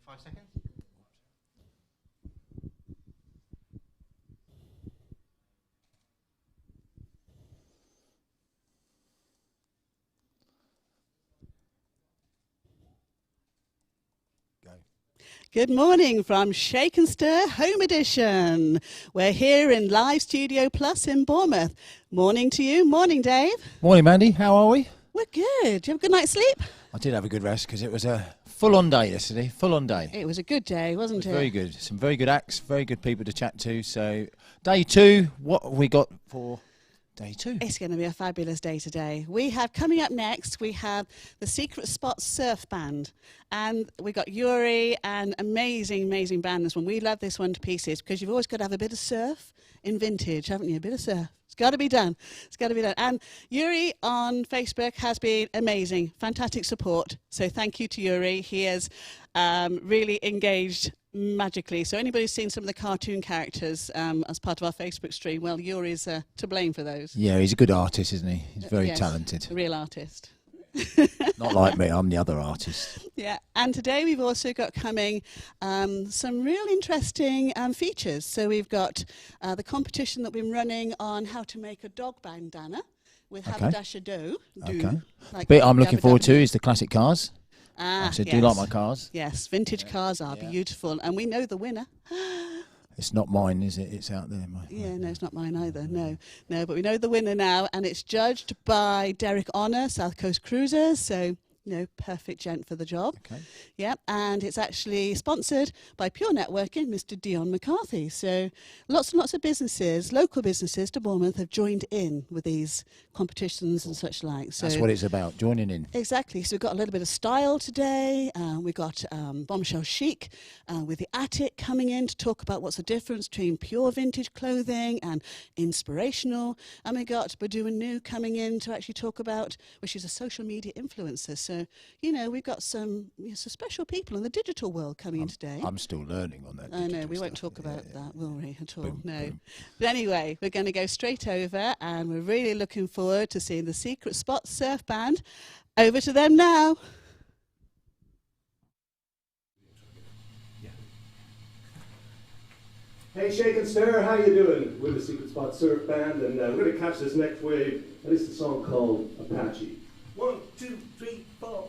5 seconds. Good morning from Shake and Stir Home Edition. We're here in Live Studio Plus in Bournemouth. Morning to you. Morning, Dave. Morning, Mandy. How are we? We're good. Did you have a good night's sleep? I did have a good rest because it was a full-on day yesterday. Full-on day. It was a good day, wasn't it? Very good. Some very good acts, very good people to chat to. So, day 2, what have we got for day 2? It's going to be a fabulous day today. We have coming up next, we have the Secret Spot Surf Band. And we got Yuri, an amazing band, this one. We love this one to pieces because you've always got to have a bit of surf in vintage, haven't you? A bit of surf. It's got to be done. It's got to be done. And Yuri on Facebook has been amazing. Fantastic support. So thank you to Yuri. He has really engaged magically. So anybody who's seen some of the cartoon characters as part of our Facebook stream, well, Yuri's to blame for those. Yeah, he's a good artist, isn't he? He's very Yes, talented. A real artist. Not like me, I'm the other artist. Yeah, and today we've also got coming some real interesting features. So we've got the competition that we've been running on how to make a dog bandana with Okay. Haberdasher Do. Okay. Like Bit I'm looking Yabba forward to Dabba. is the classic cars. Ah, I do yes. like my cars. Yes, vintage cars are beautiful. And we know the winner. It's not mine, is it? It's out there. Yeah, no, it's not mine either. No, but we know the winner now, and it's judged by Derek Honor, South Coast Cruisers. So, perfect gent for the job. Okay. Yeah, and it's actually sponsored by Pure Networking, Mr. Dion McCarthy. So lots and lots of businesses, local businesses to Bournemouth, have joined in with these competitions and such like. So That's what it's about, joining in. exactly. So we've got a little bit of style today. We've got Bombshell Chic with the Attic coming in to talk about what's the difference between pure vintage clothing and inspirational. And we got Badu and New coming in to actually talk about, well, she's a social media influencer. So, we've got some special people in the digital world coming in today. I'm still learning on that. I know, we digital won't stuff. talk about that, will we, at all? Boom, No. boom. But anyway, we're going to go straight over, and we're really looking forward to seeing the Secret Spot Surf Band. Over to them now. Hey Shake and Stir, how you doing? We're the Secret Spot Surf Band, and we're going to catch this next wave, and it's a song called Apache. 1, 2, 3, 4.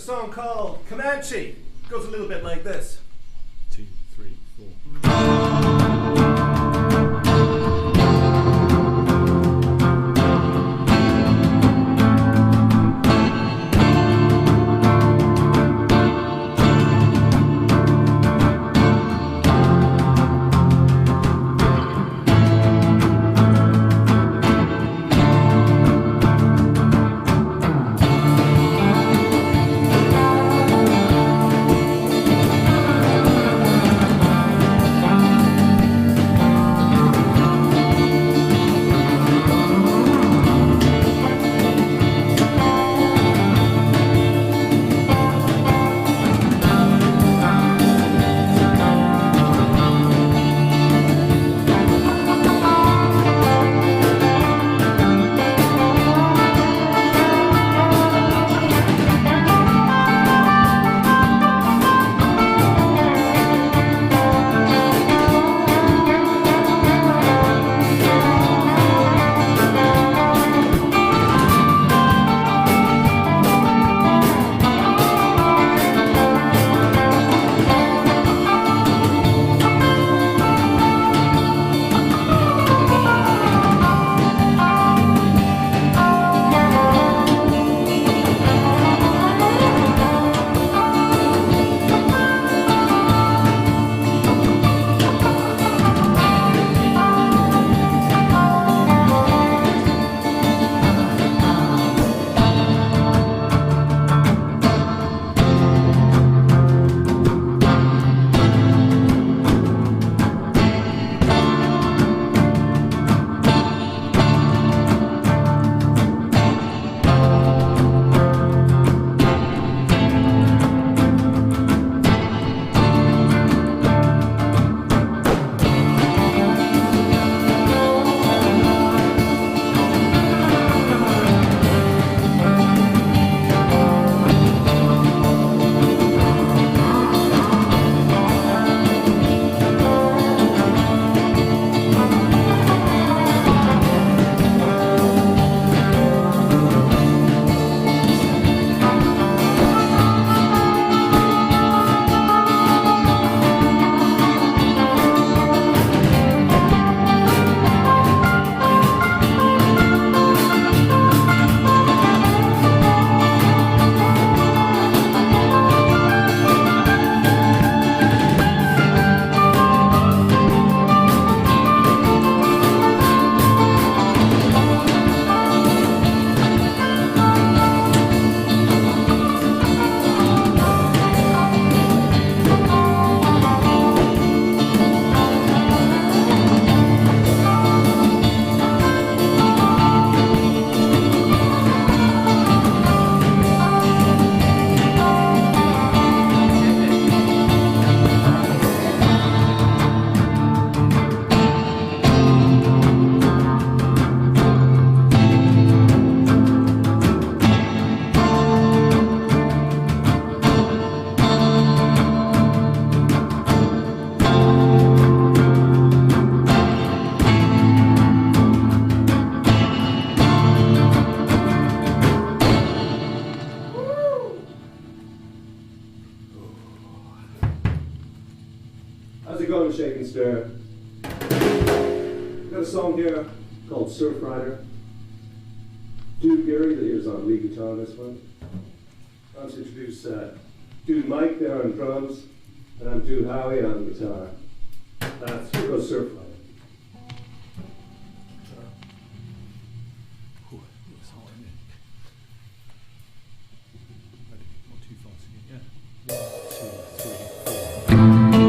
song called Comanche. Goes a little bit like this. 2, 3, 4. How's it going, Shake and Stir? We've got a song here called Surf Rider. Dude Gary, that is on lead guitar on this one. I want to introduce Dude Mike there on drums, and I'm Dude Howie on guitar. Here goes Surf Rider. Ooh, it's hot, isn't it? Ready? Not too fast again, yeah. 1, 2, 3, 4.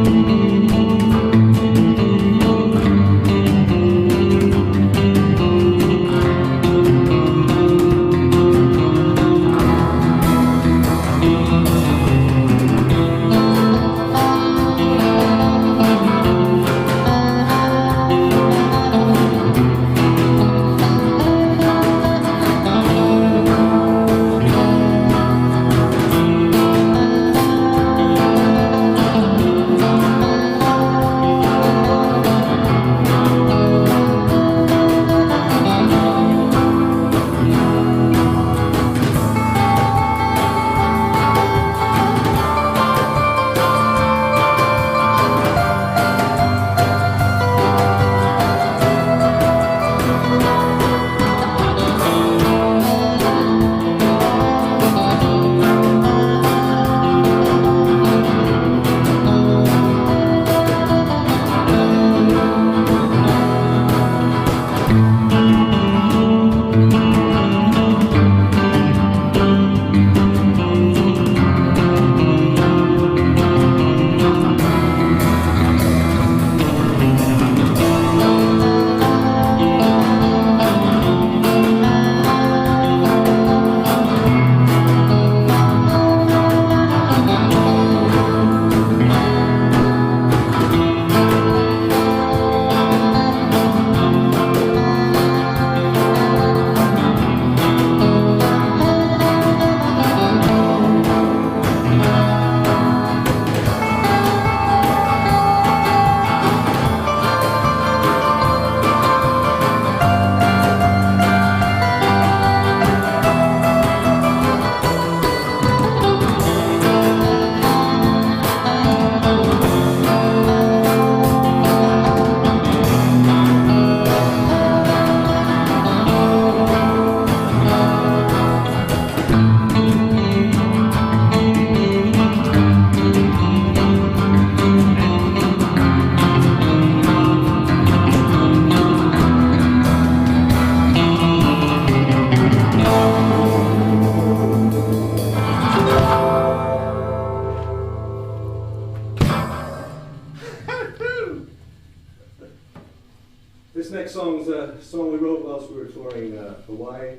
exploring Hawaii,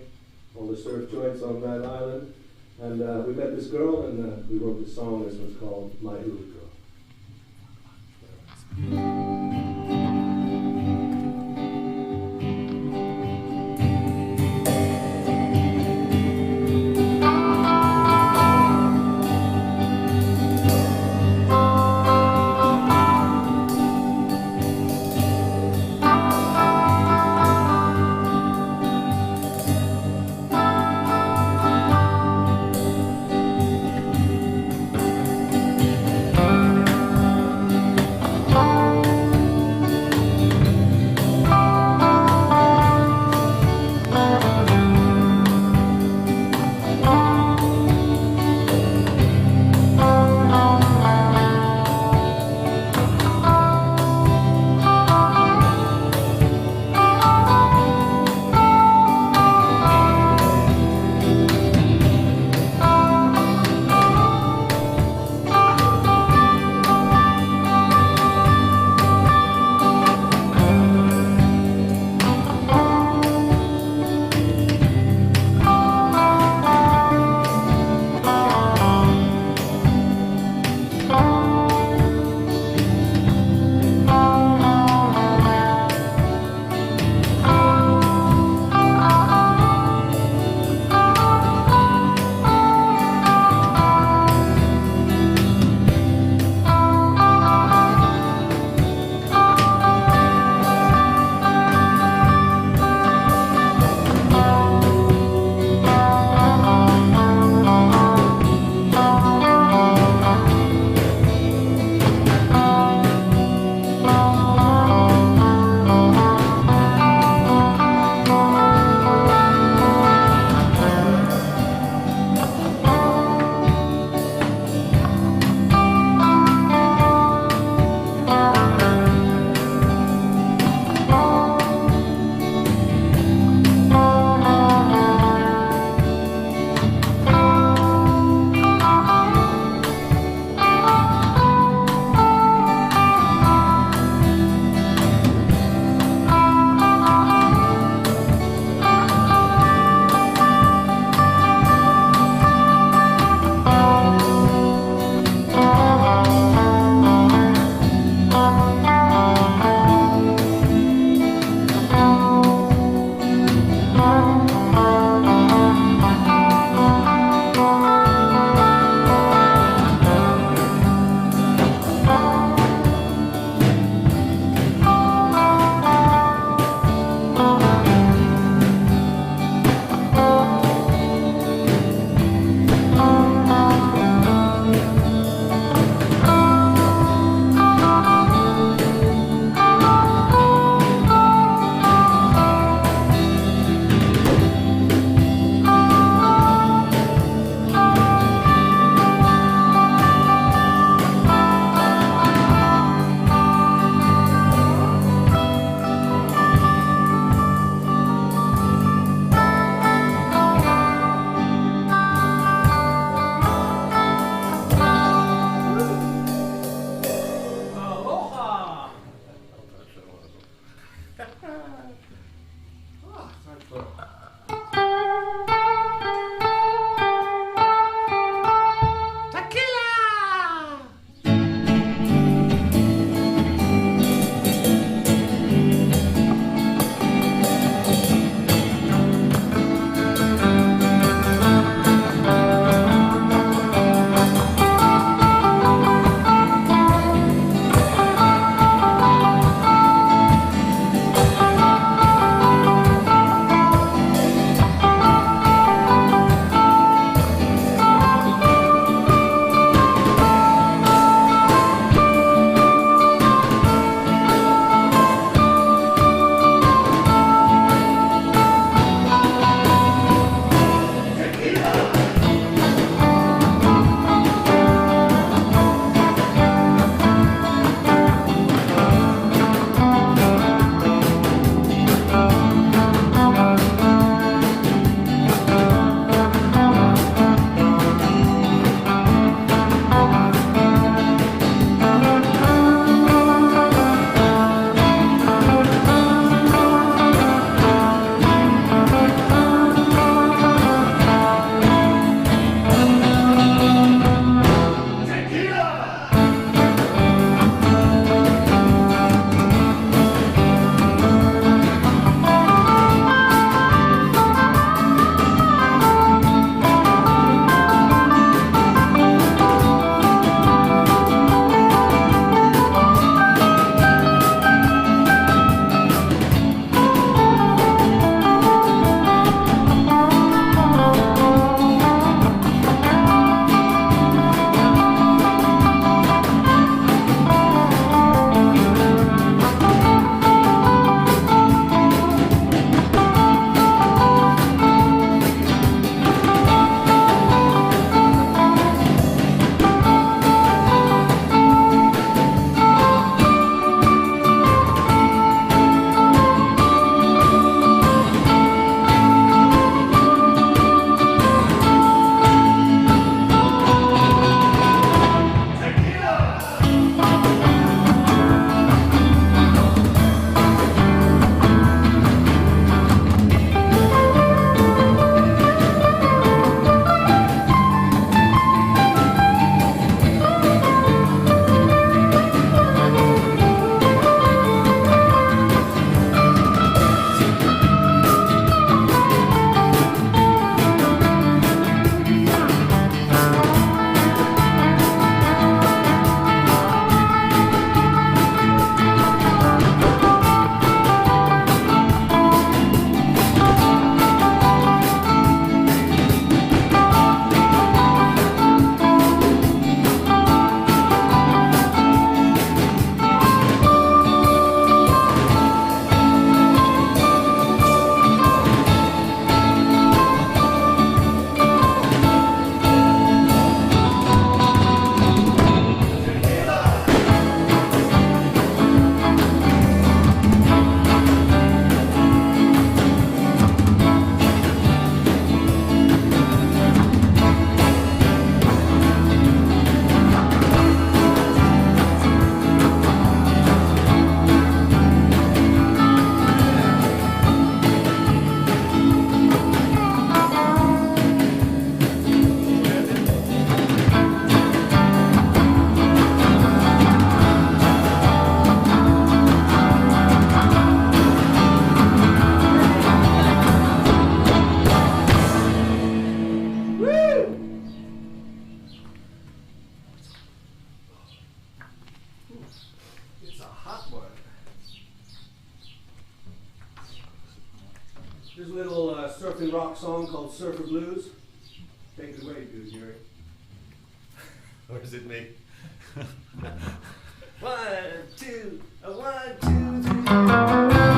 all the surf joints on that island. And we met this girl, and we wrote this song. This one's called My Hula Girl. surfing rock song called Surfer Blues. Take it away, dude, Gary. Or is it me? 1, 2, 1, 2.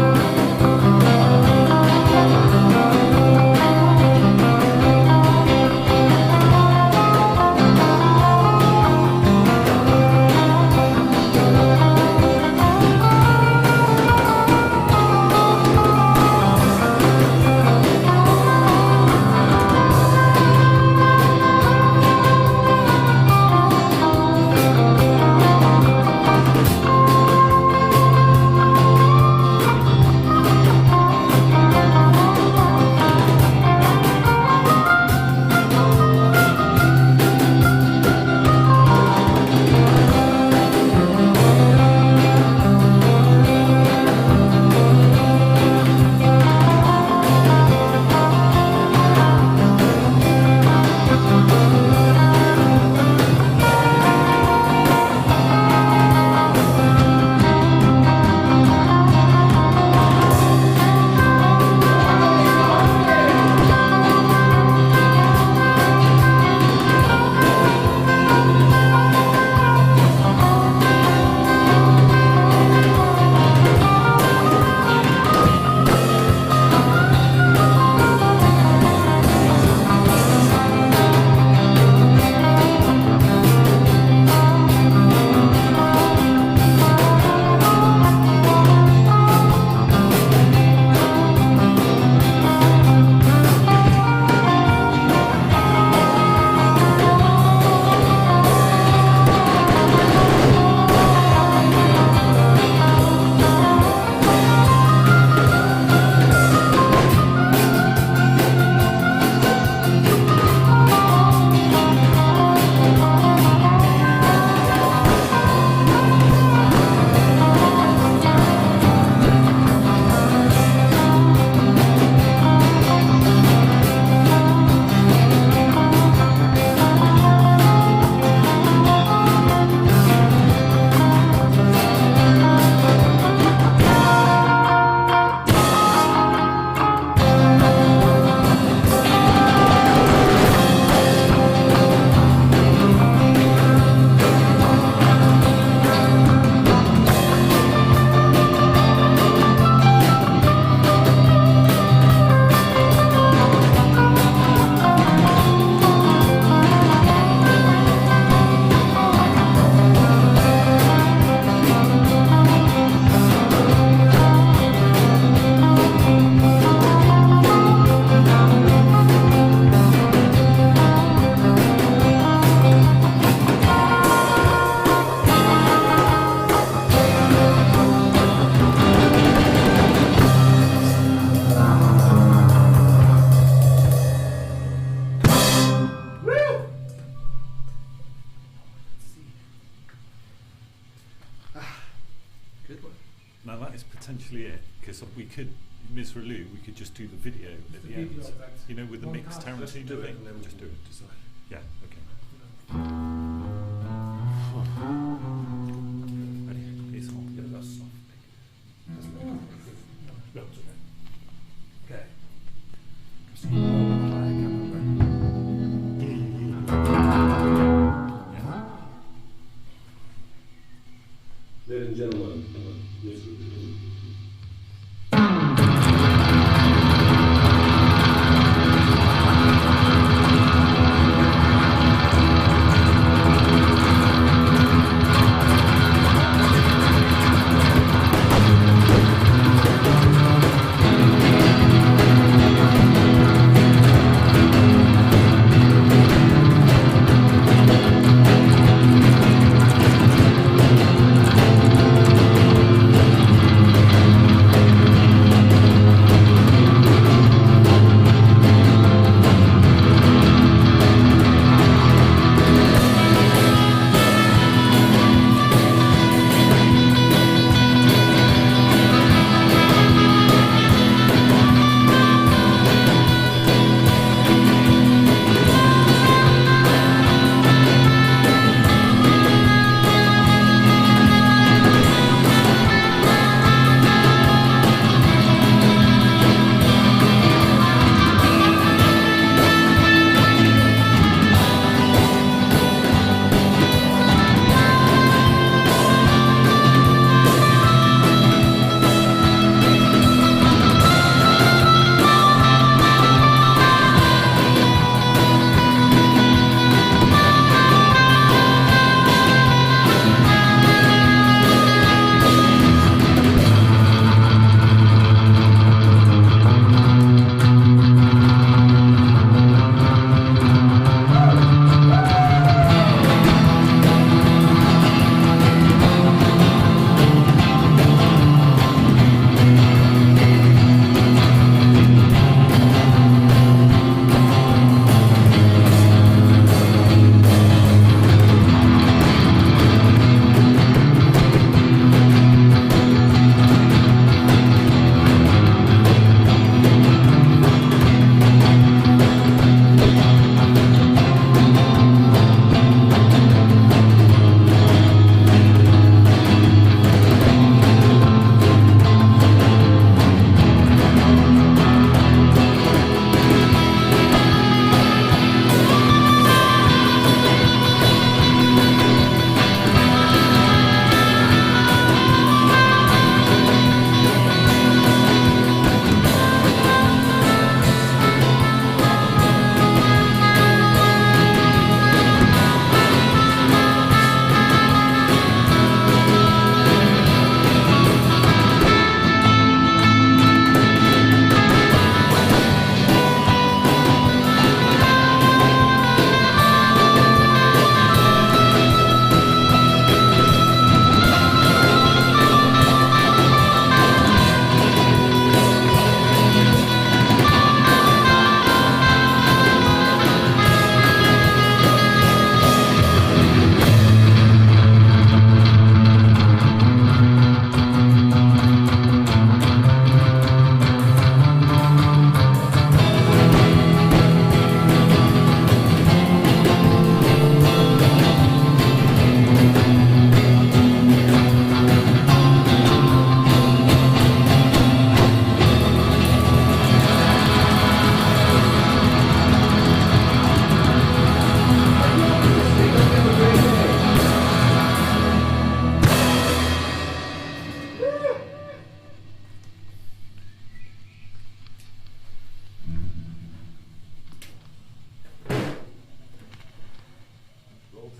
Good one. Now that is potentially it, because we could, Ms. Relu, we could just do the video at the end. You know, with the mixed Tarantino thing. Then just do it. Yeah. Okay. Ready? It's on. Yeah, that's soft. No, it's okay. Okay. Ladies and gentlemen, Ms. Relu.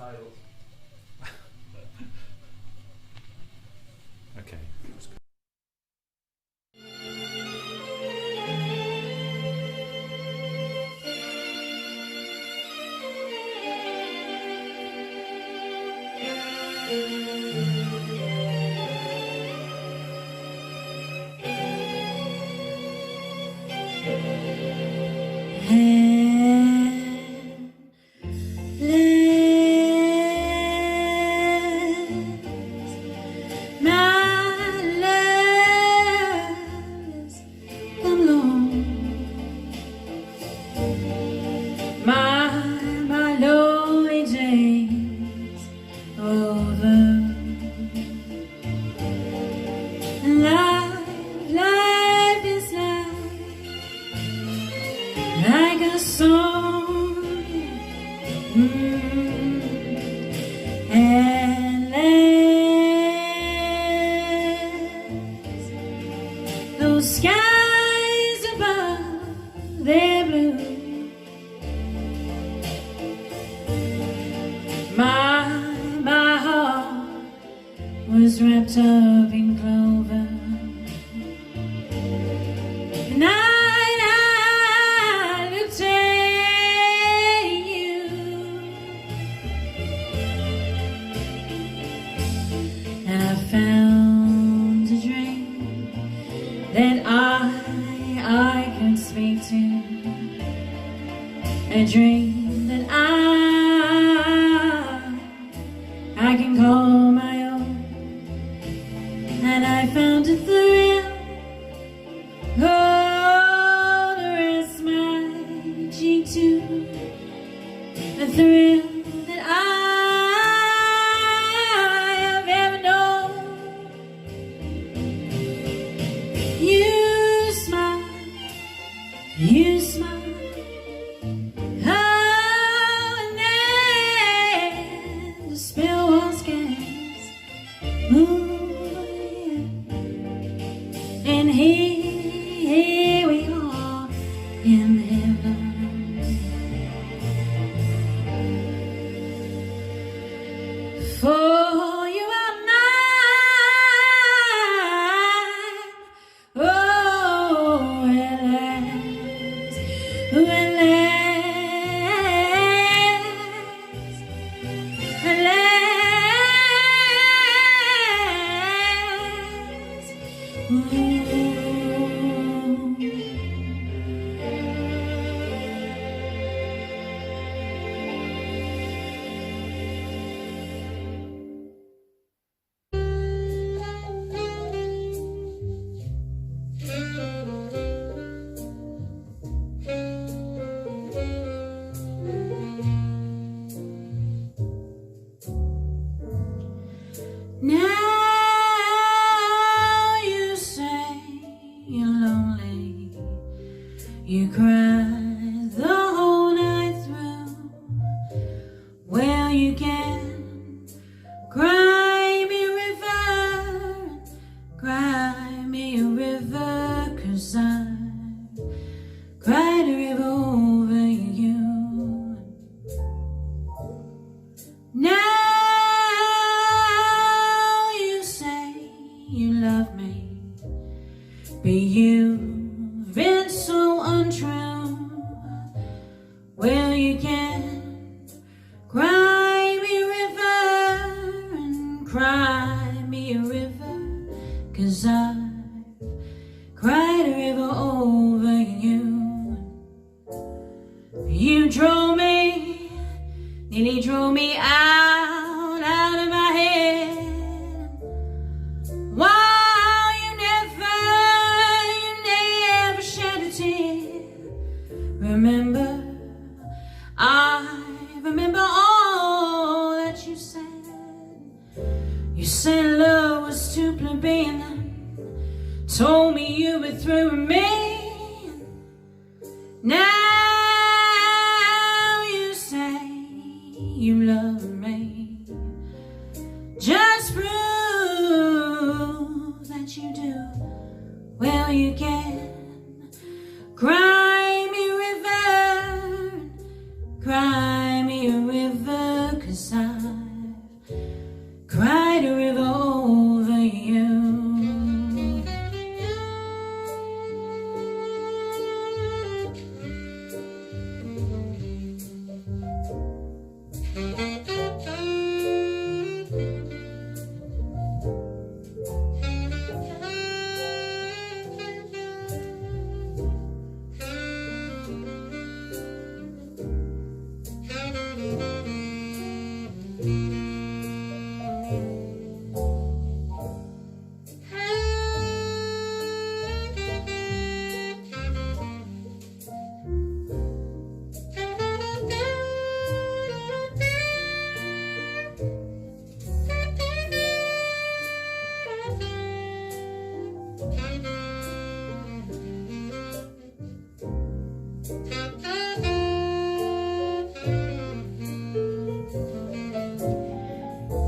titles. Okay. My lonely days over. Life is like a song, endless. Those skies above, they're blue. My heart was wrapped up in clover. And I looked at you, and I found a dream that I could speak to, a dream that I can call my own, and I found a thrill. Oh, to rest my cheek to, a thrill that I have ever known. You smile, you smile. Oh, and then the spell was cast. And here we are in heaven. For you are mine. Oh, at last, at last, at last. Ooh. Now you say you're lonely, you cry the whole night through. Well, you can cry me a river, 'cause I've cried a river over you. Now you say you love me, but you've been so untrue. Well, you can cry me a river and cry me a river, 'cause I've cried a river over you. You drove me, nearly drove me out of my head. While you never shed a tear. Remember, I remember all that you said. You said love was too plebeian, told me you were through with me. Now you say you love me. Just prove that you do. Well, you can cry me a river, cry me a river, 'cause I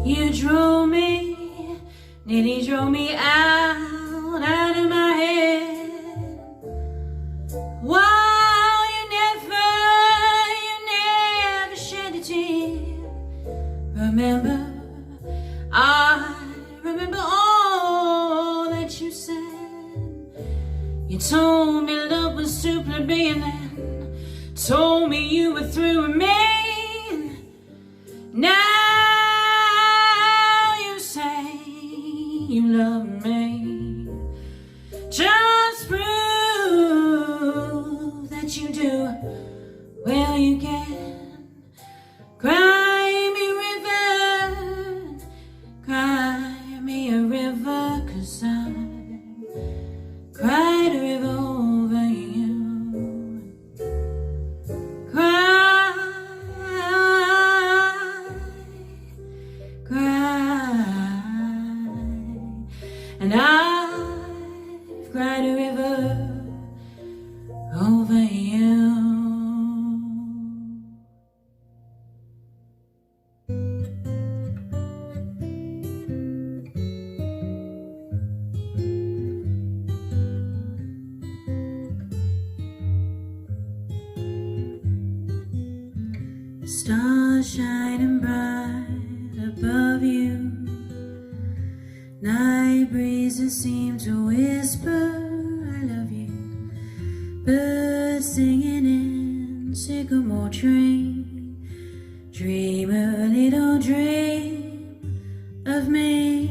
You drove me, nearly drove me out of my head. Wow, you never shed a tear. Remember, I remember all that you said. You told me love was super being, then told me you were through with me. Now you love me. Just prove that you do. Well, you can cry me a river, cry me a river, 'cause I cried a river over you. Cry, and I've cried a river over you. Stars shining bright above you. Night breezes seem to whisper, I love you. Birds singing in sycamore tree. Dream a little dream of me.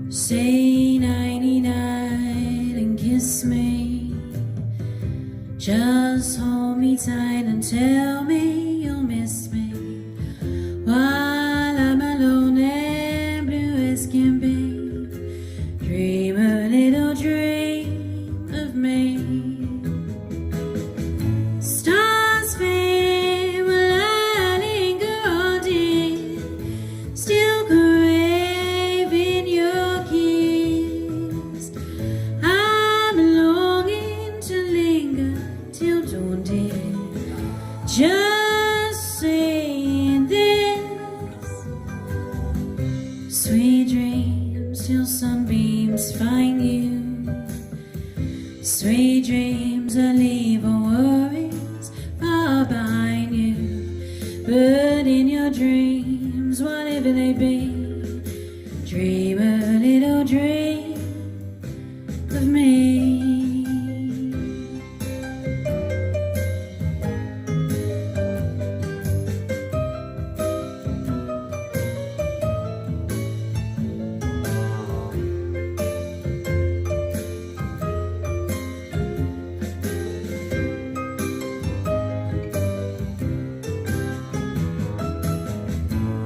Say nighty-night and kiss me. Just hold me tight and tell me you'll miss me while I'm alone and blue as can be. Dream a little dream of me. Stars fade while I linger on dear, still craving your kiss. I'm longing to linger till dawn, dear. Just saying this. Sweet dreams till sunbeams find you. Sweet dreams that leave our worries far behind you. But in your dreams, whatever they be, dream a little dream of me.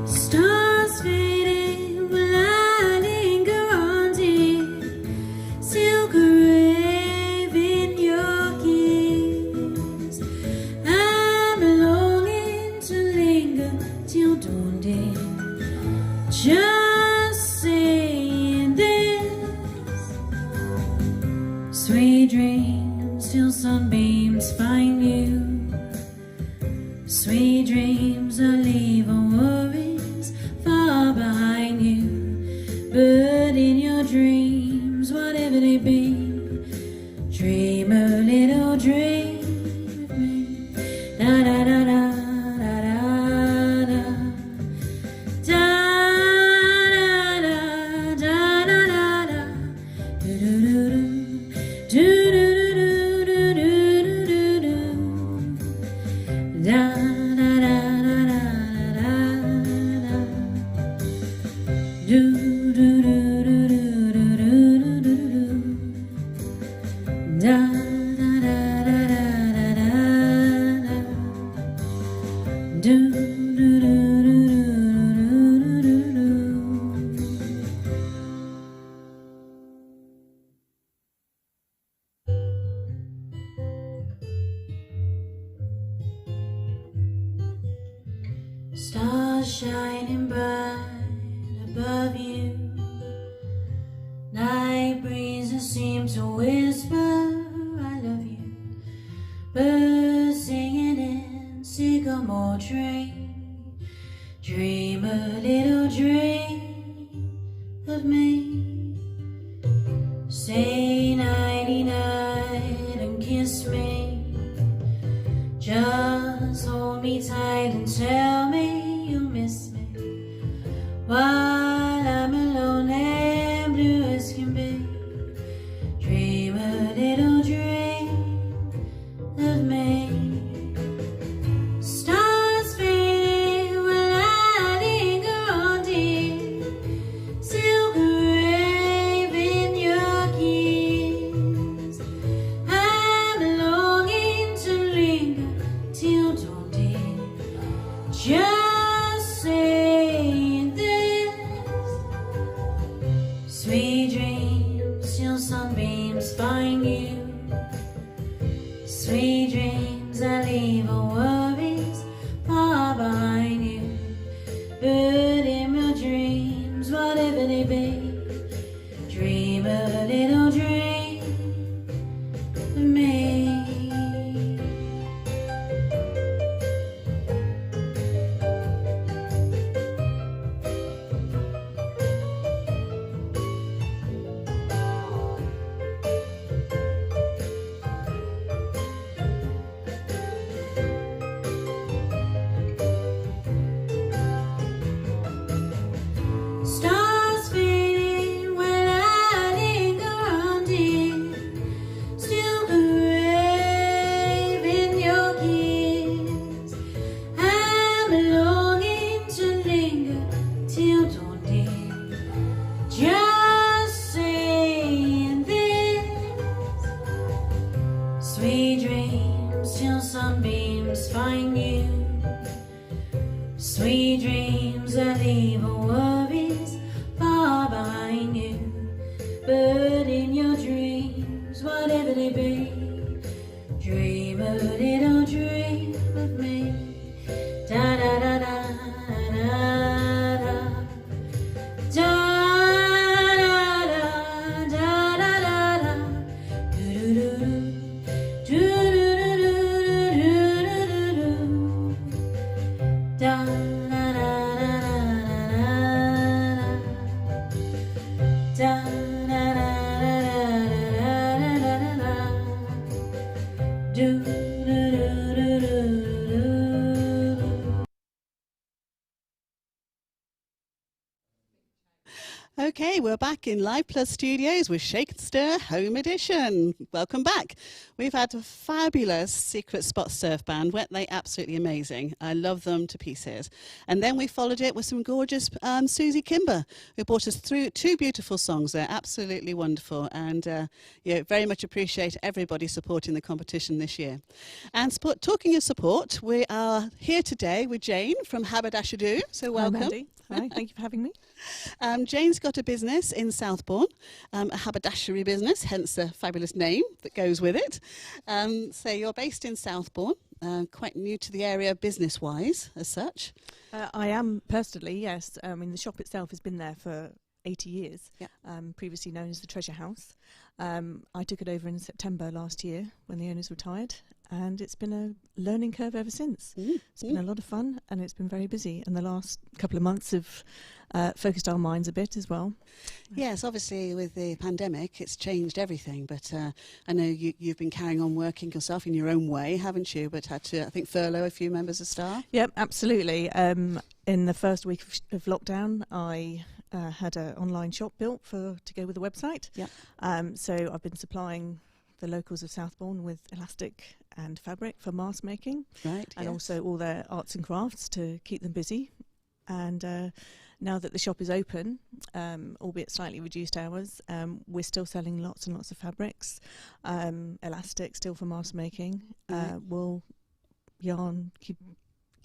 Stars fading while I linger on, dear, still craving your kiss. I'm longing to linger till dawn, dear. Just saying this. Sweet dreams till sunbeams find you. Sweet dreams that leave our worries far behind you. But in your dreams, whatever they be, dream a little dream of me. Da da da da da da da. Da da da da da da. Do do do do do do do do do do. Da. Do do do do do do do do do. Da da da da da da da. Do do do do do do do do. Stars shining bright above you. Night breezes seem to whisper, I love you. birds singing in sycamore tree. Dream a little dream of me. Say nighty night and kiss me. Just hold me tight and tell me you miss me while I'm alone and blue as can be. Dream a little dream of me. Stars fading while I linger on, dear. Still craving your kiss. I'm longing to linger till dawn, dear. Just saying this. Sweet dreams till sunbeams find you. Sweet dreams that leave all worries far behind you. But in my dreams, whatever they be, dream a little dream of me. Stars fading when I linger on, dear. Still craving your kiss. I'm longing to linger till dawn, dear. Just saying this. Sweet dreams till sunbeams find you. Sweet dreams that leave all worries far behind you. But in your dreams, whatever they be, dream a little dream of me. Da da da da da da. Da da da da da da. Do do do do do do do do. Da da da da da da da da da. Do do do do do. Okay, we're back in Live Plus Studios with Shake and Stir Home Edition. Welcome back. We've had a fabulous Secret Spot Surf Band, weren't they absolutely amazing? I love them to pieces. And then we followed it with some gorgeous Susie Kimber, who brought us through two beautiful songs. They're absolutely wonderful, and very much appreciate everybody supporting the competition this year. And talking of support, we are here today with Jane from Haberdashery. So welcome. Hi, Mandy. Hi, thank you for having me. Jane's got a business in Southbourne, a haberdashery business, hence the fabulous name that goes with it. So you're based in Southbourne, quite new to the area business-wise as such. I am personally, yes. I mean, the shop itself has been there for 80 years, Yeah. Previously known as the Treasure House. I took it over in September last year when the owners retired, and it's been a learning curve ever since. It's been a lot of fun, and it's been very busy, and the last couple of months have focused our minds a bit as well. Yes, obviously with the pandemic it's changed everything, but I know you've been carrying on working yourself in your own way, haven't you, but had to, I think, furlough a few members of staff? Yep, absolutely. In the first week of lockdown, I had an online shop built to go with the website. Yep. So I've been supplying the locals of Southbourne with elastic and fabric for mask making, Right, and yes. also all their arts and crafts to keep them busy. And now that the shop is open, albeit slightly reduced hours, we're still selling lots and lots of fabrics, elastic still for mask making, wool, yarn,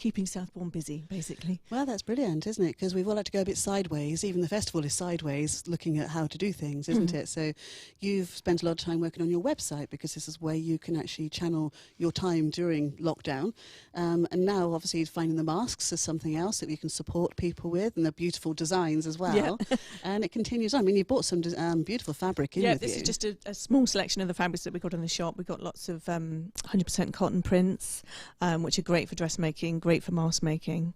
keeping Southbourne busy, basically. Well, that's brilliant, isn't it? Because we've all had to go a bit sideways. Even the festival is sideways, looking at how to do things, isn't it? So you've spent a lot of time working on your website, because this is where you can actually channel your time during lockdown. And now, obviously, finding the masks is something else that you can support people with, and the beautiful designs as well. Yeah. And it continues on. I mean, you bought some beautiful fabric in with this you. is just a small selection of the fabrics that we got in the shop. We've got lots of 100% cotton prints, which are great for dressmaking, great for mask making.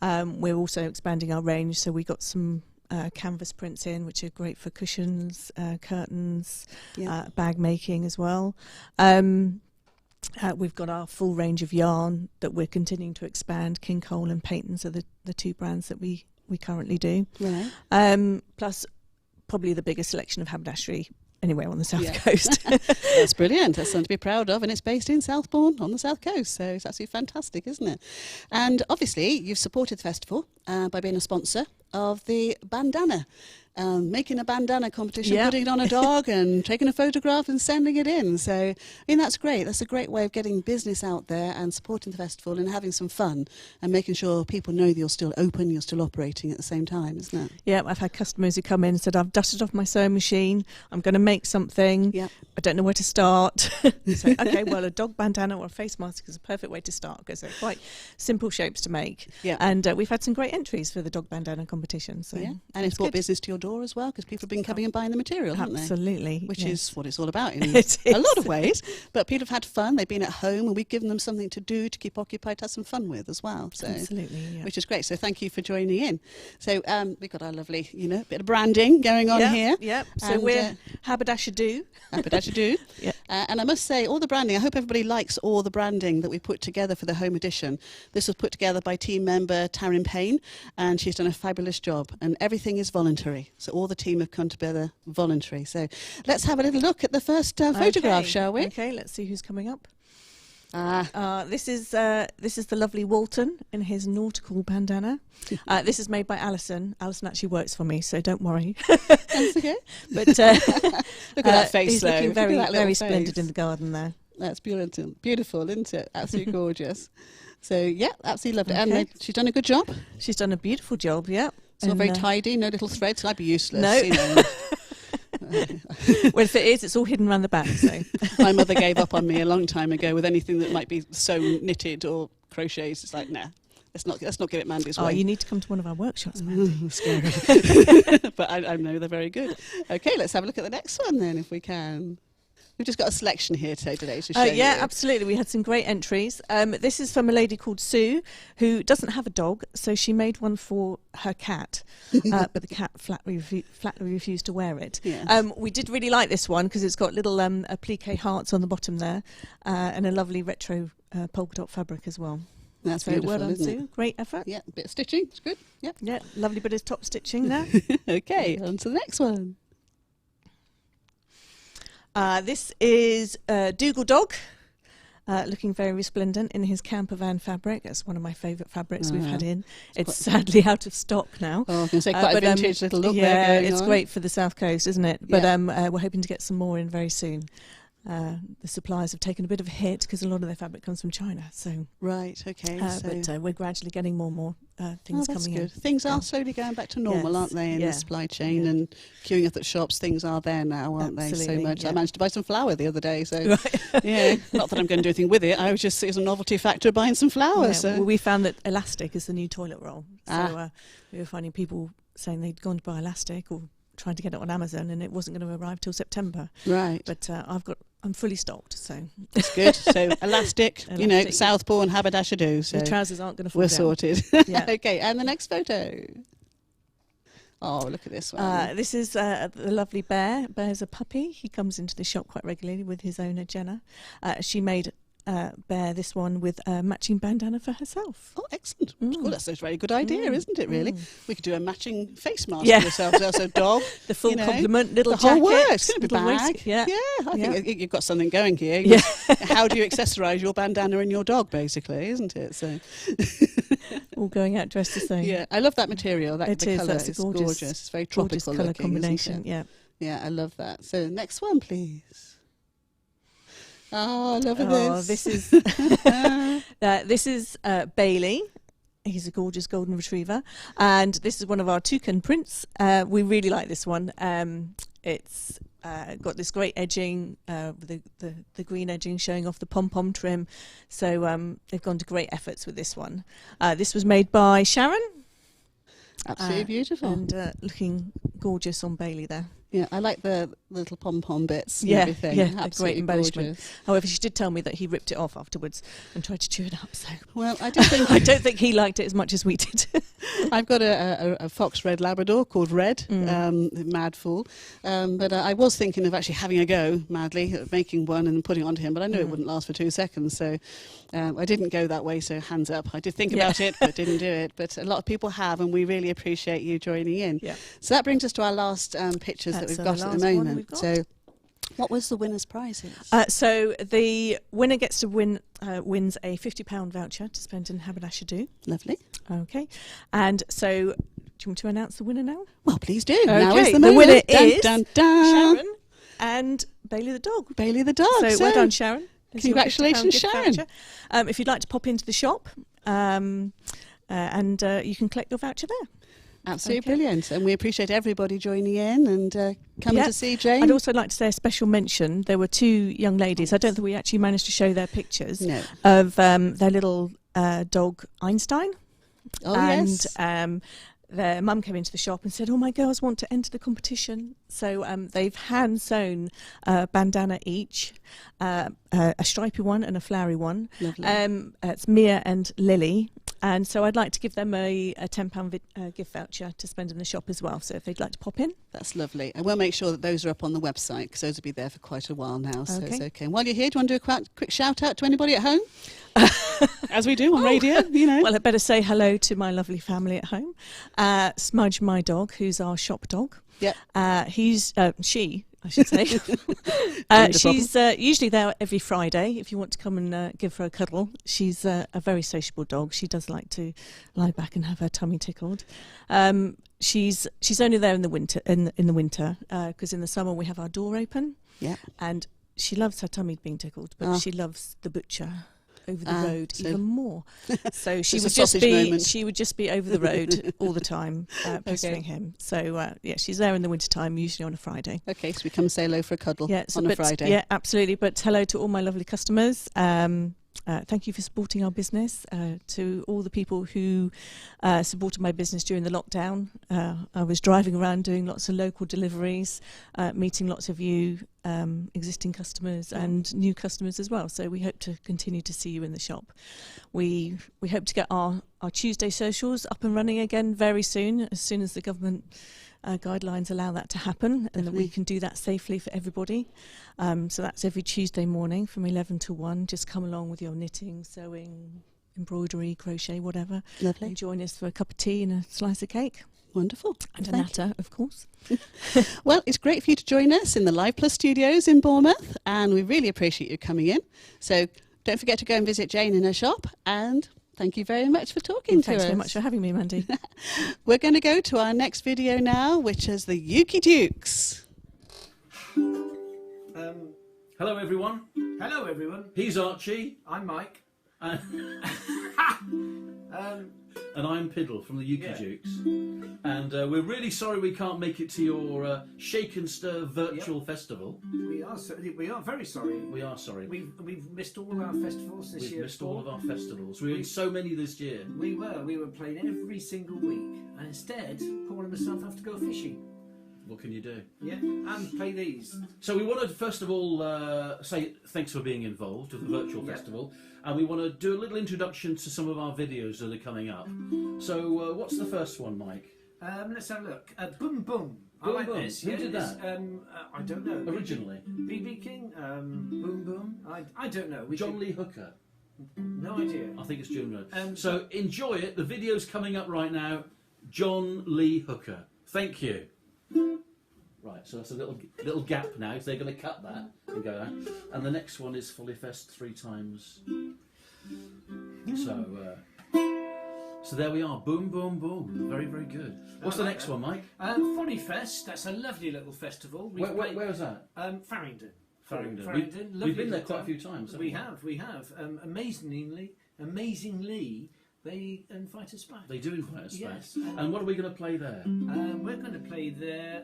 We're also expanding our range, so we got some canvas prints in, which are great for cushions, curtains, bag making as well. We've got our full range of yarn that we're continuing to expand. King Cole and Peyton's are the two brands that we currently do. Right. Plus, probably the biggest selection of haberdashery anywhere on the south coast. That's brilliant. That's something to be proud of, and it's based in Southbourne on the south coast, so it's absolutely fantastic, isn't it? And obviously you've supported the festival by being a sponsor of the bandana, making a bandana competition, putting it on a dog and taking a photograph and sending it in. So I mean, that's great. That's a great way of getting business out there and supporting the festival and having some fun and making sure people know that you're still open, you're still operating at the same time, isn't it? Yeah, I've had customers who come in and said, I've dusted off my sewing machine, I'm going to make something, I don't know where to start. So, okay, well, a dog bandana or a face mask is a perfect way to start, because they're quite simple shapes to make. And we've had some great entries for the dog bandana competition. So and it's brought business to your door as well, because people have been coming and buying the material, haven't they? Absolutely. Which is what it's all about in a lot of ways. But people have had fun, they've been at home, and we've given them something to do, to keep occupied, to have some fun with as well. So, absolutely, which is great. So thank you for joining in. So we've got our lovely, bit of branding going on here. So and, we're Haberdasher-Do. Haberdasher-Do. And I must say, all the branding, I hope everybody likes all the branding that we put together for the home edition. This was put together by team member Taryn Payne, and she's done a fabulous job. And everything is voluntary. So all the team have come together voluntary. So let's have a little look at the first photograph, shall we? Okay, let's see who's coming up. This is the lovely Walton in his nautical bandana. This is made by Alison. Alison actually works for me, so don't worry. That's okay. But look at that face, he's though. looking very, Look at that very face. splendid in the garden there. That's beautiful, isn't it? Absolutely gorgeous. So yeah, absolutely lovely. Okay. And she's done a good job. She's done a beautiful job. Yeah, it's all very tidy. No little threads. I'd be useless. No. Well, if it is, it's all hidden around the back. So my mother gave up on me a long time ago with anything that might be sewn, knitted, or crocheted. It's like, nah, let's not give it Mandy's way. Oh, you need to come to one of our workshops, Mandy. Scary. But I know they're very good. Okay, let's have a look at the next one then, if we can. We've just got a selection here today to show you. Yeah, absolutely. We had some great entries. This is from a lady called Sue, who doesn't have a dog, so she made one for her cat, but the cat flatly refused to wear it. Yes. We did really like this one because it's got little applique hearts on the bottom there, and a lovely retro polka dot fabric as well. That's so beautiful, well done, isn't Sue. it? Great effort. Yeah, a bit of stitching. It's good. Yeah. Yeah, lovely bit of top stitching there. Okay, on to the next one. This is Dougal Dog, looking very resplendent in his camper van fabric. That's one of my favourite fabrics we've had in. It's sadly out of stock now. Oh, I was going to say quite a vintage little look there going it's on. great for the south coast, isn't it? But we're hoping to get some more in very soon. The suppliers have taken a bit of a hit because a lot of their fabric comes from China. So right, okay. But we're gradually getting more and more things coming in. Things are slowly going back to normal, aren't they, in the supply chain and queuing up at shops. Things are there now, aren't they, so much. I managed to buy some flour the other day, so yeah, not that I'm going to do anything with it. I was just, as a novelty factor, buying some flour. So. Well, we found that elastic is the new toilet roll. So we were finding people saying they'd gone to buy elastic or trying to get it on Amazon, and it wasn't going to arrive till September. Right. But I'm fully stocked, so that's good. So elastic, Southbourne Haberdasher-Do. So the trousers aren't going to fall we're down. sorted. Yeah. Okay, and the next photo. Oh, look at this one. This is the lovely Bear. Bear's a puppy. He comes into the shop quite regularly with his owner, Jenna. She made Bear this one with a matching bandana for herself. Oh, excellent. Well, that's a very good idea, isn't it, really? We could do a matching face mask for yourselves. Also, dog. The full complement, little the jacket. whole works. Little bag. waist. Yeah. I think you've got something going here. Yeah. How do you accessorise your bandana and your dog, basically, isn't it? So, all going out dressed the same. Yeah, I love that material. The colour that's is gorgeous. It's very tropical colour looking, combination. Isn't it? Yeah, I love that. So, next one, please. Oh, I love this. This is This is Bailey. He's a gorgeous golden retriever, and this is one of our toucan prints. We really like this one. It's got this great edging, with the green edging showing off the pom-pom trim. So they've gone to great efforts with this one. This was made by Sharon. Absolutely beautiful. And looking gorgeous on Bailey there. Yeah, I like the little pom-pom bits and Yeah, everything. yeah, Absolutely a great embellishment. gorgeous. However, she did tell me that he ripped it off afterwards and tried to chew it up. So Well, I do think I don't think he liked it as much as we did. I've got a fox red Labrador called Red, Mad Fool. But I was thinking of actually having a go, madly, at making one and putting it onto him, but I knew it wouldn't last for 2 seconds, so I didn't go that way, so hands up. I did think about it, but didn't do it. But a lot of people have, and we really appreciate you joining in. Yeah. So that brings us to our last pictures that we've got at the moment. So what was the winner's prizes? So the winner gets to wins a £50 voucher to spend in Haberdasher. Lovely. Okay. And so, do you want to announce the winner now? Well, please do. Now Okay, is the the moment. winner Dun, is dun, dun. Sharon and Bailey the dog. Bailey the dog. So well done, Sharon. It's your Congratulations, £50 gift Sharon. voucher. If you'd like to pop into the shop, and you can collect your voucher there. Absolutely Okay. brilliant. And we appreciate everybody joining in and coming Yeah. to see Jane. I'd also like to say a special mention. There were 2 young ladies. I don't think we actually managed to show their pictures No. of their little dog Einstein. Oh, and yes. their mum came into the shop and said, "Oh, my girls want to enter the competition." So they've hand sewn a bandana each, a stripy one and a flowery one. Lovely. It's Mia and Lily. And so I'd like to give them a £10 gift voucher to spend in the shop as well. So if they'd like to pop in. That's lovely. And we'll make sure that those are up on the website because those will be there for quite a while now. So it's Okay. okay. And while you're here, do you want to do a quick shout out to anybody at home? As we do on radio, you know. Well, I'd better say hello to my lovely family at home. Smudge, my dog, who's our shop dog. Yep. She, I should say. She's usually there every Friday if you want to come and give her a cuddle. She's a very sociable dog. She does like to lie back and have her tummy tickled. She's only there in the winter because in the summer we have our door open. Yeah. And she loves her tummy being tickled, but she loves the butcher over the road so even more. So she it's a would just sausage be moment. she would just be over the road all the time, pestering him. So yeah, she's there in the wintertime, usually on a Friday. Okay, so we come say hello for a cuddle So, on a but, Friday. Yeah, absolutely. But hello to all my lovely customers. Thank you for supporting our business. To all the people who supported my business during the lockdown. I was driving around doing lots of local deliveries, meeting lots of you existing customers and new customers as well. So we hope to continue to see you in the shop. We hope to get our Tuesday socials up and running again very soon as the government guidelines allow that to happen, and that we can do that safely for everybody. So that's every Tuesday morning from 11 to 1. Just come along with your knitting, sewing, embroidery, crochet, whatever. Lovely. And join us for a cup of tea and a slice of cake. Wonderful. And a Thank natter, of course. Well, it's great for you to join us in the Live Plus studios in Bournemouth, and we really appreciate you coming in. So don't forget to go and visit Jane in her shop, and thank you very much for talking to us. Thanks very much for having me, Mandy. We're going to go to our next video now, which is the Yuki Dukes. Hello everyone. Hello, everyone. He's Archie. I'm Mike. And, Um, and I'm Piddle from the Yuki Yeah. Dukes. And we're really sorry we can't make it to your Shake and Stir virtual festival. we are very sorry. We are sorry. We've missed all our festivals this We've year. missed all of our festivals. We were in so many this year. We were playing every single week, and instead, Paul and myself have to go fishing. What can you do? Yeah, and play these. So we want to first of all say thanks for being involved with the virtual Yeah. festival, and we want to do a little introduction to some of our videos that are coming up. So what's the first one, Mike? Let's have a look. Boom Boom. I Boom like Boom. this. Who Yeah, did this, that? I don't know. Originally, BB King. Boom Boom. I don't know. John Lee Hooker. No idea. I think it's June Road. So- So enjoy it. The video's coming up right now. John Lee Hooker. Thank you. Right, so that's a little gap now. So they're going to cut that and go out. And the next one is Fully Fest 3 times. So there we are. Boom, boom, boom. Very, very good. What's the like next that. one, Mike? Folly Fest. That's a lovely little festival. Where is that? Farringdon. Farringdon. Farringdon. We've Lovely been there little quite a few town. times. haven't We have. Amazingly, they invite us back. They do invite us back. Yes. And what are we going to play there? We're going to play there.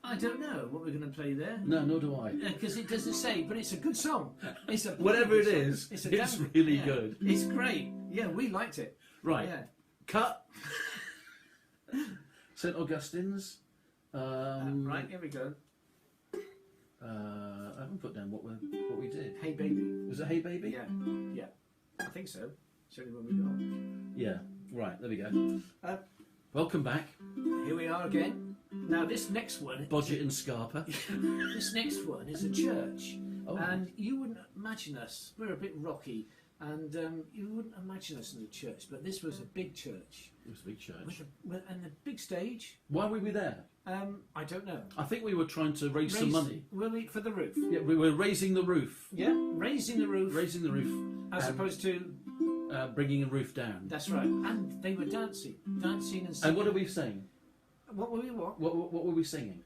I don't know what we're going to play there. No, nor do I. Because it doesn't say, but it's a good song. It's a Whatever it brilliant is, song. it's damn- really yeah, good. It's great. Yeah, we liked it. Right. Yeah. Cut. St Augustine's. Right, here we go. I haven't put down what we did. Hey Baby. Was it Hey Baby? Yeah. I think so. Certainly when we got. Yeah. Right. There we go. Welcome back, Here we are again. Now this next one. Bodgett and Scarpa. This next one is a church. Oh. And you wouldn't imagine us. We're a bit rocky. And you wouldn't imagine us in a church. But this was a big church. It was a big church. And a big stage. Why were we there? I don't know. I think we were trying to raise some money. Were we for the roof? Yeah, we were raising the roof. Yeah, raising the roof. Raising the roof. As opposed to. Bringing the roof down. That's right. And they were dancing and singing. And what are we saying? What were we what? What were we singing?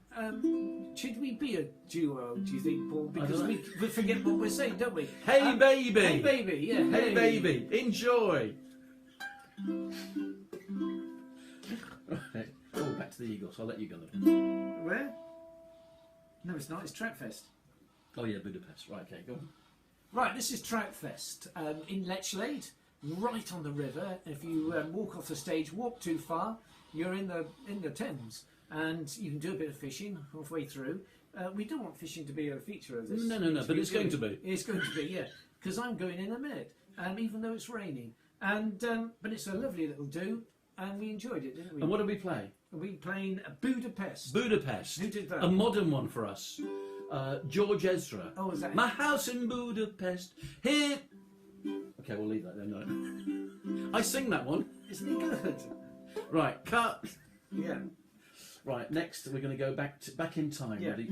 Should we be a duo, do you think, Paul? Because we forget what we're saying, don't we? Hey baby! Hey baby, yeah. Hey baby! Enjoy! Right. Oh, back to the Eagles. I'll let you go then. Where? No, it's not. It's Trackfest. Oh yeah, Budapest. Right, okay, go on. Right, this is Trackfest in Lechlade, right on the river. If you walk off the stage, walk too far, you're in the Thames, and you can do a bit of fishing halfway through. We don't want fishing to be a feature of this. No, but it's going to be. It's going to be, yeah, because I'm going in a minute, even though it's raining. And but it's a lovely little do, and we enjoyed it, didn't we? And what did we play? We playing Budapest. Budapest. Who did that? A modern one for us. George Ezra. Oh, is that? My house in Budapest. Here. Okay, we'll leave that then. No. I sing that one. Isn't it good? Right, cut. Yeah. Right, next we're going to go back in time. Yeah. Ready?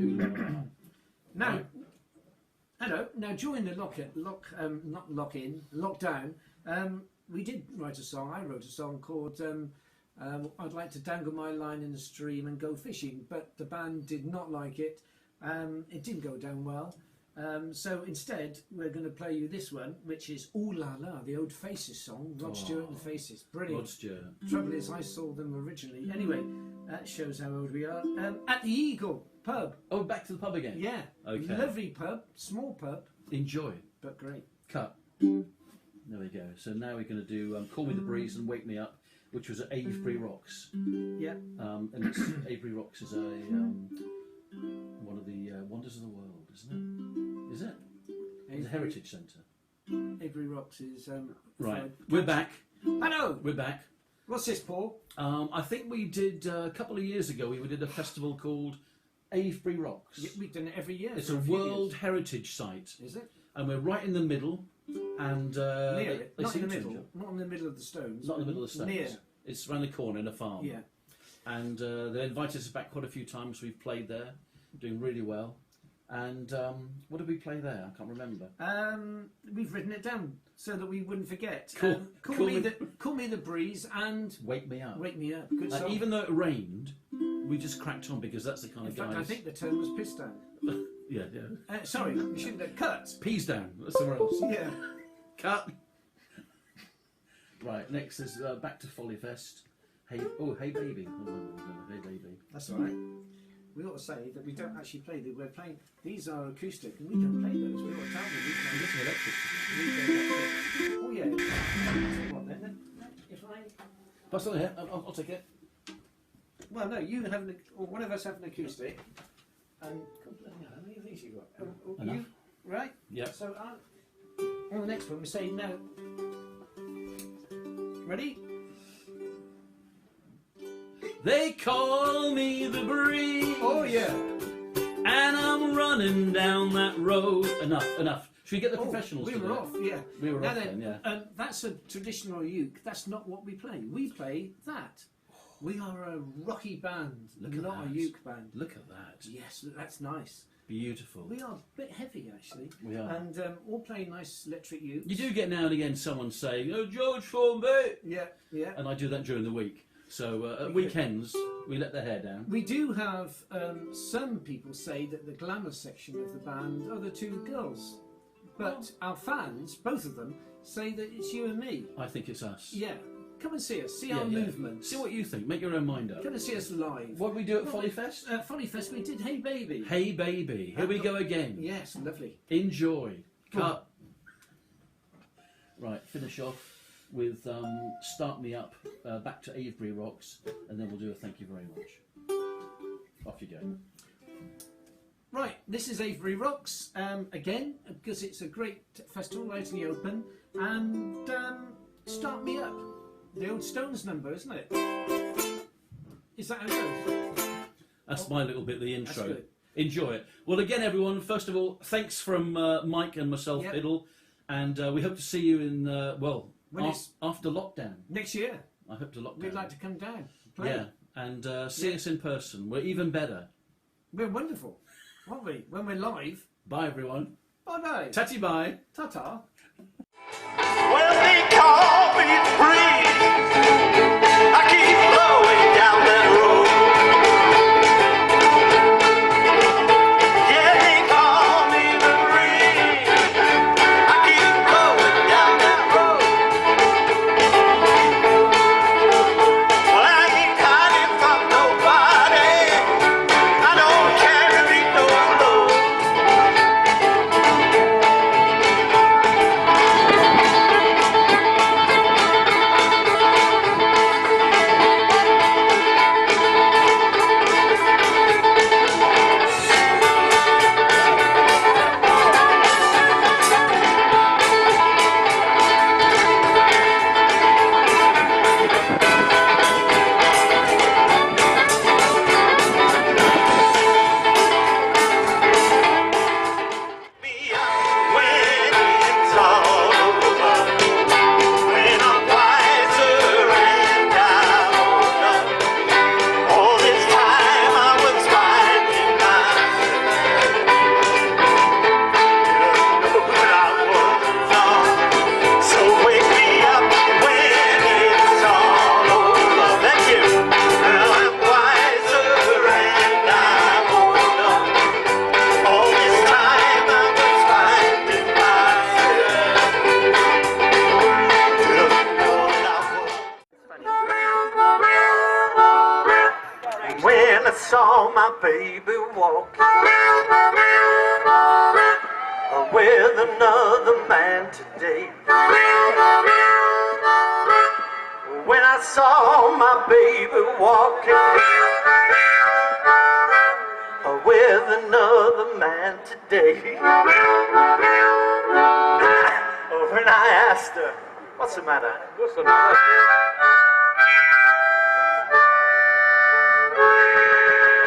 Now, Right. hello. Now, during the lockdown, we did write a song. I wrote a song called "I'd Like to Dangle My Line in the Stream and Go Fishing," but the band did not like it. It didn't go down well. So instead, we're going to play you this one, which is "Ooh La La," the Old Faces song, Rod Stewart and the Faces. Brilliant. Rod Stewart. Trouble is, I saw them originally. Anyway, that shows how old we are. At the Eagle pub. Oh, back to the pub again. Yeah. Okay. Lovely pub, small pub, Enjoy. but great. Cut. There we go. So now we're going to do "Call Me the Breeze" and "Wake Me Up," which was at Avebury Rocks. Yeah. And it's, Avebury Rocks is a one of the wonders of the world, isn't it? Is it? It's a heritage centre. Avebury Rocks is Right. We're back. Hello. We're back. What's this, Paul? I think we did a couple of years ago. We did a festival called Avebury Rocks. Yeah, we've done it every year. It's for a few World years. Heritage Site, Is it? and we're right in the middle. And Near it. they Not in seem the to middle. enjoy- Not in the middle of the stones. Not in the middle of the stones. Near. It's around the corner in a farm. Yeah. And they invited us back quite a few times. We've played there, doing really well. And what did we play there? I can't remember. We've written it down so that we wouldn't forget. Cool. Call me the breeze and Wake Me Up. wake me up. Good song. Even though it rained, we just cracked on because that's the kind In of fact, guys. I think the term was piss down. Yeah. Sorry, you shouldn't have cut. Peas down. That's somewhere else. Yeah. Cut. Right. Next is back to Follyfest. Hey baby. Oh, hey baby. That's all right. We ought to say that we don't actually play that. We're playing. These are acoustic, and we don't play those. We ought to tell them we It's play. electric. Oh yeah. What then? If I. Pass on here. I'll take it. Well, no. You have or one of us have an acoustic. And how many of these you got? Enough. You, right? Yeah. So on the next one, we say no. Ready? They call me the breeze. Oh yeah. And I'm running down that road. Enough. Should we get the professionals We to were do it? off, yeah. We were Now off then, yeah. That's a traditional uke. That's not what we play. We play that. We are a rocky band, Look at not that. a uke band. Look at that. Yes, that's nice. Beautiful. We are a bit heavy, actually. We are. And all playing nice electric ukes. You do get now and again someone saying, "Oh, George Formby," Yeah, yeah. and I do that during the week. So at weekends, we let their hair down. We do have some people say that the glamour section of the band are the two girls. But our fans, both of them, say that it's you and me. I think it's us. Yeah. Come and see us. See our movements. See what you think. Make your own mind up. Come and see us live. What did we do at Folly Fest? At Folly Fest we did Hey Baby. Hey Baby. Here we go again. Yes, lovely. Enjoy. Cut. Right, finish off with Start Me Up, back to Avebury Rocks, and then we'll do a thank you very much. Off you go. Right, this is Avebury Rocks, again, because it's a great festival right in the open, and Start Me Up. The old Stones number, isn't it? Is that how it goes? That's my little bit, the intro. That's good. Enjoy it. Well, again, everyone, first of all, thanks from Mike and myself, Fiddle, and we hope to see you in, after lockdown. Next year. I hope to lockdown. We'd like to come down. Play. Yeah, and see us in person. We're even better. We're wonderful, aren't we? When we're live. Bye, everyone. Bye-bye. Tatty bye. Ta-ta. Well, they call me breeze. I keep blowing down that road. Yeah, they call me the breeze. I keep blowing down that road. Well, I ain't hiding from nobody. I don't carry no load. When I saw my baby walking with another man today. When I saw my baby walking with another man today. When I asked her, what's the matter? What's the matter?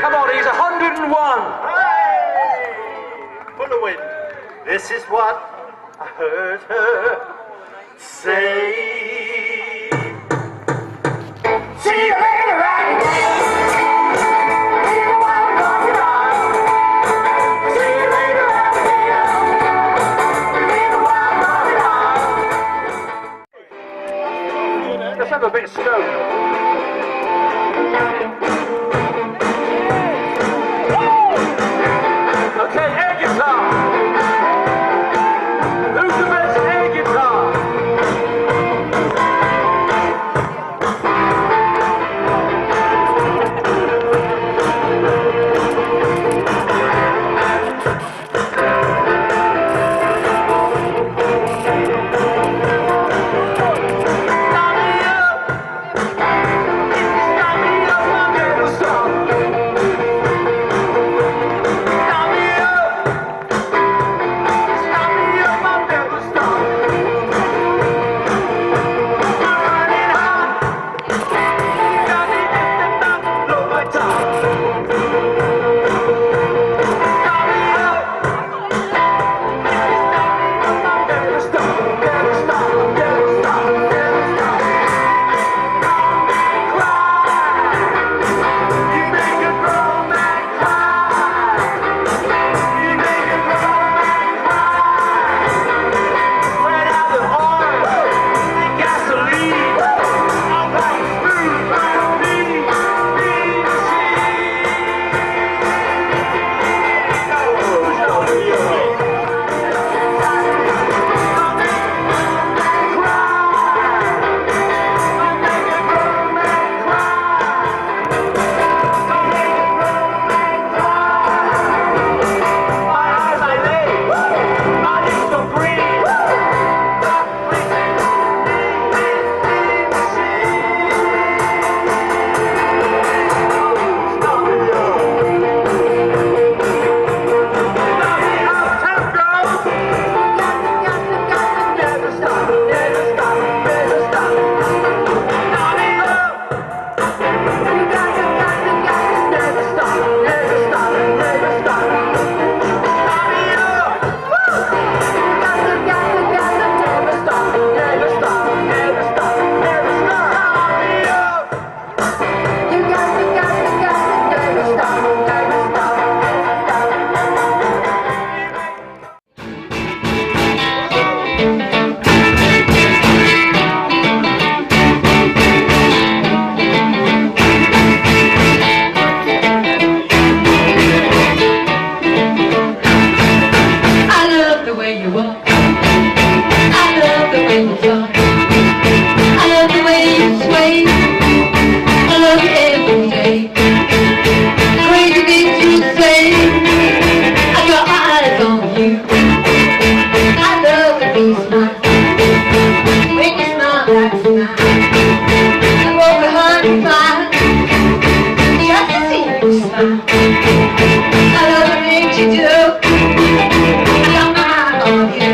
Come on, he's 101. Hey! Full of wind. This is what I heard her say. See you later, right? See you later, right? Let's have a bit of stone. Okay, air guitar. Who's the best air guitar? Start me up. I love the way you talk. I love the way you sway. I love you every day. Crazy things you say. I got my eyes on you. I love the way you smile. Make me smile like a smile. I broke 105. Just to see you smile. I love the things you do. I got my eye on you.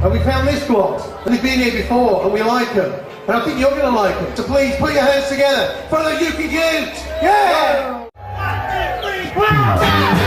And we found this squad, and they've been here before, and we like them. And I think you're going to like them. So please, put your hands together for the Yuki Dudes! Yeah! 1, 2, 3, 4!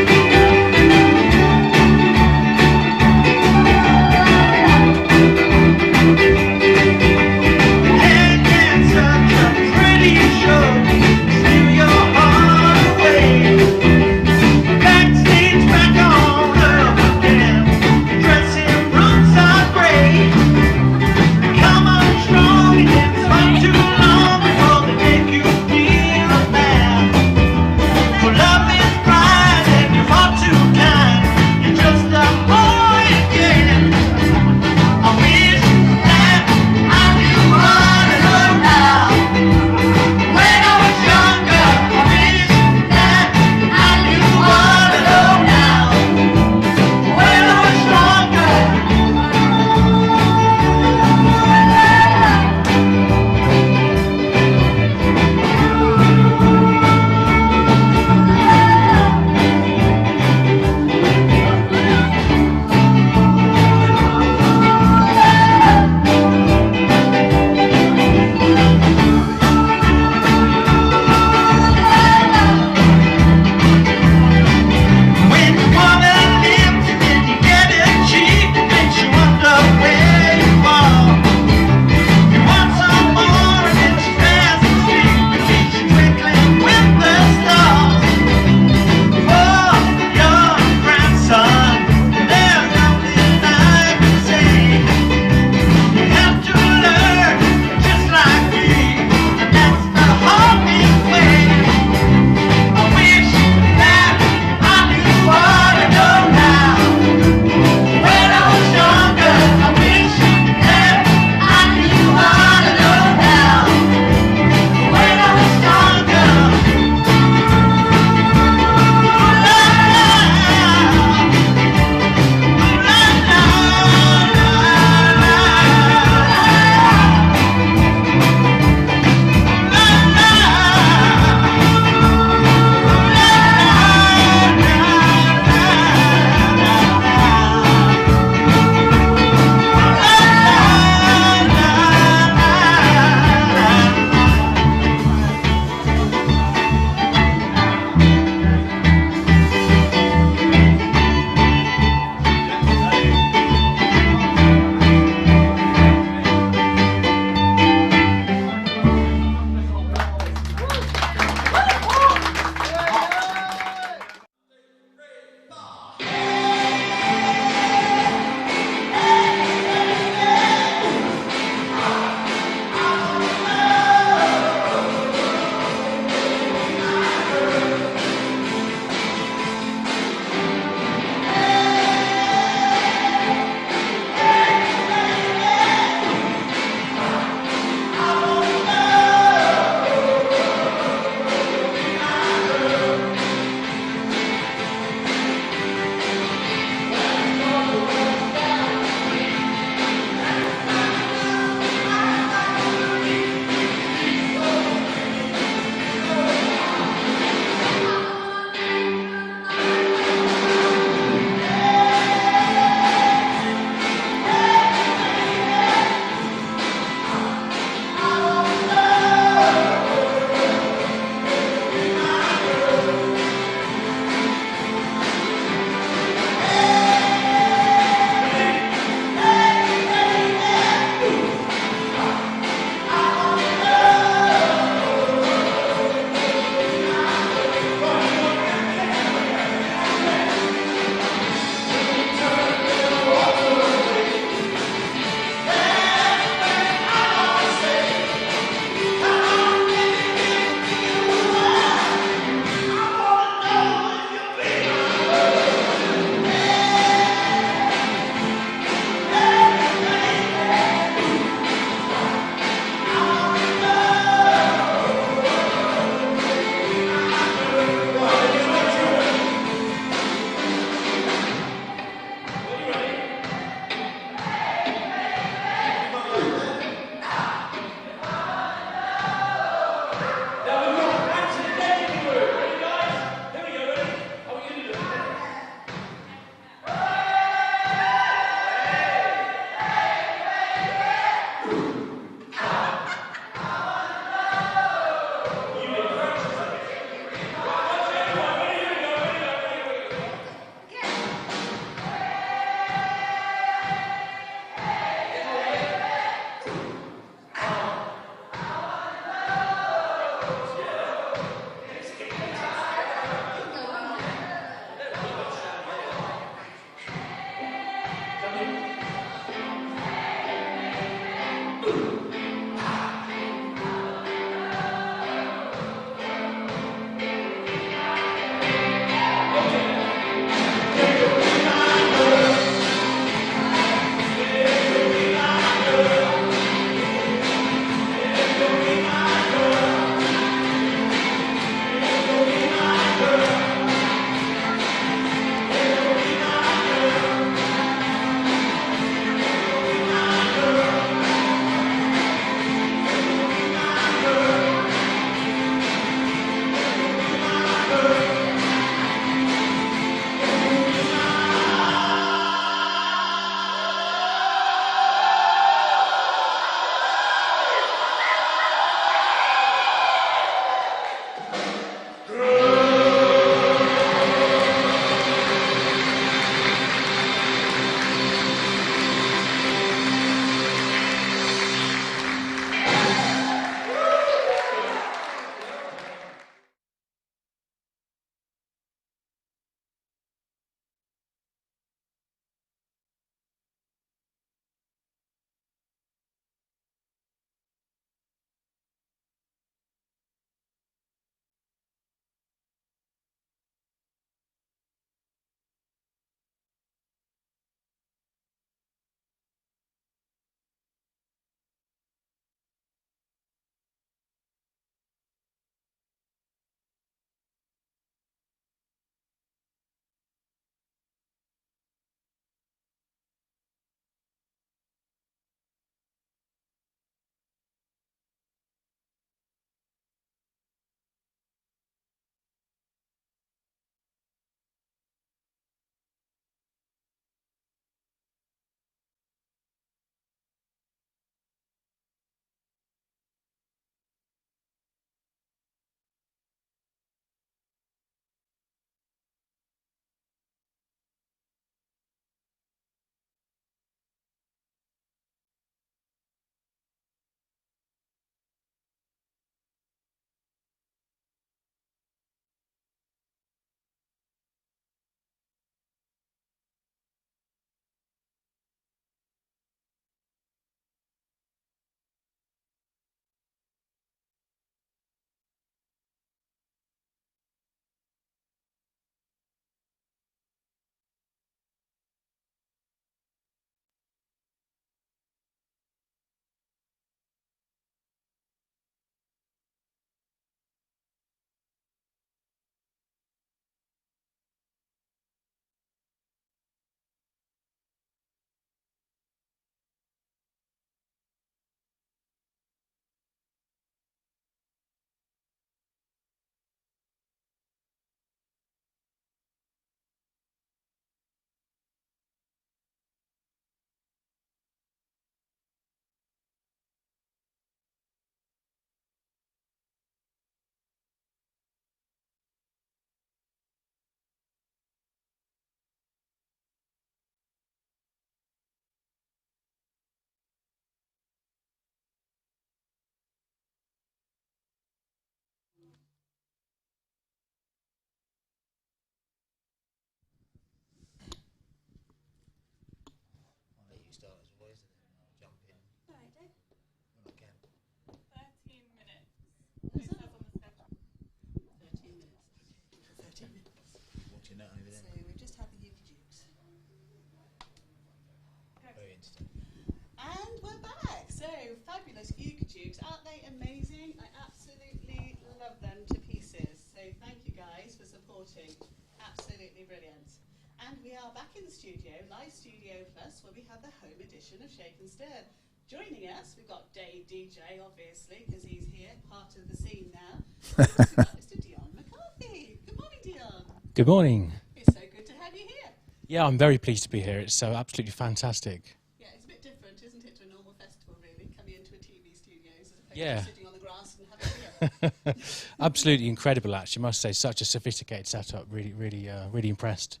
they amazing? I absolutely love them to pieces. So thank you guys for supporting. Absolutely brilliant. And we are back in the studio, Live Studio Plus, where we have the home edition of Shake and Stir. Joining us, we've got Dave DJ, obviously, because he's here, part of the scene now. We've got Mr. Dion McCarthy. Good morning, Dion. Good morning. It's so good to have you here. Yeah, I'm very pleased to be here. It's absolutely fantastic. Yeah, it's a bit different, isn't it, to a normal festival, really, coming into a TV studio as opposed Yeah. to sitting on the grass and having a beer. Absolutely incredible, actually. I must say, such a sophisticated setup. Really, really impressed.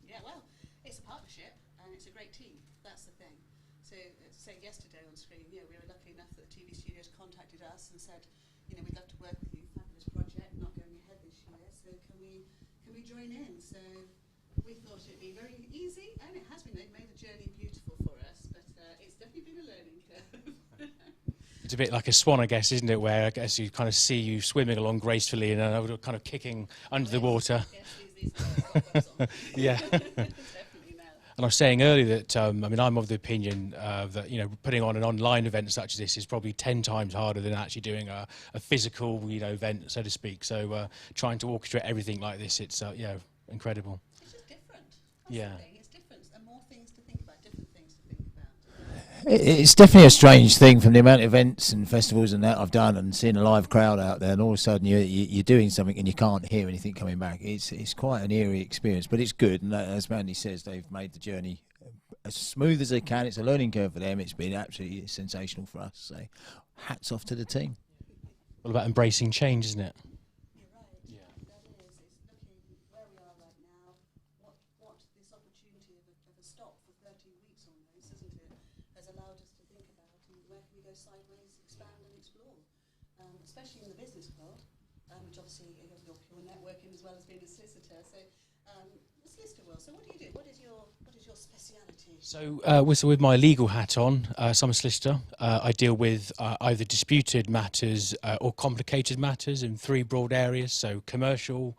Yeah, well, it's a partnership and it's a great team. That's the thing. So, to say yesterday on screen, we were lucky enough that the TV studios contacted us and said, we'd love to work with you. Fabulous project, not going ahead this year. So can we join in? So we thought it'd be very easy, and it has been. They've made the journey beautiful for us, but it's definitely been a learning curve. It's a bit like a swan, I guess, isn't it? Where I guess you kind of see you swimming along gracefully and kind of kicking under the water. Yeah. And I was saying earlier that I'm of the opinion that putting on an online event such as this is probably 10 times harder than actually doing a physical event, so to speak. So trying to orchestrate everything like this, it's incredible. It's just different. That's Yeah. the thing. It's different, and more things to think about, different things to think about. It's definitely a strange thing from the amount of events and festivals and that I've done, and seeing a live crowd out there, and all of a sudden you're doing something and you can't hear anything coming back. It's quite an eerie experience, but it's good. And as Mandy says, they've made the journey as smooth as they can. It's a learning curve for them. It's been absolutely sensational for us. So hats off to the team. All about embracing change, isn't it? You're right. Yeah. That is. It's looking where we are right now, what this opportunity of a stop for 13 weeks almost, isn't it, has allowed us to think about, and where can we go sideways, expand and explore, especially in the business world, which obviously you're networking as well as being a solicitor. So the solicitor world. So what do you do? What is your speciality? So with my legal hat on, so I'm a solicitor. I deal with either disputed matters or complicated matters in 3 broad areas, so commercial,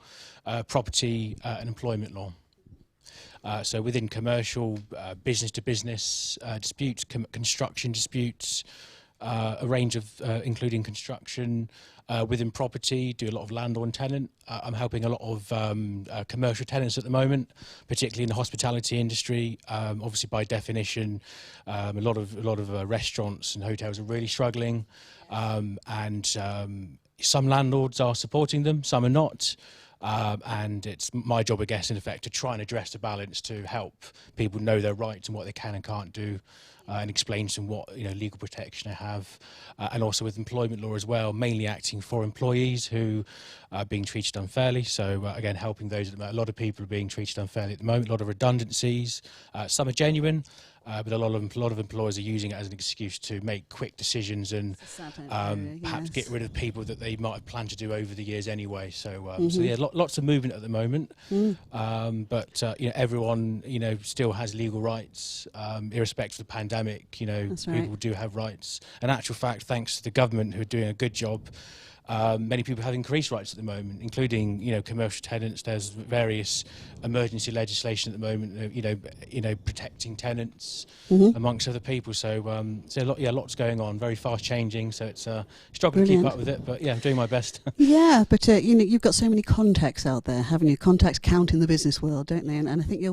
property and employment law. So within commercial, business-to-business disputes, construction disputes, a range of including construction. Within property, do a lot of landlord and tenant. I'm helping a lot of commercial tenants at the moment, particularly in the hospitality industry. Obviously, by definition, a lot of restaurants and hotels are really struggling, and some landlords are supporting them, some are not. And it's my job, I guess, in effect, to try and address the balance to help people know their rights and what they can and can't do, and explain to them what legal protection they have, and also with employment law as well, mainly acting for employees who are being treated unfairly. So again, helping those. A lot of people are being treated unfairly at the moment. A lot of redundancies. Some are genuine. But a lot of employers are using it as an excuse to make quick decisions and perhaps get rid of people that they might have planned to do over the years anyway. So, so yeah, lots of movement at the moment. But everyone still has legal rights, irrespective of the pandemic. People do have rights. In actual fact, thanks to the government who are doing a good job. Many people have increased rights at the moment, including commercial tenants. There's various emergency legislation at the moment, protecting tenants amongst other people. So, lots going on. Very fast changing. So it's struggling to keep up with it, but yeah, I'm doing my best. Yeah, but you've got so many contacts out there, haven't you? Contacts count in the business world, don't they? And I think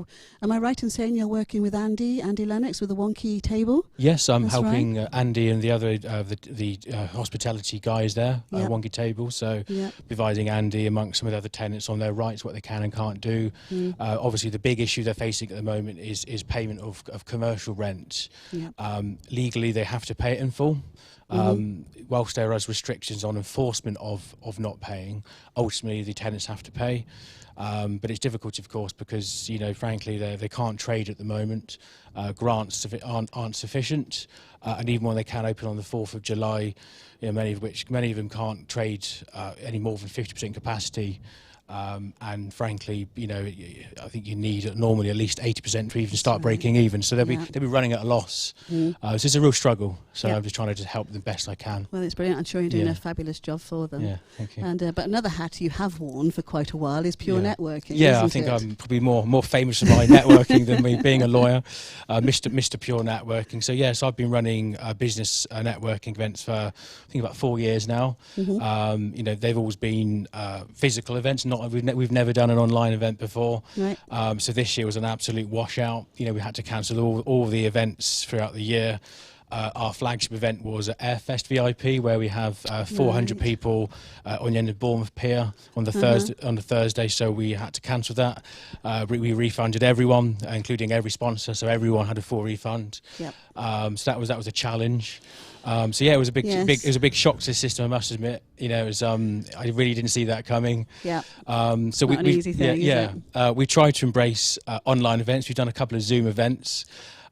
am I right in saying you're working with Andy Lennox with the Wonky Table? Yes, I'm That's helping right. Andy and the other the hospitality guys there, Yep. Wonky Table. So Yep. advising Andy amongst some of the other tenants on their rights, what they can and can't do. Obviously, the big issue they're facing at the moment is payment of commercial rent. Yep. Legally, they have to pay it in full. Whilst there is restrictions on enforcement of not paying, ultimately the tenants have to pay. But it's difficult, of course, because frankly they can't trade at the moment. Grants aren't sufficient, and even when they can open on the 4th of July, many of them can't trade any more than 50% capacity. And frankly, you know, I think you need normally at least 80% to even start breaking even. So they'll be running at a loss. So it's a real struggle. So I'm just trying to just help them best I can. Well, it's brilliant. I'm sure you're doing a fabulous job for them. Yeah, thank you. And but another hat you have worn for quite a while is Pure Networking. Yeah, I think I'm probably more famous for my networking than me being a lawyer. Mr. Pure Networking. So yes, I've been running business networking events for I think about 4 years now. You know, they've always been physical events. We've never done an online event before. Right. So this year was an absolute washout. You know, we had to cancel all the events throughout the year. Our flagship event was at Airfest VIP, where we have 400 people on the end of Bournemouth Pier on the Thursday. So we had to cancel that. We refunded everyone, including every sponsor. So everyone had a full refund. Yep. So that was a challenge. So yeah, it was a big shock to the system, I must admit. You know, it was, I really didn't see that coming. Yeah. So not an easy thing, we tried to embrace online events. We've done a couple of Zoom events.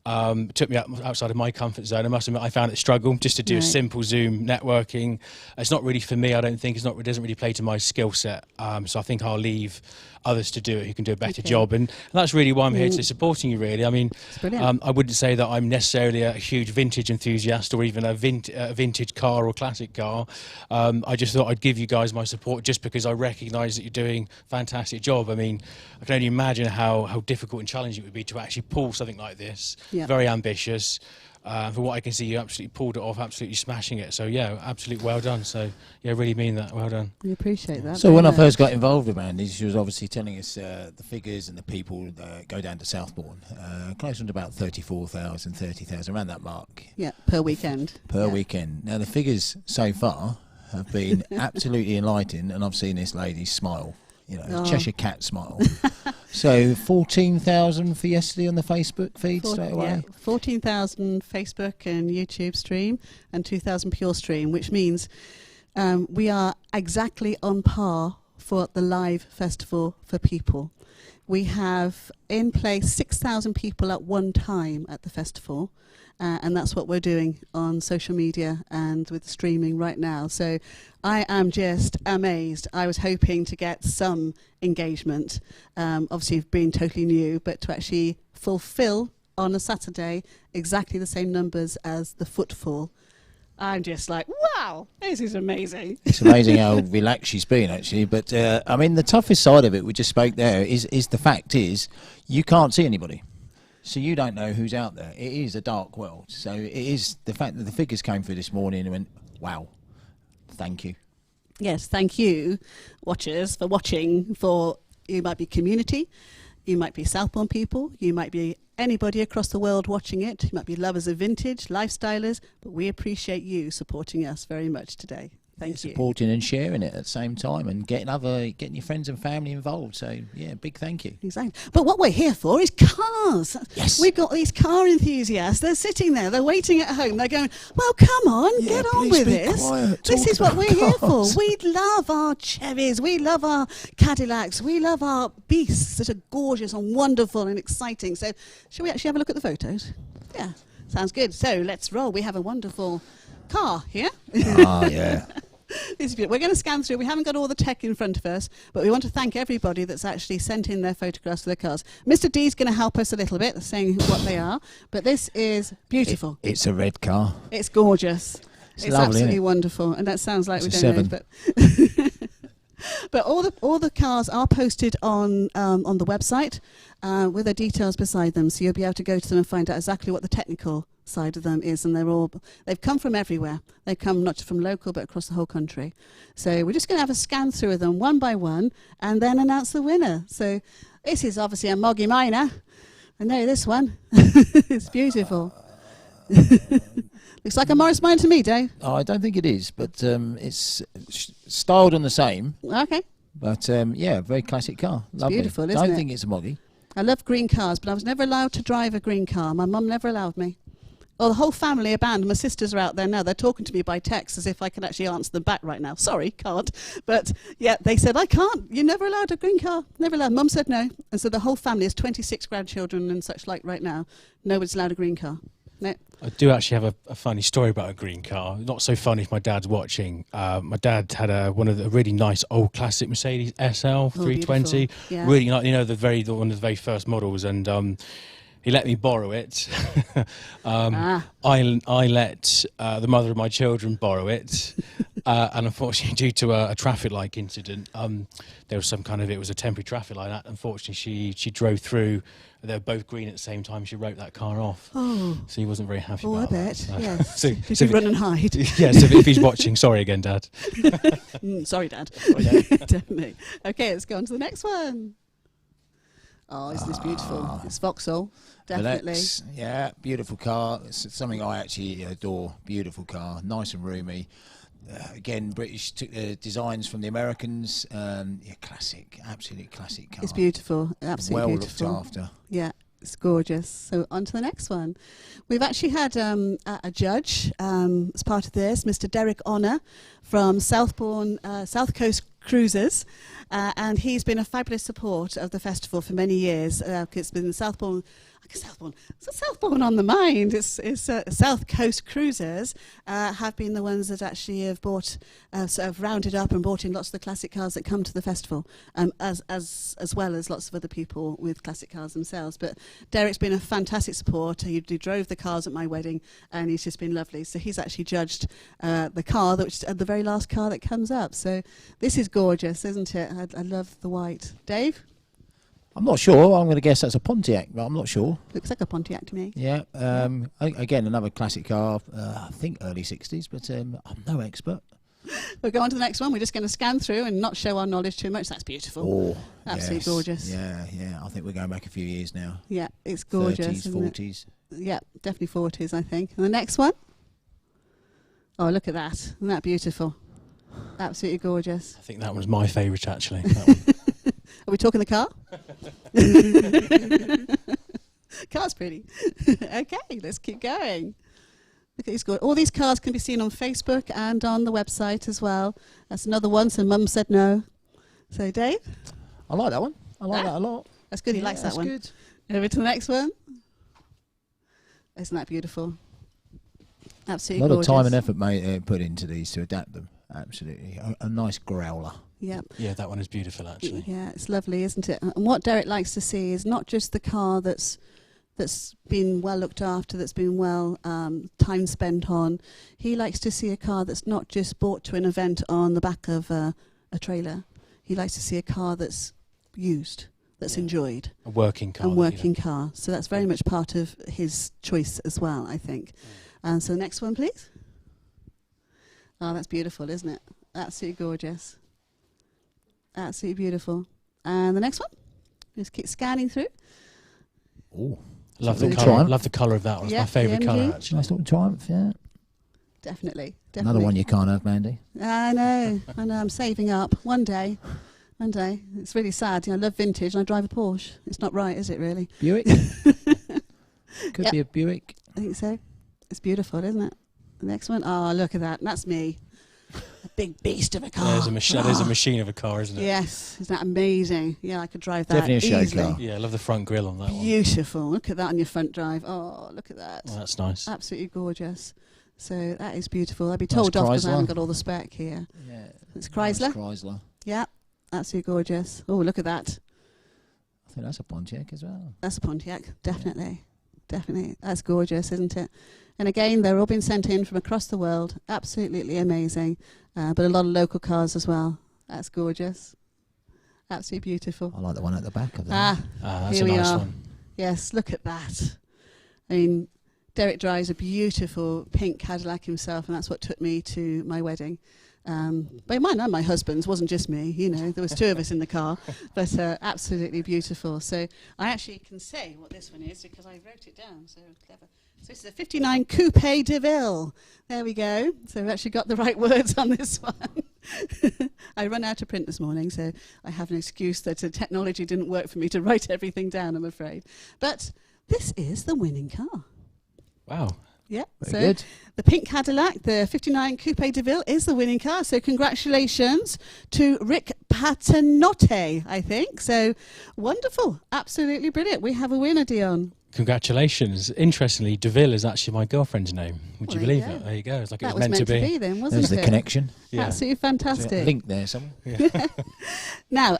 Took me outside of my comfort zone. I must admit, I found it a struggle just to do a simple Zoom networking. It's not really for me. I don't think it doesn't really play to my skill set. So I think I'll leave others to do it who can do a better job, and that's really why I'm here today, supporting you. Really, I mean, I wouldn't say that I'm necessarily a huge vintage enthusiast or even a vintage car or classic car. I just thought I'd give you guys my support just because I recognise that you're doing a fantastic job. I mean, I can only imagine how difficult and challenging it would be to actually pull something like this. Very ambitious. For what I can see, you absolutely pulled it off, absolutely smashing it. So yeah, absolutely well done. So yeah, really mean that. Well done. We appreciate that. So when I first got involved with Mandy, she was obviously telling us the figures and the people that go down to Southbourne, close to about 34,000, 30,000, around that mark. Yeah, per weekend. Per weekend. Now the figures so far have been absolutely enlightening, and I've seen this lady smile. You know, Cheshire Cat smile. So 14,000 for yesterday on the Facebook feed straight away? Yeah, 14,000 Facebook and YouTube stream and 2,000 Pure stream, which means we are exactly on par for the live festival for people. We have in place 6,000 people at one time at the festival. And that's what we're doing on social media and with streaming right now. So I am just amazed. I was hoping to get some engagement, obviously being totally new, but to actually fulfill on a Saturday exactly the same numbers as the footfall. I'm just like, wow, this is amazing. It's amazing how relaxed she's been, actually. But, I mean, the toughest side of it, we just spoke there, is the fact is you can't see anybody. So you don't know who's out there. It is a dark world. So it is the fact that the figures came through this morning and went, wow, thank you. Yes, thank you, watchers, for watching. For you might be community, you might be Southbourne people, you might be anybody across the world watching it. You might be lovers of vintage, lifestylers, but we appreciate you supporting us very much today. Thank you. Supporting and sharing it at the same time and getting your friends and family involved. So, yeah, big thank you. Exactly. But what we're here for is cars. Yes. We've got these car enthusiasts. They're sitting there. They're waiting at home. They're going, well, come on, get on with this. This is what we're here for. We love our Chevys. We love our Cadillacs. We love our beasts that are gorgeous and wonderful and exciting. So shall we actually have a look at the photos? Yeah, sounds good. So let's roll. We have a wonderful car here. Ah, yeah. We're going to scan through. We haven't got all the tech in front of us, but we want to thank everybody that's actually sent in their photographs of their cars. Mr. D's going to help us a little bit, saying what they are, but this is beautiful. It's a red car. It's gorgeous. It's lovely, absolutely wonderful, and that sounds like it's we don't know, but but all the cars are posted on the website with their details beside them, so you'll be able to go to them and find out exactly what the technical side of them is, and they've come from everywhere. They've come not just from local but across the whole country. So we're just going to have a scan through of them one by one and then announce the winner. So this is obviously a Moggy Minor. I know this one. It's beautiful. Looks like a Morris Minor to me, Dave. Oh, I don't think it is, but it's styled on the same. Okay. But yeah, very classic car. Lovely. Beautiful, isn't it? Don't think it's a Moggy. I love green cars, but I was never allowed to drive a green car. My mum never allowed me. Well, the whole family are banned. My sisters are out there now. They're talking to me by text as if I can actually answer them back right now. Sorry, can't. But yeah, they said, I can't. You're never allowed a green car. Never allowed. Mum said no. And so the whole family has 26 grandchildren and such like right now. Nobody's allowed a green car. No. I do actually have a funny story about a green car. Not so funny if my dad's watching. My dad had one of the really nice old classic Mercedes SL 320. Yeah. Really, one of the very first models, and he let me borrow it. I let the mother of my children borrow it, and unfortunately, due to a traffic light incident, there was it was a temporary traffic light. Unfortunately, she drove through. They were both green at the same time. She wrote that car off. Oh. So he wasn't very happy Oh, about I bet. that. Yes. So, Did you run and hide? Yes, if he's watching, sorry again, Dad. Sorry, Dad. Definitely. Okay, let's go on to the next one. Oh, isn't this beautiful? It's Vauxhall, definitely. Relax. Yeah, beautiful car. It's something I actually adore. Beautiful car, nice and roomy. Again, British took the designs from the Americans. Classic, absolutely classic car. It's beautiful, absolutely well beautiful. looked after. Yeah, it's gorgeous. So on to the next one. We've actually had a judge as part of this, Mr. Derek Honour from South Coast Cruises, and he's been a fabulous support of the festival for many years. It's been Southbourne on the mind. It's South Coast Cruises have been the ones that actually have bought, sort of rounded up and brought in lots of the classic cars that come to the festival, as well as lots of other people with classic cars themselves. But Derek's been a fantastic support. He drove the cars at my wedding, and he's just been lovely. So he's actually judged the car, which is the very last car that comes up. So this is gorgeous, isn't it? I love the white. Dave? I'm not sure. I'm going to guess that's a Pontiac, but I'm not sure. Looks like a Pontiac to me. Yeah. Again, another classic car. I think early 60s, but I'm no expert. We'll go on to the next one. We're just going to scan through and not show our knowledge too much. That's beautiful. Oh, absolutely yes. gorgeous. Yeah. I think we're going back a few years now. Yeah, it's gorgeous. 30s, 40s. Yeah, definitely 40s, I think. And the next one? Oh, look at that. Isn't that beautiful? Absolutely gorgeous. I think that was my favourite, actually. Are we talking the car? Car's pretty. Okay, let's keep going. Look at these good. All these cars can be seen on Facebook and on the website as well. That's another one, so Mum said no. So, Dave? I like that one. I like that a lot. That's good, he likes that one. That's good. Over to the next one. Isn't that beautiful? Absolutely a lot gorgeous. of time and effort put into these to adapt them. Absolutely. A nice growler. Yep. Yeah, that one is beautiful, actually. Yeah, it's lovely, isn't it? And what Derek likes to see is not just the car that's been well looked after, that's been well time spent on. He likes to see a car that's not just brought to an event on the back of a trailer. He likes to see a car that's used, that's enjoyed. A working car. A working car. So that's very much part of his choice as well, I think. So the next one, please. Oh, that's beautiful, isn't it? Absolutely gorgeous. Absolutely beautiful. And the next one. Just keep scanning through. Oh, love the colour. Love the colour of that one. It's my favourite colour, actually. Nice little Triumph, yeah. Definitely. Another one you can't have, Mandy. I know. I'm saving up. One day. It's really sad. I love vintage and I drive a Porsche. It's not right, is it, really? Buick? Could be a Buick. I think so. It's beautiful, isn't it? The next one. Oh, look at that. That's me. A big beast of a car. There's a machine of a car, isn't it? Yes. Isn't that amazing? Yeah, I could drive that Definitely a show easily. car. Yeah, I love the front grille on that one. Beautiful. Look at that on your front drive. Oh, look at that. Oh, that's nice. Absolutely gorgeous. So that is beautiful. I'd be told off because I haven't got all the spec here. Yeah. It's Chrysler. Nice Chrysler. Yeah. Absolutely gorgeous. Oh, look at that. I think that's a Pontiac as well. That's a Pontiac. Definitely. Definitely. That's gorgeous, isn't it? And again, they're all been sent in from across the world. Absolutely amazing. But a lot of local cars as well. That's gorgeous. Absolutely beautiful. I like the one at the back of that. That's here a we nice are. one. Yes, look at that. I mean, Derek drives a beautiful pink Cadillac himself, and that's what took me to my wedding. By mine and my husband's, wasn't just me, there was two of us in the car, but absolutely beautiful. So I actually can say what this one is because I wrote it down, so clever. So this is a 59 Coupe de Ville. There we go. So we've actually got the right words on this one. I ran out of print this morning, so I have an excuse that the technology didn't work for me to write everything down, I'm afraid. But this is the winning car. Wow. Yeah, Very good. The pink Cadillac, the 59 Coupe de Ville, is the winning car. So congratulations to Rick Paternotte, I think. So wonderful. Absolutely brilliant. We have a winner, Dion. Congratulations. Interestingly, DeVille is actually my girlfriend's name. Would you Well, believe there you it? go. There you go. It's like That it was meant to be then, wasn't There's it? the connection. Yeah. Absolutely There's a fantastic. link there somewhere. Now,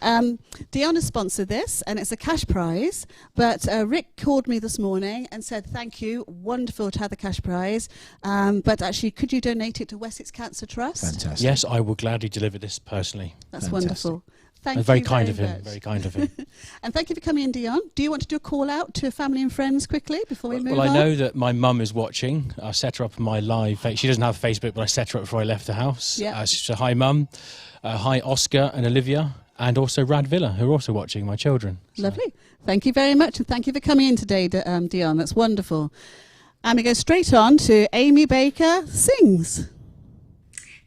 Dion has sponsored this, and it's a cash prize. But Rick called me this morning and said, thank you, wonderful to have the cash prize. But actually, could you donate it to Wessex Cancer Trust? Fantastic. Yes, I will gladly deliver this personally. That's Fantastic. wonderful. Thank Very you kind very of him. much. Very kind of him. And thank you for coming in, Dion. Do you want to do a call out to family and friends quickly before we move Well, I on? know that my mum is watching. I set her up on my live. She doesn't have Facebook, but I set her up before I left the house. Yeah. She said, hi, Mum. Hi, Oscar and Olivia. And also Rad Villa, who are also watching, my children. So. Lovely. Thank you very much, and thank you for coming in today, Dion. That's wonderful. And we go straight on to Amy Baker Sings.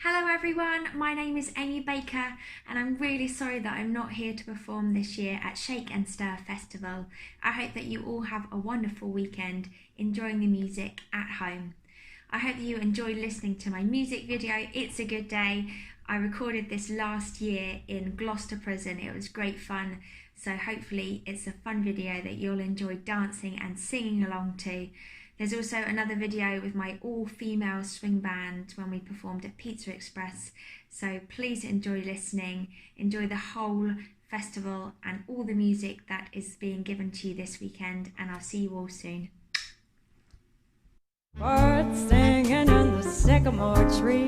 Hello everyone, my name is Amy Baker and I'm really sorry that I'm not here to perform this year at Shake and Stir Festival. I hope that you all have a wonderful weekend enjoying the music at home. I hope that you enjoy listening to my music video, It's a Good Day. I recorded this last year in Gloucester Prison. It was great fun, so hopefully it's a fun video that you'll enjoy dancing and singing along to. There's also another video with my all-female swing band when we performed at Pizza Express. So please enjoy listening, enjoy the whole festival and all the music that is being given to you this weekend, and I'll see you all soon. Birds singing in the sycamore tree,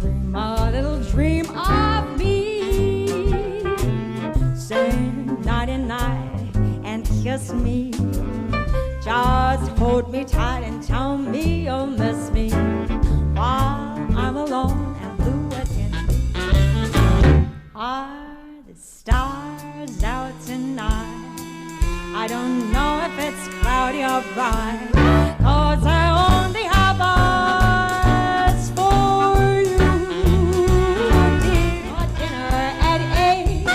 dream a little dream of me. Sing nighty night and kiss me. Just hold me tight and tell me you'll miss me while I'm alone and blue again. Are the stars out tonight? I don't know if it's cloudy or bright, 'cause I only have eyes for you. Dear dinner at 8.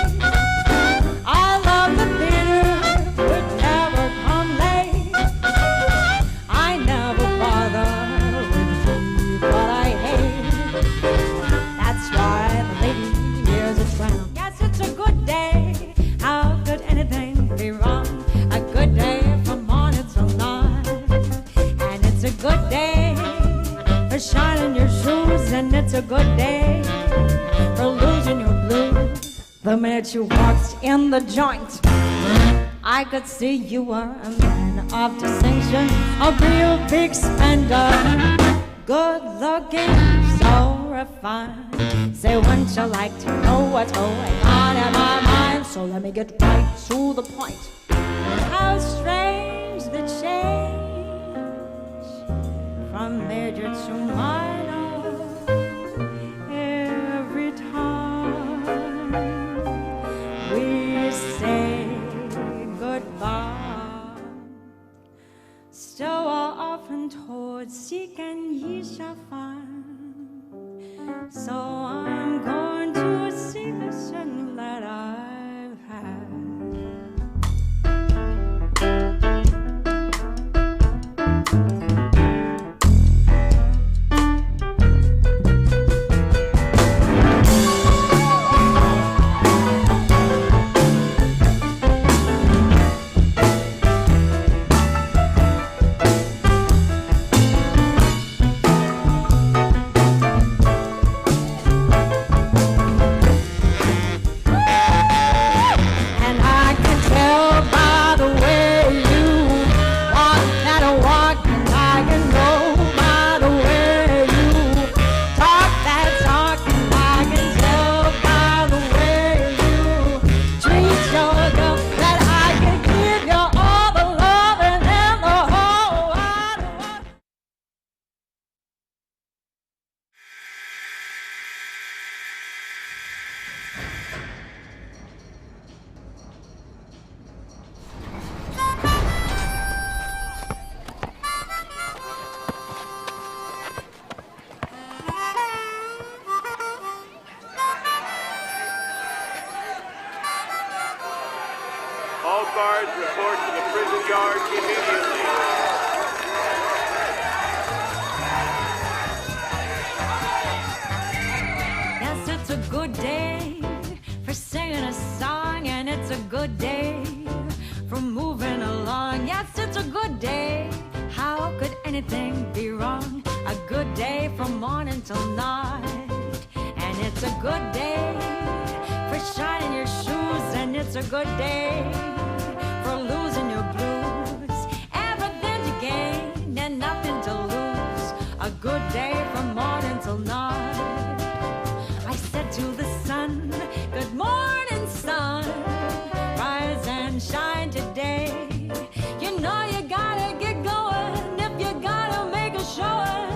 I love the theater, would never come late. I never bother with you, but I hate. That's why the lady here's a tramp. Yes, it's a good day. How could anything be wrong? A good day from morning till night. And it's a good day for shining your shoes. And it's a good day for losing your blues. The minute you walked in the joint, I could see you were a man of distinction, a real big spender, good looking, so refined. Say, wouldn't you like to know what's going on in my mind? So let me get right to the point. How strange the change from major to minor every time we say goodbye. So often told, seek and ye shall find. So I'm going to seek the sin that I've had. And I can tell by the way you walk that walk, and I can know by the way you talk that talk, and I can tell by the way you treat your girl that I can give you all the loving in the whole wide world. All cars report to the prison yard immediately. Yes, it's a good day for singing a song, and it's a good day for moving along. Yes, it's good day. How could anything be wrong? A good day from morning till night. And it's a good day for shining your shoes. And it's a good day for losing your blues. Everything to gain and nothing to lose. A good day from morning till night. I said to the sun, good morning, sun. Rise and shine today. You know you gotta get going if you gotta make a showing.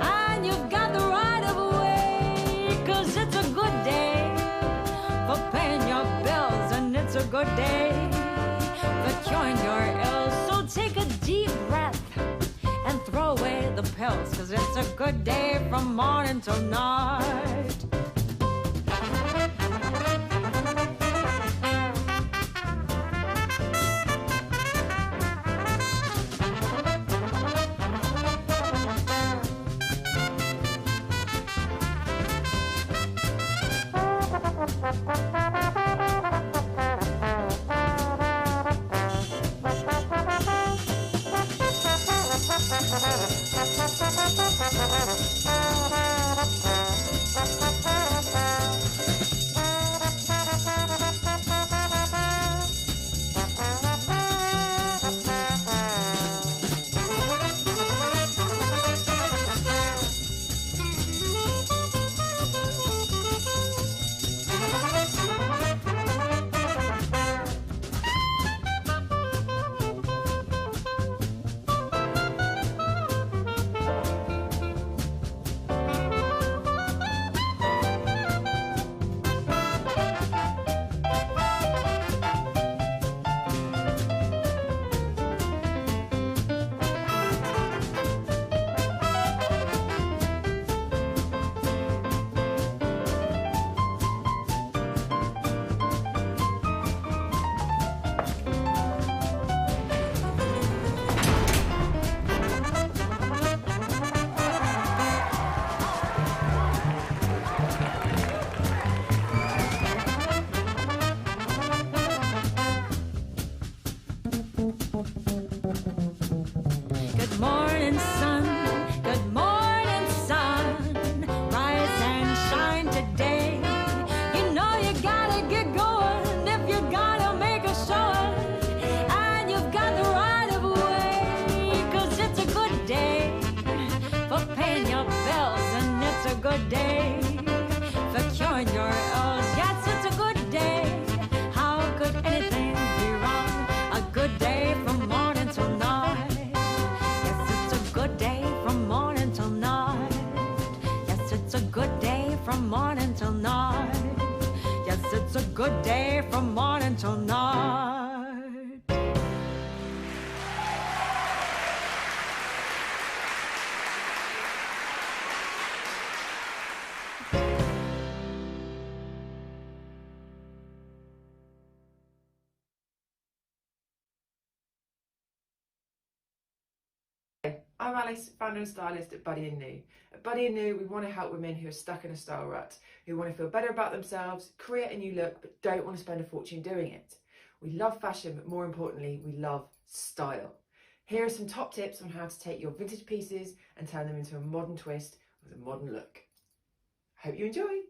And you've got the right of way, 'cause it's a good day for paying your bills. And it's a good day for curing your ills. So take a deep breath and throw away the pills, 'cause it's a good day from morning till night. Good morning, sun. Good morning, sun. Rise and shine today. You know you gotta get going if you gotta make a showing. And you've got the right of way, 'cause it's a good day for paying your bills. And it's a good day for curing your ills. Yes, it's a good day. How could anything be wrong? A good day from morning till night. Good day from morning till night. Yes, it's a good day from morning till night. Yes, it's a good day from morning till night. I'm Alice, founder and stylist at Buddy & New. At Buddy & New, we want to help women who are stuck in a style rut, who want to feel better about themselves, create a new look, but don't want to spend a fortune doing it. We love fashion, but more importantly, we love style. Here are some top tips on how to take your vintage pieces and turn them into a modern twist with a modern look. Hope you enjoy.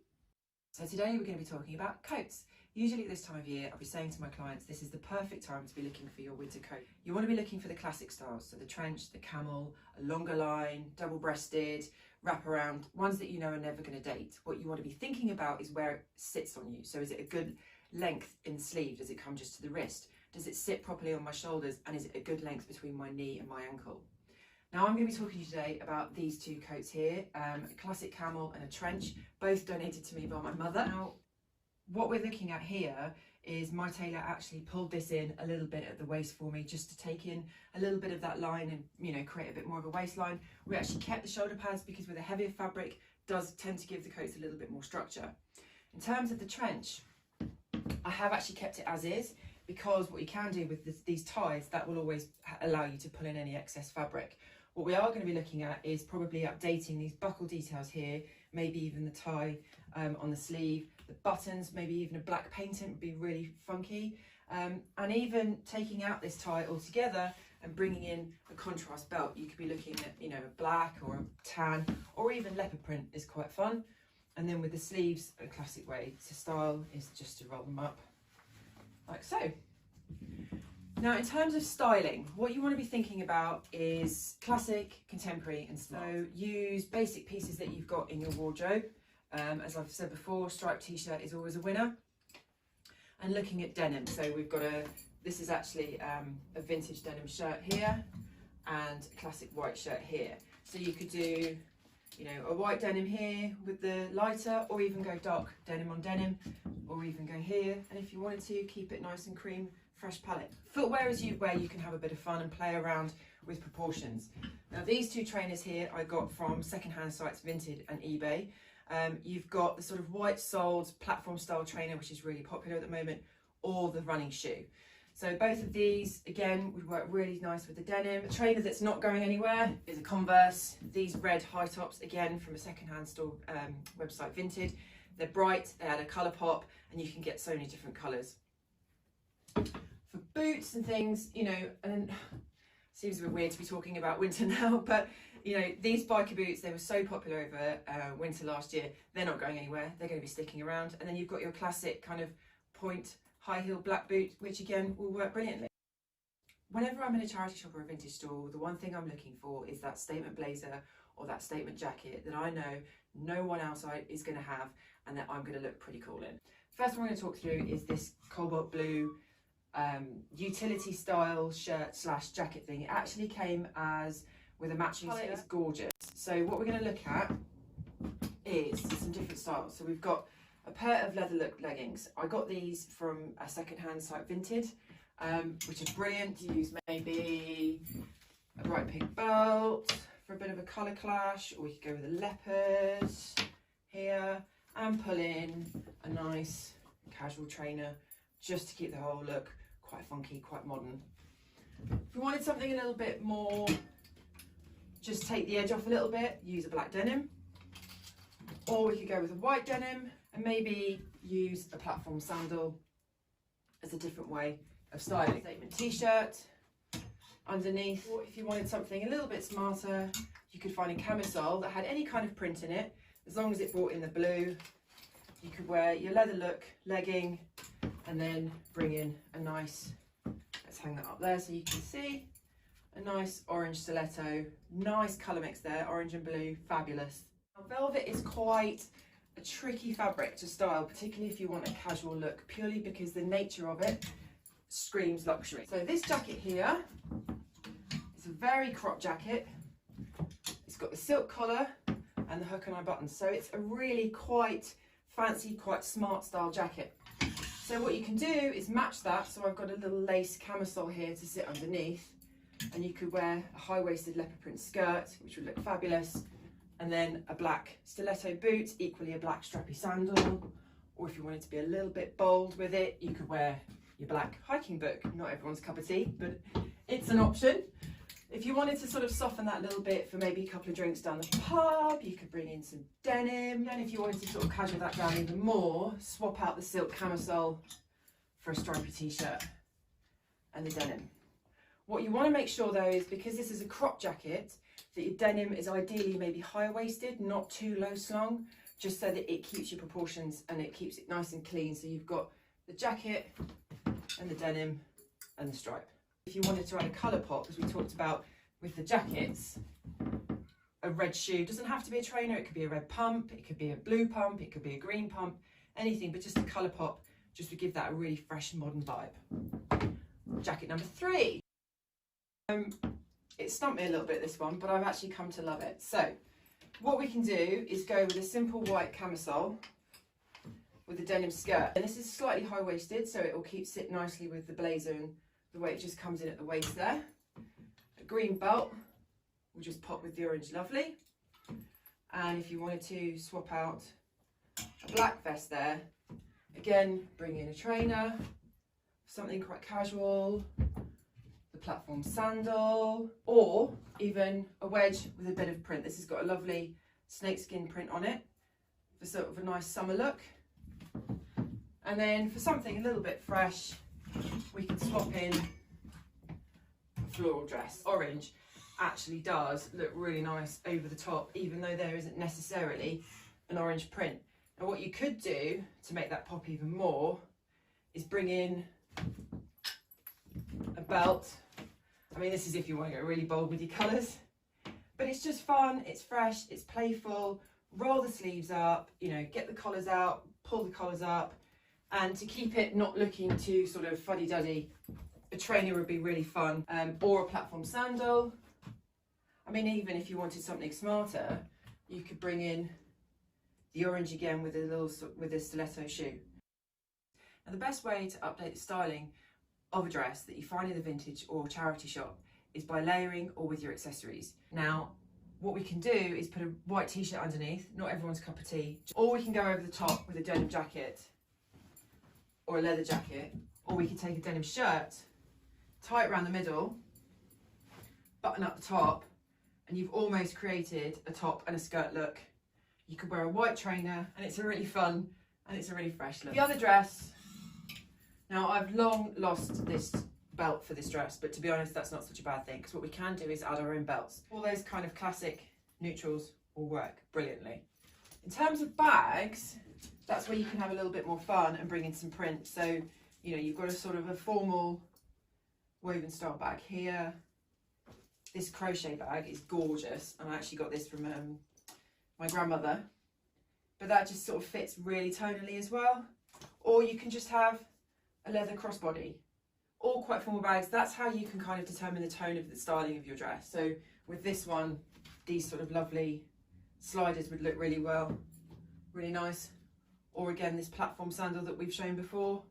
So today we're going to be talking about coats. Usually at this time of year, I'll be saying to my clients, this is the perfect time to be looking for your winter coat. You want to be looking for the classic styles, so the trench, the camel, a longer line, double-breasted, wraparound, ones that you know are never going to date. What you want to be thinking about is where it sits on you. So is it a good length in the sleeve? Does it come just to the wrist? Does it sit properly on my shoulders? And is it a good length between my knee and my ankle? Now I'm going to be talking to you today about these two coats here, a classic camel and a trench, both donated to me by my mother. Now, what we're looking at here is my tailor actually pulled this in a little bit at the waist for me, just to take in a little bit of that line and, you know, create a bit more of a waistline. We actually kept the shoulder pads because with a heavier fabric does tend to give the coats a little bit more structure. In terms of the trench, I have actually kept it as is, because what you can do with these ties, that will always allow you to pull in any excess fabric. What we are going to be looking at is probably updating these buckle details here, maybe even the tie on the sleeve, the buttons, maybe even a black painting would be really funky, and even taking out this tie altogether and bringing in a contrast belt. You could be looking at, you know, a black or a tan, or even leopard print is quite fun. And then with the sleeves, a classic way to style is just to roll them up like so. Now, in terms of styling, what you want to be thinking about is classic, contemporary and smart. So use basic pieces that you've got in your wardrobe. As I've said before, striped t-shirt is always a winner. And looking at denim, so we've got this is actually a vintage denim shirt here and a classic white shirt here. So you could do, you know, a white denim here with the lighter, or even go dark denim on denim, or even go here. And if you wanted to, keep it nice and cream, fresh palette. Footwear is where you can have a bit of fun and play around with proportions. Now, these two trainers here I got from secondhand sites Vinted and eBay. You've got the sort of white-soled platform style trainer, which is really popular at the moment, or the running shoe. So both of these, again, would work really nice with the denim. A trainer that's not going anywhere is a Converse. These red high tops, again, from a secondhand store website Vinted. They're bright, they add a colour pop, and you can get so many different colours. For boots and things, you know, and seems a bit weird to be talking about winter now, but you know, these biker boots, they were so popular over winter last year. They're not going anywhere. They're going to be sticking around. And then you've got your classic kind of point high heel black boot, which again will work brilliantly. Whenever I'm in a charity shop or a vintage store, the one thing I'm looking for is that statement blazer or that statement jacket that I know no one else is going to have and that I'm going to look pretty cool in. First one I'm going to talk through is this cobalt blue utility style shirt / jacket thing. It actually came as with a matching set. It's gorgeous. So what we're going to look at is some different styles. So we've got a pair of leather look leggings. I got these from a second-hand site Vinted, which are brilliant to use maybe a bright pink belt for a bit of a colour clash, or we could go with a leopard here and pull in a nice casual trainer just to keep the whole look quite funky, quite modern. If we wanted something a little bit more, just take the edge off a little bit, use a black denim, or we could go with a white denim and maybe use a platform sandal as a different way of styling. Statement t-shirt underneath, or if you wanted something a little bit smarter, you could find a camisole that had any kind of print in it, as long as it brought in the blue. You could wear your leather look legging and then bring in a nice, let's hang that up there so you can see, a nice orange stiletto, nice colour mix there, orange and blue, fabulous. Now, velvet is quite a tricky fabric to style, particularly if you want a casual look, purely because the nature of it screams luxury. So this jacket here is a very cropped jacket. It's got the silk collar and the hook and eye buttons, so it's a really quite fancy, quite smart style jacket. So what you can do is match that. So I've got a little lace camisole here to sit underneath, and you could wear a high-waisted leopard print skirt, which would look fabulous, and then a black stiletto boot, equally a black strappy sandal, or if you wanted to be a little bit bold with it, you could wear your black hiking book. Not everyone's cup of tea, but it's an option. If you wanted to sort of soften that a little bit for maybe a couple of drinks down the pub, you could bring in some denim. And if you wanted to sort of casual that down even more, swap out the silk camisole for a stripy t-shirt and the denim. What you want to make sure though is, because this is a crop jacket, that your denim is ideally maybe high-waisted, not too low slung, just so that it keeps your proportions and it keeps it nice and clean. So you've got the jacket and the denim and the stripe. If you wanted to add a colour pop, as we talked about with the jackets, a red shoe, doesn't have to be a trainer, it could be a red pump, it could be a blue pump, it could be a green pump, anything, but just a colour pop, just to give that a really fresh modern vibe. Jacket number 3. It stumped me a little bit, this one, but I've actually come to love it. So what we can do is go with a simple white camisole with a denim skirt, and this is slightly high-waisted, so it will keep sit nicely with the blazer and the way it just comes in at the waist there. A green belt will just pop with the orange lovely, and if you wanted to swap out a black vest there, again bring in a trainer, something quite casual, the platform sandal, or even a wedge with a bit of print. This has got a lovely snakeskin print on it for sort of a nice summer look. And then for something a little bit fresh, we can swap in a floral dress. Orange actually does look really nice over the top, even though there isn't necessarily an orange print. And what you could do to make that pop even more is bring in a belt. I mean, this is if you want to go really bold with your colours, but it's just fun, it's fresh, it's playful. Roll the sleeves up, you know, get the collars out, pull the collars up, and to keep it not looking too sort of fuddy-duddy, a trainer would be really fun, or a platform sandal. I mean, even if you wanted something smarter, you could bring in the orange again with a stiletto shoe. Now, the best way to update the styling of a dress that you find in the vintage or charity shop is by layering or with your accessories. Now, what we can do is put a white t-shirt underneath, not everyone's cup of tea, or we can go over the top with a denim jacket or a leather jacket, or we can take a denim shirt, tie it around the middle, button up the top, and you've almost created a top and a skirt look. You could wear a white trainer and it's a really fun and it's a really fresh look. The other dress, now I've long lost this belt for this dress, but to be honest, that's not such a bad thing, because what we can do is add our own belts. All those kind of classic neutrals will work brilliantly. In terms of bags, that's where you can have a little bit more fun and bring in some print. So, you know, you've got a sort of a formal woven style bag here. This crochet bag is gorgeous, and I actually got this from my grandmother, but that just sort of fits really tonally as well. Or you can just have a leather crossbody. All quite formal bags. That's how you can kind of determine the tone of the styling of your dress. So with this one, these sort of lovely sliders would look really well, really nice. Or again, this platform sandal that we've shown before,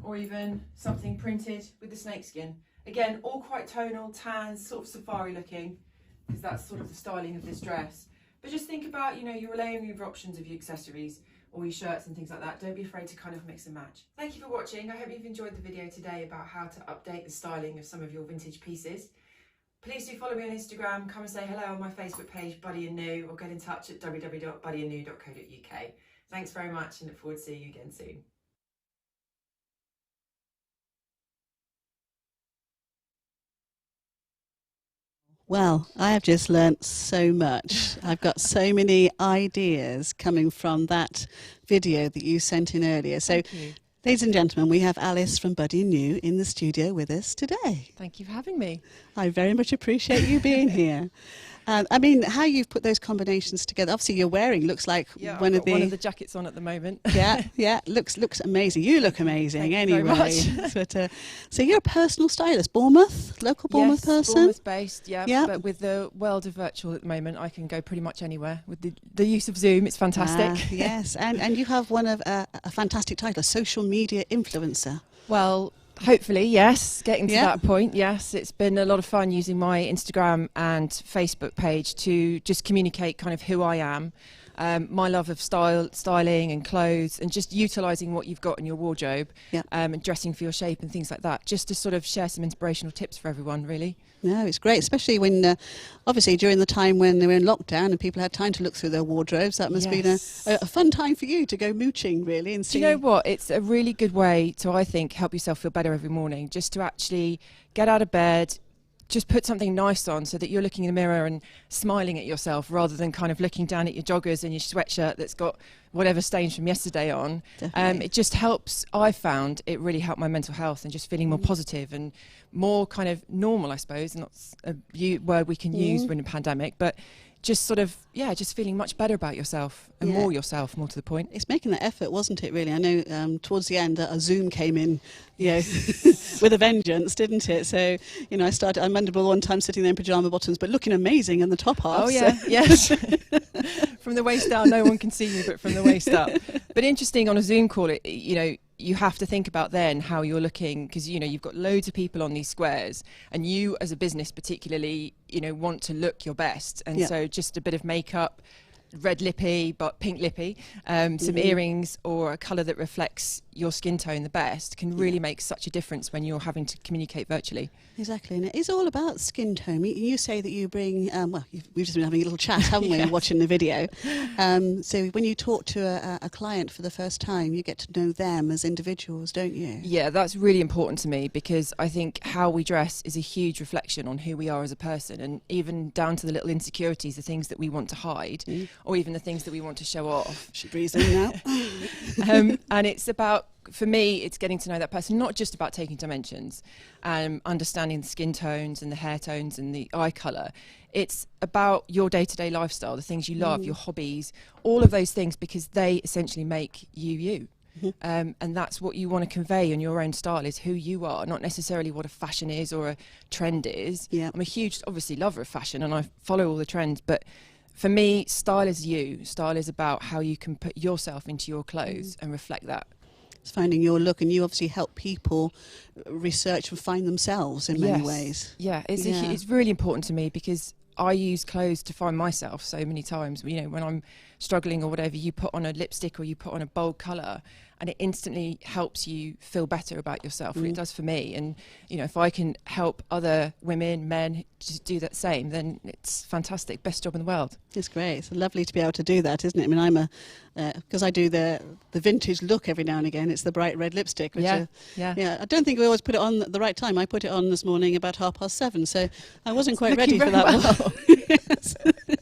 or even something printed with the snakeskin. Again, all quite tonal, tans, sort of safari looking, because that's sort of the styling of this dress. But just think about, you know, your layering of options of your accessories or your shirts and things like that. Don't be afraid to kind of mix and match. Thank you for watching. I hope you've enjoyed the video today about how to update the styling of some of your vintage pieces. Please do follow me on Instagram, come and say hello on my Facebook page, Buddy and New, or get in touch at www.buddyandnew.co.uk. Thanks very much and look forward to seeing you again soon. Well, I have just learnt so much. I've got so many ideas coming from that video that you sent in earlier. So, ladies and gentlemen, we have Alice from Buddy and New in the studio with us today. Thank you for having me. I very much appreciate you being here. I mean, how you've put those combinations together. Obviously, you're wearing looks like one of the jackets on at the moment. yeah, looks amazing. You look amazing. Thank anyway. you very much. But, so you're a personal stylist, Bournemouth, local Bournemouth person. Bournemouth based, yeah. But with the world of virtual at the moment, I can go pretty much anywhere with the use of Zoom. It's fantastic. Yes, and you have one of a fantastic title, a social media influencer. Well, hopefully, yes. Getting to that point, yes. It's been a lot of fun using my Instagram and Facebook page to just communicate kind of who I am, my love of styling and clothes, and just utilising what you've got in your wardrobe, and dressing for your shape and things like that, just to sort of share some inspirational tips for everyone, really. No, it's great, especially when, obviously, during the time when they were in lockdown and people had time to look through their wardrobes. That must have been a fun time for you to go mooching, really. And see. Do you know what? It's a really good way to, I think, help yourself feel better every morning, just to actually get out of bed, just put something nice on so that you're looking in the mirror and smiling at yourself rather than kind of looking down at your joggers and your sweatshirt that's got whatever stains from yesterday on. It just helps. I found it really helped my mental health and just feeling more positive and more kind of normal, I suppose. Not a word we can use when a pandemic, but just sort of, just feeling much better about yourself and more yourself, more to the point. It's making that effort, wasn't it, really? I know towards the end a Zoom came in, with a vengeance, didn't it? So, I remember one time sitting there in pyjama bottoms, but looking amazing in the top half. Oh, yeah, yes. From the waist down, no one can see you, but from the waist up. But interesting on a Zoom call, you have to think about then how you're looking, because you've got loads of people on these squares, and you as a business particularly want to look your best, and so just a bit of makeup, red lippy but pink lippy, some earrings or a colour that reflects your skin tone the best can really make such a difference when you're having to communicate virtually. Exactly, and it is all about skin tone. You say that you bring, we've just been having a little chat, haven't we, Yes. watching the video. So when you talk to a client for the first time, you get to know them as individuals, don't you? Yeah, that's really important to me, because I think how we dress is a huge reflection on who we are as a person, and even down to the little insecurities, the things that we want to hide, or even the things that we want to show off. She breathes in now. And it's about, for me, it's getting to know that person, not just about taking dimensions, understanding the skin tones and the hair tones and the eye colour. It's about your day-to-day lifestyle, the things you love, your hobbies, all of those things, because they essentially make you. And that's what you want to convey in your own style, is who you are, not necessarily what a fashion is or a trend is. I'm a huge, obviously, lover of fashion, and I follow all the trends, but for me, style is you. Style is about how you can put yourself into your clothes and reflect that. It's finding your look, and you obviously help people research and find themselves in many ways. Yeah, it's really important to me, because I use clothes to find myself so many times. You know, when I'm struggling or whatever, you put on a lipstick or you put on a bold colour, and it instantly helps you feel better about yourself. It does for me. And, you know, if I can help other women, men, to do that same, then it's fantastic. Best job in the world. It's great. It's lovely to be able to do that, isn't it? I mean, I'm because I do the vintage look every now and again. It's the bright red lipstick. Which Yeah. I don't think we always put it on at the right time. I put it on this morning about 7:30, so I wasn't quite ready Looking for that very one. Yes.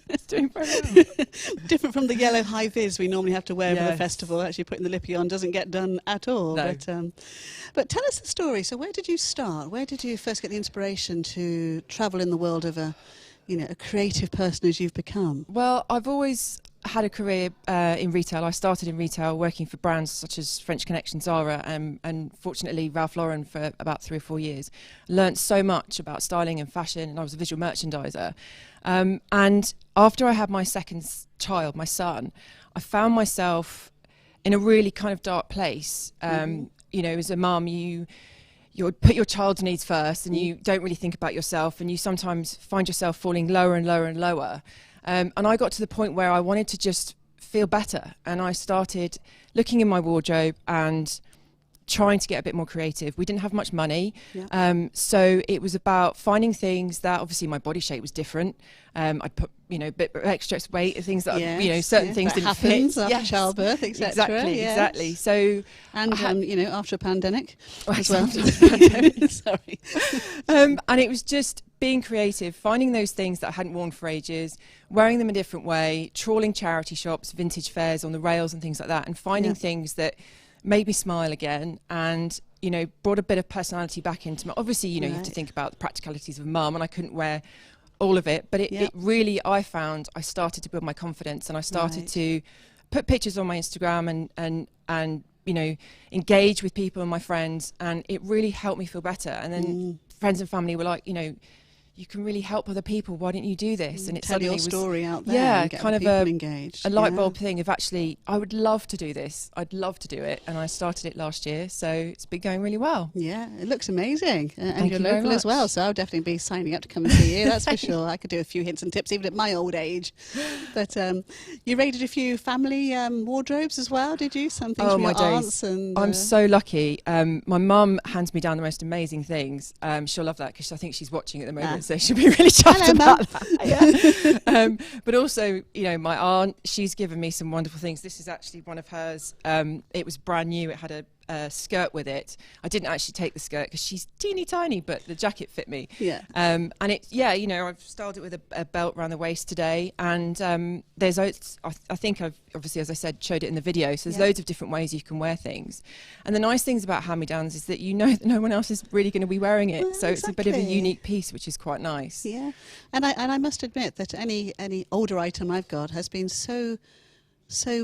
It's doing very well. Different from the yellow high vis we normally have to wear for the Yes. festival. Actually, putting the lippy on doesn't get done at all. No. But tell us the story. So, where did you start? Where did you first get the inspiration to travel in the world of a creative person as you've become? Well, I've always had a career in retail. I started in retail working for brands such as French Connection, Zara, and fortunately Ralph Lauren for about 3 or 4 years. Learned so much about styling and fashion, and I was a visual merchandiser. And after I had my second child, my son, I found myself in a really kind of dark place. You know, as a mum, you put your child's needs first, and you don't really think about yourself, and you sometimes find yourself falling lower and lower and lower. And I got to the point where I wanted to just feel better, and I started looking in my wardrobe and trying to get a bit more creative. We didn't have much money, so it was about finding things that, obviously my body shape was different. I'd put, a bit of extra weight, things that, certain things that didn't happens fit. after childbirth, etc. Exactly. So, and after a pandemic as well. Sorry. And it was just being creative, finding those things that I hadn't worn for ages, wearing them a different way, trawling charity shops, vintage fairs on the rails and things like that, and finding things that made me smile again, and brought a bit of personality back into me. Obviously, you have to think about the practicalities of a mum, and I couldn't wear all of it, but it really, I found I started to build my confidence, and I started to put pictures on my Instagram and engage with people and my friends, and it really helped me feel better. And then friends and family were like, you can really help other people. Why don't you do this? And it tell your was, story out there. Yeah, and get kind of people engaged. a light bulb thing of actually, I would love to do this. I'd love to do it, and I started it last year, so it's been going really well. Yeah, it looks amazing, and Thank you're you very local as much. well. So I'll definitely be signing up to come and see you. That's for sure. I could do a few hints and tips even at my old age. But you raided a few family wardrobes as well, did you? Some things from your aunts and. I'm so lucky. My mum hands me down the most amazing things. She'll love that because I think she's watching at the moment, so she'll be really chuffed about that. Yeah. But also, my aunt, she's given me some wonderful things. This is actually one of hers. It was brand new. It had a skirt with it. I didn't actually take the skirt because she's teeny tiny, but the jacket fit me. Yeah. And it, I've styled it with a belt around the waist today, and there's, I think I've obviously, as I said, showed it in the video. So there's loads of different ways you can wear things. And the nice things about hand-me-downs is that that no one else is really going to be wearing it. Well, so it's a bit of a exactly. unique piece, which is quite nice. Yeah, and I must admit that any older item I've got has been so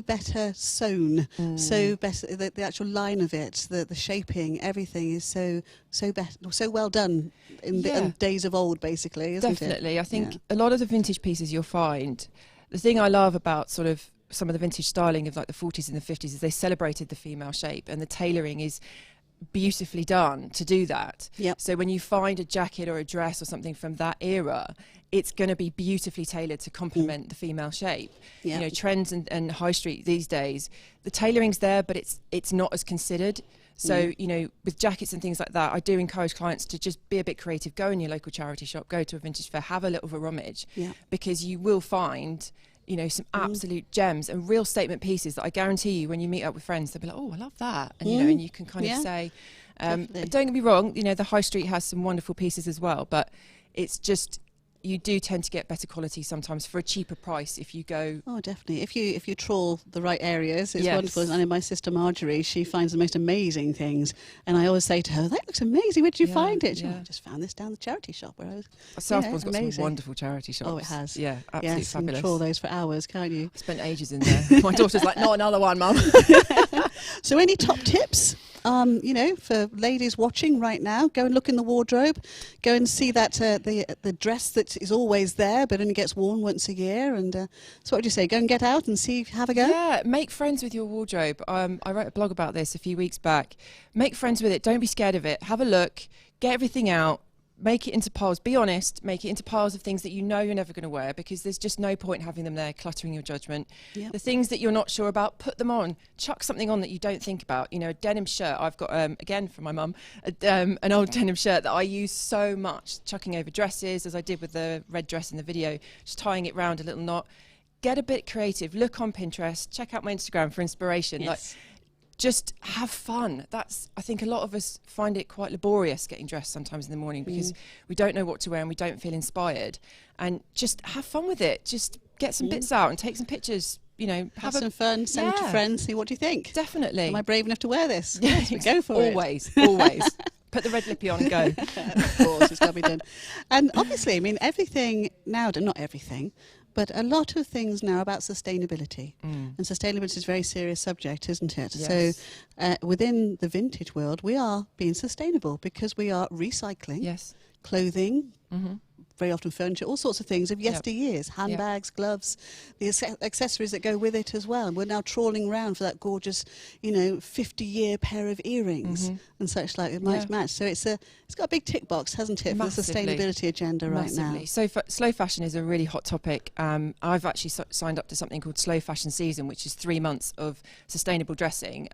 better sewn, so better the actual line of it, the shaping, everything is so well done in the days of old, basically, isn't it? Definitely. I think a lot of the vintage pieces you'll find, the thing I love about sort of some of the vintage styling of like the 40s and the 50s is they celebrated the female shape, and the tailoring is beautifully done to do that. Yep. So when you find a jacket or a dress or something from that era, it's going to be beautifully tailored to complement the female shape. Yep. You know, trends and high street these days, the tailoring's there, but it's not as considered. So, you know, with jackets and things like that, I do encourage clients to just be a bit creative. Go in your local charity shop, go to a vintage fair, have a little of a rummage, because you will find, you know, some absolute gems and real statement pieces that I guarantee you when you meet up with friends, they'll be like, oh, I love that. And, you know, and you can kind of say, don't get me wrong, you know, the high street has some wonderful pieces as well, but it's just, you do tend to get better quality sometimes for a cheaper price if you go. Oh, definitely. If you trawl the right areas, it's wonderful. I know my sister Marjorie, she finds the most amazing things, and I always say to her, "That looks amazing. Where did you find it?" She goes, "I just found this down the charity shop where I was." Southbourne's got some wonderful charity shops. Oh, it has. Yeah, absolutely yes, fabulous. You can trawl those for hours, can't you? I spent ages in there. My daughter's like, "Not another one, Mum." So, any top tips? You know, for ladies watching right now, go and look in the wardrobe. Go and see that the dress that is always there but only gets worn once a year. And so what would you say? Go and get out and see, have a go? Yeah, make friends with your wardrobe. I wrote a blog about this a few weeks back. Make friends with it. Don't be scared of it. Have a look. Get everything out. Make it into piles. Be honest. Make it into piles of things that you know you're never going to wear, because there's just no point having them there cluttering your judgment. Yep. The things that you're not sure about, put them on. Chuck something on that you don't think about. You know, a denim shirt. I've got, again from my mum, an old denim shirt that I use so much, chucking over dresses, as I did with the red dress in the video, just tying it round a little knot. Get a bit creative. Look on Pinterest. Check out my Instagram for inspiration. Yes. Like, just have fun. I think a lot of us find it quite laborious getting dressed sometimes in the morning because we don't know what to wear and we don't feel inspired. And just have fun with it. Just get some bits out and take some pictures. You know, have some fun, send it to friends, see what do you think. Definitely. Am I brave enough to wear this? Yes, we go for it. Always. Put the red lippy on and go. Of course, it's got to be done. And obviously, I mean, everything now, not everything, but a lot of things now about sustainability. And sustainability is a very serious subject, isn't it? Yes. So within the vintage world, we are being sustainable because we are recycling clothing, very often furniture, all sorts of things of yesteryears, handbags, gloves, the accessories that go with it as well. We're now trawling around for that gorgeous, you know, 50-year pair of earrings and such like it might match. So it's got a big tick box, hasn't it, Massively. for the sustainability agenda right now. So slow fashion is a really hot topic. I've actually signed up to something called Slow Fashion Season, which is 3 months of sustainable dressing.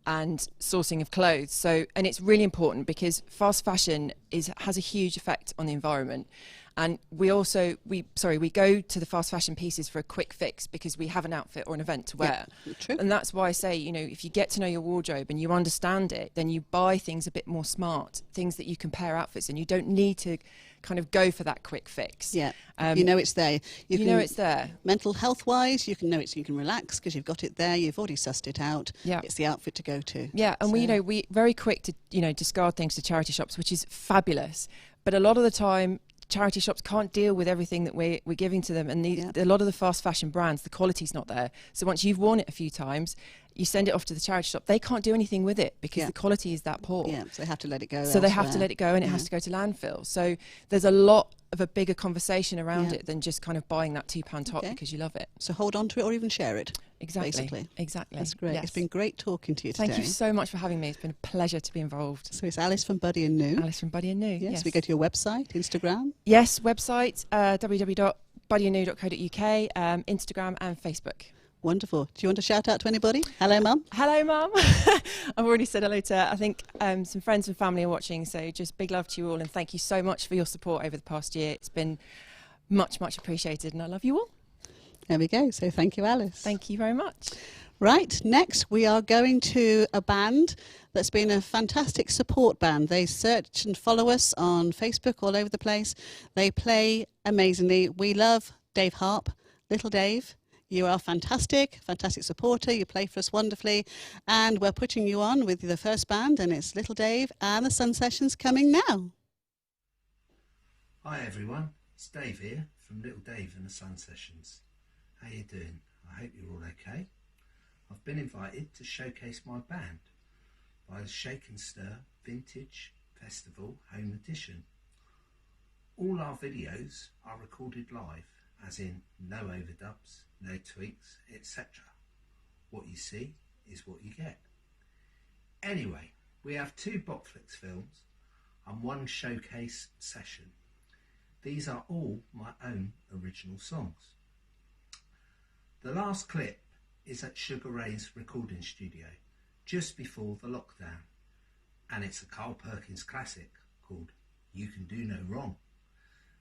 And sourcing of clothes. So, and it's really important because fast fashion has a huge effect on the environment. And we go to the fast fashion pieces for a quick fix because we have an outfit or an event to wear. True. And that's why I say, you know, if you get to know your wardrobe and you understand it, then you buy things a bit more smart, things that you can pair outfits and you don't need to kind of go for that quick fix. Yeah, you know it's there. You know it's there. Mental health wise, you can know it's. You can relax because you've got it there. You've already sussed it out. Yeah, it's the outfit to go to. Yeah, and we very quick to discard things to charity shops, which is fabulous. But a lot of the time, charity shops can't deal with everything that we're giving to them, and a lot of the fast fashion brands, the quality's not there. So once you've worn it a few times, you send it off to the charity shop. They can't do anything with it because the quality is that poor. Yeah, so they have to let it go. So they have to let it go, and it has to go to landfill. So there's a lot of a bigger conversation around it than just kind of buying that £2 top because you love it. So hold on to it or even share it. Exactly. That's great. It's been great talking to you today. Thank you so much for having me. It's been a pleasure to be involved. So it's Alice from Buddy and New. Alice from Buddy and New. Yes. We go to your website, Instagram. Yes, website www.buddyandnew.co.uk, Instagram and Facebook. Wonderful. Do you want to shout out to anybody? Hello, Mum. Hello, Mum. I've already said hello to, I think, some friends and family are watching, so just big love to you all, and thank you so much for your support over the past year. It's been much, much appreciated, and I love you all. There we go. So thank you, Alice. Thank you very much. Right, next we are going to a band that's been a fantastic support band. They search and follow us on Facebook all over the place. They play amazingly. We love Dave Harp, Little Dave. You are fantastic supporter. You play for us wonderfully. And we're putting you on with the first band, and it's Little Dave and the Sun Sessions coming now. Hi everyone, it's Dave here from Little Dave and the Sun Sessions. How you doing? I hope you're all okay. I've been invited to showcase my band by the Shake and Stir Vintage Festival Home Edition. All our videos are recorded live, as in no overdubs, no tweaks, etc. What you see is what you get. Anyway, We have 2 Boxflix films and 1 showcase session. These are all my own original songs. The last clip is at Sugar Ray's recording studio just before the lockdown, and it's a Carl Perkins classic called You Can Do No Wrong.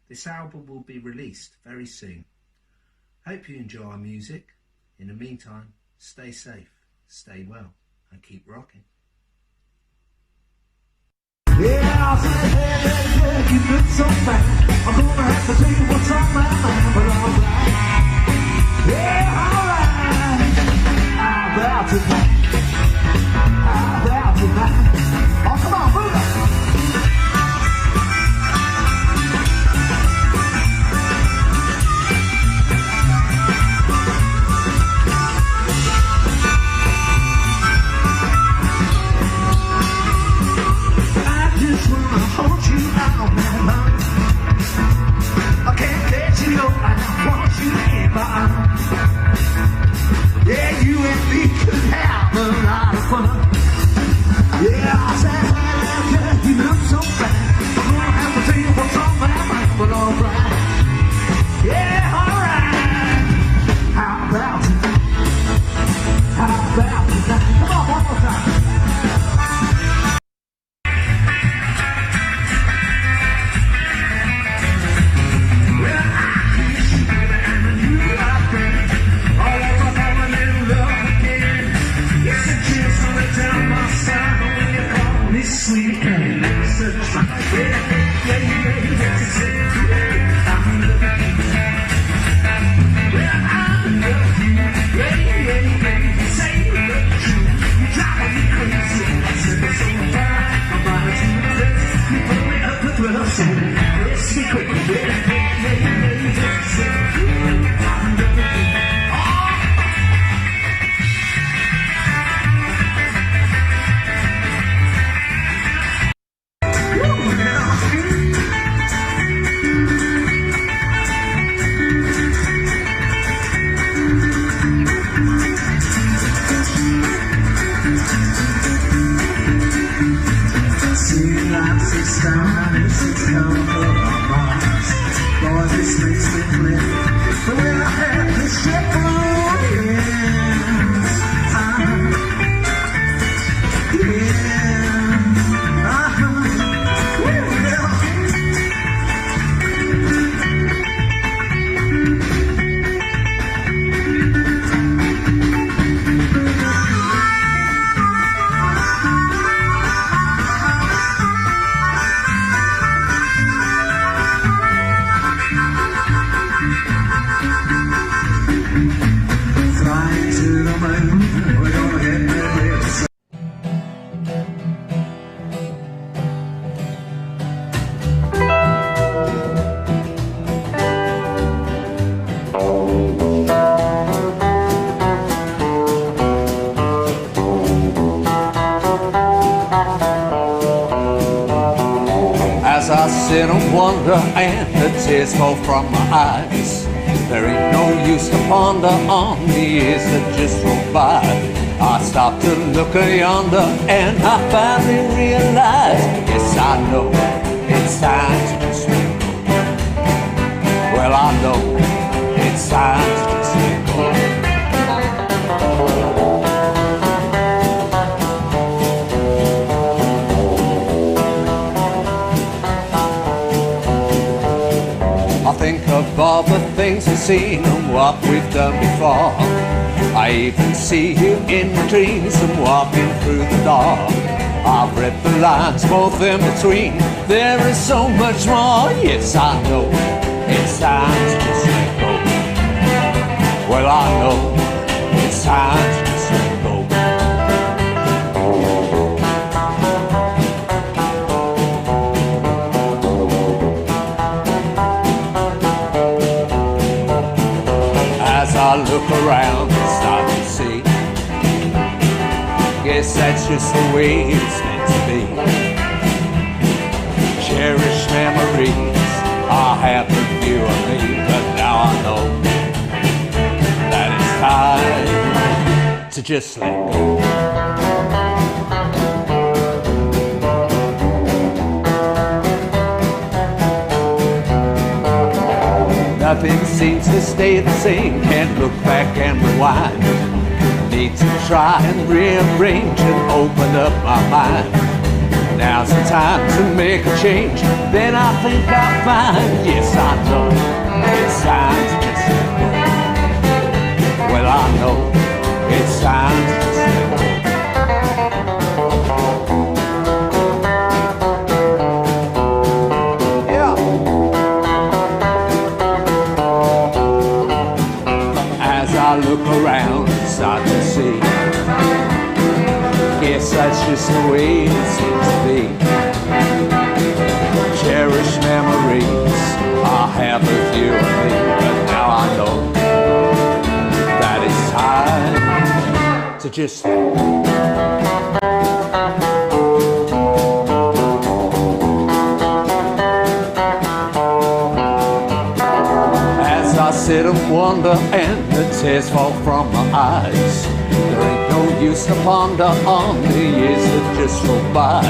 This album will be released very soon. Hope you enjoy our music. In the meantime, stay safe, stay well, and keep rocking. Yeah, I said, hey, you look so fat. I'm gonna have to tell you what's on my mind, but alright. Yeah, alright. I'm about to die. I'm about to die. Oh, come on, move it. Hold you out, man. I can't let you go. I want you in my arms. Yeah, you and me could have a lot of fun. Yeah, I said, hey, you look so bad. I'm gonna have to tell you what's on my mind, but alright. Yeah, alright. How about tonight? How about tonight? Come on, one more time. Sweet and sit and wonder and the tears fall from my eyes. There ain't no use to ponder on the years that just roll by. I stop to look yonder and I finally realize, yes, I know it's time to just let go. Well, I know it's time to just let go. Think of all the things I've seen and what we've done before. I even see you in my dreams and walking through the dark. I've read the lines both in between. There is so much more. Yes, I know it's time to just let go. Well, I know it's time to just let go. I look around and start to see, guess that's just the way it's meant to be. Cherished memories I have of you and me, but now I know that it's time to just let go. Nothing seems to stay the same. Can't look back and rewind. Need to try and rearrange and open up my mind. Now's the time to make a change. Then I think I'll find. Yes, I know it's time to just let go. Well, I know it's time to just let go. I look around, start to see. Guess that's just the way it seems to be. Cherished memories I have with you and me, but now I know that it's time to just I sit and wonder and the tears fall from my eyes. There ain't no use to ponder on the years that just go by.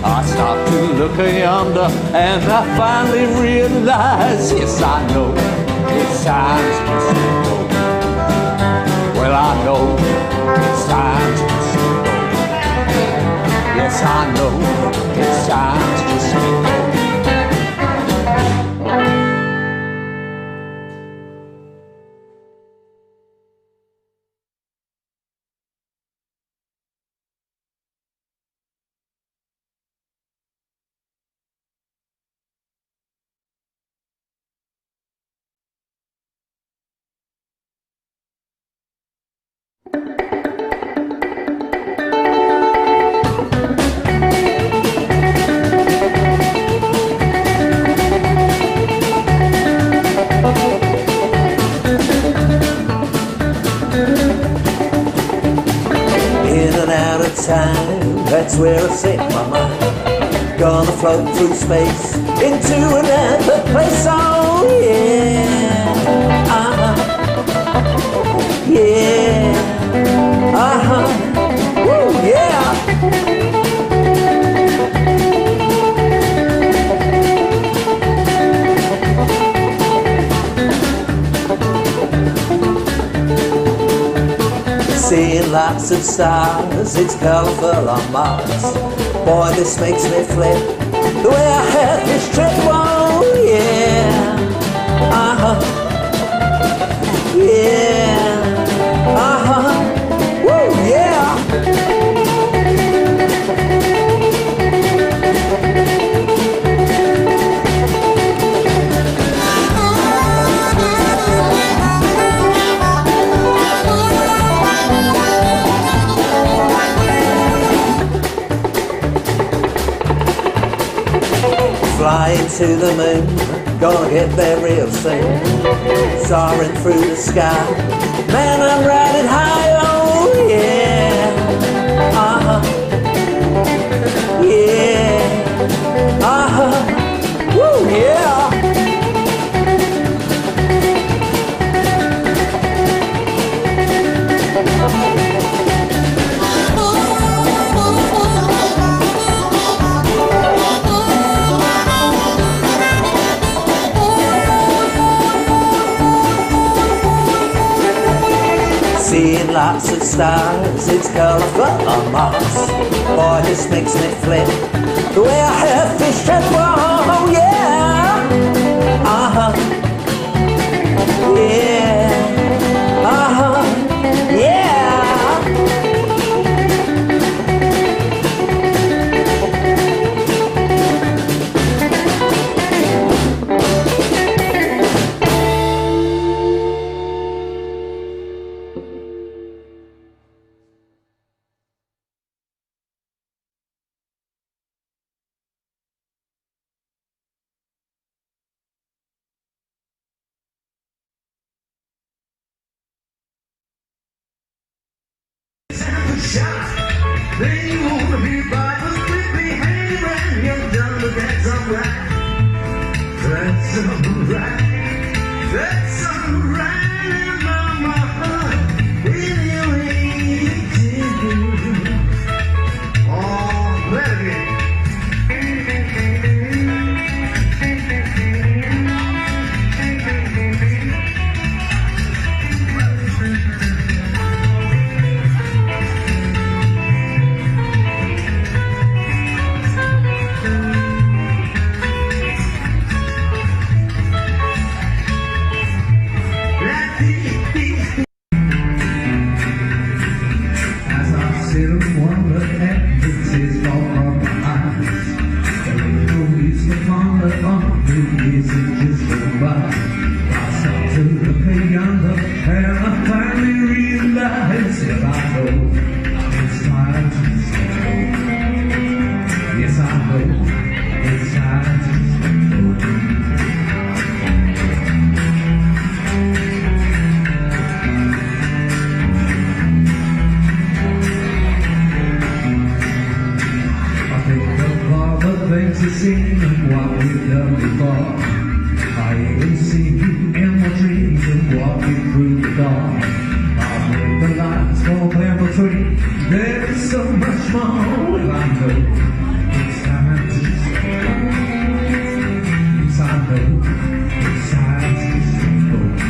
I start to look yonder and I finally realize, yes, I know it's time to just let go. Well, I know it's time to just let go. Yes, I know it's time to just let go. That's where I set my mind. Gonna float through space into another place. Oh yeah, yeah, woo, yeah. Seeing lots of stars, it's colourful on Mars. Boy, this makes me flip the way I had this trip. Oh yeah, yeah, woo, yeah. Flying to the moon, gonna get there real soon. Soaring through the sky, man, I'm riding high. Oh yeah, yeah, woo, yeah. Seeing lots of stars, it's colourful on Mars. Boy, this makes me flip the way I have fish trip. Oh yeah, yeah, yeah. Then you wanna be by the sweet behavior and you're done, but that's alright. That's alright. That's alright in my heart. With you ain't oh, let it be. we've done before. I even see you in my dreams and walking through the dark. I'll make the lights go clear between. There is so much more that I know. It's time to stop. Yes, I know. It's time to go.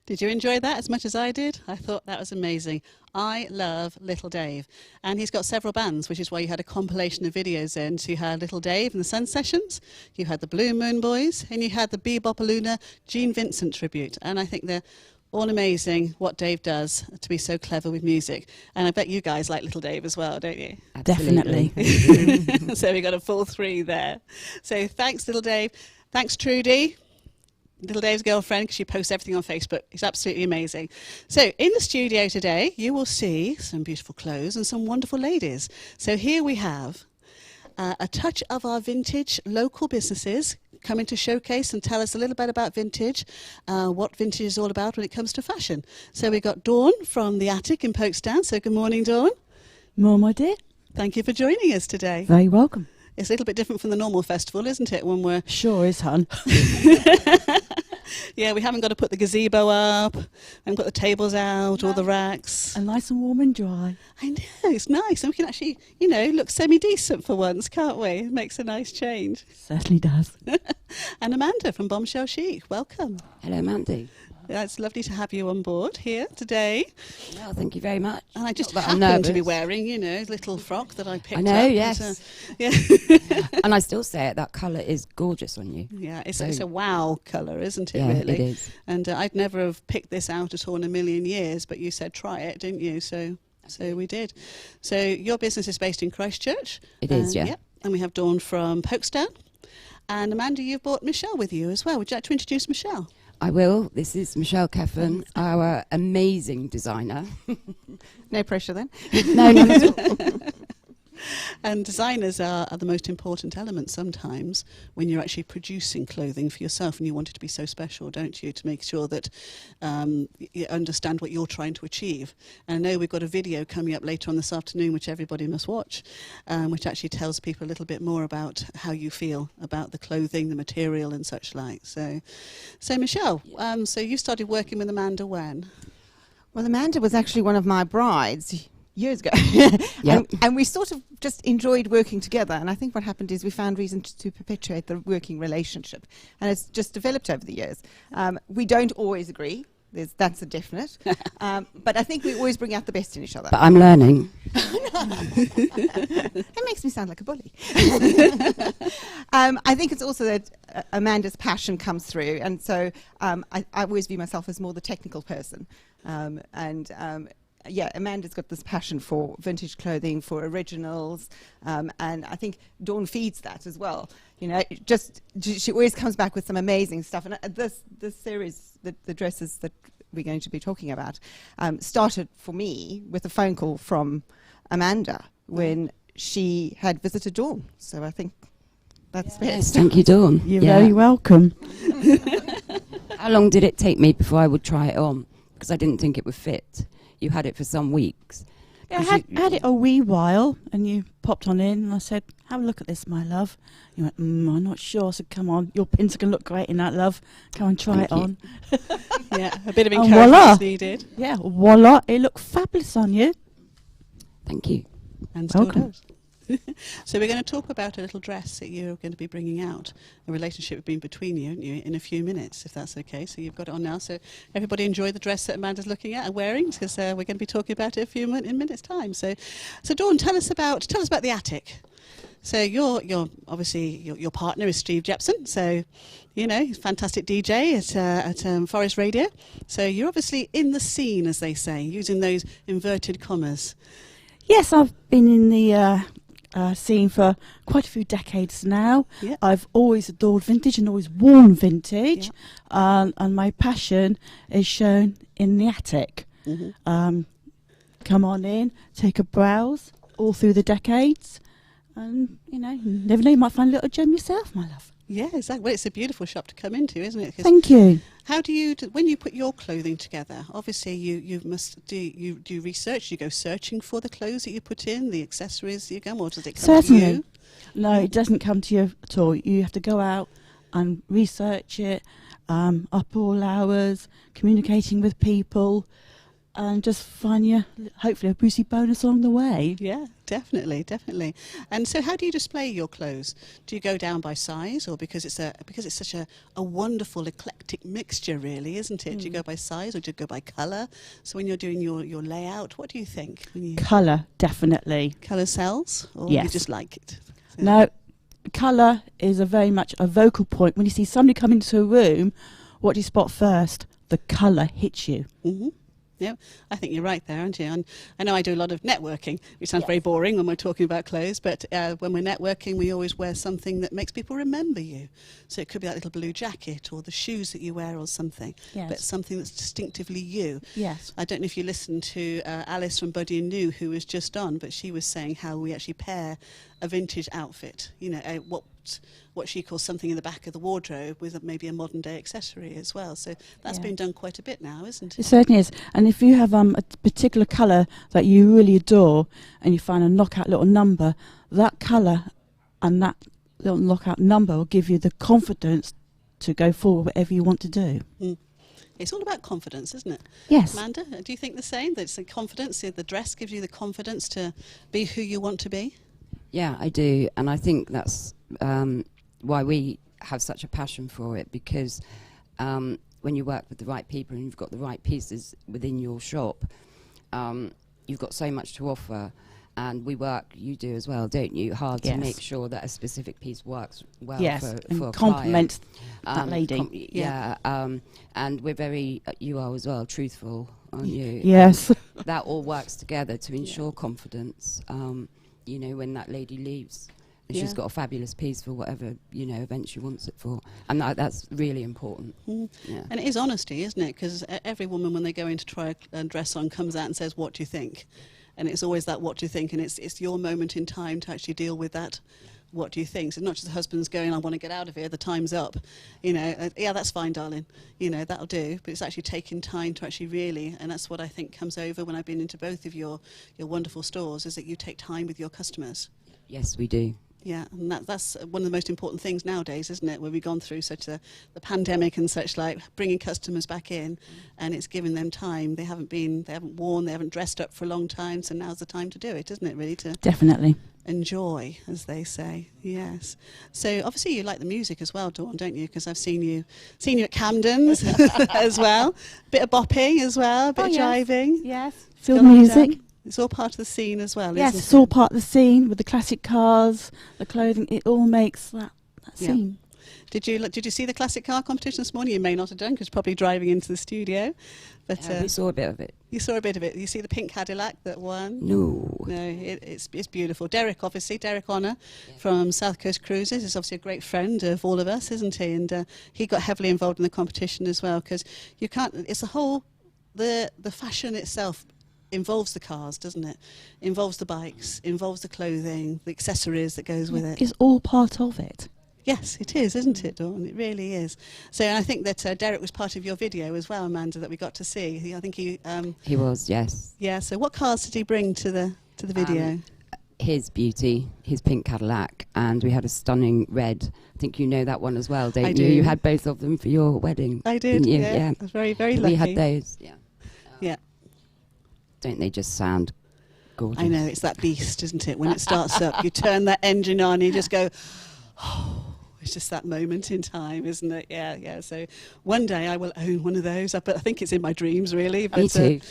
Did you enjoy that as much as I did? I thought that was amazing. I love Little Dave. And he's got several bands, which is why you had a compilation of videos in. So you had Little Dave and the Sun Sessions, you had the Blue Moon Boys, and you had the Bebopaluna Gene Vincent tribute. And I think they're all amazing what Dave does to be so clever with music. And I bet you guys like Little Dave as well, don't you? Definitely. So we got a full three there. So thanks, Little Dave. Thanks, Trudy. Little Dave's girlfriend, because she posts everything on Facebook. It's absolutely amazing. So in the studio today, you will see some beautiful clothes and some wonderful ladies. So here we have a touch of our vintage local businesses coming to showcase and tell us a little bit about vintage, what vintage is all about when it comes to fashion. So we've got Dawn from the Attic in Folkestone. So good morning, Dawn. More, my dear. Thank you for joining us today. Very welcome. It's a little bit different from the normal festival, isn't it? When we're Sure is, hun. Yeah, we haven't got to put the gazebo up and put the tables out or the racks. And nice and warm and dry. I know, it's nice. And we can actually, you know, look semi-decent for once, can't we? It makes a nice change. Certainly does. And Amanda from Bombshell Chic, welcome. Hello, Mandy. It's lovely to have you on board here today. Well, thank you very much. And I just Not that I'm happened to be nervous. wearing, you know, a little frock that I picked up. I know, yes. And, yeah. And I still say it, that colour is gorgeous on you. Yeah, it's So- a wow colour, isn't it, Yeah, really? it is. And I'd never have picked this out at all in a million years, but you said try it, didn't you? So we did. So your business is based in Christchurch. It is, yeah. Yep. And we have Dawn from Folkestone. And Amanda, you've brought Michelle with you as well. Would you like to introduce Michelle? I will. This is Michelle Keffin, our amazing designer. No pressure then. No, not at all. And designers are the most important element sometimes when you're actually producing clothing for yourself, and you want it to be so special, don't you, to make sure that you understand what you're trying to achieve. And I know we've got a video coming up later on this afternoon, which everybody must watch, which actually tells people a little bit more about how you feel about the clothing, the material and such like. So Michelle, so you started working with Amanda when? Well, Amanda was actually one of my brides years ago. And we sort of just enjoyed working together. And I think what happened is we found reason to perpetuate the working relationship. And it's just developed over the years. We don't always agree. That's a definite. But I think we always bring out the best in each other. But I'm learning. It makes me sound like a bully. I think it's also that Amanda's passion comes through. And so I always view myself as more the technical person. Yeah, Amanda's got this passion for vintage clothing, for originals, and I think Dawn feeds that as well. You know, she always comes back with some amazing stuff. And this series, the dresses that we're going to be talking about, started for me with a phone call from Amanda when she had visited Dawn. So I think that's best. Thank you, Dawn. You're very welcome. How long did it take me before I would try it on? Because I didn't think it would fit. You had it for some weeks. Yeah, I had it a wee while, and you popped on in, and I said, have a look at this, my love. You went, I'm not sure. I said, come on, your pins are going to look great in that, love. Come and try it on. Yeah, a bit of And encouragement voila. is needed. Yeah, voila. It looked fabulous on you. Thank you. And still Welcome. does. So we're going to talk about a little dress that you're going to be bringing out, a relationship between you, aren't you, in a few minutes, if that's okay. So you've got it on now. So everybody enjoy the dress that Amanda's looking at and wearing, because we're going to be talking about it in minutes' time. So Dawn, tell us about the attic. So your partner is Steve Jepson. So, you know, he's a fantastic DJ at Forest Radio. So you're obviously in the scene, as they say, using those inverted commas. Yes, I've been in the scene for quite a few decades now. Yeah. I've always adored vintage and always worn vintage, and my passion is shown in the attic. Mm-hmm. Come on in, take a browse all through the decades, and you know, never know, you might find a little gem yourself, my love. Yeah, exactly. Well, it's a beautiful shop to come into, isn't it? 'Cause Thank you. how do you, when you put your clothing together, obviously you must do research, you go searching for the clothes that you put in, the accessories that you go, or does it come Certainly. to you? No, it doesn't come to you at all. You have to go out and research it, up all hours, communicating with people, and just find you, hopefully, a boozy bonus along the way. Yeah, definitely. And so how do you display your clothes? Do you go down by size, or because it's such a wonderful eclectic mixture, really, isn't it? Do you go by size, or do you go by colour? So when you're doing your layout, what do you think? Colour, definitely. Colour sells, or Yes. you just like it? No, colour is very much a vocal point. When you see somebody come into a room, what do you spot first? The colour hits you. Mm-hmm. Yeah, I think you're right there, aren't you? And I know I do a lot of networking, which sounds very boring when we're talking about clothes, but when we're networking, we always wear something that makes people remember you. So it could be that little blue jacket or the shoes that you wear or something, Yes. but something that's distinctively you. Yes. I don't know if you listened to Alice from Buddy and New, who was just on, but she was saying how we actually pair a vintage outfit, you know, what she calls something in the back of the wardrobe with maybe a modern day accessory as well. So that's Yeah. been done quite a bit now, isn't it? It certainly is. And if you have a particular colour that you really adore and you find a knockout little number, that colour and that little knockout number will give you the confidence to go forward whatever you want to do. Mm. It's all about confidence, isn't it? Yes. Amanda, do you think the same? That it's the confidence, the dress gives you the confidence to be who you want to be? Yeah, I do, and I think that's why we have such a passion for it, because when you work with the right people and you've got the right pieces within your shop, you've got so much to offer. And we work, you do as well, don't you, hard to Yes. make sure that a specific piece works well Yes, for and a compliment client. that lady. And we're very, you are as well, truthful, aren't you? Yes. That all works together to ensure confidence, you know, when that lady leaves. And Yeah. she's got a fabulous piece for whatever, you know, event she wants it for. And that's really important. Mm. Yeah. And it is honesty, isn't it? Because every woman, when they go in to try a dress on, comes out and says, what do you think? And it's always that, what do you think? And it's your moment in time to actually deal with that. What do you think? So not just the husband's going, I want to get out of here, the time's up. You know, yeah, that's fine, darling. You know, that'll do. But it's actually taking time to actually really, and that's what I think comes over when I've been into both of your wonderful stores, is that you take time with your customers. Yes, we do. Yeah, and that's one of the most important things nowadays, isn't it? Where we've gone through such the pandemic and such, like bringing customers back in, and it's giving them time. They haven't worn, they haven't dressed up for a long time, so now's the time to do it, isn't it? Really, to Definitely. enjoy, as they say. Yes. So obviously you like the music as well, Dawn, don't you? Because I've seen you at Camden's as well. A bit of bopping as well, a bit of jiving. Yes. It's Field gone music. down. It's all part of the scene as well, Yes, isn't it's all part of the scene with the classic cars, the clothing. It all makes that Yeah. scene. Did you see the classic car competition this morning? You may not have done, because probably driving into the studio. But We saw a bit of it. You saw a bit of it. You see the pink Cadillac that won? No. No, it's beautiful. Derek Honor from South Coast Cruises is obviously a great friend of all of us, isn't he? And he got heavily involved in the competition as well, because you can't. It's the whole the fashion itself involves the cars, doesn't it? Involves the bikes, involves the clothing, the accessories that goes with it. It's all part of it. Yes, it is, isn't it, Dawn? It really is. So I think that Derek was part of your video as well, Amanda, that we got to see. I think he... He was, yes. Yeah, so what cars did he bring to the video? His Beauty, his pink Cadillac, and we had a stunning red. I think you know that one as well, don't I you? do. You had both of them for your wedding. I did, didn't you? yeah. I was very, very lucky. We had those, yeah. Yeah. Don't they just sound gorgeous? I know, it's that beast, isn't it? When it starts up, you turn that engine on, you just go, oh, it's just that moment in time, isn't it? Yeah, yeah. So one day I will own one of those. But I think it's in my dreams, really. But, Me too.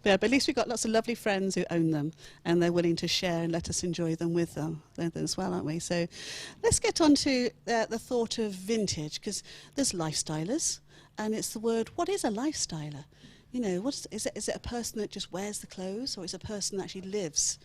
yeah, but at least we've got lots of lovely friends who own them, and they're willing to share and let us enjoy them with them as well, aren't we? So let's get on to the thought of vintage, because there's lifestylers, and it's the word, what is a lifestyler? You know, is it a person that just wears the clothes, or is it a person that actually lives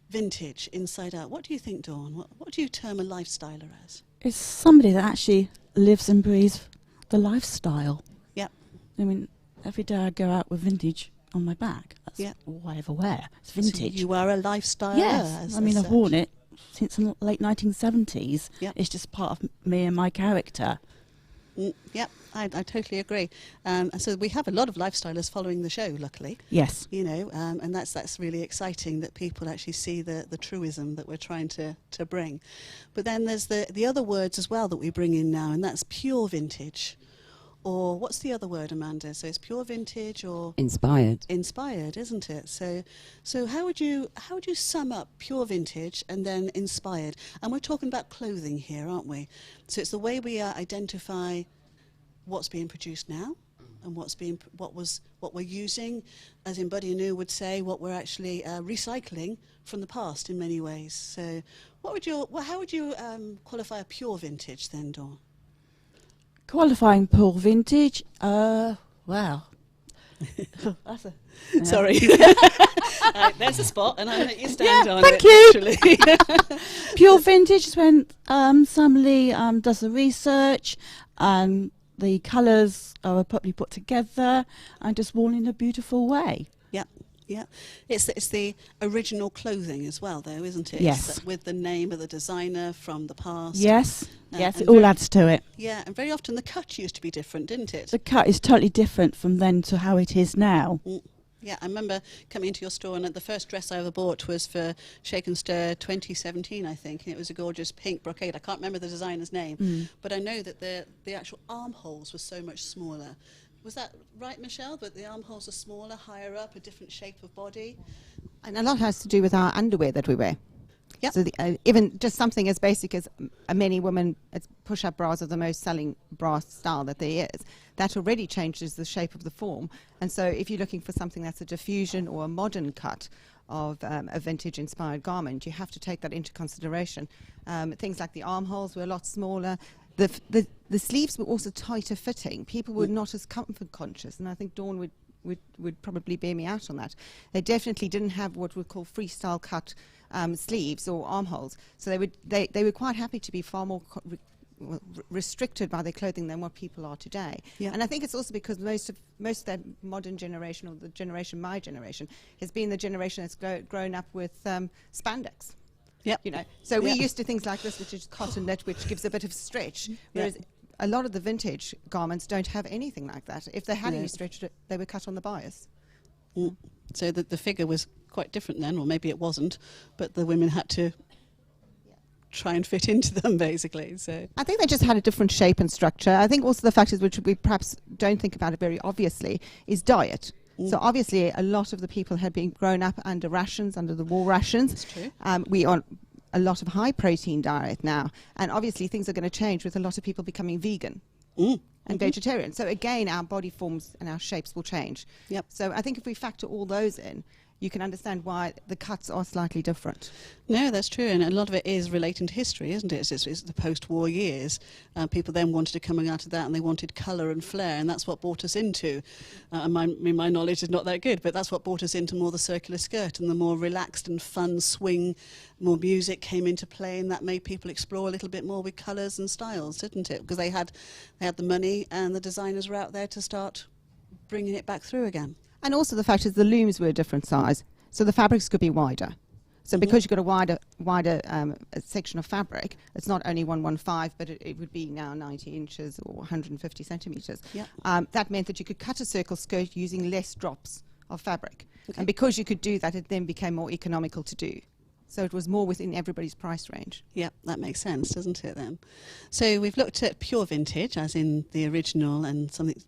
vintage inside out? What do you think, Dawn? What do you term a lifestyler as? It's somebody that actually lives and breathes the lifestyle. Yep. I mean, every day I go out with vintage on my back. That's all I ever wear. It's vintage. So you are a lifestyler. Yes. I mean, I've worn it since the late 1970s. Yep. It's just part of me and my character. Yep, I totally agree. And so we have a lot of lifestylers following the show, luckily. Yes. You know, and that's really exciting that people actually see the truism that we're trying to bring. But then there's the other words as well that we bring in now, and that's pure vintage. Or what's the other word, Amanda? So it's pure vintage or inspired. Inspired, isn't it? So how would you sum up pure vintage and then inspired? And we're talking about clothing here, aren't we? So it's the way we identify what's being produced now and what we're using, as in Buddy Anu would say, what we're actually recycling from the past in many ways. So how would you qualify a pure vintage then, Dawn? Qualifying pure vintage, wow. That's a... Sorry. There's a spot, and I'll let you stand on thank it. You. Pure vintage is when somebody does the research, and the colours are properly put together and just worn in a beautiful way. Yeah. Yeah, it's the original clothing as well, though, isn't it? Yes. With the name of the designer from the past. Yes, yes, it all adds to it. Yeah, and very often the cut used to be different, didn't it? The cut is totally different from then to how it is now. Yeah, I remember coming into your store, and the first dress I ever bought was for Shake and Stir 2017, I think, and it was a gorgeous pink brocade. I can't remember the designer's name, but I know that the actual armholes were so much smaller. Was that right, Michelle? But the armholes are smaller, higher up, a different shape of body. And a lot has to do with our underwear that we wear. Yep. So even just something as basic as many women, push-up bras are the most selling bra style that there is. That already changes the shape of the form. And so if you're looking for something that's a diffusion or a modern cut of a vintage-inspired garment, you have to take that into consideration. Things like the armholes were a lot smaller. The sleeves were also tighter fitting. People were not as comfort conscious, and I think Dawn would probably bear me out on that. They definitely didn't have what we call freestyle cut sleeves or armholes, so they were quite happy to be far more restricted by their clothing than what people are today. Yeah. And I think it's also because most of that modern generation, or the generation, my generation, has been the generation that's grown up with spandex. Yep. You know, so we're used to things like this, which is cotton knit, which gives a bit of stretch, whereas a lot of the vintage garments don't have anything like that. If they had any stretch, they were cut on the bias. So the figure was quite different then, or maybe it wasn't, but the women had to try and fit into them, basically. So I think they just had a different shape and structure. I think also the factors which we perhaps don't think about it very obviously is diet. So obviously a lot of the people had been grown up under rations, under the war rations. That's true. We are on a lot of high protein diet now, and obviously things are going to change with a lot of people becoming vegan and vegetarian. So again, our body forms and our shapes will change. Yep. So I think if we factor all those in, you can understand why the cuts are slightly different. No, that's true, and a lot of it is relating to history, isn't it? It's the post-war years. People then wanted to come out of that, and they wanted colour and flair, and that's what brought us into, my knowledge is not that good, but that's what brought us into more the circular skirt and the more relaxed and fun swing. More music came into play, and that made people explore a little bit more with colours and styles, didn't it? Because they had the money, and the designers were out there to start bringing it back through again. And also the fact is the looms were a different size, so the fabrics could be wider. So because you've got a wider a section of fabric, it's not only 115, but it would be now 90 inches or 150 centimetres. Yep. That meant that you could cut a circle skirt using less drops of fabric. Okay. And because you could do that, it then became more economical to do. So it was more within everybody's price range. Yep, that makes sense, doesn't it then? So we've looked at pure vintage, as in the original and something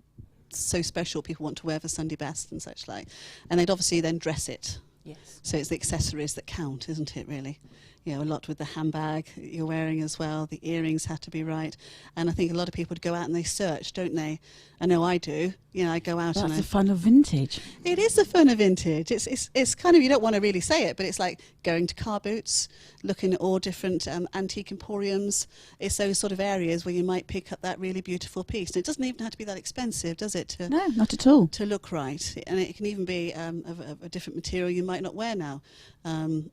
so special people want to wear for Sunday best and such like. And they'd obviously then dress it. Yes. So it's the accessories that count, isn't it, really? You know, a lot with the handbag you're wearing as well. The earrings had to be right. And I think a lot of people would go out and they search, don't they? I know I do. You know, I go out and That's the fun of vintage. It is the fun of vintage. It's kind of, you don't want to really say it, but it's like going to car boots, looking at all different antique emporiums. It's those sort of areas where you might pick up that really beautiful piece. And it doesn't even have to be that expensive, does it? No, not at all. To look right. And it can even be of a different material you might not wear now,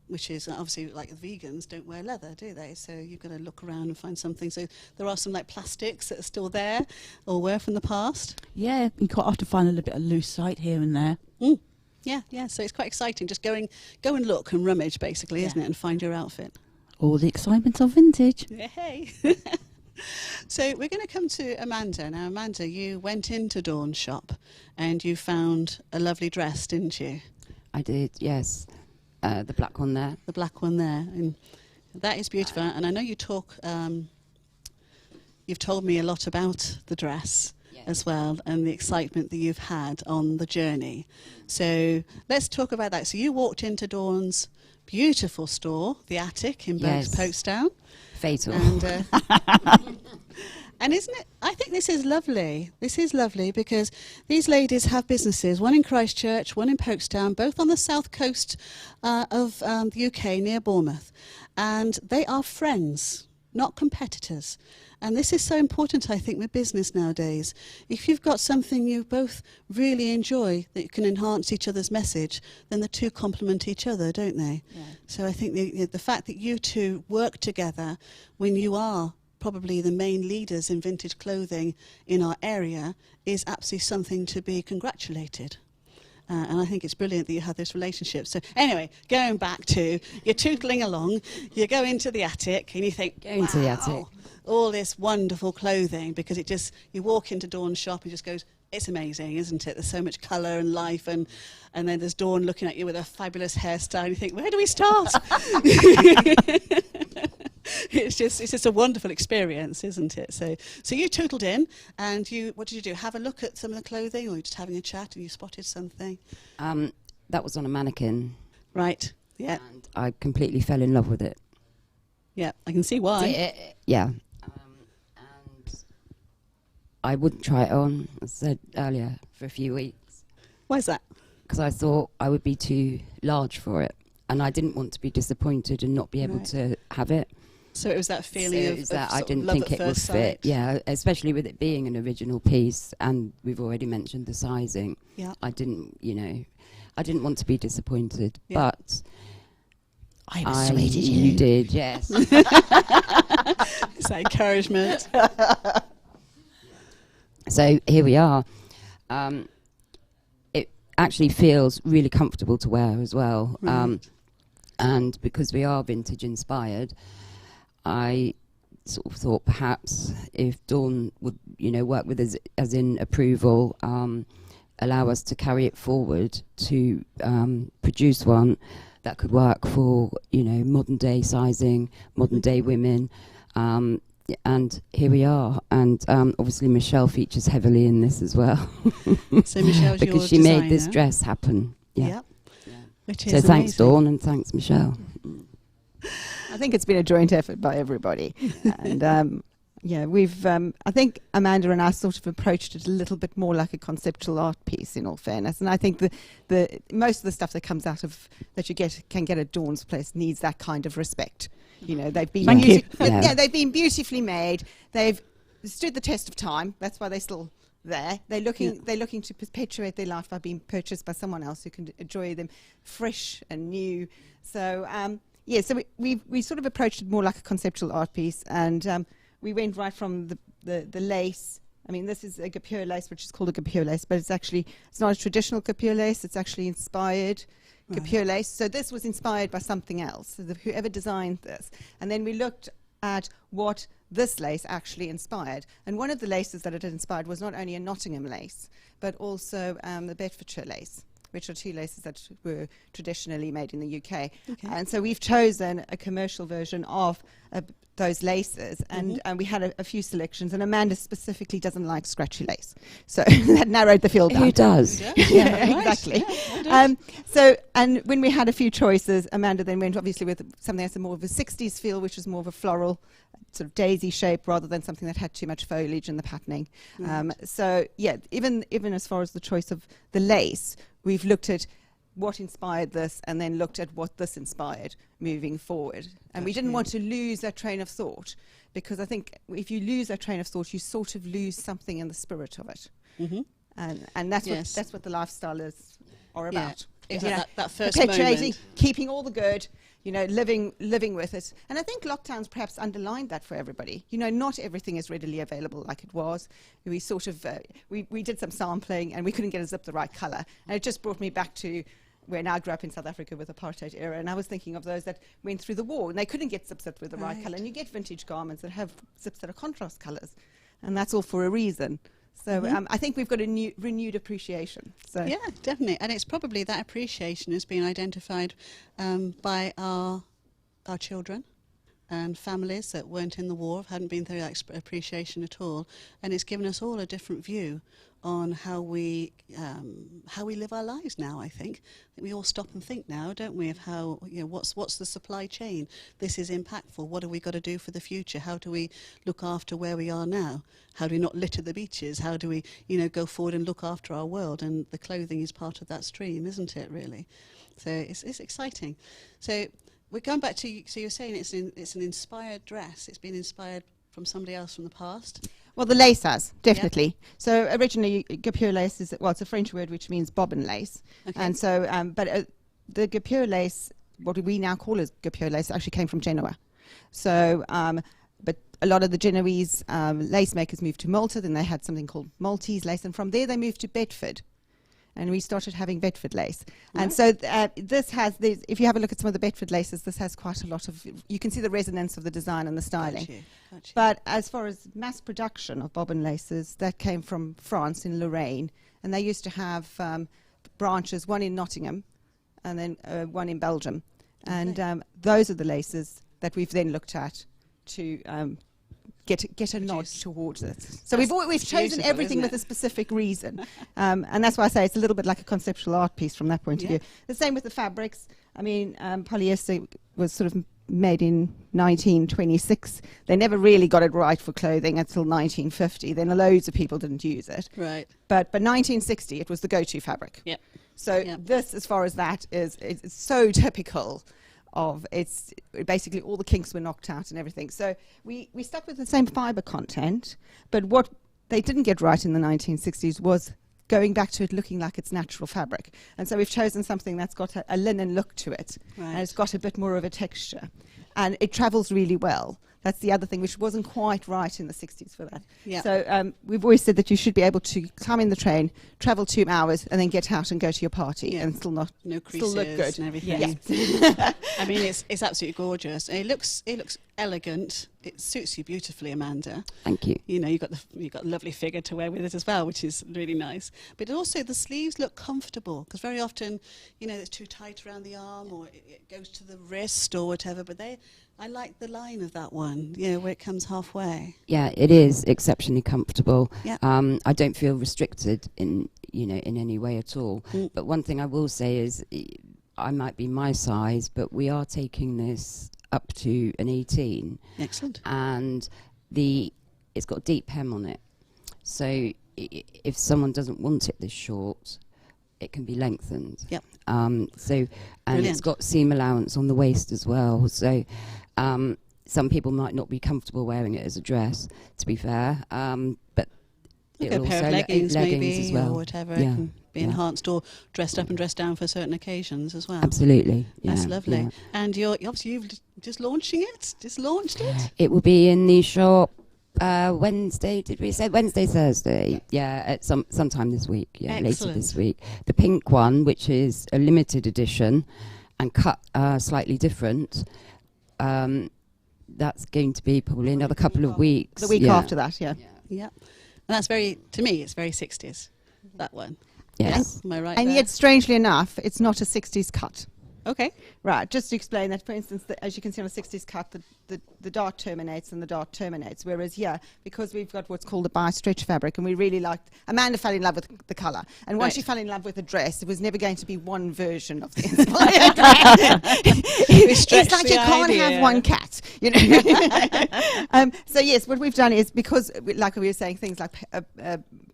which is obviously like the vegans don't wear leather, do they? So you've got to look around and find something. So there are some like plastics that are still there or were from the past. Yeah, you quite often find a little bit of loose sight here and there. Mm. Yeah. So it's quite exciting. Just go and look and rummage, basically, isn't it, and find your outfit. All the excitement of vintage. Yeah, hey. So we're going to come to Amanda. Now, Amanda, you went into Dawn's shop and you found a lovely dress, didn't you? I did, yes. The black one there. The black one there. And that is beautiful. And I know you talk, you've told me a lot about the dress as well and the excitement that you've had on the journey. So let's talk about that. So you walked into Dawn's beautiful store, the Attic in Folkestone. Fatal. And, and isn't it, I think this is lovely. This is lovely because these ladies have businesses, one in Christchurch, one in Folkestone, both on the south coast of the UK near Bournemouth. And they are friends, not competitors. And this is so important, I think, with business nowadays. If you've got something you both really enjoy that can enhance each other's message, then the two complement each other, don't they? Yeah. So I think the fact that you two work together when you are probably the main leaders in vintage clothing in our area is absolutely something to be congratulated. And I think it's brilliant that you have this relationship. So anyway, going back to, you're tootling along, you go into the attic and you think, Go into the attic. all this wonderful clothing, because it just, you walk into Dawn's shop and just goes, it's amazing, isn't it? There's so much colour and life, and then there's Dawn looking at you with a fabulous hairstyle and you think, where do we start? It's just a wonderful experience, isn't it? So you tootled in, and what did you do? Have a look at some of the clothing, or were you just having a chat and you spotted something? That was on a mannequin. Right. Yeah. And I completely fell in love with it. Yeah, I can see why. Yeah. And I wouldn't try it on, as I said earlier, for a few weeks. Why is that? Because I thought I would be too large for it, and I didn't want to be disappointed and not be able to have it. So it was that feeling of that I sort of didn't love think at it would first fit. sight. Yeah, especially with it being an original piece, and we've already mentioned the sizing. Yeah. I didn't want to be disappointed, Yeah. but I persuaded you. You did, yes. It's that encouragement. So here we are. It actually feels really comfortable to wear as well. Right. And because we are vintage inspired, I sort of thought perhaps if Dawn would, work with us as in approval, allow us to carry it forward to produce one that could work for, modern day sizing, modern day women. And here we are. And obviously Michelle features heavily in this as well. So Michelle's your because she made this designer. dress happen. Yeah. Yep. Which So is thanks amazing. Dawn and thanks Michelle. I think it's been a joint effort by everybody. And we've, I think Amanda and I sort of approached it a little bit more like a conceptual art piece, in all fairness. And I think the most of the stuff that comes out of, that you can get at Dawn's place needs that kind of respect. They've been they've been beautifully made. They've stood the test of time. That's why they're still there. They're looking to perpetuate their life by being purchased by someone else who can enjoy them fresh and new. So so we sort of approached it more like a conceptual art piece, and we went right from the lace. I mean, this is a guipure lace, which is called a guipure lace, but it's not a traditional guipure lace. It's actually inspired. Guipure lace. So this was inspired by something else, so whoever designed this. And then we looked at what this lace actually inspired. And one of the laces that it inspired was not only a Nottingham lace, but also the Bedfordshire lace, which are two laces that were traditionally made in the UK. Okay. And so we've chosen a commercial version of those laces, and we had a few selections, and Amanda specifically doesn't like scratchy lace. So that narrowed the field down. Who does? Yeah, exactly. So, and when we had a few choices, Amanda then went obviously with something that's more of a 60s feel, which is more of a floral, sort of daisy shape, rather than something that had too much foliage in the patterning. Right. So, yeah, even as far as the choice of the lace, we've looked at what inspired this and then looked at what this inspired moving forward. And we didn't want to lose that train of thought, because I think if you lose that train of thought, you sort of lose something in the spirit of it. And that's Yes. what the lifestyle are Yeah. about. It's You know, that first perpetuating, moment. keeping all the good, you know, living with it. And I think lockdowns perhaps underlined that for everybody. You know, not everything is readily available like it was. We sort of, we did some sampling and we couldn't get a zip the right colour. And it just brought me back to when I grew up in South Africa with the apartheid era, and I was thinking of those that went through the war and they couldn't get zips that were the right Right. colour. And you get vintage garments that have zips that are contrast colours. And that's all for a reason. So I think we've got a renewed appreciation. So Yeah, definitely. And it's probably that appreciation has been identified by our children and families that weren't in the war, hadn't been through that appreciation at all. And it's given us all a different view on how we live our lives now, I think. We all stop and think now, don't we, of how, you know, what's the supply chain? This is impactful. What have we got to do for the future? How do we look after where we are now? How do we not litter the beaches? How do we, you know, go forward and look after our world? And the clothing is part of that stream, isn't it, really? So it's exciting. So we're going back to, so you're saying it's an inspired dress. It's been inspired from somebody else from the past? Well, the lace has, definitely. So originally, guipure lace is, well, it's a French word which means bobbin lace. Okay. And so, but the guipure lace, what we now call as guipure lace, actually came from Genoa. So, but a lot of the Genoese lace makers moved to Malta, then they had something called Maltese lace, and from there they moved to Bedford. And we started having Bedford lace. And so this has, if you have a look at some of the Bedford laces, this has quite a lot of, you can see the resonance of the design and the styling. Gotcha. But as far as mass production of bobbin laces, that came from France in Lorraine. And they used to have branches, one in Nottingham and then one in Belgium. And those are the laces that we've then looked at to get a nod towards it. So we've chosen everything with a specific reason. And that's why I say it's a little bit like a conceptual art piece from that point of view. The same with the fabrics. I mean, polyester was sort of made in 1926. They never really got it right for clothing until 1950. Then loads of people didn't use it. Right. But 1960, it was the go-to fabric. Yep. So this, as far as that is, it's so typical of, it's basically all the kinks were knocked out and everything. So we stuck with the same fibre content, but what they didn't get right in the 1960s was going back to it looking like it's natural fabric. And so we've chosen something that's got a linen look to it, and it's got a bit more of a texture. And it travels really well. That's the other thing, which wasn't quite right in the 60s for that. Yeah. So we've always said that you should be able to climb in the train, travel 2 hours, and then get out and go to your party and still look good and everything. Yeah. I mean, it's absolutely gorgeous. It looks elegant. It suits you beautifully, Amanda. Thank you. You know, you've got a lovely figure to wear with it as well, which is really nice. But also the sleeves look comfortable, because very often, you know, it's too tight around the arm, or it goes to the wrist or whatever. But I like the line of that one, you know, where it comes halfway. Yeah, it is exceptionally comfortable. Yeah. I don't feel restricted in any way at all. But one thing I will say is, I might be my size, but we are taking this up to an 18. Excellent. And it's got deep hem on it. So if someone doesn't want it this short, it can be lengthened. Yep. And Brilliant. it's got seam allowance on the waist as well. So some people might not be comfortable wearing it as a dress, to be fair. But Like it'll a pair of also leggings maybe, as well. or whatever. Yeah. It can be enhanced or dressed up and dressed down for certain occasions as well. Absolutely. That's yeah, lovely. yeah. And you've just launched it? It will be in the shop Wednesday, did we say? Wednesday, Thursday. Yeah, at sometime this week. Yeah, later Excellent. this week. The pink one, which is a limited edition and cut slightly different, that's going to be probably another couple of weeks. The week after that, yeah. Yeah. And that's to me, it's very 60s, that one. Yes. Am I right And there? yet, strangely enough, it's not a 60s cut. Okay. Right, just to explain that, for instance, as you can see on a 60s cut, the dart terminates and the dart terminates, whereas here, because we've got what's called a bi-stretch fabric, and we really liked, Amanda fell in love with the colour, and once she fell in love with the dress, it was never going to be one version of the inspired dress. It's like you can't have one cat, you know. So yes, what we've done is, because, like we were saying, things like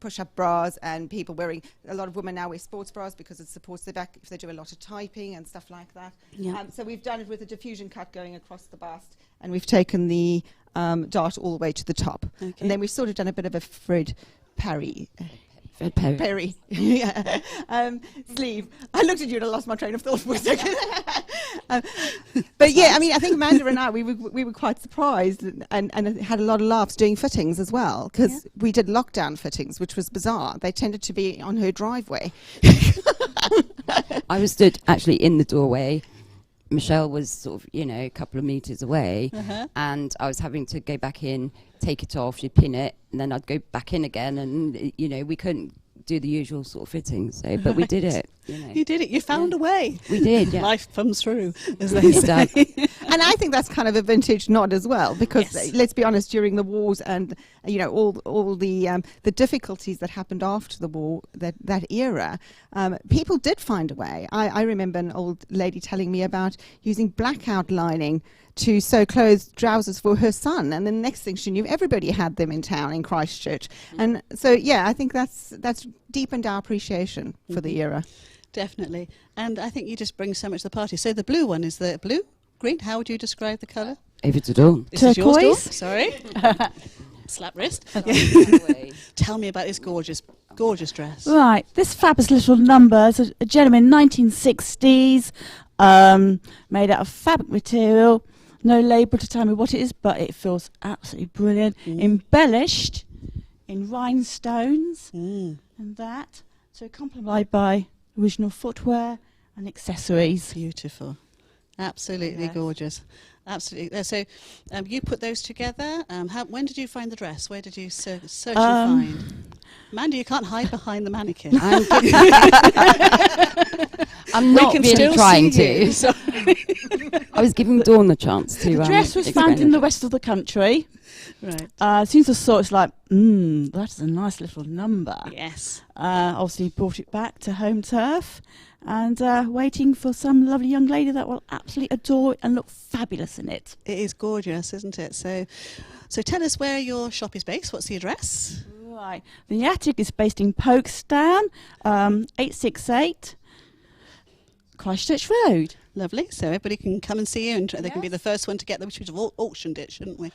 push-up bras, and people wearing, a lot of women now wear sports bras because it supports their back if they do a lot of typing and stuff like that. Yeah. So we've done it with a diffusion cut going across the bust, and we've taken the dart all the way to the top. Okay. And then we've sort of done a bit of a Fred Perry. Fred Perry. Perry. Yeah. Sleeve. I looked at you and I lost my train of thought for a second. But yeah, I mean, I think Amanda and I, we were quite surprised and had a lot of laughs doing fittings as well, because we did lockdown fittings, which was bizarre. They tended to be on her driveway. I was stood actually in the doorway. Michelle was sort of, a couple of meters away, and I was having to go back in, take it off, she'd pin it, and then I'd go back in again, and, we couldn't do the usual sort of fittings, so, but we did it. You did it. You found a way. We did, yeah. Life comes through, as they say. And I think that's kind of a vintage nod as well, because let's be honest, during the wars and all the difficulties that happened after the war, that era, people did find a way. I remember an old lady telling me about using blackout lining to sew trousers for her son, and the next thing she knew, everybody had them in town in Christchurch. And so, yeah, I think that's deepened our appreciation for the era. Definitely. And I think you just bring so much to the party. So the blue one is the blue? Green? How would you describe the colour? Over to Dawn. This is yours, Dawn. Turquoise. Sorry. Slap wrist. Tell me about this gorgeous dress. Right, this fabulous little number is a gentleman, 1960s, made out of fabric material. No label to tell me what it is, but it feels absolutely brilliant. Embellished in rhinestones and that. So complemented by original footwear and accessories. Beautiful. Absolutely gorgeous. Absolutely. So you put those together. When did you find the dress? Where did you search and find? Amanda, you can't hide behind the mannequin. I'm not really trying to. I was giving Dawn the chance to. The dress was found in the west of the country. Right. As soon as I saw it, it's like, that's a nice little number. Yes. Obviously brought it back to home turf, and waiting for some lovely young lady that will absolutely adore it and look fabulous in it. It is gorgeous, isn't it? So tell us where your shop is based. What's the address? Right. The attic is based in Folkestone, 868 Christchurch Road. Lovely. So everybody can come and see you, and they can be the first one to get them. We should have auctioned it, shouldn't we?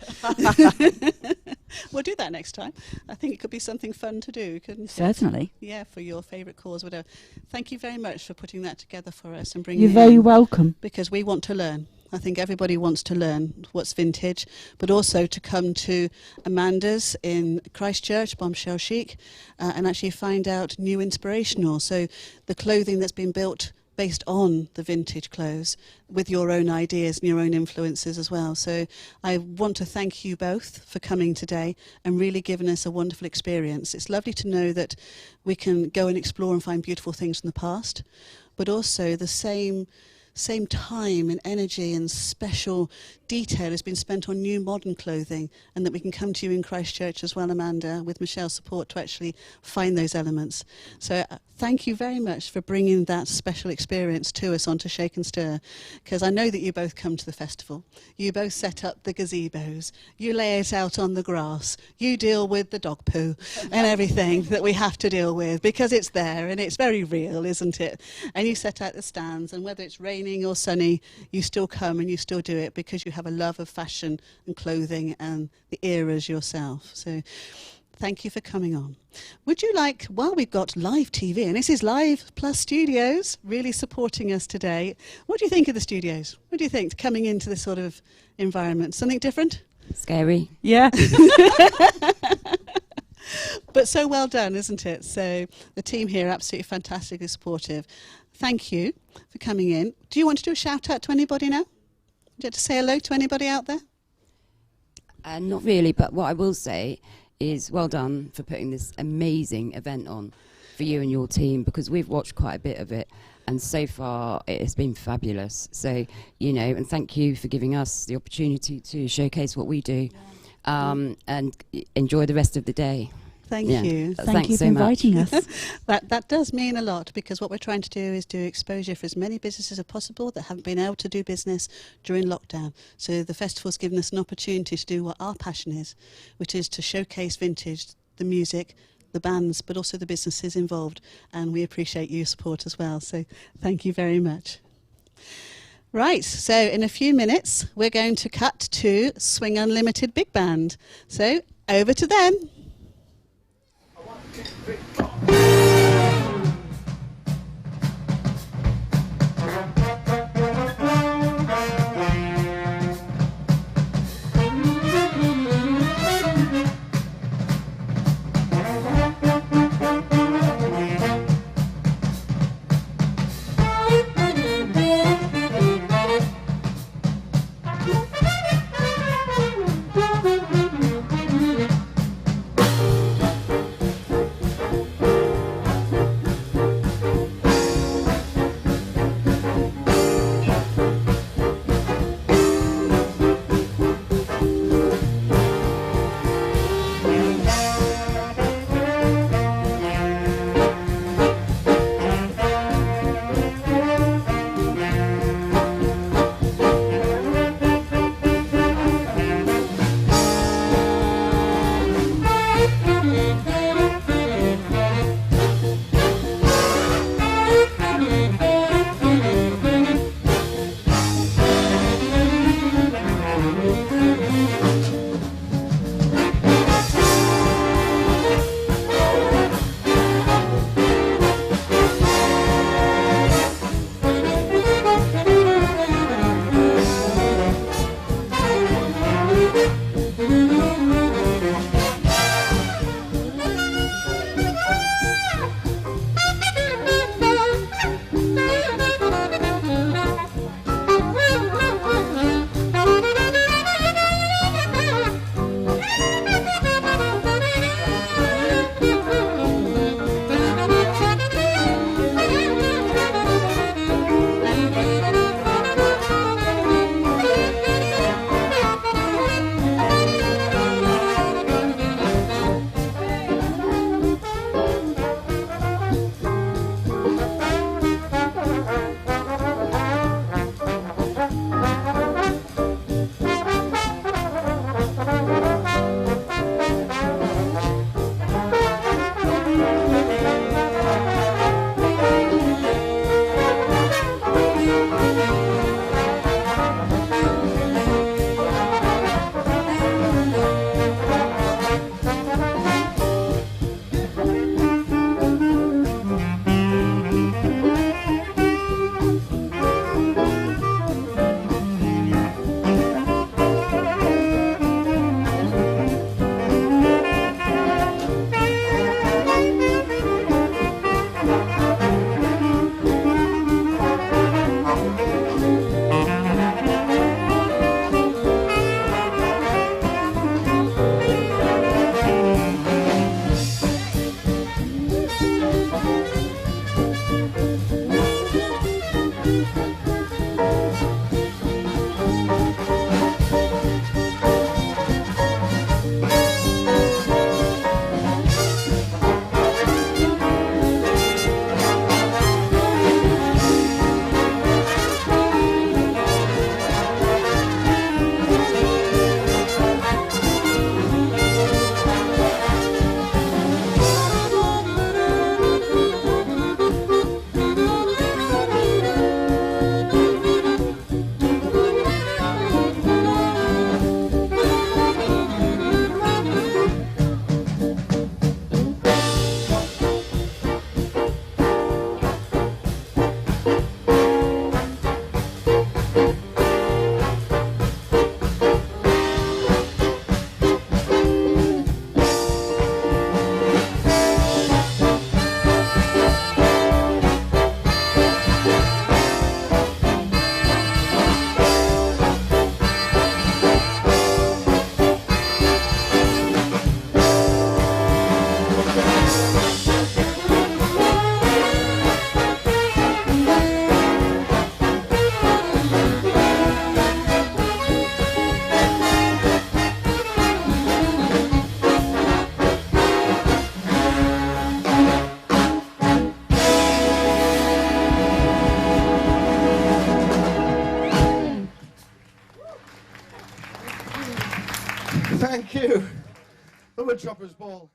We'll do that next time. I think it could be something fun to do, couldn't it? Certainly. Yeah, for your favourite cause, whatever. Thank you very much for putting that together for us and bringing You're it very in, welcome. because we want to learn. I think everybody wants to learn what's vintage, but also to come to Amanda's in Christchurch, Bombshell Chic, and actually find out new inspirational. So the clothing that's been built based on the vintage clothes with your own ideas and your own influences as well. So I want to thank you both for coming today and really giving us a wonderful experience. It's lovely to know that we can go and explore and find beautiful things from the past, but also the same time and energy and special detail has been spent on new modern clothing, and that we can come to you in Christchurch as well, Amanda, with Michelle's support to actually find those elements. So thank you very much for bringing that special experience to us onto Shake and Stir, because I know that you both come to the festival. You both set up the gazebos. You lay it out on the grass. You deal with the dog poo and everything that we have to deal with, because it's there and it's very real, isn't it? And you set out the stands, and whether it's raining or sunny, you still come and you still do it because you have a love of fashion and clothing and the eras yourself. So thank you for coming on. Would you like, while we've got live TV, and this is Live Plus Studios really supporting us today, what do you think of the studios? What do you think coming into this sort of environment? Something different? Scary. Yeah. But so well done, isn't it? So the team here are absolutely fantastically supportive. Thank you for coming in. Do you want to do a shout out to anybody now? Do you want to say hello to anybody out there? Not really, but what I will say is well done for putting this amazing event on for you and your team, because we've watched quite a bit of it and so far it has been fabulous. So, you know, and thank you for giving us the opportunity to showcase what we do, and enjoy the rest of the day. Thank Yeah. you. Thank you for inviting us. That does mean a lot, because what we're trying to do is do exposure for as many businesses as possible that haven't been able to do business during lockdown. So the festival's given us an opportunity to do what our passion is, which is to showcase vintage, the music, the bands, but also the businesses involved. And we appreciate your support as well. So thank you very much. Right, so in a few minutes, we're going to cut to Swing Unlimited Big Band. So over to them. Choppers Ball.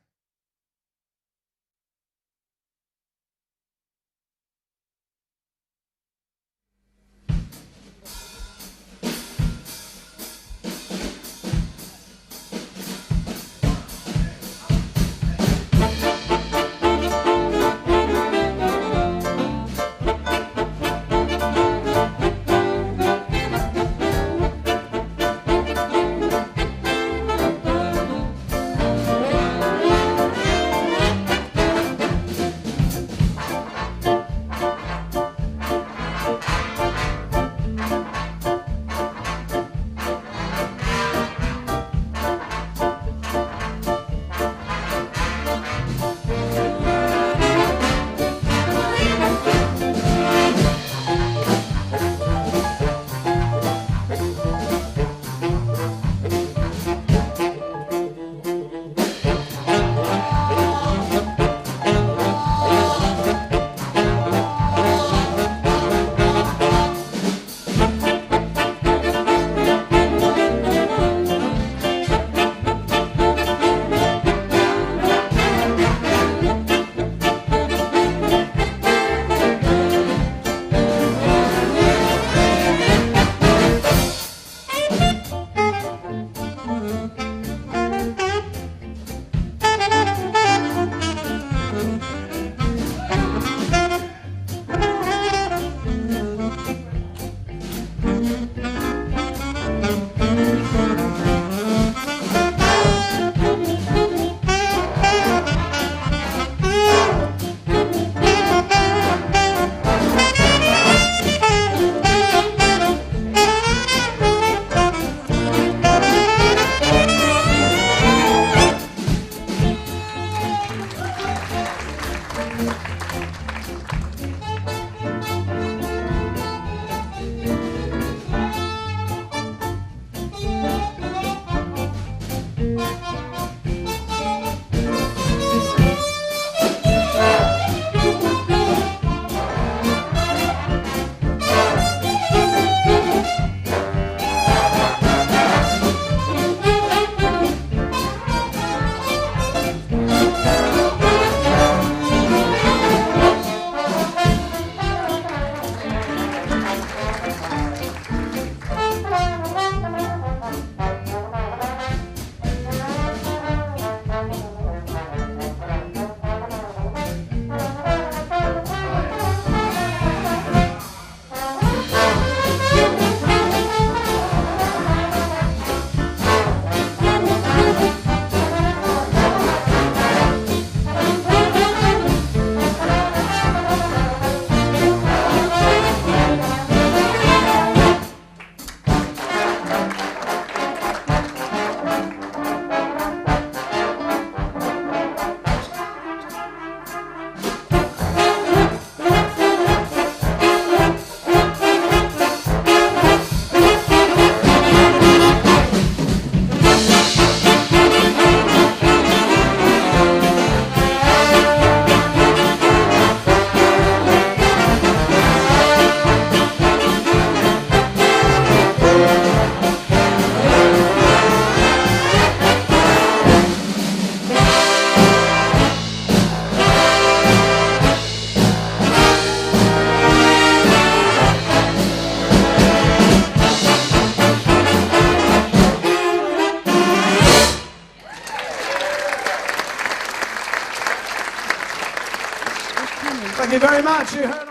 Thank you very much. You heard.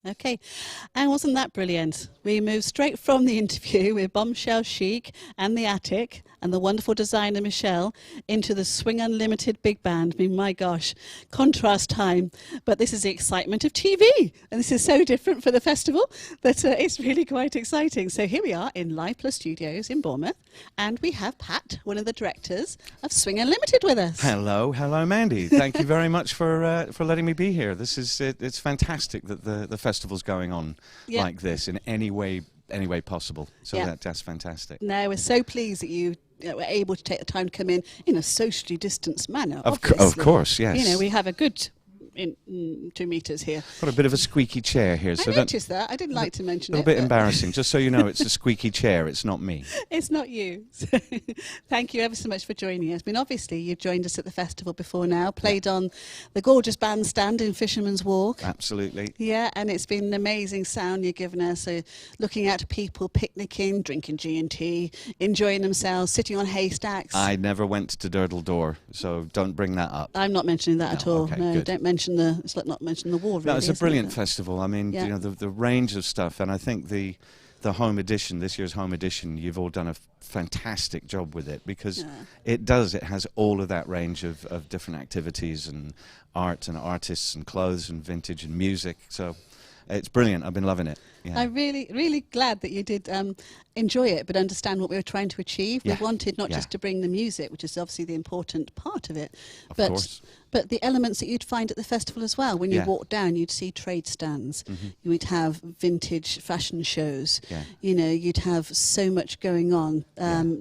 Okay, and wasn't that brilliant? We moved straight from the interview with Bombshell Chic and The Attic and the wonderful designer Michelle into the Swing Unlimited Big Band. I mean, my gosh, contrast time. But this is the excitement of TV. And this is so different for the festival that it's really quite exciting. So here we are in Live Plus Studios in Bournemouth. And we have Pat, one of the directors of Swing Unlimited, with us. Hello, Mandy. Thank you very much for letting me be here. This is it's fantastic that the festival's going on like this in any way possible. So that's fantastic. No, we're so pleased that you were able to take the time to come in a socially distanced manner. Of course, yes. You know, we have a good 2 meters here. Got a bit of a squeaky chair here. I noticed that. I didn't like to mention it. A it. little bit embarrassing. Just so you know, it's a squeaky chair. It's not me. It's not you. Thank you ever so much for joining us. I mean, obviously, you've joined us at the festival before now, played on the gorgeous bandstand in Fisherman's Walk. Absolutely. Yeah, and it's been an amazing sound you've given us. So looking at people picnicking, drinking G&T, enjoying themselves, sitting on haystacks. I never went to Durdle Door, so don't bring that up. I'm not mentioning that at all. Okay, no, good. don't mention the. It's like not mention the war. Really, No, it's a isn't brilliant it? festival. I mean, Yeah. you know, the range of stuff, and I think the home edition, this year's home edition, you've all done a fantastic job with it, because it has all of that range of different activities and art and artists and clothes and vintage and music. So it's brilliant. I've been loving it. Yeah. I'm really glad that you did enjoy it, but understand what we were trying to achieve. Yeah. We wanted not Yeah. just to bring the music, which is obviously the important part of it, Of but course. but the elements that you'd find at the festival as well. When you Yeah. walk down, you'd see trade stands. Mhm. You would have vintage fashion shows. Yeah. You know, you'd have so much going on.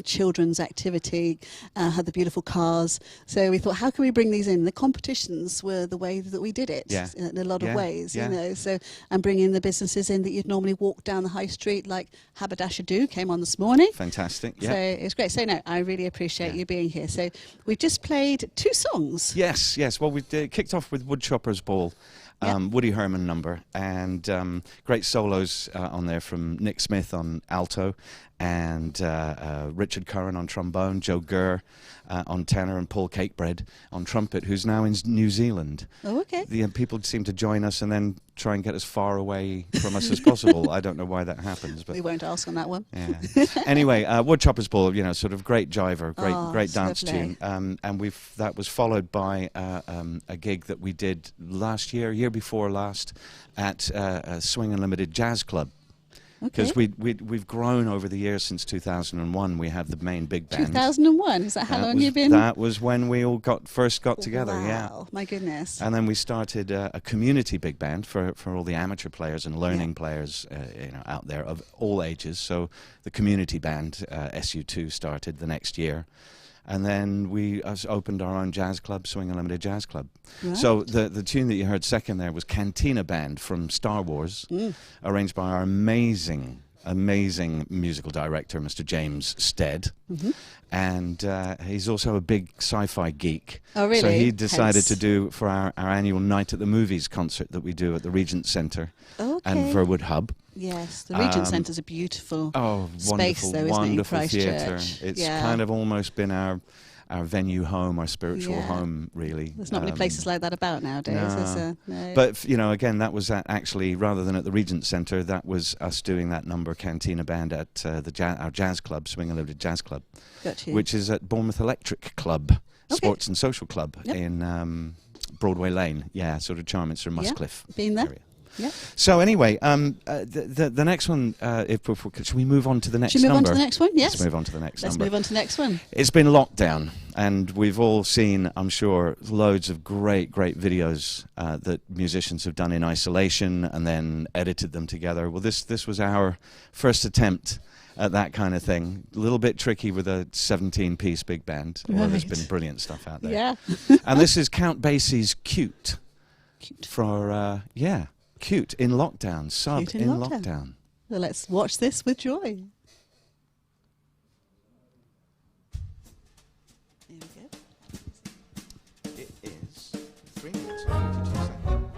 Children's activity, had the beautiful cars. So we thought, how can we bring these in? The competitions were the way that we did it Yeah. in a lot of Yeah. ways. Yeah. You know, so and bringing the businesses in that you'd normally walk down the high street, like Haberdasher came on this morning. Fantastic. Yeah. So it's great. So no, I really appreciate you being here. So we've just played 2 songs. Yes. Well, we kicked off with Woodchopper's Ball, Woody Herman number, and great solos on there from Nick Smith on alto, and Richard Curran on trombone, Joe Gurr on tenor, and Paul Cakebread on trumpet, who's now in New Zealand. Oh, okay. The people seem to join us and then try and get as far away from us as possible. I don't know why that happens, but We won't ask on that one. yeah. Anyway, Woodchopper's Ball, you know, sort of great jiver, great it's dance lovely. tune, and that was followed by a gig that we did year before last, at Swing Unlimited Jazz Club. Because we've grown over the years since 2001. We have the main big band. 2001, is that how long you've been? That was when we all first got together. Yeah. Wow, my goodness. And then we started a community big band for all the amateur players and learning players, out there of all ages. So the community band SU2 started the next year, and then we opened our own jazz club, Swing Unlimited Jazz Club. Right. So the tune that you heard second there was Cantina Band from Star Wars, arranged by our amazing musical director, Mr. James Stead. Mhm. And he's also a big sci-fi geek. Oh, really? So he decided Hence. to do for our annual Night at the Movies concert that we do at the Regent Centre and Okay. Verwood Hub. Yes, the Regent Centre's a beautiful space, wonderful, though, isn't it, in wonderful theatre. Christchurch? It's Yeah. kind of almost been our venue home, our spiritual Yeah. home, really. There's not many places like that about nowadays, is there? No. But, again, that was actually, rather than at the Regent Centre, that was us doing that number, Cantina Band, at our jazz club, Swing Unlimited Jazz Club, Got you. which is at Bournemouth Electric Club, Okay. Sports and Social Club Yep. in Broadway Lane. Yeah, sort of Charminster, Muscliffe. Been there? area. Yep. So anyway, the next one, should we move on to the next Should we move number? on to the next one? Yes. Let's move on to the next Let's number. move on to the next one. It's been lockdown, and we've all seen, I'm sure, loads of great videos that musicians have done in isolation and then edited them together. Well, this was our first attempt at that kind of thing. A little bit tricky with a 17-piece big band, although there's Right. been brilliant stuff out there. Yeah. And this is Count Basie's Cute. For, Cute in Lockdown, Sub Cute in lockdown. Well, let's watch this with joy. It is 3 minutes and 52 seconds.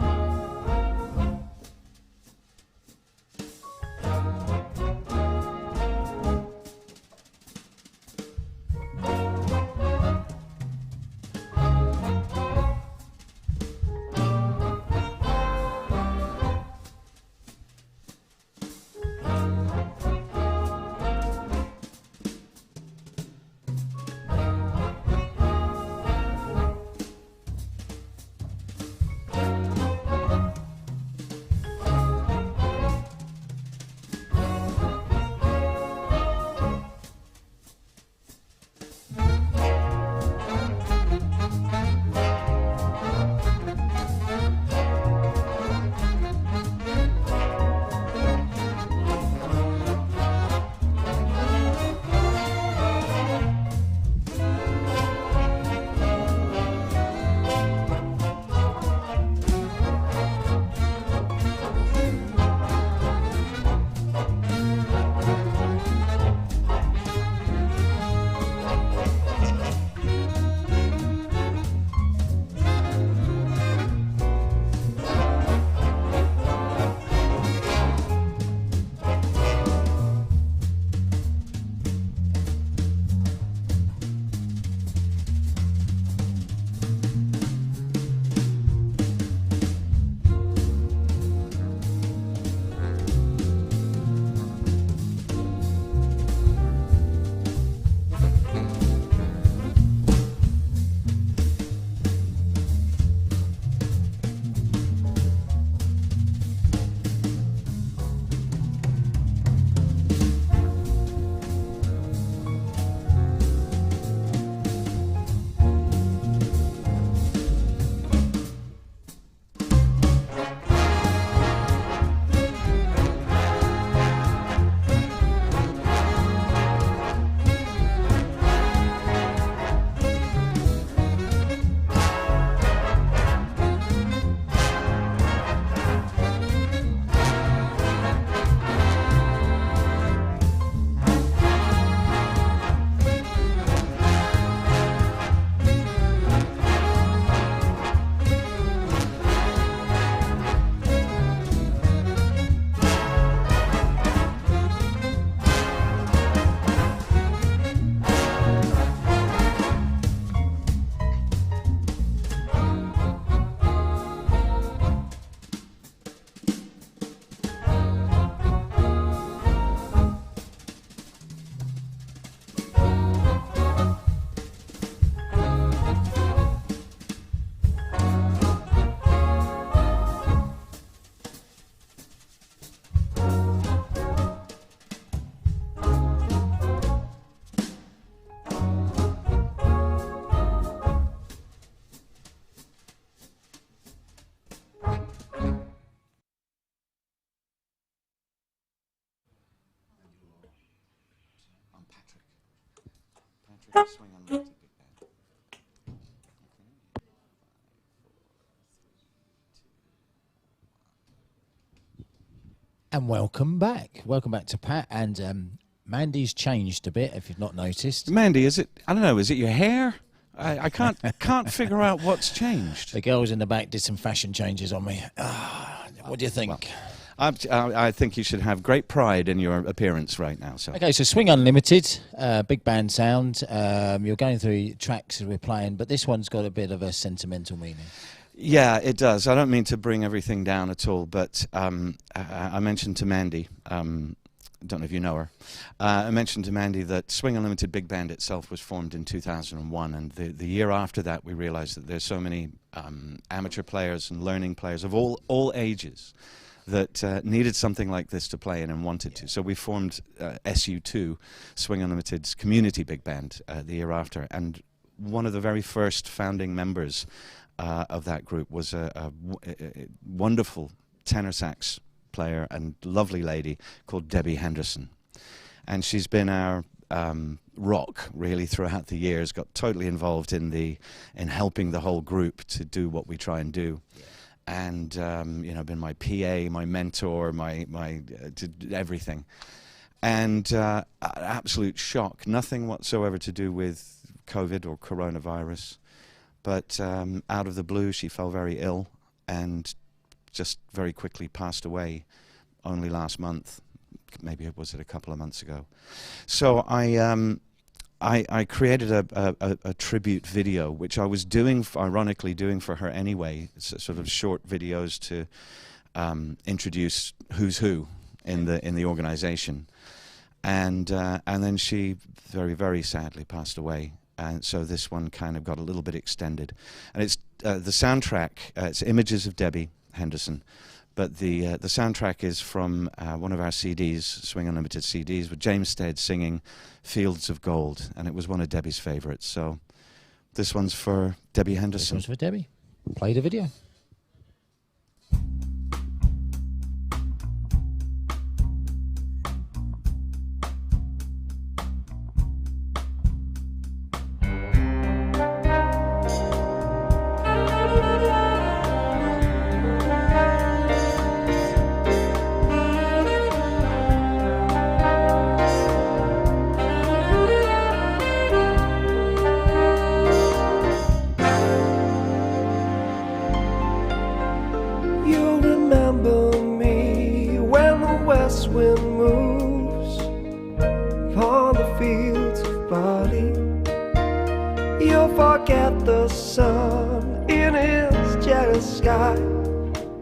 And welcome back. Welcome back to Pat. And Mandy's changed a bit, if you've not noticed. Mandy, is it? I don't know. Is it your hair? I can't figure out what's changed. The girls in the back did some fashion changes on me. What do you think? Well, I think you should have great pride in your appearance right now. So. Okay, so Swing Unlimited, big band sound. You're going through tracks as we're playing, but this one's got a bit of a sentimental meaning. Yeah, it does. I don't mean to bring everything down at all, but I mentioned to Mandy, don't know if you know her, I mentioned to Mandy that Swing Unlimited Big Band itself was formed in 2001, and the year after that we realized that there's so many amateur players and learning players of all ages that needed something like this to play in and wanted to. So we formed SU2, Swing Unlimited's community big band, the year after, and one of the very first founding members of that group was a wonderful tenor sax player and lovely lady called Debbie Henderson. And she's been our rock really throughout the years, got totally involved in helping the whole group to do what we try and do. Yeah. And you know, been my PA, my mentor, my everything. And an absolute shock, nothing whatsoever to do with COVID or coronavirus. But out of the blue, she fell very ill and just very quickly passed away only last month. Maybe it was a couple of months ago. So I created a tribute video, which I was ironically doing for her anyway, sort of short videos to introduce who's who in the organization. And then she very, very sadly passed away. And so this one kind of got a little bit extended. And it's the soundtrack, it's images of Debbie Henderson, but the soundtrack is from one of our CDs, Swing Unlimited CDs, with James Stead singing Fields of Gold, and it was one of Debbie's favorites. So this one's for Debbie Henderson. This one's for Debbie. Play the video.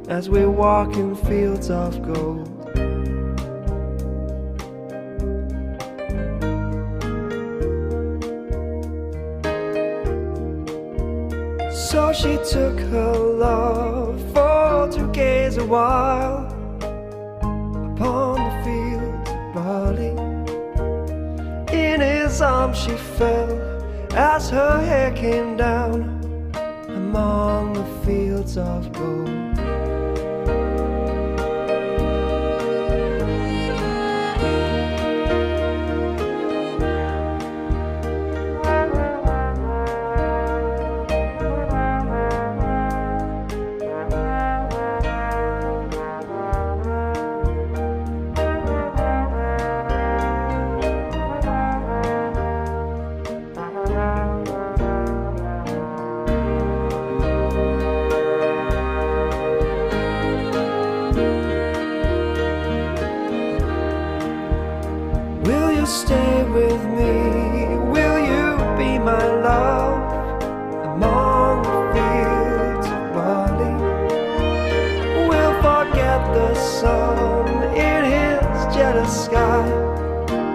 As we walk in fields of gold. So she took her love for to gaze a while upon the fields of barley. In his arms she fell as her hair came down among the fields of gold. Stay with me, will you be my love among the fields of barley? We'll forget the sun in his jealous sky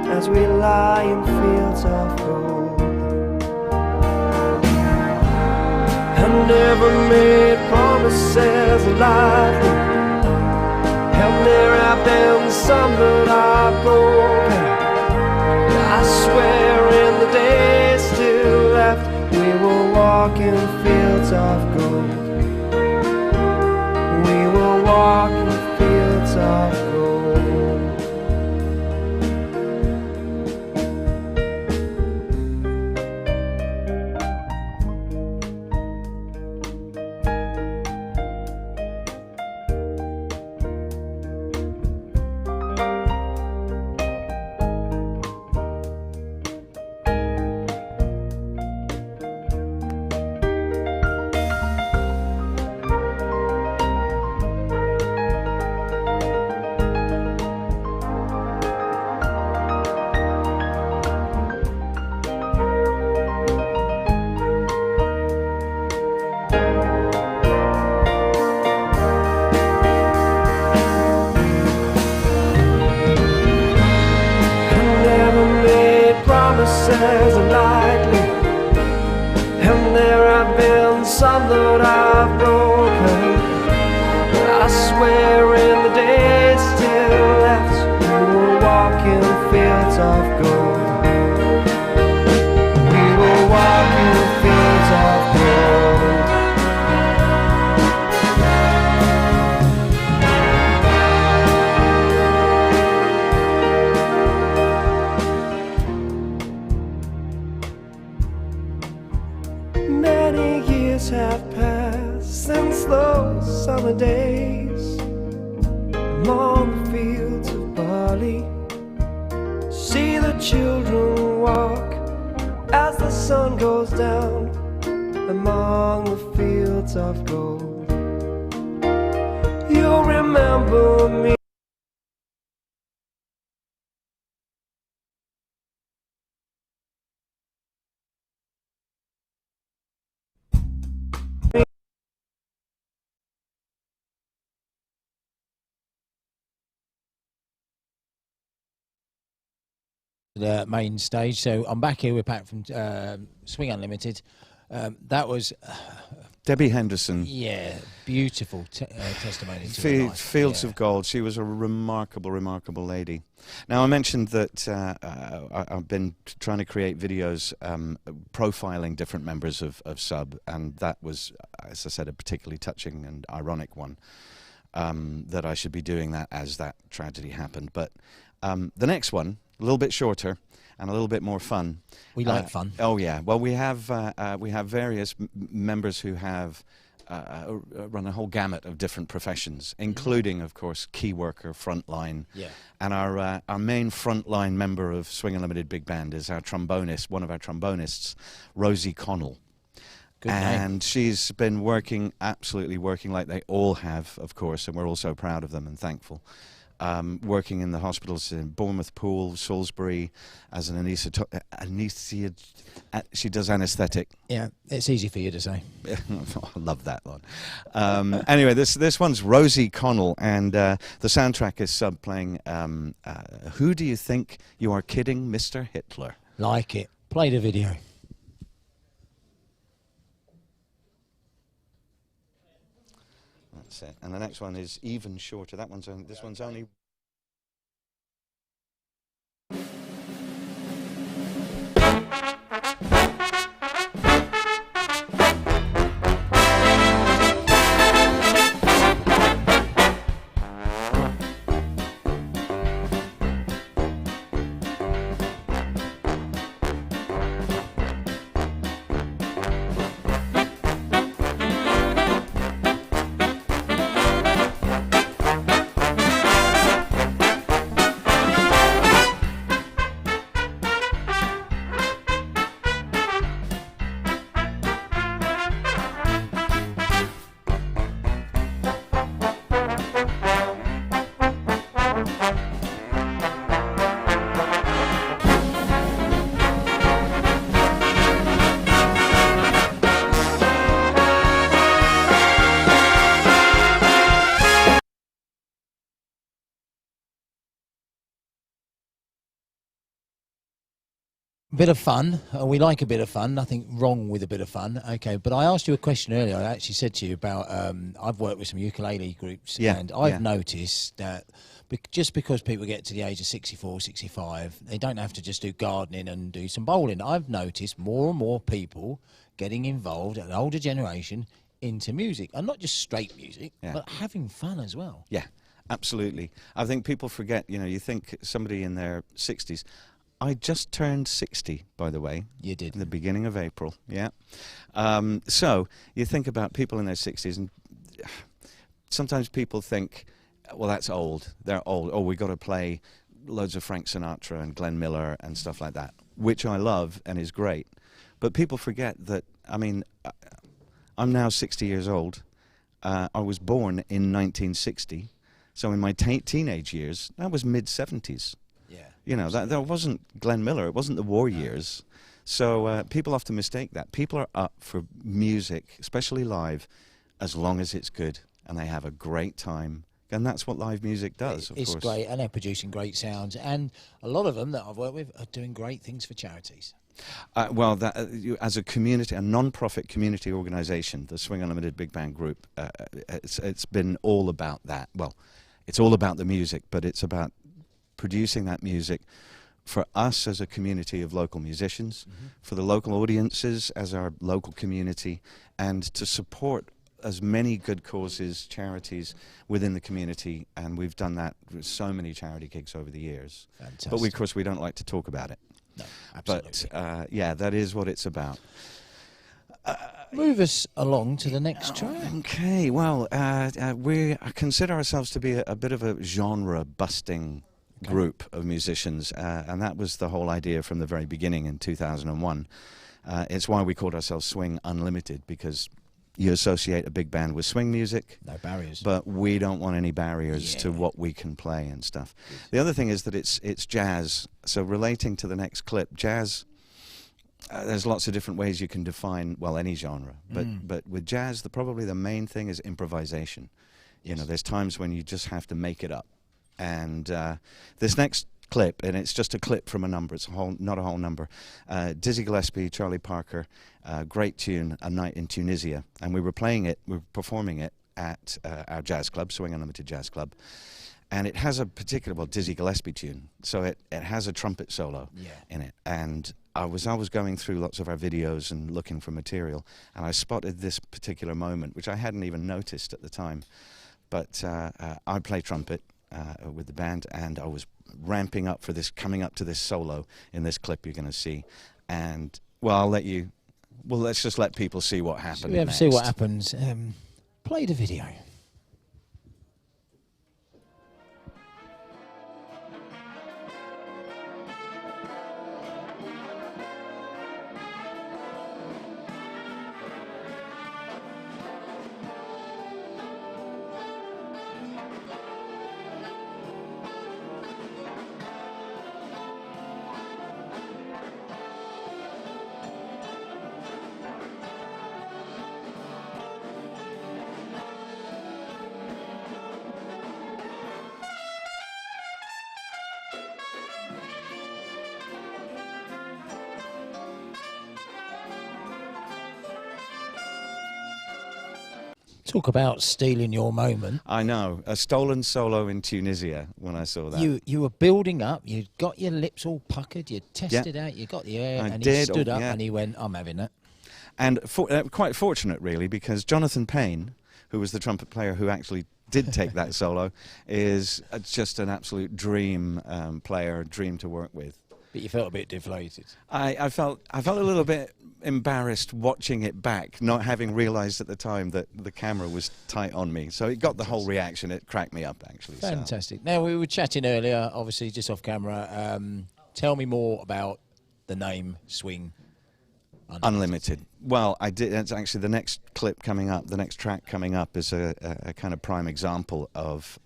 as we lie in fields of gold. I never made promises lightly, and there have been some that I've broken. I swear in the days still left, we will walk in fields of gold. We will walk in fields of gold. fields of gold. We will walk in the fields of gold. Many years have passed since those summer days among the fields of barley. See the children walk as the sun goes down among the fields of gold. You'll remember me. The main stage. So I'm back here with Pat from Swing Unlimited. That was Debbie Henderson. Yeah, beautiful testimony to her life. Fields of Gold. She was a remarkable, remarkable lady. Now, I mentioned that I've been trying to create videos profiling different members of Sub, and that was, as I said, a particularly touching and ironic one, that I should be doing that as that tragedy happened. But the next one, a little bit shorter and a little bit more fun. We like fun. Oh yeah. Well, we have various members who have run a whole gamut of different professions, including, of course, key worker, frontline. Yeah. And our main frontline member of Swing Unlimited Big Band is our trombonist, one of our trombonists, Rosie Connell. Good and name. She's been working, absolutely working like they all have, of course, and we're all so proud of them and thankful. Working in the hospitals in Bournemouth Pool, Salisbury, as an she does anaesthetic. Yeah, it's easy for you to say. I love that one. Anyway, this one's Rosie Connell, and the soundtrack is Sub playing Who Do You Think You Are Kidding, Mr. Hitler? Like it. Play the video. That's it. And the next one is even shorter. That one's only, this one's only. Bit of fun. We like a bit of fun. Nothing wrong with a bit of fun. Okay, but I asked you a question earlier. I actually said to you about I've worked with some ukulele groups, and I've noticed that just because people get to the age of 64, 65, they don't have to just do gardening and do some bowling. I've noticed more and more people getting involved, an older generation, into music, and not just straight music, but having fun as well. Yeah, absolutely. I think people forget. You think somebody in their 60s. I just turned 60, by the way. You did. In the beginning of April, yeah. So you think about people in their 60s, and sometimes people think, well, that's old. They're old. Oh, we've got to play loads of Frank Sinatra and Glenn Miller and stuff like that, which I love and is great. But people forget that, I mean, I'm now 60 years old. I was born in 1960. So in my teenage years, that was mid-70s. That wasn't Glenn Miller. It wasn't the war years. So people often mistake that. People are up for music, especially live, as long as it's good, and they have a great time. And that's what live music does, of course. It's great, and they're producing great sounds. And a lot of them that I've worked with are doing great things for charities. As a community, a non-profit community organisation, the Swing Unlimited Big Band Group, it's been all about that. Well, it's all about the music, but it's about producing that music for us as a community of local musicians, for the local audiences as our local community, and to support as many good causes, charities within the community, and we've done that with so many charity gigs over the years. Fantastic. But of course, we don't like to talk about it. No, absolutely. But yeah, that is what it's about. Move us along to the next track. Okay, well, we consider ourselves to be a bit of a genre-busting group of musicians, and that was the whole idea from the very beginning in 2001. It's why we called ourselves Swing Unlimited, because you associate a big band with swing music. No barriers. But we don't want any barriers to what we can play and stuff. The other thing is that it's jazz. So relating to the next clip, jazz, there's lots of different ways you can define, well, any genre. But with jazz, probably the main thing is improvisation. You know, there's times when you just have to make it up. And this next clip, and it's just a clip from a number, it's not a whole number. Dizzy Gillespie, Charlie Parker, great tune, A Night in Tunisia, and we were performing it at our jazz club, Swing Unlimited Jazz Club, and it has a particular, well, Dizzy Gillespie tune, so it has a trumpet solo in it, and I was going through lots of our videos and looking for material, and I spotted this particular moment, which I hadn't even noticed at the time, but I play trumpet with the band, and I was ramping up for this, coming up to this solo in this clip you're going to see. And, well, let's just let people see what happened. We have to see what happens. Play the video. Talk about stealing your moment. I know, a stolen solo in Tunisia when I saw that. You were building up, you got your lips all puckered, you tested out, you got the air, and he stood up and he went, I'm having that. And quite fortunate, really, because Jonathan Payne, who was the trumpet player who actually did take that solo, is just an absolute dream player, dream to work with. But you felt a bit deflated. I felt a little bit embarrassed watching it back, not having realised at the time that the camera was tight on me. So it got the whole reaction. It cracked me up, actually. Fantastic. So. Now, we were chatting earlier, obviously, just off camera. Tell me more about the name Swing Unlimited. Well, I did. It's actually the next clip coming up. The next track coming up is a kind of prime example of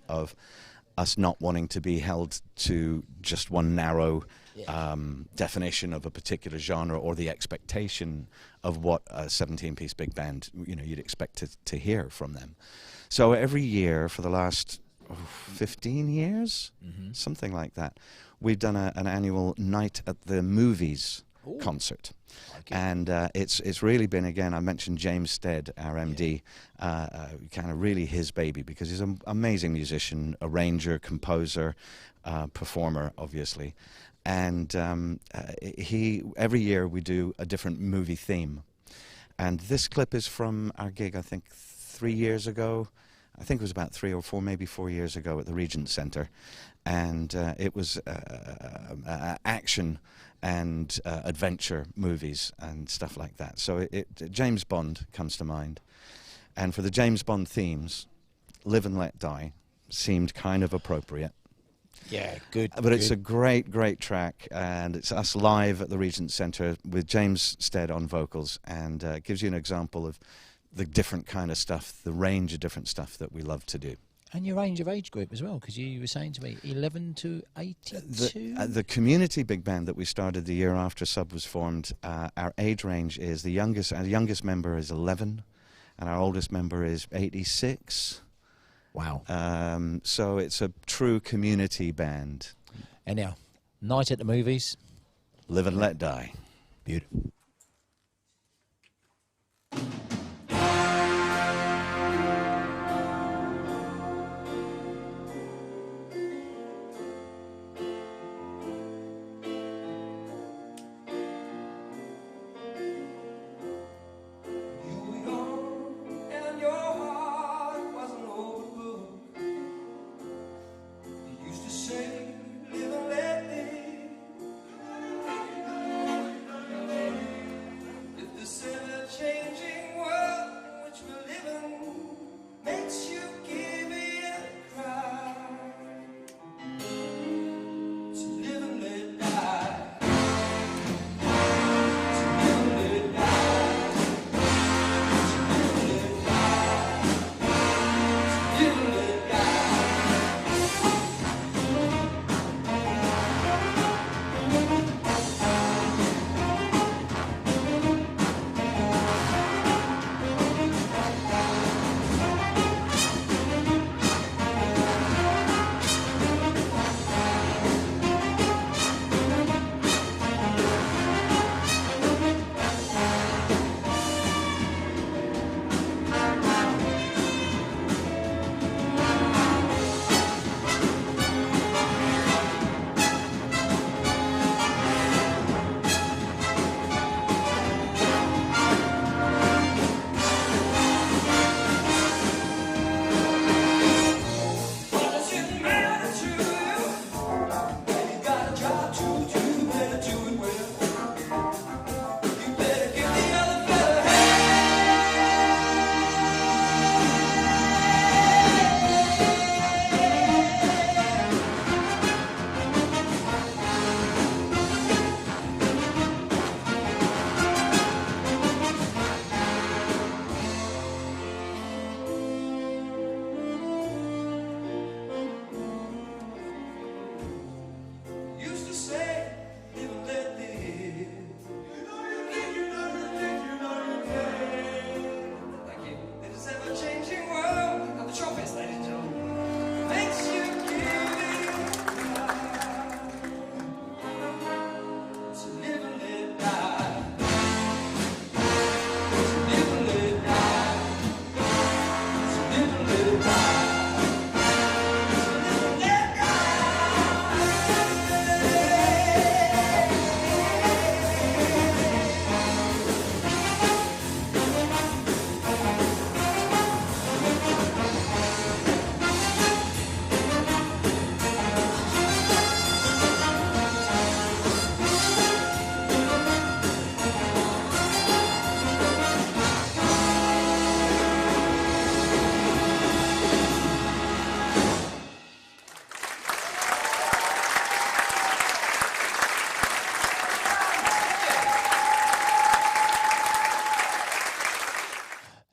us not wanting to be held to just one narrow definition of a particular genre or the expectation of what a 17-piece big band, you'd expect to hear from them. So every year for the last 15 years, something like that, we've done an annual Night at the Movies concert. And it's really been, again, I mentioned James Stead, our MD, kind of really his baby, because he's an amazing musician, arranger, composer, performer, obviously. And every year we do a different movie theme. And this clip is from our gig, I think, 3 years ago. I think it was about 3 or 4, maybe 4 years ago at the Regent Centre. And it was action and adventure movies and stuff like that. So James Bond comes to mind. And for the James Bond themes, Live and Let Die seemed kind of appropriate. Yeah, good. But it's a great, great track, and it's us live at the Regent Centre with James Stead on vocals, and it gives you an example of the different kind of stuff, the range of different stuff that we love to do. And your range of age group as well, because you were saying to me 11 to 82? The community big band that we started the year after Sub was formed, our age range is our youngest member is 11, and our oldest member is 86. Wow. So it's a true community band. Anyhow, Night at the Movies. Live and Let Die. Beautiful.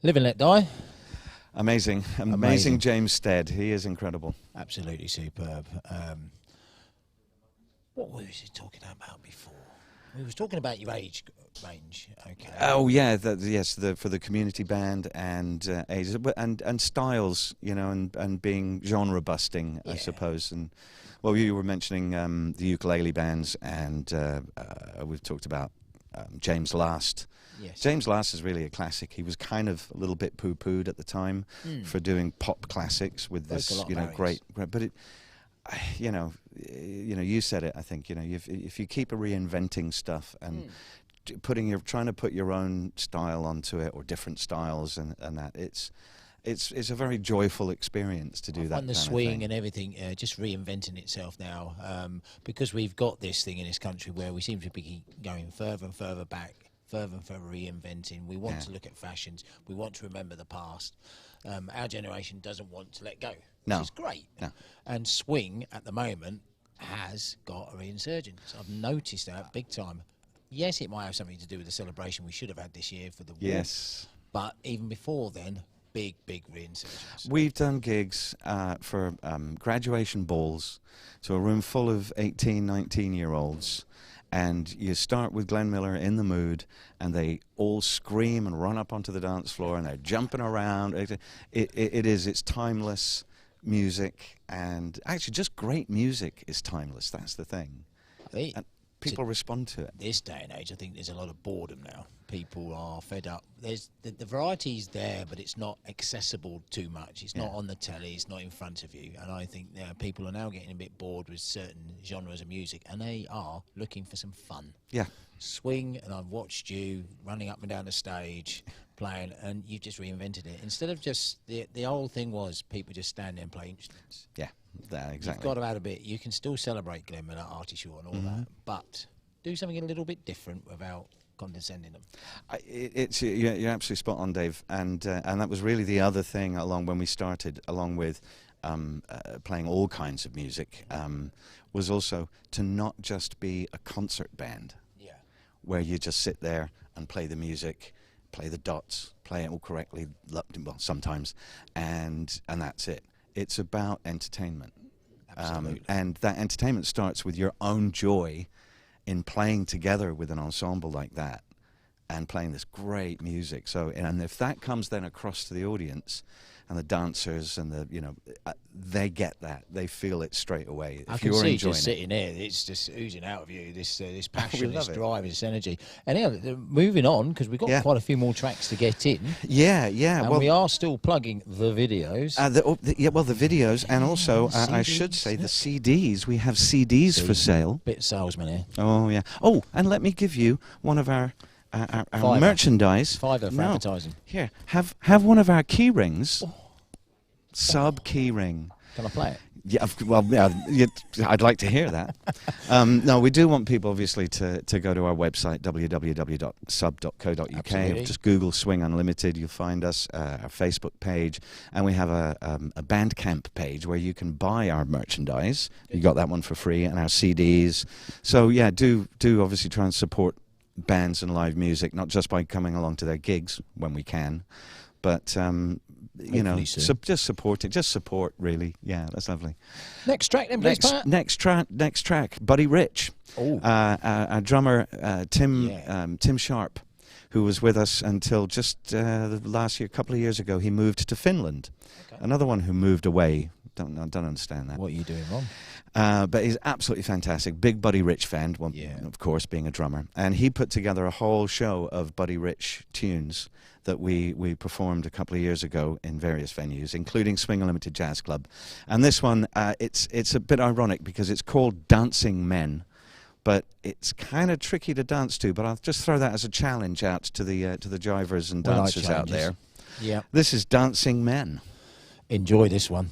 Live and Let Die. Amazing James Stead. He is incredible. Absolutely superb. What was he talking about before? We was talking about your age range. Okay. Oh yeah, for the community band and ages, and styles, you know, and being genre busting, I suppose. And well, you were mentioning the ukulele bands, and we've talked about James Last. Yes. James Last is really a classic. He was kind of a little bit poo-pooed at the time for doing pop classics with this, you know, great. But it, you know, you said it. I think, you know, if you keep reinventing stuff and trying to put your own style onto it or different styles and that, it's a very joyful experience to do that. And the swing and everything, just reinventing itself now, because we've got this thing in this country where we seem to be going further and further back. Further and further reinventing. We want to look at fashions. We want to remember the past. Our generation doesn't want to let go, which is great. No. And swing at the moment has got a resurgence. I've noticed that big time. Yes, it might have something to do with the celebration we should have had this year for the war. Yes. But even before then, big reinsurgence. We've done gigs for graduation balls to a room full of 18, 19-year-olds. And you start with Glenn Miller in the Mood, and they all scream and run up onto the dance floor, and they're jumping around. It's timeless music, and actually just great music is timeless. That's the thing. And people respond to it. This day and age, I think there's a lot of boredom now. People are fed up. There's the variety's there, but it's not accessible too much. It's not on the telly. It's not in front of you. And I think people are now getting a bit bored with certain genres of music, and they are looking for some fun. Yeah. Swing, and I've watched you running up and down the stage playing, and you've just reinvented it. Instead of just the old thing was people just stand there and play instruments. Yeah, exactly. You've got to add a bit. You can still celebrate Glenn Miller, Artie Shaw, and all that, but do something a little bit different without condescending them. You're absolutely spot on, Dave, and that was really the other thing along when we started, along with playing all kinds of music, was also to not just be a concert band, where you just sit there and play the music, play the dots, play it all correctly, well, sometimes, and that's it. It's about entertainment. Absolutely. And that entertainment starts with your own joy in playing together with an ensemble like that and playing this great music. So, and if that comes then across to the audience and the dancers and the, you know, they get that. They feel it straight away. I can see just sitting here, it's just oozing out of you, this passion, this drive, this energy. And moving on, because we've got quite a few more tracks to get in. Yeah. And well, we are still plugging the videos. The videos, and also, I should say, the CDs. We have CDs for sale. Bit salesman here. Oh, yeah. Oh, and let me give you one of our merchandise. Fiver for advertising. Here, have one of our key rings. Sub key ring. Can I play it? Yeah, I'd like to hear that. No, we do want people, obviously, to go to our website, www.sub.co.uk. Just Google Swing Unlimited, you'll find us, our Facebook page, and we have a Bandcamp page where you can buy our merchandise. You got that one for free, and our CDs. So, yeah, do obviously try and support bands and live music, not just by coming along to their gigs when we can, but you know, just support it. Just support, really. Yeah, that's lovely. Next track, then, please, Pat. Next track. Buddy Rich, our drummer, Tim Sharp, who was with us until just last year, a couple of years ago. He moved to Finland. Okay. Another one who moved away. Don't understand that. What are you doing wrong? But he's absolutely fantastic. Big Buddy Rich fan, well, of course, being a drummer. And he put together a whole show of Buddy Rich tunes that we performed a couple of years ago in various venues, including Swing Unlimited Jazz Club. And this one, it's a bit ironic because it's called Dancing Men, but it's kind of tricky to dance to. But I'll just throw that as a challenge out to the jivers and dancers out there. Yeah. This is Dancing Men. Enjoy this one.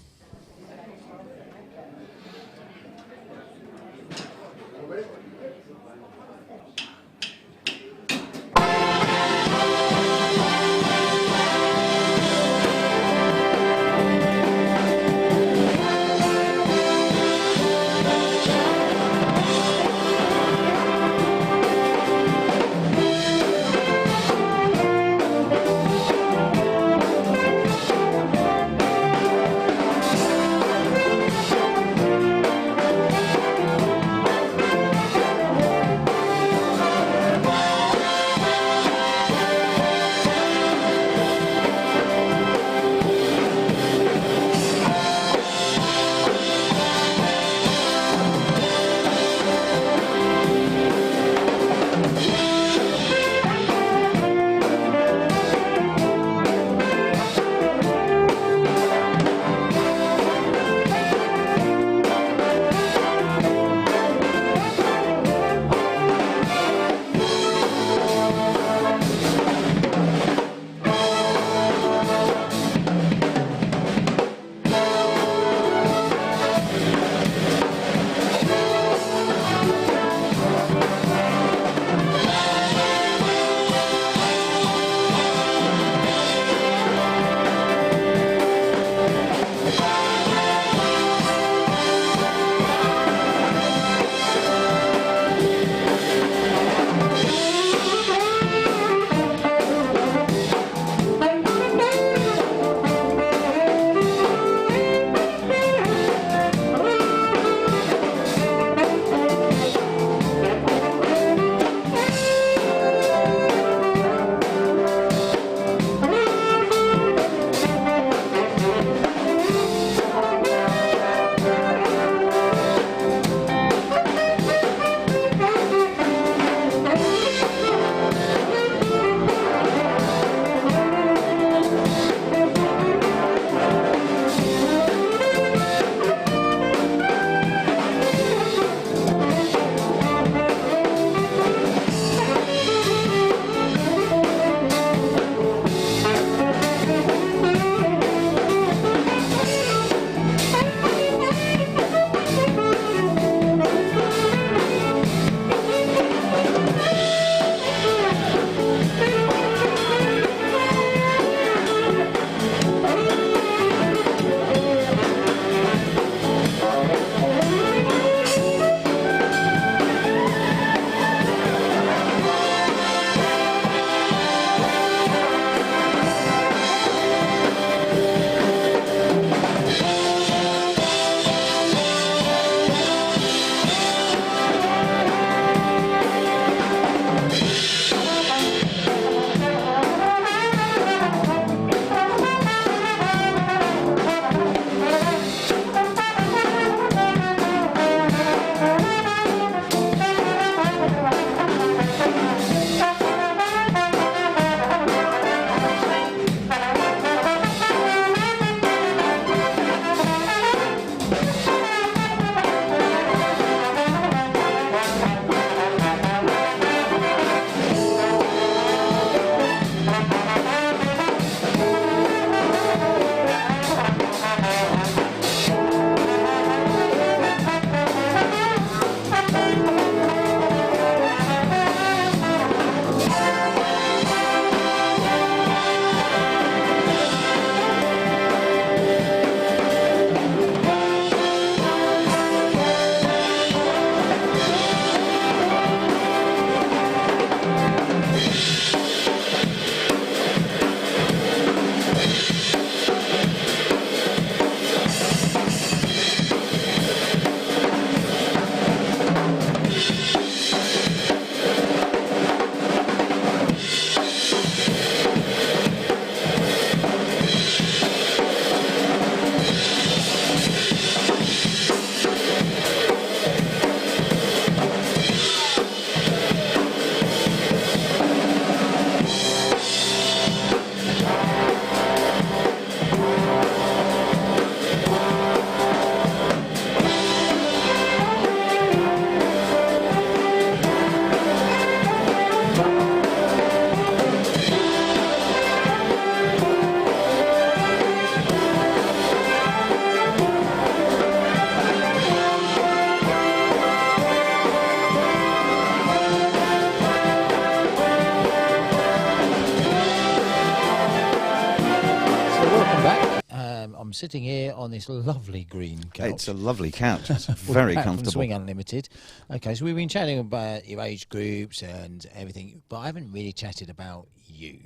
sitting here on this lovely green couch. It's a lovely couch. It's very From comfortable. Swing Unlimited. Okay, so we've been chatting about your age groups and everything, but I haven't really chatted about you.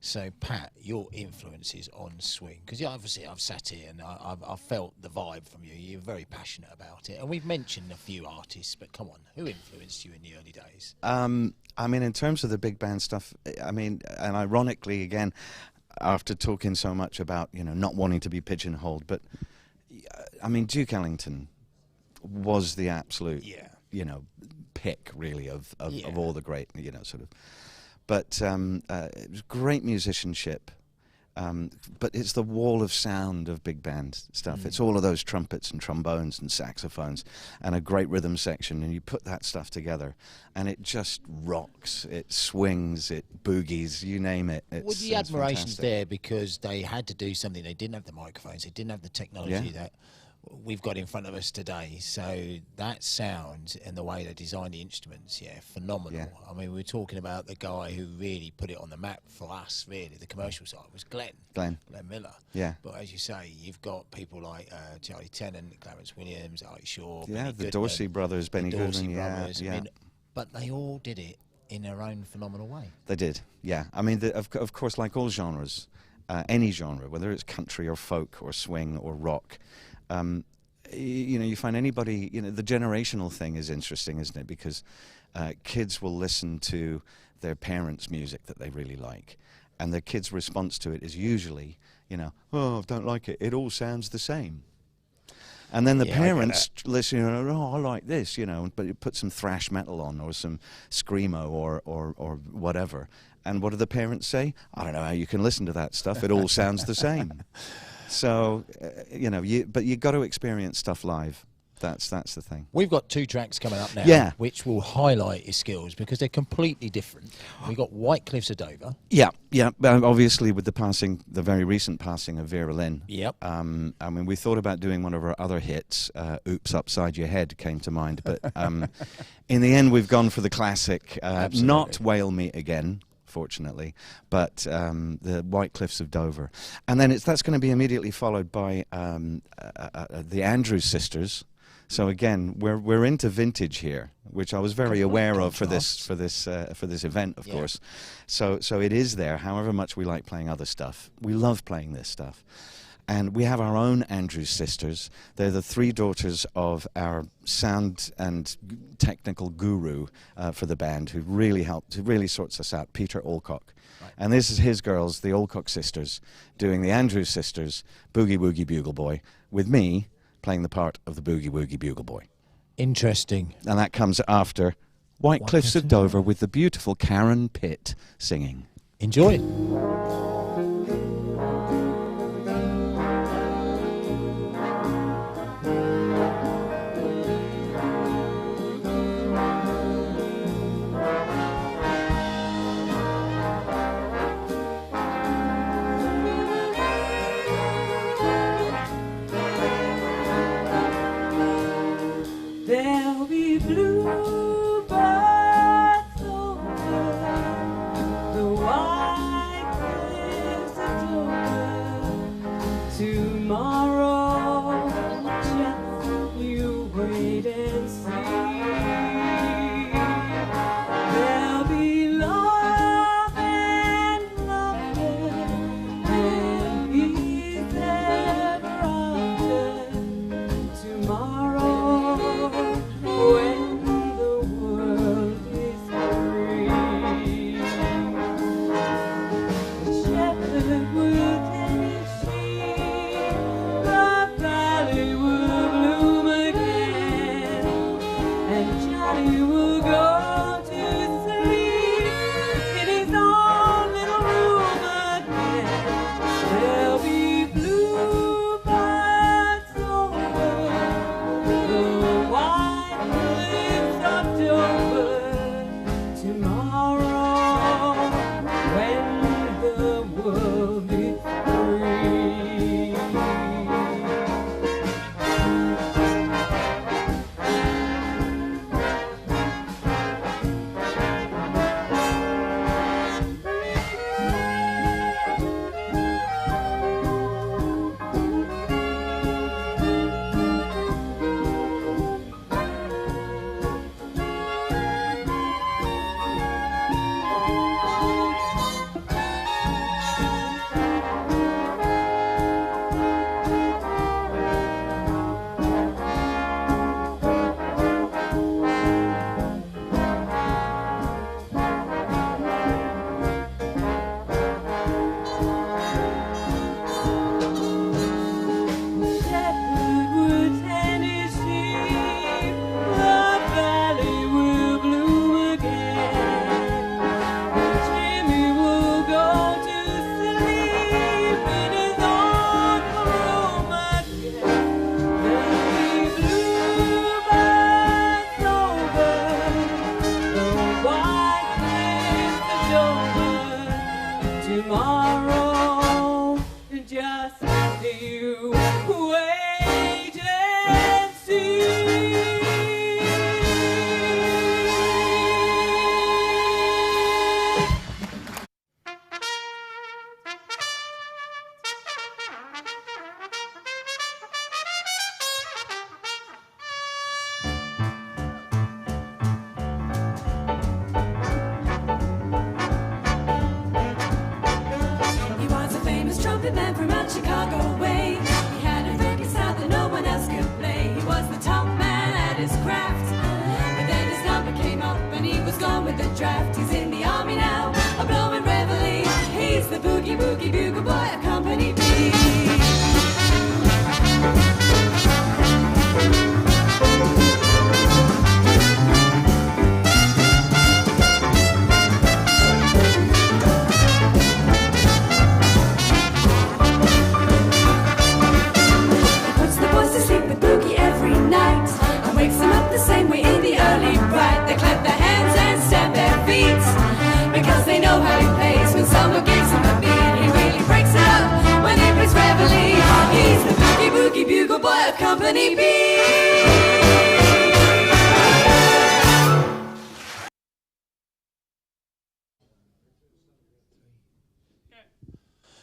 So, Pat, your influences on swing, because obviously I've sat here and I've felt the vibe from you. You're very passionate about it, and we've mentioned a few artists, but come on, who influenced you in the early days? I mean, in terms of the big band stuff, I mean, and ironically, again, after talking so much about, you know, not wanting to be pigeonholed, but I mean, Duke Ellington was the absolute, you know, pick really of all the great, you know, sort of. But it was great musicianship. But it's the wall of sound of big band stuff. It's all of those trumpets and trombones and saxophones and a great rhythm section, and you put that stuff together and it just rocks, it swings, it boogies, you name it. Well, the admiration's there because they had to do something. They didn't have the microphones, they didn't have the technology that we've got in front of us today. So that sound and the way they designed the instruments, phenomenal. I mean, we're talking about the guy who really put it on the map for us, really, the commercial side, was Glenn Miller. Yeah. But as you say, you've got people like Charlie Tennant, Clarence Williams, Art Shaw, Yeah, Benny the Goodman, Dorsey brothers, Benny the Dorsey Goodman, brothers. yeah. I mean, but they all did it in their own phenomenal way. They did, yeah. I mean, of course, like all genres, any genre, whether it's country or folk or swing or rock, you know, you find anybody, you know, the generational thing is interesting, isn't it? Because kids will listen to their parents' music that they really like, and their kids' response to it is usually, you know, oh, I don't like it. It all sounds the same. And then the parents listen, oh, I like this, you know, but you put some thrash metal on or some screamo or whatever. And what do the parents say? I don't know how you can listen to that stuff. It all sounds the same. So, you know, but you got to experience stuff live. That's the thing. We've got 2 tracks coming up now, which will highlight his skills because they're completely different. We've got White Cliffs of Dover. Yeah. Obviously, with the very recent passing of Vera Lynn. Yep. I mean, we thought about doing one of our other hits. Oops, Upside Your Head came to mind, but in the end, we've gone for the classic. Not Whale Meat Again, fortunately, but the White Cliffs of Dover. And then that's going to be immediately followed by the Andrews Sisters. So again, we're into vintage here, which I was very aware of for this event, of course. So it is there. However much we like playing other stuff, we love playing this stuff. And we have our own Andrews Sisters. They're the 3 daughters of our sound and technical guru for the band, who really sorts us out, Peter Alcock. Right. And this is his girls, the Alcock Sisters, doing the Andrews Sisters, Boogie Woogie Bugle Boy, with me playing the part of the Boogie Woogie Bugle Boy. Interesting. And that comes after White Cliffs of Dover with the beautiful Karen Pitt singing. Enjoy. There'll be bluebirds over the white cliffs of Dover. Tomorrow, just you wait and see. There'll be love and laughter and peace ever after. Tomorrow, when the world is free, the shepherd will tend his sheep, the valley will bloom again, his craft. But then his number came up and he was gone with the draft. He's in the army now, a blowing reveille. He's the boogie boogie bugle boy of Company B. Puts the boys to sleep with boogie every night and wakes them up the same way in the early bright. They clap their hands and stamp their feet because they know how he plays. When someone gives him a beat, he really breaks it up when he plays reveille. He's the boogie boogie bugle boy of Company B.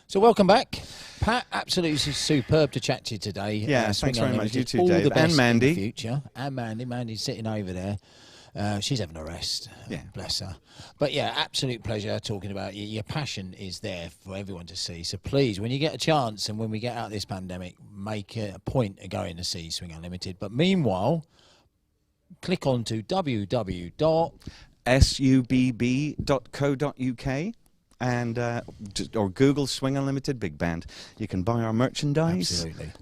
So welcome back, Pat. Absolutely superb to chat to you today. Yeah, Swing thanks very much. Unlimited. You too, All Dave. the best And Mandy. in the future. And Mandy. Mandy's sitting over there. She's having a rest. Yeah. Bless her. But yeah, absolute pleasure talking about you. Your passion is there for everyone to see. So please, when you get a chance and when we get out of this pandemic, make a point of going to see Swing Unlimited. But meanwhile, click on to www.subb.co.uk and or Google Swing Unlimited Big Band. You can buy our merchandise. Absolutely.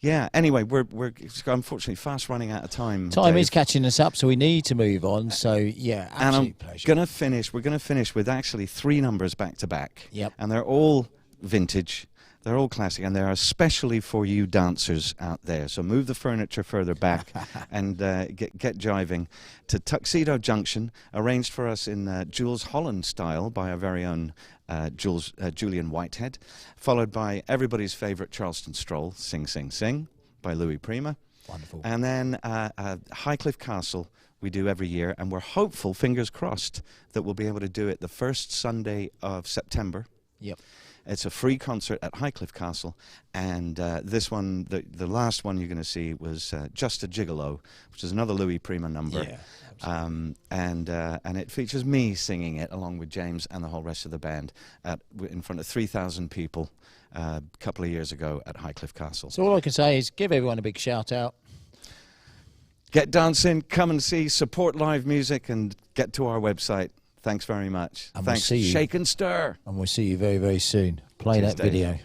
Yeah. Anyway, we're unfortunately fast running out of time. Time Dave. is catching us up, so we need to move on. So yeah, And absolute pleasure. we're gonna finish with actually 3 numbers back to back. Yep. And they're all vintage. They're all classic, and they're especially for you dancers out there. So move the furniture further back and get jiving to Tuxedo Junction, arranged for us in Jules Holland style by our very own Julian Whitehead, followed by everybody's favourite Charleston Stroll, Sing Sing Sing, by Louis Prima. Wonderful. And then Highcliffe Castle we do every year, and we're hopeful, fingers crossed, that we'll be able to do it the first Sunday of September. Yep. It's a free concert at Highcliffe Castle, and this one, the last one you're going to see was Just a Gigolo, which is another Louis Prima number. Yeah, and it features me singing it along with James and the whole rest of the band in front of 3,000 people a couple of years ago at Highcliffe Castle. So all I can say is give everyone a big shout out. Get dancing, come and see, support live music, and get to our website. Thanks very much. And we'll Thanks. see you. Shake and stir. And we'll see you very, very soon. Play Cheers, that Dave. video.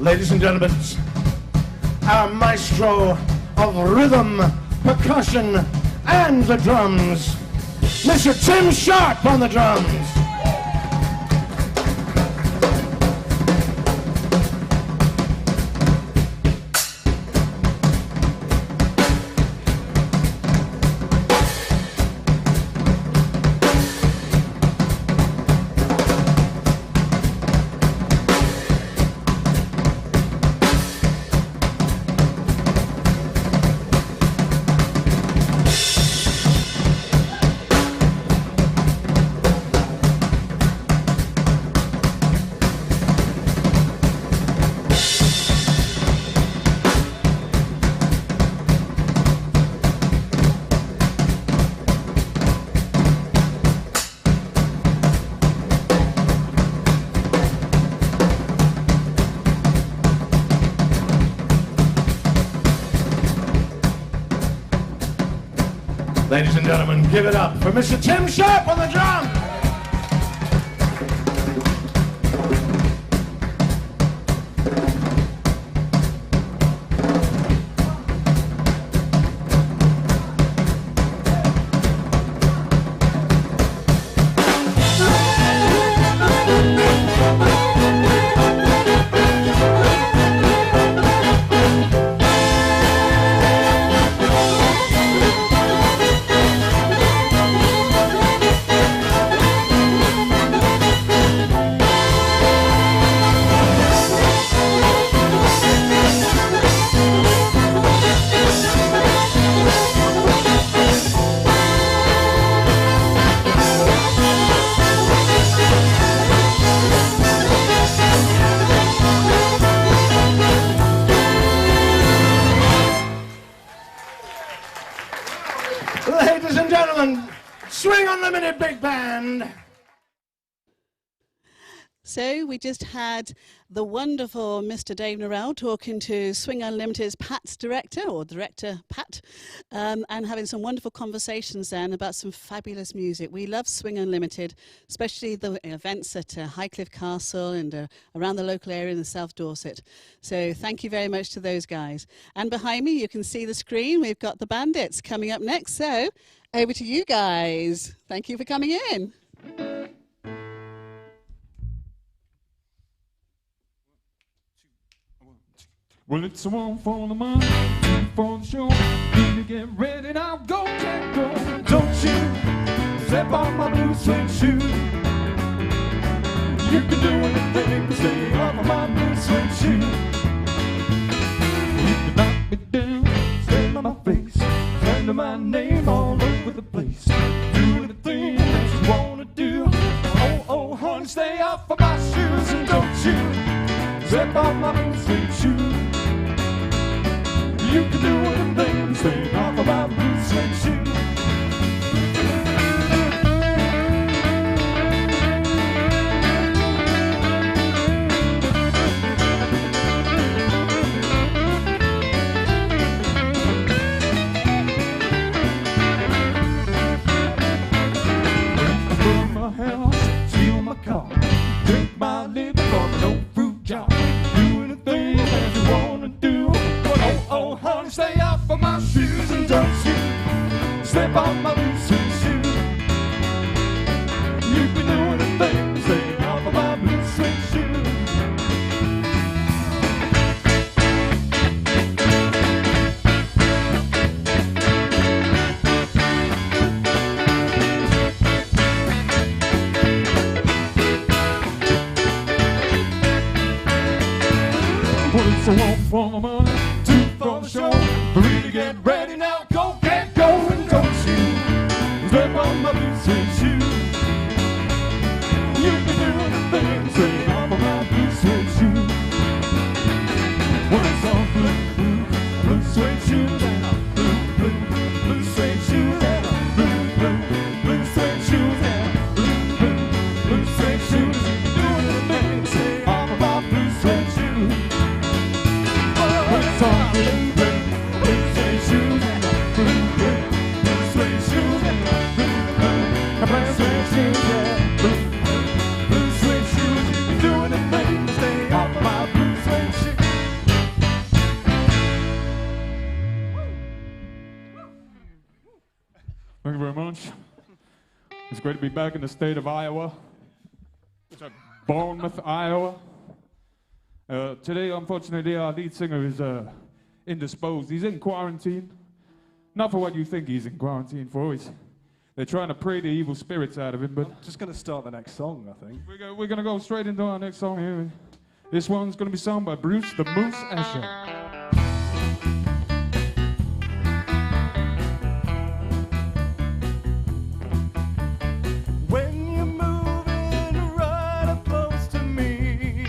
Ladies and gentlemen, our maestro of rhythm, percussion, and the drums, Mr. Tim Sharp on the drums. Ladies and gentlemen, give it up for Mr. Tim Sharp on the drum. Ladies and gentlemen, Swing Unlimited Big Band. So we just had the wonderful Mr. Dave Norrell talking to Swing Unlimited's Pat's director, or director Pat, and having some wonderful conversations then about some fabulous music. We love Swing Unlimited, especially the events at Highcliffe Castle and around the local area in the South Dorset. So thank you very much to those guys. And behind me, you can see the screen. We've got the Bandits coming up next. So over to you guys. Thank you for coming in. Well, it's a one for the money, two for the show. Need to get ready now, go, get go. Don't you step on my blue suede shoe. You can do anything to stay off of my blue suede shoe. You can knock me down, stand on my face, slander my name all over the place. Do anything that you wanna do. Oh, oh, honey, stay off of my shoes. And don't you step on my blue suede shoe. You can do anything, stay off of my blue suede shoe. Burn my house, steal my car, drink my liquor from an old fruit jar. Do anything that you wanna do. Oh, honey, stay off of my shoes and don't you step on my blue suede shoe. You can do anything, stay off of my blue suede shoe. Well, it's a one for the money, two for the show. Three to get ready now, go, get go. And don't you step on my blue suede shoe. You can do anything, stay off of my blue suede shoe. Well, it's all blue suede shoes and a blue suede shoes and a blue suede shoes and a blue suede shoes. You can do anything, stay off of my blue suede shoe. Well, it's all blue suede shoes and a blue suede shoes and a blue suede shoes, yeah. Blue suede shoes. You can do anything, stay off of my blue suede shoe. It's great to be back in the state of Iowa. Bournemouth, Iowa. Today, unfortunately, our lead singer is indisposed. He's in quarantine. Not for what you think he's in quarantine for. They're trying to pray the evil spirits out of him, but... I'm just going to start the next song, I think. We're going to go straight into our next song here. This one's going to be sung by Bruce the Moose Asher. When you're moving right up close to me,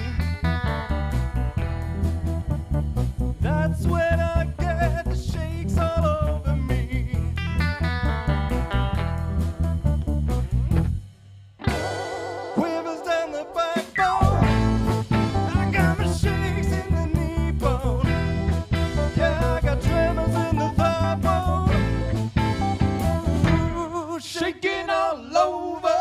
that's when I get the shakes all over me. Quivers down the backbone, I got my shakes in the knee bone. Yeah, I got tremors in the thigh bone. Ooh, shaking all over.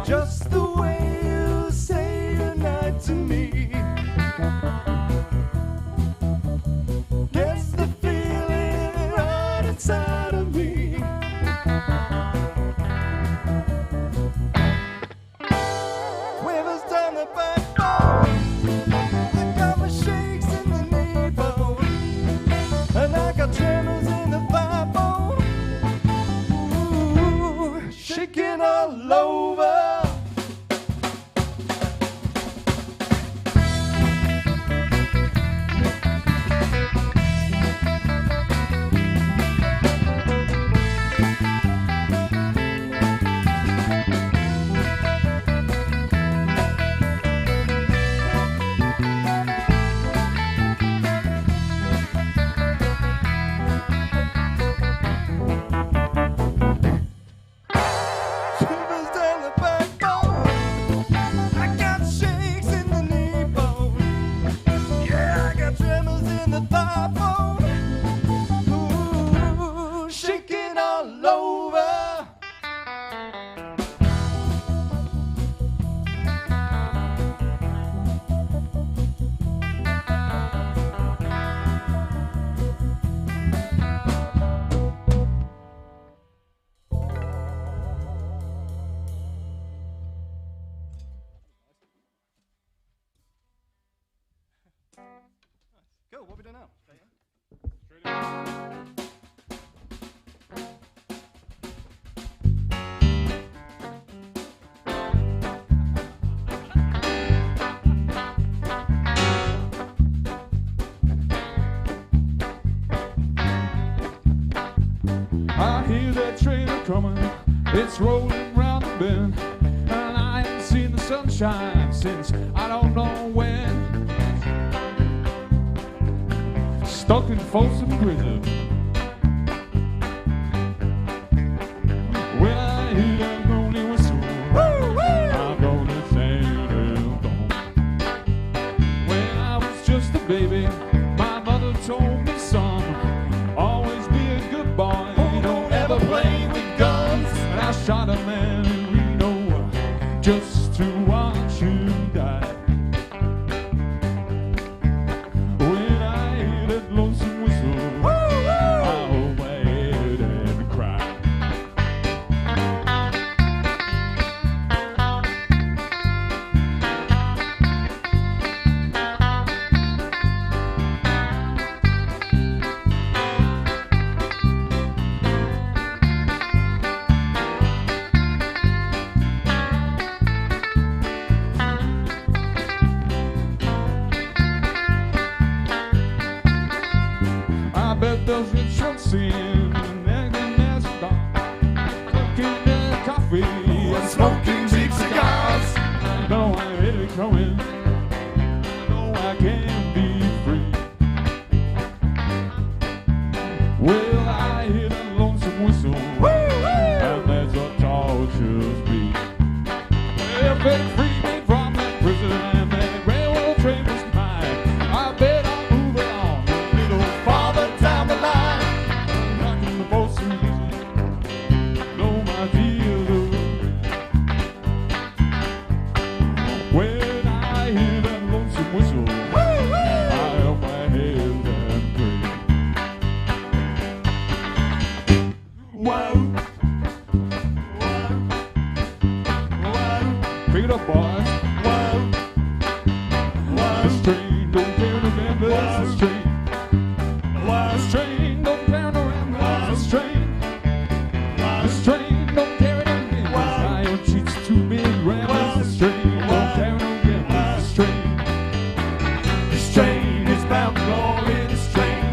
Just the way you say goodnight to me gets the feeling right inside of me. Quivers down the backbone, I got my shakes in the knee bone, and I got tremors in the thigh bone. Ooh, shaking all over. Shivers down the backbone, I got shakes in the knee bone. Yeah, I got tremors in the thigh bone. Ooh, shaking all over. Cool, what are we doing now? I hear that trailer coming, it's rolling round the bend, and I ain't seen the sunshine since I don't know when. Stuck in Folsom Prison. When I hear that lonely whistle, I'm gonna say it'll go. When I was just a baby, my mother told me, son, always be a good boy, don't ever play with guns. And I shot a man in Reno just to watch him die. When I hear that lonesome whistle, I hold my head and cry. with a boss. Whoa, whoa. This train don't care no members. This train. This train don't care no members. This train. This train don't care no members. Iron cheats too big rammers. This train don't care no members. This train. This train is bound for glory. This train.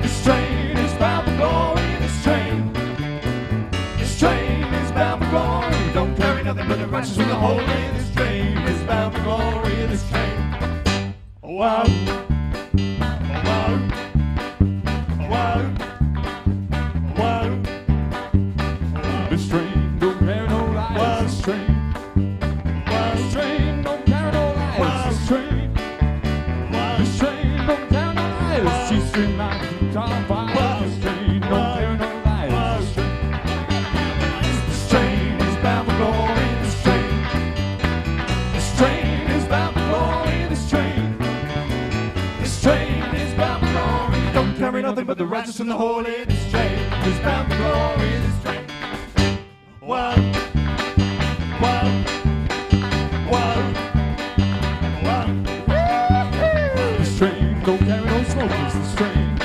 This train is bound for glory. This train. This train is bound for glory. Don't carry nothing but the righteous with the holy. This train is bound for glory. This train. Wow. Wow. Wow. Wow. This train don't carry no lies. This train. This train don't carry no lies. This train. This train don't carry no lies. She's string like a car fire. This train don't carry no lies. This train is bound for glory. This train. This train is bound for glory. This train. This train is bound for glory. Don't carry nothing but the righteous and the holy. This train is bound for glory. This train. Wow. Wow. Wow. Wow. This train don't carry no smokers. This train.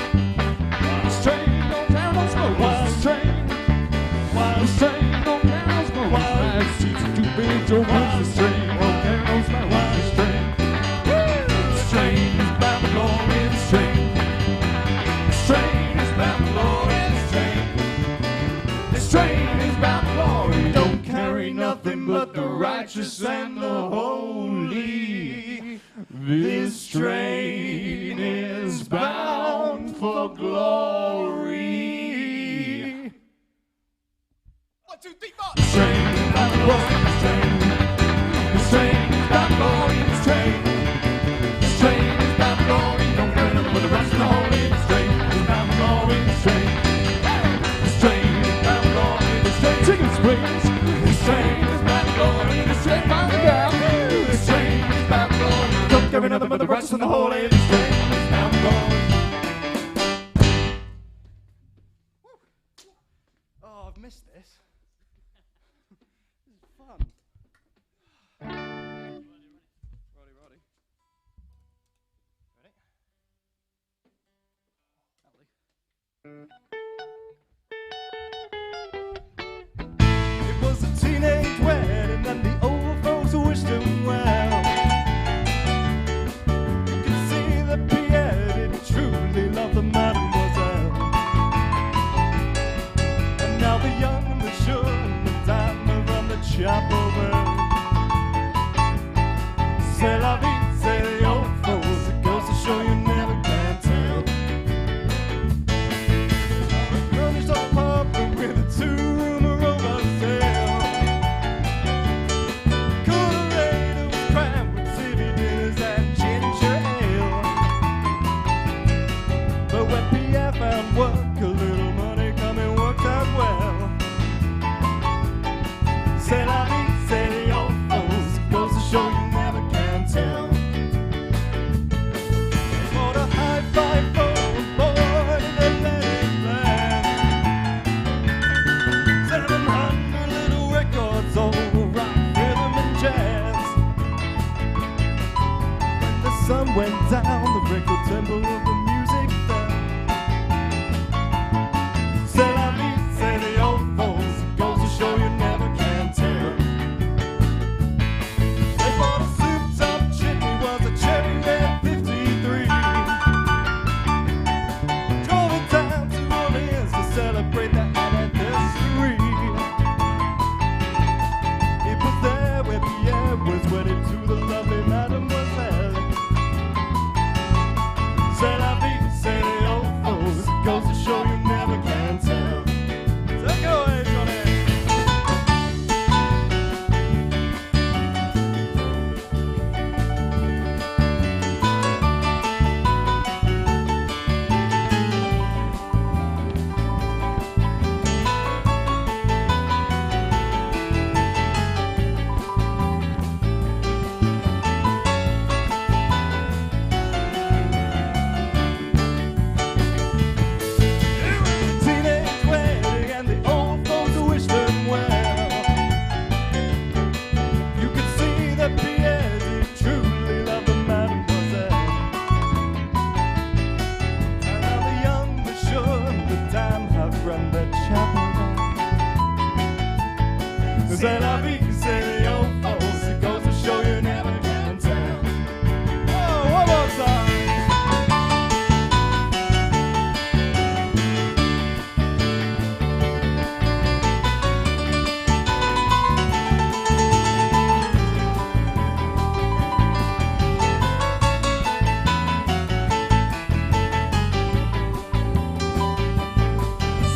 This train don't carry no smokers. This train. This train don't carry no smokers. Wow. Seats are too big, jokers. This train don't carry no smokers. This train. This train is bound for glory. This train. This train is bound for glory. This train. This train is bound for glory. Don't carry nothing but the righteous and the holy. This train is bound for glory. 1, 2, 3, 4. This train is bound for glory. This train. This train is bound for glory. This train. This train is bound for glory. Don't carry nothing but the righteous and the holy. This train is bound for glory. This train. This train is bound for glory. This train. Chicken springs. This train is bound for glory. This train bound for glory. This train is bound for glory. Don't carry nothing but the righteous and the holy. This train is bound for glory. Oh, I've missed this. This is fun. Roddy. It was a teenage wedding and the old folks wished him well. You could see that Pierre didn't truly love the mademoiselle. And now the young and the sure and the diamond and the chapel bell. C'est la vie, say the old folks. It goes to show you never can tell. Furnished apartment with a 2-room robot cell. Colorator was crammed with TV dinners and ginger ale. But when Pierre found work, a little money coming worked out well. C'est la vie, C'est la vie, c'est the old folks. It goes to show you never can tell. Oh, one more time.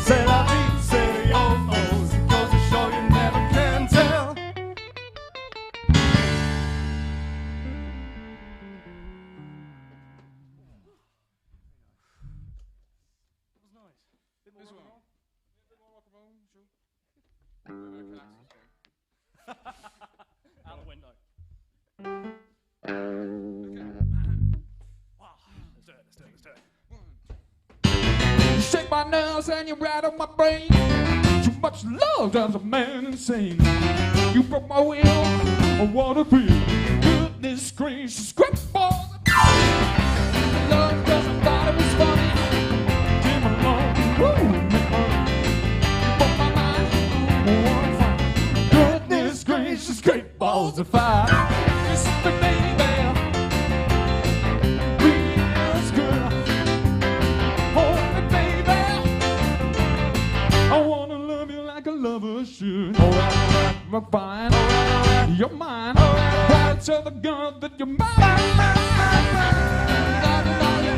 C'est la vie, c'est the old folks. It goes to show you never can tell. Out the window. Wow. Let's do it, let's do it, let's do it. You shake my nerves and you rattle my brain. Too much love drives a man insane. You broke my will, I wanna be. Goodness gracious, great balls. Love doesn't thought it was funny. Came along, woo, make money. You broke my mind, I wanna fight. Goodness gracious, great balls of fire. Kiss me, baby. Feels good. Hold me, baby. I wanna love you like a lover should. We're fine. You're mine. Gotta tell the girl that you're mine.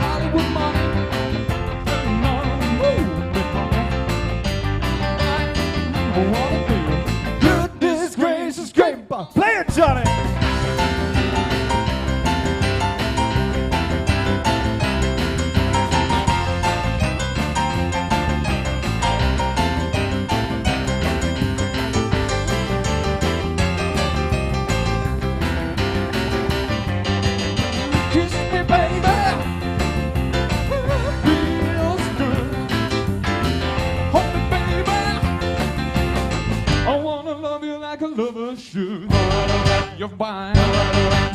Hollywood money. I wanna feel. Goodness gracious, great ball. Play it, Johnny. Kiss me, baby. Feels good. Hold me, baby. I wanna love you like a lover should. You're fine,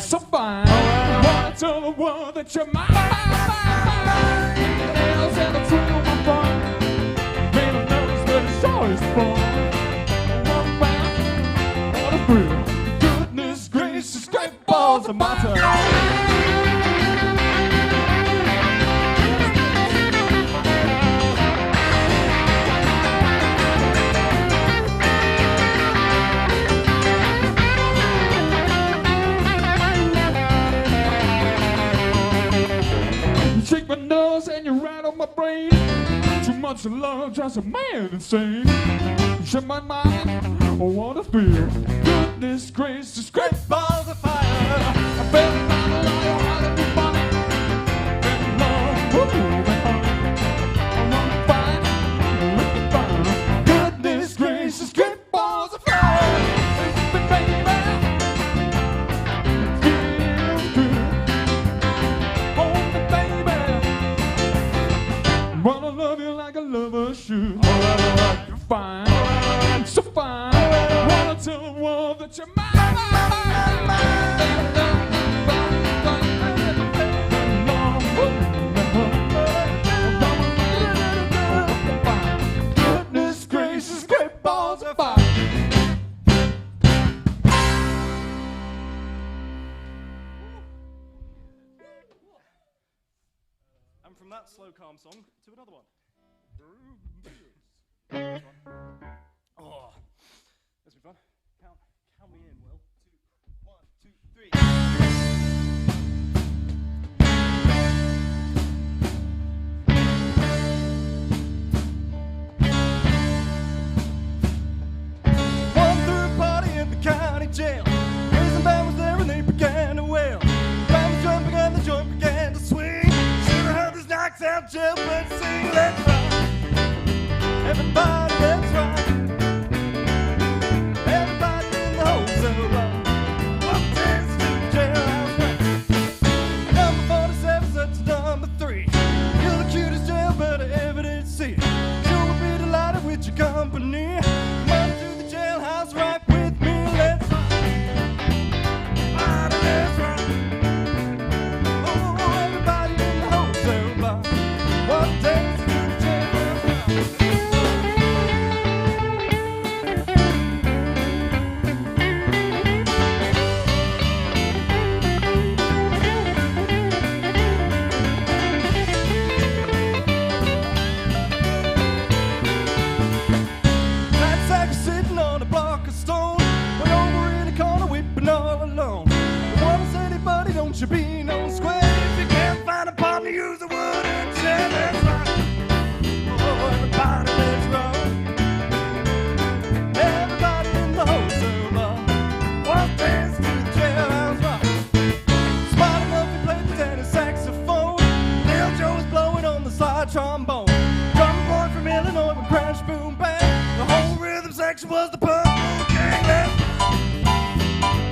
so fine. Wanna tell the world that you're mine. Nails and the thrill of my fun. Made of nerves, but it's always fun. One round, what a thrill. Goodness gracious, great balls of my turn. You shake my nose and you rattle my brain. Too much love drives a man insane. You shake my mind, I wanna feel. Goodness gracious, great balls of fire. I better not allow you Hollywood money. And love, woo, and honey. I wanna find, look at fire. Goodness gracious, great balls of fire. Baby, feels good. Hold me, baby. Wanna love you like a lover should. You're fine, so fine. Wanna tell the world that you're mine. Goodness gracious, great balls of fire. And from that slow, calm song to another one. Oh, that's been fun. Count me in, Will. 1, 2, 3. One threw a party at the county jail. Prison band was there and they began to wail. Round the drum began, the joint began to swing. Should've heard this knocks out jailbird sing. Let's rock. Everybody, let's rock. Everybody in the whole cell block. One dance to the jailhouse rock. Number 47 said to number 3. You're the cutest jailbird I ever did see. Sure would be delighted with your company. Come on to the jailhouse, rock with me. Let's rock. Everybody, let's rock. Oh, everybody in the whole cell block. One dance to the jailhouse rock. Jackson was the punk gang left.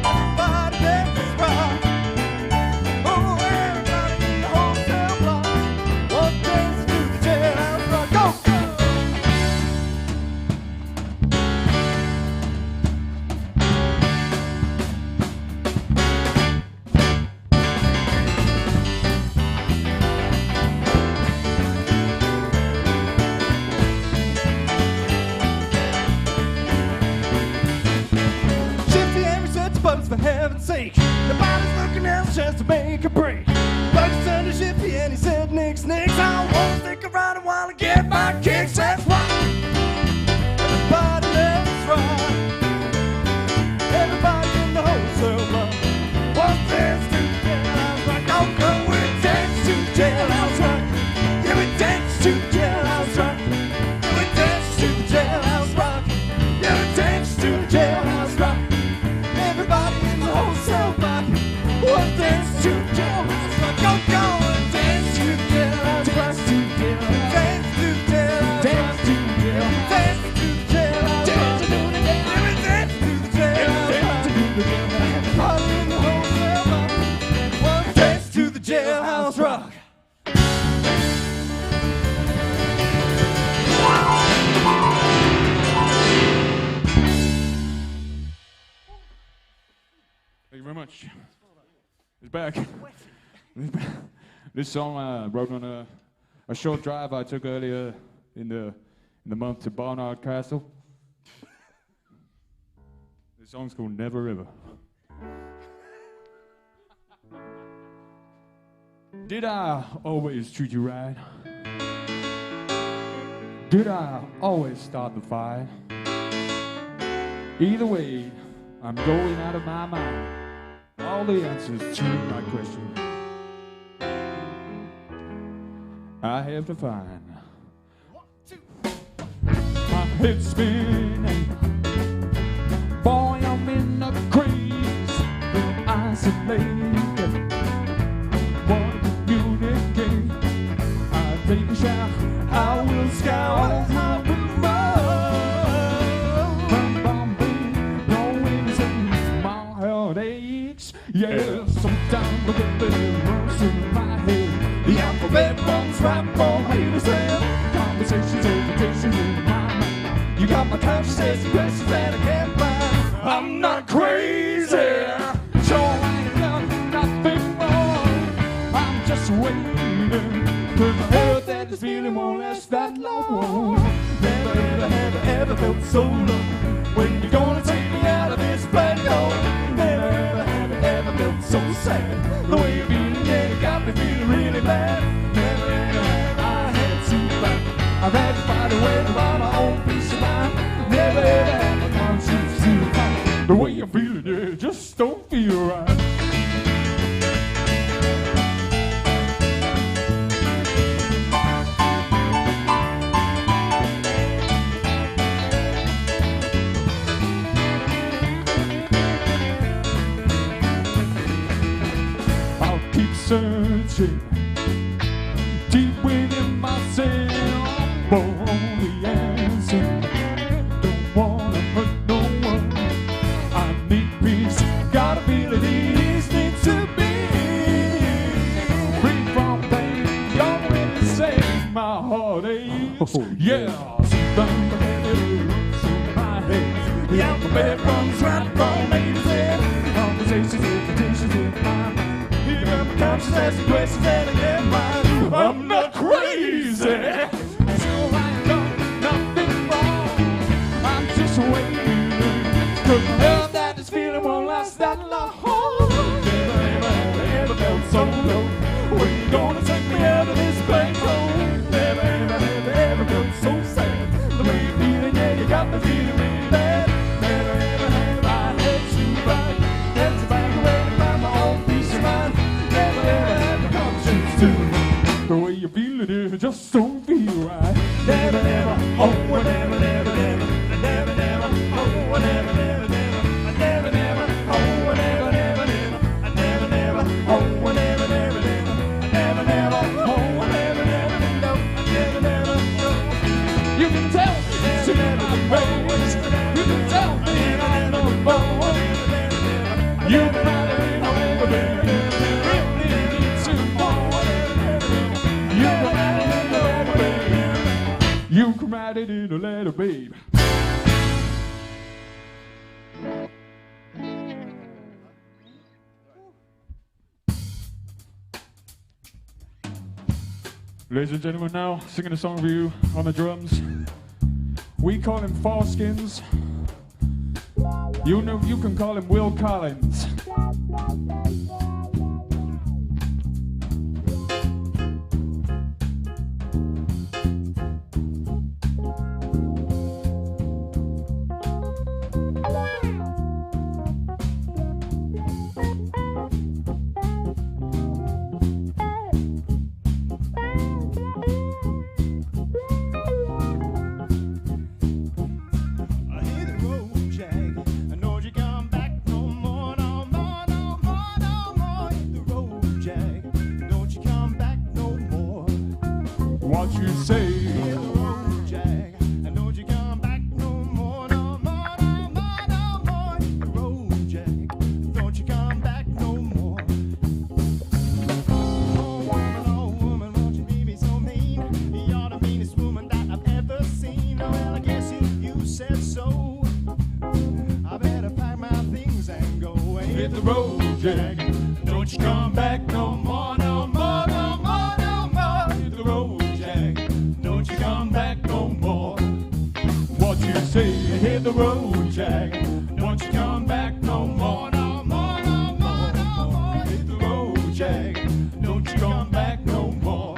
Everybody dances rock. Oh, everybody in the hotel block was dancing to the jailhouse rock. Go! Shifty Henry set the buttons for heaven's sake. The body's looking out just to make a break. Bugs turned to Shifty and he said, Nix, Nix, I won't stick around a while and get my kicks. That's right. Everybody let's ride. Everybody in the wholesale block was dance to jailhouse rock. Oh, go, we dance to jailhouse rock. Yeah, we dance to jailhouse rock. Yeah, we dance to jailhouse rock. Yeah, we dance to jailhouse rock. Everybody in the wholesale block was dance to jailhouse rock. Go, go, and dance to jailhouse rock. Dance to jailhouse. Dance to jailhouse. Dance to jailhouse. Dance to jailhouse. Dance to jailhouse. Yeah, we dance to the jailhouse rock. Everybody in the wholesale block was dance to the jailhouse rock. Thank you very much. It's back. This song I wrote on a short drive I took earlier in the month to Barnard Castle. This song's called Never Ever. Did I always treat you right? Did I always start the fight? Either way, I'm going out of my mind. All the answers to my question I have to find. My head's spinning. Boy, I'm in a craze. Isolated. Want to communicate. I take a shower. I will scour. I will run. Bum, bum, boom. No insane. My heart aches. Yeah, sometimes the river runs through my head. The alphabet runs right from A to Z. Conversations, hesitations in my mind. You got my consciousness and questions that I can't find. I'm not crazy. Sure, I ain't done nothing wrong. I'm just waiting. Cause I heard that this feeling won't last that long. Never, ever, ever, ever felt so low. When you gonna take me out of this bad hole? Never, ever, ever, ever felt so sad. The way you're feeling, yeah, you got me feeling really bad. Never, ever, ever, I had to fight. I've had to find a way to buy my own peace of mind. Never, ever, ever conscience to fight. The way you're feeling, yeah, it just don't feel right. Searching deep within myself for the answer. Don't wanna hurt no one. I need peace. Gotta feel it easy to be free from pain. Don't really save my heartaches. Yeah, sometimes the head runs through my head. The alphabet runs right from A to Z. Conversations, invitations in my mind. Conscious as the questions that I can't find. I'm not crazy. Sure, I ain't done nothing wrong. I'm just waiting. Cause I heard that this feeling won't last that long. Never, ever, ever, ever felt so low. When you gonna take me out of this blank hole? Never, ever, ever, ever felt so sad. The way you're feeling, yeah, you got me feeling really bad. Never, ever, ever, I had to fight. Had to find a way to find my own peace of mind. Never, ever had the conscience to. The way you feel it, it just don't feel right. Never, never, oh, never, never, never, never, never, oh, never, never, never, never, never, oh, never, never, never, never, never, oh, never, never, never, never, never, oh, never, never, no, never, never, no. You can tell it's in my face. lady, the lady, babe. Ladies and gentlemen, now singing a song for you on the drums. We call him Foreskins. You know, you can call him Will Collins. What you say? Hit the road, Jack, and don't you come back no more, no more, no more, no more. Hit the road, Jack, don't you come back no more. Oh woman, won't you be me so mean? You're the meanest woman that I've ever seen. Well, I guess if you said so, I better pack my things and go away. Hit the road, Jack, don't you come back no more, no more, no more, no more. Hit the road. Don't you come back no more. What you say? Hit the road, Jack. Don't you come back no more, no more, no more, no more. Hit the road, Jack. Don't you come back no more.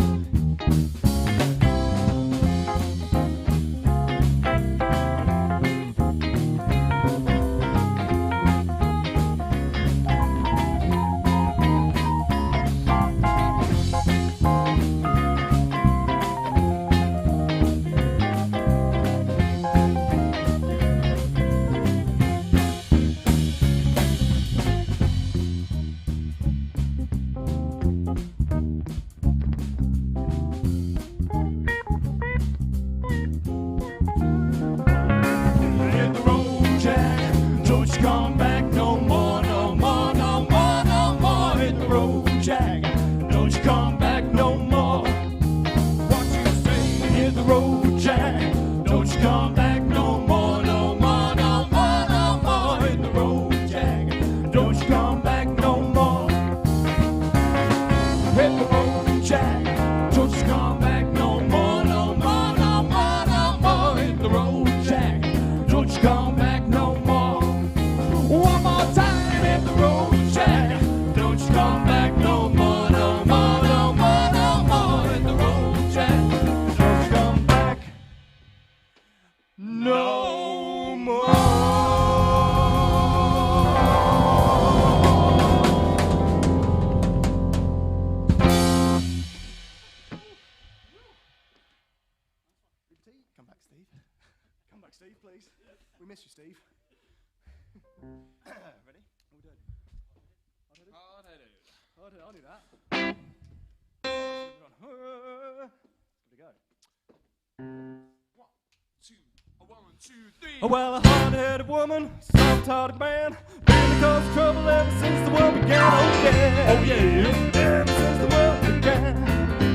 Well, a hard-headed woman, soft-hearted man, been the cause of trouble ever since the world began. Oh yeah, oh yeah, ever since the world began.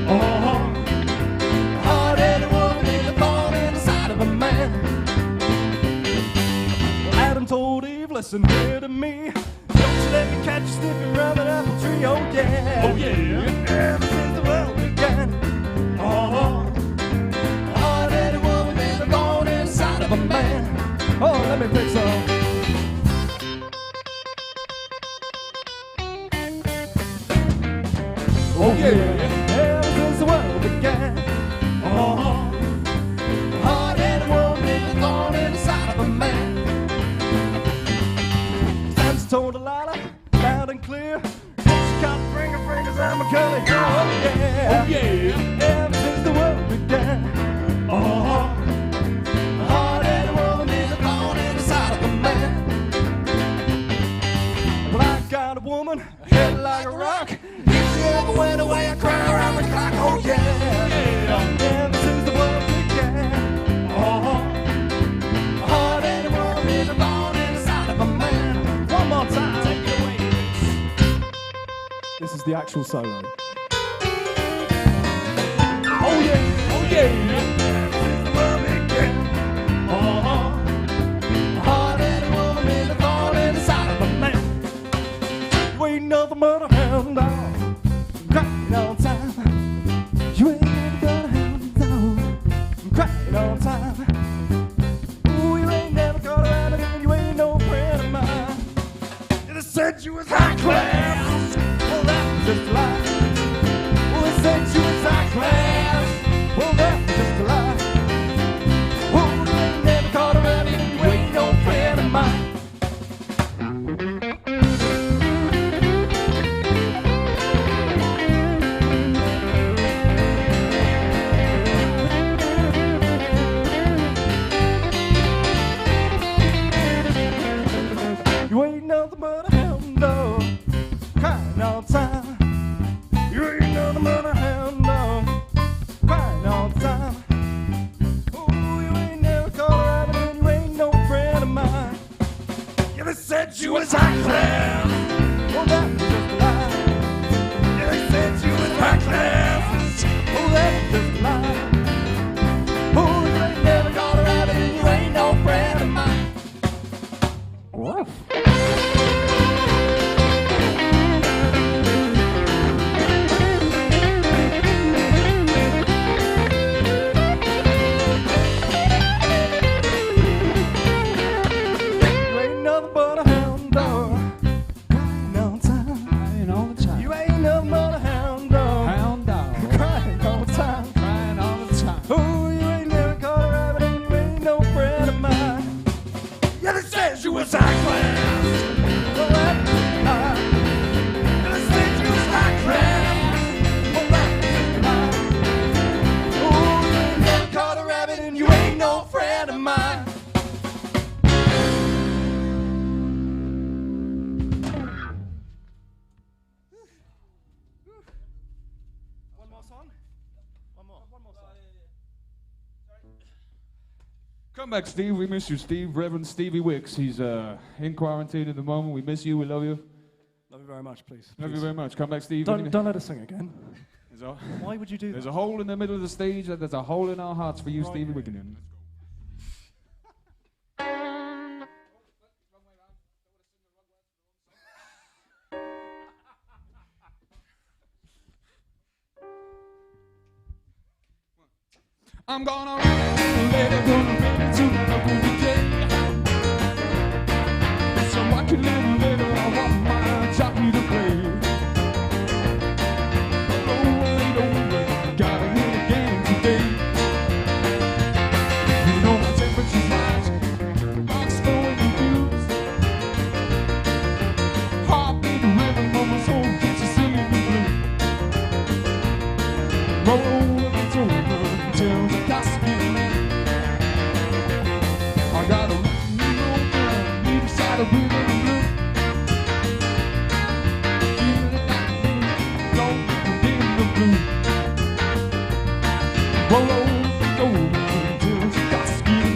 A hard-headed woman is a thorn in the side of a man. Well, Adam told Eve, listen here to me. Don't you let me catch you sniffing around that apple tree. Oh yeah, oh yeah, ever since the world began. A hard-headed woman is a thorn in the side of a man. Oh, let me play some. Oh yeah, ever since the world began. Hard-headed woman is a thorn in the side of a man. Samson told Delilah, loud and clear, she got to bring her fingers and my curly hair. Oh yeah, oh yeah, ever since the world began. Hard-headed woman is a thorn in the side of a man. Black-eyed woman, head like a rock. If she ever went away, I cry around the clock. Oh yeah, ever since the world began. Hard-headed woman is a thorn in the side of a man. One more time, take it away. This is the actual solo. Oh yeah, oh yeah. Ever since the world began. said you was high class. Well, that was just a lie. Well, they said you was high class. Well, that was just a lie. Oh, you ain't never caught around and you ain't no friend of mine. You ain't nothing but a hound dog, crying all the time. You ain't nothing but a hound dog, crying all the time. Oh, you ain't never caught a rabbit and you ain't no friend of mine. Yeah, they said you was high class. Well, that was just a lie. Yeah, they said you was high class. Oh, that was just a lie. Oh, you ain't never caught a rabbit and you ain't no friend of mine. Woof. You ain't nothing but a hound dog, crying all the time. Crying all the time. You ain't nothing but a hound dog, crying all the time. Crying all the time. Oh, you ain't never caught a rabbit and you ain't no friend of mine. Yeah, they said you was high class. Well, that was a lie. Yeah, they said you was high class. Well, that was a lie. Oh, you ain't never caught a rabbit and you ain't no friend of mine. One more song? One more song. Come back, Steve. We miss you, Steve. Reverend Stevie Wicks. He's in quarantine at the moment. We miss you. We love you. Love you very much, please. Love you very much. Come back, Steve. Don't let us sing again. Why would you do that? There's a hole in the middle of the stage. There's a hole in our hearts for you, Stevie Wickham. I'm gonna let it go to the weekend. So I can live later. I want my jockey to play. Gotta win the game today. You know my temperature's rising. I'm slowly confused. Heartbeat the rhythm of my soul gets you singing the blues. Roll it's over till the dust gets. I gotta let you know that either side of rhythm and blue. Feel it like me, don't get in the blue. Roll over till the dust gets.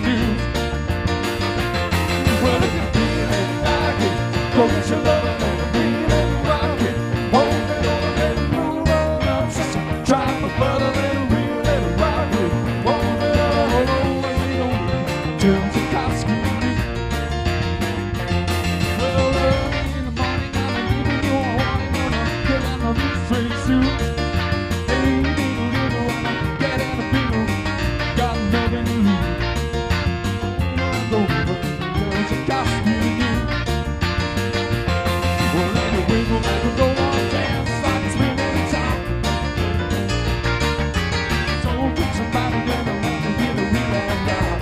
Well, if you feel it like it, go get your lover and feel it rock it. Hold it over and move on up, sister. Try my brother and reel it rock it. Hold it over till the dust gets. Well, early in the morning, I'm leaving your home. Get on the straight suit. Hey, little, get in the middle. Got nothing to lose. Go over till the dust gets. Well, let it wiggle, let it go on, dance like it's been in time. So get somebody together and get a real down.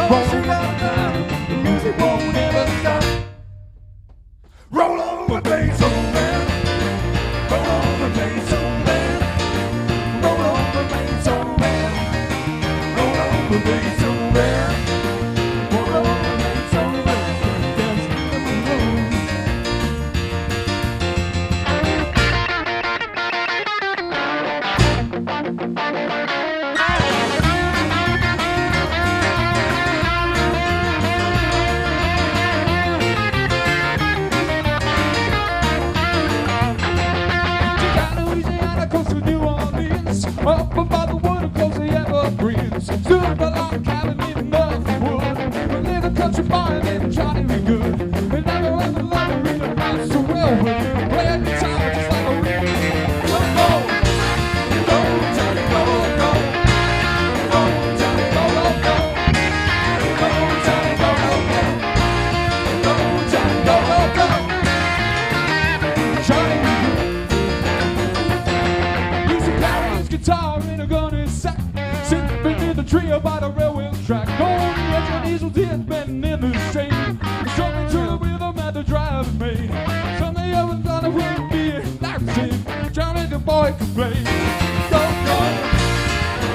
Roll on down, the music won't ever stop. Roll over, bass on man. Roll over, bass on man. Roll over, bass on man. Roll over, bass on man. Roll over, bass on man. Dance in the blues. tears been in the stream. Something to the rhythm that the driver made. Something I was thought it would be like sing. Johnny the boy could play. Go, go,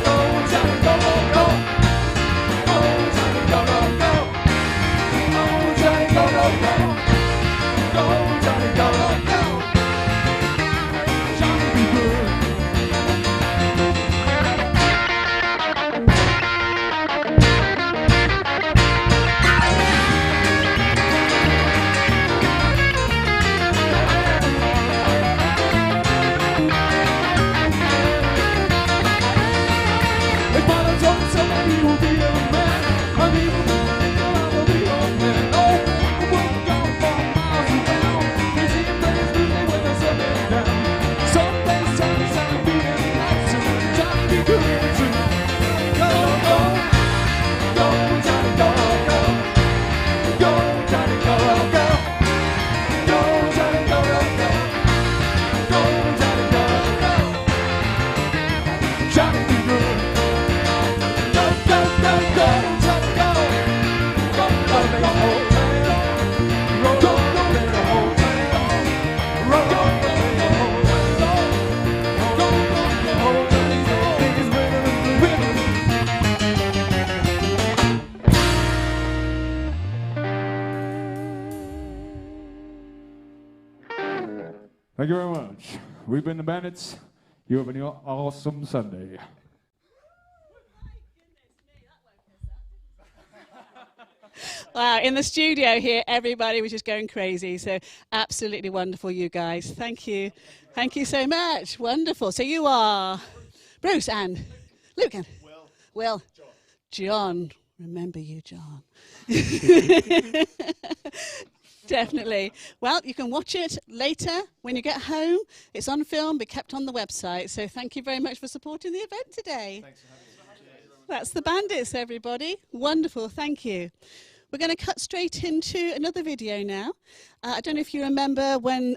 go, Johnny, go, go, go. Go, Johnny, go, go, go. Go, Johnny, go, go, go. Go, Johnny, go, go, go. Johnny be good. Thank you very much. We've been the Bandits. You have an awesome Sunday. Wow, in the studio here, everybody was just going crazy. So absolutely wonderful, you guys. Thank you. Thank you so much. Wonderful. So you are Bruce and Luke and Will. John. Remember you, John. Definitely. Well, you can watch it later when you get home. It's on film, but kept on the website. So thank you very much for supporting the event today. Thanks for having us. That's the Bandits, everybody. Wonderful. Thank you. We're going to cut straight into another video now. I don't know if you remember when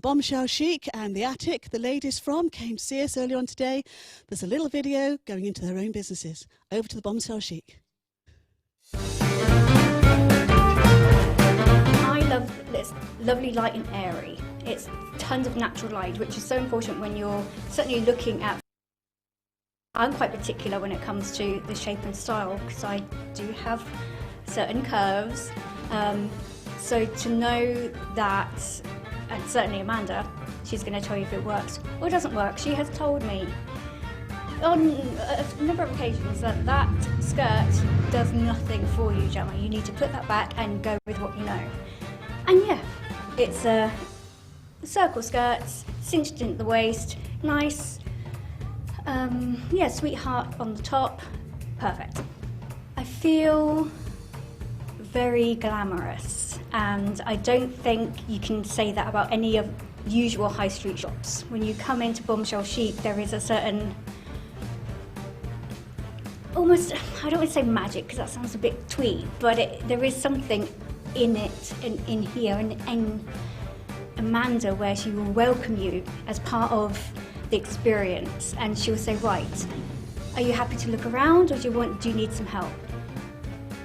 Bombshell Chic and The Attic, the ladies from, came to see us earlier on today. There's a little video going into their own businesses. Over to the Bombshell Chic. I love this lovely light and airy. It's tons of natural light, which is so important when you're certainly looking at. I'm quite particular when it comes to the shape and style because I do have certain curves. So to know that, and certainly Amanda, she's going to tell you if it works or doesn't work. She has told me on a number of occasions that that skirt does nothing for you, Gemma. You need to put that back and go with what you know. And yeah, it's a circle skirt, cinched in at the waist, nice, yeah, sweetheart on the top, perfect. I feel very glamorous, and I don't think you can say that about any of usual high street shops. When you come into Bombshell Chic, there is a certain, almost, I don't want to say magic because that sounds a bit twee, but there is something in it, in here, in Amanda, where she will welcome you as part of the experience, and she will say, right, are you happy to look around, or do you need some help?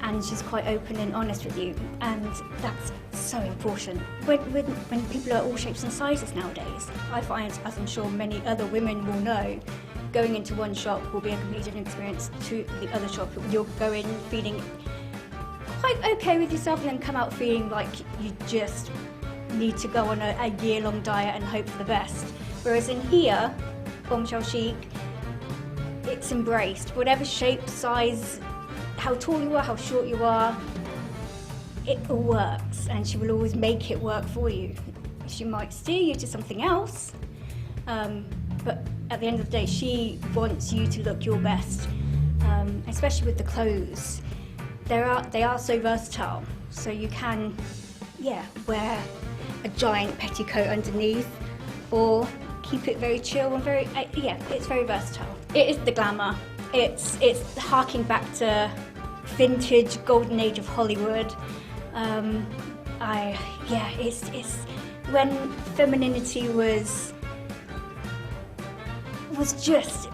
And she's quite open and honest with you, and that's so important. When people are all shapes and sizes nowadays, I find, as I'm sure many other women will know, going into one shop will be a completely different experience to the other shop. You'll go in feeling quite okay with yourself and then come out feeling like you just need to go on a year-long diet and hope for the best. Whereas in here, Bombshell Chic, it's embraced. Whatever shape, size, how tall you are, how short you are, it all works, and she will always make it work for you. She might steer you to something else, but at the end of the day, she wants you to look your best, especially with the clothes. They are so versatile, so you can, yeah, wear a giant petticoat underneath, or keep it very chill and very, yeah, it's very versatile. It is the glamour. It's harking back to vintage golden age of Hollywood. It's when femininity was just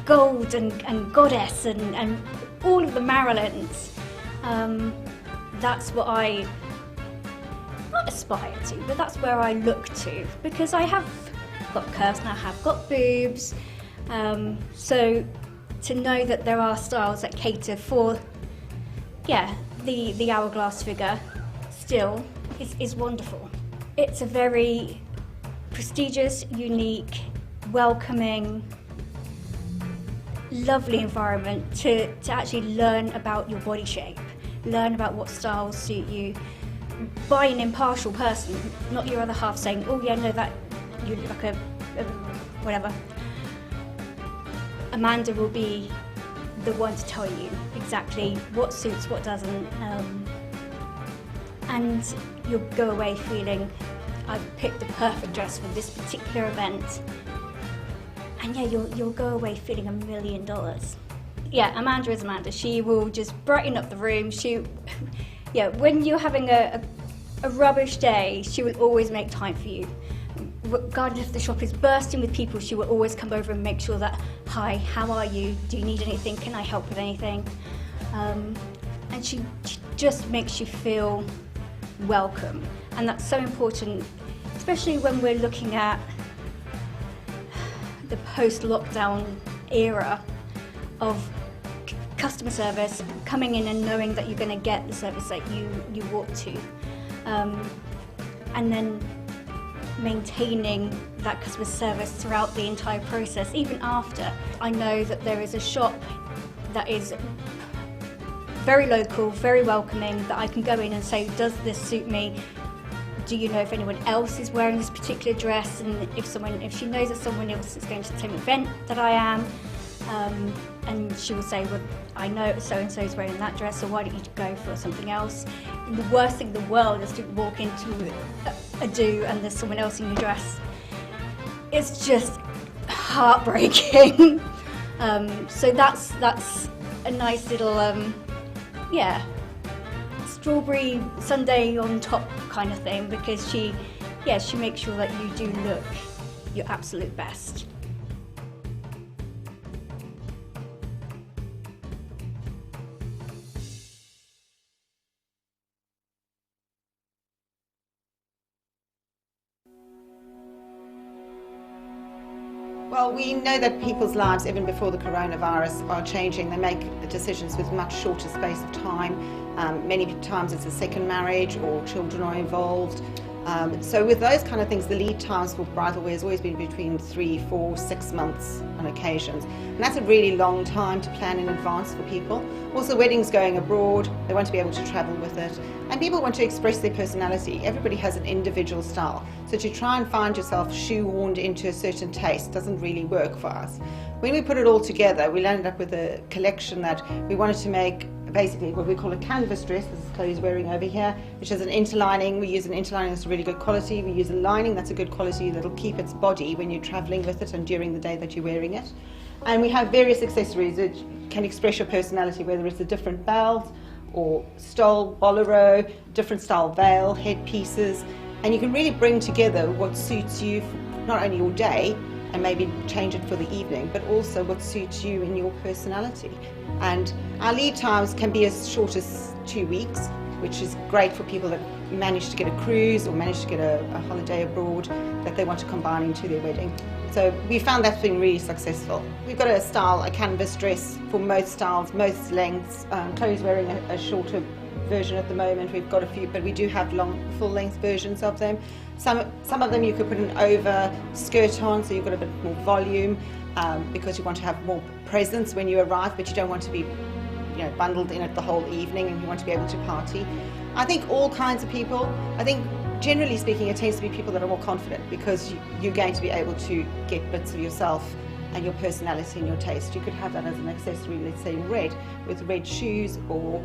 gold and goddess and all of the Marilyns. That's what I, not aspire to, but that's where I look to, because I have got curves and I have got boobs. So to know that there are styles that cater for, the hourglass figure still is wonderful. It's a very prestigious, unique, welcoming, lovely environment to actually learn about your body shape, learn about what styles suit you by an impartial person, not your other half saying, oh yeah, no, that you look like a whatever. Amanda will be the one to tell you exactly what suits, what doesn't, and you'll go away feeling, I've picked the perfect dress for this particular event. And yeah, you'll go away feeling $1 million. Yeah, Amanda is Amanda. She will just brighten up the room. When you're having a rubbish day, she will always make time for you. Regardless if the shop is bursting with people, she will always come over and make sure that, hi, how are you? Do you need anything? Can I help with anything? And she just makes you feel welcome. And that's so important, especially when we're looking at the post-lockdown era of customer service, coming in and knowing that you're going to get the service that you want to, and then maintaining that customer service throughout the entire process, even after. I know that there is a shop that is very local, very welcoming, that I can go in and say, does this suit me? Do you know if anyone else is wearing this particular dress? And if she knows that someone else is going to the same event that I am, and she will say, well, I know so-and-so is wearing that dress, so why don't you go for something else? And the worst thing in the world is to walk into a do and there's someone else in your dress. It's just heartbreaking. So that's a nice little, strawberry sundae on top kind of thing, because she makes sure that you do look your absolute best. Well, we know that people's lives, even before the coronavirus, are changing. They make decisions with much shorter space of time. Many times it's a second marriage or children are involved. So with those kind of things, the lead times for bridal wear has always been between 3, 4, 6 months on occasions. And that's a really long time to plan in advance for people. Also, weddings going abroad, they want to be able to travel with it. And people want to express their personality. Everybody has an individual style. So to try and find yourself shoehorned into a certain taste doesn't really work for us. When we put it all together, we landed up with a collection that we wanted to make basically what we call a canvas dress. This is Chloe's wearing over here, which has an interlining. We use an interlining that's really good quality. We use a lining that's a good quality that'll keep its body when you're traveling with it and during the day that you're wearing it. And we have various accessories that can express your personality, whether it's a different belt or stole, bolero, different style veil, headpieces. And you can really bring together what suits you for not only your day and maybe change it for the evening, but also what suits you and your personality. And our lead times can be as short as 2 weeks, which is great for people that manage to get a cruise or manage to get a holiday abroad that they want to combine into their wedding. So we found that's been really successful. We've got a canvas dress for most styles, most lengths. Chloe's wearing a shorter version at the moment. We've got a few, but we do have long, full-length versions of them. Some of them you could put an over skirt on, so you've got a bit more volume, because you want to have more presence when you arrive, but you don't want to be, bundled in it the whole evening, and you want to be able to party. I think all kinds of people. I think generally speaking, it tends to be people that are more confident, because you're going to be able to get bits of yourself and your personality and your taste. You could have that as an accessory, let's say in red, with red shoes, or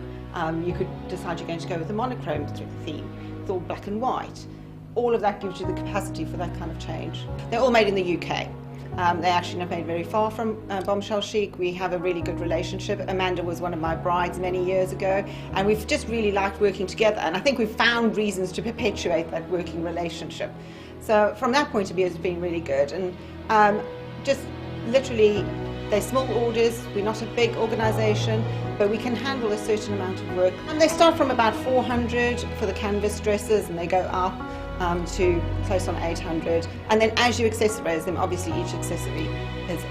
you could decide you're going to go with a monochrome theme, with all black and white. All of that gives you the capacity for that kind of change. They're all made in the UK. They're actually not made very far from Bombshell Chic. We have a really good relationship. Amanda was one of my brides many years ago, and we've just really liked working together, and I think we've found reasons to perpetuate that working relationship. So from that point of view, it's been really good. And just literally They're small orders, we're not a big organisation, but we can handle a certain amount of work. And they start from about 400 for the canvas dresses, and they go up to close on 800. And then as you accessorise them, obviously each accessory is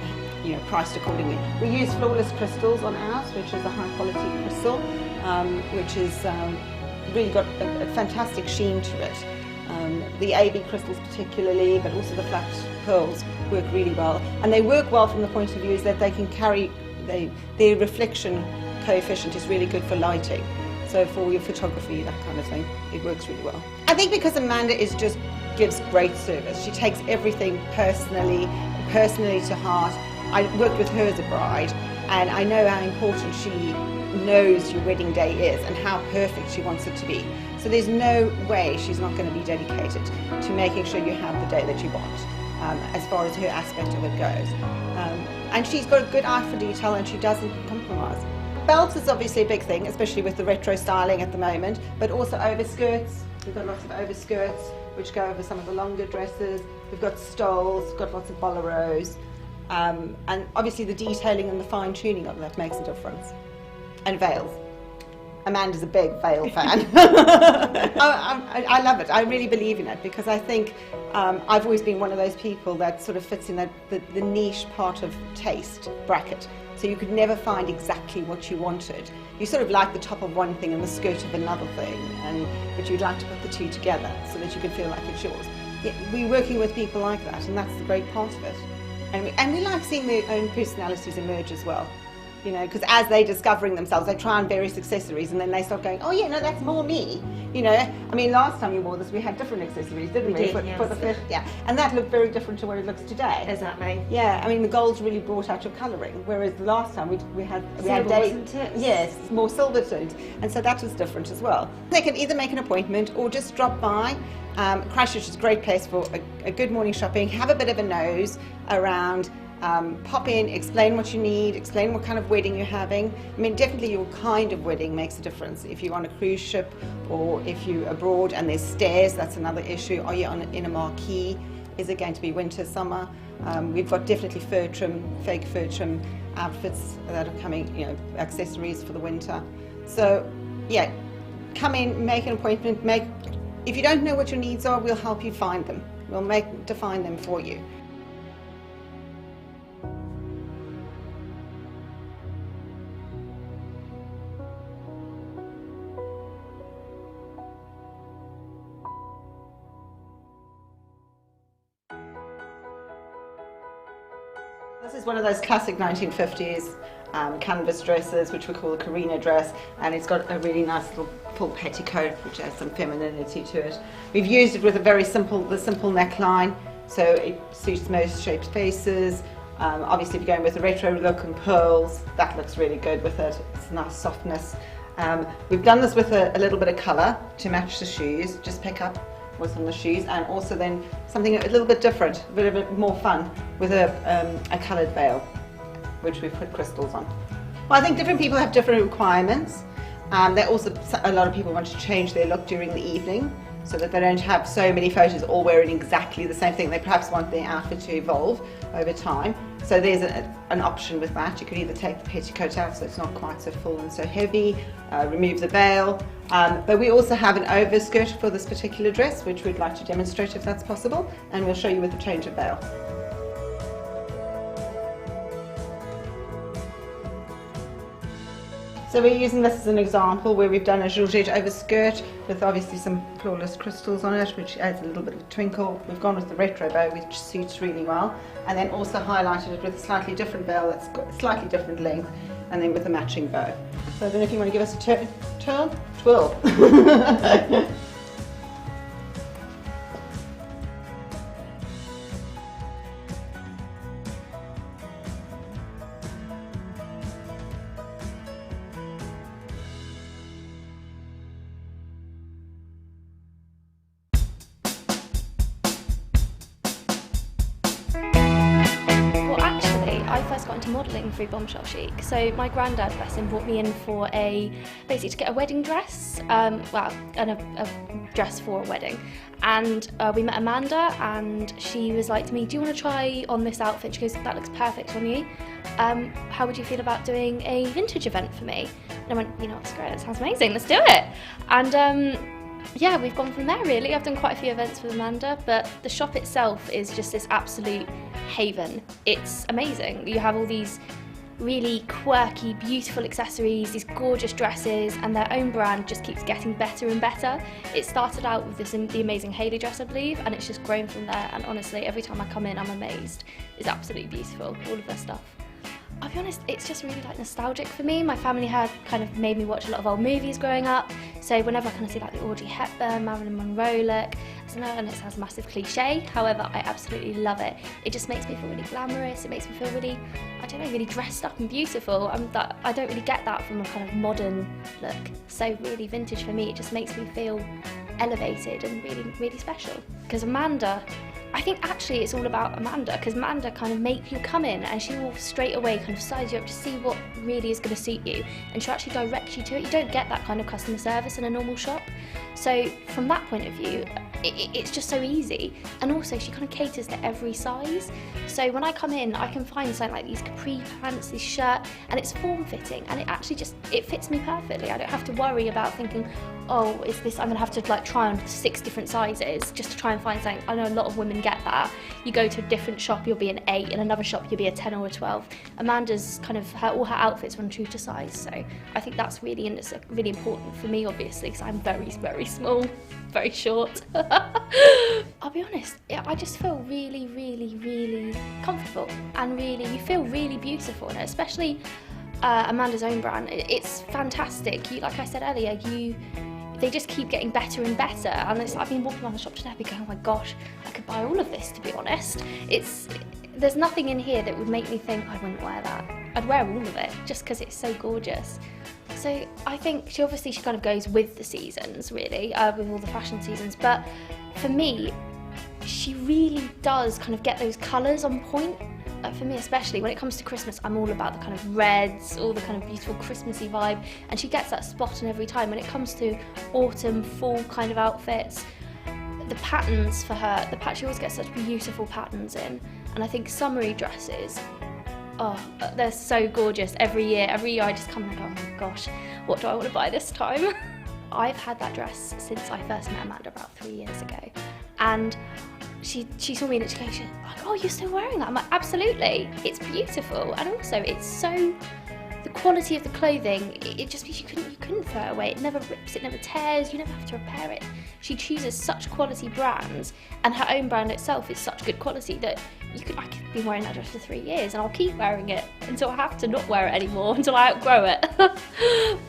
priced accordingly. We use flawless crystals on ours, which is a high quality crystal, which is really got a fantastic sheen to it. The AB crystals particularly, but also the flat pearls work really well. And they work well from the point of view is that they can carry, their reflection coefficient is really good for lighting. So for your photography, that kind of thing, it works really well. I think because Amanda gives great service. She takes everything personally to heart. I worked with her as a bride, and I know how important she knows your wedding day is and how perfect she wants it to be. So there's no way she's not going to be dedicated to making sure you have the day that you want, as far as her aspect of it goes. And she's got a good eye for detail, and she doesn't compromise. Belts is obviously a big thing, especially with the retro styling at the moment, but also overskirts. We've got lots of overskirts which go over some of the longer dresses. We've got stoles, we've got lots of boleros. And obviously the detailing and the fine tuning of that makes a difference. And veils. Amanda's a big veil fan. I love it. I really believe in it because I think I've always been one of those people that sort of fits in the niche part of taste bracket. So you could never find exactly what you wanted. You sort of like the top of one thing and the skirt of another thing, but you'd like to put the two together so that you can feel like it's yours. We're working with people like that, and that's the great part of it. And we like seeing their own personalities emerge as well. You know, because as they're discovering themselves, they try on various accessories and then they start going, oh yeah, no, that's more me. You know, I mean, last time you wore this, we had different accessories, didn't we? We did, For the first, yeah. And that looked very different to what it looks today. Exactly. Yeah, I mean, the gold's really brought out your colouring, whereas the last time we had Silver, days, wasn't it? yes, more silver toned, and so that was different as well. They can either make an appointment or just drop by. Christchurch is a great place for a good morning shopping, have a bit of a nose around. Pop in, explain what you need, explain what kind of wedding you're having. I mean, definitely your kind of wedding makes a difference. If you're on a cruise ship or if you're abroad and there's stairs, that's another issue. Are you in a marquee? Is it going to be winter, summer? We've got definitely fur trim, fake fur trim outfits that are coming, you know, accessories for the winter. So, yeah, come in, make an appointment. If you don't know what your needs are, we'll help you find them. We'll define them for you. This is one of those classic 1950s canvas dresses, which we call a Carina dress, and it's got a really nice little full petticoat, which has some femininity to it. We've used it with the simple neckline, so it suits most shaped faces. Obviously, if you're going with a retro look and pearls, that looks really good with it. It's a nice softness. We've done this with a little bit of colour to match the shoes. Just pick up what's on the shoes, and also then something a little bit different, a bit more fun with a coloured veil, which we've put crystals on. Well, I think different people have different requirements. A lot of people want to change their look during the evening so that they don't have so many photos all wearing exactly the same thing. They perhaps want their outfit to evolve over time. So there's an option with that. You could either take the petticoat out so it's not quite so full and so heavy, remove the veil, but we also have an overskirt for this particular dress, which we'd like to demonstrate if that's possible, and we'll show you with the change of veil. So we're using this as an example where we've done a Georgette overskirt with obviously some flawless crystals on it, which adds a little bit of twinkle. We've gone with the retro bow, which suits really well, and then also highlighted it with a slightly different veil that's got a slightly different length, and then with a matching bow. So I don't know if you want to give us a twirl. got into modelling through Bombshell Chic. So my granddad, bless him, brought me in for basically to get a wedding dress, and a dress for a wedding. And we met Amanda, and she was like to me, do you want to try on this outfit? She goes, that looks perfect on you. How would you feel about doing a vintage event for me? And I went, you know, that's great, that sounds amazing, let's do it. And yeah, we've gone from there really. I've done quite a few events with Amanda, but the shop itself is just this absolute haven. It's amazing. You have all these really quirky, beautiful accessories, these gorgeous dresses, and their own brand just keeps getting better and better. It started out with the amazing Hayley dress, I believe, and it's just grown from there. And honestly, every time I come in, I'm amazed. It's absolutely beautiful, all of their stuff. I'll be honest, it's just really like nostalgic for me. My family had kind of made me watch a lot of old movies growing up, so whenever I kind of see like the Audrey Hepburn, Marilyn Monroe look, I know, and it sounds massive cliche, however, I absolutely love it. It just makes me feel really glamorous, it makes me feel really, I don't know, really dressed up and beautiful. I don't really get that from a kind of modern look, so really vintage for me, it just makes me feel elevated and really, really special. Because Amanda, I think actually it's all about Amanda, because Amanda kind of makes you come in and she will straight away kind of size you up to see what really is going to suit you, and she'll actually direct you to it. You don't get that kind of customer service in a normal shop. So from that point of view, it's just so easy. And also she kind of caters to every size. So when I come in, I can find something like these capri pants, this shirt, and it's form-fitting, and it actually just, it fits me perfectly. I don't have to worry about thinking, oh, is this, I'm going to have to like try on 6 different sizes just to try and find something. I know a lot of women get that. You go to a different shop, you'll be an 8, in another shop you'll be a 10 or a 12. Amanda's kind of, all her outfits run true to size, so I think that's really, and it's really important for me obviously, because I'm very, very small, very short. I'll be honest, I just feel really, really, really comfortable, and really, you feel really beautiful in it, especially Amanda's own brand. It's fantastic. Like I said earlier, they just keep getting better and better, and it's like, I've been walking around the shop today going, oh my gosh, I could buy all of this, to be honest. There's nothing in here that would make me think I wouldn't wear that. I'd wear all of it just because it's so gorgeous. So I think she kind of goes with the seasons really, with all the fashion seasons, but for me she really does kind of get those colours on point. For me especially, when it comes to Christmas, I'm all about the kind of reds, all the kind of beautiful Christmassy vibe, and she gets that spot on every time. When it comes to autumn, fall kind of outfits, the patterns for her, she always gets such beautiful patterns in, and I think summery dresses, oh, they're so gorgeous every year. Every year I just come and go, oh my gosh, what do I want to buy this time? I've had that dress since I first met Amanda about 3 years ago, and she saw me in it, she's like, oh, you're still wearing that? I'm like, absolutely, it's beautiful, and also it's so, the quality of the clothing, it just means you couldn't throw it away. It never rips, it never tears, you never have to repair it. She chooses such quality brands, and her own brand itself is such good quality that I could be wearing that dress for 3 years, and I'll keep wearing it until I have to not wear it anymore, until I outgrow it.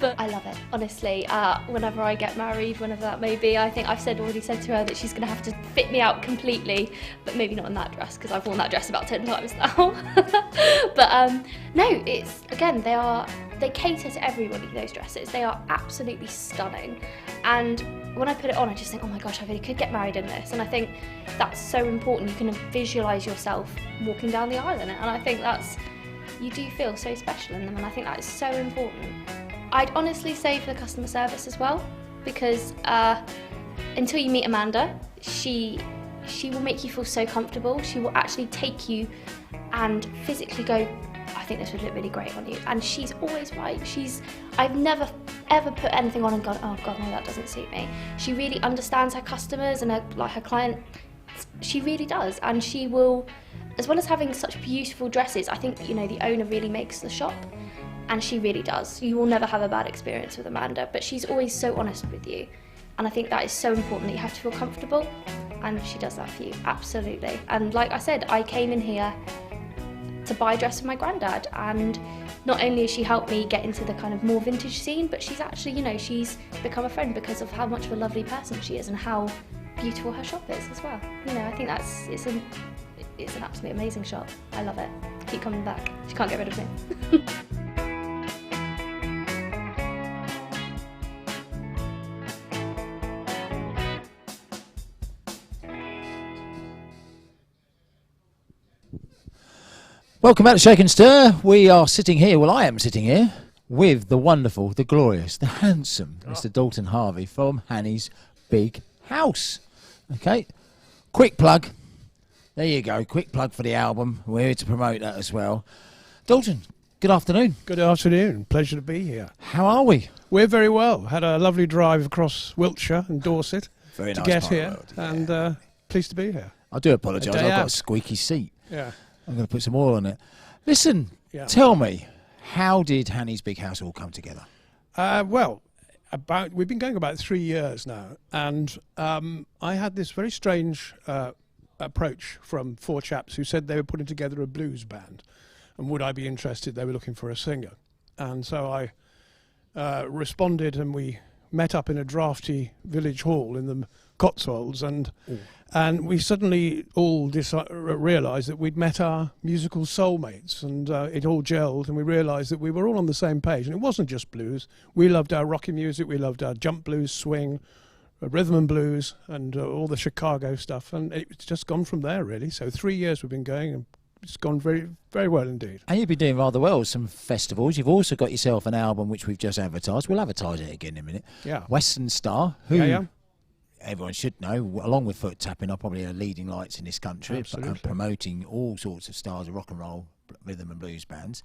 But I love it, honestly. Whenever I get married, whenever that may be, I think I've already said to her that she's going to have to fit me out completely, but maybe not in that dress, because I've worn that dress about 10 times now. But no, it's, again, they cater to everybody, those dresses. They are absolutely stunning, and when I put it on, I just think, oh my gosh, I really could get married in this. And I think that's so important. You can visualise yourself walking down the aisle in it, and I think you do feel so special in them, and I think that is so important. I'd honestly say for the customer service as well, because until you meet Amanda, she will make you feel so comfortable. She will actually take you and physically go, I think this would look really great on you, and she's always right. I've never ever put anything on and gone, oh god, no, that doesn't suit me. She really understands her customers and her client. She really does, and she will, as well as having such beautiful dresses, I think, you know, the owner really makes the shop, and she really does. You will never have a bad experience with Amanda, but she's always so honest with you, and I think that is so important, that you have to feel comfortable, and she does that for you, absolutely. And like I said, I came in here to buy a dress for my granddad, and not only has she helped me get into the kind of more vintage scene, but she's actually, you know, she's become a friend because of how much of a lovely person she is and how beautiful her shop is as well. You know, I think it's an absolutely amazing shop. I love it. Keep coming back. She can't get rid of me. Welcome back to Shake and Stir. We are sitting here, well, I am sitting here with the wonderful, the glorious, the handsome Mr. Dalton Harvey from Hanny's Big House. Okay, quick plug. There you go, quick plug for the album. We're here to promote that as well. Dalton, good afternoon. Good afternoon. Pleasure to be here. How are we? We're very well. Had a lovely drive across Wiltshire and Dorset Very to nice get part of here, the world, and pleased to be here. I do apologise, A I've day got a out. squeaky seat. Yeah. I'm going to put some oil on it. Listen, Yeah. tell me, how did Hanny's Big House all come together? Well, we've been going about 3 years now, and I had this very strange approach from 4 chaps who said they were putting together a blues band, and would I be interested? They were looking for a singer, and so I responded, and we met up in a drafty village hall in the Cotswolds, and we suddenly all realised that we'd met our musical soulmates, and it all gelled, and we realised that we were all on the same page. And it wasn't just blues. We loved our rocky music, we loved our jump blues, swing, rhythm and blues, and all the Chicago stuff, and it's just gone from there, really. So 3 years we've been going, and it's gone very, very well indeed. And you've been doing rather well with some festivals. You've also got yourself an album which we've just advertised. We'll advertise it again in a minute. Yeah. Western Star, who Yeah. everyone should know, along with Foot Tapping, are probably the leading lights in this country, Absolutely. promoting all sorts of stars of rock and roll, rhythm and blues bands.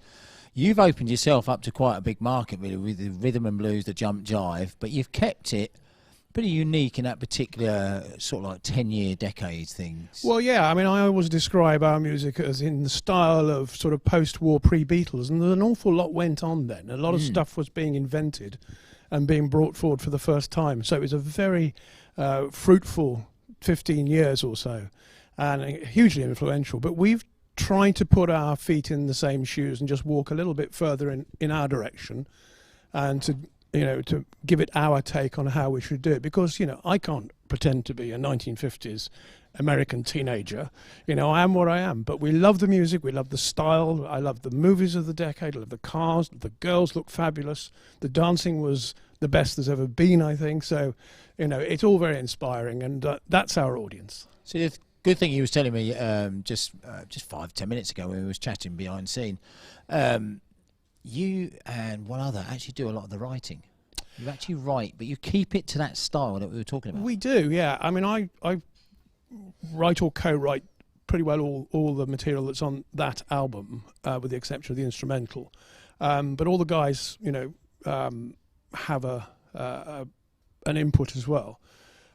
You've opened yourself up to quite a big market, really, with the rhythm and blues, the jump jive, but you've kept it pretty unique in that particular sort of like 10-year decade things. Well, yeah, I mean, I always describe our music as in the style of sort of post-war pre-Beatles, and an awful lot went on then. A lot of stuff was being invented and being brought forward for the first time. So it was a very fruitful 15 years or so, and hugely influential. But we've tried to put our feet in the same shoes and just walk a little bit further in our direction, and to give it our take on how we should do it, because I can't pretend to be a 1950s American teenager. I am what I am, but we love the music, we love the style, I love the movies of the decade, I love the cars, the girls look fabulous, the dancing was the best there's ever been, I think. So it's all very inspiring, and that's our audience. So the good thing he was telling me just 5-10 minutes ago when we was chatting behind the scene, you and one other actually do a lot of the writing. You actually write, but you keep it to that style that we were talking about. We do, yeah. I mean, I write or co-write pretty well all the material that's on that album, with the exception of the instrumental. But all the guys, have an input as well.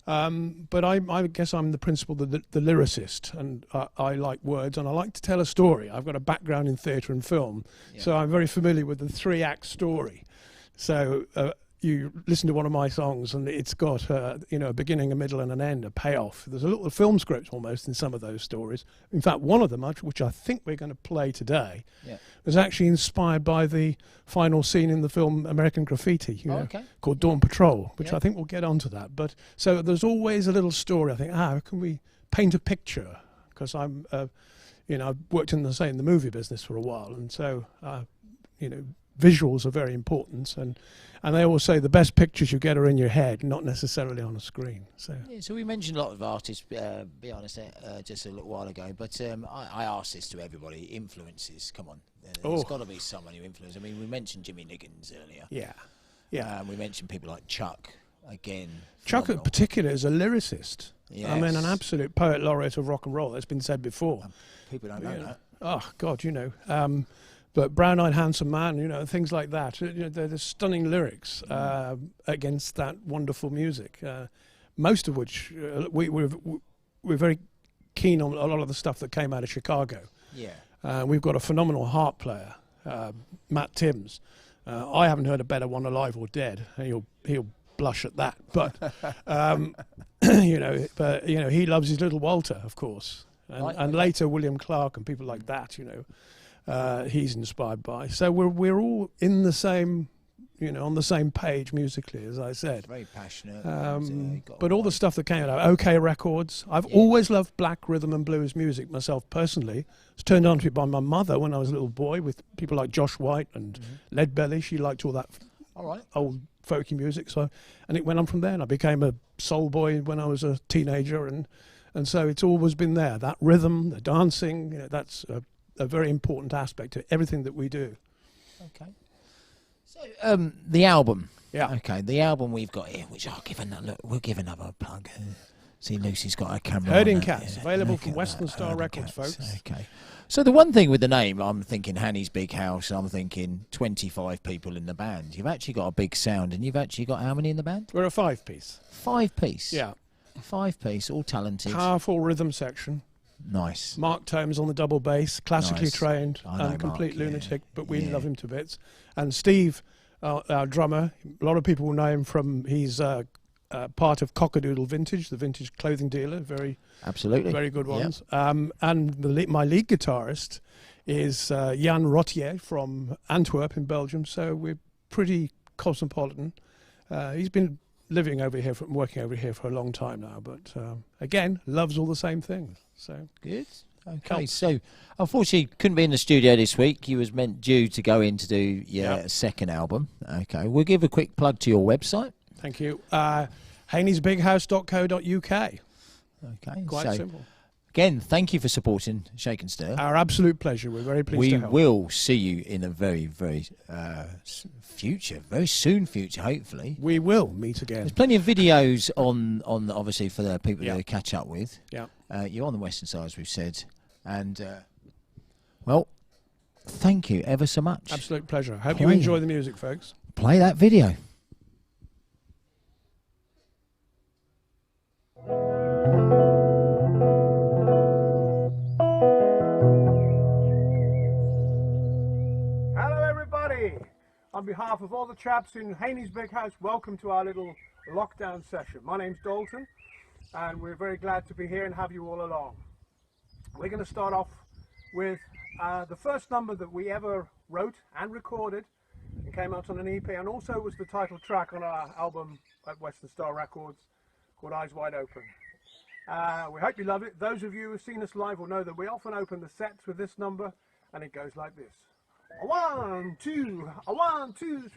But I guess I'm the principal, the lyricist, and I like words, and I like to tell a story. I've got a background in theatre and film, so I'm very familiar with the 3-act story. So you listen to one of my songs, and it's got a beginning, a middle, and an end, a payoff. There's a little film script almost in some of those stories. In fact, one of them, which I think we're going to play today, was actually inspired by the final scene in the film American Graffiti, called Dawn Patrol, which I think we'll get onto that. But so there's always a little story. I think, how can we paint a picture? Because I'm, I've worked in the movie business for a while, and so visuals are very important, and they always say the best pictures you get are in your head, not necessarily on a screen. So so we mentioned a lot of artists, be honest, just a little while ago, but I asked this to everybody. Influences, come on, there's got to be someone who influenced. I mean, we mentioned Jimmy Niggins earlier. Yeah. We mentioned people like Chuck again. Chuck in particular is a lyricist. Yes. I mean, an absolute poet laureate of rock and roll. That's been said before. People don't know that. Oh God, but Brown-Eyed Handsome Man, things like that. They're stunning lyrics against that wonderful music. Most of which we're very keen on a lot of the stuff that came out of Chicago. Yeah. We've got a phenomenal harp player, Matt Timms. I haven't heard a better one alive or dead. He'll blush at that, but he loves his little Walter, of course, and later William Clark and people like that. He's inspired by. So we're all in the same, on the same page musically, as I said. Very passionate. But all the stuff that came out of OK Records. I've always loved black rhythm and blues music myself personally. I was turned on to it by my mother when I was a little boy, with people like Josh White and Leadbelly. She liked all that old folky music. And it went on from there, and I became a soul boy when I was a teenager, and so it's always been there. That rhythm, the dancing, that's a very important aspect to everything that we do. Okay. So the album. Yeah. Okay, the album we've got here, which I'll give another. We'll give another plug. See, Lucy's got her camera. Herding on Cats, there. available Look from at Western that, Star Herding Records, Cats. folks. Okay. So the one thing with the name, I'm thinking Hanny's Big House. I'm thinking 25 people in the band. You've actually got a big sound, and you've actually got how many in the band? We're a 5-piece. 5-piece. Yeah. 5-piece, all talented. Powerful rhythm section. Nice. Mark Tomes on the double bass, classically Nice. trained I know and a complete Mark, yeah. lunatic, but we Yeah. love him to bits. And Steve, our drummer, a lot of people will know him from, he's part of Cockadoodle Vintage, the vintage clothing dealer, Absolutely. very good Yep. ones. And my lead guitarist is Jan Rotier from Antwerp in Belgium, so we're pretty cosmopolitan. He's been working over here for a long time now, but again, loves all the same things. So good. Okay, so unfortunately couldn't be in the studio this week. You was due to go in to do your second album. Okay, we'll give a quick plug to your website. Thank you. Haney'sBigHouse.co.uk. Okay, Quite so simple. Again, thank you for supporting Shake and Stir. Our absolute pleasure. We're very pleased We to help. will see you in a very, very very soon future, hopefully. We will meet again. There's plenty of videos on obviously for the people to catch up with. Yeah. You're on the Western side, as we've said. And, well, thank you ever so much. Absolute pleasure. Hope you Play enjoy the music, folks. Play that video. Hello, everybody. On behalf of all the chaps in Haney's Big House, welcome to our little lockdown session. My name's Dalton, and we're very glad to be here and have you all along. We're going to start off with the first number that we ever wrote and recorded and came out on an EP, and also was the title track on our album at Western Star Records called Eyes Wide Open. We hope you love it. Those of you who have seen us live will know that we often open the sets with this number, and it goes like this. A 1, 2, a 1, 2,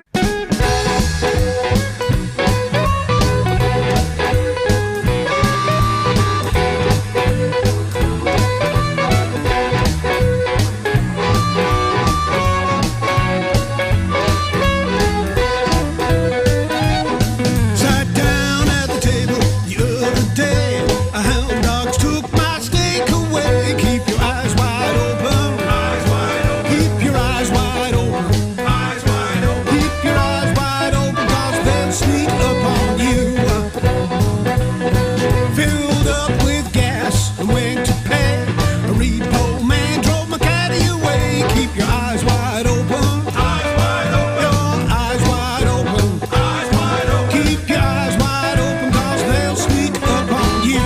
Sat down at the table the other day. A hound dogs took my steak away. Keep your eyes wide open. Eyes wide open. Keep your eyes wide open. Eyes wide open. Keep your eyes wide open, 'cause they'll sneak upon you. Filled up with gas and went to pay. A repo man drove my caddy away. Keep your eyes wide open. Eyes wide open. Your eyes wide open. Eyes wide open. Keep your eyes wide open, 'cause they'll sneak upon you.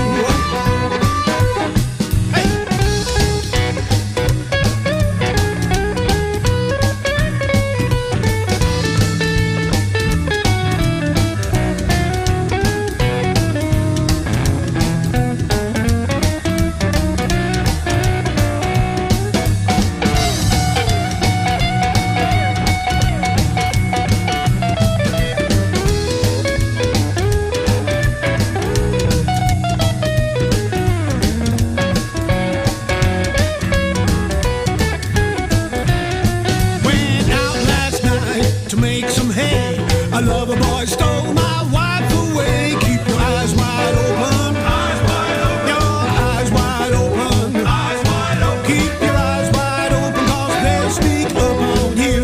Went out last night to make some hay. A lover boy stole my wife away. Keep your eyes wide open. Eyes wide open. Your eyes wide open. Eyes wide open. Keep your eyes wide open, 'cause they'll sneak upon you.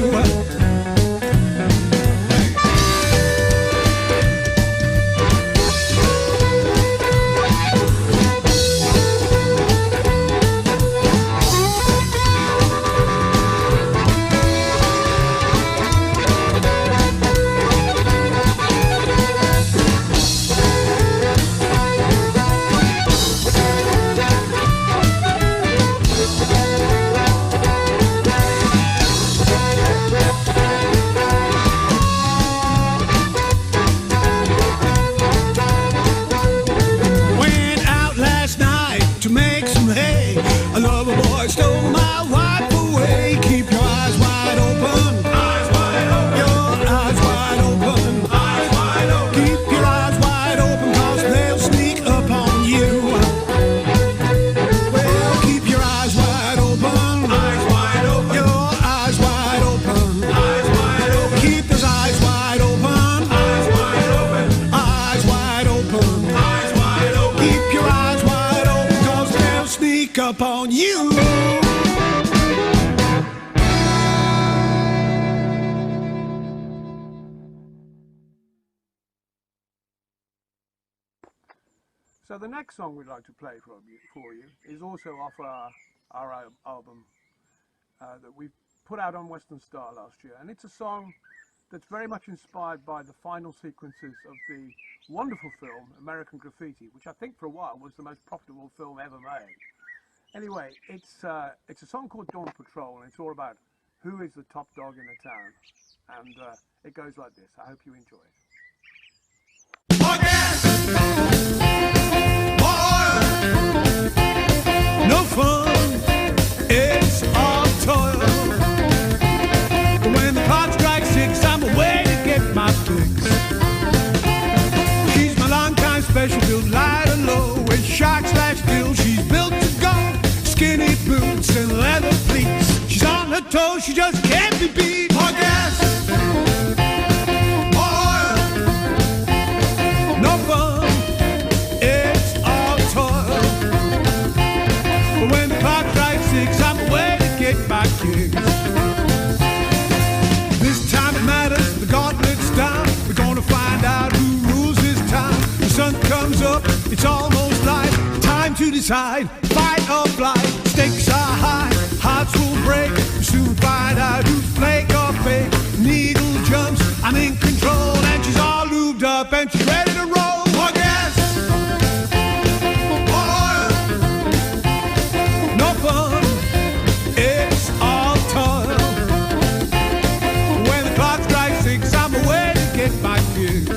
upon you. So the next song we'd like to play for you is also off our album that we put out on Western Star last year, and it's a song that's very much inspired by the final sequences of the wonderful film American Graffiti, which I think for a while was the most profitable film ever made. Anyway, it's a song called Dawn Patrol, and it's all about who is the top dog in the town, and it goes like this. I hope you enjoy it. No fun, it's all toil. When the clock strikes 6, I'm away to get my fix. She's my longtime special, built light and low, with shark/steel. She's built to go, skinny boots and leather pleats. She's on her toes, she just can't be beat. More gas, more oil, no fun, it's all toil. But when the clock strikes 6, I'm away to get my kicks. This time it matters, the gauntlet's down. We're gonna find out who rules this town. The sun comes up, it's almost light. Time to decide, fight or flight. Stakes are high, hearts will break. We'll soon find out who's flake or fake. Needle jumps, I'm in control. And she's all lubed up and she's ready to roll. More gas, more oil, no fun, it's all toil. When the clock strikes 6, I'm away to get my kicks.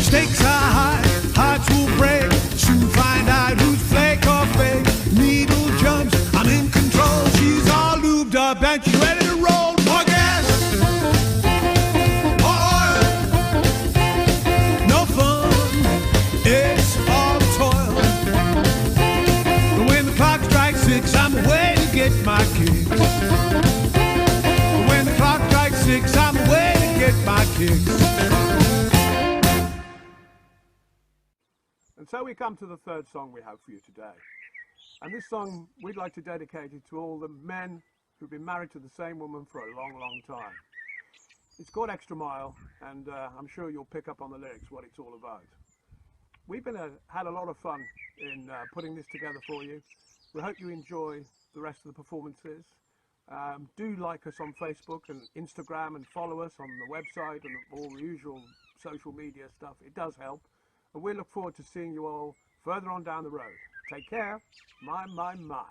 Stakes are high, hearts will break. Soon find out who's flake or fake. Needle jumps, I'm in control. She's all lubed up and she's ready to roll. More gas, more oil, no fun, it's all toil. But when the clock strikes 6, I'm away to get my kicks. But when the clock strikes 6, I'm away to get my kicks. And so we come to the third song we have for you today. And this song, we'd like to dedicate it to all the men who've been married to the same woman for a long, long time. It's called Extra Mile, and I'm sure you'll pick up on the lyrics what it's all about. We've had a lot of fun in putting this together for you. We hope you enjoy the rest of the performances. Do like us on Facebook and Instagram and follow us on the website and all the usual social media stuff. It does help. And we look forward to seeing you all further on down the road. Take care. My, my, my.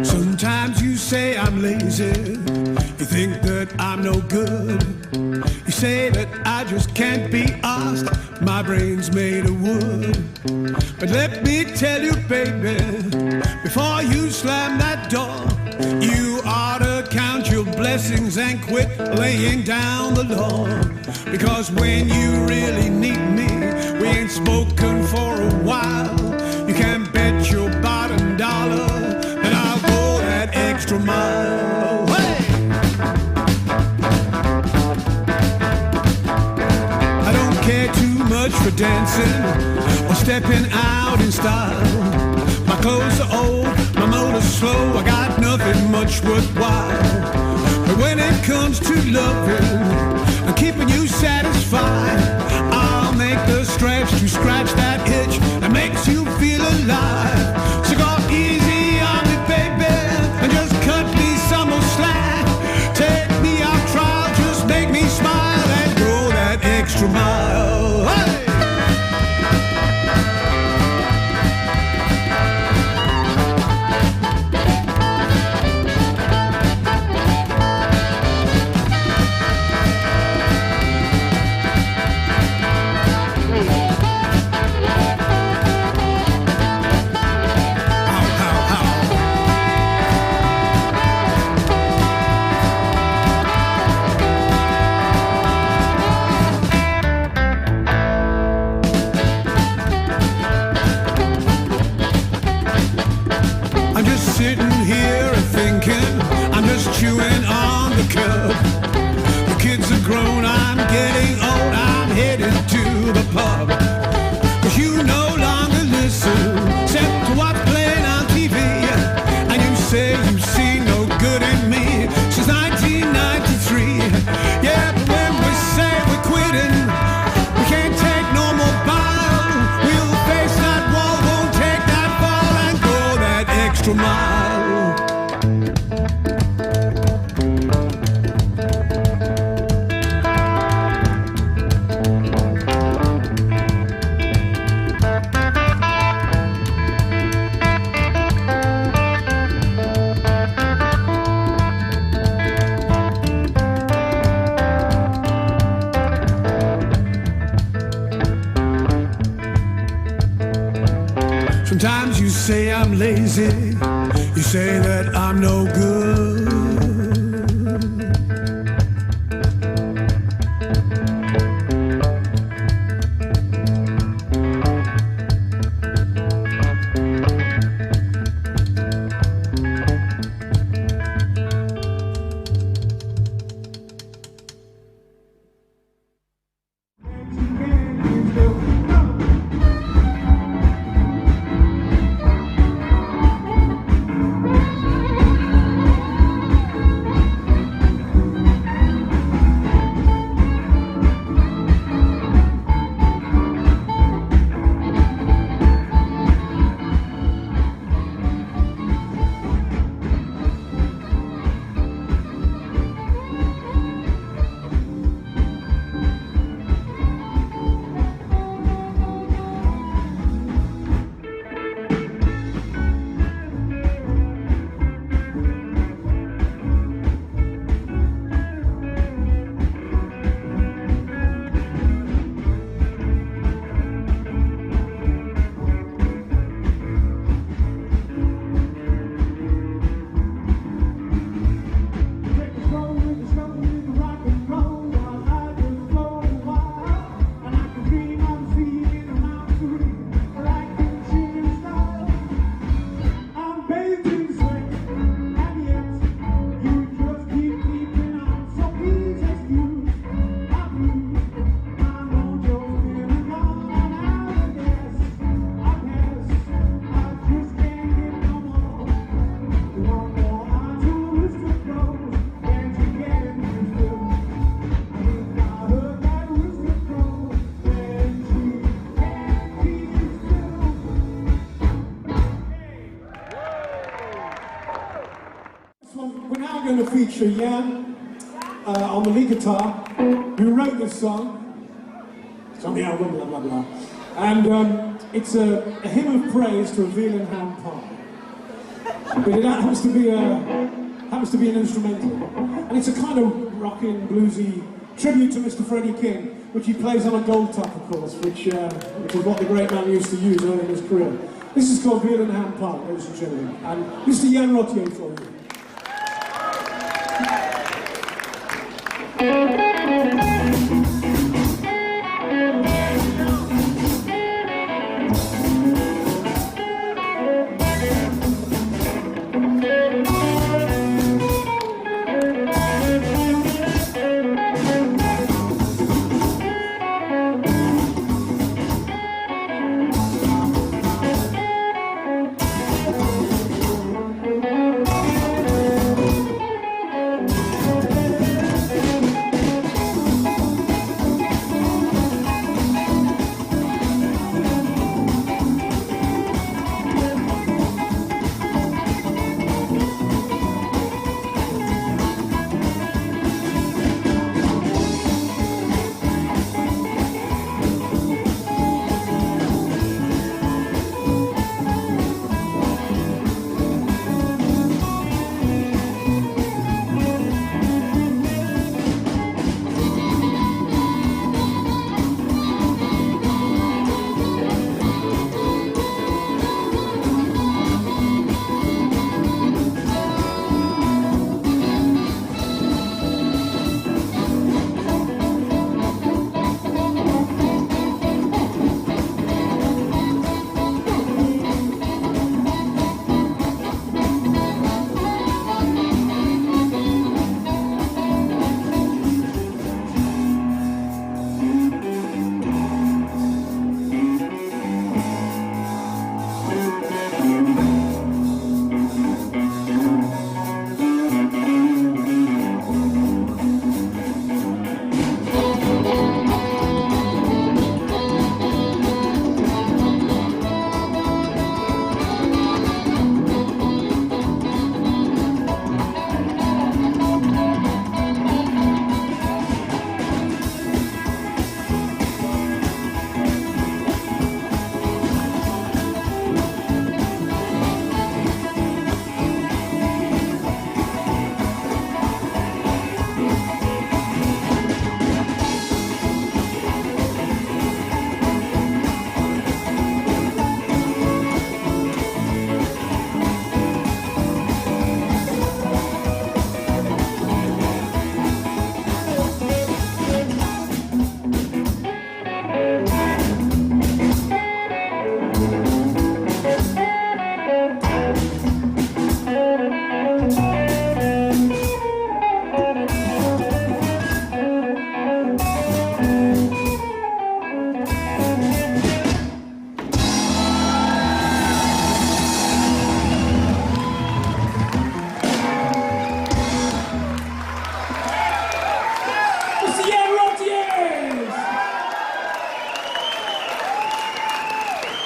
Sometimes you say I'm lazy, you think that I'm no good. You say that I just can't be asked, my brain's made of wood. But let me tell you, baby, before you slam that door, you ought to count your blessings and quit laying down the law. Because when you really need me, we ain't spoken for a while. You can bet your bottom dollar that I'll go that extra mile. Hey! I don't care too much for dancing or stepping out in style. My clothes are old, my motor's slow, I got nothing much worthwhile. But when it comes to loving and keeping you satisfied, I'll make the stretch to scratch that itch and make extra mile. Hey! I'm just sitting here and thinking, I'm just chewing on the cud. The kids are grown, I'm getting old, I'm headed to the pub. 'Cause you no longer listen, except to what's playing on TV. And you say you see no good in me since 1993. Yeah, but when we say we're quitting, we can't take no more bile. We'll face that wall, won't take that fall and go that extra mile. Sometimes you say I'm lazy, you say that I'm no good. We're now going to feature Jan on the lead guitar, who wrote this song. It's on the album, blah, blah, blah. And it's a hymn of praise to a veal in ham pie. But it happens to be an instrumental. And it's a kind of rocking, bluesy tribute to Mr. Freddie King, which he plays on a gold top, of course, which is what the great man used to use early in his career. This is called Veal and Ham Pie, ladies and gentlemen. And Mr. Jan Rottier for you.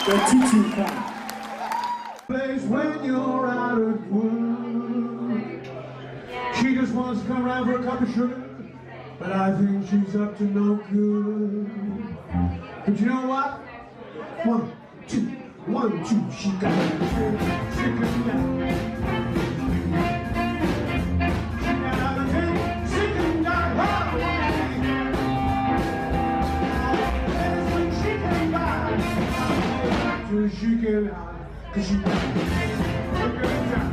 The tutu kind. Place when you're out of work. She just wants to come around for a cup of sugar, but I think she's up to no good. But you know what? 1, 2, 1, 2, she got it. Sick of that. She got it. Sick of that. When she came by, till she get out. 'Cause she got it. Sick of that.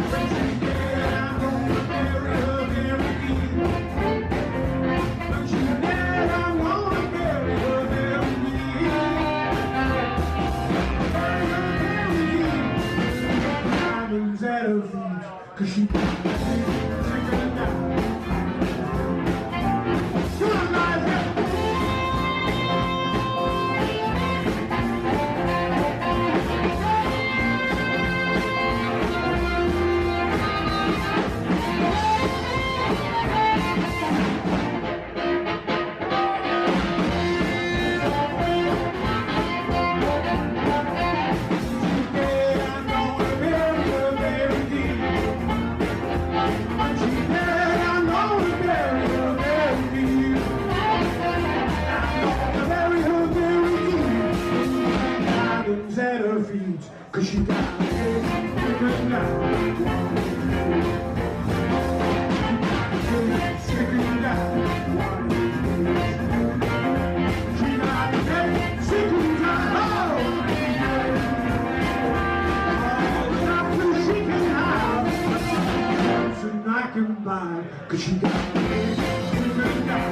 When she dead, I'm gonna bury her very deep. When she's dead, I'm gonna bury her very deep. Diamonds at her feet, 'cause she got it. Sick of that. Good night, at her feet, 'cause she got it. Good night. Sick of that. She got it. Sick of that. Oh, she can have. And I can buy, 'cause she got it. Good night.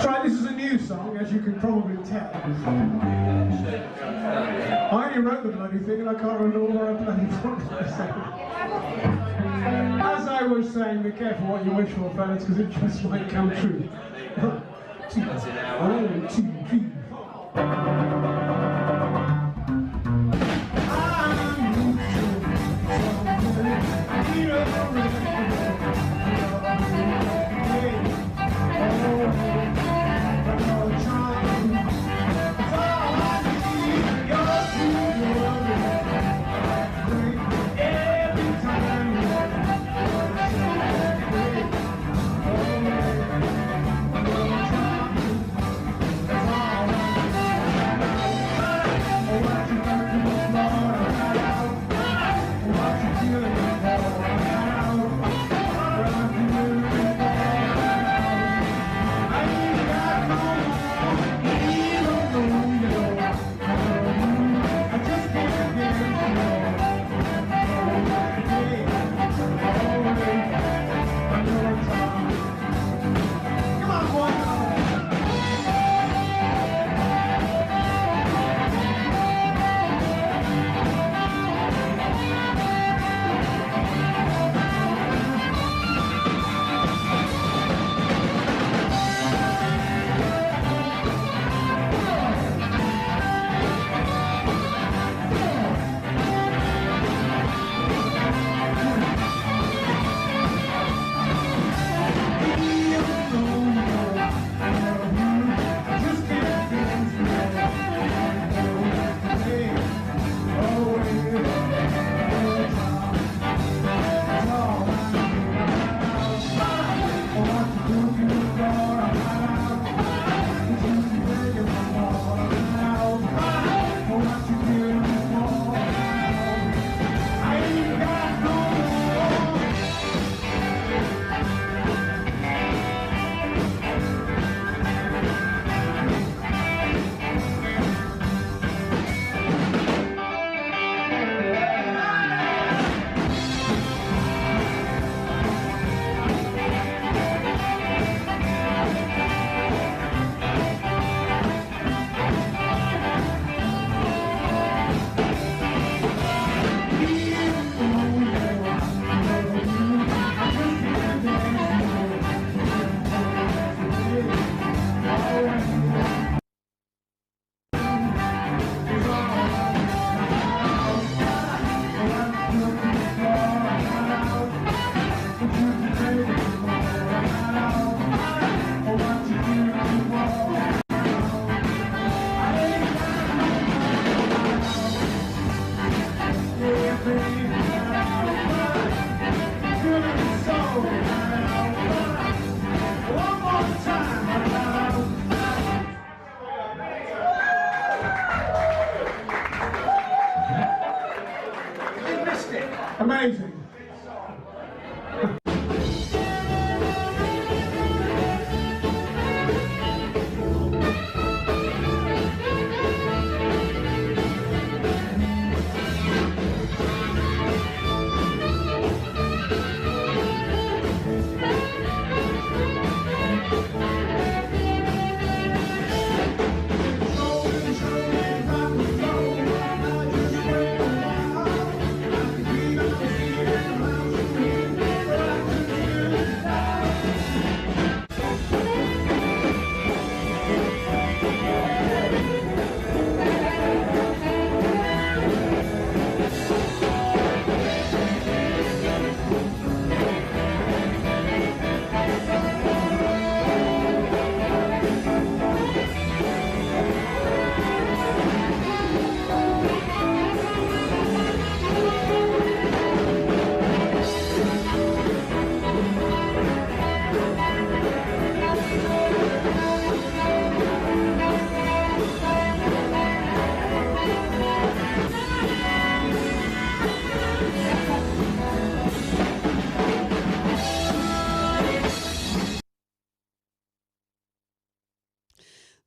Try, this is a new song, as you can probably tell. I only wrote the bloody thing and I can't remember what I bloody thought. As I was saying, be careful what you wish for, fellas, because it just might come true. 1, 2, 3, 4. Oh,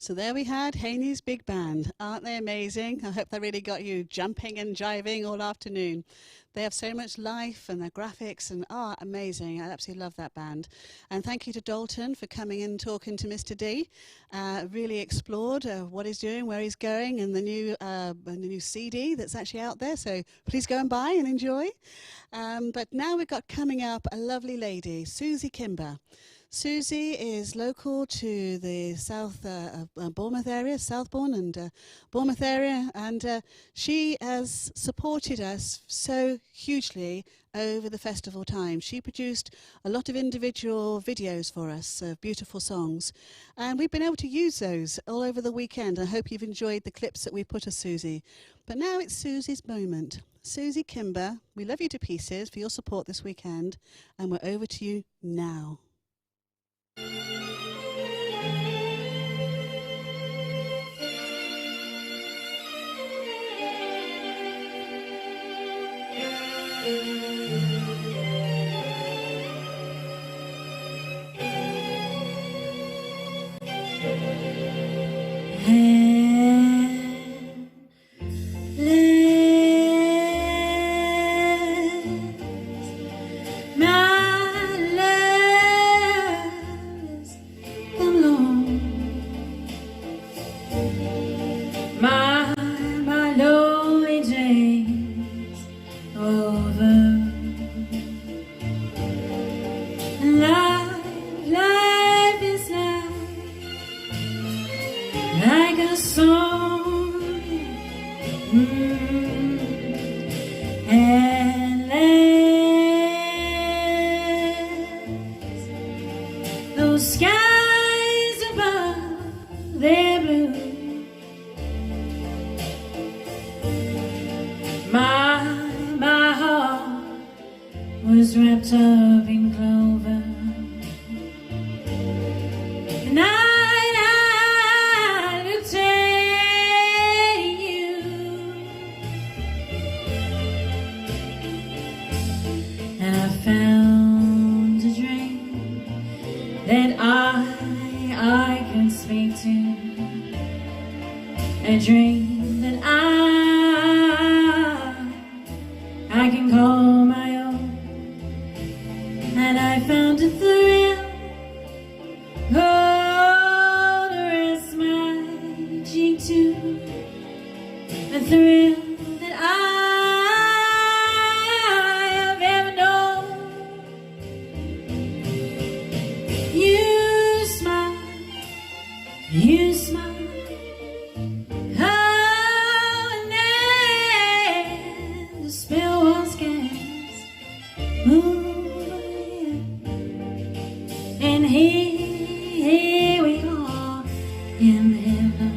So there we had Haney's Big Band. Aren't they amazing? I hope they really got you jumping and jiving all afternoon. They have so much life and their graphics and art, amazing. I absolutely love that band. And thank you to Dalton for coming in and talking to Mr. D. Really explored what he's doing, where he's going, and the new CD that's actually out there. So please go and buy and enjoy. But now we've got coming up a lovely lady, Susie Kimber. Susie is local to the South Bournemouth area, Southbourne and Bournemouth area, and she has supported us so hugely over the festival time. She produced a lot of individual videos for us of beautiful songs, and we've been able to use those all over the weekend. I hope you've enjoyed the clips that we put of Susie. But now it's Susie's moment. Susie Kimber, we love you to pieces for your support this weekend, and we're over to you now. My lonely days over. Life is like a song, endless. Those skies above, they're blue. My heart was wrapped up in clover, and I looked at you, and I found a dream that I could speak to, a dream that I can call my own, and I found a thrill. Oh, to rest my cheek to, a thrill that I have ever known. You smile, you smile. And here we are in heaven.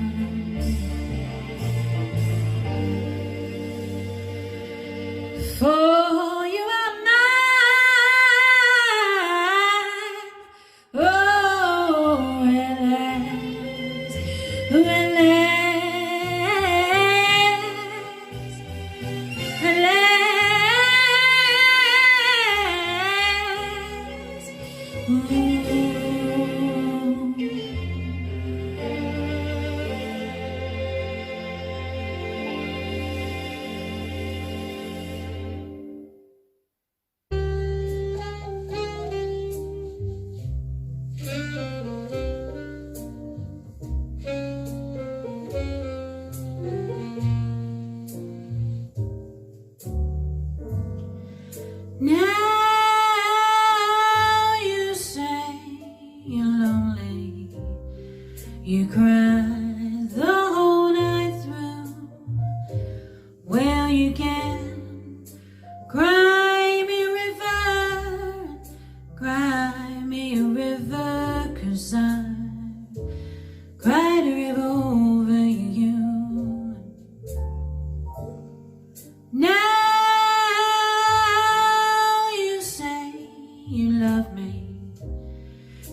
For you are mine. Oh, at last, at last, at last. Ooh. Now you say you're lonely, you cry the whole night through. Well, you can cry me a river, 'cause I cried a river over you. Now you love me,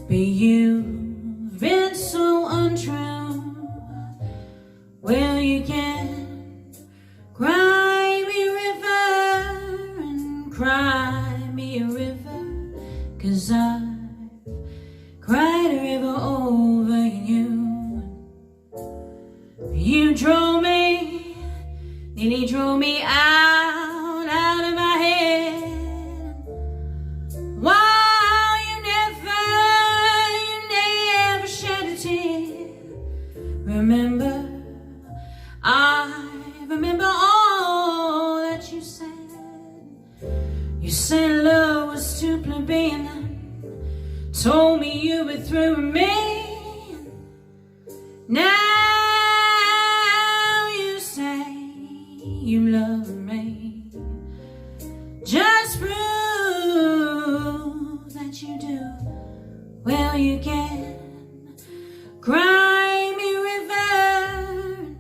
but you've been so untrue. drove me out of my head. Wow, you never shed a tear. Remember, I remember all that you said. You said love was too plebeian, told me you were through with me. Now you say you love me. Just prove that you do. Well, you can cry me a river,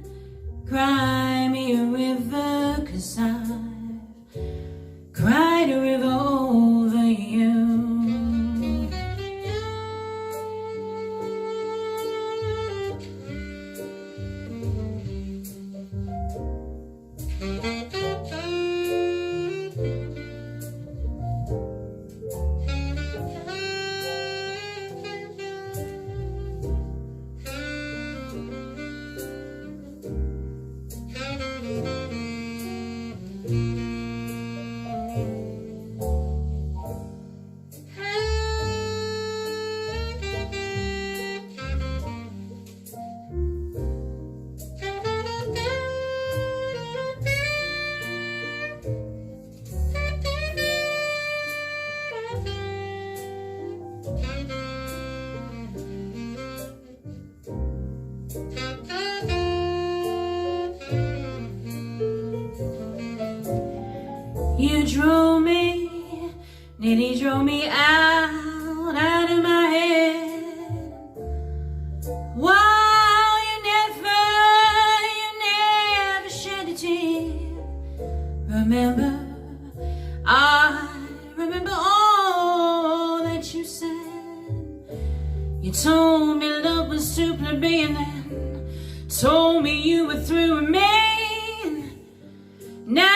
cry me a river, 'cause I've cried a river over you. You drove me, nearly drove me out of my head. Wow, you never shed a tear. Remember, I remember all that you said. You told me love was too plebeian and told me you were through with me. Now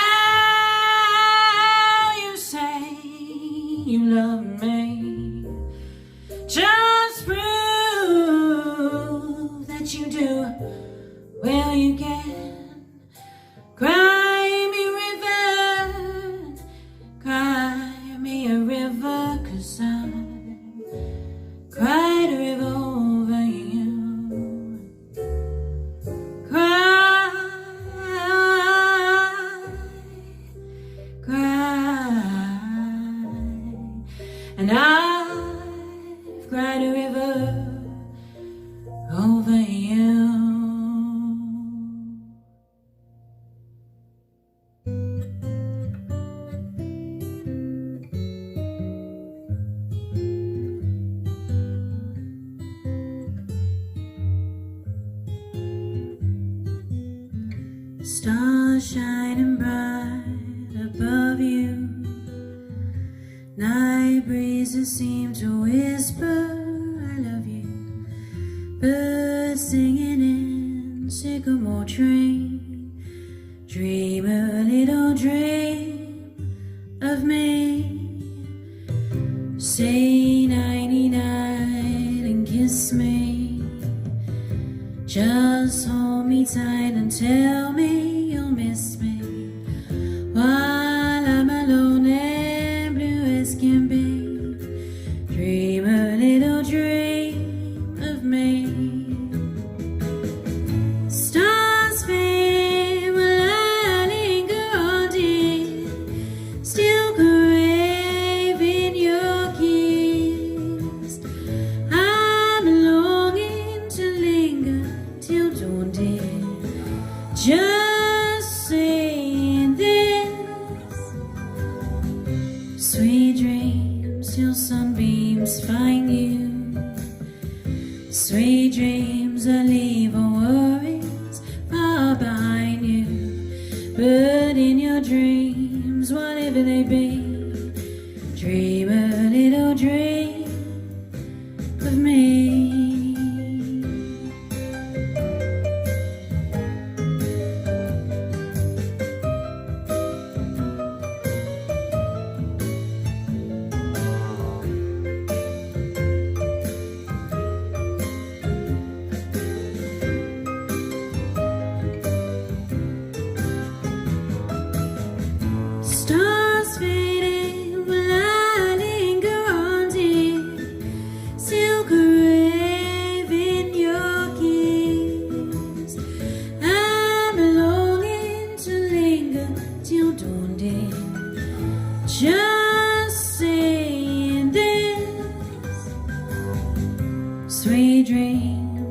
you love me. Just prove that you do. Well, you can cry me a river, cry me a river, 'cause I cried a river over you. Cry, and I've cried a river over you. Stars shining bright above you. Night breezes seem to whisper, I love you. Birds singing in sycamore tree. Dream a little dream of me. Say nighty night and kiss me. Just hold me tight and tell me you'll miss me while I'm alone and blue as can be. Dream a little dream of me. Stars fade while I linger on dear, still craving your kiss. I'm longing to linger till dawn, dear. Just saying this. Sweet dreams till sunbeams find you. Sweet dreams that leave our worries far behind you. But in your dreams, whatever they be, dream a little dream of me.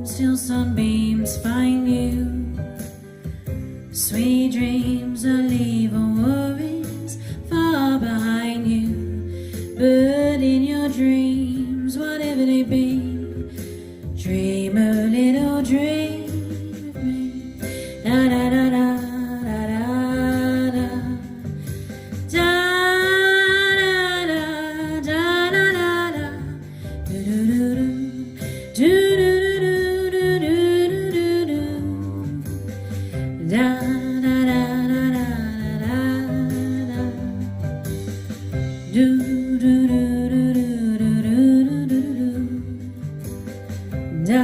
till sunbeams find you. Sweet dreams will leave all worries far behind you. But in your dreams, whatever they be, dream a little dream with me. Da da da da da da da. Da da da da da da da. Do do do do do do do do do do. Da da da da da da da. Do do do do do do do do do. Da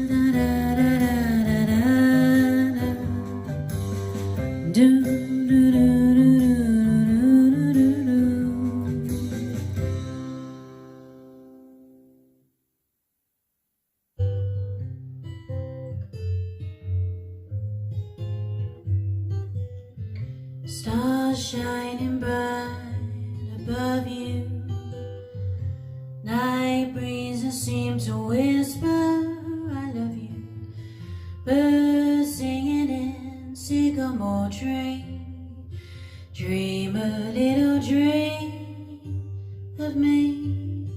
da da da da da da. Do do do do do do do do. Stars shining bright above you. Night breezes seem to whisper, I love you. Birds singing in sycamore tree. Dream a little dream of me.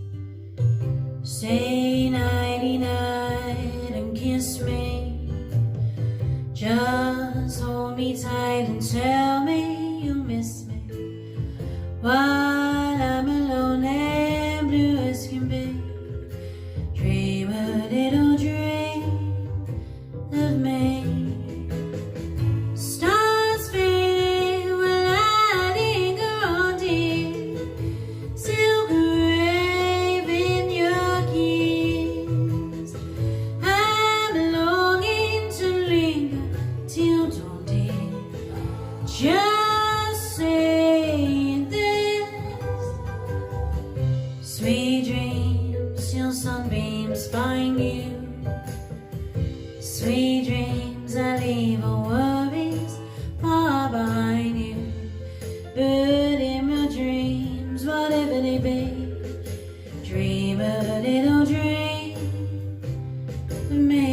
Say nighty night and kiss me. Just hold me tight and tell me you miss me. While I'm alone and blue as can be. Dream a little dream of me. Stars fading while I linger on, dear. Still craving your kiss. I'm longing to linger till dawn, dear. Just saying this. Sweet dreams till sunbeams find you. Sweet dreams that leave all worries far behind you. But in my dreams, whatever they be, dream a little dream of me.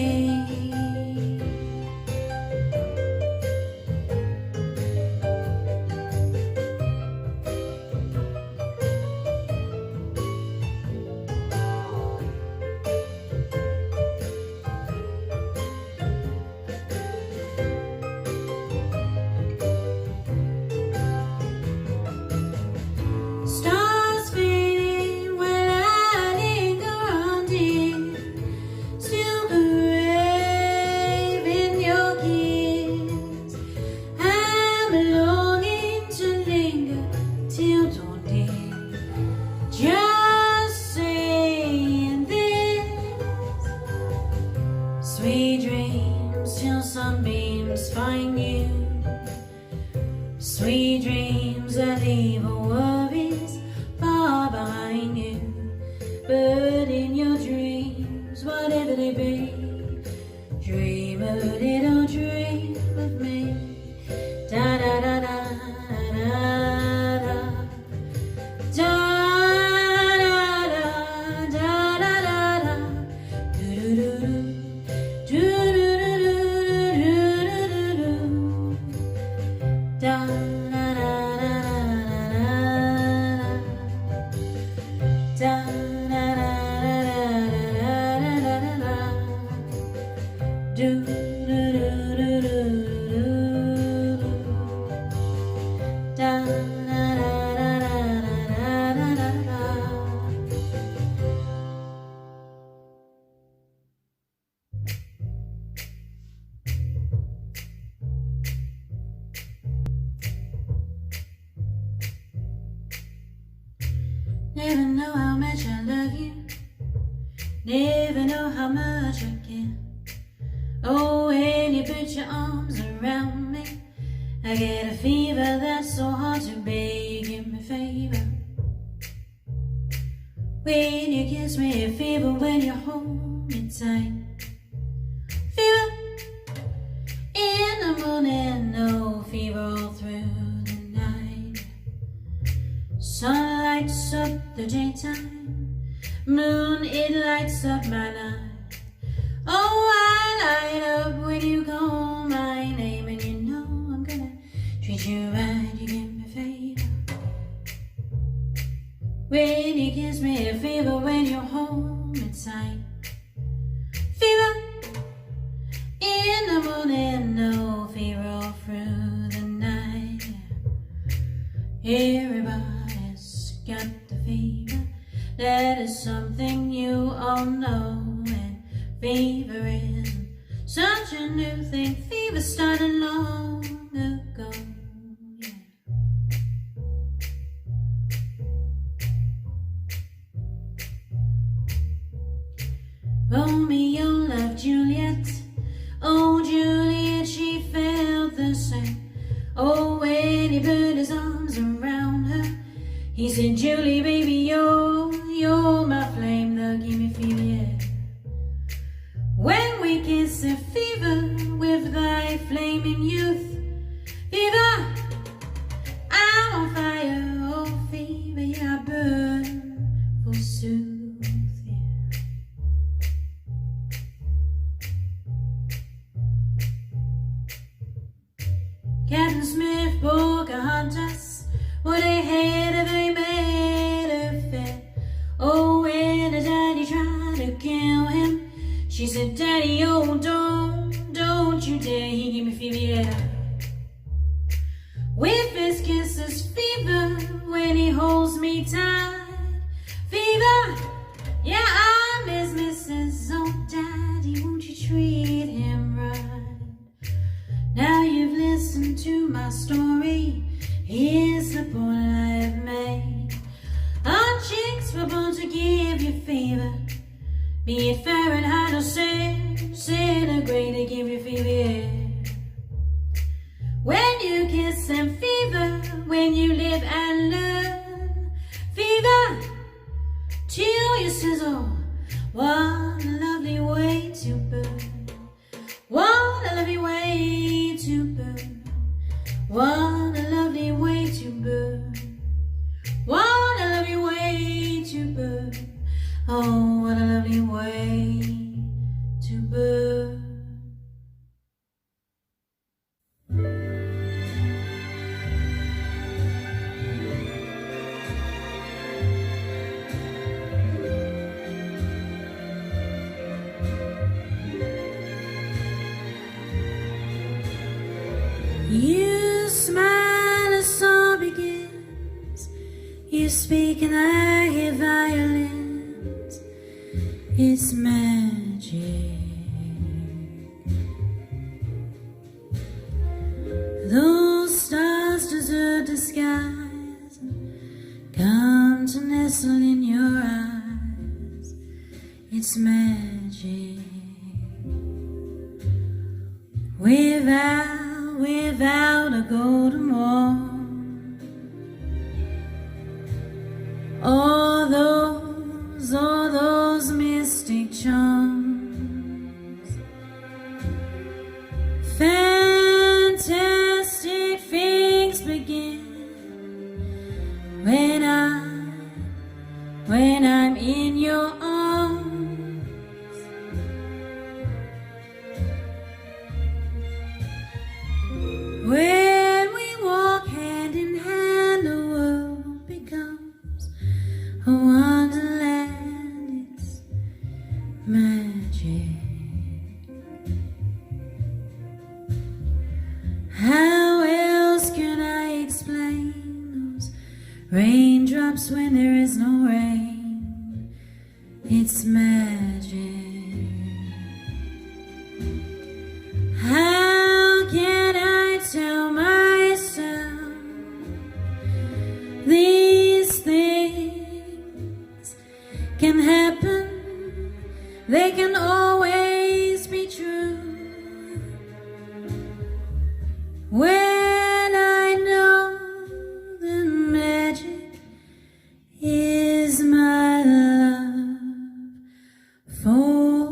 Stars fading while I linger on, dear. Still craving your kiss. I'm longing to linger till dawn, dear. Just saying this. Sweet dreams till sunbeams find you. Sweet dreams that leave all worries far behind you. But in your dreams, whatever they be, dream a little dream of me. Da da da da da da. Da da da da da da da. Do do do do do do do do do do do. Da da da da da da da da da da da da. Do do do do do do. Da da da da da da da da. Never know how much I love you. Never know how much I care. Oh, when you put your arms around me, I get a fever that's so hard to bear. You give me fever when you kiss me, a fever when you hold me tight. Fever in the morning, no fever all through the night. Sun lights up the daytime, moon it lights up my night. Oh, Everybody's got the fever. That is something you all know. And fever isn't such a new thing. Fever started long ago. Romeo loved Juliet. Oh, Juliet, she felt the same. Oh, when he put his arms around her, he said, Julie, baby, you're my flame. Now give me fever, yeah. When we kiss a fever with thy flaming youth. Fever, I'm on fire. Oh, fever, yeah, I burn forsooth. Captain Smith, Pocahontas, what they had if they made her fat. Oh, when her daddy tried to kill him, she said, Daddy, oh, don't you dare. He gave me fever, yeah. With his kisses, fever, when he holds me tight. Fever, yeah, I'm his missus. Oh, Daddy, won't you treat him right? Now you've listened to my story. Here's the point I have made. Our chicks were born to give you fever. Be it Fahrenheit or centigrade, they give you fever, yeah. When you kiss them, fever. When you live and learn, fever. Till you sizzle. What a lovely way to burn. What a lovely way to burn. What a lovely way to burn. What a lovely way to burn. Oh, what a lovely way to burn. You smile as song begins. You speak and I hear violins. It's magic. Those stars desert the skies and come to nestle in your eyes. It's magic. Without a golden wall, all those mystic charms, fantastic things begin when I'm in your arms. When we walk hand in hand, the world becomes a wonderland. It's magic. How else can I explain those raindrops when there is no rain? It's magic. How can I tell myself these things can happen? They can always be true. When I know the magic is my love for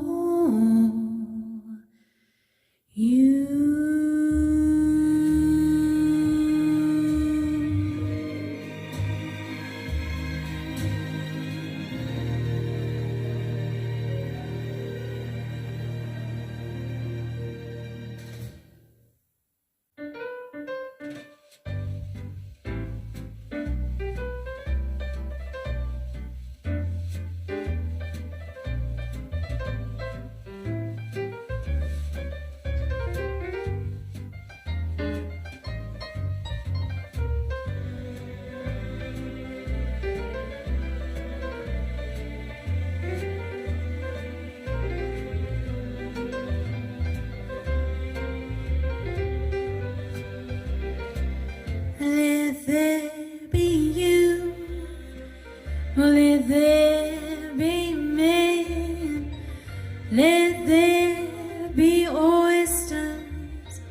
be oysters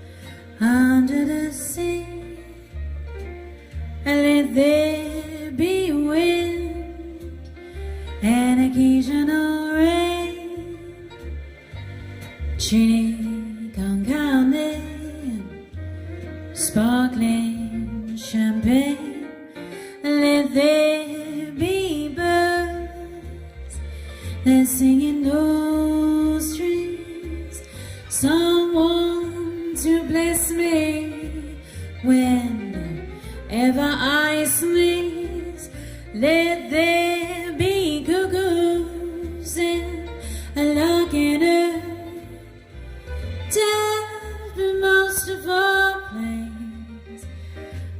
under the sea, and let there be wind and occasional rain. Chicken carne, sparkling champagne, let there be birds that sing in those trees. Someone to bless me whenever I sneeze. Let there be cuckoos in a luck and earth. But most of all, please,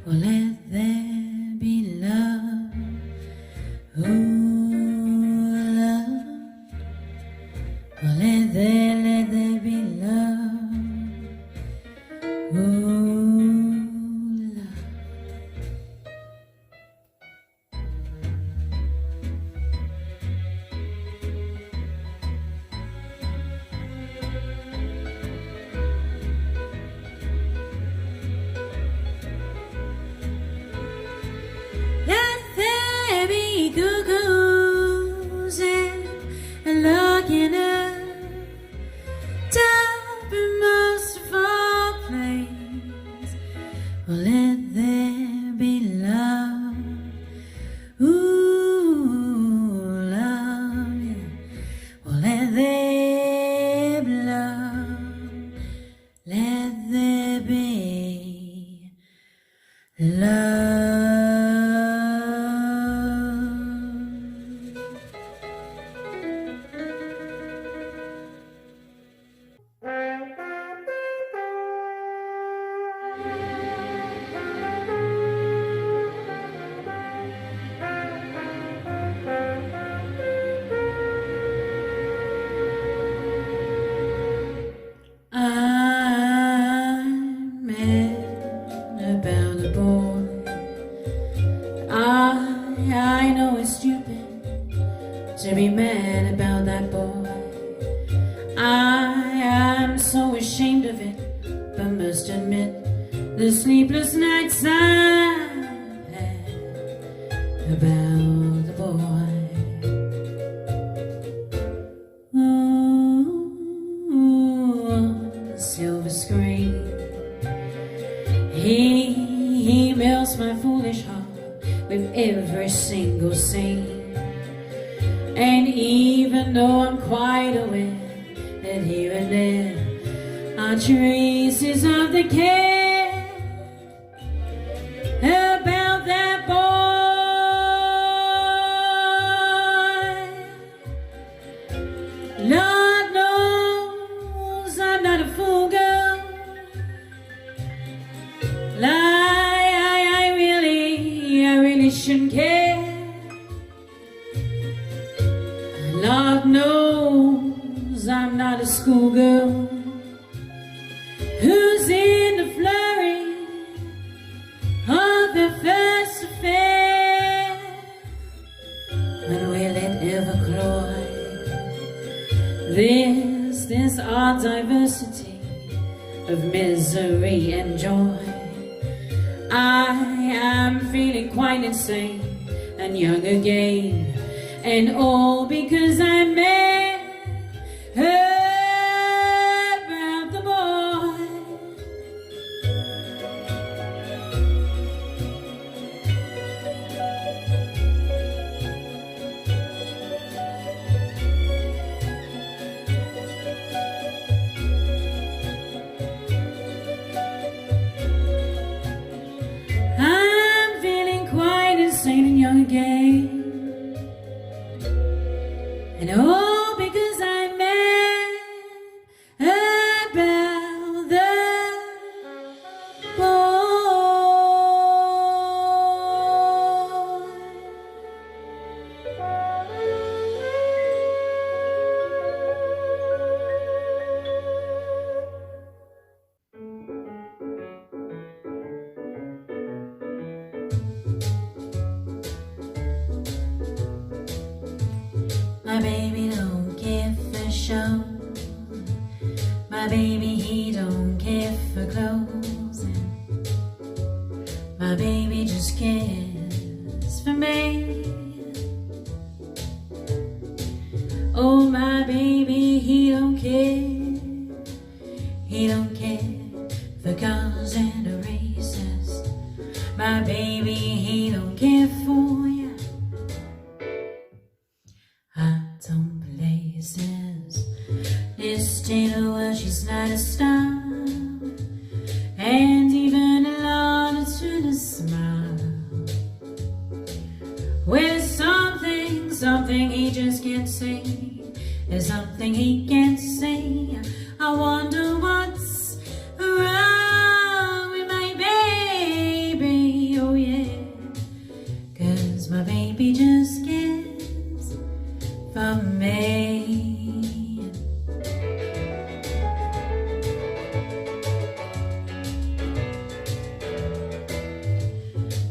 oh, let there be love. Ooh, love. Oh, let there be love. Ooh, love. Let there be cuckoos and looking up. Top and most of all, please, well, let there be love. Ooh, love, yeah. Well, let there be love. Let there be love. I'm mad about a boy. I know it's stupid to be mad about that boy. I am so ashamed of it, but must admit the sleepless nights I've had about the boy. Ooh, silver screen. He melts my foolish heart with every single scene. And even though I'm quite aware that here and there are traces of the care about that boy, Lord knows I'm not a fool, girl. I really shouldn't care. Lord knows I'm not a schoolgirl who's in the flurry of the first affair. When will it ever cloy? This odd diversity of misery and joy. I am feeling quite insane and young again, and all because I met her about the boy. I'm feeling quite insane and young again, and all because I met My baby, he don't care for clothes. My baby just cares for me. Oh, my baby, he don't care. He don't care for cars and races. My baby, he don't care for you. Hot on places. This Taylor, well, she's not a star. And even a lot to the smile. Well, something he just can't say. There's something he can't say. I wonder what's wrong with my baby, oh yeah. 'Cause my baby just cares for me.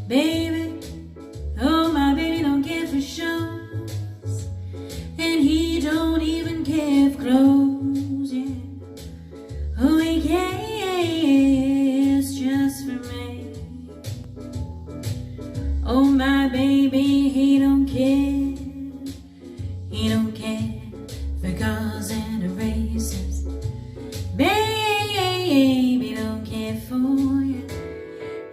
Baby, oh my baby don't care for shows. And he don't even care for clothes, yeah. Oh, he cares just for me. Oh, my baby, he don't care. He don't care for cars and races. Baby, don't care for you.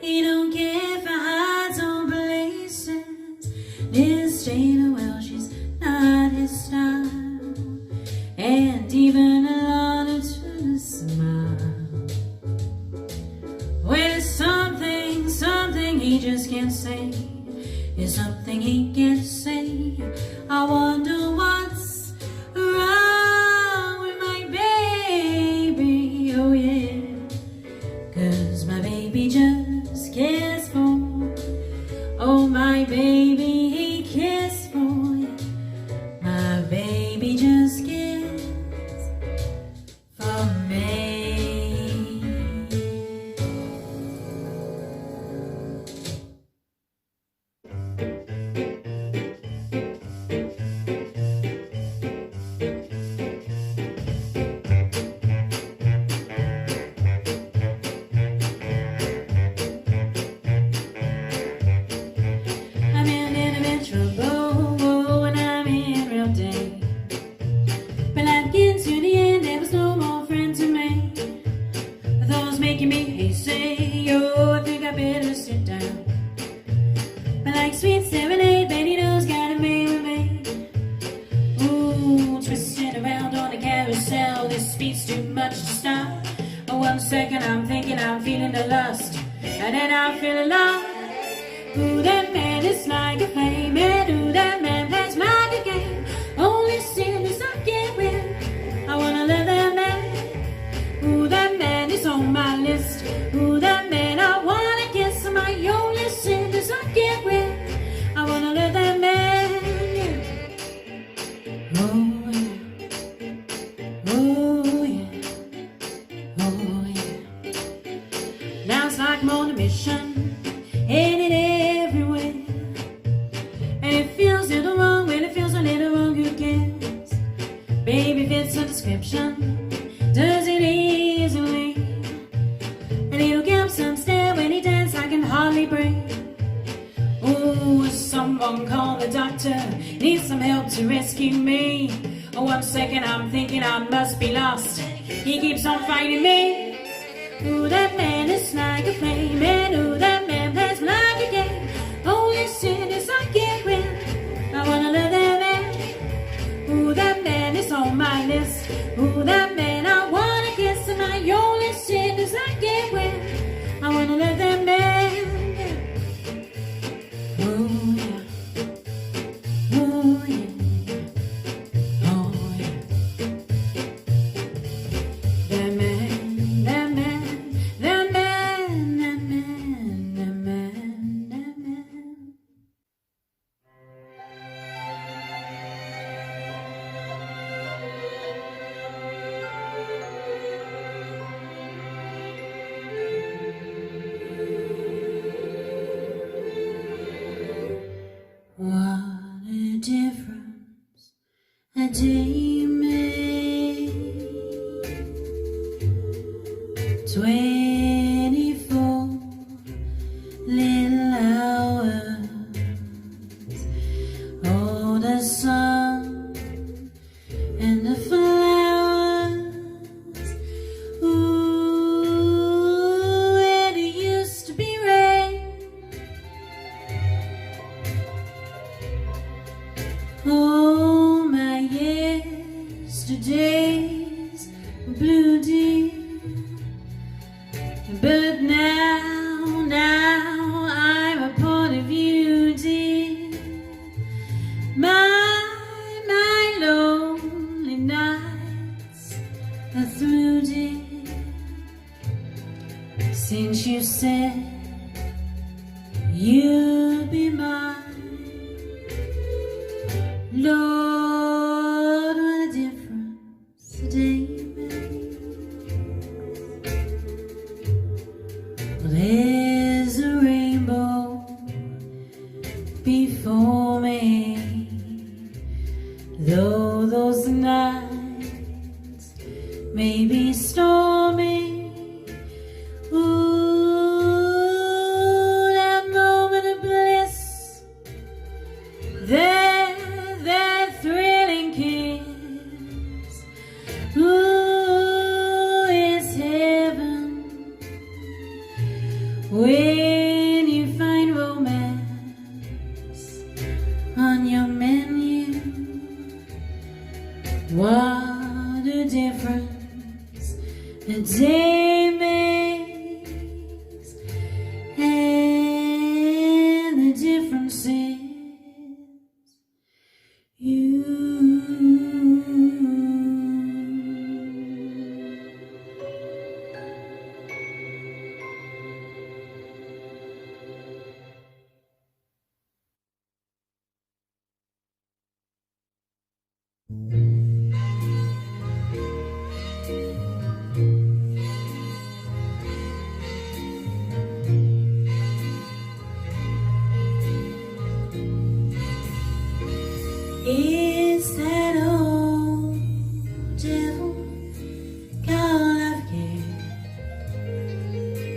He don't care for heights or places. This Taylor, well, she's not his style. And even a lot to the smile. Well, something he just can't say. Is something he can't say. I wonder what's wrong with my baby, oh yeah. 'Cause my baby just cares for. Oh, my baby, he cares for you. My baby just cares for me. I'm in trouble, and I'm in real debt. But like getting to the end, there was no more friend to me. I thought it was making me hasty. Oh, I think I better sit down. But like sweet serenade, Betty knows gotta be with me. Ooh, twisting around on the carousel. This beat's too much to stop. Oh, 1 second I'm thinking I'm feeling the lust, and then I feel alone. Ooh, that man is like a flame, and ooh, that man plays like a game. Only sin is I can't win. I wanna love that man. Ooh, that man is on my list. Ooh, that man I wanna kiss. My only sin is I can't win. I wanna love that man. Yeah. Oh yeah. Oh yeah. Oh yeah. Now it's like I'm on a mission, and it everywhere. And it feels a little wrong, when it feels a little wrong, who cares? Baby fits the description, does it easily. And he'll get up some stair when he dances, I can hardly breathe. Ooh, someone call the doctor, need some help to rescue me. Oh, 1 second I'm thinking I must be lost, he keeps on fighting me. Ooh, that man is like a flame, and ooh, that man plays like a game. Only sin is I can't win. I wanna love that man. Ooh, that man is on my list. Ooh, that man I wanna kiss, and my only sin is I can't win. I wanna love that man. Ooh yeah. Ooh yeah. Oh yeah. That man, that man, that man, that man, that man, that man. 24 little hours. Oh, the sun and the flowers. Ooh, it used to be rain. Oh, my yesterdays were blue deep. But now I'm a part of you, dear. My lonely nights are through, dear. Since you said you'd be mine, Lord, what a difference a day made. There's a rainbow before me, though those nights may be stormy. Ooh, that moment of bliss, that thrilling kiss. Ooh, it's heaven when you find romance on your menu. What a difference a day makes, and the difference is you. It's that old devil called love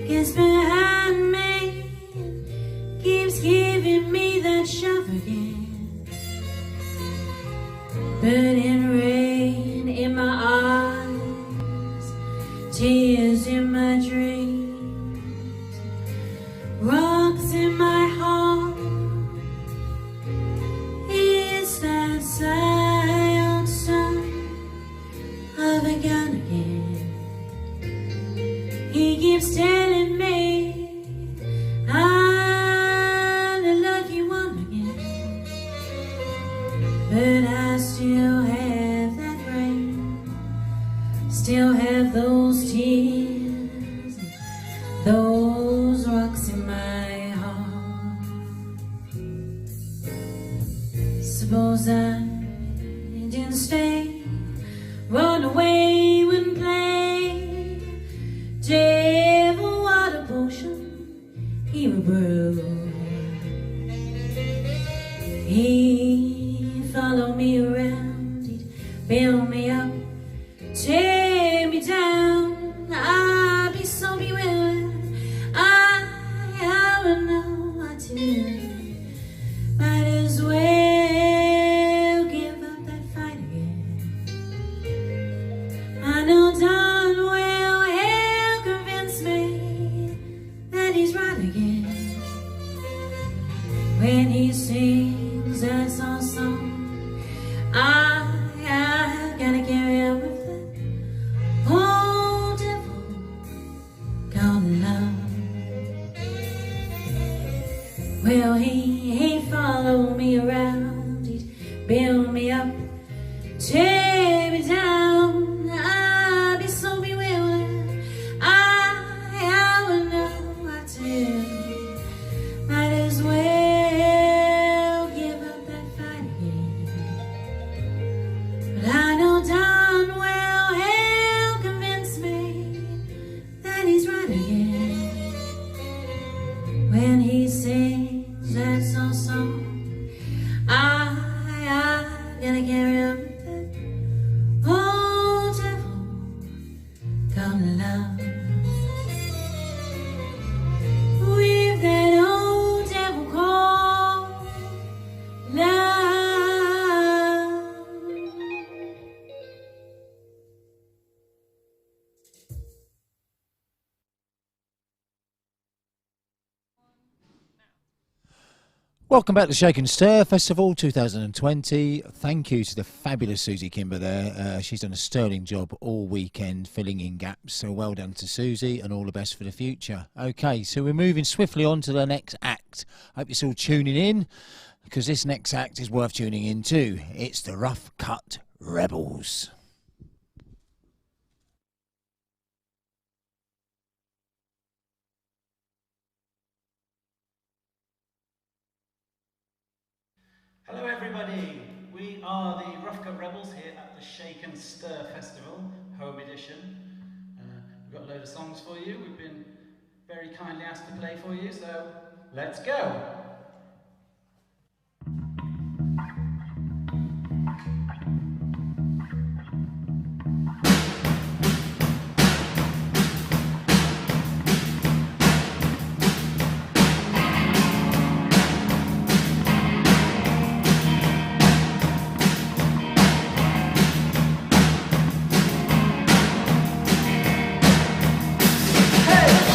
gets behind me, keeps giving me that shove again. Burning rain in my eyes, tears in my dreams, rocks in my heart. It's that silent son of a gun again. He keeps telling me I'm the lucky one again, but I still have that rain, still have those tears, those rocks in my heart. Suppose I didn't stay, run away, wouldn't play devil water potion, he would brew. He'd follow me around, he'd build me up, tear me down. I'd be so bewildered, I would know what to do. Might as well give up that fight again. I know darn well he'll convince me that he's right again when he sings that song. I gotta carry on with that old devil called love. Well, he'd follow me around, he'd build me up, tear me down. I'd be so bewildered, I would know what to do. Might as well give up that fight again. But I know darn well he'll convince me that he's right again when he sings that song. I gotta carry on with that old devil called love. Welcome back to Shake and Stir Festival 2020. Thank you to the fabulous Susie Kimber there. She's done a sterling job all weekend filling in gaps. So well done to Susie and all the best for the future. Okay, so we're moving swiftly on to the next act. Hope you're all tuning in because this next act is worth tuning in to. It's the Rough Cut Rebels. Hello everybody, we are the Rough Cut Rebels here at the Shake and Stir Festival, Home Edition. We've got a load of songs for you, we've been very kindly asked to play for you, so let's go! Hey!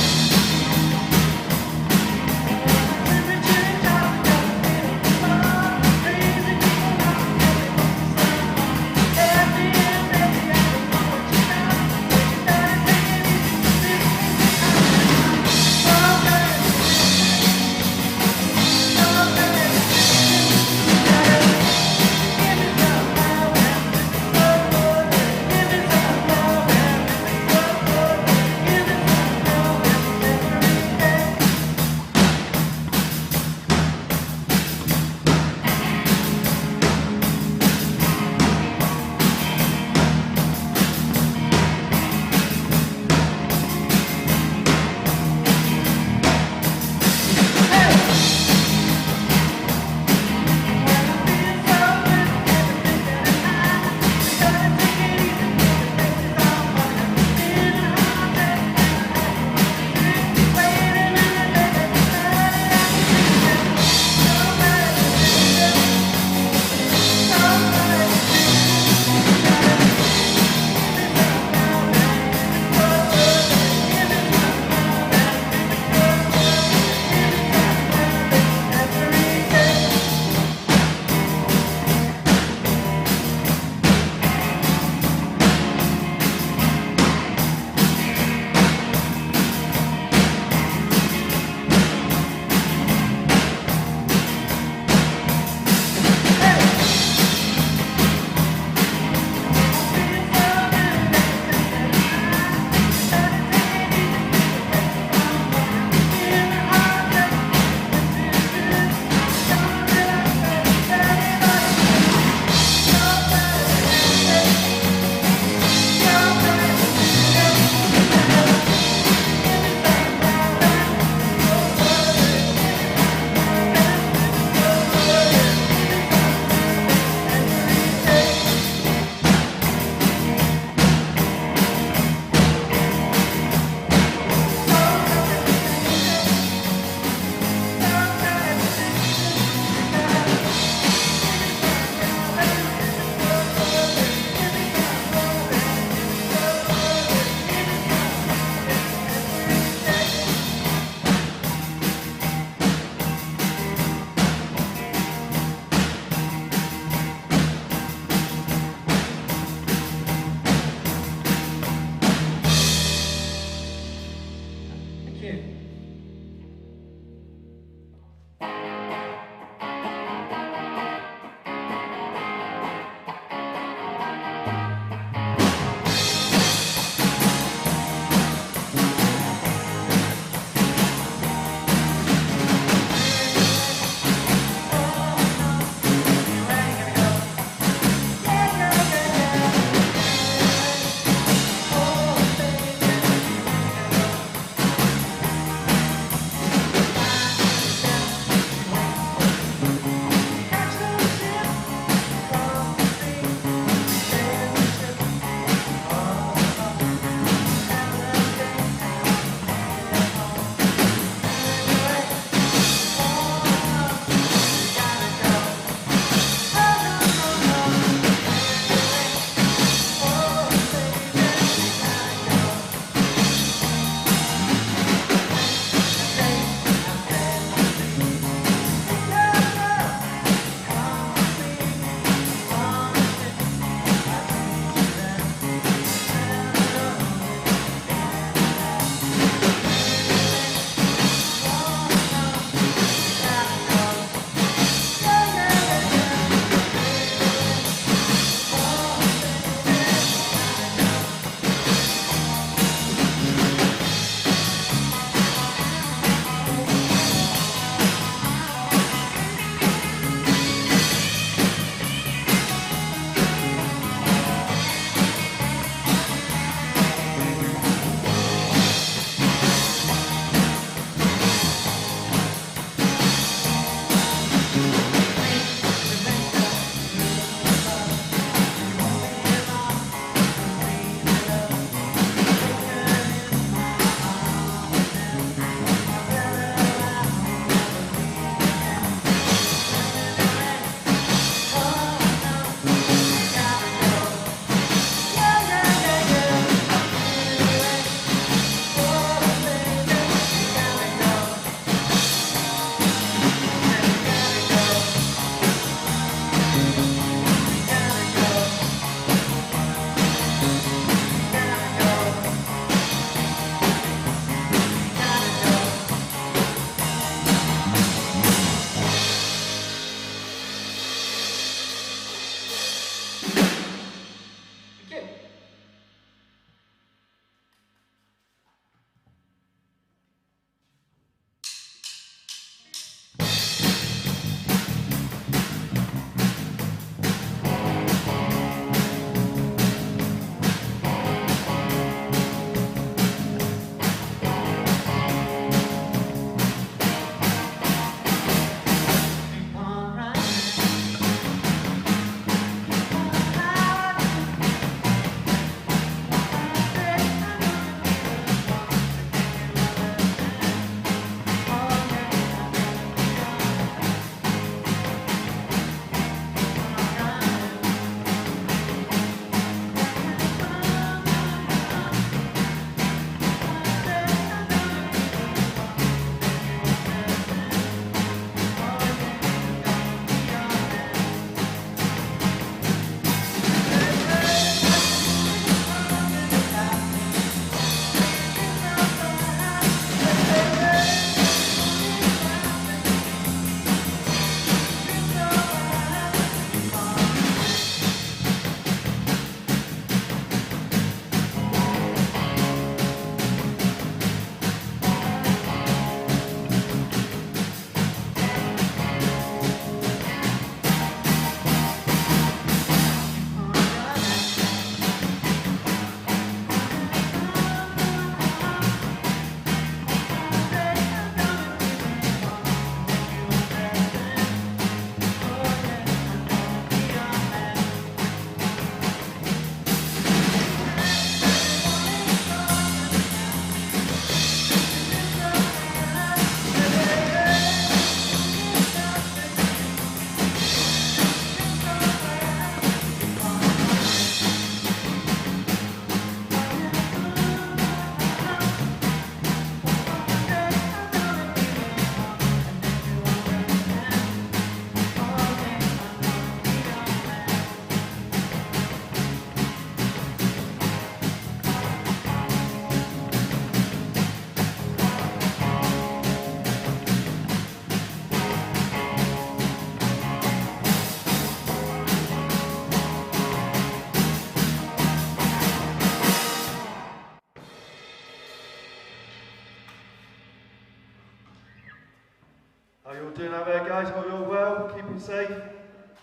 How you all doing out there, guys? Hope you're all well, keeping safe.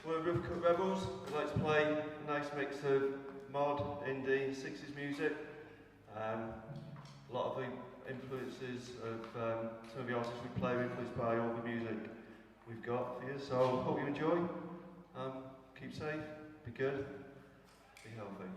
We're River Cut Rebels. We like to play a nice mix of mod, indie, 60s music. A lot of the influences of some of the artists we play are influenced by all the music we've got for you. So hope you enjoy. Keep safe, be good, be healthy.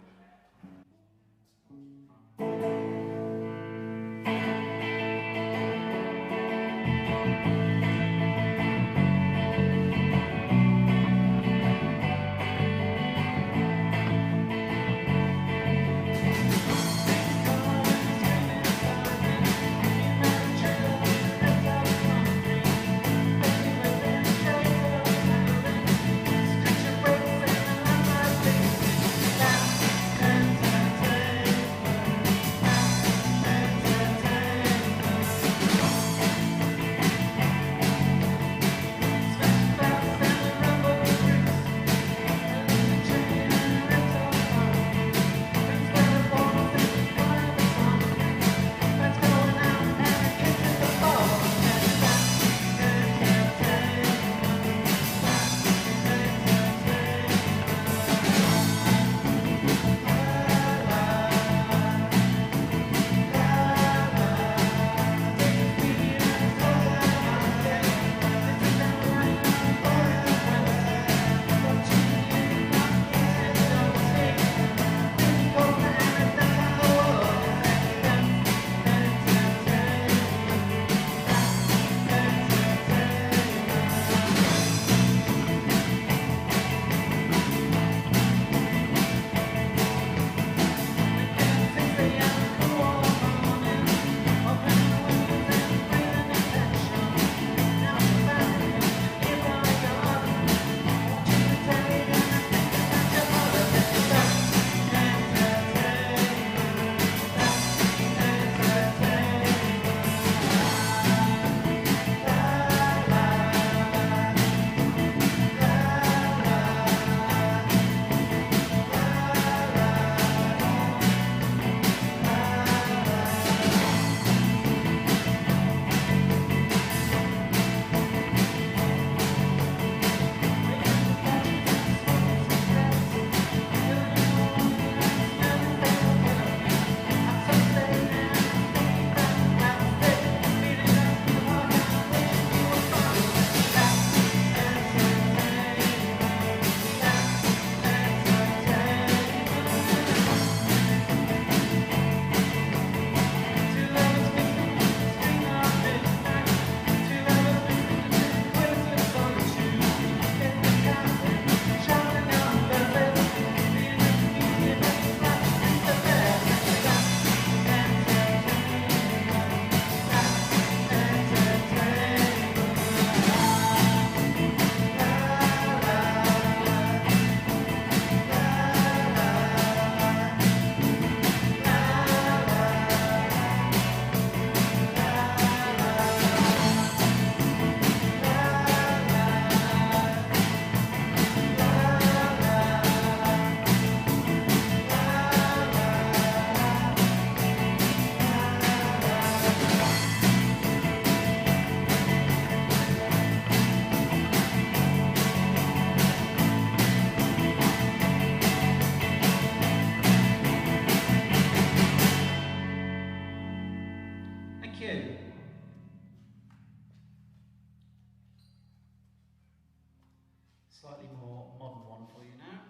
Slightly more modern one for you now.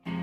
Thank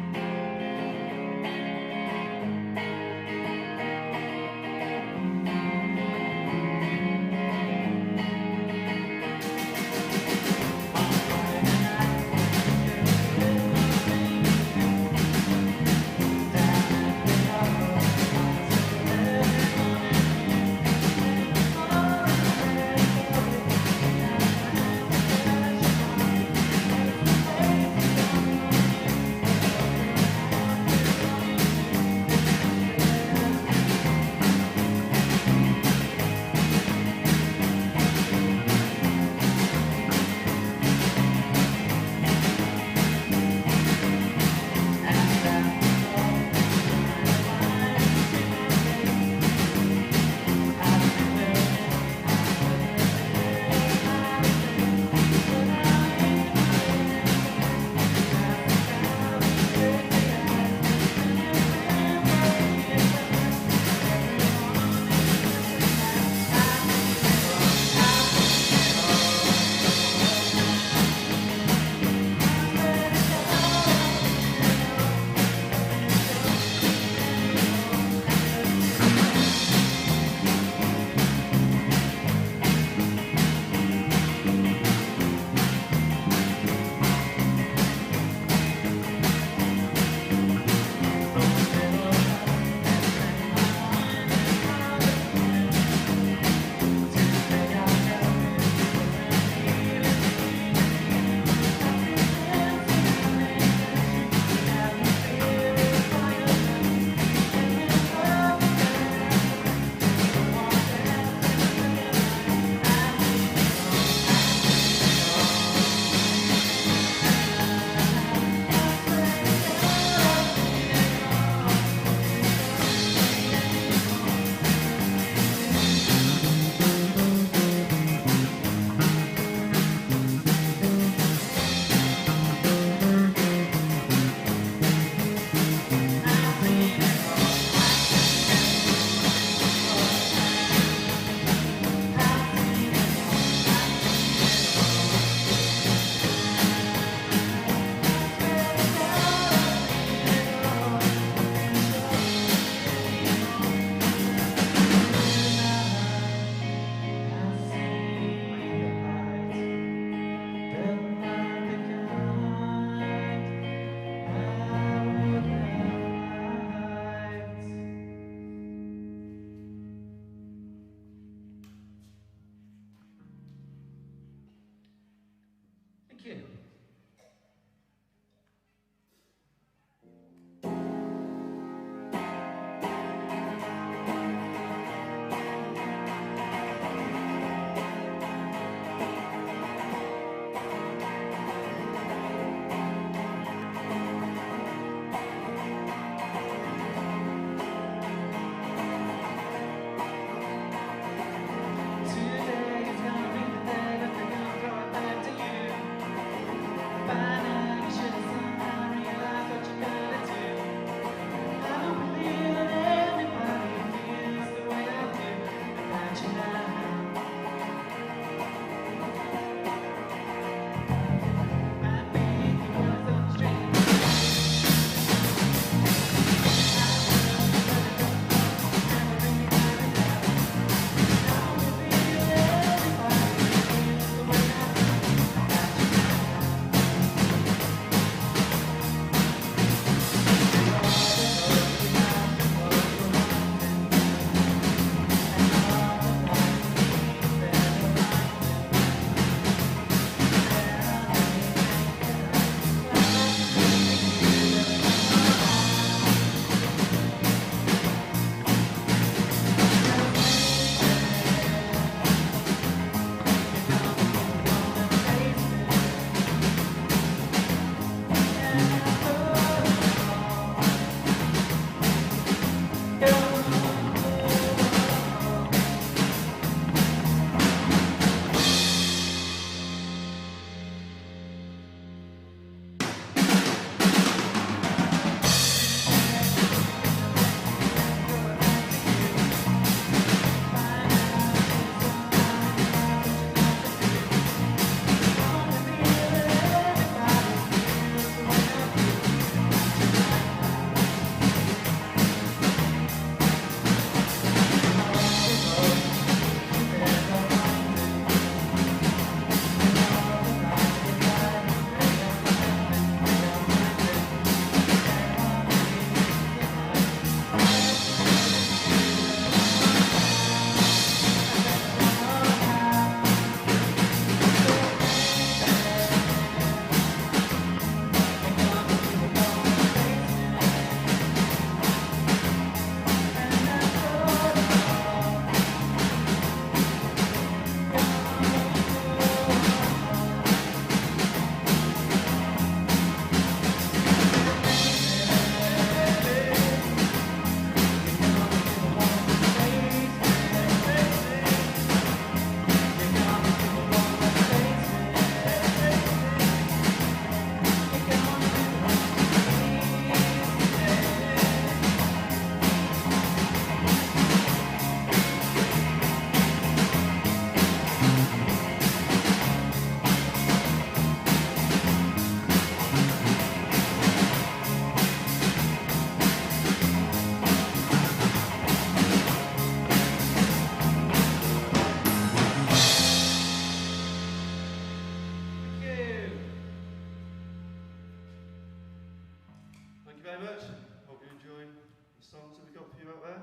Thank you very much. Hope you're enjoying the songs that we've got for you out there.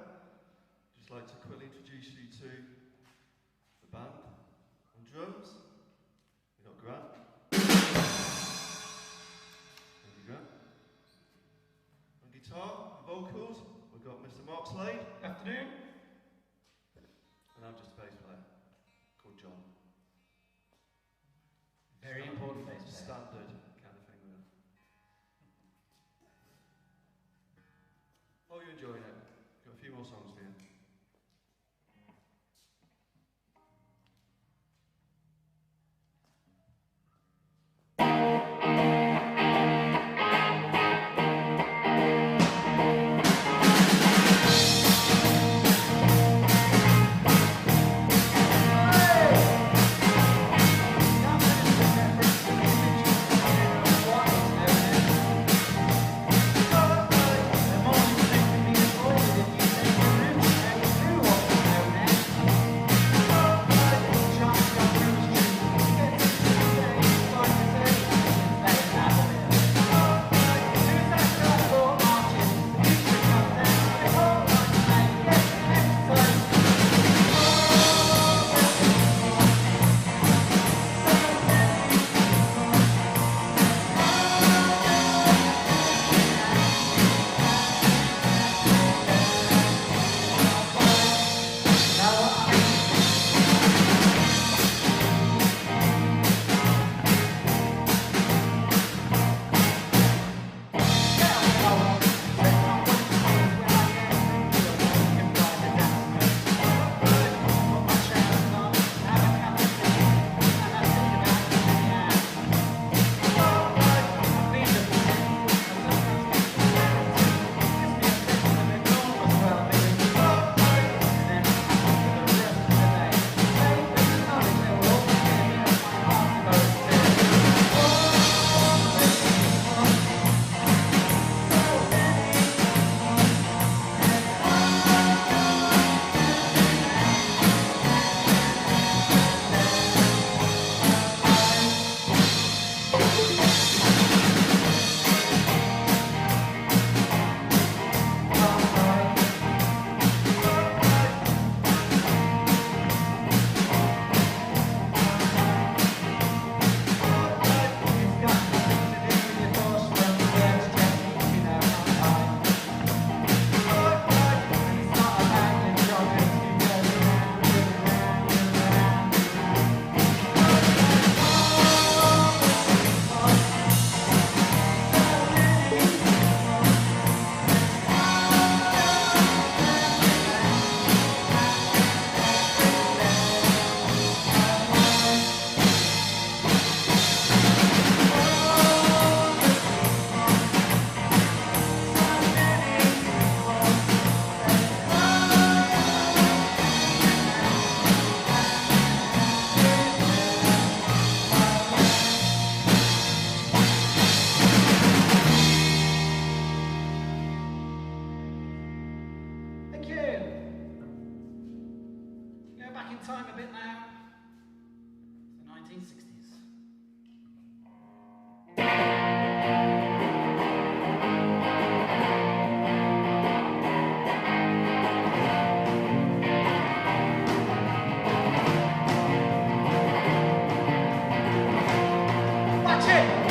Just like to quickly introduce you to the band. On drums, we've got Grant. Thank you, Grant. On guitar and vocals, we've got Mr. Mark Slade. Afternoon. And I'm just a bass player called John. Very important bass player. Standard kind of thing, really. Hope you're enjoying it. Got a few more songs for you. back in time a bit now. The 1960s. Watch it!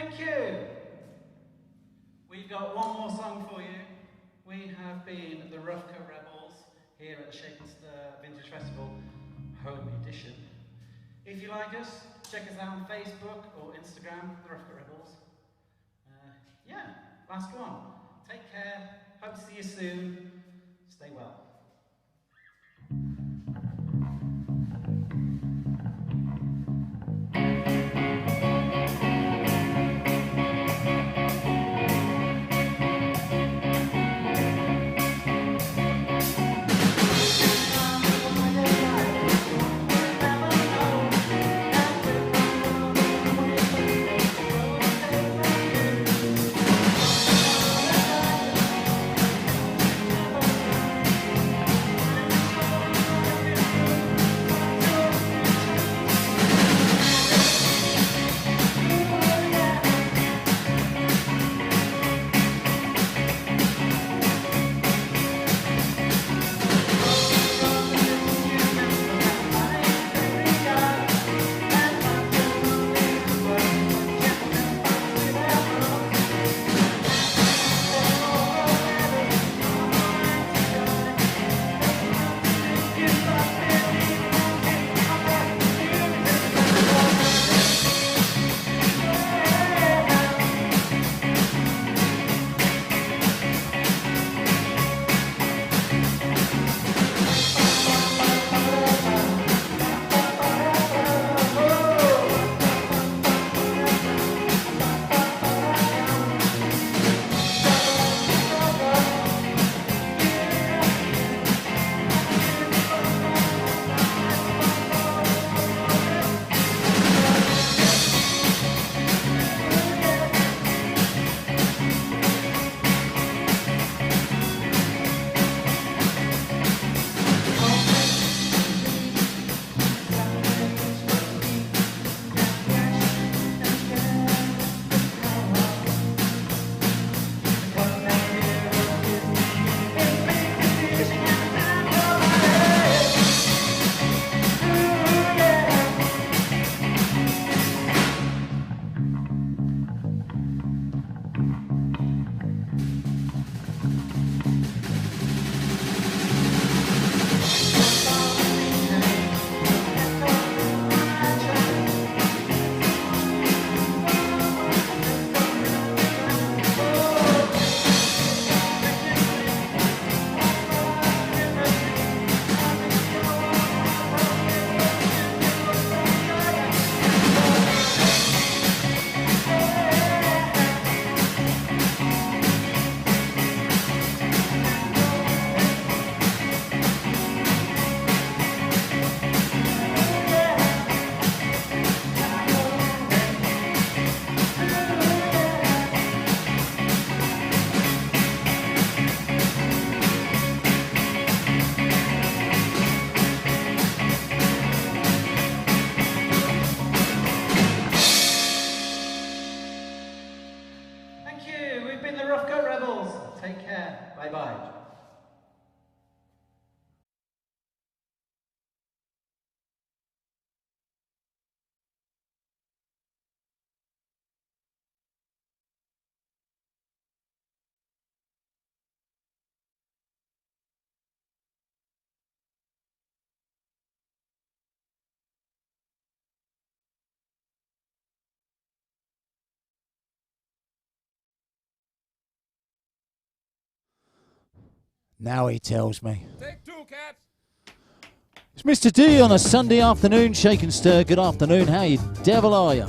Thank you. We've got one more song for you. We have been the Rough Cut Rebels here at the Shake and Stir Vintage Festival Home Edition. If you like us, check us out on Facebook or Instagram, the Rough Cut Rebels. Yeah, last one. Take care. Hope to see you soon. Stay well. Now he tells me. Take two, cats. It's Mr. D on a Sunday afternoon, Shake and Stir. Good afternoon. How you devil are you?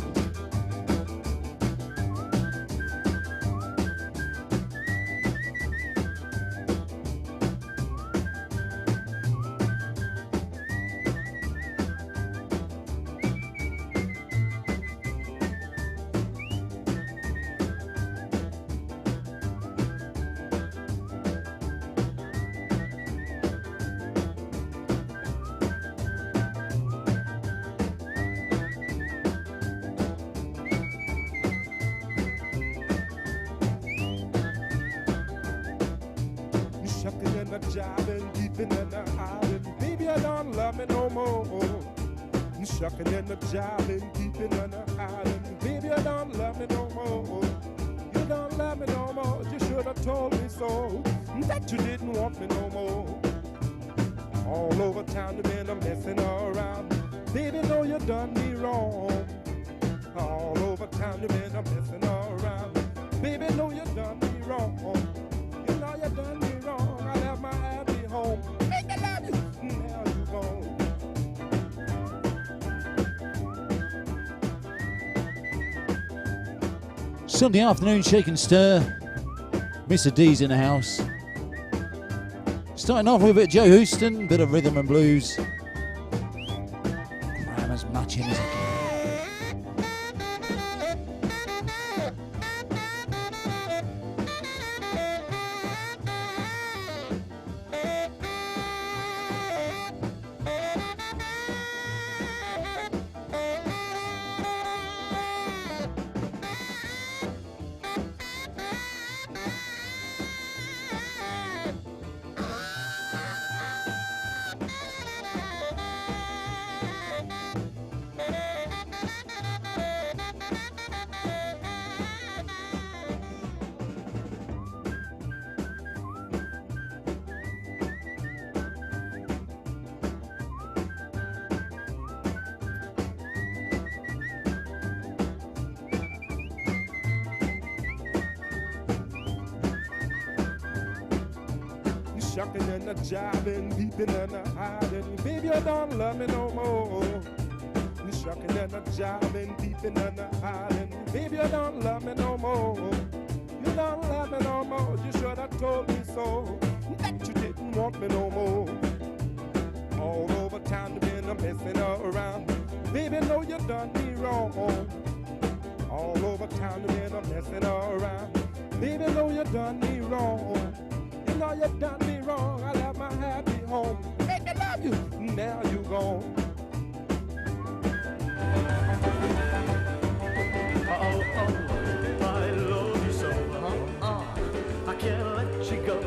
Shucking and a jiving, keeping and a hiding. Baby, you don't love me no more. You don't love me no more. You should have told me so. That you didn't want me no more. All over town, you've been a messing around. Baby, know you done me wrong. All over town, you've been a messing around. Baby, know you done me wrong. You know you done me wrong. I left my happy home. Make me love you. Now you gone. Sunday afternoon, Shake and Stir. Mr. D's in the house. Starting off with a bit of Joe Houston, bit of rhythm and blues. Cram as much in as I can. Shucking and a jiving, peeping and a hiding. Baby, you don't love me no more. Shucking and a jiving, peeping and a hiding. Baby, you don't love me no more. You don't love me no more. You should have told me so. That you didn't want me no more. All over town, you've been a messing around. Baby, know you done me wrong. All over town, you've been a messing around. Baby, know you done me wrong. You know you done me wrong. I left my happy home. Make me love you. Now you gone. Oh, I love you so. I can't let you go.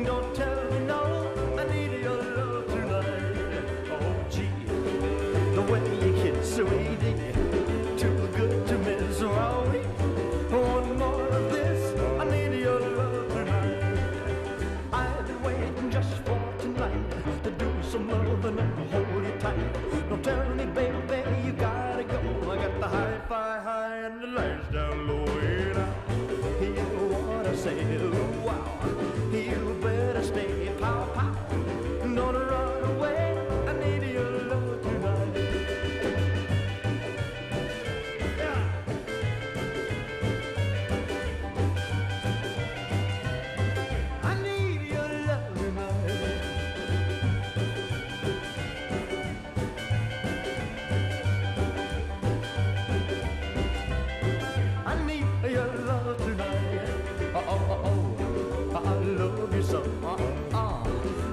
Don't tell me no. I need your love tonight. Oh, gee, the way you kiss, sweetie, too good to miss. One more of this. I need your love tonight. I've been waiting just for tonight to do some loving and hold you tight. Don't tell me, baby, you gotta go. I got the hi-fi high and the lights down low. And you wanna say, wow, you better stay, pow, pow. Don't run away. I need your love tonight. Yeah. I need your love tonight. I need your love tonight. Oh, I love you so.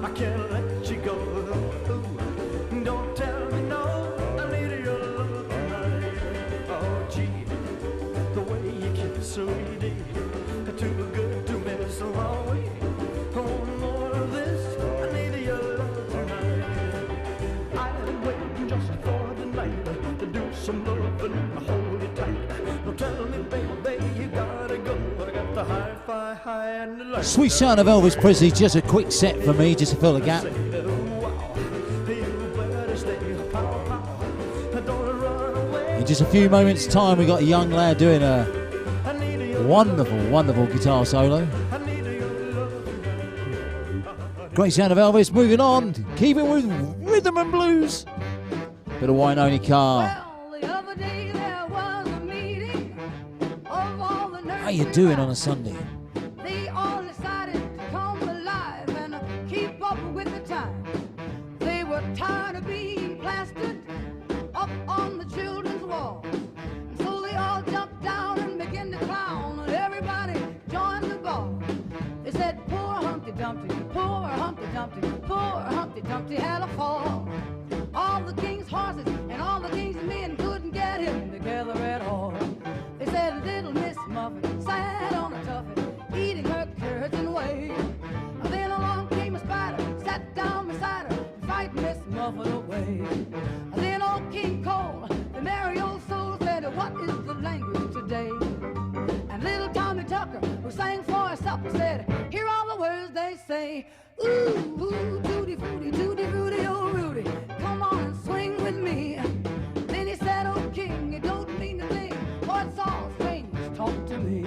I can't let you go. Don't tell me no. I need your love tonight. Oh, gee, the way you kiss, sweetie, too good to miss. One more of this. I need your love tonight. I've been waiting just for the night to do some loving and hold you tight. Don't tell me, baby, you gotta go. I got the hi-fi high and the lights. Sweet sound of Elvis Presley, just a quick set for me, just to fill the gap. In just a few moments' time, we got a young lad doing a wonderful, wonderful guitar solo. Great sound of Elvis. Moving on, keeping with rhythm and blues. Bit of Wine Only Car. How you doing on a Sunday? They all decided to come alive and keep up with the time. They were tired of being plastered up on the children's walls. So they all jumped down and began to clown, and everybody joined the ball. They said, poor Humpty Dumpty, poor Humpty Dumpty, poor Humpty Dumpty had a fall. All the king's horses and all the king's men couldn't get him together at all. They said, little Miss Muffet sat on a tuffet, eating her curds and whey. Then along came a spider, sat down beside her, fight Miss Muffet away. Then old King Cole, the merry old soul, said, what is the language today? And little Tommy Tucker, who sang for us supper, said, here are the words they say. Ooh, ooh, tutti frutti, oh Rudy, come on and swing with me. Then he said, oh King, it don't mean a thing, what's all strangers talk to me.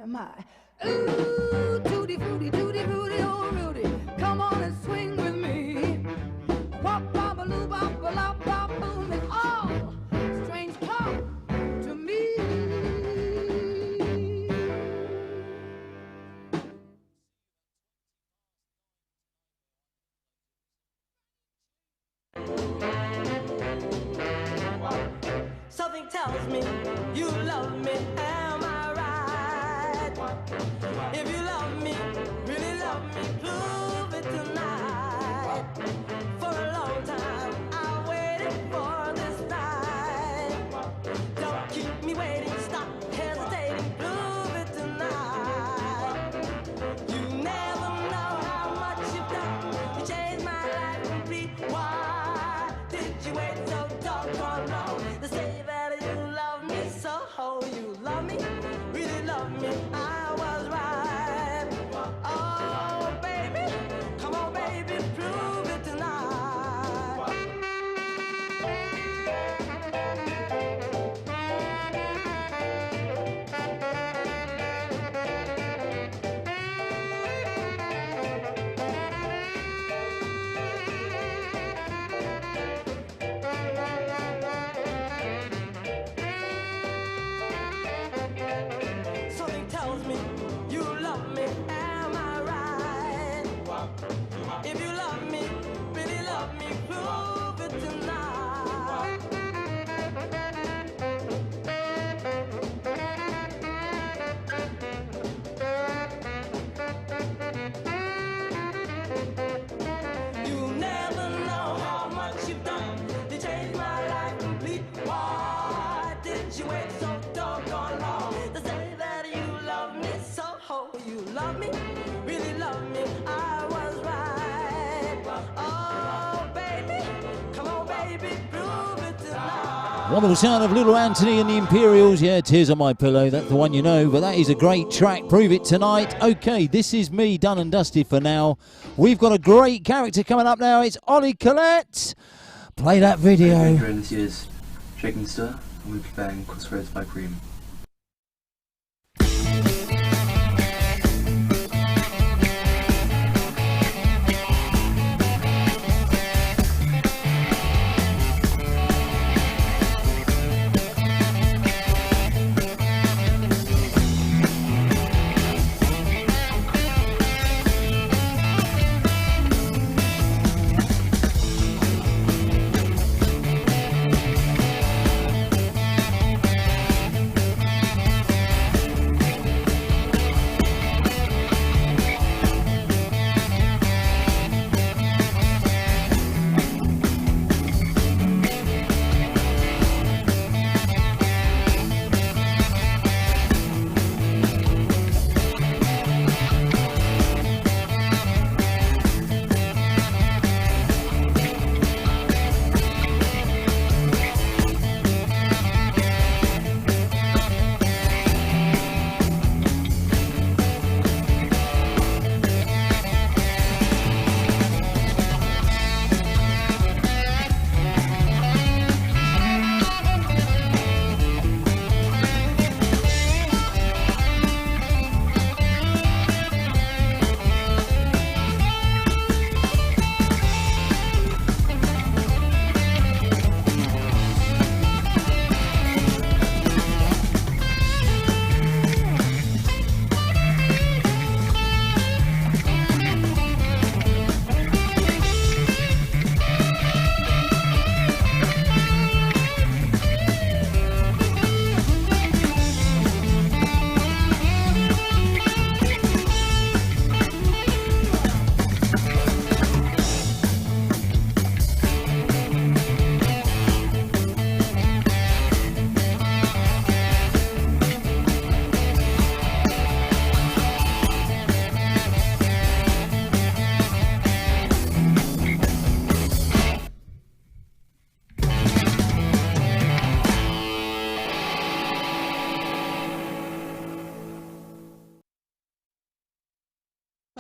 Am I? Ooh, tutti frutti, oh Rudy, come on and swing with me. Wop, bop-a-loo, bop-a-lop, bop-boom, it's all strange talk to me. Something tells me you love me. Am I right? If you love me, really love me, prove it tonight. For a long time, I waited for this night. Don't keep me waiting, stop hesitating, prove it tonight. You never know how much you've done. You changed my life complete. Why did you wait so doggone long to say that you love me so? You love me, really love me. I was right. Oh, baby, come on, baby, prove it tonight. Something tells me you love me. Am I right? If you love me, really love me, prove it tonight. You never know how much you've done. You changed my life complete. Why did you wait so doggone long to say that you love me so? You love me, really love me. I was right. Oh, baby, come on, baby, prove it tonight. Wonderful sound of Little Anthony and the Imperials. Yeah, Tears on My Pillow. That's the one you know, but that is a great track. Prove it tonight. Okay, this is me done and dusted for now. We've got a great character coming up now. It's Ollie Collette. Play that video. During this year's Shaking Stir, and we'll be playing Crossroads by Cream.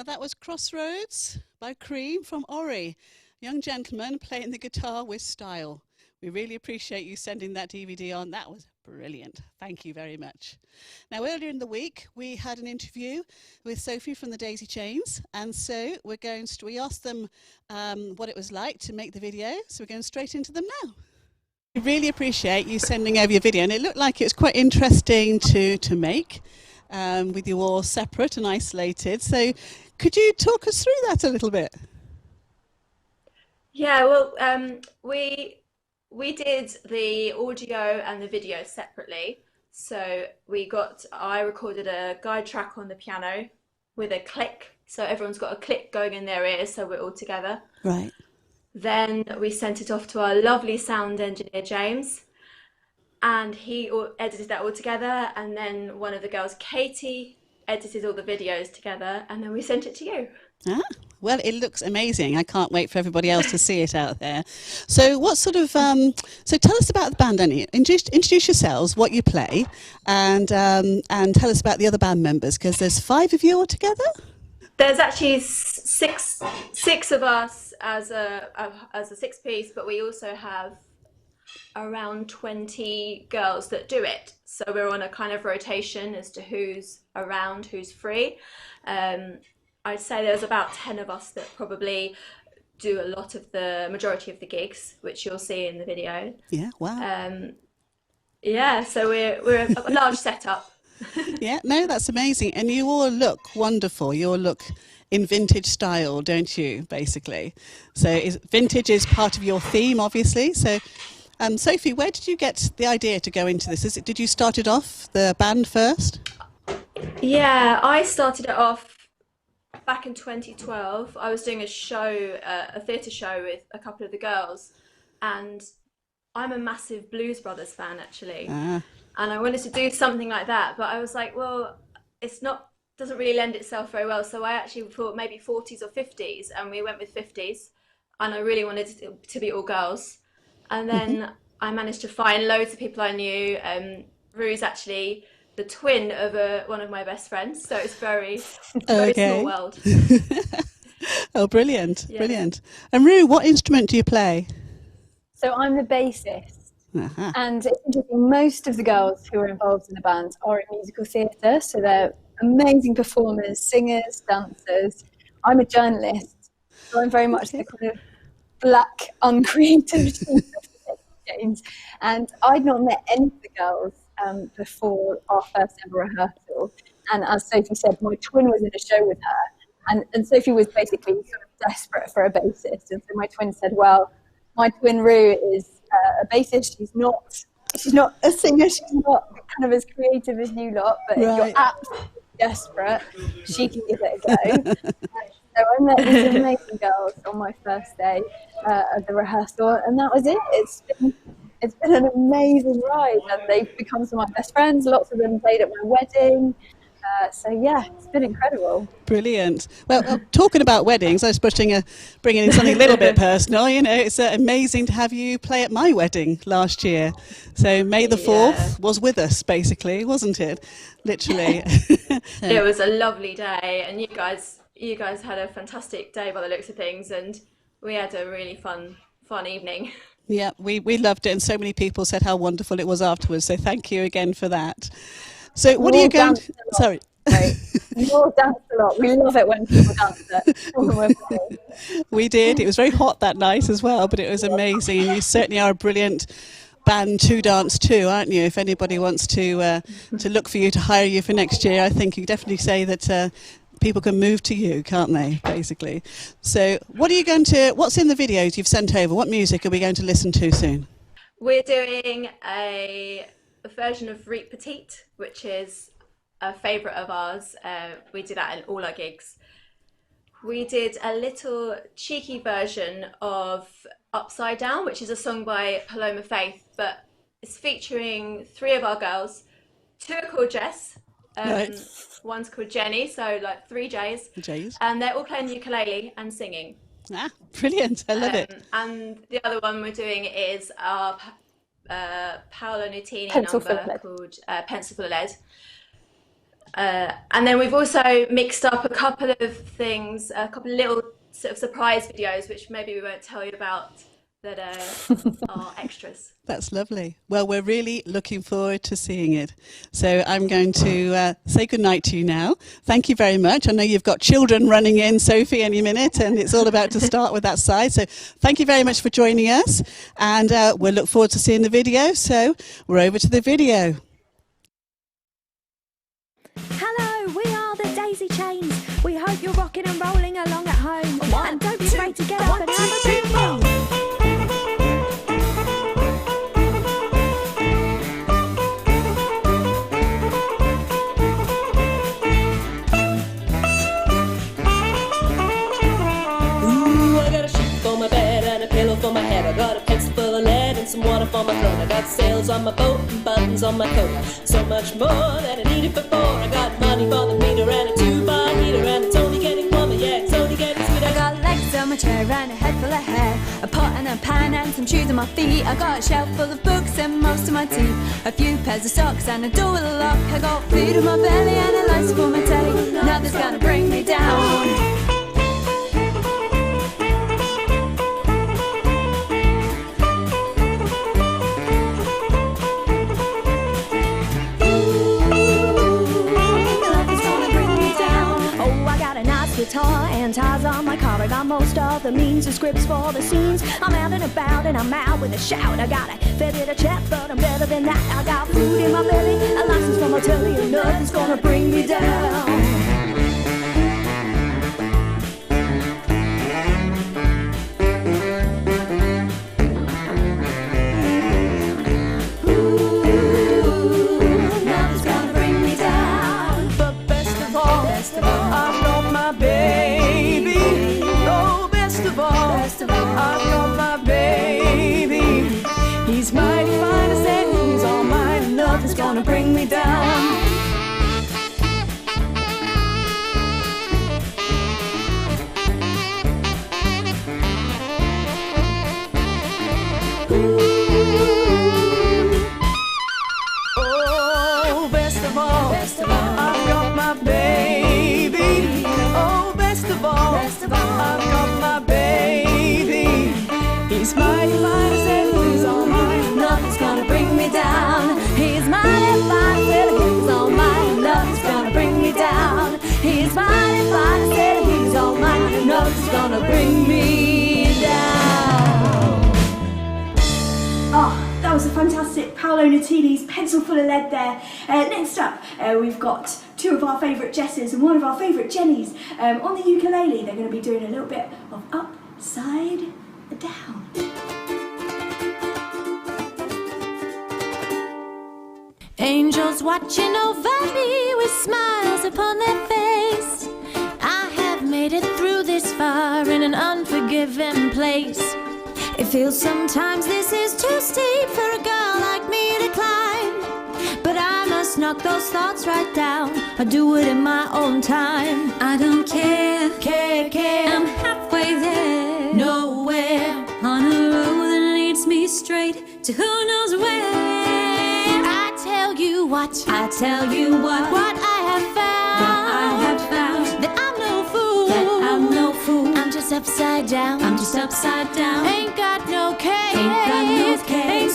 that was Crossroads by Cream from Ori. Young gentleman playing the guitar with style. We really appreciate you sending that DVD on. That was brilliant. Thank you very much. Now, earlier in the week, we had an interview with Sophie from the Daisy Chains. And so we asked them what it was like to make the video. So we're going straight into them now. We really appreciate you sending over your video. And it looked like it was quite interesting to make with you all separate and isolated. So could you talk us through that a little bit? Yeah, well, we did the audio and the video separately. So I recorded a guide track on the piano with a click. So everyone's got a click going in their ears, so we're all together. Right. Then we sent it off to our lovely sound engineer, James, and he edited that all together. And then one of the girls, Katie, edited all the videos together, and then we sent it to you. Ah, well, it looks amazing. I can't wait for everybody else to see it out there. So what sort of, so tell us about the band, Annie. Introduce yourselves, what you play, and tell us about the other band members, because there's 5 of you all together? There's actually six of us as a 6-piece, but we also have around 20 girls that do it. So we're on a kind of rotation as to who's around, who's free. I'd say there's about 10 of us that probably do a lot of the majority of the gigs, which you'll see in the video. Yeah, wow. Yeah, so we're a large setup. Yeah, no, that's amazing. And you all look wonderful. You all look in vintage style, don't you, basically? So vintage is part of your theme, obviously. So, Sophie, where did you get the idea to go into this? Did you start it off, the band first? Yeah, I started it off back in 2012. I was doing a theatre show with a couple of the girls, and I'm a massive Blues Brothers fan, actually. And I wanted to do something like that, but I was like, well, doesn't really lend itself very well. So I actually thought maybe 40s or 50s, and we went with 50s. And I really wanted it to be all girls. And then I managed to find loads of people I knew. Rue's actually the twin of one of my best friends, so it's very small world. Oh, brilliant, Yeah. Brilliant. And Rue, what instrument do you play? So I'm the bassist. And it's interesting, most of the girls who are involved in the band are in musical theatre, so they're amazing performers, singers, dancers. I'm a journalist, so I'm very much the kind of black, uncreative sheep of James. And I'd not met any of the girls before our first ever rehearsal. And as Sophie said, my twin was in a show with her, and Sophie was basically sort of desperate for a bassist. And so my twin said, well, my twin Rue is a bassist. She's not a singer. She's not kind of as creative as you lot, but if you're absolutely desperate, she can give it a go. So I met these amazing girls on my first day of the rehearsal, and that was it. It's been an amazing ride, and they've become some of my best friends. Lots of them played at my wedding. So yeah, it's been incredible. Brilliant. Well, talking about weddings, I was bringing in something a little bit personal. You know, it's amazing to have you play at my wedding last year. So May the 4th was with us, basically, wasn't it? Literally. It was a lovely day, and you guys had a fantastic day by the looks of things, and we had a really fun evening. Yeah, we loved it, and so many people said how wonderful it was afterwards. So thank you again for that. So what are you going to... Sorry. We all danced a lot. We love it when people dance. We did. It was very hot that night as well, but it was amazing. And you certainly are a brilliant band to dance to, aren't you? If anybody wants to look for you, to hire you for next year, I think you definitely say that people can move to you, can't they, basically? So what's in the videos you've sent over? What music are we going to listen to soon? We're doing a version of Reet Petite, which is a favourite of ours. We do that in all our gigs. We did a little cheeky version of Upside Down, which is a song by Paloma Faith, but it's featuring 3 of our girls. 2 are called Jess, one's called Jenny, so like 3 J's. And they're all playing ukulele and singing. Ah, brilliant, I love it. And the other one we're doing is our Paolo Nutini Pencil number Full of Lead. called Pencil Full of Lead. And then we've also mixed up a couple of things, a couple of little sort of surprise videos, which maybe we won't tell you about, that are extras. That's lovely. Well, we're really looking forward to seeing it. So I'm going to say goodnight to you now. Thank you very much. I know you've got children running in, Sophie, any minute, and it's all about to start with that side. So thank you very much for joining us, and we'll look forward to seeing the video. So we're over to the video. Hello, we are the Daisy Chains. We hope you're rocking and rolling along at home. And don't be afraid to get up and have a big roll. For my head, I got a pencil full of lead and some water for my throat. I got sails on my boat and buttons on my coat. So much more than I needed before. I got money for the meter and a 2-bar heater, and it's only getting warmer, yeah, it's only getting sweeter. I got legs on my chair and a head full of hair, a pot and a pan and some shoes on my feet. I got a shelf full of books and most of my tea, a few pairs of socks and a door with a lock. I got food in my belly and a license for my telly. Nothing's gonna bring me down. Guitar and ties on my car. I got most of the means and scripts for the scenes. I'm out and about and I'm out with a shout. I got a fair bit of chat, but I'm better than that. I got food in my belly, a license for my telly, and nothing's gonna bring me down. I've got my baby. He's mighty fine as and he's all mine. Nothing's gonna bring me down. Oh, best of all, I've got my baby. Oh, best of all, I've got my baby. He's mighty fine as and he's all mine. Nothing's gonna bring me down. He's mighty fine as and he's all mine. Nothing's gonna bring me down. He's mighty fine as and he's all mine. Nothing's gonna bring me down. Oh, that was a fantastic Paolo Nutini's Pencil Full of Lead there. Next up, we've got two of our favourite Jesses and one of our favourite Jennies on the ukulele. They're going to be doing a little bit of upside down. Angels watching over me with smiles upon their face. I have made it through this far in an unforgiving place. It feels sometimes this is too steep for a girl like me to climb, but I must knock those thoughts right down. I do it in my own time. I don't care, I'm halfway there, nowhere, on a road that leads me straight to who knows where. I tell you what I have found, that I'm no fool, I'm just upside down, ain't got no case, ain't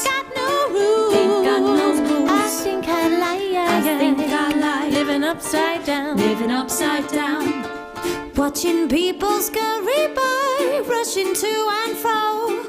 got no rules, I think I like living upside down, watching people scurry by, rushing to and fro.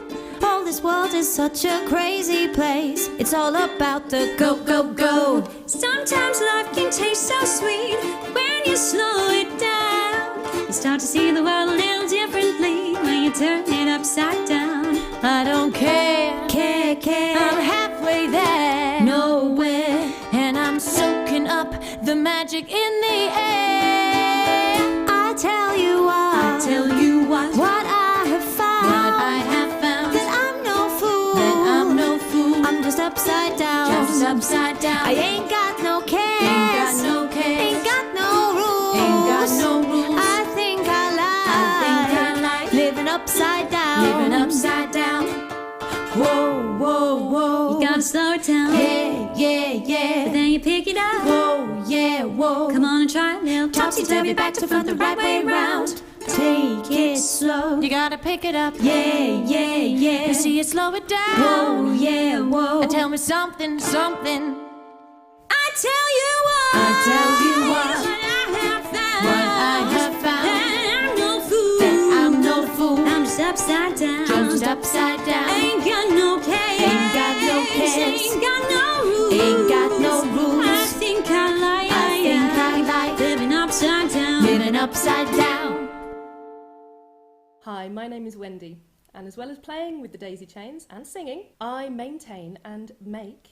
Oh, this world is such a crazy place. It's all about the go, go, go. Sometimes life can taste so sweet when you slow it down. You start to see the world a little differently when you turn it upside down. I don't care, I'm halfway there, nowhere, and I'm soaking up the magic in the air. I tell you what I have found, that I'm no fool, I'm just upside down, I ain't got no case, ain't got no rules, I think I like living upside down, whoa, whoa, whoa, you gotta slow it down, yeah, but then you pick it up, whoa, whoa. Come on and try it now. Topsy-turvy, back to front, the right way round. Take it slow. You gotta pick it up. Yeah, yeah, yeah. You see it, slow it down. Whoa, yeah, whoa. And tell me something, something. I tell you what. I tell you what. What I have found. That I'm no fool. That I'm no fool. I'm just upside down. Just upside down. Ain't got no case. Ain't got no case. Ain't got no rules. Ain't got no rules. I think I like living upside down. Living upside down. Hi, my name is Wendy, and as well as playing with the daisy chains and singing, I maintain and make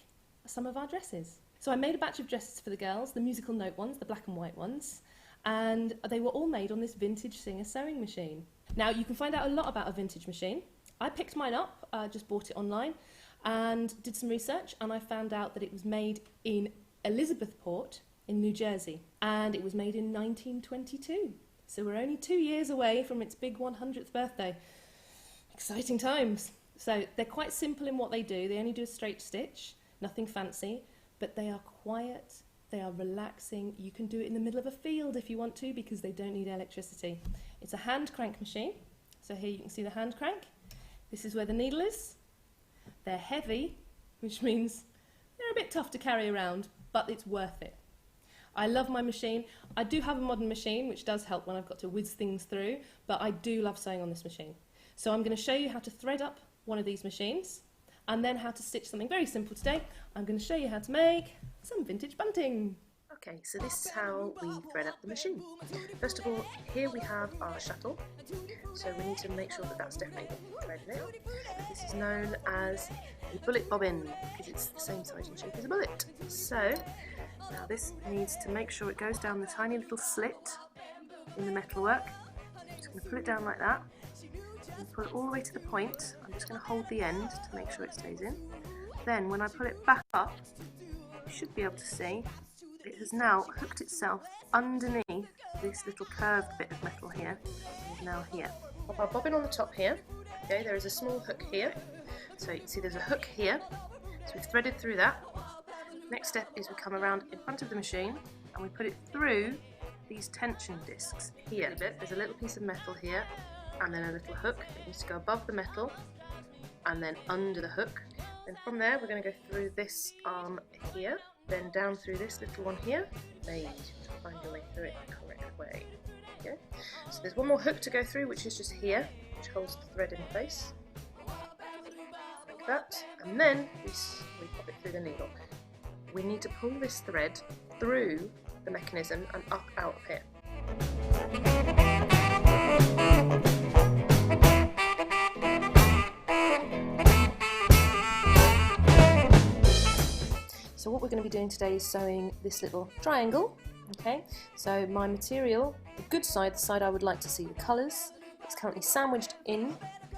some of our dresses. So I made a batch of dresses for the girls, the musical note ones, the black and white ones, and they were all made on this vintage Singer sewing machine. Now, you can find out a lot about a vintage machine. I picked mine up, just bought it online, and did some research, and I found out that it was made in Elizabethport in New Jersey, and it was made in 1922. So we're only 2 years away from its big 100th birthday. Exciting times. So they're quite simple in what they do. They only do a straight stitch, nothing fancy, but they are quiet, they are relaxing. You can do it in the middle of a field if you want to, because they don't need electricity. It's a hand crank machine. So here you can see the hand crank. This is where the needle is. They're heavy, which means they're a bit tough to carry around, but it's worth it. I love my machine. I do have a modern machine, which does help when I've got to whiz things through, but I do love sewing on this machine. So I'm going to show you how to thread up one of these machines, and then how to stitch something very simple today. I'm going to show you how to make some vintage bunting. Okay, so this is how we thread up the machine. First of all, here we have our shuttle, so we need to make sure that that's definitely threaded in. This is known as a bullet bobbin, because it's the same size and shape as a bullet. So, now this needs to make sure it goes down the tiny little slit in the metalwork. I'm just going to pull it down like that, and pull it all the way to the point. I'm just going to hold the end to make sure it stays in. Then when I pull it back up, you should be able to see it has now hooked itself underneath this little curved bit of metal here. It is now here. Pop our bobbin on the top here. Okay, there is a small hook here. So you can see there's a hook here. So we've threaded through that. Next step is we come around in front of the machine and we put it through these tension discs here. There's a little piece of metal here and then a little hook that needs to go above the metal and then under the hook. Then from there we're going to go through this arm here, then down through this little one here. There you find your way through it the correct way. Okay. So there's one more hook to go through, which is just here, which holds the thread in place. Like that. And then we pop it through the needle. We need to pull this thread through the mechanism and up out of here. So what we're going to be doing today is sewing this little triangle. Okay, so my material, the good side, the side I would like to see the colours, it's currently sandwiched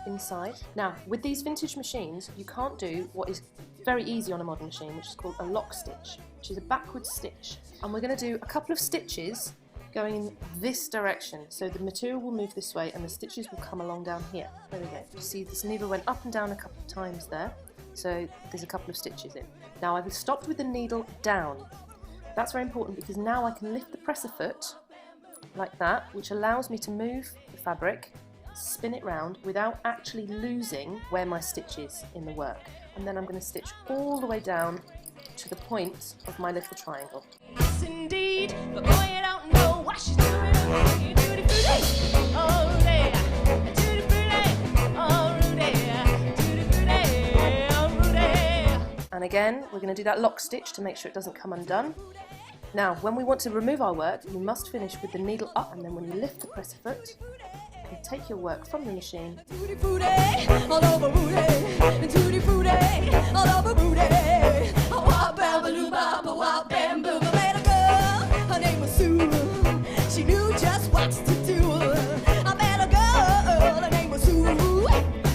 inside. Now, with these vintage machines, you can't do what is very easy on a modern machine, which is called a lock stitch, which is a backward stitch. And we're going to do a couple of stitches going in this direction. So the material will move this way and the stitches will come along down here. There we go. You see this needle went up and down a couple of times there. So there's a couple of stitches in. Now I've stopped with the needle down. That's very important because now I can lift the presser foot like that, which allows me to move the fabric, spin it round without actually losing where my stitch is in the work. And then I'm going to stitch all the way down to the point of my little triangle. Yes, indeed, but boy, you don't know what she's doing. Oh, there. And again, we're going to do that lock stitch to make sure it doesn't come undone. Now, when we want to remove our work, we must finish with the needle up, and then when you lift the presser foot, you take your work from the machine. She knew just what to do. I met a girl, her name was Sue.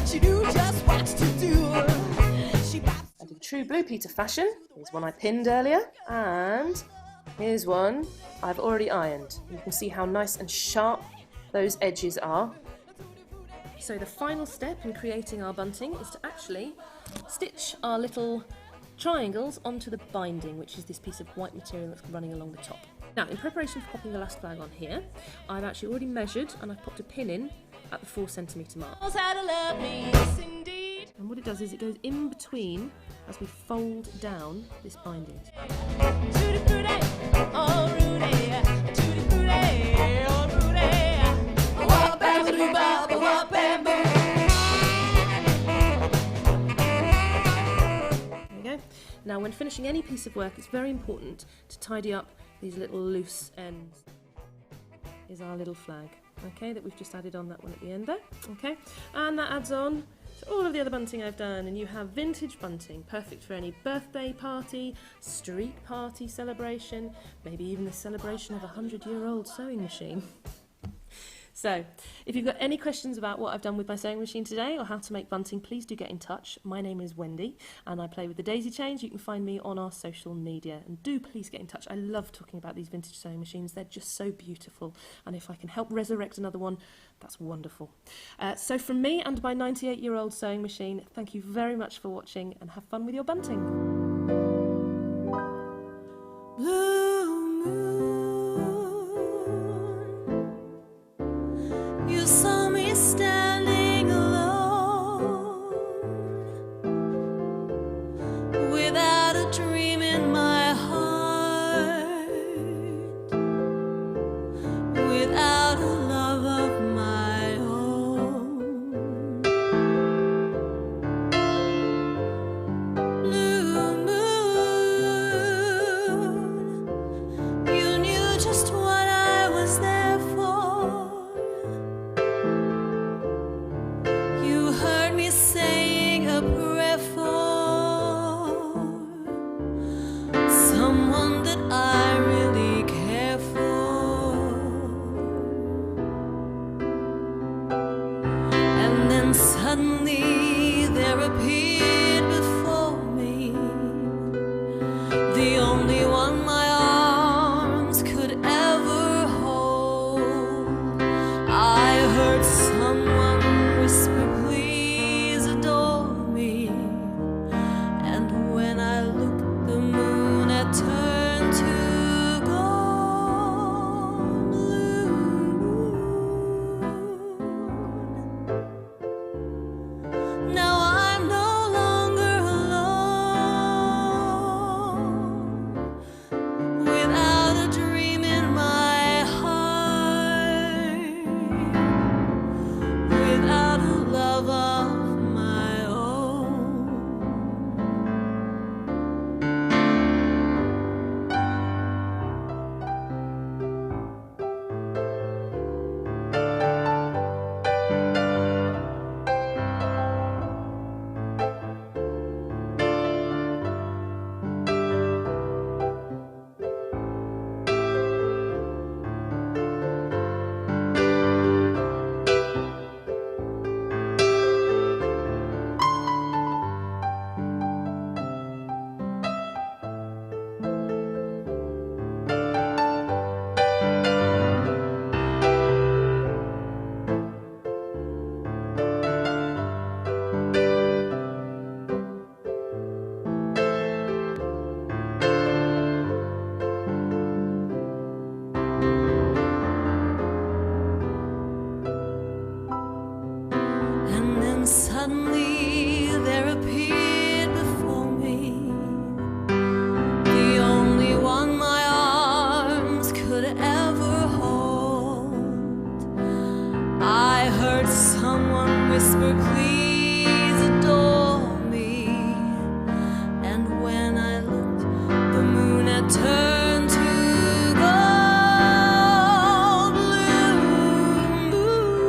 She knew just what to do. I did true Blue Peter fashion. Here's one I pinned earlier, and here's one I've already ironed. You can see how nice and sharp those edges are. So the final step in creating our bunting is to actually stitch our little triangles onto the binding, which is this piece of white material that's running along the top. Now, in preparation for popping the last flag on here, I've actually already measured and I've popped a pin in at the 4 centimetre mark. And what it does is it goes in between as we fold down this binding. Now, when finishing any piece of work, it's very important to tidy up these little loose ends. Is our little flag, okay, that we've just added on that one at the end there, okay? And that adds on to all of the other bunting I've done, and you have vintage bunting, perfect for any birthday party, street party celebration, maybe even the celebration of a 100-year-old sewing machine. So, if you've got any questions about what I've done with my sewing machine today or how to make bunting, please do get in touch. My name is Wendy and I play with the Daisy Chains. You can find me on our social media, and do please get in touch. I love talking about these vintage sewing machines. They're just so beautiful, and if I can help resurrect another one, that's wonderful. So from me and my 98-year-old sewing machine, thank you very much for watching and have fun with your bunting. You saw me standing alone, without a dream in my heart, without a love of my own. Blue moon, you knew just what I was there for. You heard me saying a prayer for someone that I really care for. And then suddenly there appeared before me the only one my arms could ever hold. I heard someone whisper, please adore me. And when I looked, the moon had turned to gold. Blue moon. Now I'm no longer alone, without a dream in my heart, without a love of my own. And then suddenly there appeared before me the only one my arms could ever hold. I heard someone whisper, please adore me. And when I looked, the moon had turned to gold. Blue moon.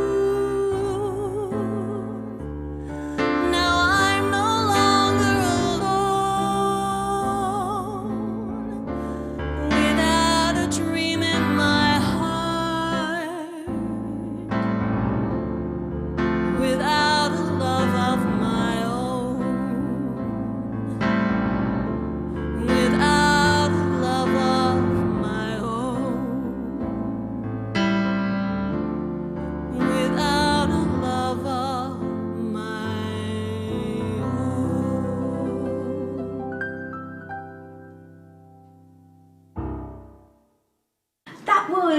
Now I'm no longer alone, without a dream in my heart, without a love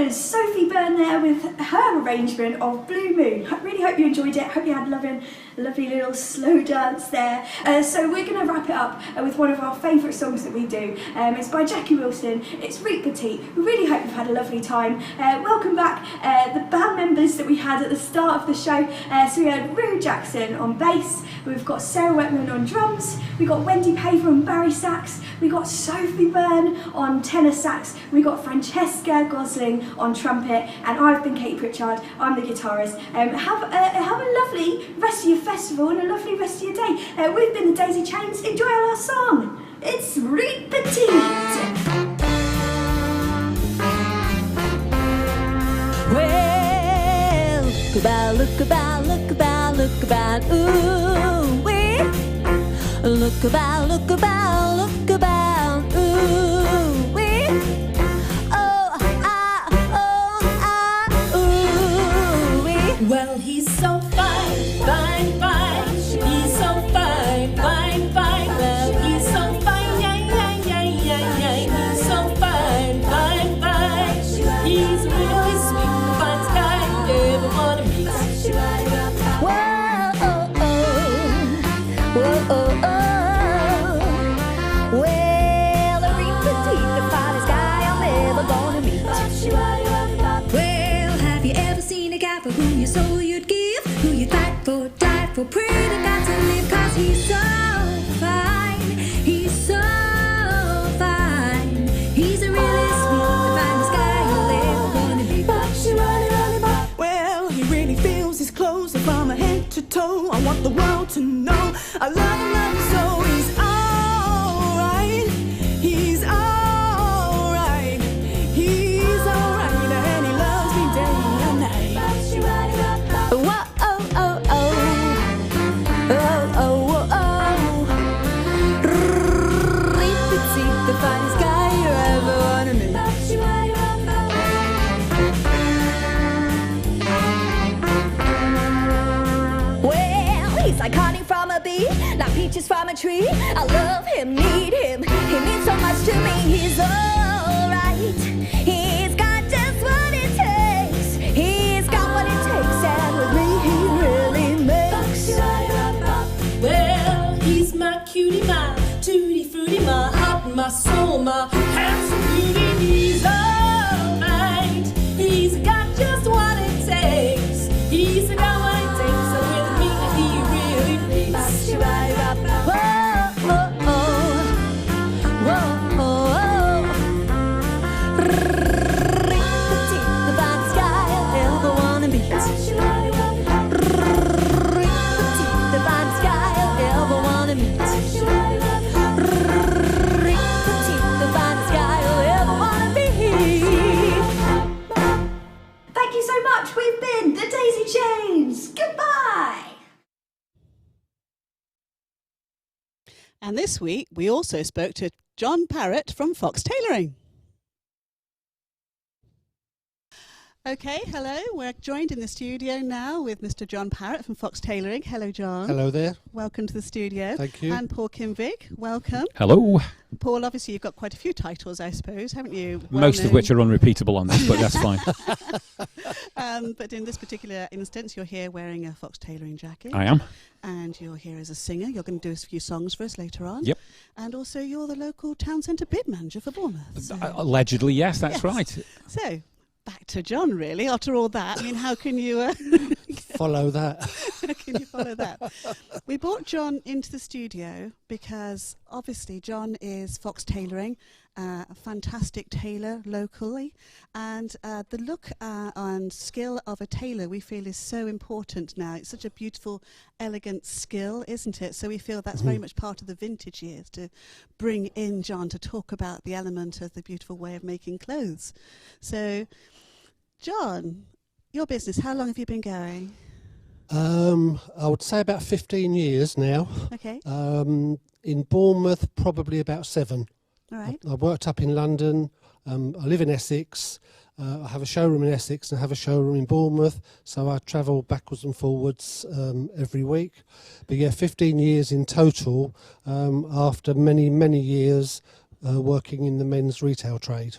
was Sophie Byrne there with her arrangement of Blue Moon. I really hope you enjoyed it. Hope you had a lovely little slow dance there. So we're going to wrap it up with one of our favourite songs that we do. It's by Jackie Wilson. It's Reet Petite. We really hope you've had a lovely time. Welcome back the band members that we had at the start of the show. So we had Rue Jackson on bass. We've got Sarah Wetman on drums. We got Wendy Paver on Barry sax. We got Sophie Byrne on tenor sax. We got Francesca Gosling on trumpet, and I've been Katie Pritchard. I'm the guitarist. Have a lovely rest of your festival and a lovely rest of your day. We've been the Daisy Chains. Enjoy our last song. It's Reet Petite. Well, look about, ooh, wee. Look about, ooh, wee. Ooh, wee. Well, he's so fine, fine, fine. He's so fine, fine, fine. Well, he's so fine, yeah, yeah, yeah, yeah, yeah. He's so fine, fine, fine. He's really sweet, the finest guy you ever wanna meet. Whoa, oh, oh. Well, the Reet Petite, the finest guy I'm ever gonna meet. Well, have you ever seen a guy for whom your soul you'd give, who you died for, pray to God to live, 'cause he's so fine, he's so fine. He's a really sweet, the finest guy you'll ever wanna meet. Well, he really feels his clothes from head to toe. I want the world to know I love him so. He's alright, he's alright, he's alright, and he loves me day and night. Whoa, oh, oh, oh, oh, oh, oh. Reet Petite, the finest guy you ever wanna meet. Well, he's like honey from a bee, like peaches from a tree. I love him, need him, he means so much to me. He's alright, he's got just what it takes. He's got what it takes, and with me he really makes. Well, he's my cutie, my tutti frutti, my heart, my soul, my handsome beauty. He's alright. He's got just what it takes. He's got what it takes, and with me he really fleets. Whoa, oh, oh. Whoa, oh, oh. Reet Petite, the finest guy I'll ever wanna meet. Reet Petite, the finest guy I'll ever wanna meet. Reet Petite, the finest guy I'll ever wanna meet. Thank you so much. We've been the Daisy Chains. Goodbye. And this week, we also spoke to John Parrott from Fox Tailoring. Okay, hello. We're joined in the studio now with Mr. John Parrott from Fox Tailoring. Hello, John. Hello there. Welcome to the studio. Thank you. And Paul Kimvig, welcome. Hello. Paul, obviously you've got quite a few titles, I suppose, haven't you? Most of which are unrepeatable on this, but that's fine. But in this particular instance, you're here wearing a Fox Tailoring jacket. I am. And you're here as a singer. You're going to do a few songs for us later on. Yep. And also you're the local town centre bid manager for Bournemouth. So. Allegedly, yes, that's right. So, back to John, really, after all that. I mean, how can you... follow that? How can you follow that? We brought John into the studio because, obviously, John is Fox Tailoring, a fantastic tailor locally, and the look and skill of a tailor we feel is so important now. It's such a beautiful, elegant skill, isn't it? So we feel that's very much part of the vintage years, to bring in John to talk about the element of the beautiful way of making clothes. So, John, your business, how long have you been going? I would say about 15 years now. Okay. In Bournemouth, probably about 7. All right. I worked up in London. I live in Essex. I have a showroom in Essex and I have a showroom in Bournemouth. So I travel backwards and forwards every week. But yeah, 15 years in total after many, many years working in the men's retail trade.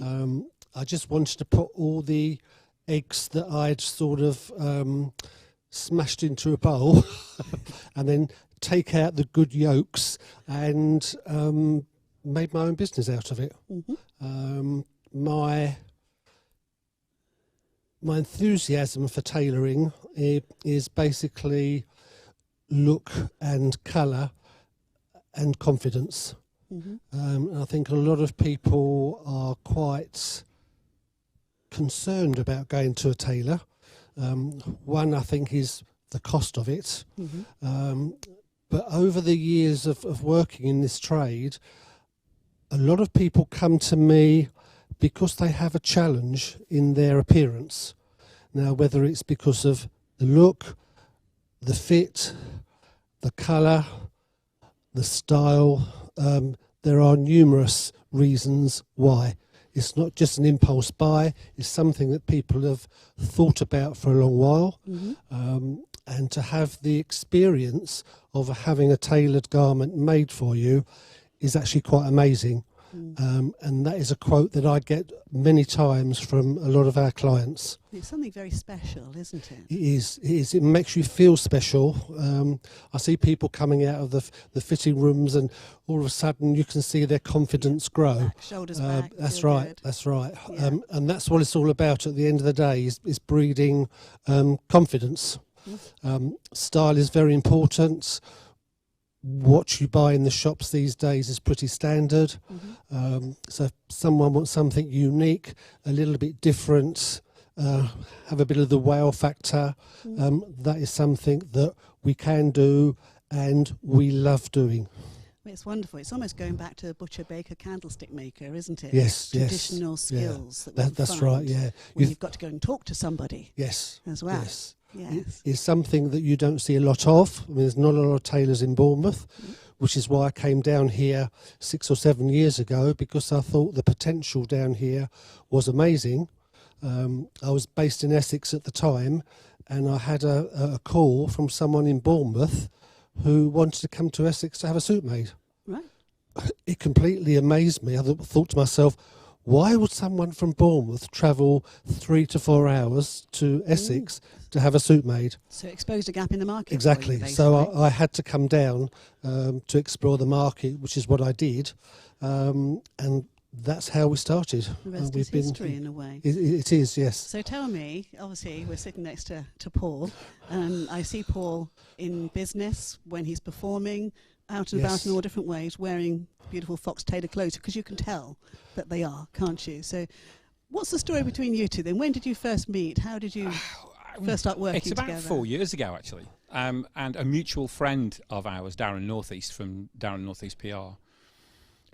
Okay. I just wanted to put all the eggs that I'd sort of smashed into a bowl and then take out the good yolks and made my own business out of it. My enthusiasm for tailoring is basically look and colour and confidence. I think a lot of people are quite concerned about going to a tailor. One, I think, is the cost of it. But over the years of working in this trade, a lot of people come to me because they have a challenge in their appearance. Now, whether it's because of the look, the fit, the colour, the style, there are numerous reasons why. It's not just an impulse buy, it's something that people have thought about for a long while. And to have the experience of having a tailored garment made for you is actually quite amazing. And that is a quote that I get many times from a lot of our clients. It's something very special, isn't it? It is. It is. It makes you feel special. I see people coming out of the fitting rooms, and all of a sudden you can see their confidence grow. Shoulders back. That's right. Good. That's right. Yeah. And that's what it's all about. At the end of the day, is breeding confidence. Style is very important. What you buy in the shops these days is pretty standard. So if someone wants something unique, a little bit different, have a bit of the wow factor, that is something that we can do and we love doing. It's wonderful. It's almost going back to butcher, baker, candlestick maker, isn't it? Yes, Traditional skills. Yeah. That's right, yeah. You've got to go and talk to somebody. Yes. As well. Yes. Yes. Is something that you don't see a lot of. I mean, there's not a lot of tailors in Bournemouth, which is why I came down here 6 or 7 years ago, because I thought the potential down here was amazing. I was based in Essex at the time, and I had a call from someone in Bournemouth who wanted to come to Essex to have a suit made. Right. It completely amazed me. I thought to myself, why would someone from Bournemouth travel 3 to 4 hours to Essex to have a suit made? So it exposed a gap in the market. Exactly. For you, so I had to come down to explore the market, which is what I did. And that's how we started. The rest is history in a way. It is, yes. So tell me, obviously we're sitting next to Paul. I see Paul in business when he's performing, out and about in all different ways, wearing beautiful Fox Tailor clothes, because you can tell that they are, can't you? So what's the story between you two then? When did you first meet? How did you first start working together? together? It's about 4 years ago, actually. And a mutual friend of ours, Darren Northeast from Darren Northeast PR,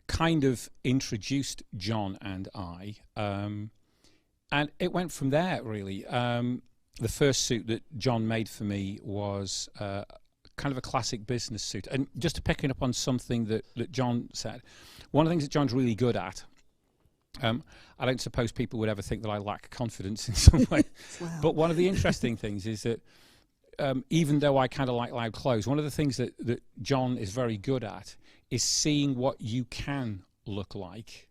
kind of introduced John and I. And it went from there, really. The first suit that John made for me was kind of a classic business suit. And just to picking up on something that John said, one of the things that John's really good at, I don't suppose people would ever think that I lack confidence in some way. Wow. But one of the interesting things is that even though I kind of like loud clothes, one of the things that John is very good at is seeing what you can look like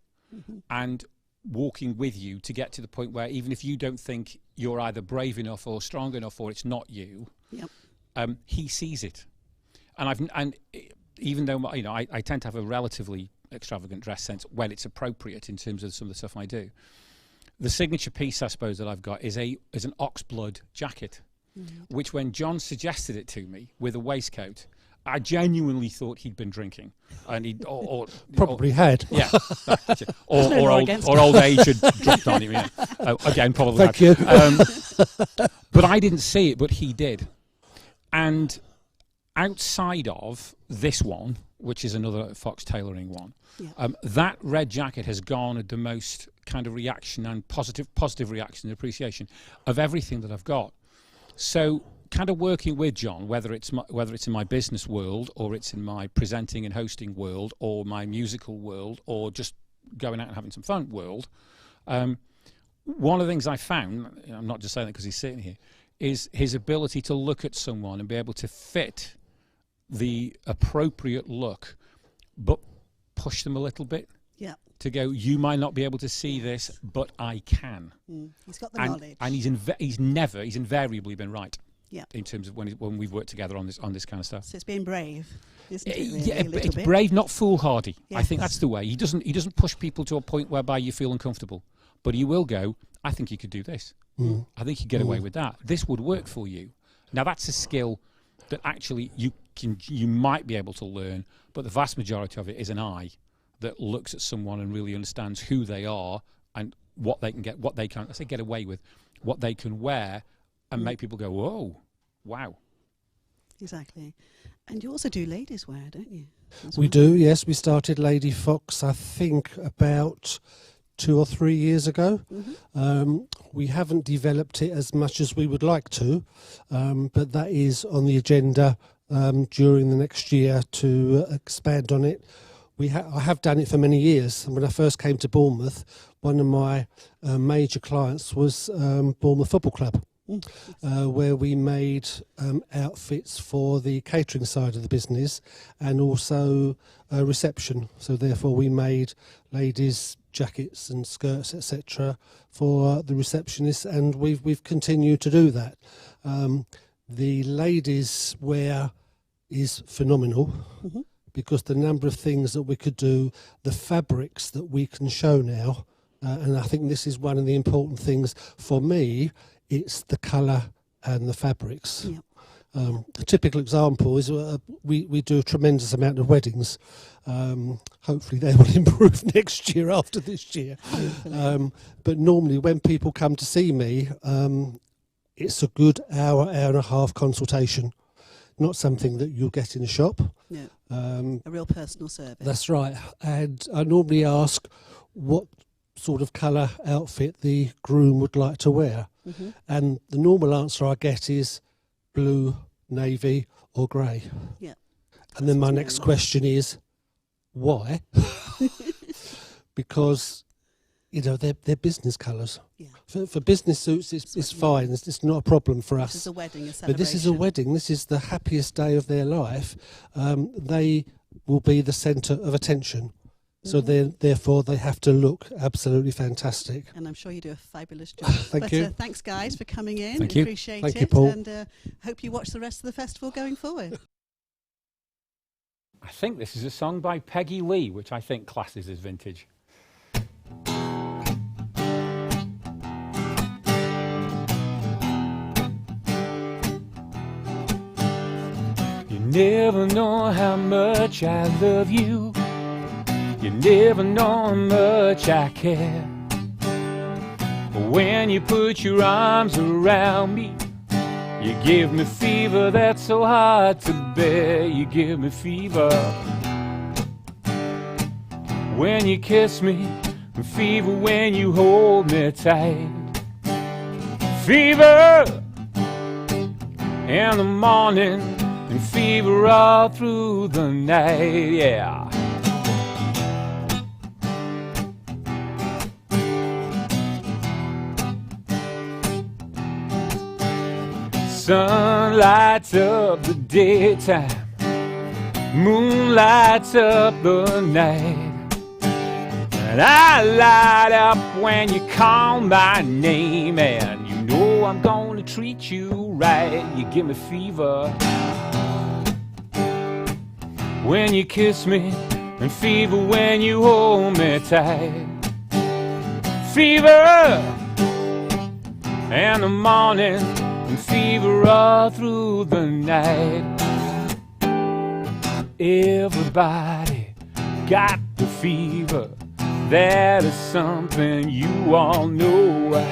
and walking with you to get to the point where even if you don't think you're either brave enough or strong enough or it's not you, he sees it. And even though I tend to have a relatively extravagant dress sense when it's appropriate in terms of some of the stuff I do, the signature piece I suppose that I've got is an oxblood jacket, which when John suggested it to me with a waistcoat, I genuinely thought he'd been drinking, and he probably had. Yeah, or old age had dropped on him. Yeah. Again, probably. Thank you. But I didn't see it, but he did. And outside of this one, which is another Fox tailoring one, that red jacket has garnered the most kind of reaction and positive reaction and appreciation of everything that I've got. So kind of working with John, whether it's in my business world or it's in my presenting and hosting world or my musical world or just going out and having some fun world, one of the things I found, I'm not just saying that because he's sitting here, is his ability to look at someone and be able to fit the appropriate look but push them a little bit. Yeah. to go, you might not be able to see this, but I can. He's got the knowledge. And he's invariably been right. Yeah. In terms of when we've worked together on this kind of stuff. So it's being brave, isn't it? Really, yeah, it's brave, not foolhardy. I think that's the way. He doesn't push people to a point whereby you feel uncomfortable, but he will go, I think you could do this. I think you get away with that. This would work for you. Now that's a skill that actually you might be able to learn, but the vast majority of it is an eye that looks at someone and really understands who they are and what they can get, what they can, I say get away with, what they can wear and make people go, whoa, wow. Exactly. And you also do ladies' wear, don't you? We do, yes. We started Lady Fox, I think, about 2 or 3 years ago. We haven't developed it as much as we would like to, but that is on the agenda during the next year to expand on it. I have done it for many years. When I first came to Bournemouth, one of my major clients was Bournemouth Football Club, where we made outfits for the catering side of the business and also reception. So therefore we made ladies' jackets and skirts, etc., for the receptionists, and we've continued to do that. The ladies' wear is phenomenal. Because the number of things that we could do, the fabrics that we can show now, and I think this is one of the important things for me, it's the colour and the fabrics. A typical example is we do a tremendous amount of weddings. Hopefully they will improve next year after this year. But normally when people come to see me, it's a good hour and a half consultation. Not something that you'll get in a shop. No, a real personal service. That's right. And I normally ask what sort of colour outfit the groom would like to wear. And the normal answer I get is blue, navy or grey. Yeah. And then my next question is, why? Because, you know, they're business colours. Yeah. For business suits, it's fine. It's not a problem for us. This is a wedding, a celebration. But this is a wedding. This is the happiest day of their life. They will be the centre of attention. So therefore, they have to look absolutely fantastic. And I'm sure you do a fabulous job. Thank you. Thanks, guys, for coming in. Thank you. Appreciate Thank it. you, Paul. And hope you watch the rest of the festival going forward. I think this is a song by Peggy Lee, which I think classes as vintage. You never know how much I love you. You never know how much I care. When you put your arms around me, you give me fever that's so hard to bear. You give me fever. When you kiss me, and fever when you hold me tight. Fever in the morning, and fever all through the night, yeah. Sun lights up the daytime, moon lights up the night, and I light up when you call my name, and you know I'm gonna treat you right. You give me fever when you kiss me, and fever when you hold me tight. Fever in the morning, and fever all through the night. Everybody got the fever. That is something you all know.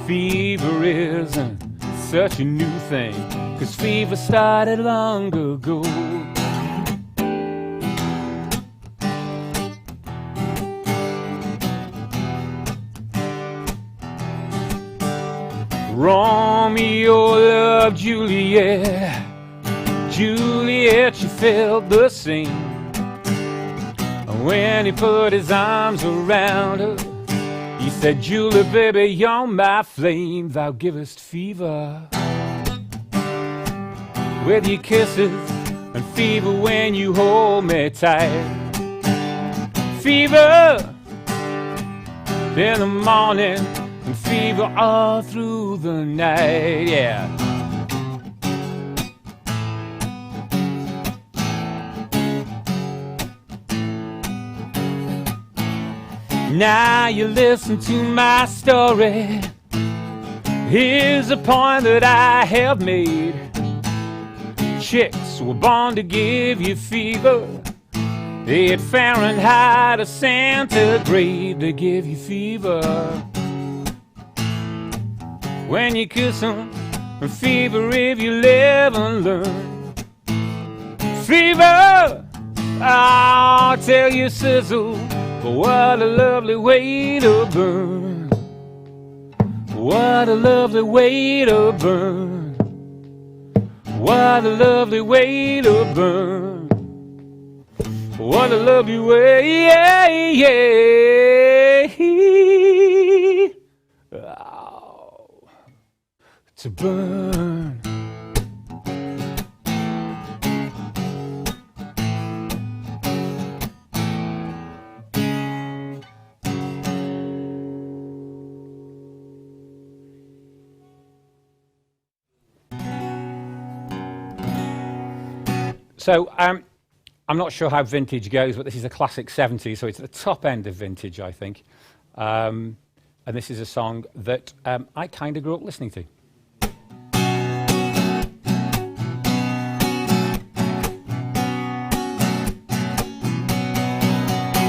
Fever isn't such a new thing, 'cause fever started long ago. Romeo loved Juliet. Juliet, she felt the same. When he put his arms around her, he said, Julie, baby, you're my flame. Thou givest fever with your kisses, and fever when you hold me tight. Fever in the morning and fever all through the night, yeah. Now you listen to my story. Here's the point that I have made. Chicks were born to give you fever. They had Fahrenheit or centigrade to give you fever. When you kiss them, fever if you live and learn. Fever, I'll tell you sizzle, what a lovely way to burn. What a lovely way to burn. What a lovely way to burn. What a lovely way, yeah, yeah. Oh, to burn. So I'm not sure how vintage goes, but this is a classic 70s, so it's at the top end of vintage, I think. And this is a song that I kind of grew up listening to.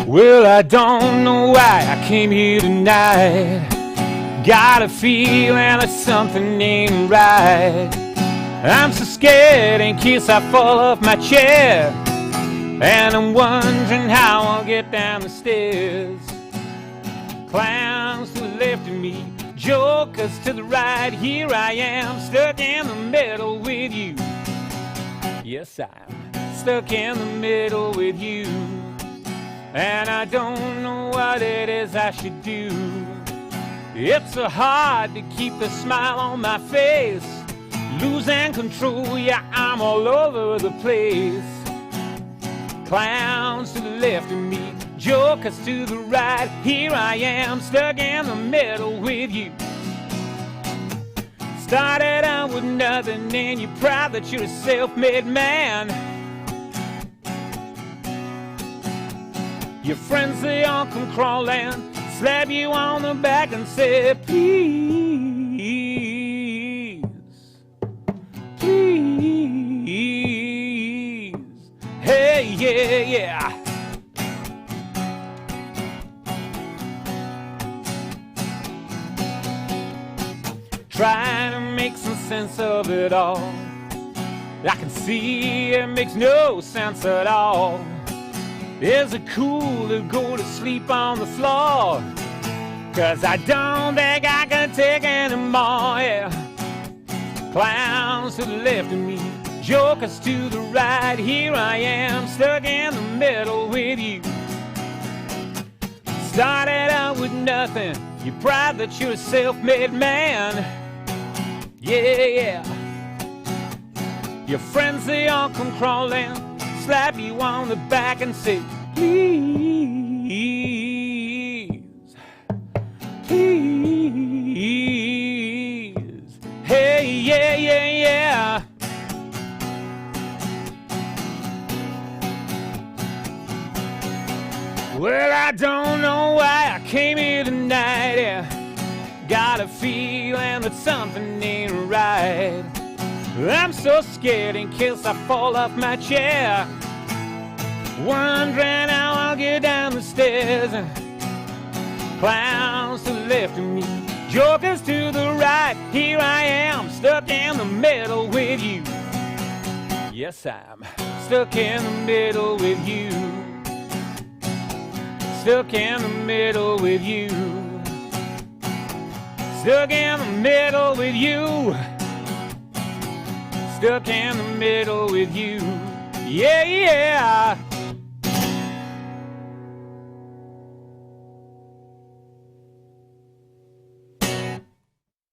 Well, I don't know why I came here tonight. Got a feeling that something ain't right. I'm so scared in case I fall off my chair, and I'm wondering how I'll get down the stairs. Clowns to the left of me, jokers to the right. Here I am, stuck in the middle with you. Yes, I'm stuck in the middle with you. And I don't know what it is I should do. It's so hard to keep a smile on my face. Losing control, yeah, I'm all over the place. Clowns to the left of me, jokers to the right. Here I am, stuck in the middle with you. Started out with nothing and you're proud that you're a self-made man. Your friends, they all come crawling, slap you on the back and say, please, please, hey, yeah, yeah. Trying to make some sense of it all. I can see it makes no sense at all. Is it cool to go to sleep on the floor? 'Cause I don't think I can take anymore, yeah. Clowns to the left of me, jokers to the right. Here I am, stuck in the middle with you. Started out with nothing, you're proud that you're a self-made man. Yeah, yeah. Your friends, they all come crawling, slap you on the back and say, please, please, hey, yeah, yeah, yeah. Well, I don't know why I came here tonight, yeah. Got a feeling that something ain't right. I'm so scared in case I fall off my chair, wondering how I'll get down the stairs. Clowns to the left of me, jokers to the right. Here I am, stuck in the middle with you. Yes, I'm stuck in the middle with you. Stuck in the middle with you. Stuck in the middle with you. Stuck in the middle with you. Yeah, yeah.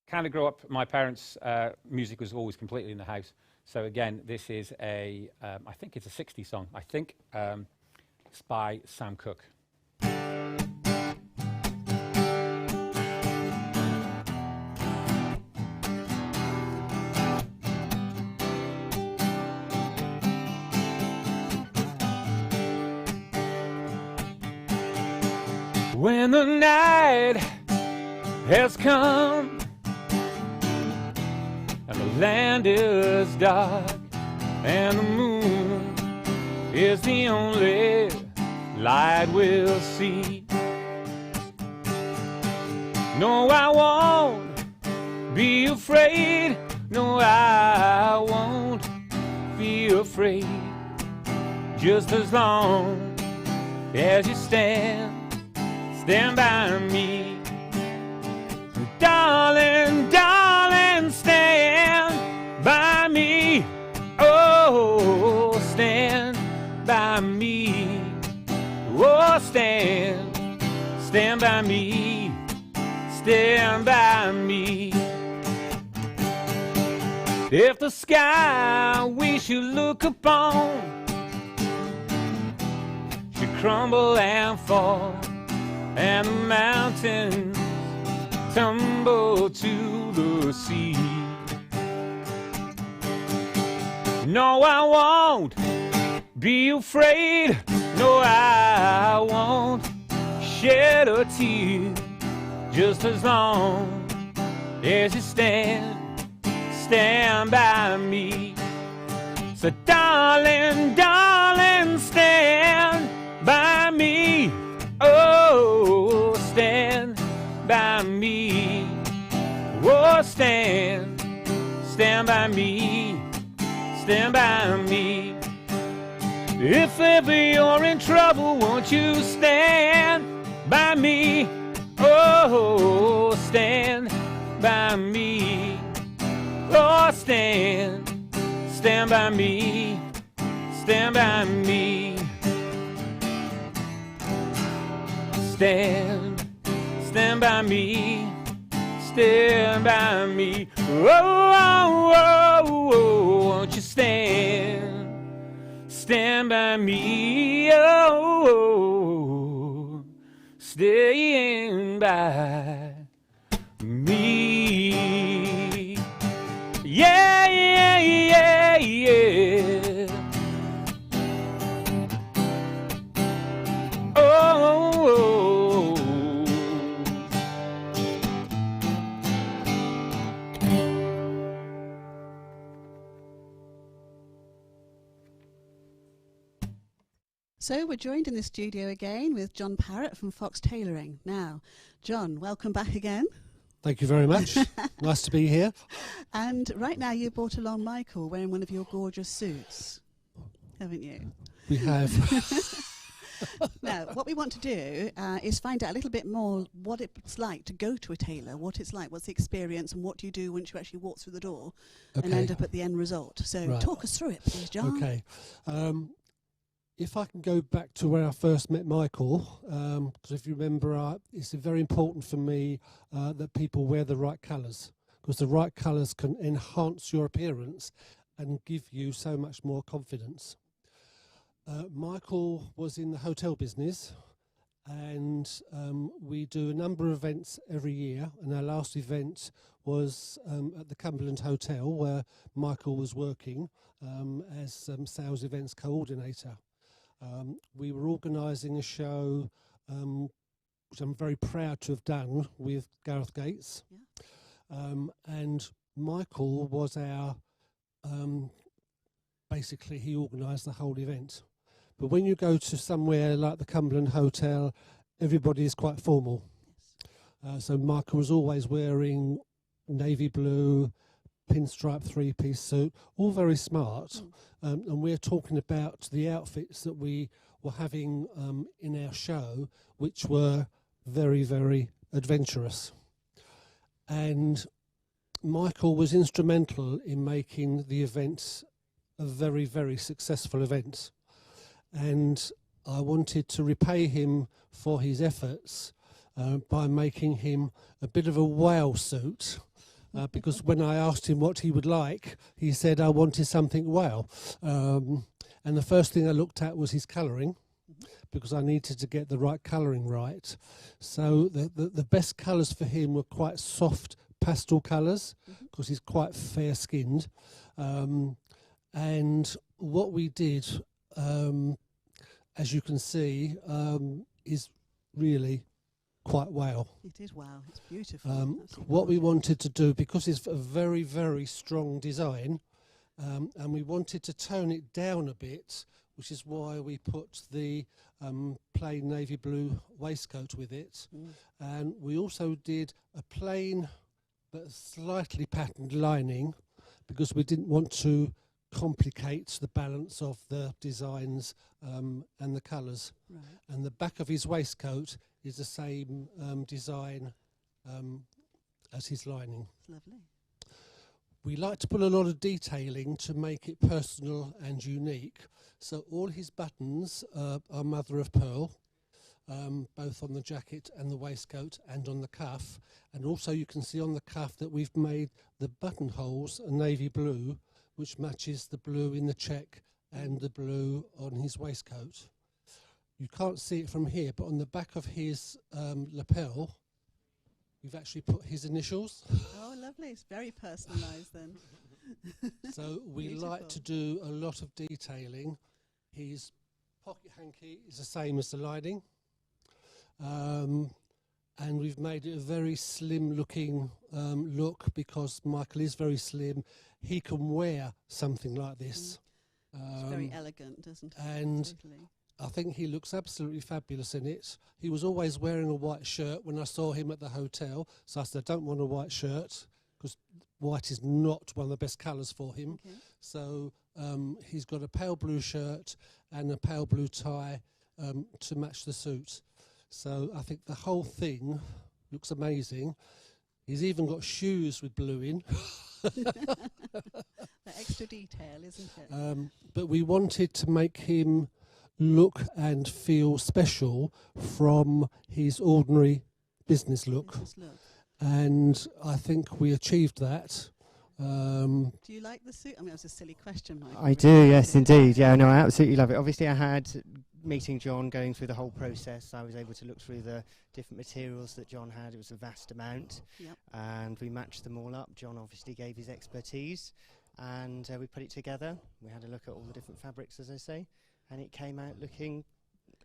Kind of grew up, my parents' music was always completely in the house. So again, this is a, I think it's a 60s song. I think it's by Sam Cooke. When the night has come and the land is dark and the moon is the only light we'll see. No, I won't be afraid. No, I won't be afraid. Just as long as you stand by me. Darling, darling, stand by me. Oh, stand by me. Oh, stand by me. Stand by me. If the sky we should look upon should crumble and fall, and the mountains tumble to the sea, no, I won't be afraid. No, I won't shed a tear. Just as long as you stand by me. So darling, darling, stand by me. Oh, stand by me. Oh, stand by me. Stand by me. If ever you're in trouble, won't you stand by me? Oh, stand by me. Oh, stand by me. Stand by me. Stand by me. Stand by me. Oh, oh, oh, oh, won't you stand by me. Oh, oh, stand by me. Yeah, yeah, yeah, yeah. Oh, oh, oh. So we're joined in the studio again with John Parrott from Fox Tailoring. Now, John, welcome back again. Thank you very much. Nice to be here. And right now you brought along Michael wearing one of your gorgeous suits, haven't you? We have. Now, what we want to do is find out a little bit more what it's like to go to a tailor, what it's like, what's the experience, and what do you do once you actually walk through the door and end up at the end result. So Right. talk us through it, please, John. Okay. If I can go back to where I first met Michael, because if you remember, it's very important for me that people wear the right colours, because the right colours can enhance your appearance and give you so much more confidence. Michael was in the hotel business, and we do a number of events every year, and our last event was at the Cumberland Hotel, where Michael was working as sales events coordinator. We were organising a show, which I'm very proud to have done, with Gareth Gates. Yeah. And Michael was our, basically he organised the whole event. But when you go to somewhere like the Cumberland Hotel, everybody is quite formal. Yes. So Michael was always wearing navy blue, pinstripe three-piece suit, all very smart. And we're talking about the outfits that we were having in our show, which were very, very adventurous. And Michael was instrumental in making the event a very, very successful event. And I wanted to repay him for his efforts by making him a bit of a whale suit. Because when I asked him what he would like, he said, I wanted something whale. And the first thing I looked at was his colouring, because I needed to get the right colouring right. So the best colours for him were quite soft pastel colours, because he's quite fair-skinned. And what we did, as you can see, is really quite well. It is wow. It's beautiful. What we wanted to do, because it's a very, very strong design, and we wanted to tone it down a bit, which is why we put the plain navy blue waistcoat with it. And we also did a plain but slightly patterned lining, because we didn't want to complicate the balance of the designs and the colours. Right. And the back of his waistcoat is the same design as his lining. Lovely. We like to put a lot of detailing to make it personal and unique. So all his buttons are mother of pearl, both on the jacket and the waistcoat and on the cuff. And also you can see on the cuff that we've made the buttonholes a navy blue, which matches the blue in the check and the blue on his waistcoat. You can't see it from here, but on the back of his lapel, we've actually put his initials. Oh, lovely. It's very personalised then. So we like to do a lot of detailing. His pocket hanky is the same as the lining. And we've made it a very slim looking look, because Michael is very slim. He can wear something like this. It's very elegant, doesn't it? And totally. I think he looks absolutely fabulous in it. He was always wearing a white shirt when I saw him at the hotel, so I said, I don't want a white shirt, because white is not one of the best colours for him. Okay. So he's got a pale blue shirt and a pale blue tie to match the suit. So I think the whole thing looks amazing. He's even got shoes with blue in. The extra detail, isn't it? But we wanted to make him look and feel special from his ordinary business look. And I think we achieved that. Do you like the suit? I mean, that was a silly question, Mike. I do, yes, indeed. Yeah, no, I absolutely love it. Obviously, I had, meeting John, going through the whole process, I was able to look through the different materials that John had. It was a vast amount. Yep. And we matched them all up. John obviously gave his expertise, and we put it together. We had a look at all the different fabrics, as I say, and it came out looking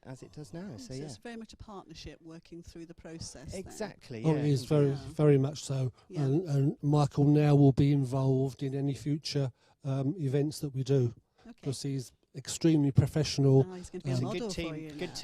as it does now. So yeah, it's very much a partnership working through the process. Exactly. Oh, it is very much so. Yeah. And Michael now will be involved in any future events that we do, because he's extremely professional. He's going to be a model for you good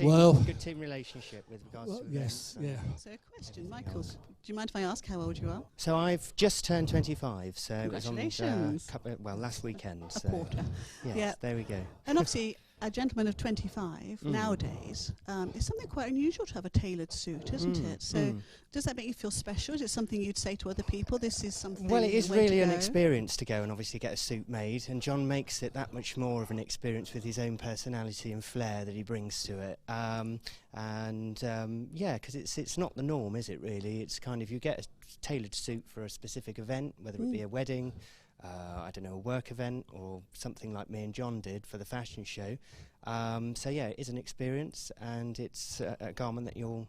team relationship with regards to yes, events. So a question, Michael, do you mind if I ask how old you are? So I've just turned 25, so it was on Congratulations. last weekend. A So quarter. Yes, Yeah. there we go. And obviously, a gentleman of 25 nowadays is something quite unusual to have a tailored suit, isn't it? So does that make you feel special? Is it something you'd say to other people? This is something. Well, it is the way to really an go? experience to go and obviously get a suit made, and John makes it that much more of an experience with his own personality and flair that he brings to it. Yeah, because it's not the norm, is it really? It's kind of, you get a tailored suit for a specific event, whether it be a wedding, I don't know, a work event, or something like me and John did for the fashion show. So yeah, it is an experience, and it's a garment that you'll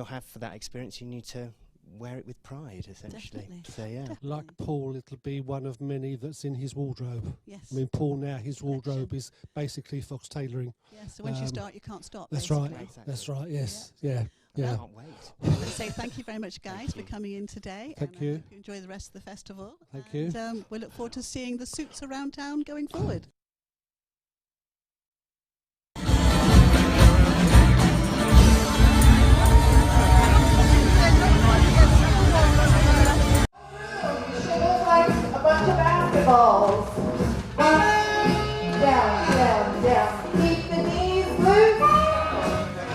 have for that experience. You need to wear it with pride, essentially. Definitely. So yeah. Like Paul, it'll be one of many that's in his wardrobe. Yes. I mean, Paul now, his wardrobe is basically Fox tailoring. Yes, so once you start, you can't stop. That's basically. right. Exactly. That's right. Yes. Yeah. Yeah. I can't wait. Let's say thank you very much, guys, for coming in today. Thank and you. I hope you enjoy the rest of the festival. Thank you. And we look forward to seeing the suits around town going forward. A bunch of basketballs. Down, down, down. Keep the knees loose.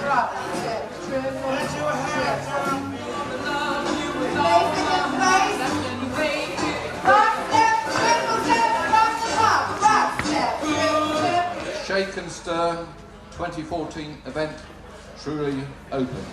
Drop, step, triple, step. Facing in place. Rock, step, triple step, rock the top. Rock, step, triple step. Shake and Stir 2014 event truly open.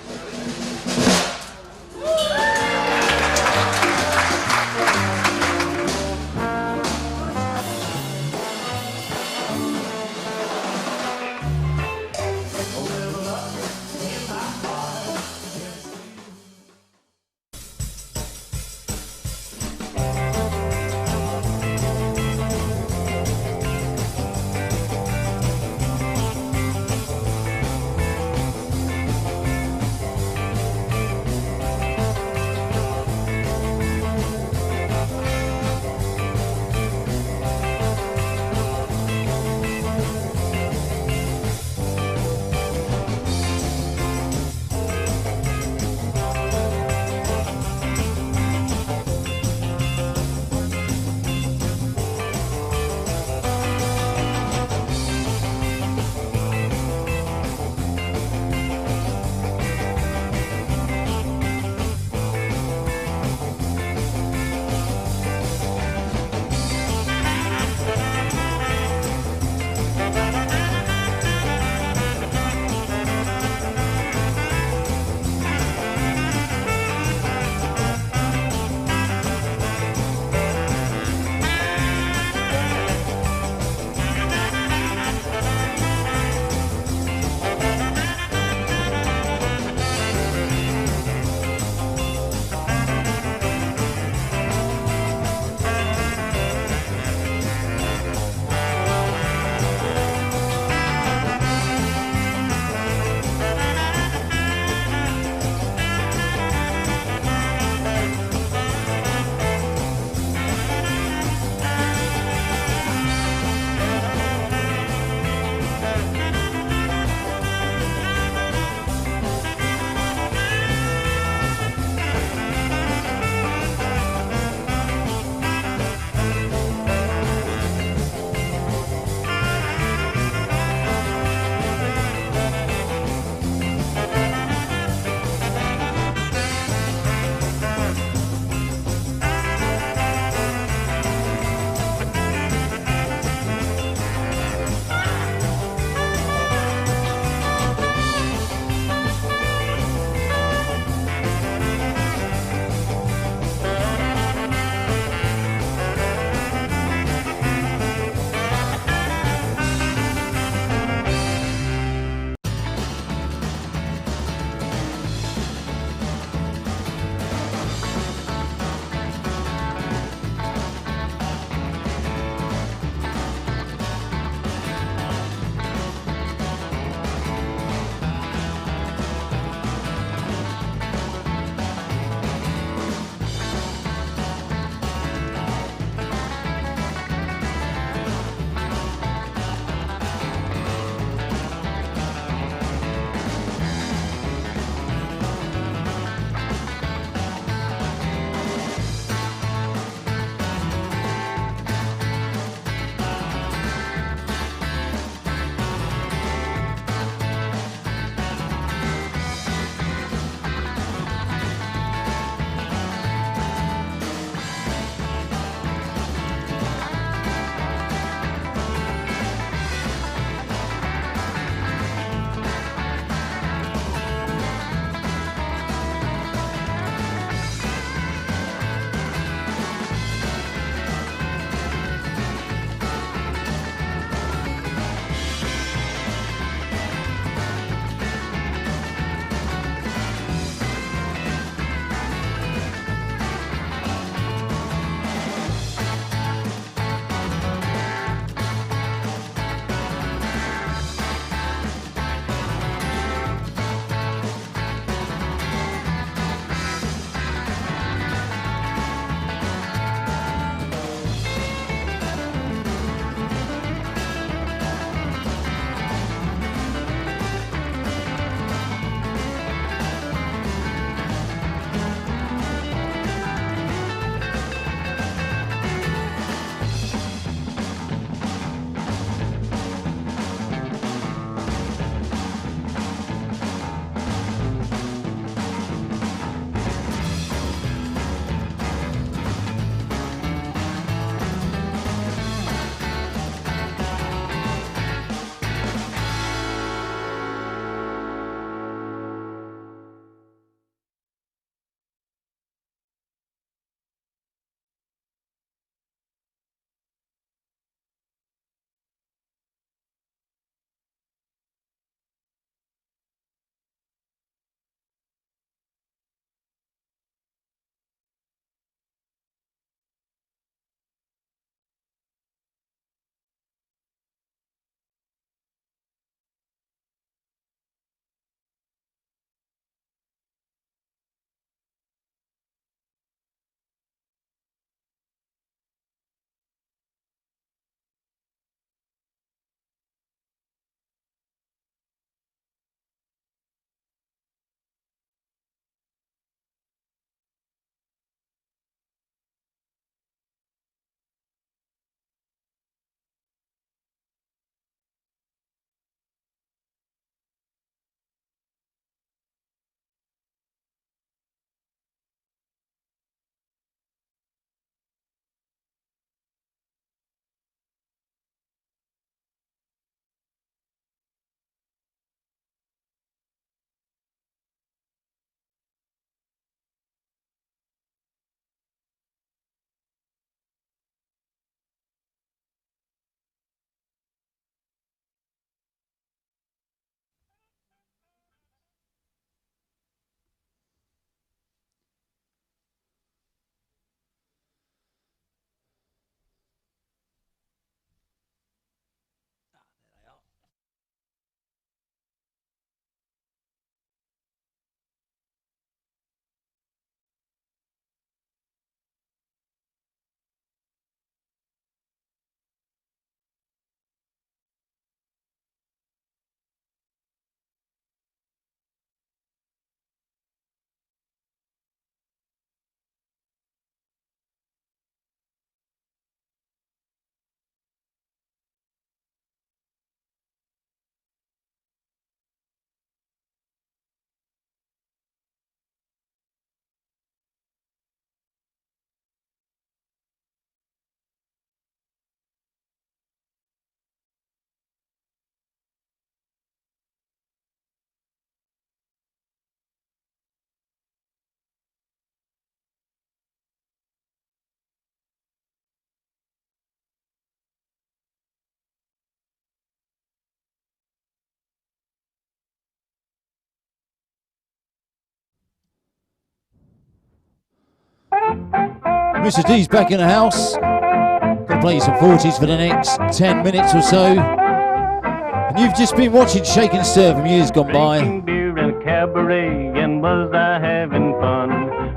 Mr. D's back in the house. Gonna play you some 40s for the next 10 minutes or so. And you've just been watching Shake and Stir from years gone by. Drinking beer in a cabaret, and was I having fun?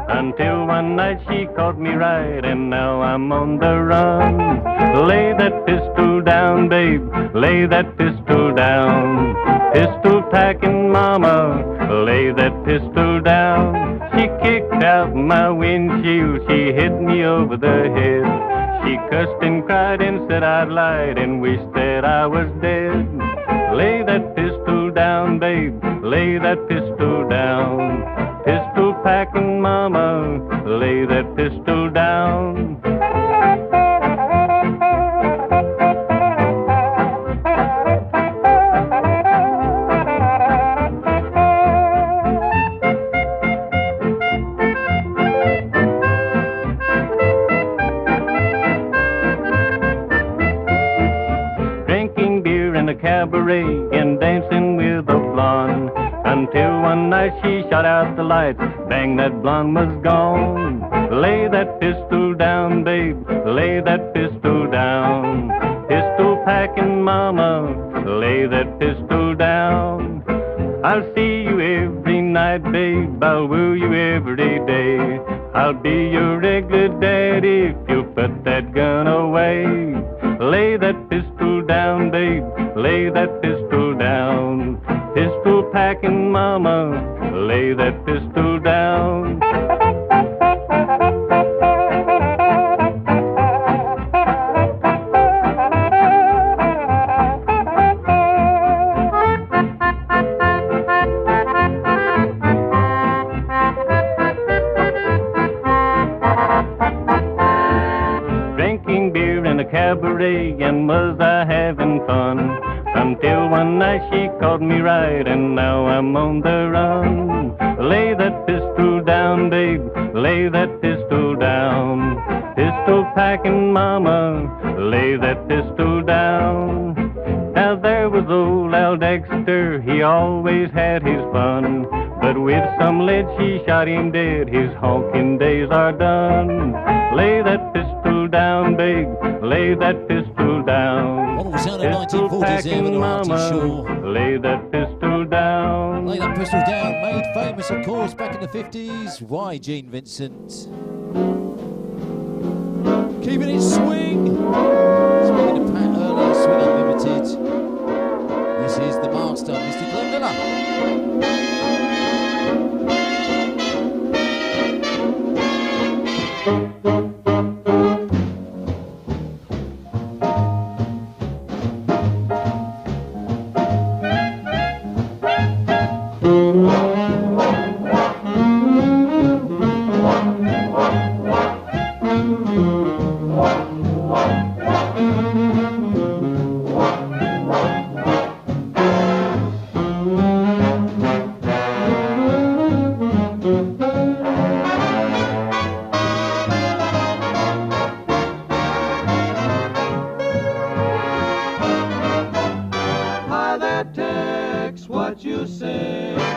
Until one night she caught me right, and now I'm on the run. Lay that pistol down, babe, lay that pistol down. Pistol packing mama, lay that pistol down. She kicked out my windshield, she hit me over the head. She cussed and cried and said I'd lied and wished that I was dead. Lay that pistol down, babe, lay that pistol down. Pistol packing mama, lay that pistol down. Drinking beer in a cabaret and dancing with a blonde. Until one night she shot out the lights, bang, that blonde was gone. Lay that pistol down, babe, lay that pistol down. Pistol packing mama, lay that pistol down. I'll see you every night, babe, I'll woo you every day. I'll be your regular daddy if you put that gun away. Lay that pistol down, babe, lay that pistol down. Pistol packing mama, lay that pistol down. Drinking beer in a cabaret, and was I having fun? Until one night she caught me right, and now I'm on the run. Lay that pistol down, babe, lay that pistol down. Pistol packing mama, lay that pistol down. Now there was old Al Dexter, he always had his fun. But with some lead she shot him dead, his honking days are done. Lay that pistol down, babe, lay that pistol down. What was sound of 1940s there with the Marty Shaw. Lay that pistol down. Lay that pistol down, made famous, of course, back in the 50s. Why, Gene Vincent? Keeping it swing. Speaking of Pat Early, Swing Unlimited. This is the master, Mr. Glenn Miller.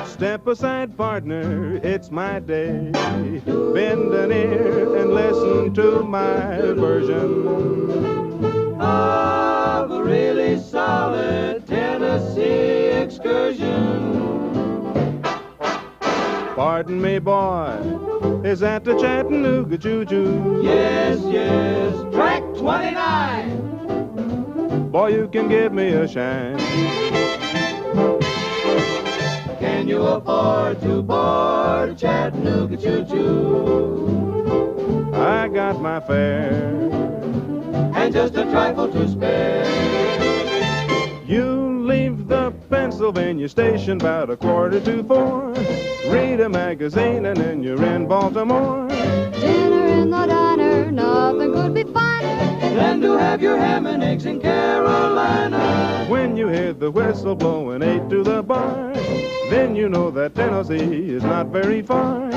Step aside, partner, it's my day. Bend an ear and listen to my version of a really solid Tennessee excursion. Pardon me, boy, is that the Chattanooga Choo-Choo? Yes, yes, track 29. Boy, you can give me a shine. Can you afford to board Chattanooga Choo-Choo? I got my fare and just a trifle to spare. You leave the Pennsylvania station about 3:45. Read a magazine and then you're in Baltimore. Dinner in the diner, nothing could be finer than to have your ham and eggs in Carolina. When you hear the whistle blowing 8 to the bar, then you know that Tennessee is not very far.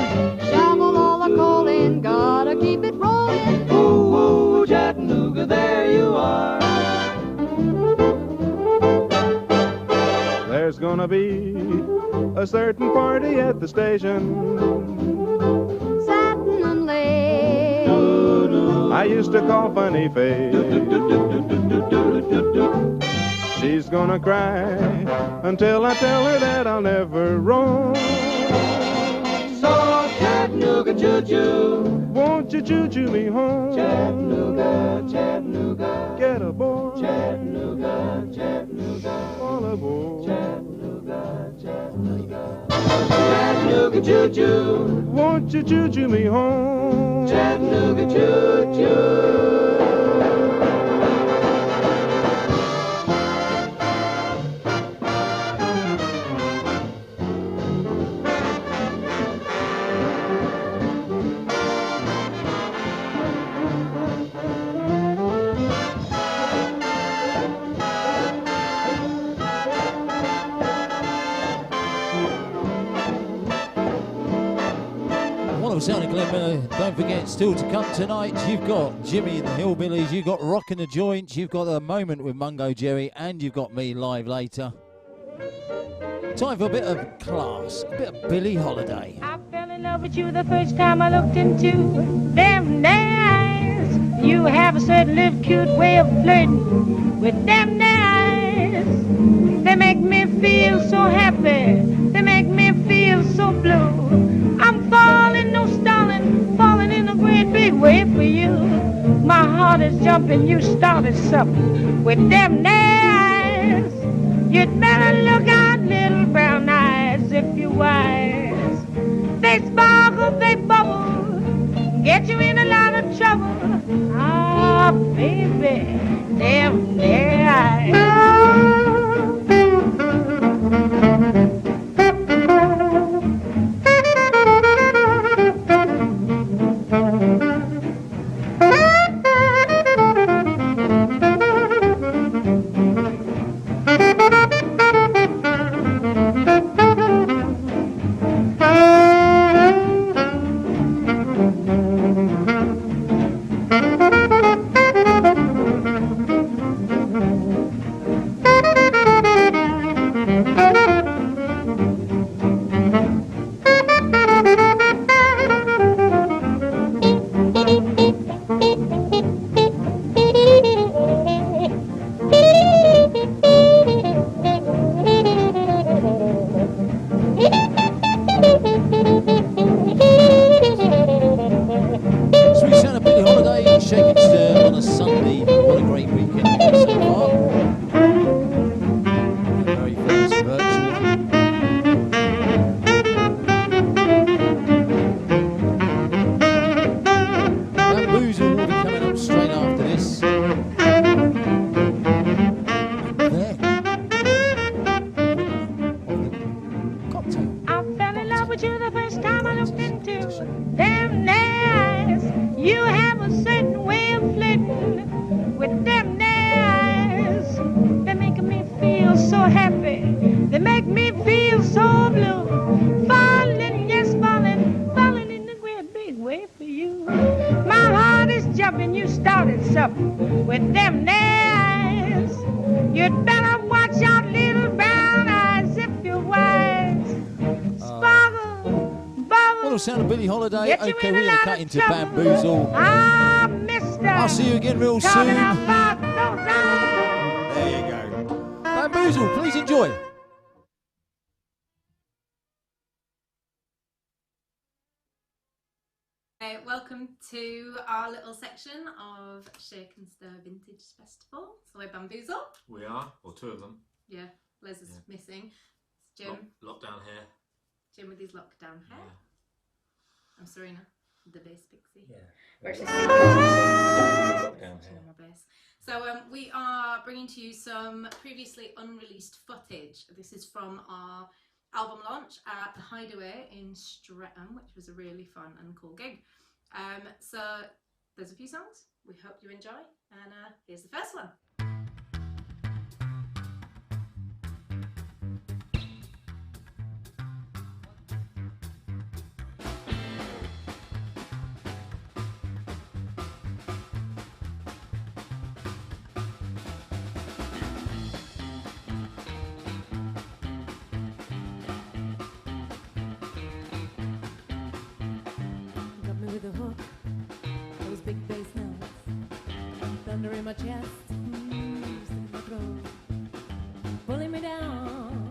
Shovel all the coal in, gotta keep it rolling. Ooh, ooh, Chattanooga, there you are. There's gonna be a certain party at the station. Satin and lace, I used to call funny face. She's gonna cry until I tell her that I'll never roam. So Chattanooga choo-choo, won't you choo-choo me home? Chattanooga, Chattanooga, get aboard. Chattanooga, Chattanooga, all aboard. Chattanooga, Chattanooga, Chattanooga choo-choo, won't you choo-choo me home? Chattanooga choo-choo. Sounding Glenn Miller. Don't forget, still to come tonight, you've got Jimmy and the Hillbillies, you've got Rockin' the Joints, you've got A Moment with Mungo Jerry, and you've got me live later. Time for a bit of class, a bit of Billie Holiday. I fell in love with you the first time I looked into them eyes. You have a certain little cute way of flirting with them eyes. They make me feel so happy, they make me feel so blue. I'm falling, no stalling, falling in a great big way for you. My heart is jumping, you started something with them eyes. You'd better look out, little brown eyes, if you're wise. They sparkle, they bubble, get you in a lot of trouble. Ah, baby, them eyes. Sound of Billie Holiday. Okay, we're going to cut into Bamboozle. I'll see you again real soon. There you go. Bamboozle, please enjoy. Welcome to our little section of Shake and Stir Vintage Festival. So we're Bamboozle. We are, or two of them. Yeah, Les is missing. It's Jim. Lockdown hair. Jim with his lockdown hair. Yeah. I'm Serena, the bass pixie. Yeah. We're actually my bass. So we are bringing to you some previously unreleased footage. This is from our album launch at the Hideaway in Streatham, which was a really fun and cool gig. So there's a few songs. We hope you enjoy, and here's the first one. Got me with a hook, those big bass notes. my chest, in my throat, pulling me down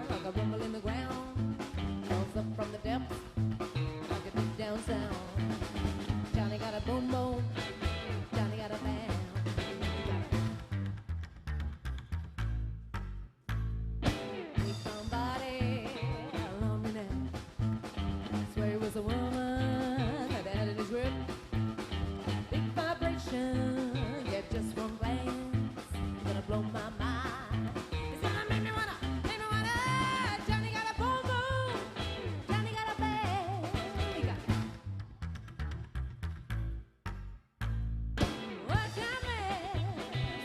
like a rumble in the ground. Calls up from the depths like a deep down sound. Johnny got a boom boom, Johnny got a band. Need somebody along me now. I swear it was a woman that had in his grip. Big vibration, yeah, just one glance, gonna blow my mind. It's gonna make me wanna, Johnny got a boom boom, Johnny got a band. He got what Johnny,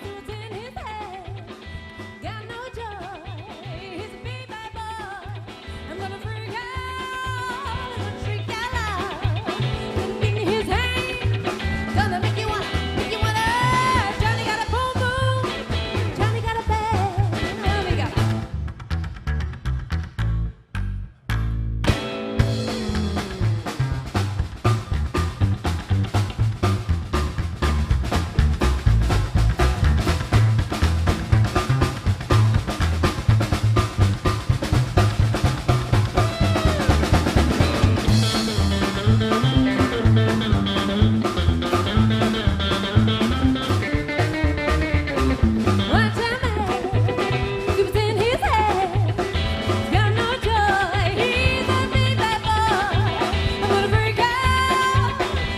suits in his head, got no joy, he's a big bad boy. I'm gonna freak out, I'm gonna shriek out loud, gonna be in his hand, gonna make you wanna, Johnny got a boom boom, Johnny got a band, he got what Johnny, suits in his head, got no joy, he's a big bad boy. I'm gonna freak out,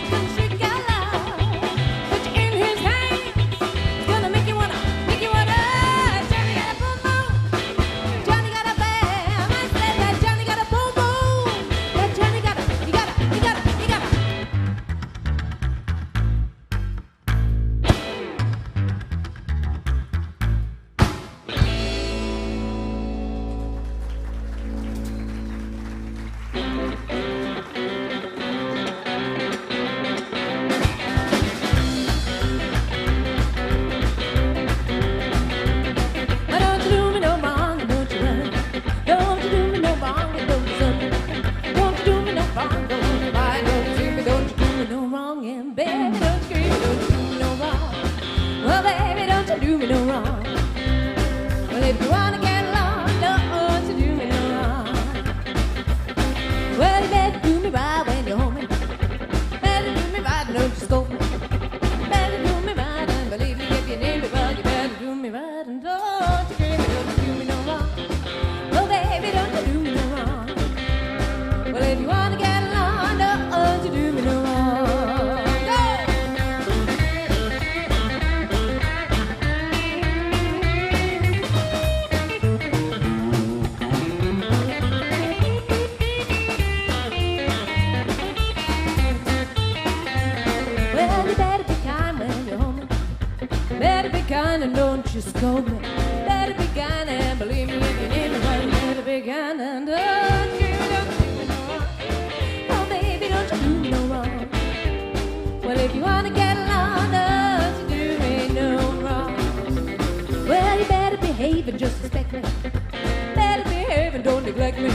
gonna shriek out loud, put you in his hands, gonna make you wanna, Johnny got a boom boom, Johnny got a band. I said that Johnny got a boom boom, that Johnny got a, he got a. Why don't you do me no wrong, don't you run? Don't you do me no wrong, don't you run? Don't you do me no wrong, don't you lie, don't you see me, don't you do me no wrong, and baby, don't you scream, don't you do me no wrong. Well, baby, don't you do me no wrong. Well, if you wanna get along, don't you do me no wrong. Well, you better do me right when you're home. Better do me right, and don't you scold me. Better do me right, and believe me if you need me, well, you better do me right, and don't you scream, don't you do me no wrong. Well, baby, don't you do me no wrong. Well, if you wanna get along, don't you do me no wrong. Well, you better be kind when you're home. Better be kind and don't you scold me. Better be kind and believe me if you need me. Well, you better be kind and don't you do me no wrong. Oh, baby, don't you do me no wrong. Well, if you wanna get along, don't you do me no wrong. Well, you better behave and just respect me. Better behave and don't neglect me.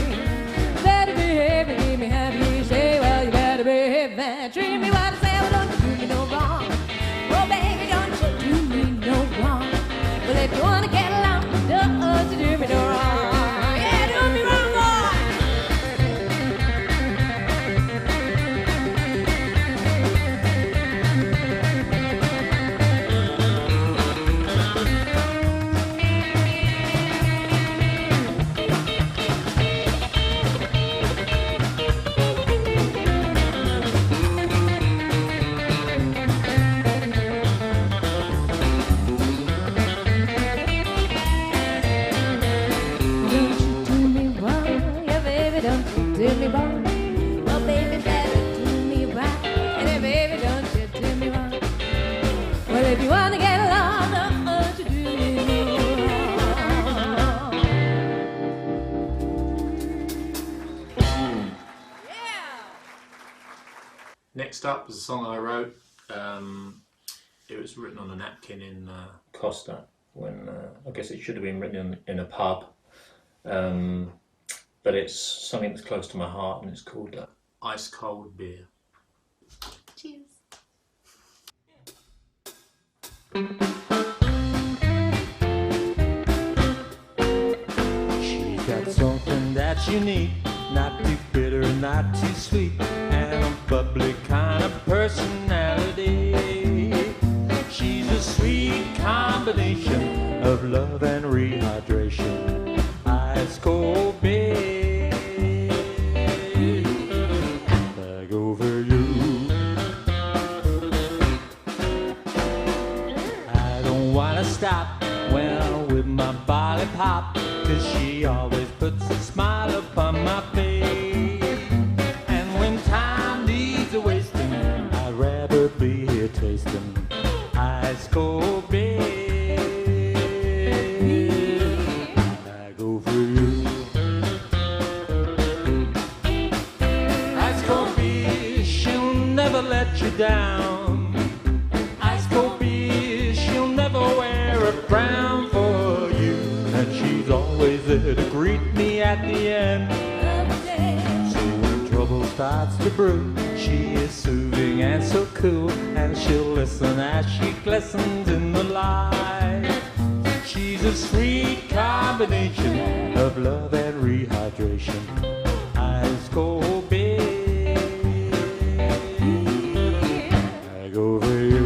Better behave and leave me happy. Say, well, you better behave and treat me what I say. Well, don't you do me no wrong. Oh, baby, don't you do me no wrong. Well, if you wanna get along, don't you do me no wrong. Yeah, do me wrong, boy. Do me wrong, well, baby, better do me right. And then, baby, don't you do me wrong. Well, if you wanna get along, don't you do me wrong. Next up is a song I wrote. It was written on a napkin in Costa when I guess it should have been written in a pub. But it's something that's close to my heart, and it's called Ice Cold Beer. Cheers. She's got something that you need, not too bitter, not too sweet, and a bubbly kind of personality. She's a sweet combination of love and rehydration. Ice cold babe, back over you. I don't wanna stop when I'm with my lollipop, 'cause she always puts a smile upon my face. And when time needs a wasting, I'd rather be here tasting ice cold babe. I go for you. Ice cold babe, she'll never let you down. Ice cold babe, she'll never wear a frown for you. And she's always there to greet me at the end. So when trouble starts to brew, she is soothing and so cool, and she'll listen as she glistens in the light. She's a sweet combination of love and rehydration. Ice cold babe, I go for you.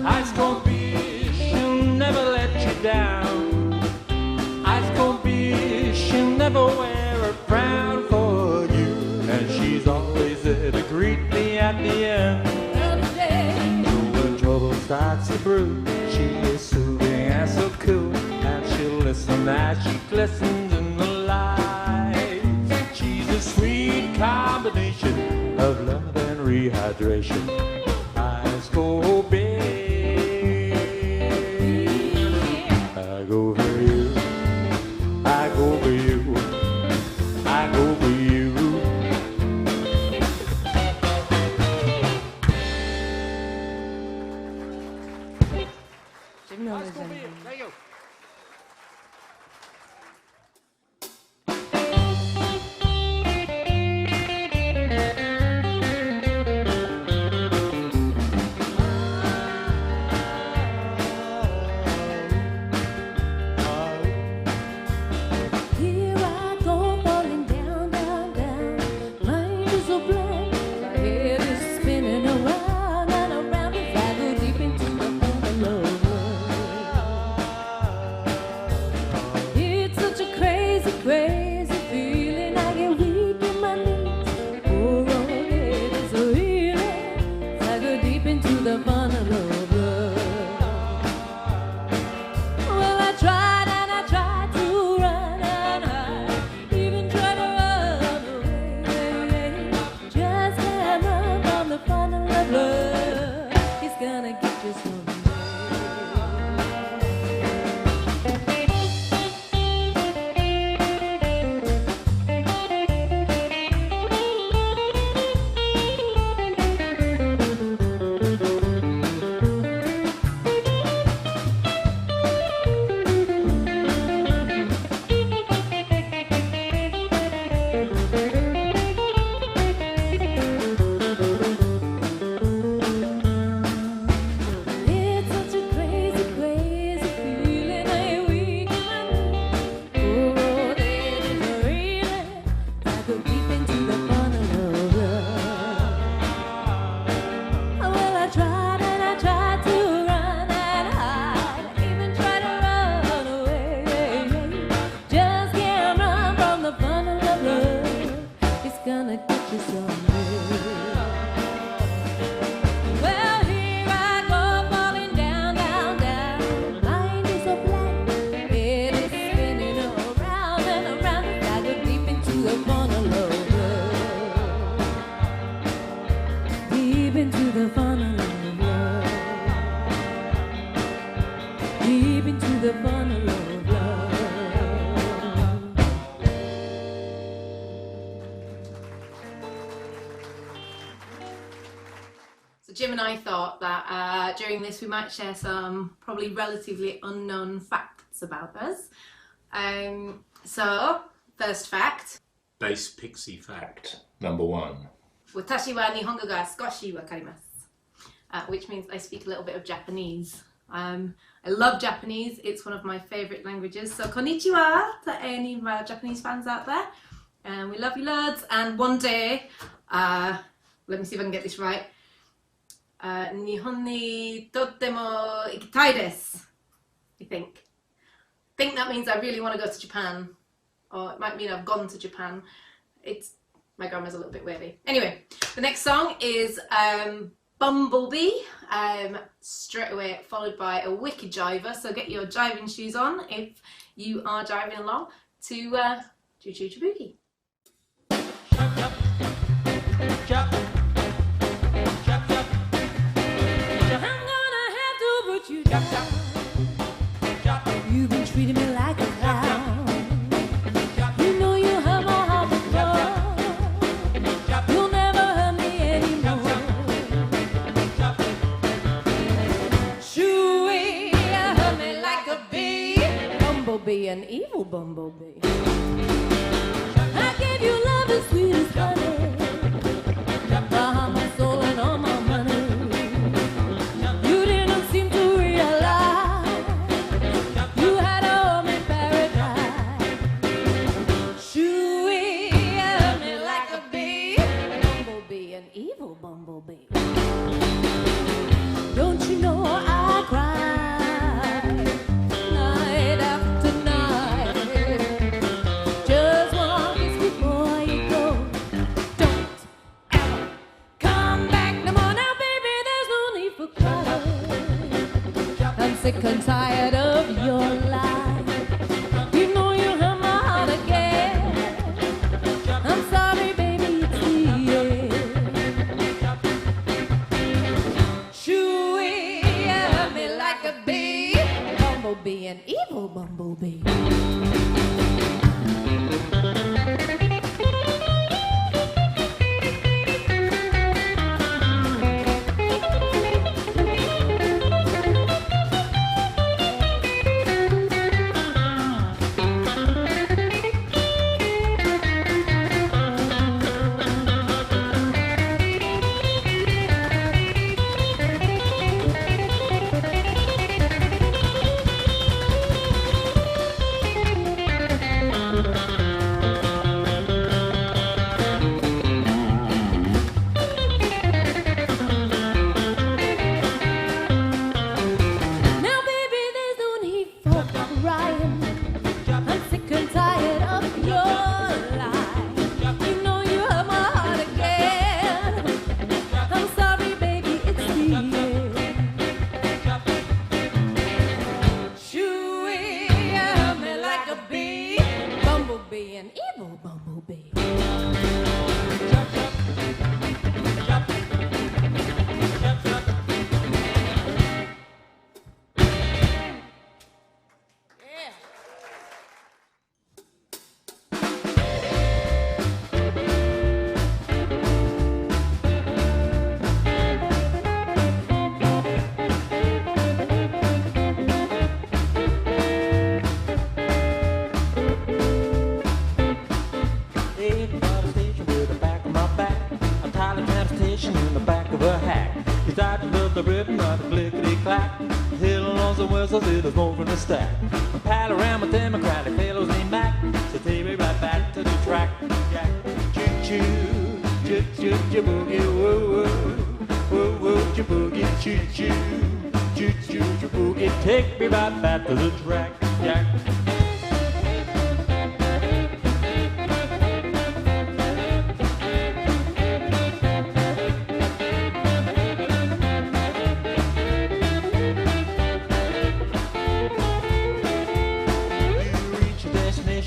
Ice cold beer, she'll never let you down. Ice cold beer, she'll never wear a frown for you. And she's always there to greet me at the end. So when trouble starts to brew, she is soothing and so cool, and she'll listen as she glistens in the light. She's a sweet combination of love and rehydration. Ice cold babe, I go for you, I go for you, I go for you. Ice cold beer, there you go. Here I go falling down, down, down. Mind is so blank, my head is spinning around and around as I go deep into the love. that during this we might share some probably relatively unknown facts about us. So, first fact. Bass Pixie fact number 1. Watashi wa Nihongo ga skoshi wakarimasu. Which means I speak a little bit of Japanese. I love Japanese. It's one of my favourite languages. So, konnichiwa to any of my Japanese fans out there. We love you loads. And one day, let me see if I can get this right. Nihon ni totemo ikitai desu, I think. I think that means I really want to go to Japan. Or it might mean I've gone to Japan. My grammar's a little bit wavy. Anyway, the next song is Bumblebee, straight away followed by a wicked jiver. So get your jiving shoes on if you are jiving along to Choo Choo Jabuki. You've been treating me like a clown. You know you hurt my heart before. You'll never hurt me anymore. Shoo-wee, you hurt me like a bee. Bumblebee, an evil bumblebee. I gave you love as sweet as honey. Behind my soul and all my money. You didn't seem to realize you had a home in paradise. Shoo-wee, you hurt me like a bee. Bumblebee, an evil bumblebee. Don't you know I cry night after night? Just one kiss before you go. Don't ever come back no more. Now, baby, there's no need for crying. I'm sick and tired of your lies. You know you hurt my heart again. I'm sorry, baby, it's the end. Shoo-wee, you hurt me like a bee. Bumblebee, an evil bumblebee. Now, baby, there's no need for crying. I'm sick and tired of your lies. You know you hurt my heart again. I'm sorry, baby, it's the end. Shoo-wee, you hurt me like a bee. Bumblebee, an evil bumblebee. Everybody station with the back of my back. I'm tired of transportation in the back of a hack. You start to love the rhythm of the clickety-clack. Hill along the whistle, there's more from the stack. A pal around with Democratic fellows named Mac. So take me right back to the track. Yeah. Choo-choo, choo-choo, choo-boogie, woo-woo. Woo-woo, choo-boogie, choo-choo. Choo-choo, choo-boogie, take me right back to the track. Yeah.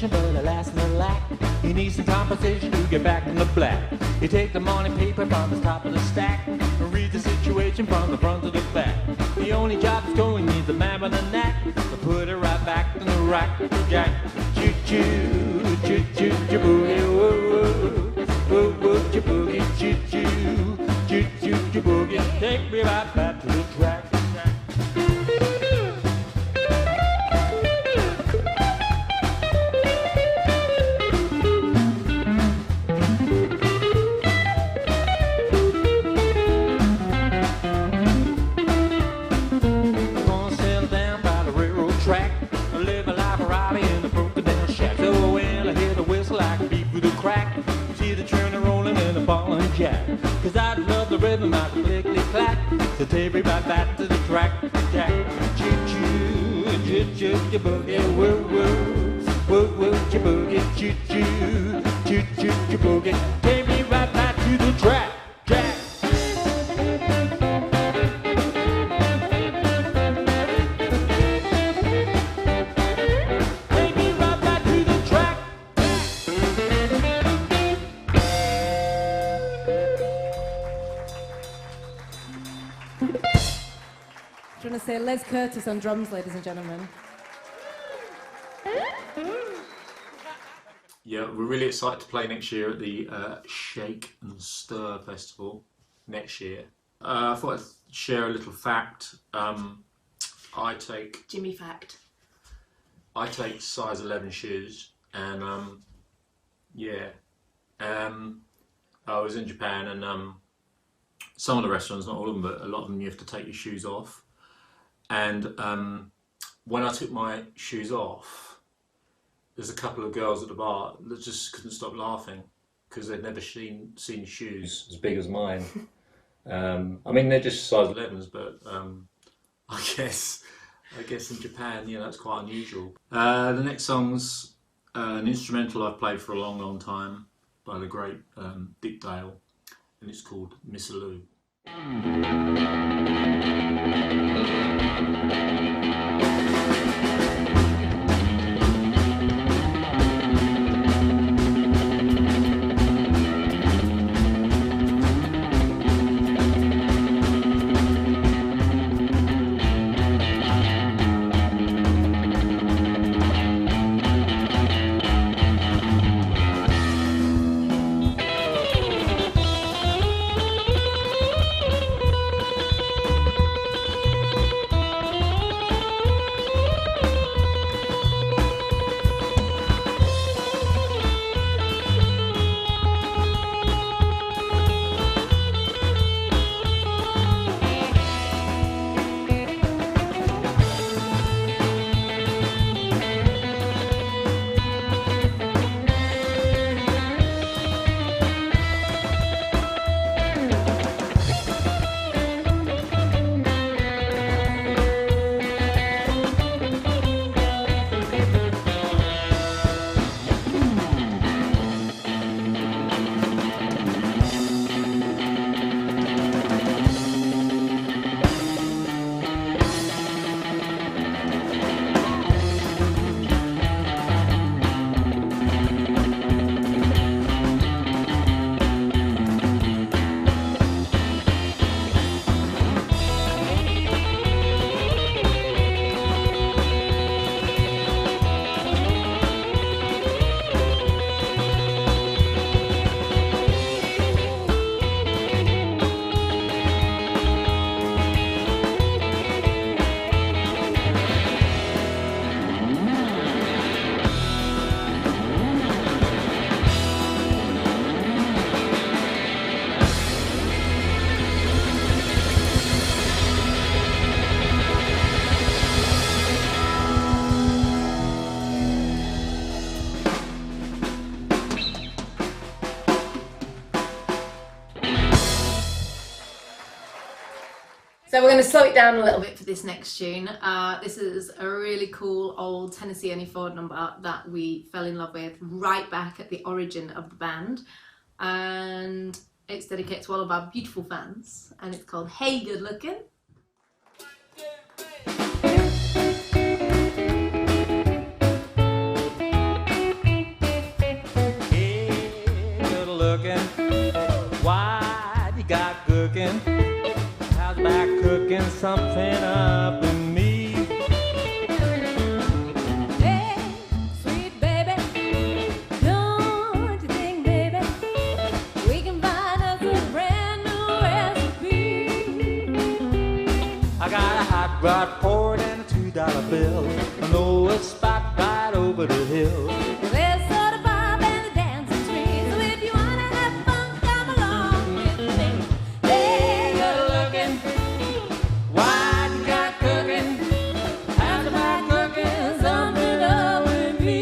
But alas and alack, he needs some compensation to get back in the black. You take the morning paper from the top of the stack and read the situation from the front to the back. The only job that's going needs a man with a knack to put it right back in the rack. Jack, choo choo, choo choo, choo boogie, woo woo, woo woo, choo boogie, choo choo, choo choo, choo boogie. Take me right back to the jack. Cause I love the rhythm of the click-clack. So take me right back to the track, jack. Choo-choo, choo-choo, boogie, woo-woo. Woo-woo, boogie, choo-choo, choo-choo, boogie. Take me right back to the track, jack. Take me right back to the track. Do you want to say Les Curtis on drums, ladies and gentlemen? Yeah, we're really excited to play next year at the Shake and Stir Festival next year. I thought I'd share a little fact. Jimmy fact. I take size 11 shoes, and I was in Japan, and some of the restaurants, not all of them, but a lot of them, you have to take your shoes off. And when I took my shoes off, there's a couple of girls at the bar that just couldn't stop laughing because they'd never seen shoes as big as mine. I mean, they're just size 11s, but I guess in Japan, that's quite unusual. The next song's an instrumental I've played for a long, long time by the great Dick Dale, and it's called Missaloo. So we're going to slow it down a little bit for this next tune. This is a really cool old Tennessee Ernie Ford number that we fell in love with right back at the origin of the band. And it's dedicated to all of our beautiful fans. And it's called Hey Good Looking. Hey, good looking. What you got cooking? How's about cooking something up in me? Hey, sweet baby, don't you think, baby, we can find us a brand new recipe? I got a hot rod poured and a $2 bill. I know a spot right over the hill. There's soda pop and a dancing tree, so if you wanna have fun, come along with me. Hey, good looking. What you got cooking? How's about cooking something up with me?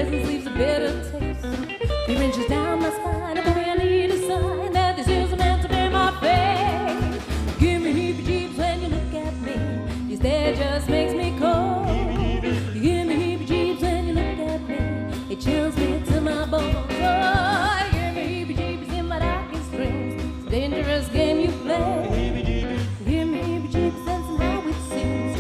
presence leaves a bitter taste. 3 inches down my spine, boy, I need a sign that this is meant to be my fate. Give me heebie-jeebies when you look at me. Your stare just makes me cold. You give me heebie-jeebies when you look at me. It chills me to my bones. Oh, you give me heebie-jeebies in my darkest dreams. It's a dangerous game you play. You give me heebie-jeebies and somehow it seems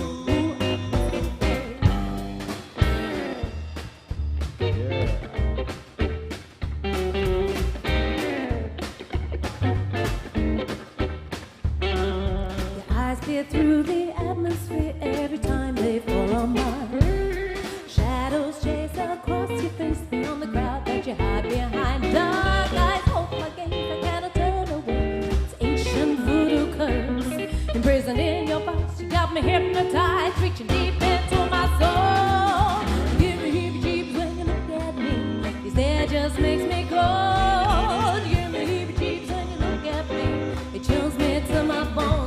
you're through the atmosphere every time they fall on mine. Shadows chase across your face beyond the crowd that you hide behind. Dark eyes hold my gaze, I cannot turn away. It's ancient voodoo curse imprisoned in your box. You got me hypnotized, reaching deep into my soul. You give me heebie-jeebies when you look at me. Your stare just makes me cold. You give me heebie-jeebies when you look at me. It chills me to my bones.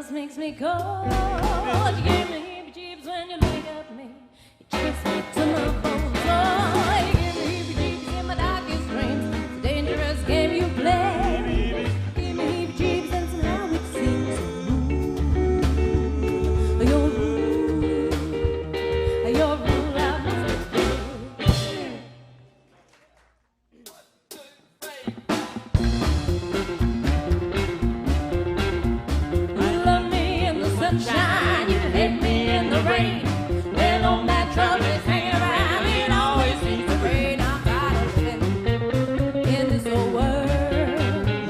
Makes me cold. You give me heebie-jeebies when you look at me. It chills me to my bones. Oh, you give me heebie-jeebies in my darkest dreams. It's a dangerous game you play. You give me heebie-jeebies and somehow it seems you're rule I must sunshine, you hit me in the rain. When all my troubles hang around, it always seems to rain. I'm tired of living in this old world.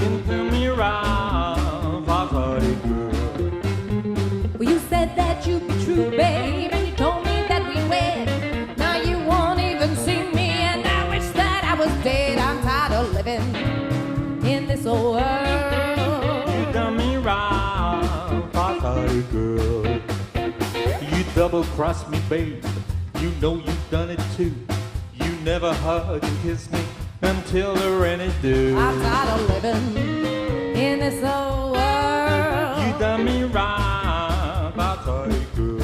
You turn me around, party girl. Well, you said that you'd be true, babe, and you told me that we'd wed. Now you won't even see me, and I wish that I was dead. I'm tired of living in this old world. You turn me around, party girl. You double-crossed me, babe. You know you've done it too. You never hug and kiss me until the rainy dew. I'm tired of living in this old world. You done me right, party girl.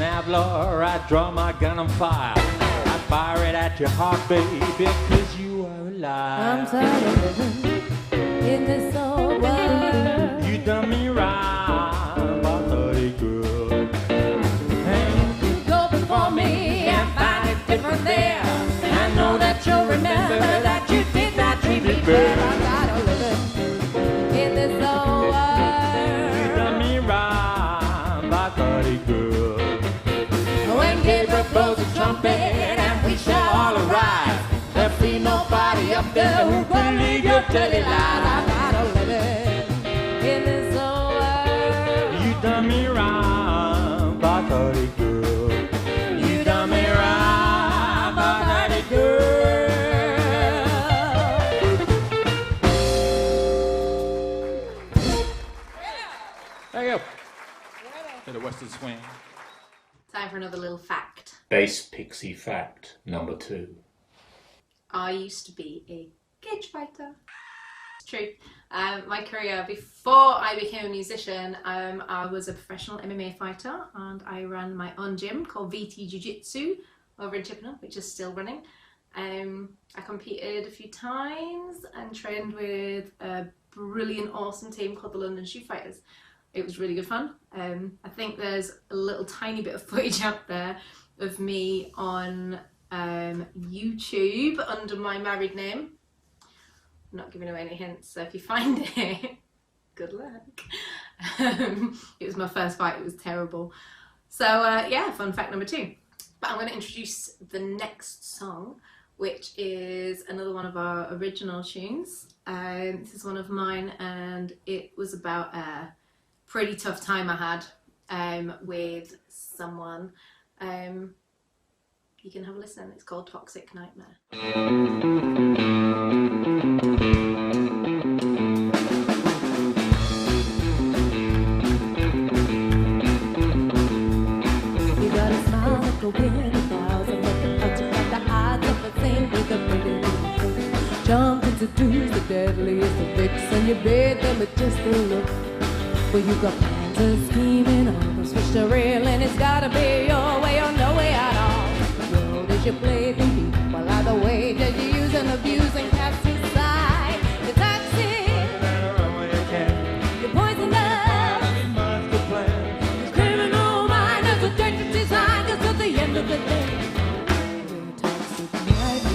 Outlaw, I'd draw my gun on fire. I'd fire it at your heart, baby, because you are alive. I'm tired of living in this old world. You done me right, party girl. And you go before me and find it different there. I know that you'll remember that you did not treat me fair. I'm tired of living in this old world. You done me right, party girl. When Gabriel blows the trumpet and we shall all arrive, there'll be nobody up there who believe your dirty lies. I'm tired of living in this old world. You done me right, party girl. You done me right, party girl. There you go. Bit of Western swing. Time for another little fact. Bass Pixie fact number 2. I used to be a cage fighter. True. My career before I became a musician, I was a professional MMA fighter, and I ran my own gym called VT Jiu Jitsu over in Chippenham, which is still running. I competed a few times and trained with a brilliant, awesome team called the London Shoe Fighters. It was really good fun. I think there's a little tiny bit of footage out there of me on YouTube under my married name. I'm not giving away any hints, so if you find it, good luck. It was my first fight, it was terrible. So yeah, fun fact number 2. But I'm going to introduce the next song, which is another one of our original tunes. This is one of mine, and it was about a pretty tough time I had with someone. You can have a listen. It's called Toxic Nightmare. Go in 1,000, but the touch of the odds of the same with a pretty jump and seduce the deadliest of vixen. You bid them with just a look. Well, you got plans of scheming, almost fish to reel, and it's gotta be your way or no way at all. The world is your plaything, people either way that you use and abuse and cast aside. You're toxic, you're poisonous, master plan. Your criminal mind has a dangerous design, 'cause at the end of the day, you're a toxic nightmare.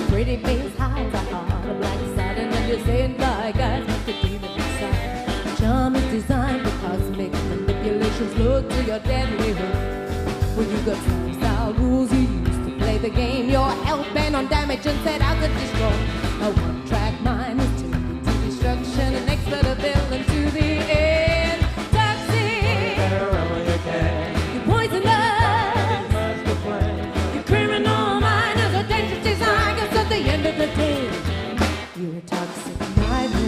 Pretty face hides a heart of black satin, and you're saying bye guys, but the demon inside. Charm is designed for cosmic manipulations. Look to your deadly hook. When you got style rules you used to play the game, you're hell-bent on damage and set out to destroy. A one-track mind is taken to destruction, an expert of villain to the end. Toxic, you're poisonous, your criminal mind is a dangerous design, 'cause at the end of the day, you're a toxic nightmare.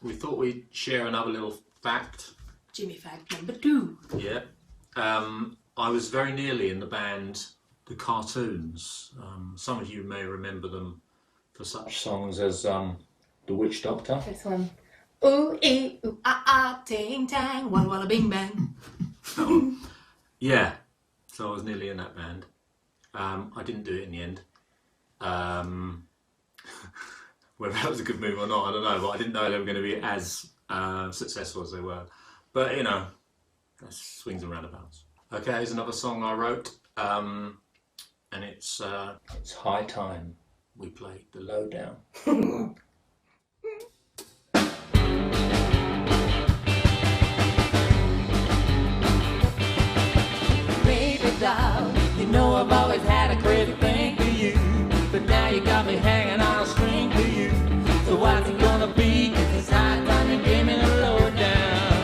we thought we'd share another little fact. Jimmy fact number 2. Yeah. I was very nearly in the band The Cartoons. Some of you may remember them for such songs as The Witch Doctor. This one. Ooh, ee, ooh, ah, ah, ting, tang, walla, walla, bing, bang. Yeah, so I was nearly in that band. I didn't do it in the end. Whether that was a good move or not, I don't know, but I didn't know they were going to be as successful as they were. But, you know, that's swings and roundabouts. Okay, here's another song I wrote, and it's High Time we played The Lowdown. Baby doll, you know I've always had a crazy thing for you, but now you got me hanging on a string for you. So what's it gonna be? 'Cause it's high time you gave me the lowdown.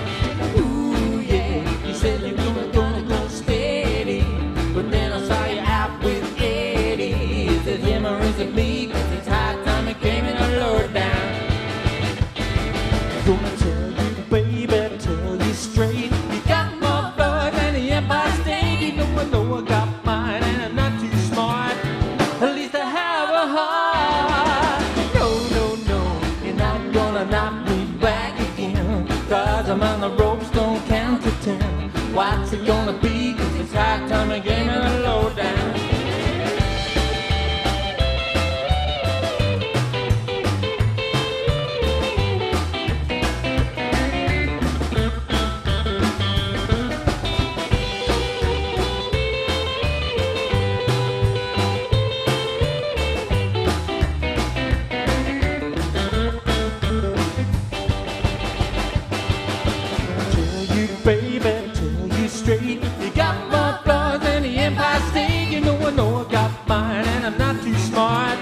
Ooh yeah, you said you were gonna go steady, but then I saw you out with Eddie. Is it him or is it me? 'Cause it's high time you gave me the lowdown. Gonna tell you, baby, tell you straight, you got more blood than the Empire State. Even though I got mine and I'm not too smart, at least I have a heart. No, no, no, you're not gonna knock me back again, 'cause I'm on the ropes, don't count to 10. What's it gonna be? 'Cause it's high time I gave me the lowdown. Baby, tell you straight, you got more flaws than the Empire State. You know I got mine and I'm not too smart,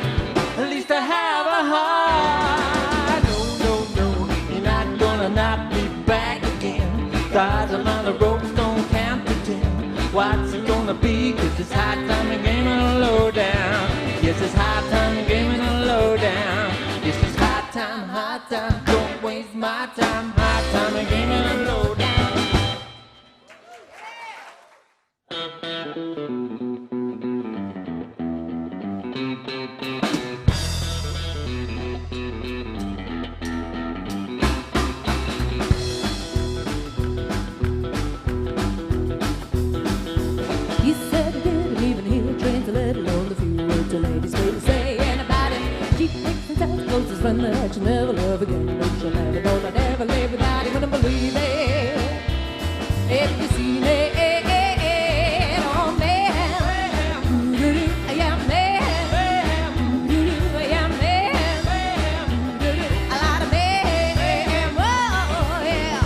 at least I have a heart. No, no, no, you're not gonna knock me back again, 'cause I'm on the ropes, don't count to 10. What's it gonna be? 'Cause it's high time you gave me the lowdown. Yes, it's high time you gave me the lowdown. Yes, it's high time, don't waste my time. High time you gave me the lowdown. You said you didn't even hear trains, let alone the few words the ladies may say. Anybody, cheap tricks and sounds closest friend that you'll never love again. But you'll never know that I never live without you, wouldn't believe it. If you see me, oh man, yeah man, yeah man, a lot of men, oh yeah.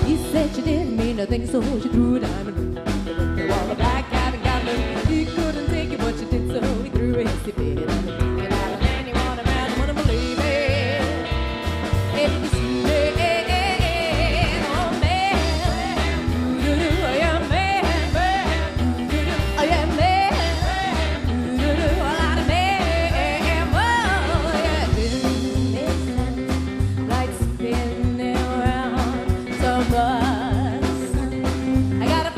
You said you didn't mean nothing, so you threw a diamond ring. While the black cat and goblin, he couldn't take it, but you did, so he threw a hasty fit. And out of man, you want a man, wouldn't believe it. If you see me, oh man, yeah man, oh yeah man, a lot of men, oh yeah. Business like spinning around some bus. I got a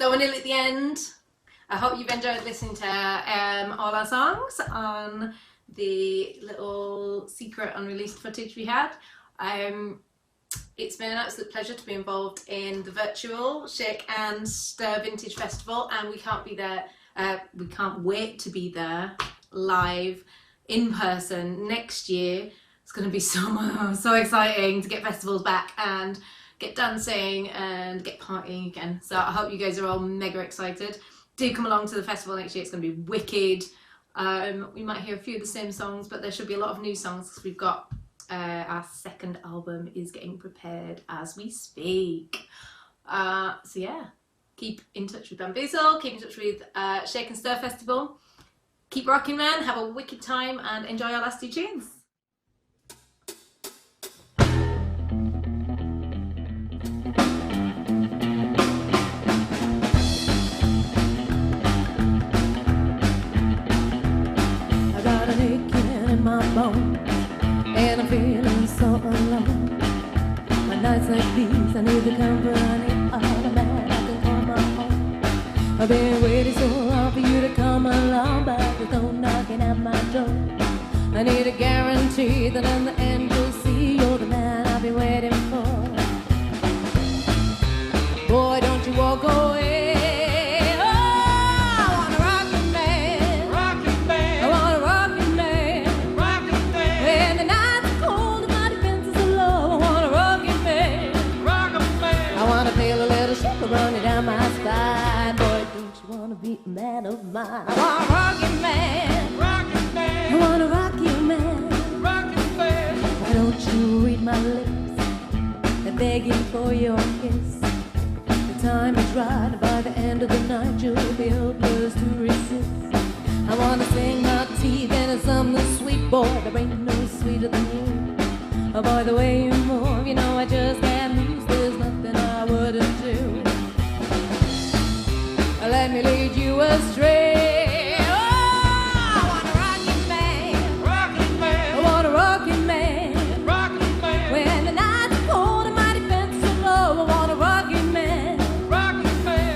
So we're nearly at the end. I hope you've enjoyed listening to all our songs on the little secret unreleased footage we had. It's been an absolute pleasure to be involved in the virtual Shake and Stir Vintage Festival, and we can't be there. We can't wait to be there live in person next year. It's going to be so exciting to get festivals back and get dancing and get partying again. So I hope you guys are all mega excited. Do come along to the festival next year. It's going to be wicked. We might hear a few of the same songs, but there should be a lot of new songs because we've got our second album is getting prepared as we speak. So yeah, keep in touch with Bamboozle, keep in touch with Shake and Stir Festival. Keep rocking, man. Have a wicked time and enjoy our last two tunes. I got an aching in my bones, and I'm feeling so alone. My nights like these, I need the company of a man I can call my own. I've been waiting so long for you to come along, but there's no knocking at my door. I need a guarantee that in the end you'll see you're the man I've been waiting for. Boy, don't you walk away. Running down my spine, boy, don't you wanna be a man of mine? I wanna rock you, man. I wanna rock you, man. Why don't you read my lips? They're begging for your kiss. The time is right, and by the end of the night you'll be helpless to resist. I wanna sing my teeth into something sweet, boy. There ain't no sweeter than you. Oh, boy, the way you move, you know I just can't lose. There's nothing I wouldn't do. Let me lead you astray. Oh, I wanna rock you, man. I wanna rock you, man. When the nights are cold and my defense is low, I wanna rock you, man.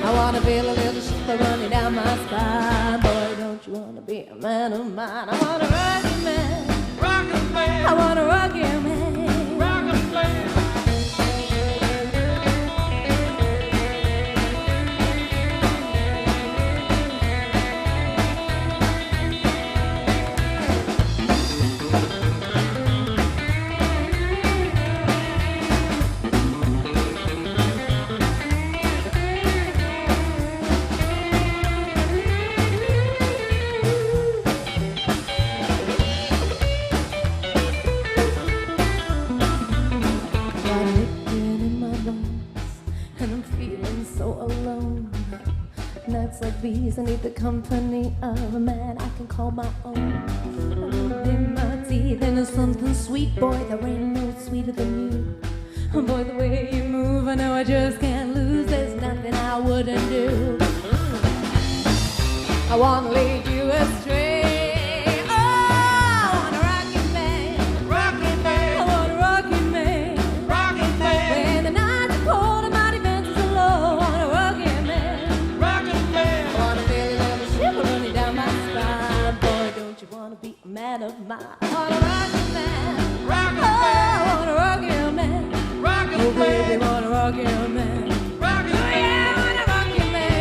I wanna feel a little shiver running down my spine. Boy, don't you wanna be a man of mine? I wanna rock you, man. I wanna rock you, man. Like these, I need the company of a man I can call my own. In my teeth, and there's something sweet, boy. There ain't no sweeter than you. Oh, boy, the way you move, I know I just can't lose. There's nothing I wouldn't do. I wanna lead you astray. Man of mine, I wanna rock you, man. Oh, I wanna rock you, man. Oh, baby, wanna rock you, man. Oh, yeah, I wanna rock you, man.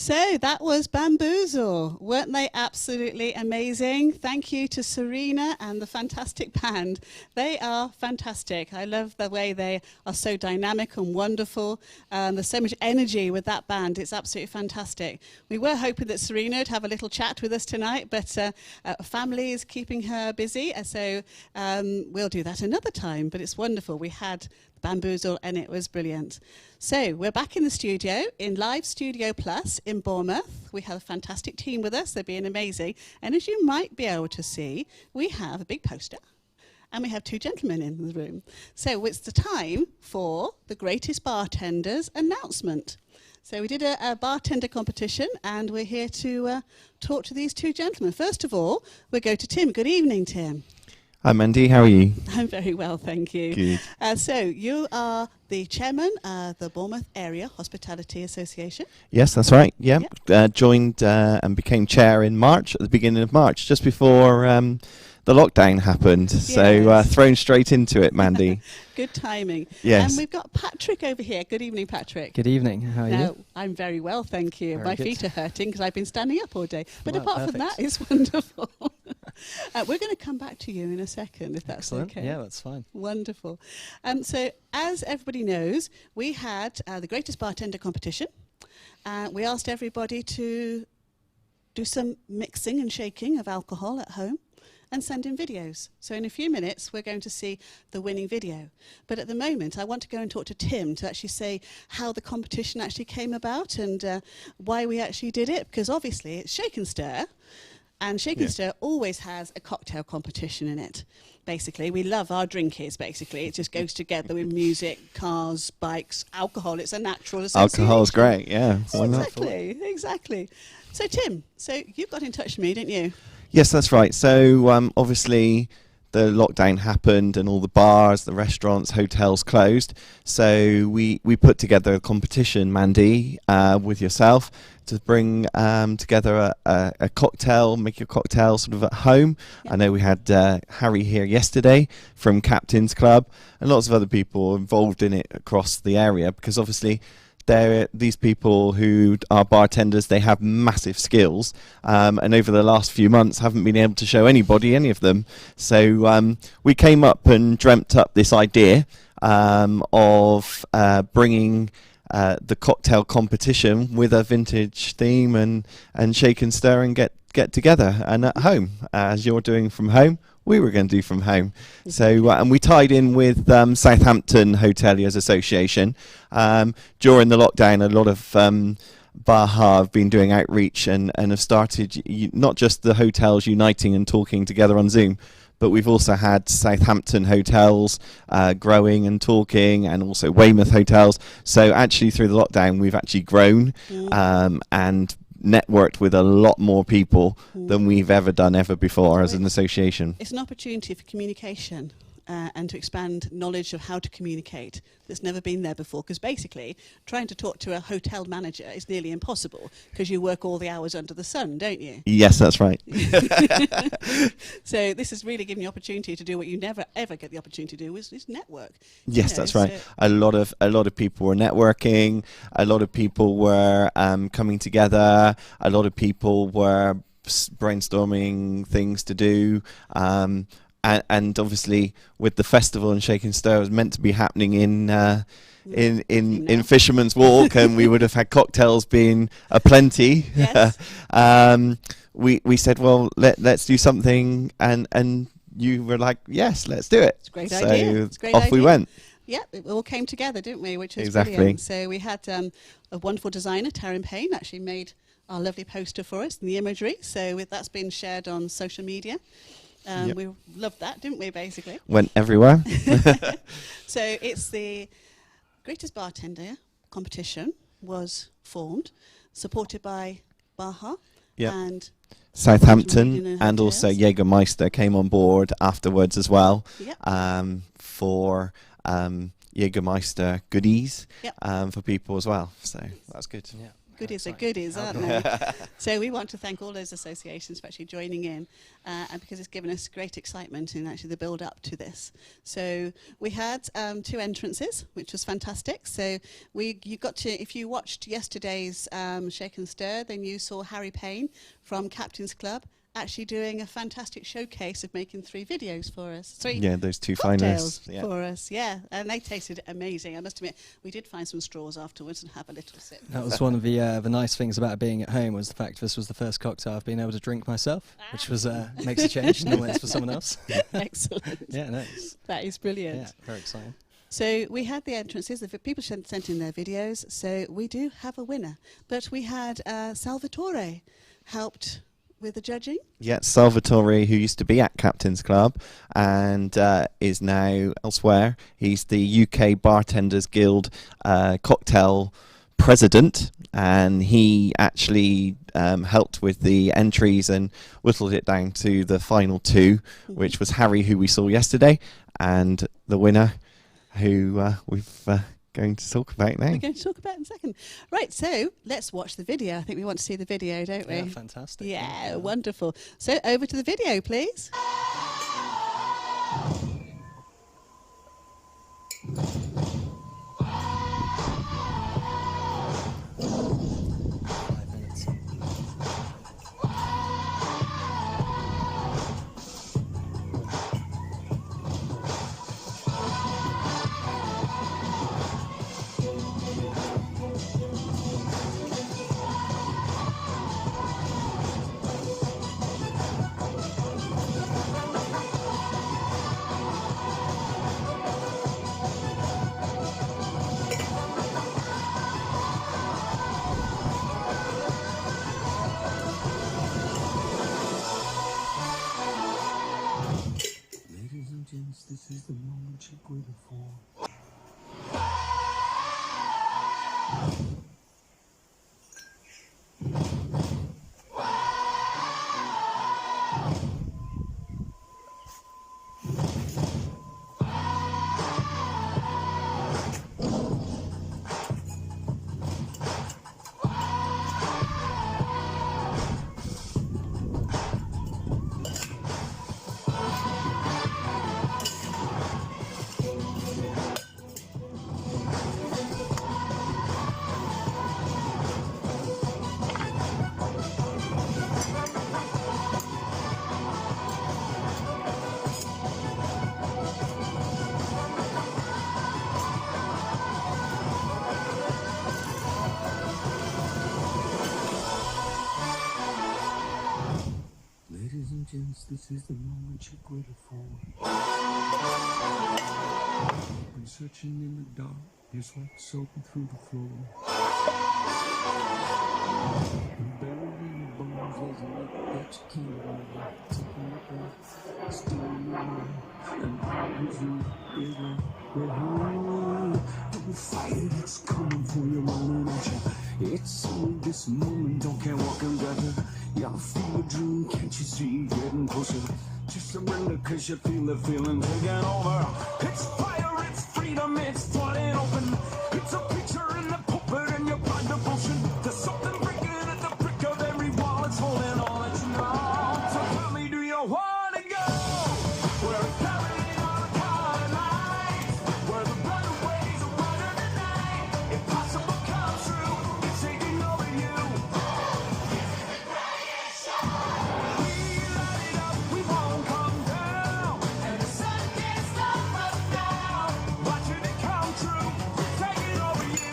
So that was Bamboozle. Weren't they absolutely amazing? Thank you to Serena and the fantastic band. They are fantastic. I love the way they are so dynamic and wonderful. There's so much energy with that band. It's absolutely fantastic. We were hoping that Serena would have a little chat with us tonight, but family is keeping her busy, so we'll do that another time. But it's wonderful. We had Bamboozle and it was brilliant. So we're back in the studio, in Live Studio Plus in Bournemouth. We have a fantastic team with us. They're being amazing. And as you might be able to see, we have a big poster and we have two gentlemen in the room. So it's the time for the Greatest Bartenders announcement. So we did a bartender competition and we're here to talk to these two gentlemen. First of all, we'll go to Tim. Good evening, Tim. Hi Mandy, how are you? I'm very well, thank you. Good. So you are the chairman of the Bournemouth Area Hospitality Association. Yes, that's right. Yeah, joined and became chair in March, at the beginning of March, just before the lockdown happened. So thrown straight into it, Mandy. Good timing. Yes. And we've got Patrick over here. Good evening, Patrick. Good evening. How are you? I'm very well, thank you. Very My good. feet are hurting because I've been standing up all day. But Well, apart from that, it's wonderful. We're going to come back to you in a second, if that's Excellent. okay. Yeah, that's fine. Wonderful. So, as everybody knows, we had the Greatest Bartender competition. We asked everybody to do some mixing and shaking of alcohol at home and send in videos. So in a few minutes, we're going to see the winning video. But at the moment, I want to go and talk to Tim to actually say how the competition actually came about and why we actually did it, because obviously it's Shake and Stir, and Shake and Stir always has a cocktail competition in it. Basically, we love our drinkies, basically. It just goes together with music, cars, bikes, alcohol. It's a natural association. Alcohol's great, yeah. Why not? Exactly. So Tim, you got in touch with me, didn't you? Yes, that's right. So obviously the lockdown happened and all the bars, the restaurants, hotels closed. So we put together a competition, Mandy, with yourself to bring together a cocktail, make your cocktail sort of at home. I know we had Harry here yesterday from Captain's Club and lots of other people involved in it across the area, because obviously these people who are bartenders, they have massive skills, and over the last few months haven't been able to show anybody any of them. So we came up and dreamt up this idea of bringing the cocktail competition with a vintage theme and Shake and Stir and get together and at home, as you're doing from home. We were going to do from home. So, and we tied in with Southampton Hoteliers Association. During the lockdown, a lot of Baha have been doing outreach and have started not just the hotels uniting and talking together on Zoom, but we've also had Southampton hotels growing and talking, and also Weymouth hotels. So actually through the lockdown, we've actually grown and networked with a lot more people than we've ever done before as an association. It's an opportunity for communication and to expand knowledge of how to communicate that's never been there before, because basically trying to talk to a hotel manager is nearly impossible because you work all the hours under the sun, don't you? Yes, that's right. So this is really giving you opportunity to do what you never ever get the opportunity to do, is network. Yes, that's right. A lot of people were networking. A lot of people were coming together. A lot of people were brainstorming things to do. And obviously, with the festival and Shake and Stir, it was meant to be happening in Fisherman's Walk, and we would have had cocktails being aplenty. Yes. We said, well, let's do something, and you were like, yes, let's do it. It's a great idea. It's a great off idea. we went. Yeah, it all came together, didn't we? Which was Exactly. brilliant. So we had a wonderful designer, Taryn Payne, actually made our lovely poster for us and the imagery. So that's been shared on social media. Yep. We loved that, didn't we, basically? Went everywhere. So it's the Greatest Bartender competition was formed, supported by Baha and Southampton, and also Jägermeister came on board afterwards as well, for Jägermeister goodies for people as well. So that's good. Yeah. Goodies are goodies, aren't they? So we want to thank all those associations for actually joining in, and because it's given us great excitement in actually the build up to this. So we had 2 entrances, which was fantastic. So you got to, if you watched yesterday's Shake and Stir, then you saw Harry Payne from Captain's Club actually doing a fantastic showcase of making 3 videos for us. 3 Yeah, those 2 cocktails finalists. Yeah. for us, yeah. And they tasted amazing. I must admit, we did find some straws afterwards and have a little sip. That was one of the nice things about being at home, was the fact this was the first cocktail I've been able to drink myself, which was makes a change. Normally it's for someone else. Excellent. Yeah, nice. That is brilliant. Yeah, very exciting. So we had the entrances, the people sent in their videos, so we do have a winner. But we had Salvatore helped with the judging. Yeah, Salvatore, who used to be at Captain's Club and is now elsewhere. He's the UK Bartenders Guild cocktail president, and he actually helped with the entries and whittled it down to the final 2, which was Harry, who we saw yesterday, and the winner, who we've going to talk about now. We're going to talk about in a second. Right, so let's watch the video. I think we want to see the video, don't we? Yeah, fantastic. Yeah, wonderful. So over to the video, please. This is the moment you've waited for. This is the moment you waited for. Been searching in the dark, your sweat soaking through the floor. And buried in your bones, there's a light that you can't remember. Taking your breath, stealing your mind, and problems you bigger. The fire that's coming for you, running at you. It's in this moment, don't care what can gather. Y'all feel a dream, can't you see getting closer? Just surrender, cause you feel the feeling taking over. It's fire, it's freedom, it's flooding open. It's a picture in the pulpit and your blind devotion. There's something breaking at the brick of every wall, it's holding all that you know. So tell me, do you wanna go? Where it's carrying on a cloud of light, where the brighter ways are brighter than night. Impossible comes true, it's taking over you. Watching it come true, taking over you.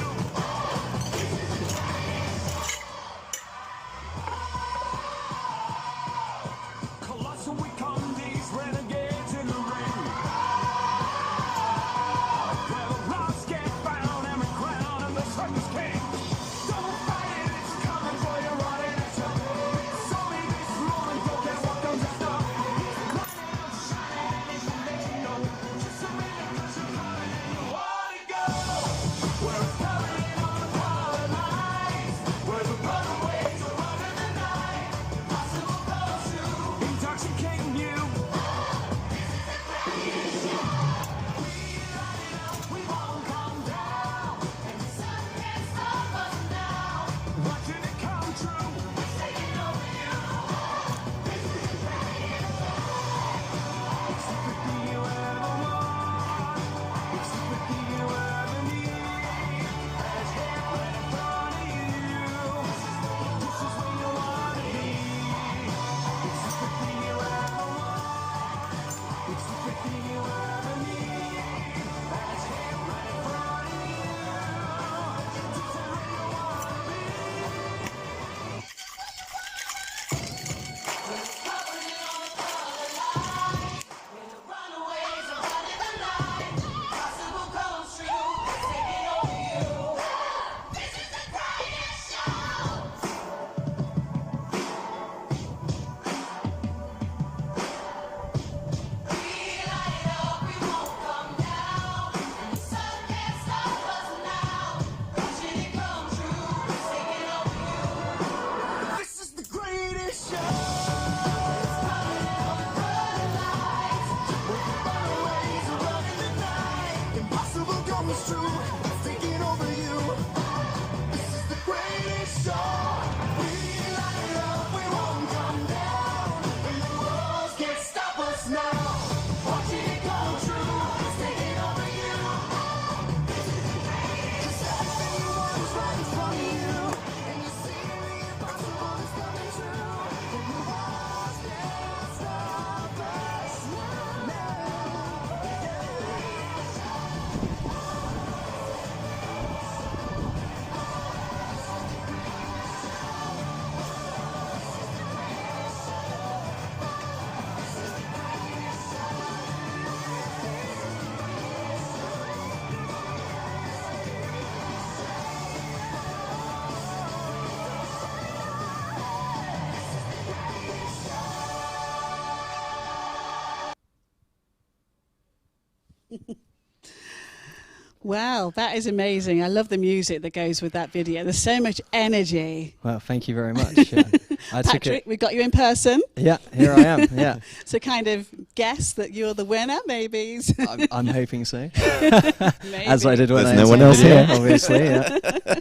Wow, that is amazing. I love the music that goes with that video. There's so much energy. Well, thank you very much. Yeah. I took Patrick, it. we got you in person. Yeah, here I am. Yeah, So kind of guess that you're the winner, maybe. I'm hoping so. Maybe. As I did when There's I no one entered else the video, here. obviously. Yeah.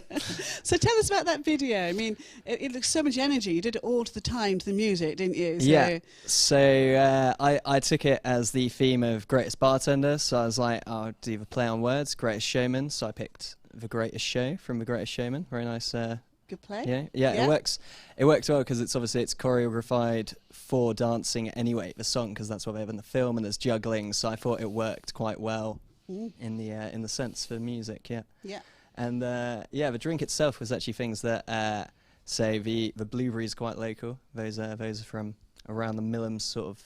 So tell us about that video. I mean, it looks so much energy. You did it all to the time to the music, didn't you? So Yeah. So I took it as the theme of Greatest Bartender. So I was like, I'll do the play on words, Greatest Showman. So I picked The Greatest Show from The Greatest Showman. Very nice. Good play. Yeah. It works. It works well because it's choreographed for dancing anyway. The song, because that's what they have in the film, and there's juggling. So I thought it worked quite well in the sense for music. Yeah. Yeah. And the drink itself was actually things that say the blueberry is quite local. Those are from around the Millams sort of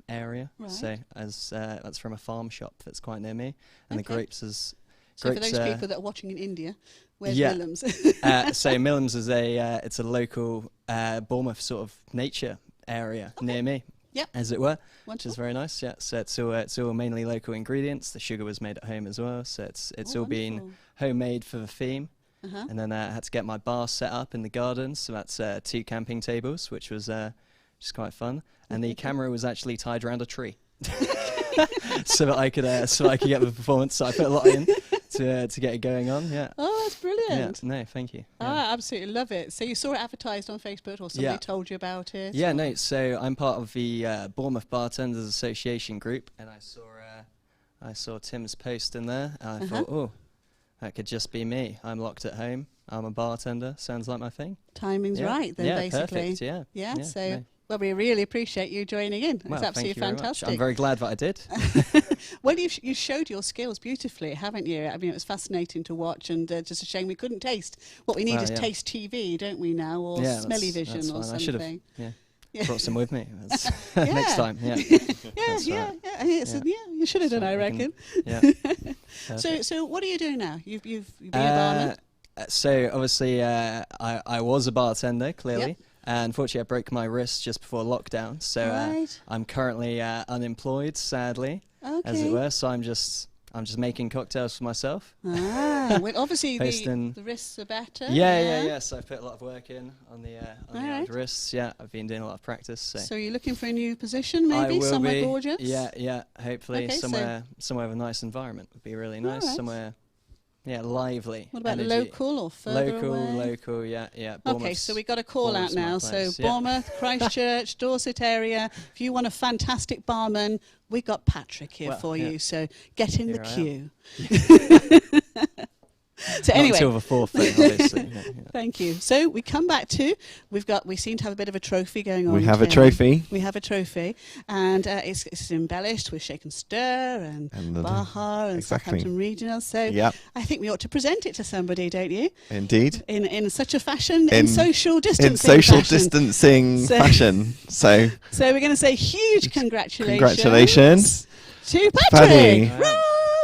area. Right. So that's from a farm shop that's quite near me, and the Okay. grapes is. So grapes, for those people that are watching in India, where's yeah. Willems? So Millams is it's a local Bournemouth sort of nature area near me. Yep. As it were, which Wonderful. is very nice. Yeah, so it's all mainly local ingredients. The sugar was made at home as well, so it's all been wonderful. homemade for the theme. Uh-huh. And then I had to get my bar set up in the garden, so that's 2 camping tables, which was just quite fun. And the camera was actually tied around a tree, so that I could get the performance. So I put a lot in to get it going on. Yeah. Oh, that's brilliant. Yeah. No, thank you. Oh, I absolutely love it. So you saw it advertised on Facebook, or somebody Yeah. told you about it? Yeah, or- no. So I'm part of the Bournemouth Bartenders Association group, and I saw Tim's post in there, and I thought, oh, that could just be me. I'm locked at home. I'm a bartender. Sounds like my thing. Timing's Yeah. right, then, Yeah, basically. perfect, yeah. Yeah. Yeah, So, no. well, we really appreciate you joining in. Well, it's absolutely thank you very much. fantastic. I'm very glad that I did. Well, you showed your skills beautifully, haven't you? I mean, it was fascinating to watch, and just a shame we couldn't taste. What we need Well, is yeah. taste TV, don't we now, or Yeah, smelly that's vision, or fine. I should have something. brought some with me. That's Yeah. next time. Yeah. yeah, That's yeah, right. yeah, you should have done, I we reckon. can- yeah. So what are you doing now? You've been a barman. So obviously, I was a bartender, clearly. Yep. And unfortunately, I broke my wrist just before lockdown. So Right. I'm currently unemployed, sadly, as Okay. it were. So I'm just making cocktails for myself. Well, obviously Posting- the wrists are better. Yeah. So I put a lot of work in on the Alright. wrists. Yeah, I've been doing a lot of practice. So So you're looking for a new position, I maybe will somewhere be. gorgeous. Yeah. Hopefully Okay, so- somewhere with a nice environment would be really nice. Alright. Somewhere, lively. What about energy. local or further away? Local. Yeah. Okay, Bournemouth's- so we got a call out Bournemouth's my now. So place, yeah. Bournemouth, Christchurch, Dorset area. If you want a fantastic barman, we got Patrick here Well, for yeah. you. So get in Here the I queue. So Not anyway, until the fourth thing, obviously. Yeah. thank you. So we come back to we seem to have a bit of a trophy going on. We have a Tim. trophy. We have a trophy, and it's embellished with Shake and Stir and And Baja and exactly. Southampton Regional. So Yep. I think we ought to present it to somebody, don't you? Indeed. In such a fashion, in social distancing In social fashion. distancing So- fashion. So So we're going to say huge congratulations. congratulations. To Patrick. Paddy. Hurrah!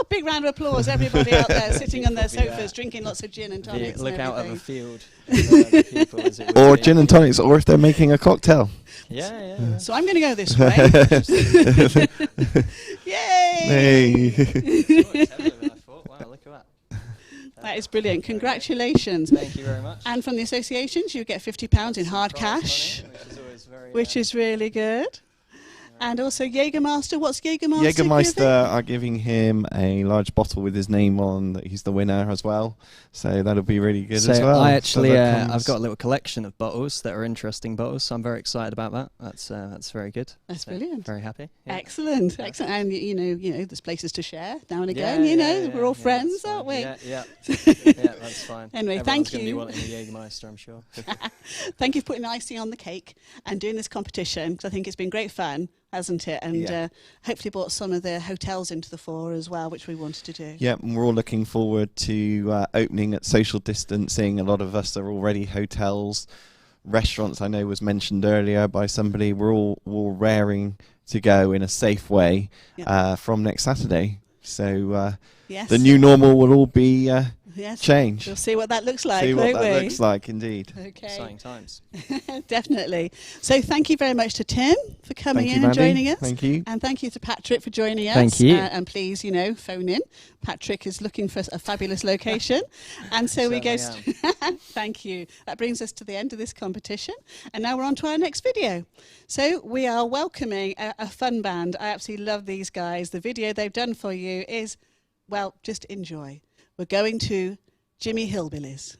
Big round of applause, everybody out there sitting on their sofas drinking lots of gin and tonics. Look and out at the everything. field. The people, as it would Or be. gin and tonics, or if they're making a cocktail. Yeah. So I'm going to go this way. Yay! Wow, look at that. That is brilliant. Congratulations. Thank you very much. And from the associations, you get £50 in hard cash, which is really good. And also Jägermeister. What's Jägermeister? Jägermeister giving? are giving him a large bottle with his name on. That he's the winner as well. So that'll be really good So as well. I So actually, that I've comes- got a little collection of bottles that are interesting bottles, so I'm very excited about that. That's very good. That's So brilliant. Very happy. Yeah. Excellent, excellent. And you know, there's places to share now and Yeah, again. yeah, We're all yeah, friends, that's aren't we? fine. Yeah, that's fine. Anyway, Everyone's thank gonna be you. wanting a Jägermeister, I'm sure. Thank you for putting icing on the cake and doing this competition, because I think it's been great fun, hasn't it? And Yeah. hopefully brought some of the hotels into the fore as well, which we wanted to do. Yeah, and we're all looking forward to opening at social distancing. A lot of us are already hotels, restaurants. I know was mentioned earlier by somebody. We're all raring to go in a safe way from next Saturday. So Yes. the new normal will all be Yes. change. We'll see what that looks like, See what won't that we? looks like, indeed. Okay. Exciting times. Definitely. So thank you very much to Tim for coming Thank in you, and Mandy. joining us. Thank you. And thank you to Patrick for joining us. Thank you. And please, phone in. Patrick is looking for a fabulous location. And so we go... Certainly Thank you. That brings us to the end of this competition. And now we're on to our next video. So we are welcoming a fun band. I absolutely love these guys. The video they've done for you is, well, just enjoy. We're going to Jimmy Hillbillies.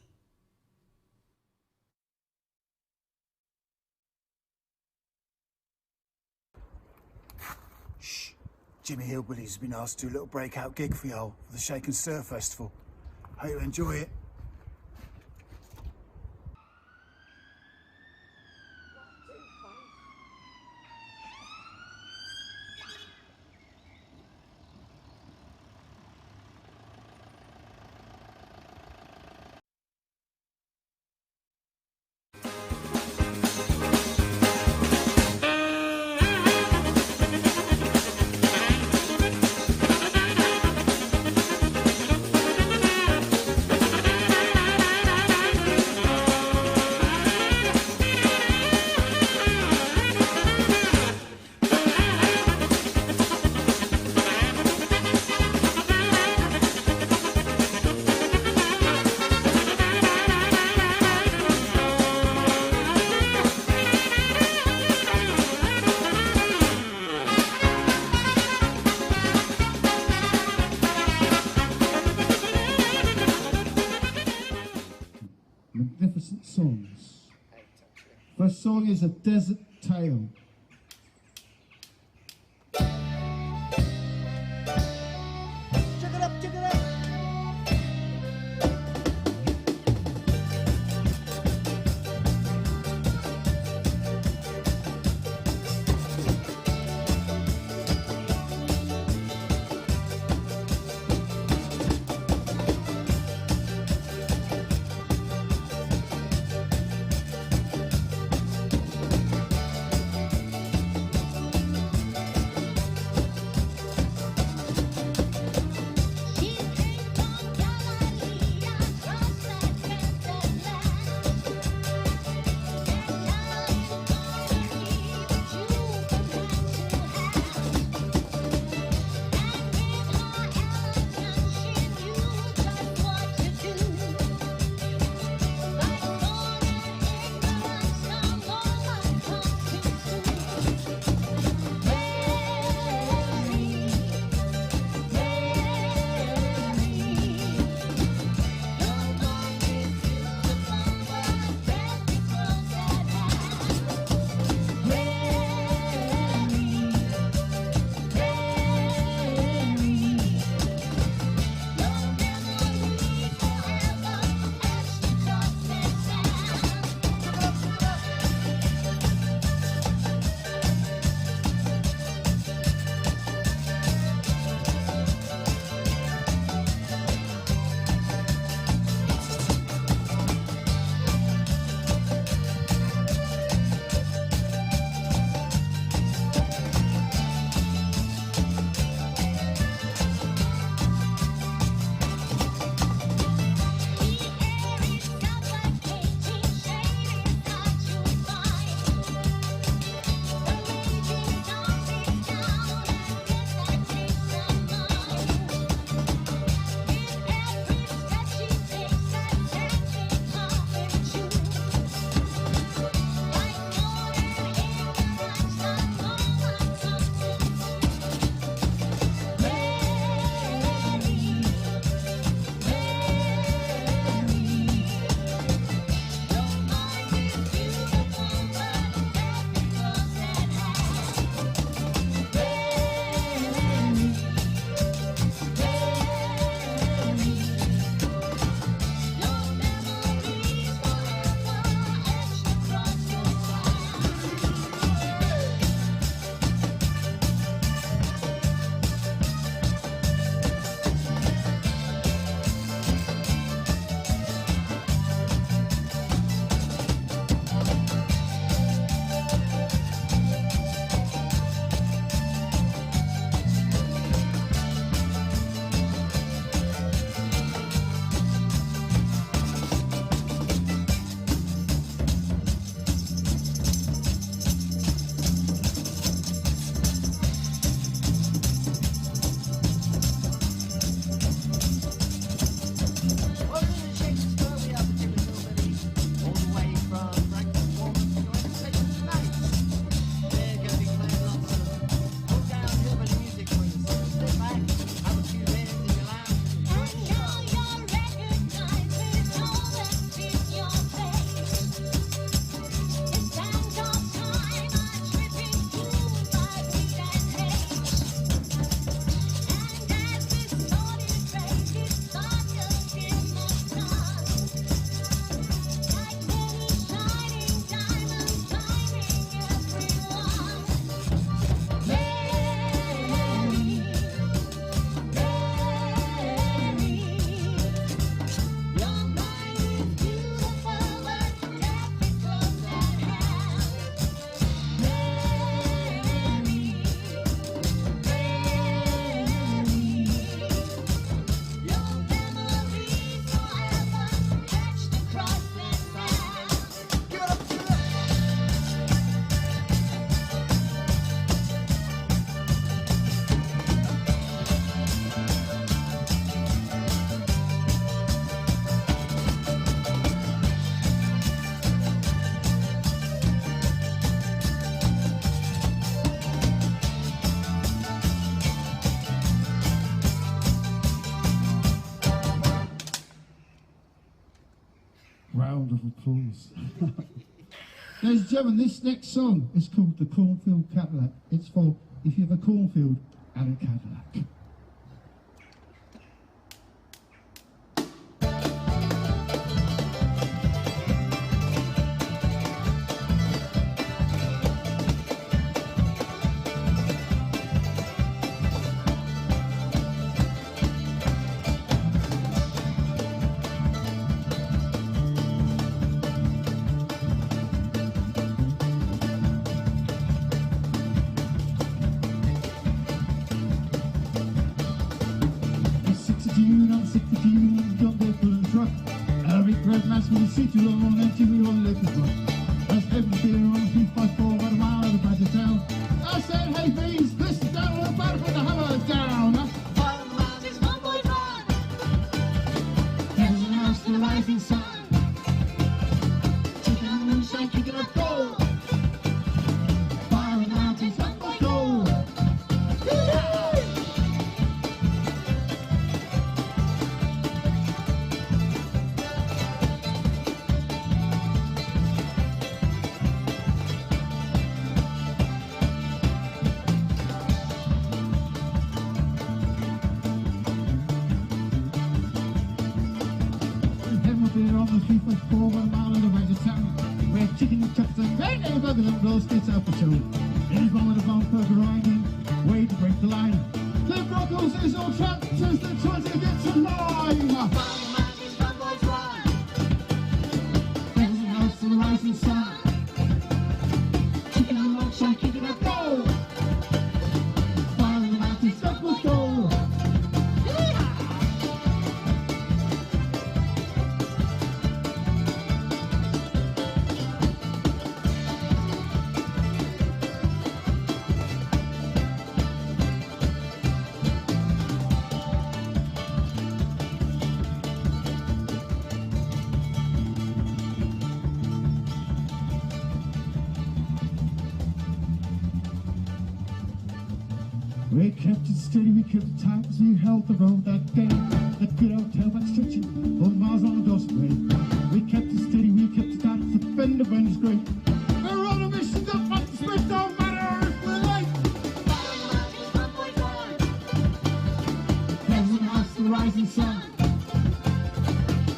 Jimmy Hillbillies has been asked to do a little breakout gig for y'all for the Shake and Stir Festival. Hope you enjoy it. Magnificent songs. First song is A Desert Tale. Check it up, check it up. applause. Ladies and gentlemen, this next song is called The Cornfield Cadillac. It's for if you have a cornfield and a Cadillac. We kept it steady, we kept it tight as we held the road that day. That good old tailback stretching, all miles on the Dawson Way. We kept it steady, we kept it tight, the fender bend is great. We're on a mission that fight the split, don't matter if we're late. Pleasant house, the rising sun.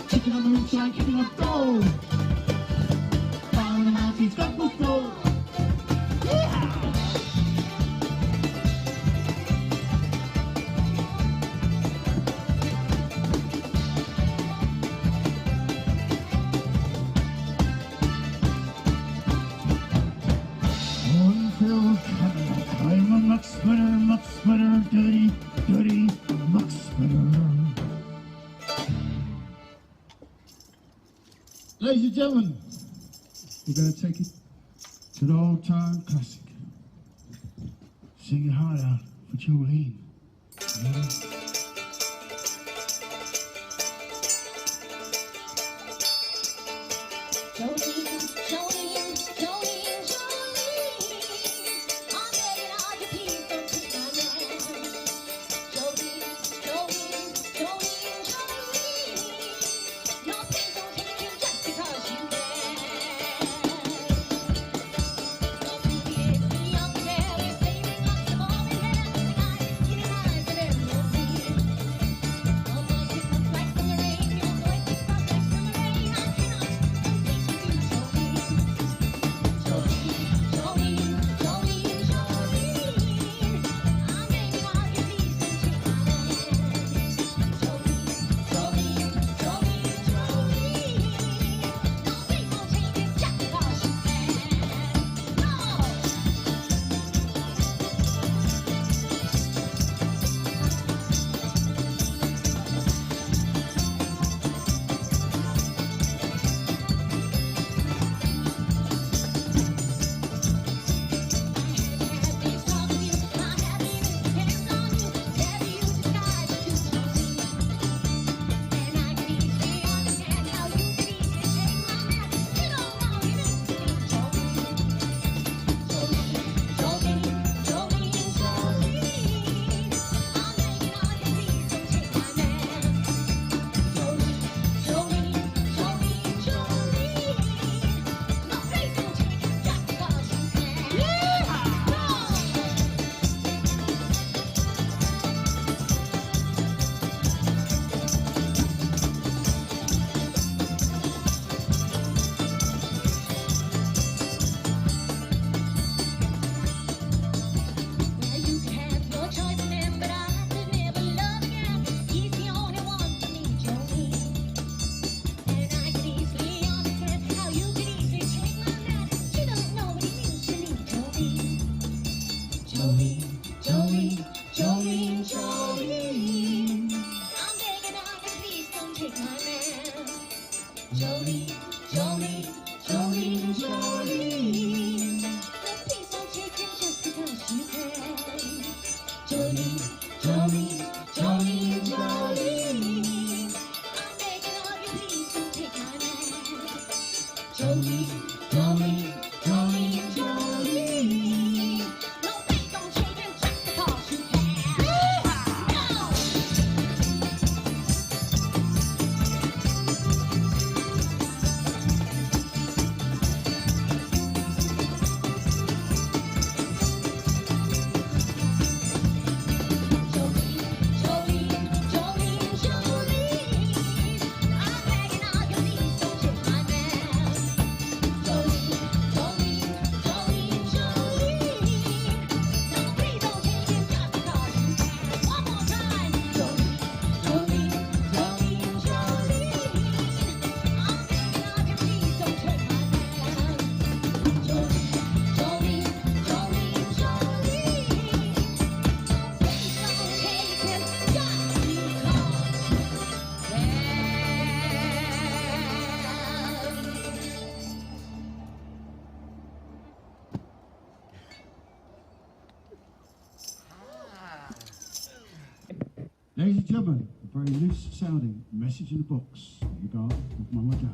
Chicken on the moonshine, kicking up gold. Fire on the mountains, got with gold. Dirty muck splitter. Ladies and gentlemen, we're going to take it to the old-time classic. Sing your heart out for Jolene. Yeah. Jolene. But please don't take it just because you can. Jolene, Jolene, Jolene, Jolene. I'm begging of you, please don't take my man. Jolene, Jolene, Jolene, Jolene. No, please don't take him just because you can. No. Ladies and gentlemen, a very loose sounding message in a box in regard of Mama Joe.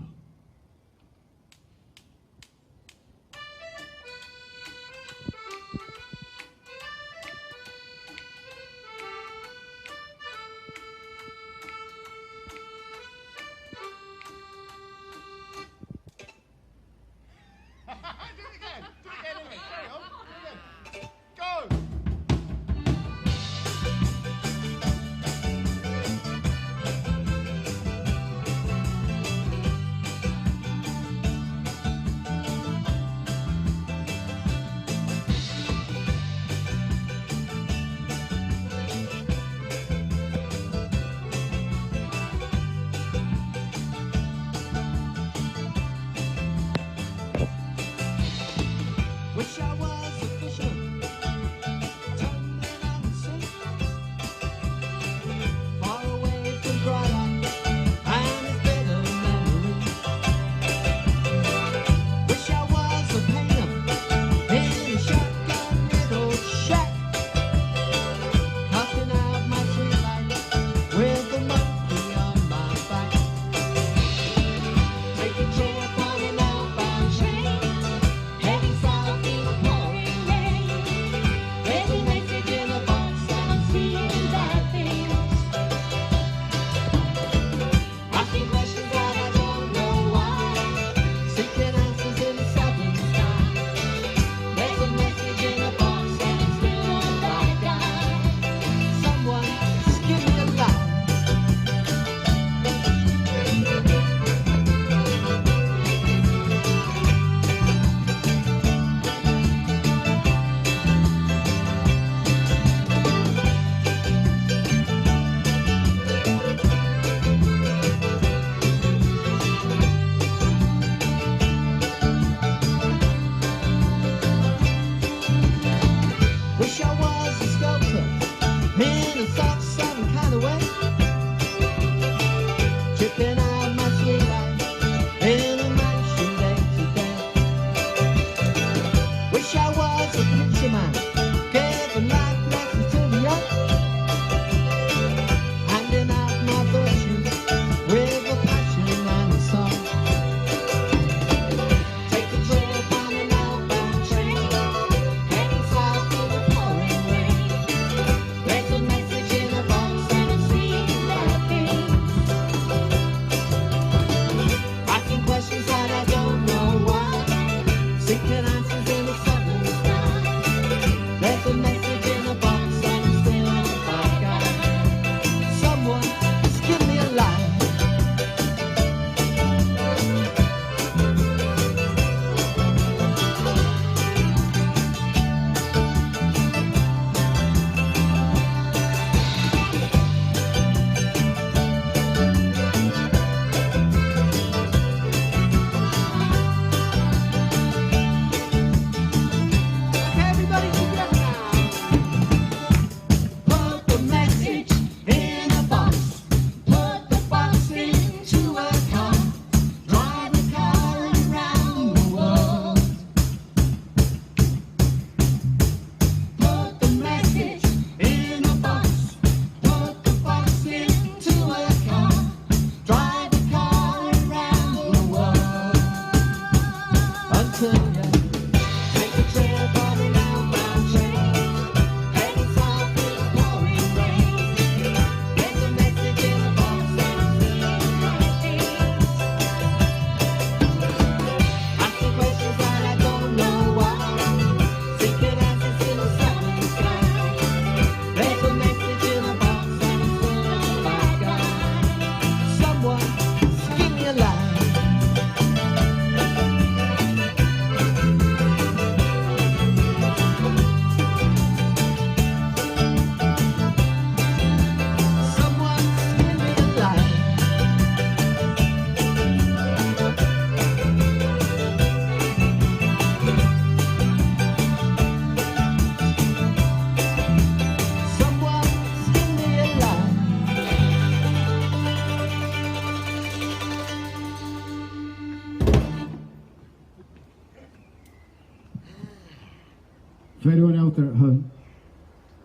For anyone out there at home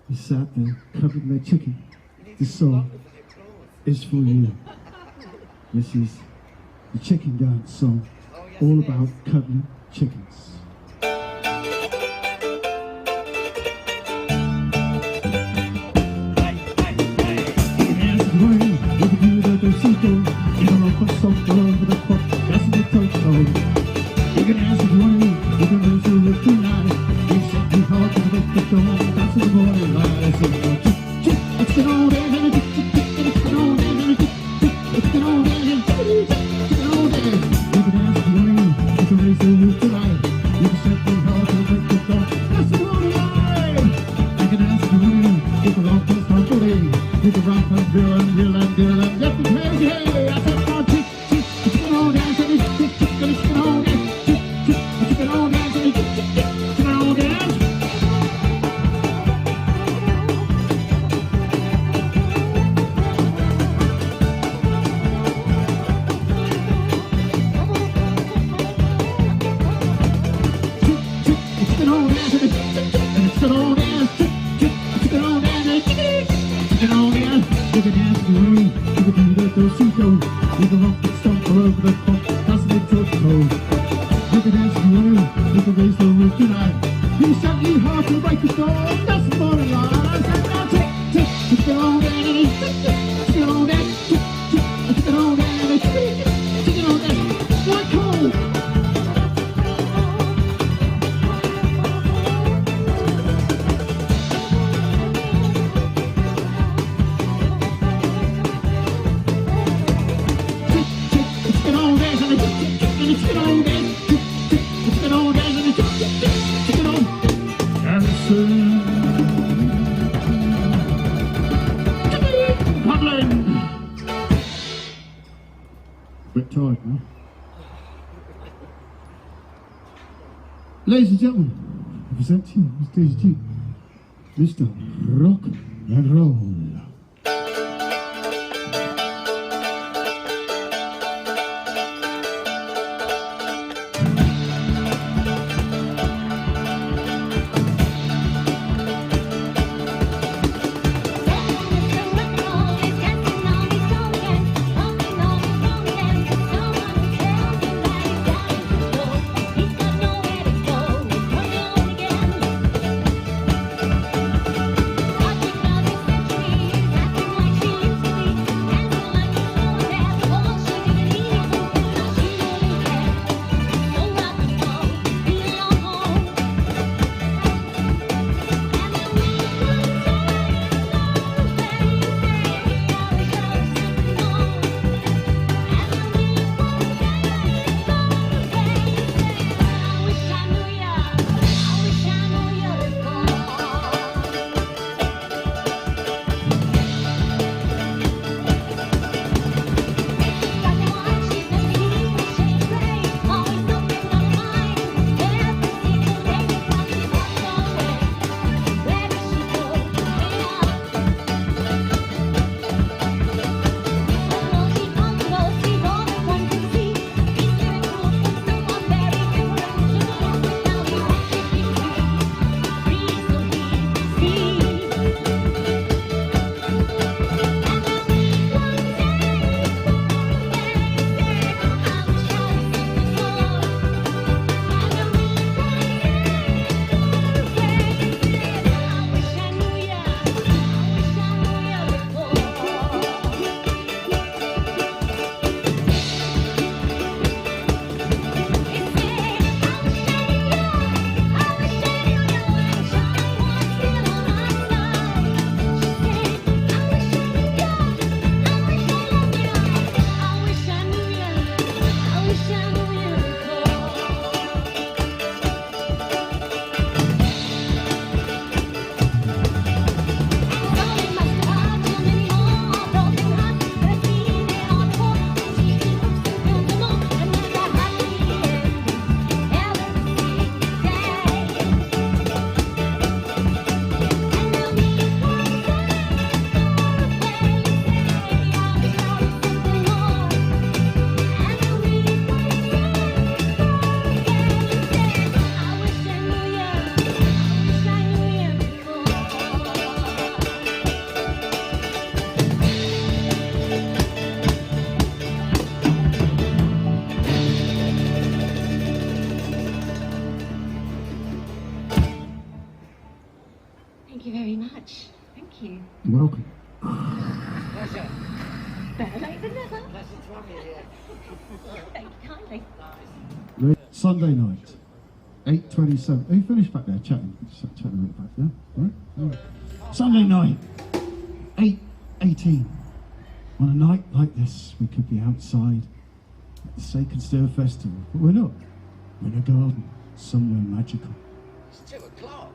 who's sat there covering their chicken, this song is for you. This is the Chicken Dance song, all about cuddling chickens. Ladies and gentlemen, presenting stage 2, Mr. Rock and Roll. Thank you. much. Thank you. You're welcome. Pleasure. Better late than never. Pleasure to have you here. Thank you kindly. Sunday night, 8:27. Who finished back there chatting? Just chatting a bit back there. All right. Sunday night, 8:18. On a night like this, we could be outside at the Shake and Stir Festival, but we're not. We're in a garden, somewhere magical. It's 2 o'clock.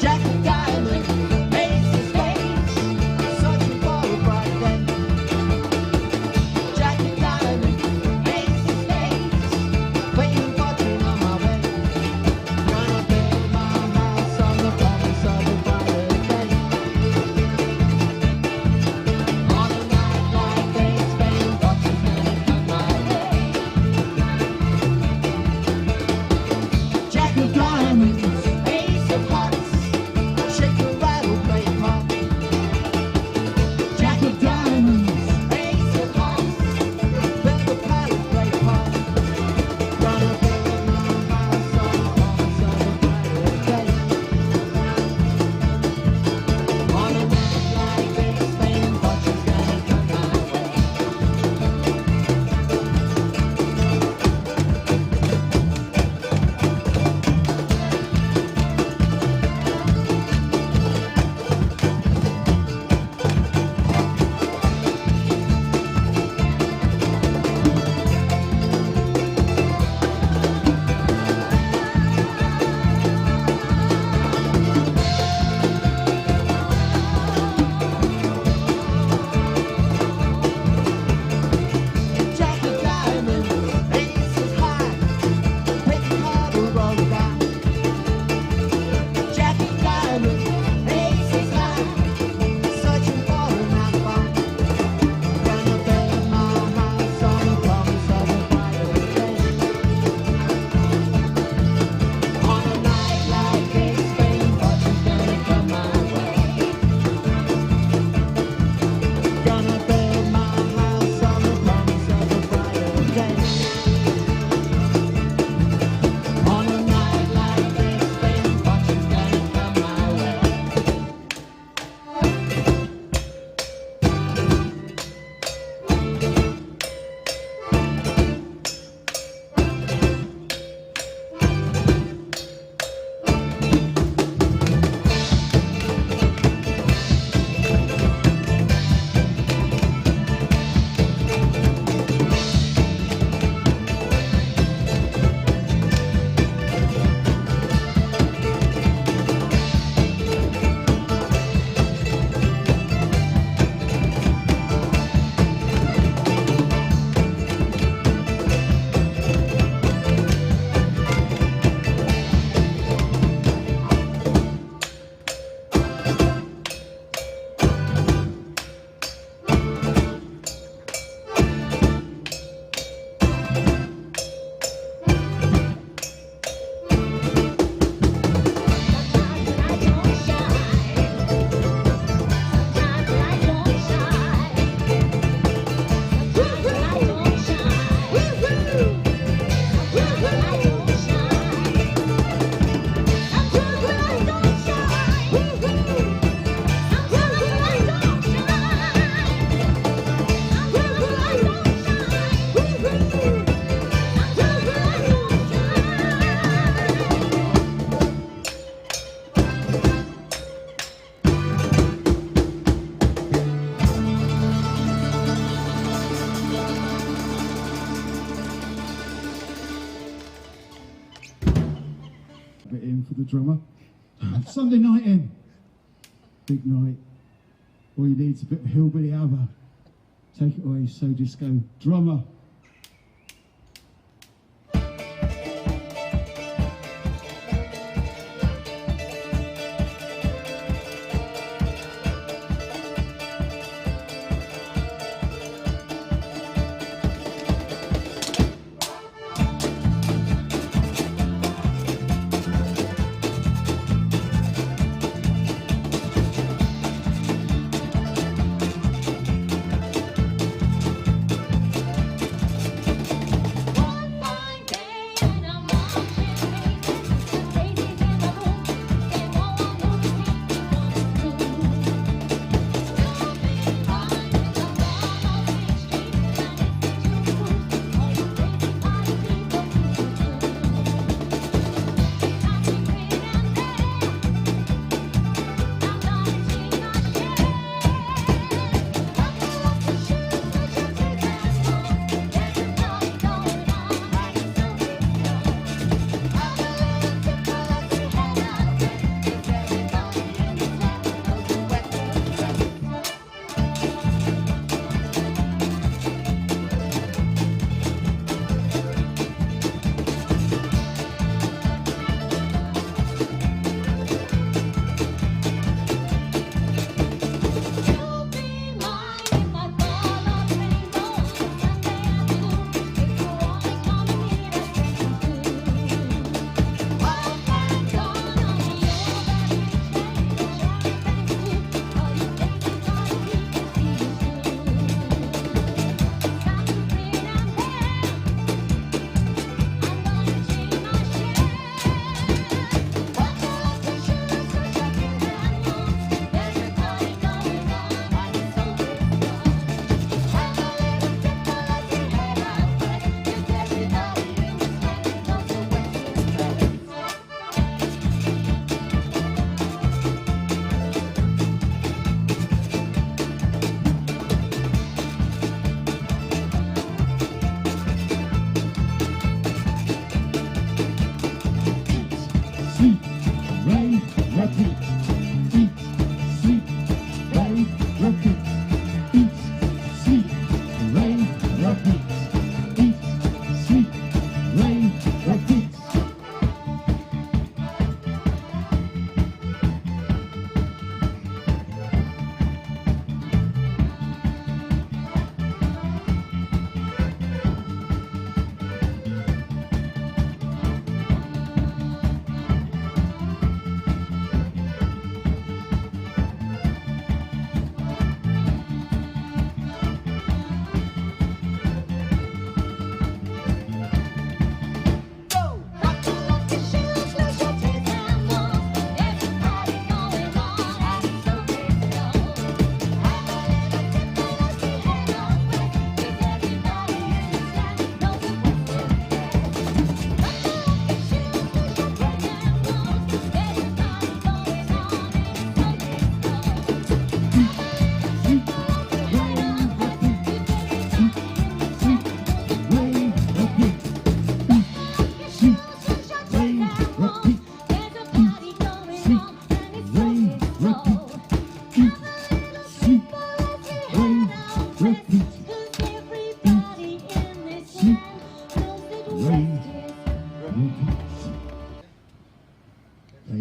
Jack the Diamond, ace of spades, searching for a bright day. Jack the Diamond, ace of spades, waiting for turn on my way. Gonna build my house on the promise of a brighter day. On a night like this, Spain, fortune's gonna come my way. Jack the Diamond, ace of hearts. Shake the rattle, play pop. Jack of diamonds, ace of hearts. Build the paddle, play pop. Gonna build my house on the promise of a brighter day. On a night like this, Spain, fortune's gonna come my way. Jack of diamonds, ace is high. Pick a card or roll the die. Jack of diamonds, ace is high. Searching for an alpha. Gonna build my house on the promise of a brighter day. On a night like this, Spain, fortune's gonna come my way. Gonna build my house on the promise of a brighter day. On a night like this, Spain, fortune's gonna come my way. Bit in for the drummer. Sunday night in. Big night. All you need is a bit of hillbilly ABBA. Take it away, So Disco. Drummer.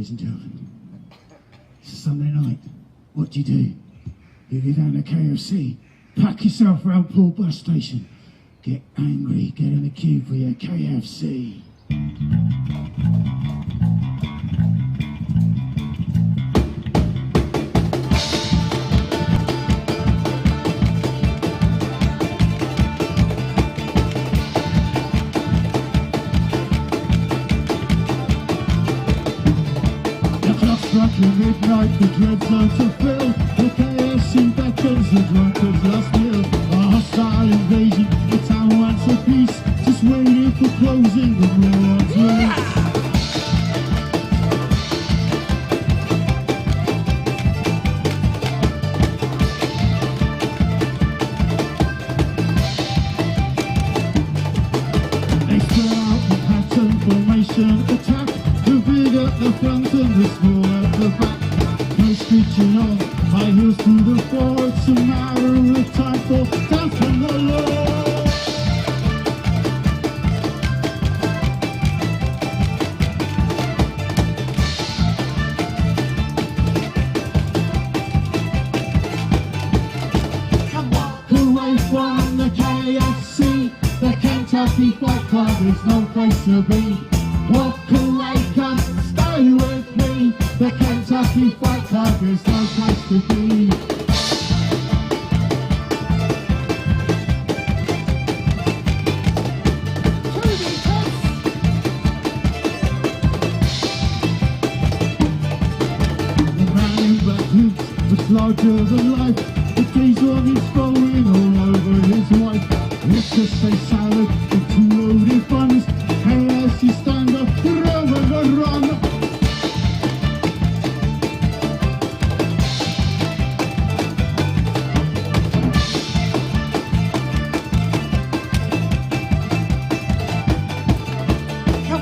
ladies and gentlemen. It's a Sunday night. What do? You go down to KFC, pack yourself round Poole bus station, get angry, get in the queue for your KFC. Midnight, the dread zones are filled. The KFC beckons the drunkard's last meal. A hostile invasion, the town wants a peace. Just waiting for closing, the warlord's release. They spread out the pattern formation attack. The big at the front and the small at the back. No screeching on, high heels through the floor. It's a matter of time for down from the Lord. Walk away from the KFC, the Kentucky Fried Club is no place to be. Walk away, come stay with me. The Kentucky Fried Club is no place to be. The man in black boots was larger than life. The gaze on his flowing all over his wife. Let's just say salad and two loaded buns. Hey, as you stand up, run.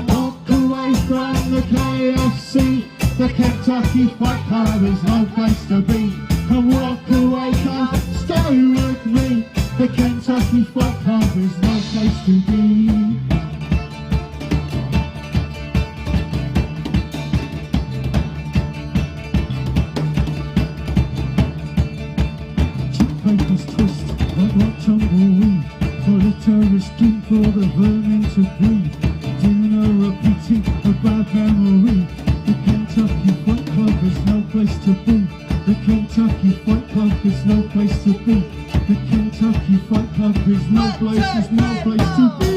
Walk away from the KFC, the Kentucky Fried Club is no place to be. Come walk away, come stay with me. The Kentucky Fried Club is no place to be. Papers twist like what tumbleweed. For the terrorist drink, for the vermin to breathe. Dinner repeating a bad memory. The Kentucky Fried Club is no place to be. The Kentucky Fried Club is no place to be. The Kentucky Fried Club is no place to be.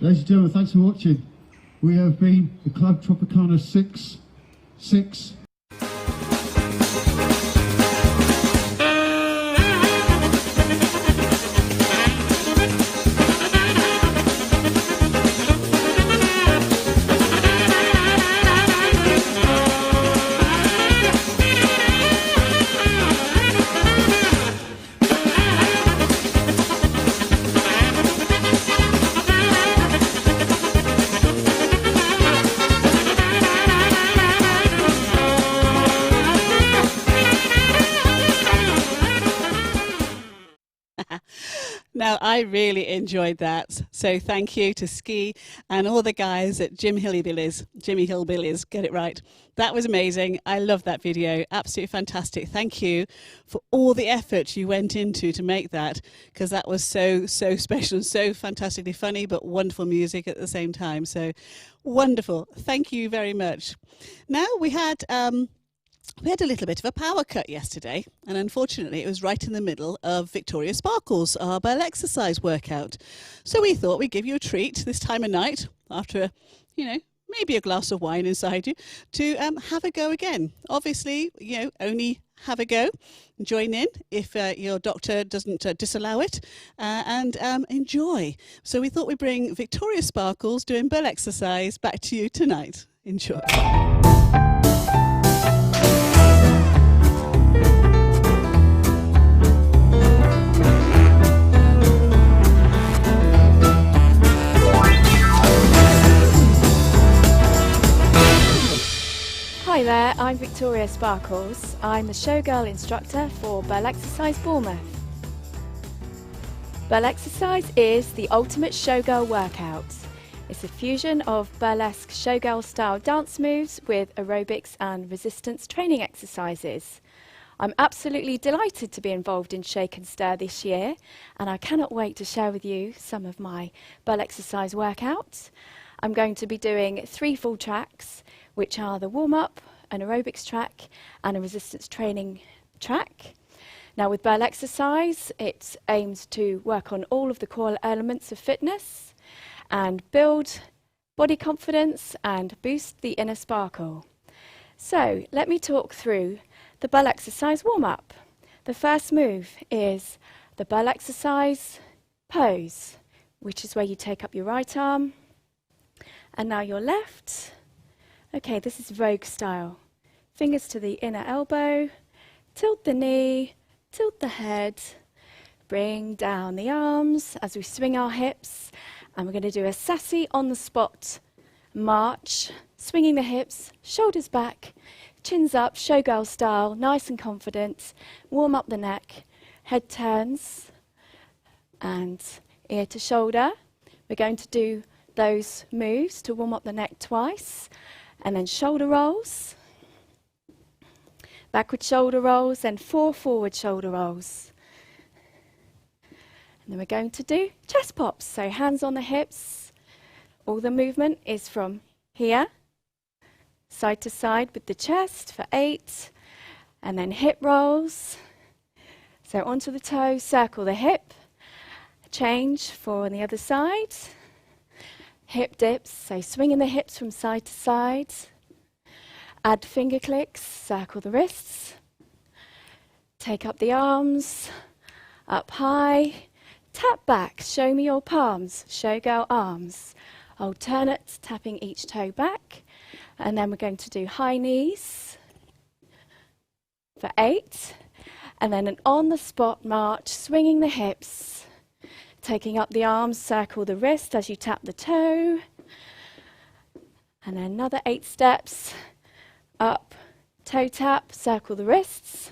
Ladies and gentlemen, thanks for watching. We have been the Club Tropicana 6. I really enjoyed that. So thank you to Ski and all the guys at Jimmy Hillbillies, get it right. That was amazing. I love that video. Absolutely fantastic. Thank you for all the effort you went into to make that, because that was so special and so fantastically funny, but wonderful music at the same time. So wonderful. Thank you very much. Now we had a little bit of a power cut yesterday, and unfortunately it was right in the middle of Victoria Sparkles, our bell exercise workout. So we thought we'd give you a treat this time of night, after maybe a glass of wine inside you, to have a go again. Obviously, only have a go, join in if your doctor doesn't disallow it, and enjoy. So we thought we'd bring Victoria Sparkles doing bell exercise back to you tonight. Enjoy. Hi there, I'm Victoria Sparkles. I'm the showgirl instructor for Bell Exercise Bournemouth. Bell Exercise is the ultimate showgirl workout. It's a fusion of burlesque showgirl style dance moves with aerobics and resistance training exercises. I'm absolutely delighted to be involved in Shake and Stir this year, and I cannot wait to share with you some of my Bell Exercise workouts. I'm going to be doing 3 full tracks, which are the warm-up, an aerobics track and a resistance training track. Now with Bell Exercise, it aims to work on all of the core elements of fitness and build body confidence and boost the inner sparkle. So let me talk through the Bell Exercise warm-up. The first move is the Bell Exercise pose, which is where you take up your right arm and now your left. Okay, this is Vogue style. Fingers to the inner elbow, tilt the knee, tilt the head, bring down the arms as we swing our hips, and we're going to do a sassy on the spot march, swinging the hips, shoulders back, chins up, showgirl style, nice and confident, warm up the neck, head turns, and ear to shoulder. We're going to do those moves to warm up the neck twice. And then shoulder rolls, backward shoulder rolls, and 4 forward shoulder rolls. And then we're going to do chest pops, so hands on the hips. All the movement is from here, side to side with the chest for 8, and then hip rolls. So onto the toe, circle the hip, change for on the other side. Hip dips, so swinging the hips from side to side. Add finger clicks, circle the wrists. Take up the arms, up high. Tap back, show me your palms, showgirl arms. Alternate, tapping each toe back. And then we're going to do high knees for 8. And then an on-the-spot march, swinging the hips. Taking up the arms, circle the wrist as you tap the toe. And then another 8 steps. Up, toe tap, circle the wrists.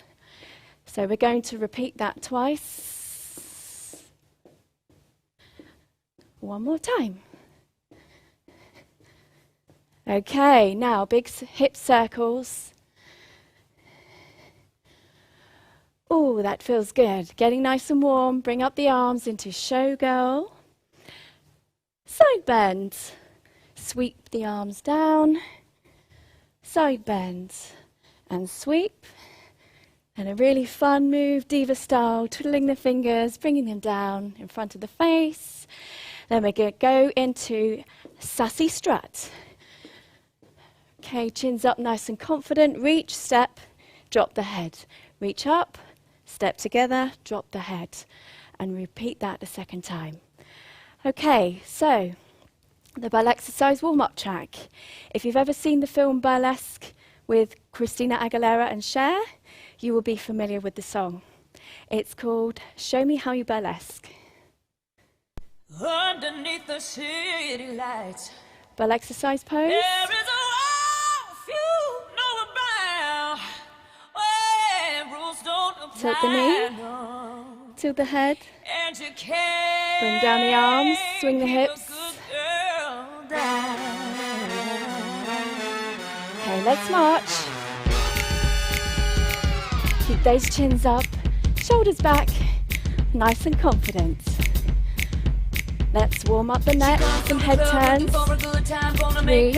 So we're going to repeat that twice. One more time. Okay, now big hip circles. Oh, that feels good. Getting nice and warm. Bring up the arms into showgirl. Side bend. Sweep the arms down. Side bend. And sweep. And a really fun move, diva style, twiddling the fingers, bringing them down in front of the face. Then we're going to go into sassy strut. Okay, chins up nice and confident. Reach, step, drop the head. Reach up. Step together, drop the head, and repeat that a second time. Okay, so the Bell Exercise warm-up track. If you've ever seen the film Burlesque with Christina Aguilera and Cher, you will be familiar with the song. It's called Show Me How You Burlesque. Underneath the city lights, Bell Exercise pose. there is a world few know about. Where rules don't apply. Tilt the knee, tilt the head. And you can't Bring down the arms, swing the hips. Okay, let's march. Keep those chins up, shoulders back, nice and confident. Let's warm up the neck, some head turns. 3,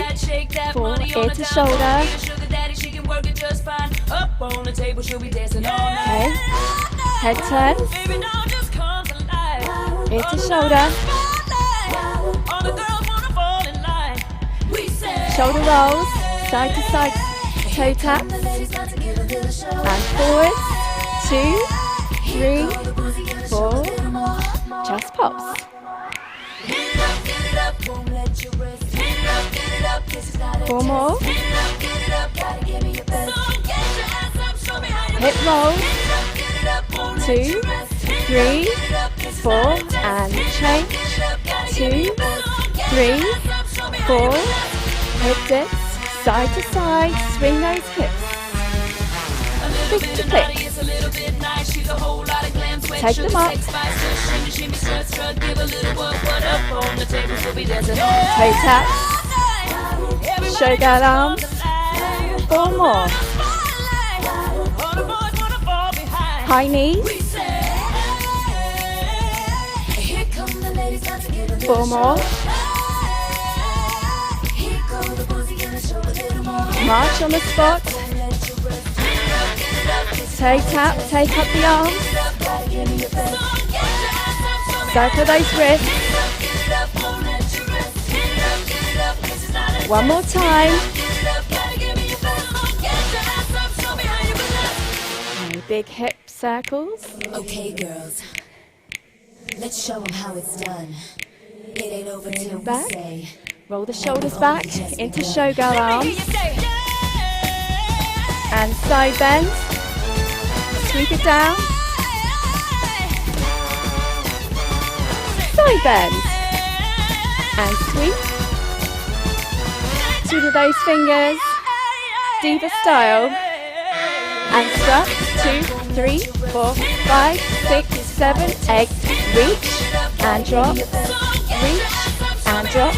4, ear to shoulder. Okay, head turns. Ear to shoulder. Shoulder rolls, side to side toe taps. And forward, 2, 3, 4. Chest pops. 4 more. Hip roll. 2, 3, 4, and change. 2, 3, 4. Hip dips, side to side. Swing those hips. Fist to flicks. Take them up. Toe taps. Showgirl arms. 4 more. High knees. 4 more. March on the spot. Toe tap, take up the arms. Circle those wrists. 1 more time. And big hip circles. Okay, girls. Let's show them how it's done. It ain't over till we Back. say. Roll the shoulders back into showgirl arms. And side bend. Sweep it down. Side bend. And sweep. Twiddle those fingers. Diva style. And strut. 2, 3, 4, 5, 6, 7, 8. Reach and drop. Reach and drop.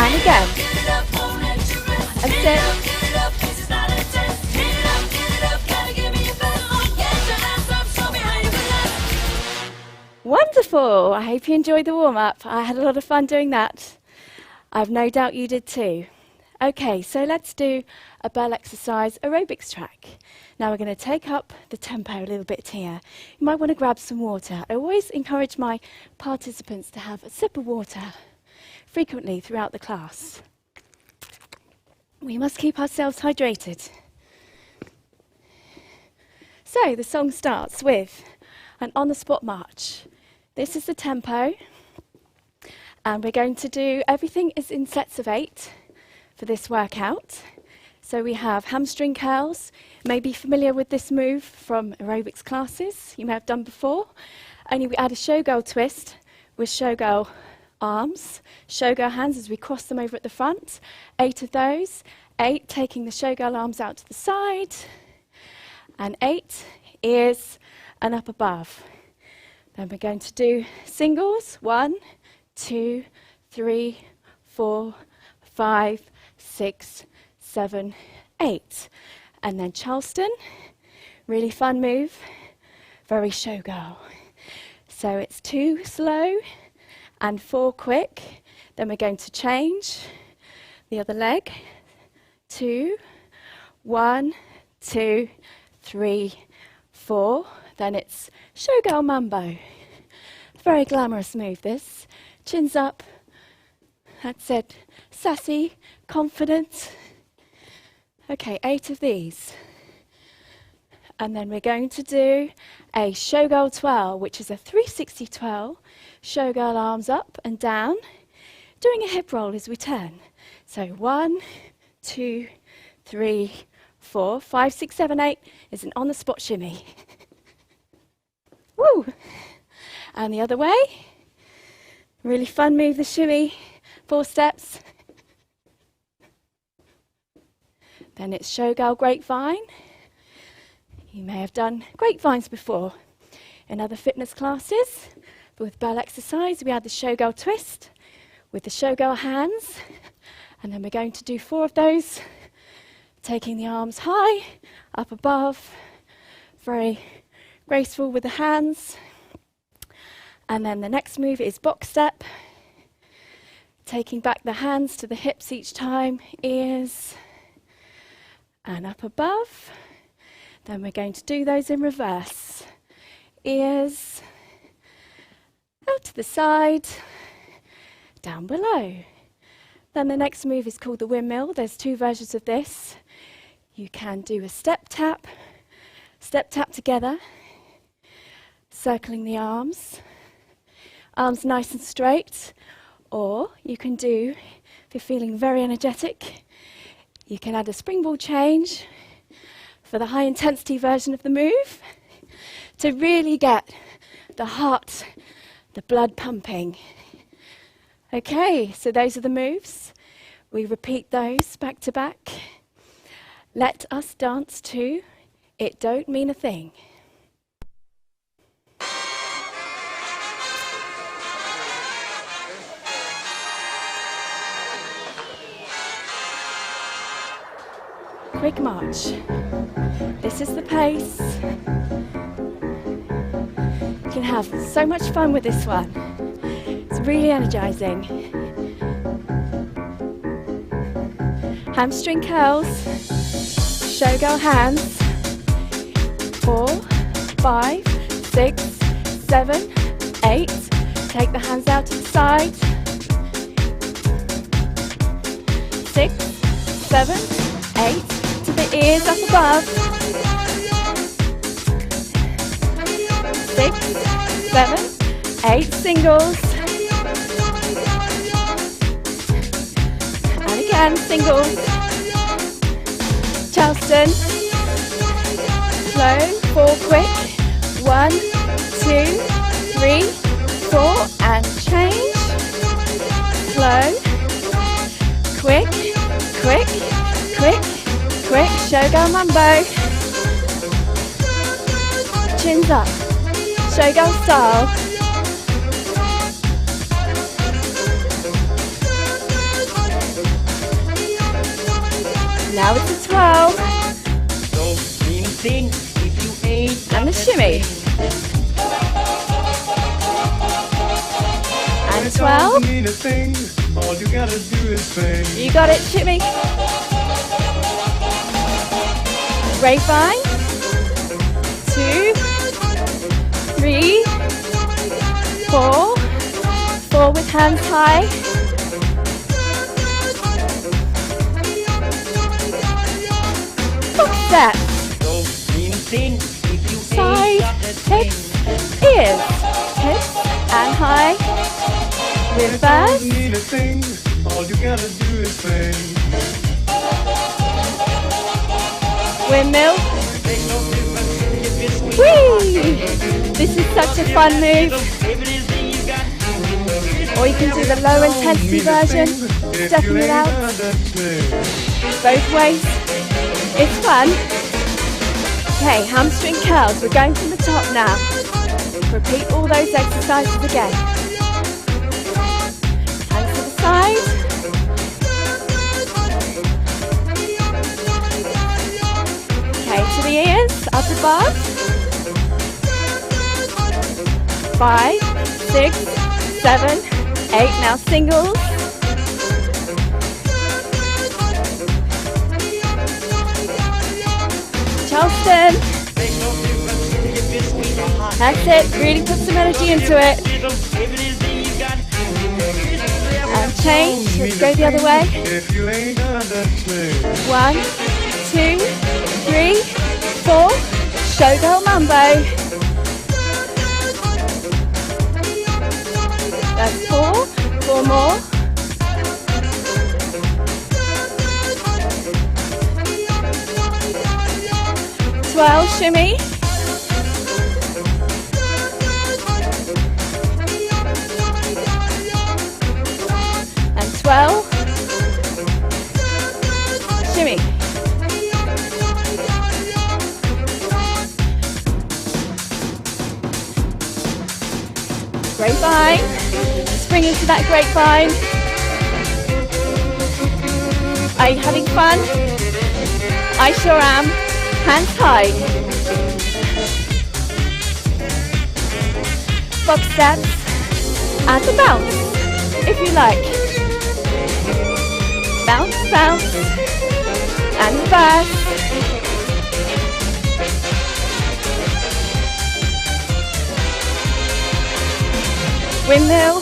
And again. And sit. Wonderful! I hope you enjoyed the warm-up. I had a lot of fun doing that. I've no doubt you did too. Okay, so let's do a bell exercise aerobics track. Now we're going to take up the tempo a little bit here. You might want to grab some water. I always encourage my participants to have a sip of water frequently throughout the class. We must keep ourselves hydrated. So the song starts with an on-the-spot march. This is the tempo, and we're going to do, everything is in sets of 8 for this workout. So we have hamstring curls. You may be familiar with this move from aerobics classes. You may have done before. Only we add a showgirl twist with showgirl arms, showgirl hands as we cross them over at the front. 8 of those. 8 taking the showgirl arms out to the side. And 8 ears and up above. Then we're going to do singles. 1, 2, 3, 4, 5, 6, 7, 8. And then Charleston. Really fun move. Very showgirl. So it's 2 slow and 4 quick. Then we're going to change the other leg. 2, 1, 2, 3, 4. Then it's showgirl mambo. Very glamorous move, this. Chins up. That's it. Sassy, confident. Okay, 8 of these. And then we're going to do a showgirl twirl, which is a 360 twirl. Showgirl arms up and down. Doing a hip roll as we turn. So 1, 2, 3, 4, 5, 6, 7, 8 is an on-the-spot shimmy. Woo! And the other way. Really fun move, the shimmy. 4 steps. Then it's showgirl grapevine. You may have done grapevines before in other fitness classes. with bell exercise, we had the showgirl twist with the showgirl hands, and then we're going to do 4 of those, taking the arms high, up above, very graceful with the hands. And then the next move is box step, taking back the hands to the hips each time, ears, and up above. Then we're going to do those in reverse. Ears, out to the side, down below. Then the next move is called the windmill. There's 2 versions of this. You can do a step tap together, circling the arms nice and straight, or you can do, if you're feeling very energetic, you can add a springboard change for the high intensity version of the move to really get the heart, the blood pumping. Okay, so those are the moves. We repeat those back to back. Let us dance to It Don't Mean a Thing. Quick march. This is the pace. You can have so much fun with this one. It's really energizing. Hamstring curls, showgirl hands. 4, 5, 6, 7, 8. Take the hands out to the side. 6, 7, 8. To the ears up above. 6, 7, 8 singles. And again, singles. Charleston. Slow, 4 quick. 1, 2, 3, 4, and change. Slow. Quick, quick, quick. Quick, showgirl mambo. Chins up, showgirl style. Now it's a 12. And the shimmy. And 12. You got it, shimmy. Grapevine, 2, 3, 4, 4 with hands high. Box step. Side, hips, ears, hips and high. Reverse. All you gotta do is sing. Windmill. Whee! This is such a fun move. Or you can do the low intensity version, stepping it out. Both ways. It's fun. Okay, hamstring curls. We're going from the top now. Repeat all those exercises again. Hands to the side. Okay, to the ears, up above. 5, 6, 7, 8. Now singles. Charleston. That's it. Really put some energy into it. And change. Let's go the other way. 1, 2, 3, 4. Showgirl mambo. That's 4. 4 more. Shimmy. And 12. Shimmy. Grapevine. Spring into that grapevine. Are you having fun? I sure am. Hands high. Box steps and a bounce, if you like. Bounce, bounce, and reverse. Windmill.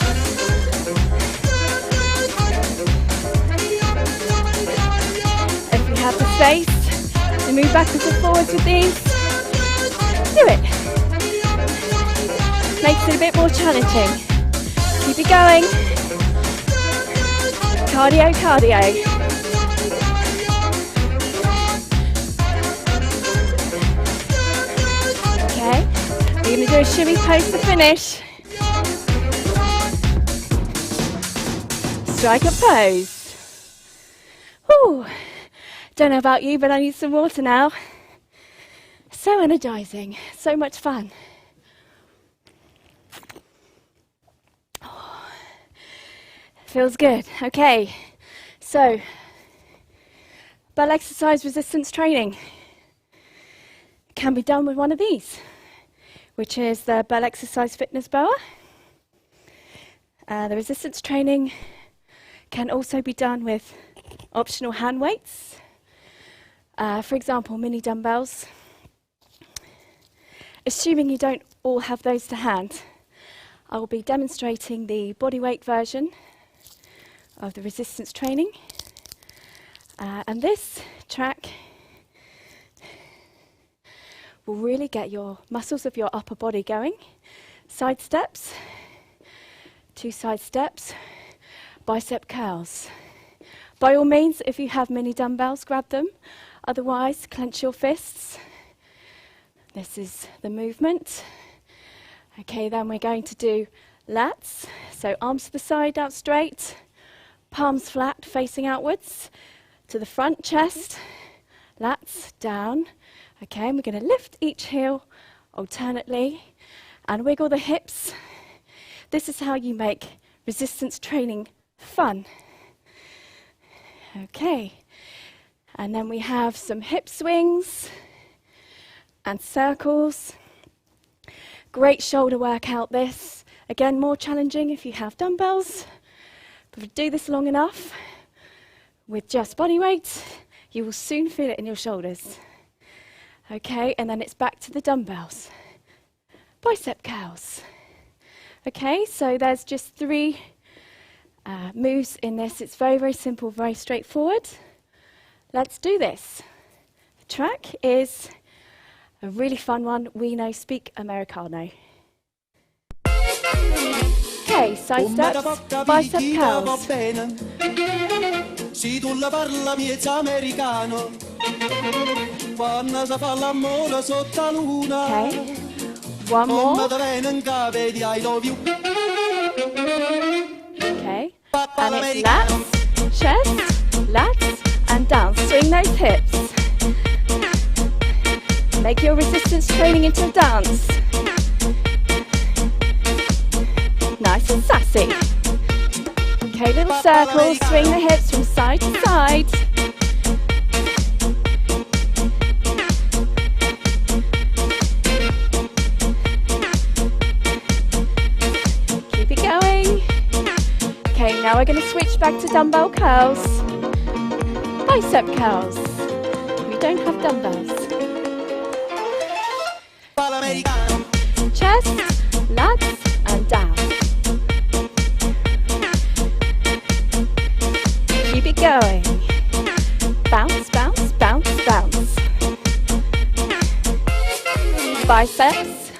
If you have the space to move backwards and forwards with these, do it. Makes it a bit more challenging. Keep it going. Cardio, cardio. Okay, we're going to do a shimmy pose to finish. Striker pose. Whew. Don't know about you, but I need some water now. So energizing, so much fun. Oh, feels good. Okay, so bell exercise resistance training can be done with one of these, which is the bell exercise fitness boa. The resistance training can also be done with optional hand weights. For example, mini dumbbells. Assuming you don't all have those to hand, I will be demonstrating the bodyweight version of the resistance training. And this track will really get your muscles of your upper body going. Side steps, 2 side steps, bicep curls. By all means, if you have mini dumbbells, grab them. Otherwise, clench your fists. This is the movement. Okay, then we're going to do lats. So arms to the side, out straight, palms flat, facing outwards, to the front chest, lats down. Okay, and we're going to lift each heel alternately and wiggle the hips. This is how you make resistance training fun. Okay, and then we have some hip swings and circles. Great shoulder workout this. Again, more challenging if you have dumbbells. But if you do this long enough with just body weight, you will soon feel it in your shoulders. Okay, and then it's back to the dumbbells. Bicep curls. Okay, so there's just 3 moves in this. It's very, very simple, very straightforward. Let's do this. The track is a really fun one. We know Speak Americano. Okay, side steps, bicep curls. Si tu la parla miezza americano, quando si fa l'amore sotto la luna. Okay, one more. Come te venen cave di I love you. Okay, and it's lats, chest, lats, and down. Swing those hips. Make your resistance training into a dance. Nice and sassy. Okay, little circles, swing the hips from side to side. Keep it going. Okay, now we're going to switch back to dumbbell curls. Bicep curls. We don't have dumbbells. Chest, lats, and down. Keep it going. Bounce, bounce, bounce, bounce. Biceps.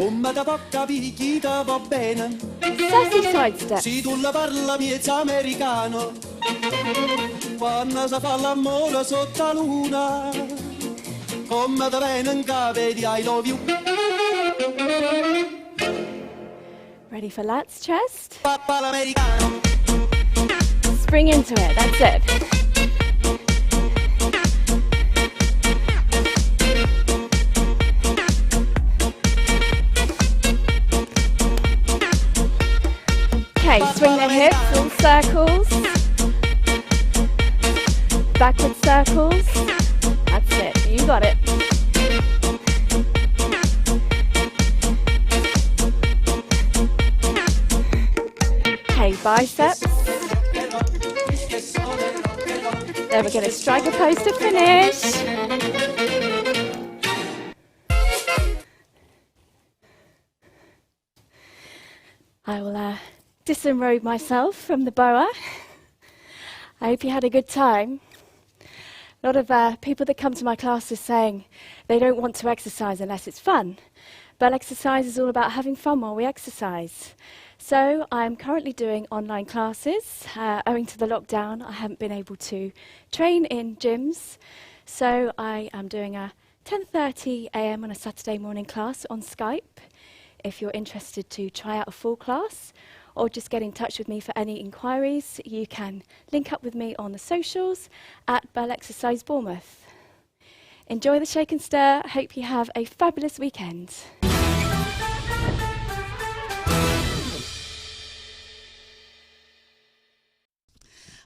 Sassy side steps. Si tu la parla miezza americano, quando si fa l'amore sotto la luna, come te venen cave di I love you. Ready for lats, chest? Spring into it, that's it. circles. Backward circles. That's it. You got it. Okay, biceps. Then we're going to strike a pose to finish. I will disenrobe myself from the boa. I hope you had a good time. A lot of people that come to my class are saying they don't want to exercise unless it's fun. But exercise is all about having fun while we exercise. So I'm currently doing online classes. Owing to the lockdown, I haven't been able to train in gyms. So I am doing a 10:30 a.m. on a Saturday morning class on Skype. If you're interested to try out a full class or just get in touch with me for any inquiries, you can link up with me on the socials at Bell Exercise Bournemouth. Enjoy the Shake and Stir. Hope you have a fabulous weekend.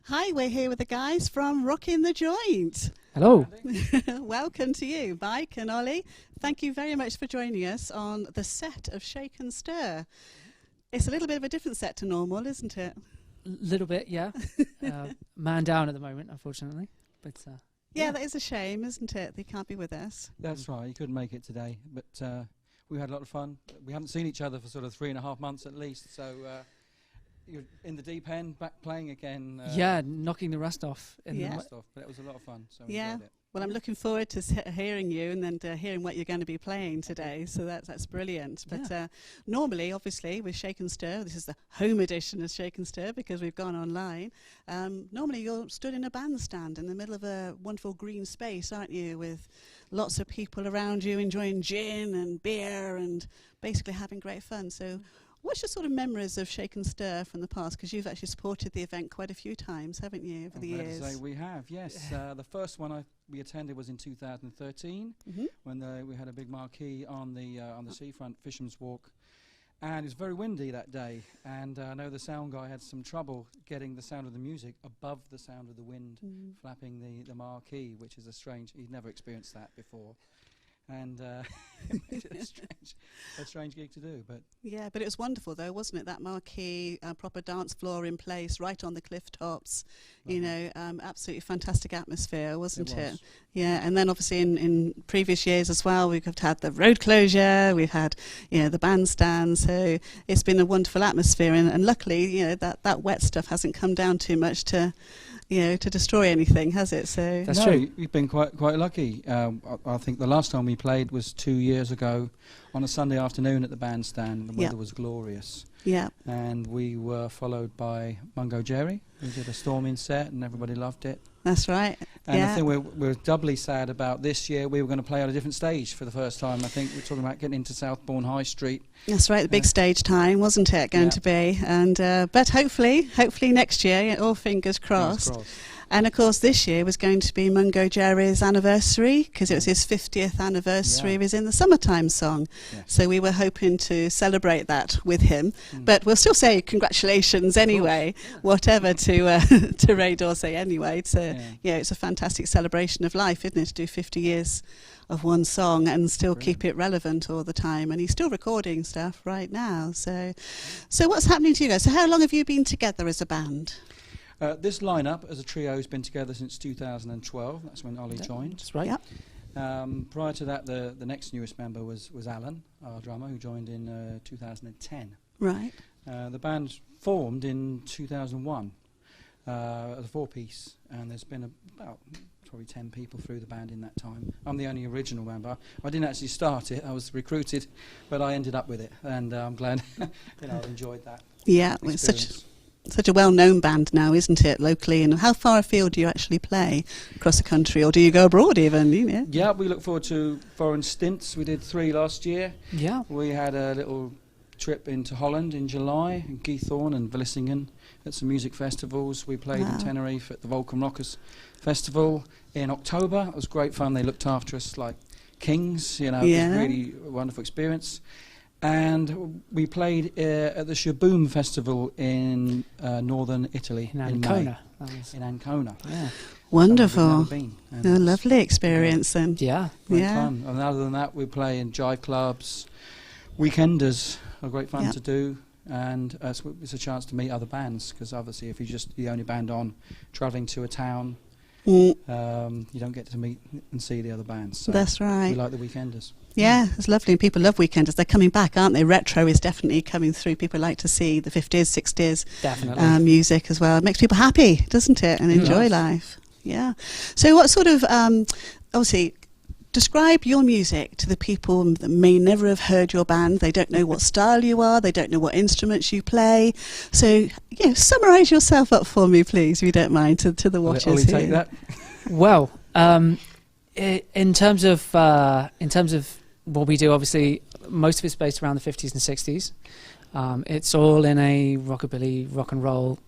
Hi, we're here with the guys from Rockin' the Joint. Hello. Welcome to you, Mike and Ollie. Thank you very much for joining us on the set of Shake and Stir. It's a little bit of a different set to normal, isn't it? Little bit, yeah. Man down at the moment, unfortunately. But yeah, that is a shame, isn't it? They can't be with us. That's right. He couldn't make it today, but we had a lot of fun. We haven't seen each other for sort of 3.5 months at least, so you're in the deep end, back playing again. yeah, knocking the rust off. But it was a lot of fun, so we Yeah. enjoyed it. Well, I'm looking forward to hearing you and then hearing what you're going to be playing today. So that's brilliant. But normally, obviously, with Shake and Stir, this is the home edition of Shake and Stir because we've gone online. Normally, you're stood in a bandstand in the middle of a wonderful green space, aren't you, with lots of people around you enjoying gin and beer and basically having great fun. So what's your sort of memories of Shake and Stir from the past? Because you've actually supported the event quite a few times, haven't you, over the years? To say we have, yes. The first one we attended was in 2013 when we had a big marquee on the seafront, Fisherman's Walk. And it was very windy that day. And I know the sound guy had some trouble getting the sound of the music above the sound of the wind flapping the marquee, which is he'd never experienced that before. And it made it a strange gig to do, but yeah, but it was wonderful though, wasn't it? That marquee, proper dance floor in place, right on the cliff tops. You know, absolutely fantastic atmosphere, wasn't it? Yeah, and then obviously in previous years as well, we've had the road closure, we've had the bandstand, so it's been a wonderful atmosphere. And luckily, that wet stuff hasn't come down too much to destroy anything, has it? So that's true. We've been quite lucky. I think the last time we played was 2 years ago on a Sunday afternoon at the bandstand. The weather was glorious. Yeah. And we were followed by Mungo Jerry, who did a storming set, and everybody loved it. That's right. And the thing we're doubly sad about this year, we were going to play on a different stage for the first time. I think we're talking about getting into Southbourne High Street. That's right, the big stage time, wasn't it, going to be? And but hopefully next year, all fingers crossed. And of course, this year was going to be Mungo Jerry's anniversary because it was his 50th anniversary of his In the Summertime song. So we were hoping to celebrate that with him. But we'll still say congratulations anyway, whatever to Ray Dorsey anyway. It's it's a fantastic celebration of life, isn't it, to do 50 years of one song and still keep it relevant all the time. And he's still recording stuff right now. So what's happening to you guys? So how long have you been together as a band? This lineup as a trio has been together since 2012. That's when Ollie joined. That's right. Yep. Prior to that, the next newest member was Alan, our drummer, who joined in 2010. Right. The band formed in 2001 as a four-piece, and there's been about probably 10 people through the band in that time. I'm the only original member. I didn't actually start it. I was recruited, but I ended up with it, and I'm glad I've enjoyed that. Yeah, it's such a well-known band now, isn't it, locally? And how far afield do you actually play across the country, or do you go abroad even? Yeah, we look forward to foreign stints. We did 3 last year. Yeah. We had a little trip into Holland in July, in Geithorn and Vlissingen at some music festivals. We played in Tenerife at the Vulcan Rockers Festival in October. It was great fun. They looked after us like kings, It was really a wonderful experience. And we played at the Shaboom Festival in northern Italy. In May. Ancona. In Ancona. Yeah. Wonderful. Never been, and A it's lovely experience then. Yeah. great fun. And other than that, we play in jive clubs. Weekenders are great fun Yep. to do. And it's a chance to meet other bands, because obviously if you're just the only band on travelling to a town, you don't get to meet and see the other bands. So That's right. We like the Weekenders. Yeah, it's lovely. And people love Weekenders. They're coming back, aren't they? Retro is definitely coming through. People like to see the 50s, 60s Definitely. music as well. It makes people happy, doesn't it? And It enjoy does. life. Yeah. So what sort of, obviously, describe your music to the people that may never have heard your band. They don't know what style you are. They don't know what instruments you play. So, summarise yourself up for me, please, if you don't mind, to the watchers Ollie, here. take that. Well, in terms of what we do, obviously, most of it's based around the 50s and 60s. It's all in a rockabilly, rock and roll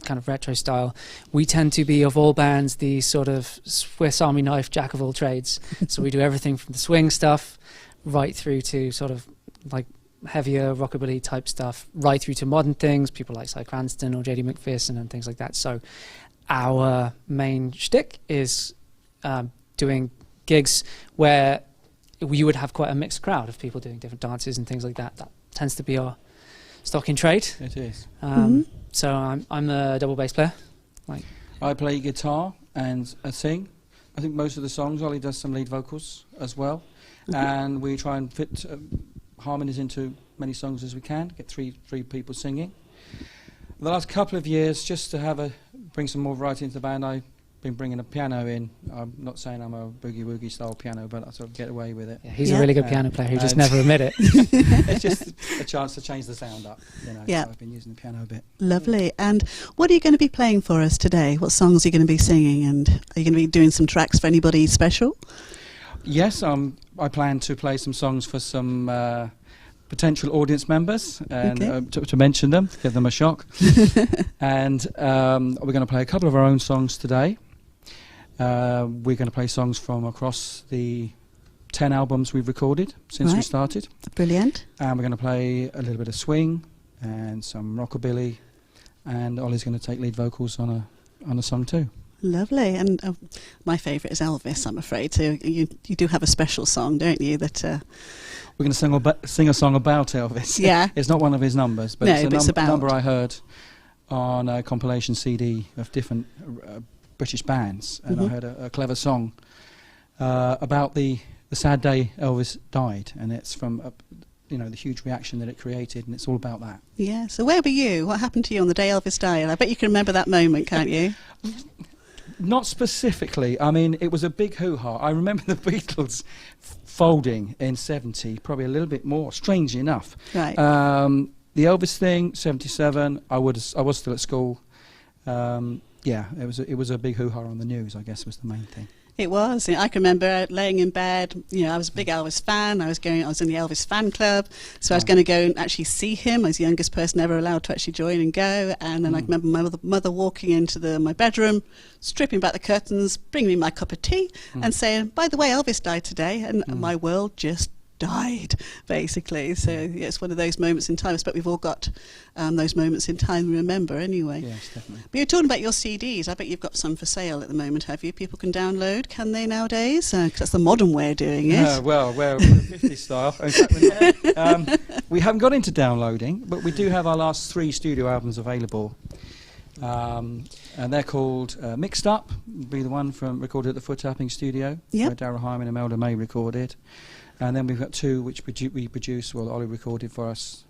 kind of retro style. We tend to be, of all bands, the sort of Swiss Army knife jack of all trades. So we do everything from the swing stuff right through to sort of like heavier rockabilly type stuff, right through to modern things, people like Cy Cranston or JD McPherson and things like that. So our main shtick is doing gigs where you would have quite a mixed crowd of people doing different dances and things like that. That tends to be our stock in trade. It is. So I'm a double bass player. I play guitar and I sing. I think most of the songs, Ollie does some lead vocals as well. And we try and fit harmonies into many songs as we can, get three people singing. The last couple of years, just to bring some more variety into the band, I've been bringing a piano in. I'm not saying I'm a boogie-woogie style piano, but I sort of get away with it. Yeah, he's a really good piano player who just never admit it. It's just a chance to change the sound up. Yeah. So I've been using the piano a bit. Lovely. And what are you going to be playing for us today? What songs are you going to be singing? And are you going to be doing some tracks for anybody special? Yes, I plan to play some songs for some potential audience members, and to mention them, give them a shock. And we're going to play a couple of our own songs today. We're going to play songs from across the 10 albums we've recorded since we started. Brilliant. And we're going to play a little bit of swing and some rockabilly, and Ollie's going to take lead vocals on a song too. Lovely. And my favourite is Elvis, I'm afraid. So you do have a special song, don't you? That we're going to sing a song about Elvis. Yeah. It's not one of his numbers, but No, it's but a it's number I heard on a compilation CD of different British bands, and I heard a clever song about the sad day Elvis died, and it's from the huge reaction that it created, and it's all about that. Yeah. So where were you? What happened to you on the day Elvis died? I bet you can remember that moment, can't you? Not specifically. I mean, it was a big hoo-ha. I remember the Beatles folding in 70, probably a little bit more, strangely enough. Right. The Elvis thing, 77, I was still at school. Yeah, it was a big hoo-ha on the news, I guess, was the main thing. It was. I can remember laying in bed. I was a big Elvis fan. I was in the Elvis fan club, so I was going to go and actually see him. I was the youngest person ever allowed to actually join and go. And then I remember my mother walking into my bedroom, stripping back the curtains, bringing me my cup of tea, and saying, "By the way, Elvis died today," and my world just died, basically. So it's one of those moments in time. I expect we've all got those moments in time we remember anyway. Yes, definitely. But you're talking about your CDs. I bet you've got some for sale at the moment, have you? People can download, can they, nowadays? 'Cause that's the modern way of doing it. Well, we're 50s style. In fact, we haven't got into downloading, but we do have our last 3 studio albums available. And they're called Mixed Up, would be the one recorded at the Foot Tapping Studio, where Darryl Hyman and Imelda May recorded. And then we've got 2 which we produced, Ollie recorded for us.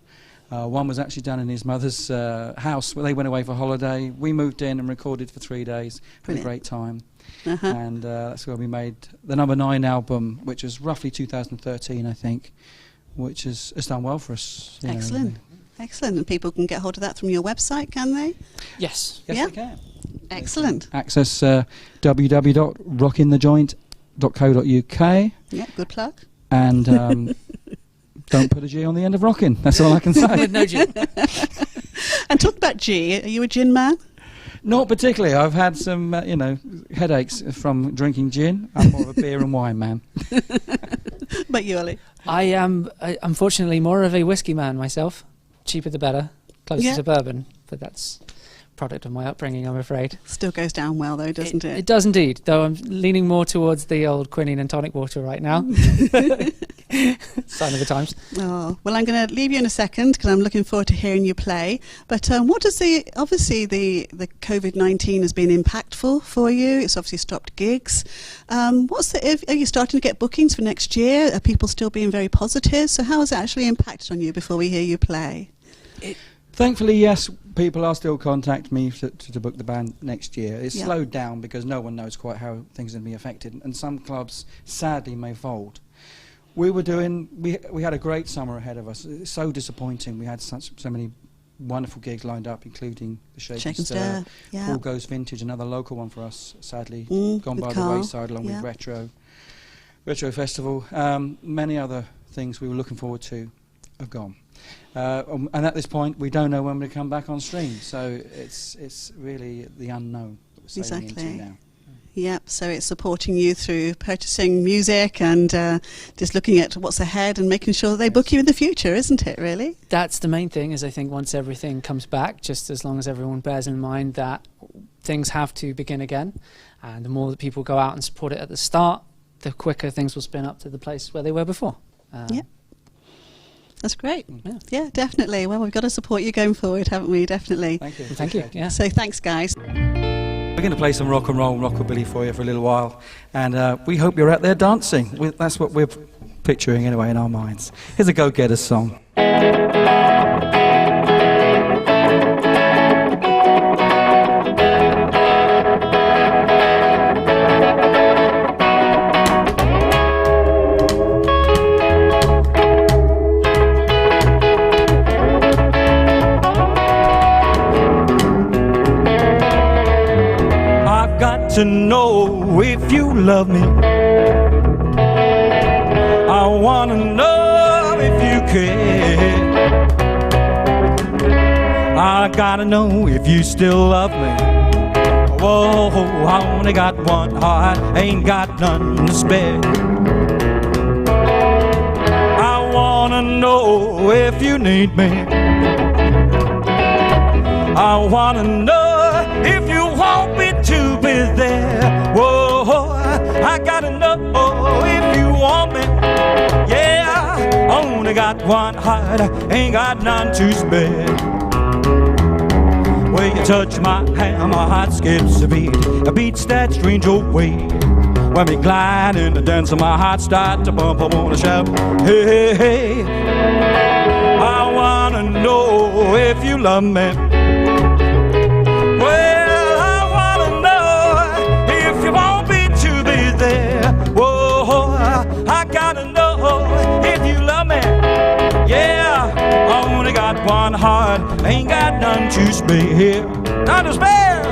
One was actually done in his mother's house, where they went away for holiday. We moved in and recorded for 3 days. Had a great time. And that's where we made the number 9 album, which was roughly 2013, I think, which has done well for us. Excellent. Excellent. And people can get hold of that from your website, can they? Yes. Yes, they can. Excellent. Access www.rockinthejoint.co.uk. Yeah, good plug. And don't put a G on the end of rockin'. That's all I can say. With no G. And talk about G. Are you a gin man? Not particularly. I've had some, headaches from drinking gin. I'm more of a beer and wine man. about you, Ollie? I am, unfortunately, more of a whiskey man myself. Cheaper the better, closer to bourbon, but that's product of my upbringing, I'm afraid. Still goes down well, though, doesn't it? It does indeed, though I'm leaning more towards the old quinine and tonic water right now. Sign of the times. Oh, well, I'm going to leave you in a second because I'm looking forward to hearing you play. But what does obviously the COVID-19 has been impactful for you. It's obviously stopped gigs. Are you starting to get bookings for next year? Are people still being very positive? So how has it actually impacted on you before we hear you play? Thankfully, yes, people are still contacting me to book the band next year. It's slowed down because no one knows quite how things are going to be affected, and some clubs sadly may fold. We had a great summer ahead of us. It's so disappointing. We had so many wonderful gigs lined up, including the Shake and Stir, Paul Goes Vintage, another local one for us, sadly gone by the wayside, along with Retro Festival. Many other things we were looking forward to have gone. And at this point, we don't know when we come back on stream, so it's really the unknown that we're sailing into now. Yep, so it's supporting you through purchasing music and just looking at what's ahead and making sure that they book you in the future, isn't it, really? That's the main thing, is I think once everything comes back, just as long as everyone bears in mind that things have to begin again, and the more that people go out and support it at the start, the quicker things will spin up to the place where they were before. That's great. Yeah, definitely. Well, we've got to support you going forward, haven't we? Definitely. Thank you. Thank you. Yeah. So thanks, guys. We're going to play some rock and roll, rockabilly for you for a little while, and we hope you're out there dancing. That's what we're picturing anyway in our minds. Here's a Go-Getters song. To know if you love me, I want to know if you care. I gotta know if you still love me. Whoa, I only got one heart, ain't got none to spare. I wanna know if you need me. I wanna know if you want me to be there. Whoa, I gotta know if you want me. Yeah, only got one heart, ain't got none to spare. When you touch my hand, my heart skips a beat. It beats that strange old way. When we glide in the dance, my heart starts to bump. I wanna shout, hey, hey, hey. I wanna know if you love me. Well, I wanna know if you want me to be there. Whoa, I gotta know if you love me. Yeah, I only got one heart, ain't got none to spare. None to spare.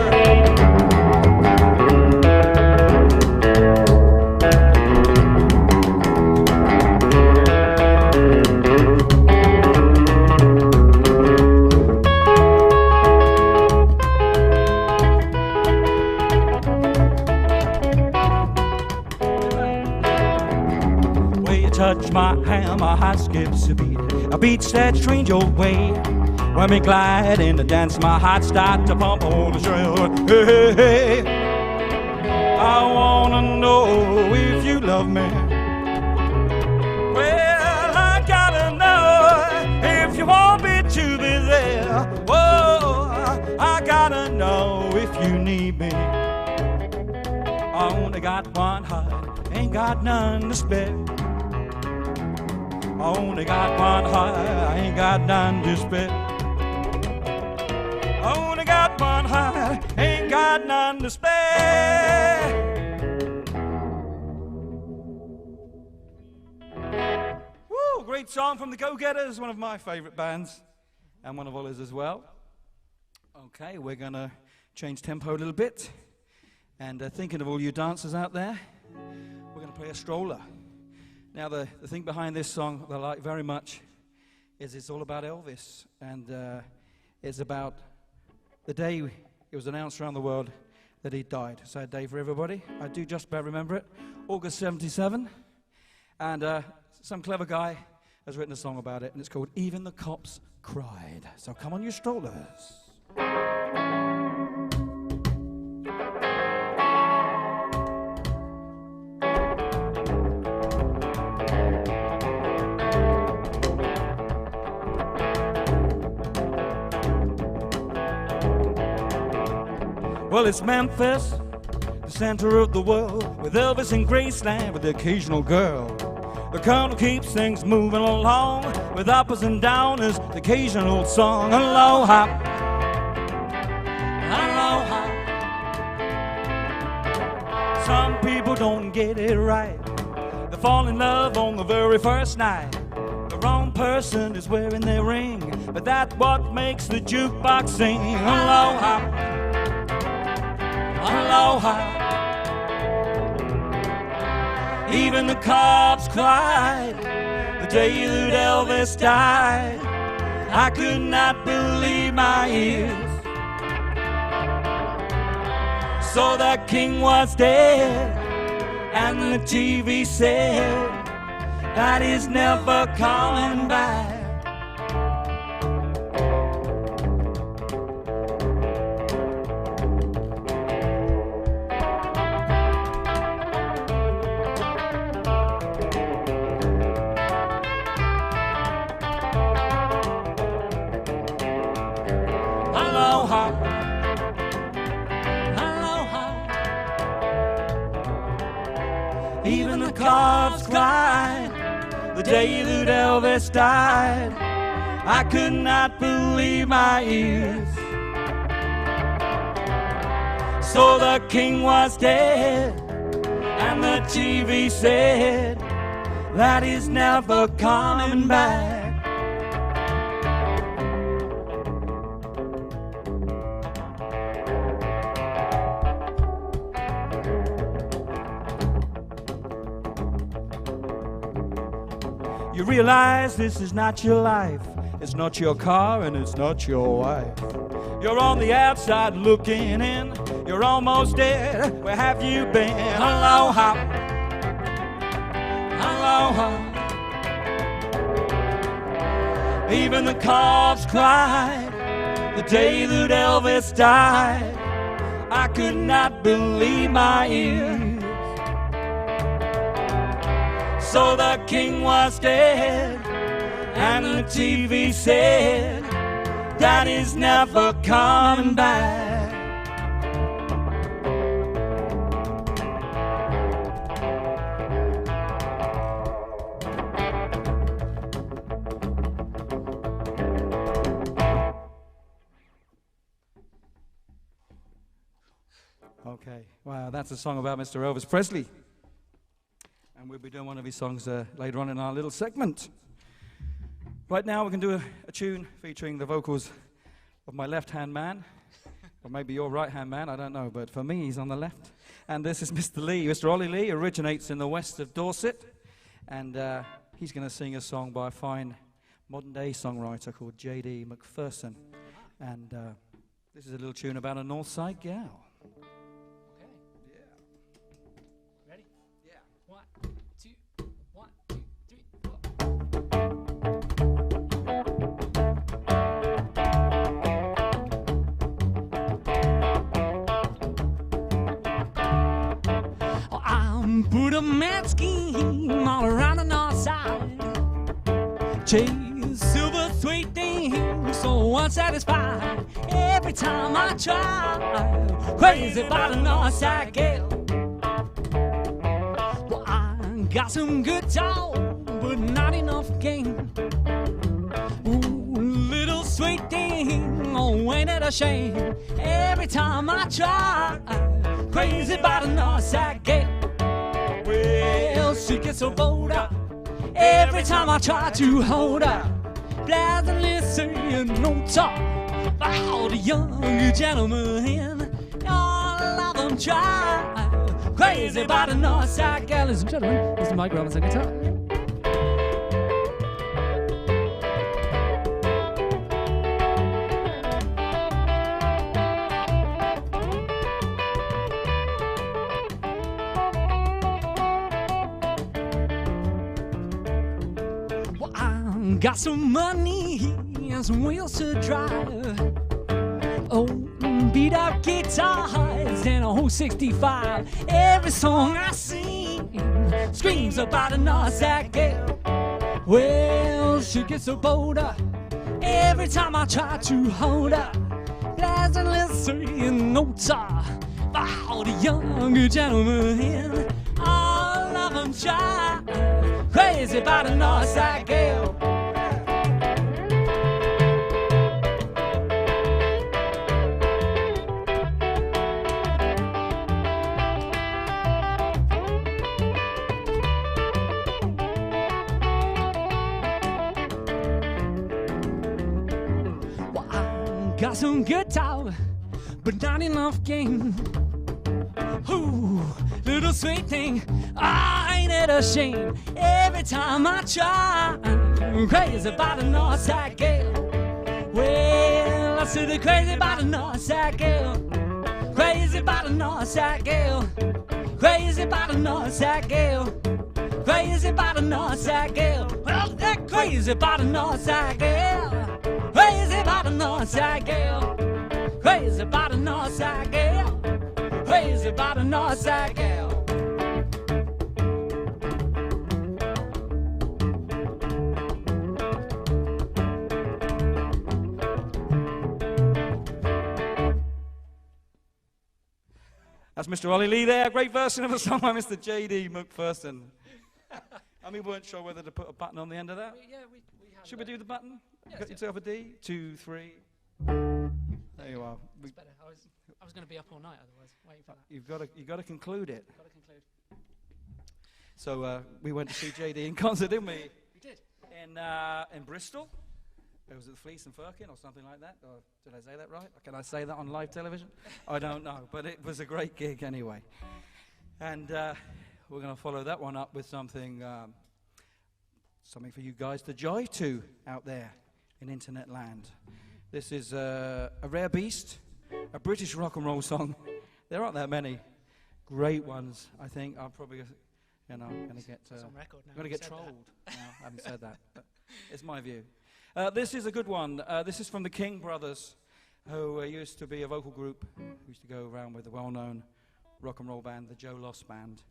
Touch my hand, my heart skips a beat. I beats that strange old way. When we glide in the dance, my heart starts to pump on the trail. Hey, hey, hey. I wanna know if you love me. Well, I gotta know if you want me to be there. Whoa, I gotta know if you need me. I only got one heart, ain't got none to spare. I only got one heart, I ain't got none to spare. I only got one heart, ain't got none to spare. Woo, great song from the Go-Getters, one of my favorite bands, and one of Ollie's as well. Okay, we're gonna change tempo a little bit, and thinking of all you dancers out there, we're gonna play a stroller. Now, the thing behind this song that I like very much is it's all about Elvis, and it's about the day it was announced around the world that he died. Sad day for everybody. I do just about remember it. August 77, and some clever guy has written a song about it, and it's called Even the Cops Cried. So come on, you strollers. Well, it's Memphis, the center of the world, with Elvis and Graceland, with the occasional girl. The colonel keeps things moving along, with uppers and downers, the occasional song. Aloha, aloha. Some people don't get it right. They fall in love on the very first night. The wrong person is wearing their ring, but that's what makes the jukebox sing. Aloha. Aloha. Even the cops cried the day that Elvis died. I could not believe my ears. So the king was dead, and the TV said that he's never coming back. Even the cops cried the day that Elvis died. I could not believe my ears. So the king was dead, and the TV said that he's never coming back. You realize this is not your life, it's not your car, and it's not your wife. You're on the outside looking in, you're almost dead, where have you been? Aloha, aloha. Even the cops cried the day that Elvis died. I could not believe my ears. So the king was dead, and the TV said that he's never coming back. Okay, wow, that's a song about Mr. Elvis Presley. And we'll be doing one of his songs later on in our little segment. Right now, we're going to do a tune featuring the vocals of my left-hand man, or maybe your right-hand man, I don't know, but for me, he's on the left. And this is Mr. Lee. Mr. Ollie Lee originates in the west of Dorset, and he's going to sing a song by a fine modern-day songwriter called J.D. McPherson. And this is a little tune about a North Side gal. Put a mad scheme all around the north side. Chase silver sweet things, so unsatisfied. Every time I try, crazy about the north side girl. Well, I got some good talk, but not enough game. Ooh, little sweet thing, oh, ain't it a shame? Every time I try, crazy about the north side girl. Well, she gets so bold up every time I try to hold her. Blithely saying no talk about the young gentlemen. All of them try crazy about the north side gal. Ladies and gentlemen, Mr. Mike Robbins on guitar. got some money and some wheels to drive. Oh, beat up guitars and a whole 65. Every song I sing screams about a Northside girl. Well, she gets so bold up every time I try to hold her. Glass and listening notes are for the younger gentlemen. All of them try crazy about a Northside girl. Got some good talk, but not enough game. Ooh, little sweet thing, I ain't it a shame. Every time I try, I'm crazy about a Northside girl. Well, I said crazy about a Northside girl. Crazy about a Northside girl. Crazy about a Northside girl. Crazy about a Northside girl. Well, they're crazy about a Northside girl. Crazy about a Northside girl. Crazy about a Northside girl. Crazy about a Northside girl. That's Mr. Ollie Lee there. Great version of a song by Mr. J.D. McPherson. And we weren't sure whether to put a button on the end of that. Should we do the button? Yes, Got yourself a D? 2, 3. There you are. It's better. I was going to be up all night otherwise. Waiting for that. You've got to conclude it. Got to conclude. So we went to see JD in concert, didn't we? We did. In Bristol. It was at the Fleece and Firkin or something like that. Or did I say that right? Can I say that on live television? I don't know, but it was a great gig anyway. And we're going to follow that one up with something for you guys to jive to out there in internet land. This is a rare beast, a British rock and roll song. There aren't that many great ones. I think I'm probably, going to get trolled. No, I haven't said that, but it's my view. This is a good one. This is from the King Brothers, who used to be a vocal group. Who used to go around with the well-known rock and roll band, the Joe Loss Band.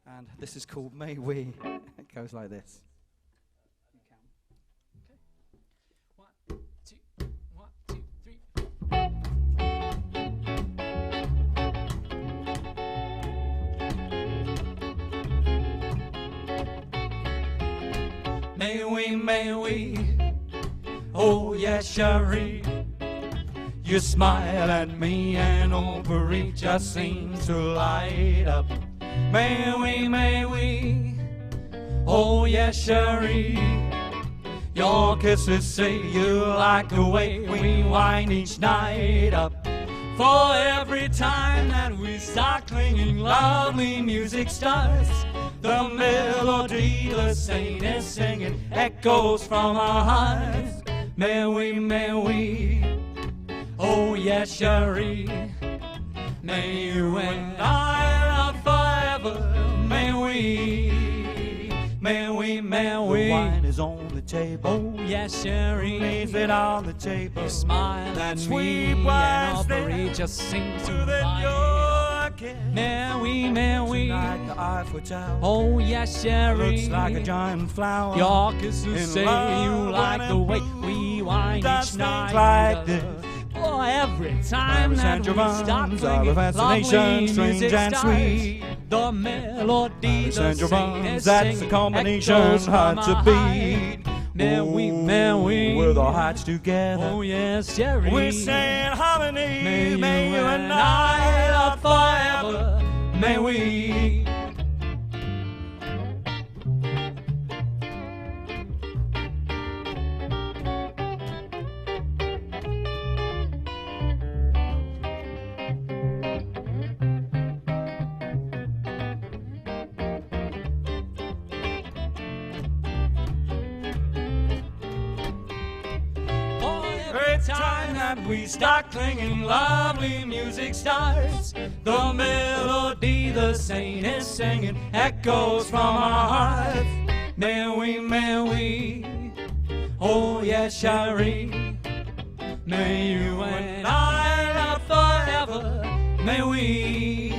And this is called May We. It goes like this. May we, oh yes, Cherie. You smile at me and Aubrey just seems to light up. May we, oh yes, Cherie. Your kisses say you like the way we wind each night up. For every time that we start clinging, lovely music starts. The melody the saint is singing echoes from our hearts. May we, oh yes, Cherie. May you and I love forever. May we. The wine is on the table. Oh yes, Cherie. Lays it on the table. You smile at me and Aubrey just sings to the May we. Like the Eiffel Tower. Oh yes, Cherie. Looks like a giant flower. Your kisses say you like the way we wind each night like this. Oh, every time that we stop are a fascination, strange music and starts. sweet. The melody, the sing is that's a combination hard to beat. May we. With our hearts together. Oh yes, Cherie. We're saying harmony. May you and I love forever. May we. Time that we start clinging, lovely music starts. The melody the saint is singing echoes from our hearts. May we, Oh yes, Cherie. May you and I love forever. May we.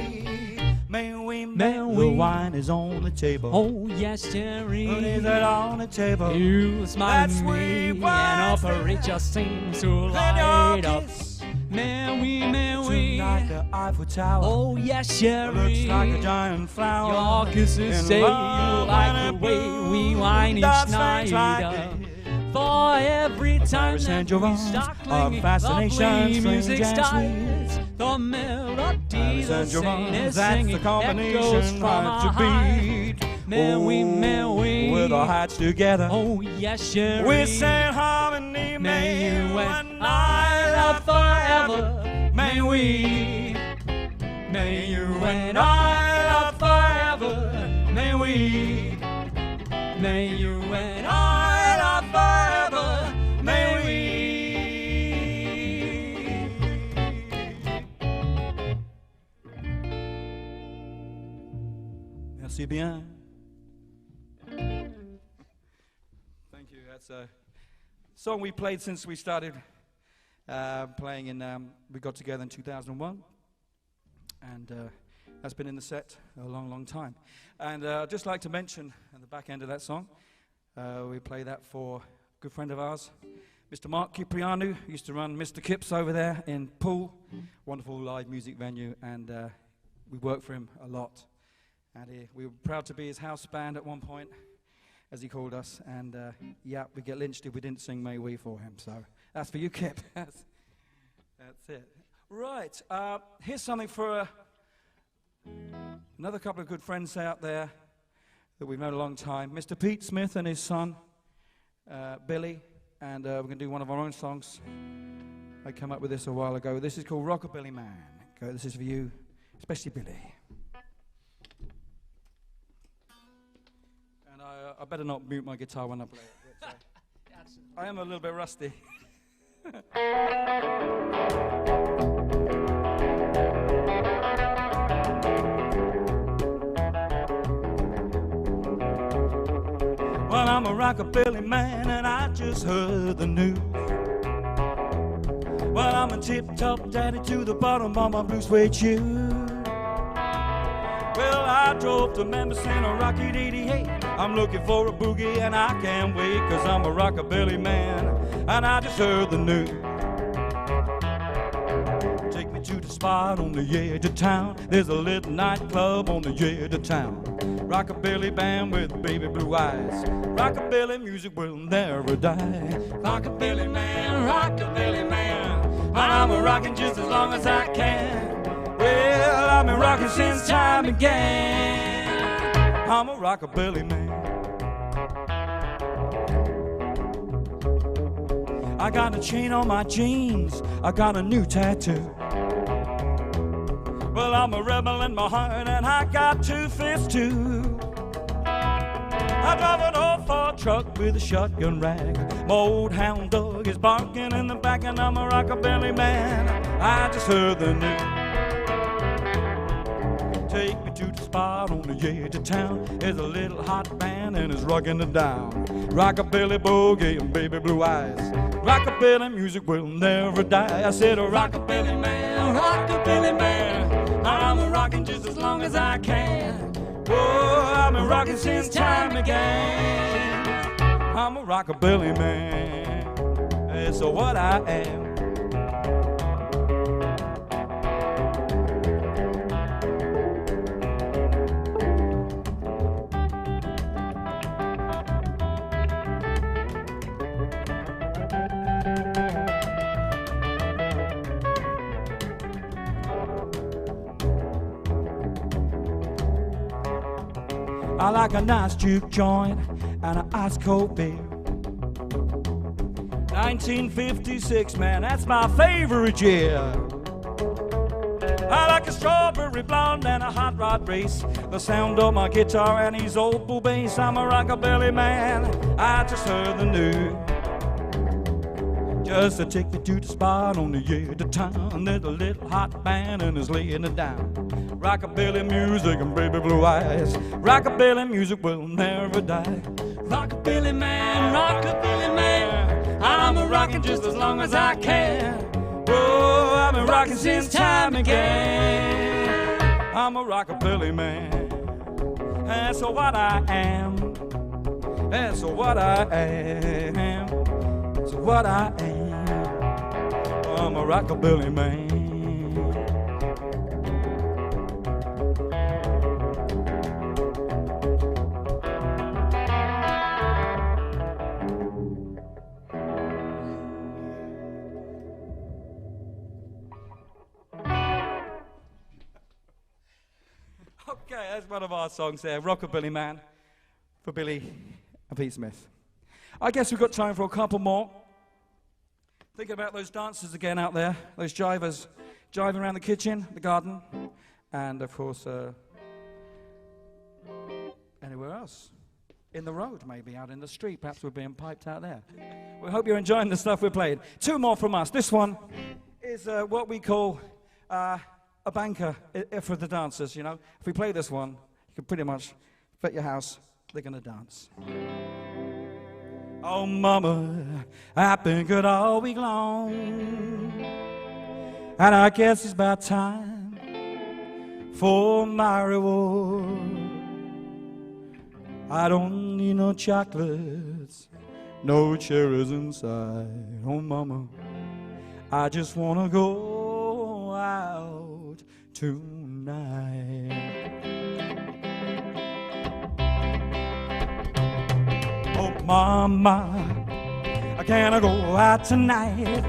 The wine is on the table. Oh yes, Cherie. Is it on the table? You smile at me and operator seems to light up. May we. Like the Eiffel Tower. Oh yes, Cherie. Looks like a giant flower. Your kisses say you like the way we wine each night. For every time that we start clinging, the way music starts, the melody the saint is singing echoes from our heart. May we, with our hearts together. Oh yes, Cherie. We sing harmony. May you and I love forever. May we. May you and I love forever. May we. May you and I love forever. May we. Merci bien. Thank you. That's a song we played since we started playing in. We got together in 2001, and that's been in the set a long, long time. And I'd just like to mention at the back end of that song, we play that for a good friend of ours, Mr. Mark Cipriano, who used to run Mr. Kips over there in Poole, wonderful live music venue, and we worked for him a lot. And we were proud to be his house band at one point, as he called us, and yeah, we'd get lynched if we didn't sing May We for him, so that's for you, Kip. That's it. Right, here's something for another couple of good friends out there that we've known a long time. Mr. Pete Smith and his son, Billy, and we're going to do one of our own songs. I came up with this a while ago. This is called Rockabilly Man. Okay, this is for you, especially Billy. And I better not mute my guitar when I play it. But, I am a little bit rusty. Well, I'm a rockabilly man and I just heard the news. Well, I'm a tip-top daddy to the bottom of my blue suede shoes. Well, I drove to Memphis in a Rocket 88. I'm looking for a boogie and I can't wait, 'cause I'm a rockabilly man and I just heard the news. Take me to the spot on the edge of town. There's a little nightclub on the edge of town. Rockabilly band with baby blue eyes. Rockabilly music will never die. Rockabilly man, rockabilly man. I'm a rockin' just as long as I can. Well, I've been rockin' since time began. I'm a rockabilly man. I got a chain on my jeans. I got a new tattoo. Well, I'm a rebel in my heart and I got 2 fists too. I drive an old Ford truck with a shotgun rag. My old hound dog is barking in the back and I'm a rockabilly man. I just heard the news. Take me to the spot on the edge of town. There's a little hot band and it's rocking it down. Rockabilly boogie and baby blue eyes. Rockabilly music will never die. I said a rockabilly man, rockabilly man. I'm a rockin' just as long as I can. Oh, I've been rockin' since time began. I'm a rockabilly man. That's what I am. I like a nice juke joint and an ice cold beer. 1956, man, that's my favorite year. I like a strawberry blonde and a hot rod race. The sound of my guitar and his old bull bass. I'm a rockabilly man, I just heard the news. Just to take me to the spot on the edge of town. There's a little hot band and it's laying it down. Rockabilly music and baby blue eyes. Rockabilly music will never die. Rockabilly man, rockabilly man. I'm a rockin' just as long as I can. Oh, I've been rockin' since time began. I'm a rockabilly man. That's what I am. That's what I am. That's what I am. I'm a rockabilly man. Okay, that's one of our songs there, Rockabilly Man, for Billy and Pete Smith. I guess we've got time for a couple more. Think about those dancers again out there, those jivers, jiving around the kitchen, the garden, and of course, anywhere else. In the road, maybe, out in the street, perhaps we're being piped out there. We hope you're enjoying the stuff we're playing. Two more from us. This one is what we call a banker for the dancers, you know. If we play this one, you can pretty much bet your house they're going to dance. Oh, mama, I've been good all week long, and I guess it's about time for my reward. I don't need no chocolates, no cherries inside. Oh, mama, I just want to go out tonight. Oh, mama, can I go out tonight?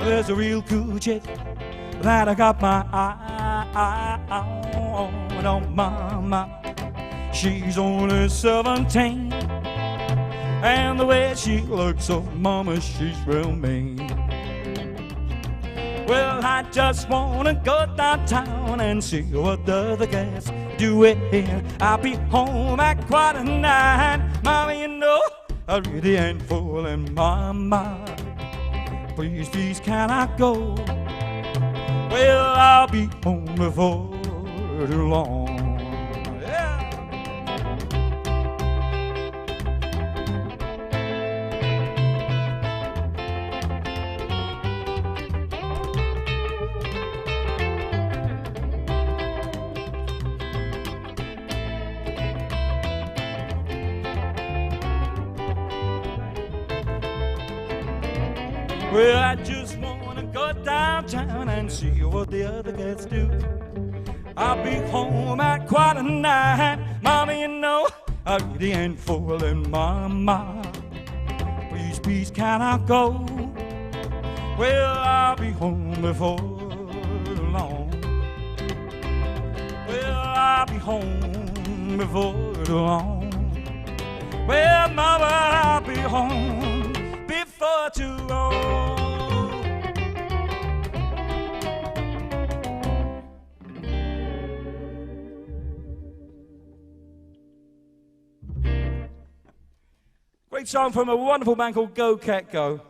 There's a real cool chick that I got my eye on. Oh, mama, she's only 17, and the way she looks, oh, mama, she's real mean. Well, I just wanna go downtown and see what the other guys do it here. I'll be home at 9:15. Mama, you know I really ain't fooling. Mama, please, please, can I go? Well, I'll be home before too long. Well, I just wanna go downtown and see what the other cats do. I'll be home at 9:15. Mama, you know I really ain't fooling. Mama, please, please, can I go? Well, I'll be home before long. Well, I'll be home before long. Well, mama, I'll be home before too long. Great song from a wonderful band called Go Cat Go.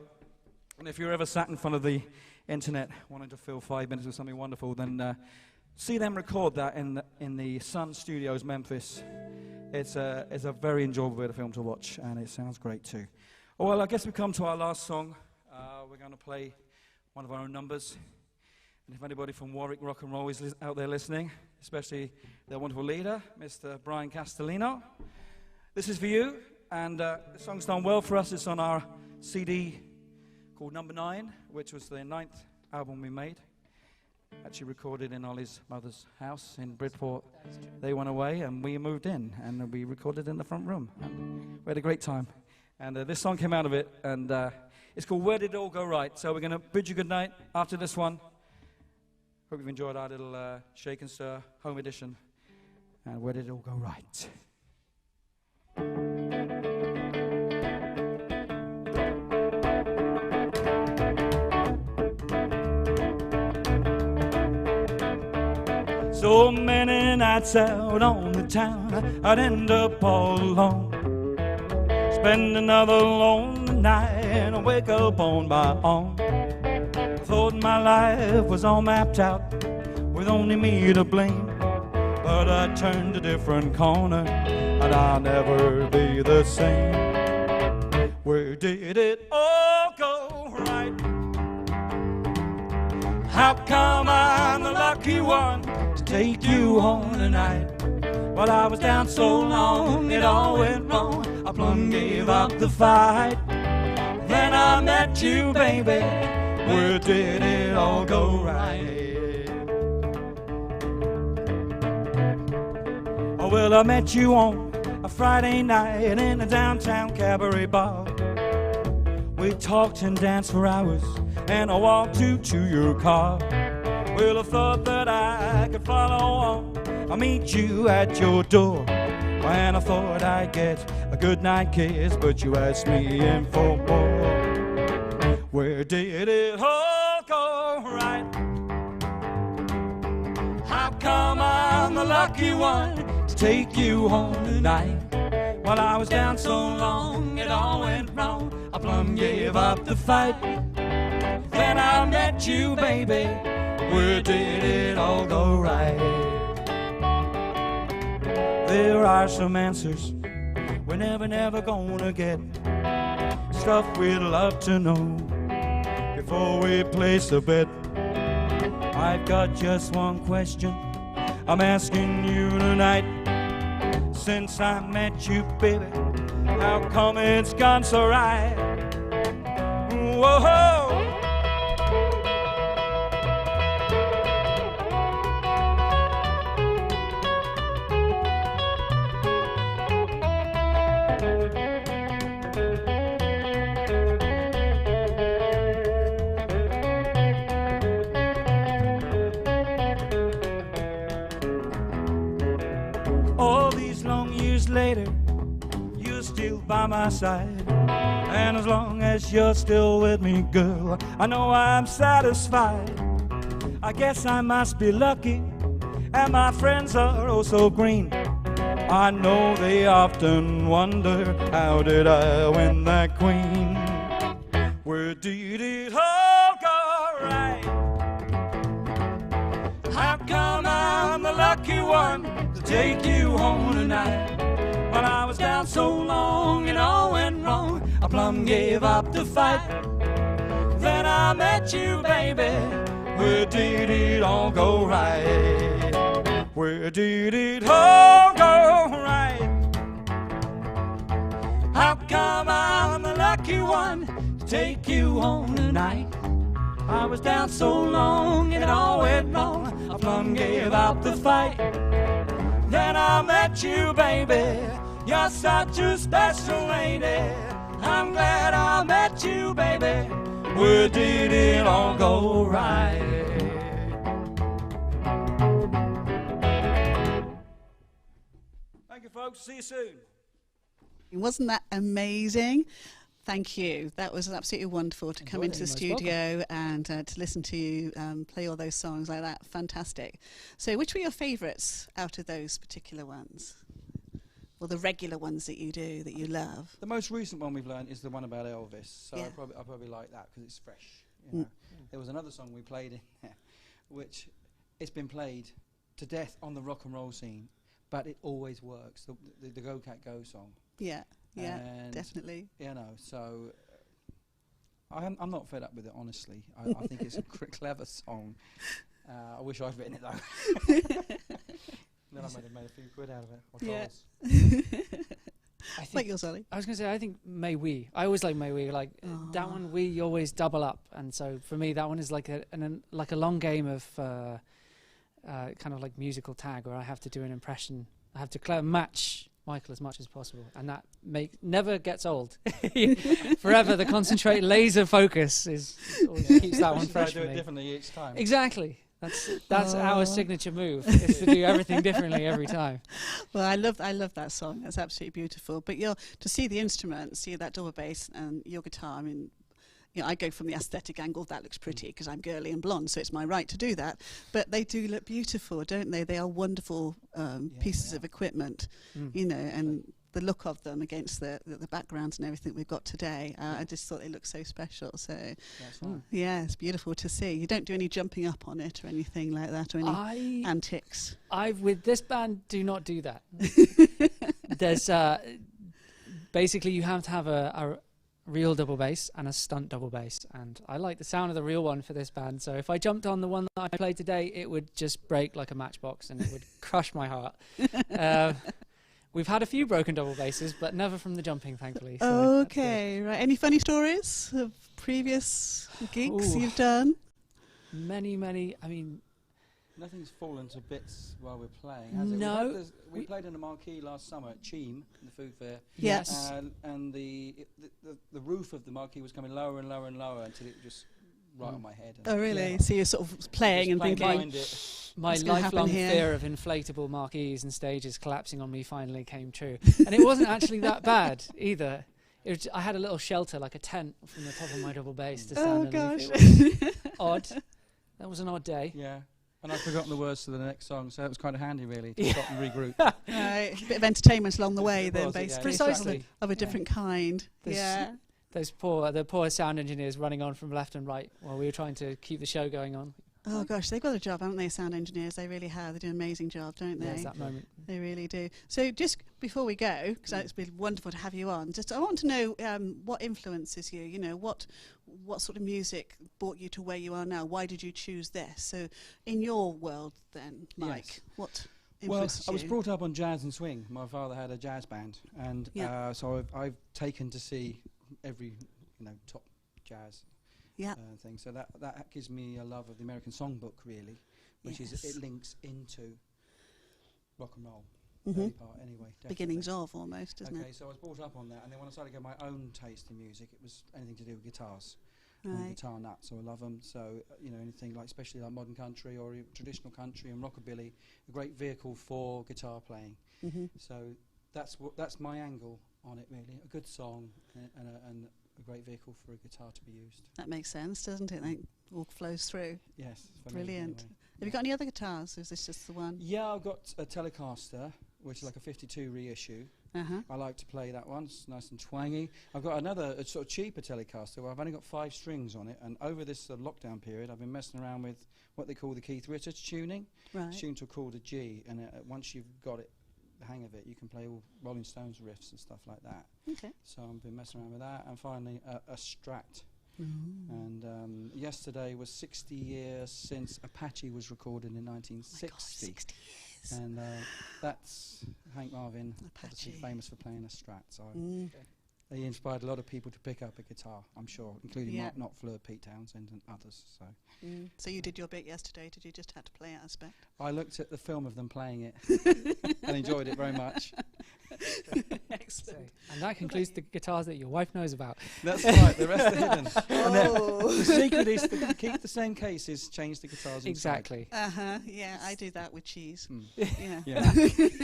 And if you're ever sat in front of the internet wanting to fill 5 minutes with something wonderful, then see them record that in the Sun Studios, Memphis. It's a very enjoyable bit of film to watch, and it sounds great too. Oh, well, I guess we've come to our last song. We're going to play one of our own numbers. And if anybody from Warwick Rock and Roll is out there listening, especially their wonderful leader, Mr. Brian Castellino, this is for you. And the song's done well for us. It's on our CD called Number 9, which was the 9th album we made. Actually recorded in Ollie's mother's house in Bridport. They went away and we moved in, and we recorded in the front room. And we had a great time. And this song came out of it, and it's called Where Did It All Go Right? So we're going to bid you good night after this one. Hope you've enjoyed our little Shake and Stir home edition. And Where Did It All Go Right? So many nights out on the town, I'd end up all alone. Spend another lonely night and wake up on my own. Thought my life was all mapped out with only me to blame. But I turned a different corner and I'll never be the same. Where did it all go right? How come I'm the lucky one to take you home tonight? Well, I was down so long, it all went wrong. I plumb gave up the fight. Then I met you, baby. Where did it all go right? Oh, well, I met you on a Friday night in a downtown cabaret bar. We talked and danced for hours, and I walked you to your car. Well, I thought that I could follow on. I'll meet you at your door. And I thought I'd get a good night kiss, but you asked me in for more. Where did it all go right? How come I'm the lucky one to take you home tonight? Well, I was down so long, it all went wrong. I plumb gave up the fight. Then I met you, baby. Where did it all go right? There are some answers we're never gonna get. Stuff we'd love to know before we place a bet. I've got just one question I'm asking you tonight. Since I met you, baby, how come it's gone so right? Whoa. All these long years later, you're still by my side. And as long as you're still with me, girl, I know I'm satisfied. I guess I must be lucky, and my friends are oh so green. I know they often wonder, how did I win that queen? Where did it all go right? How come I'm the lucky one to take you home tonight? When I was down so long, it all went wrong. I plumb gave up the fight. Then I met you, baby. Where did it all go right? Where did it all go right? How come I'm the lucky one to take you home tonight? I was down so long, it all went wrong. I plumb gave up the fight. Then I met you, baby. You're such a special lady. I'm glad I met you, baby. Where did it all go right? Thank you, folks. See you soon. Wasn't that amazing? Thank you. That was absolutely wonderful to come into the studio and to listen to you play all those songs like that. Fantastic. So which were your favourites out of those particular ones? Or the regular ones that you do, that you love? The most recent one we've learned is the one about Elvis. So I probably like that because it's fresh. You know? There was another song we played in there, which it's been played to death on the rock and roll scene, but it always works. The Go Cat Go song. Yeah. Yeah, and definitely. You know, so I'm not fed up with it, honestly. I think it's a clever song. I wish I'd written it though. Then I might have made a few quid out of it. Or Yeah. I think yours, Ollie. I was going to say, I think May We. I always like May We. Like that one, we always double up, and so for me, that one is like a long game of kind of like musical tag, where I have to do an impression. I have to match Michael as much as possible, and that never gets old. Forever, the concentrate laser focus keeps that one fresh do for it me. differently each time. Exactly. That's our signature move, is to do everything differently every time. Well, I love that song. That's absolutely beautiful. But to see the instruments, see that double bass and your guitar. I mean, I go from the aesthetic angle. That looks pretty because I'm girly and blonde, so it's my right to do that. But they do look beautiful, don't they? They are wonderful pieces of equipment, and the look of them against the backgrounds and everything we've got today. I just thought they looked so special. So yeah, it's beautiful to see. You don't do any jumping up on it or anything like that, or any antics. With this band, do not do that. There's basically you have to have a real double bass and a stunt double bass, and I like the sound of the real one for this band. So if I jumped on the one that I played today, it would just break like a matchbox and it would crush my heart. We've had a few broken double basses, but never from the jumping, thankfully. So Okay, right. Any funny stories of previous gigs Ooh. you've done? Many. I mean, nothing's fallen to bits while we're playing, has it? No. We played in a marquee last summer at Cheam, the food fair. Yes. And the roof of the marquee was coming lower and lower and lower until it was just right on my head. And Oh, really? So you're sort of playing and thinking, behind it. my what's gonna happen lifelong here? fear of inflatable marquees and stages collapsing on me finally came true. And it wasn't actually that bad either. It was I had a little shelter, like a tent, from the top of my double bass to stand underneath. It was odd. That was an odd day. Yeah. And I'd forgotten the words to the next song, so it was kind of handy, really, to Yeah. stop and regroup. Right, a bit of entertainment along the way, It then, was, yeah. basically. Precisely. Of a different kind. There's- the poor sound engineers running on from left and right while we were trying to keep the show going on. Oh gosh, they've got a job, haven't they, sound engineers? They really have. They do an amazing job, don't they? There's that moment. They really do. So just before we go, because it's been wonderful to have you on, just I want to know what influences you. You know, what sort of music brought you to where you are now? Why did you choose this? So in your world, then, Mike, Yes. what Well, influences I was you? brought up on jazz and swing. My father had a jazz band, and Yeah. so I've taken to see every top jazz thing. So that gives me a love of the American songbook, really, which is it links into rock and roll. Early part anyway. Definitely. Beginnings of almost, isn't Okay, it? so I was brought up on that, and then when I started to get my own taste in music, it was anything to do with guitars. I'm a Right. guitar nut, so I love them. So anything like, especially like modern country or traditional country and rockabilly, a great vehicle for guitar playing. Mhm. So that's my angle on it, really. A good song and a great vehicle for a guitar to be used. That makes sense, doesn't it? Like, all flows through. Yes, for me, Brilliant. anyway. Have you got any other guitars? Or is this just the one? Yeah, I've got a Telecaster, which is like a 52 reissue. Uh-huh. I like to play that one. It's nice and twangy. I've got another sort of cheaper Telecaster where I've only got 5 strings on it, and over this lockdown period I've been messing around with what they call the Keith Richards tuning. Right. It's tuned to a chord a G, and once you've got the hang of it, you can play all Rolling Stones riffs and stuff like that. Okay. So I've been messing around with that, and finally a Strat. Mm. And yesterday was 60 years since Apache was recorded in 1960. 60 years. And that's Hank Marvin, obviously famous for playing a Strat. So he inspired a lot of people to pick up a guitar, I'm sure, including Mark Knopfler, Pete Townsend, and others. So you did your bit yesterday. Did you just have to play it, I expect? I looked at the film of them playing it and enjoyed it very much. Excellent. And that concludes the guitars that your wife knows about. That's right, the rest are hidden. And Oh. the secret is to keep the same cases, change the guitars inside. Exactly. Uh-huh. Yeah, I do that with cheese. Yeah. Yeah.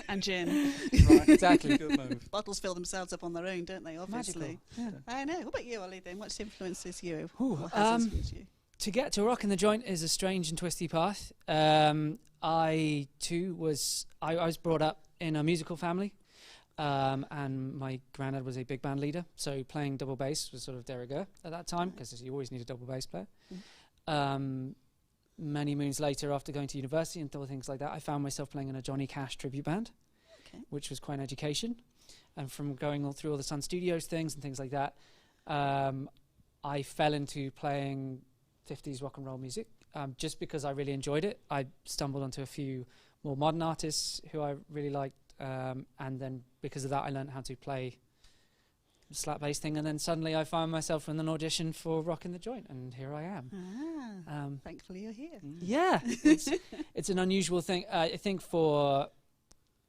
And gin. Right, exactly. Good move. Bottles fill themselves up on their own, don't they, obviously? Magical. Yeah. I know. What about you, Ollie, then? What's influences you? Ooh, What has influenced you? To get to Rock in the Joint is a strange and twisty path. I too was brought up in a musical family, and my granddad was a big band leader, so playing double bass was sort of de rigueur at that time because you always need a double bass player. Many moons later, after going to university and things like that, I found myself playing in a Johnny Cash tribute band, which was quite an education. And from going all through all the Sun Studios things and things like that, I fell into playing 50s rock and roll music just because I really enjoyed it. I stumbled onto a few more modern artists who I really liked, and then because of that I learned how to play the slap bass thing, and then suddenly I found myself in an audition for Rock in the Joint, and here I am. Thankfully you're here. Yeah, it's an unusual thing. I think for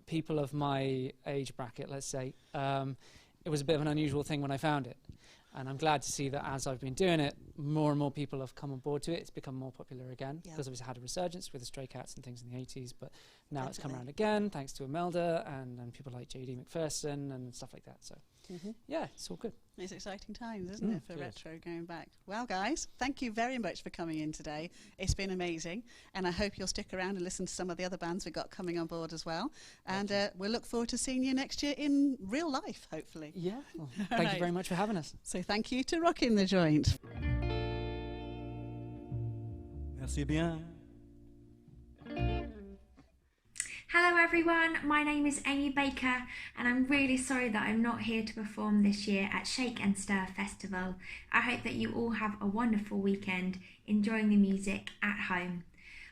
people of my age bracket, let's say, it was a bit of an unusual thing when I found it. And I'm glad to see that as I've been doing it, more and more people have come on board to it. It's become more popular again because obviously it had a resurgence with the Stray Cats and things in the 80s, but now it's come around again thanks to Imelda and people like J.D. McPherson and stuff like that. So yeah, it's all good. It's exciting times, isn't it, for Cheers. retro going back. Well, guys, thank you very much for coming in today. It's been amazing, and I hope you'll stick around and listen to some of the other bands we've got coming on board as well. And we'll look forward to seeing you next year in real life, hopefully. Yeah. Well, thank you very much for having us. So thank you to Rock in the Joint. Merci bien. Hello everyone, my name is Amy Baker and I'm really sorry that I'm not here to perform this year at Shake and Stir Festival. I hope that you all have a wonderful weekend enjoying the music at home.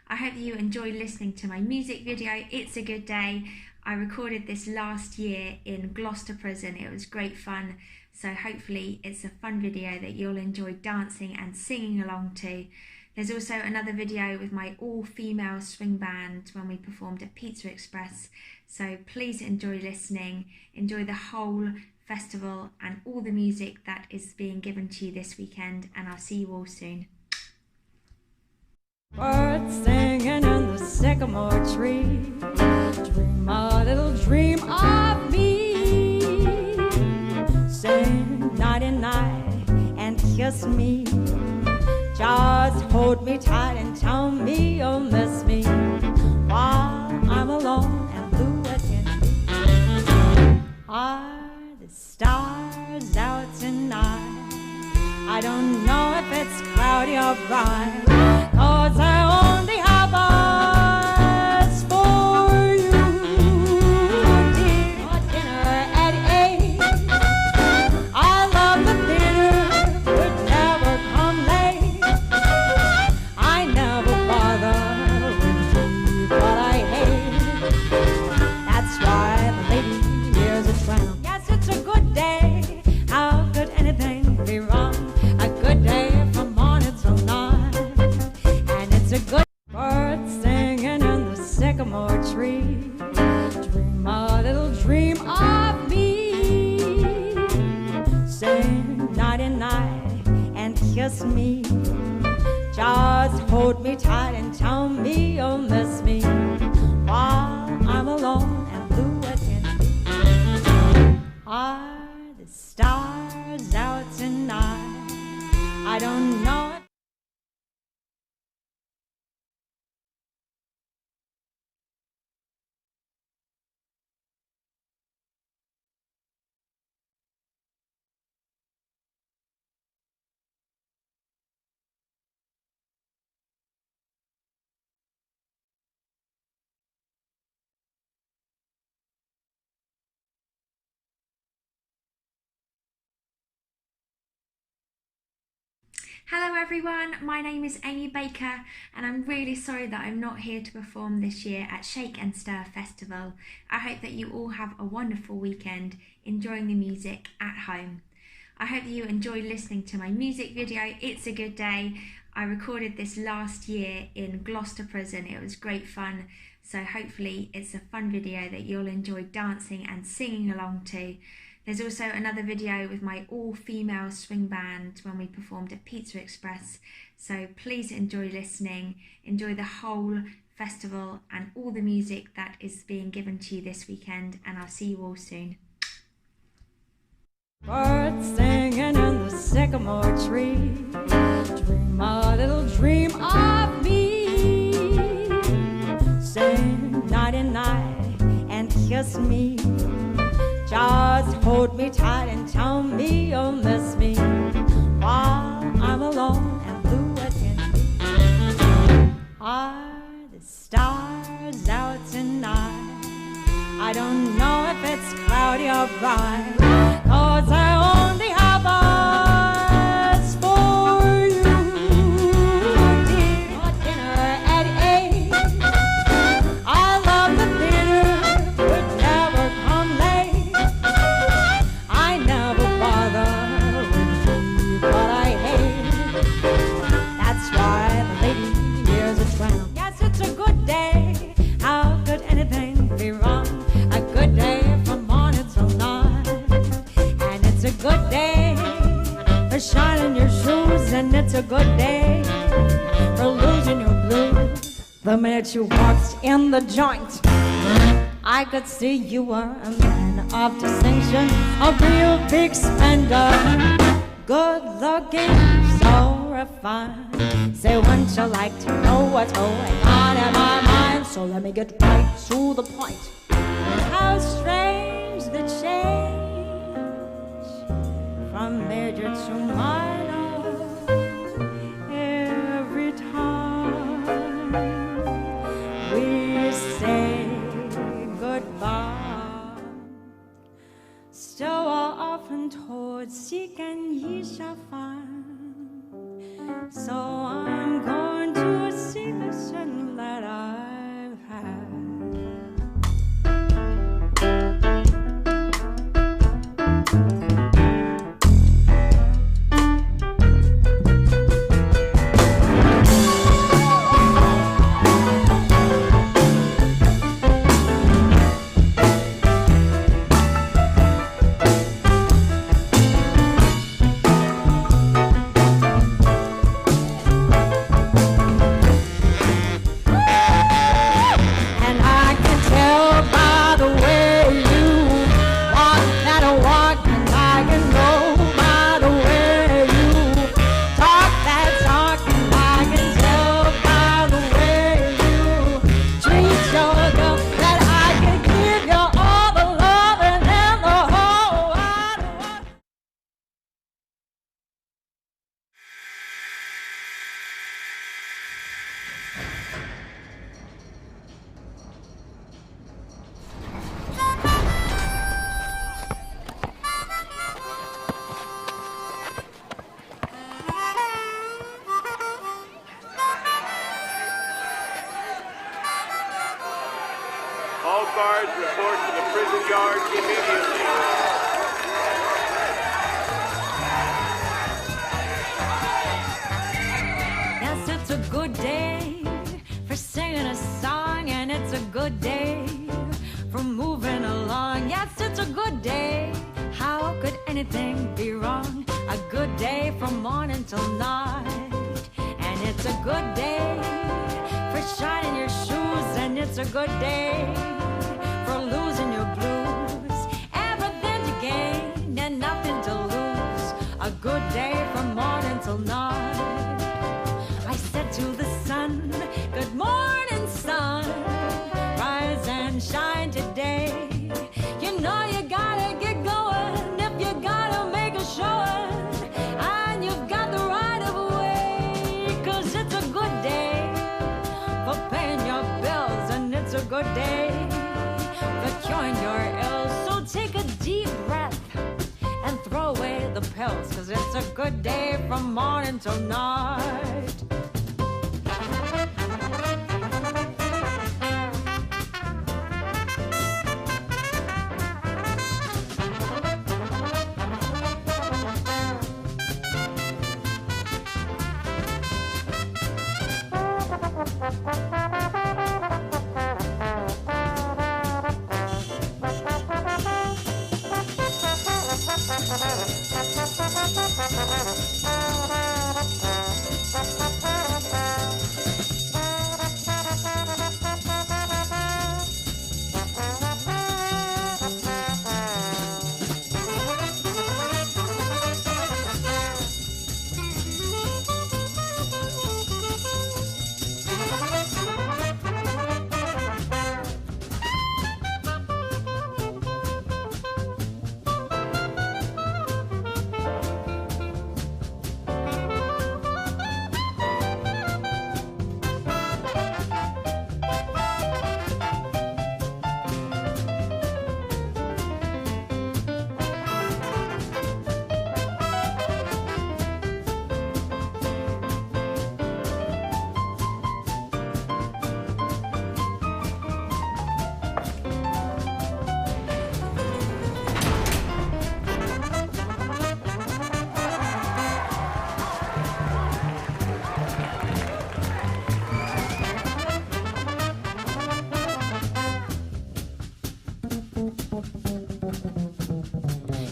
I hope that you enjoy listening to my music video, It's a Good Day. I recorded this last year in Gloucester Prison. It was great fun, so hopefully it's a fun video that you'll enjoy dancing and singing along to. There's also another video with my all-female swing band when we performed at Pizza Express, so please enjoy listening, enjoy the whole festival and all the music that is being given to you this weekend, and I'll see you all soon. Birds singing in the sycamore tree, dream a little dream of me. Sing nighty night and kiss me. Just hold me tight and tell me you'll miss me while I'm alone and blue again. Are the stars out tonight? I don't know if it's cloudy or bright, 'cause I only have eyes for you, dear. Dinner at 8. I love the theater, would never come late. I never bother with you, but I hate. That's why the lady here's a tramp. Yes, it's a good day. How could anything be wrong? A good day from morning till night. And it's a good bird singing in the sycamore tree. Dream a little dream of me. Sing nighty night and kiss me. Just hold me tight and tell me you'll miss me while I'm alone and blue again. Are the stars out tonight? I don't know. Hello everyone, my name is Amy Baker and I'm really sorry that I'm not here to perform this year at Shake and Stir Festival. I hope that you all have a wonderful weekend enjoying the music at home. I hope that you enjoy listening to my music video, It's a Good Day. I recorded this last year in Gloucester Prison. It was great fun, so hopefully it's a fun video that you'll enjoy dancing and singing along to. There's also another video with my all-female swing band when we performed at Pizza Express, so please enjoy listening, enjoy the whole festival and all the music that is being given to you this weekend, and I'll see you all soon. Birds singing in the sycamore tree, dream a little dream of me. Sing nighty night and kiss me. Just hold me tight and tell me you'll miss me while I'm alone and blue again. Are the stars out tonight? I don't know if it's cloudy or bright, 'cause I only have eyes for you, dear. Dinner at 8. I love the theater, would never come late. I never bother with you, but I hate. That's why the lady here's a tramp. Yes, it's a good day. How could anything be wrong? A good day from morning till night. And it's a good day for shining your shoes. And it's a good day for losing your blues. The minute you walked in the joint, I could see you were a man of distinction, a real big spender, good looking, so refined. Say, wouldn't you like to know what's going on in my mind? So let me get right to the point. How strange the change from major to minor every time we say towards seek and ye shall find. So I'm going to seek a certain that I've had. All cars report to the prison yard immediately. Yes, it's a good day for singing a song, and it's a good day for moving along. Yes, it's a good day. How could anything be wrong? A good day from morning till night. And it's a good day for shining your shoes, and it's a good day for losing your blues. Everything to gain and nothing to lose. A good day from morning till night. I said to the sun, good morning, sun. Rise and shine today. You know you gotta get going if you gotta make a showing. And you've got the right of way, 'cause it's a good day for paying your bills, and it's a good day for curing your ills. So take a deep breath and throw away the pills, 'cause it's a good day from morning till night.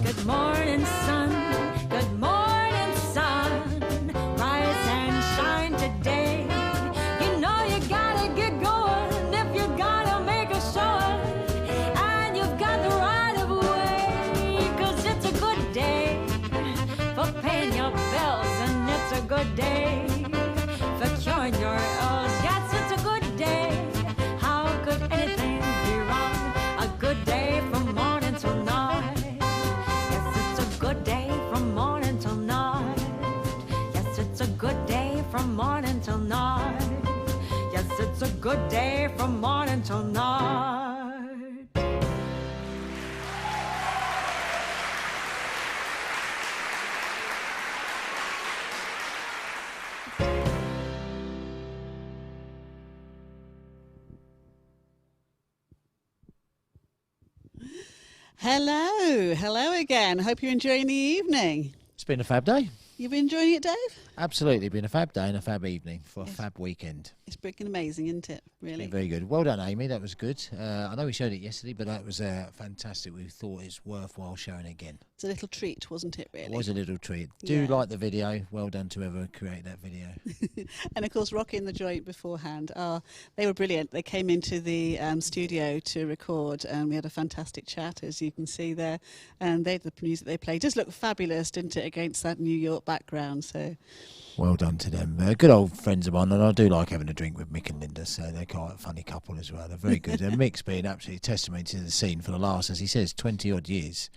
Good morning, sun. Good morning, sun. Rise and shine today. You know you gotta get going if you gotta make a showing. And you've got the right of way, 'cause it's a good day for paying your bills, and it's a good day for curing your ills. Yes, it's a good day. How could anything be wrong? A good day from morning till night. Good day from morning till night. Yes, it's a good day from morning till night. Yes, it's a good day from morning till night. Hello again. Hope you're enjoying the evening. It's been a fab day. You've been enjoying it, Dave? Absolutely, been a fab day and a fab evening for a fab weekend. It's freaking amazing, isn't it? Really. Been very good. Well done, Amy. That was good. I know we showed it yesterday, but that was fantastic. We thought it's worthwhile showing again. It's a little treat, wasn't it, really? It was a little treat. Do like the video. Well done to whoever created that video. And of course, Rocky and the Joint beforehand, they were brilliant. They came into the studio to record, and we had a fantastic chat, as you can see there. And the music they played just looked fabulous, didn't it, against that New York background? So, well done to them. Good old friends of mine, and I do like having a drink with Mick and Linda, so they're quite a funny couple as well. They're very good. And Mick's been absolutely testimony to the scene for the last, as he says, 20-odd years.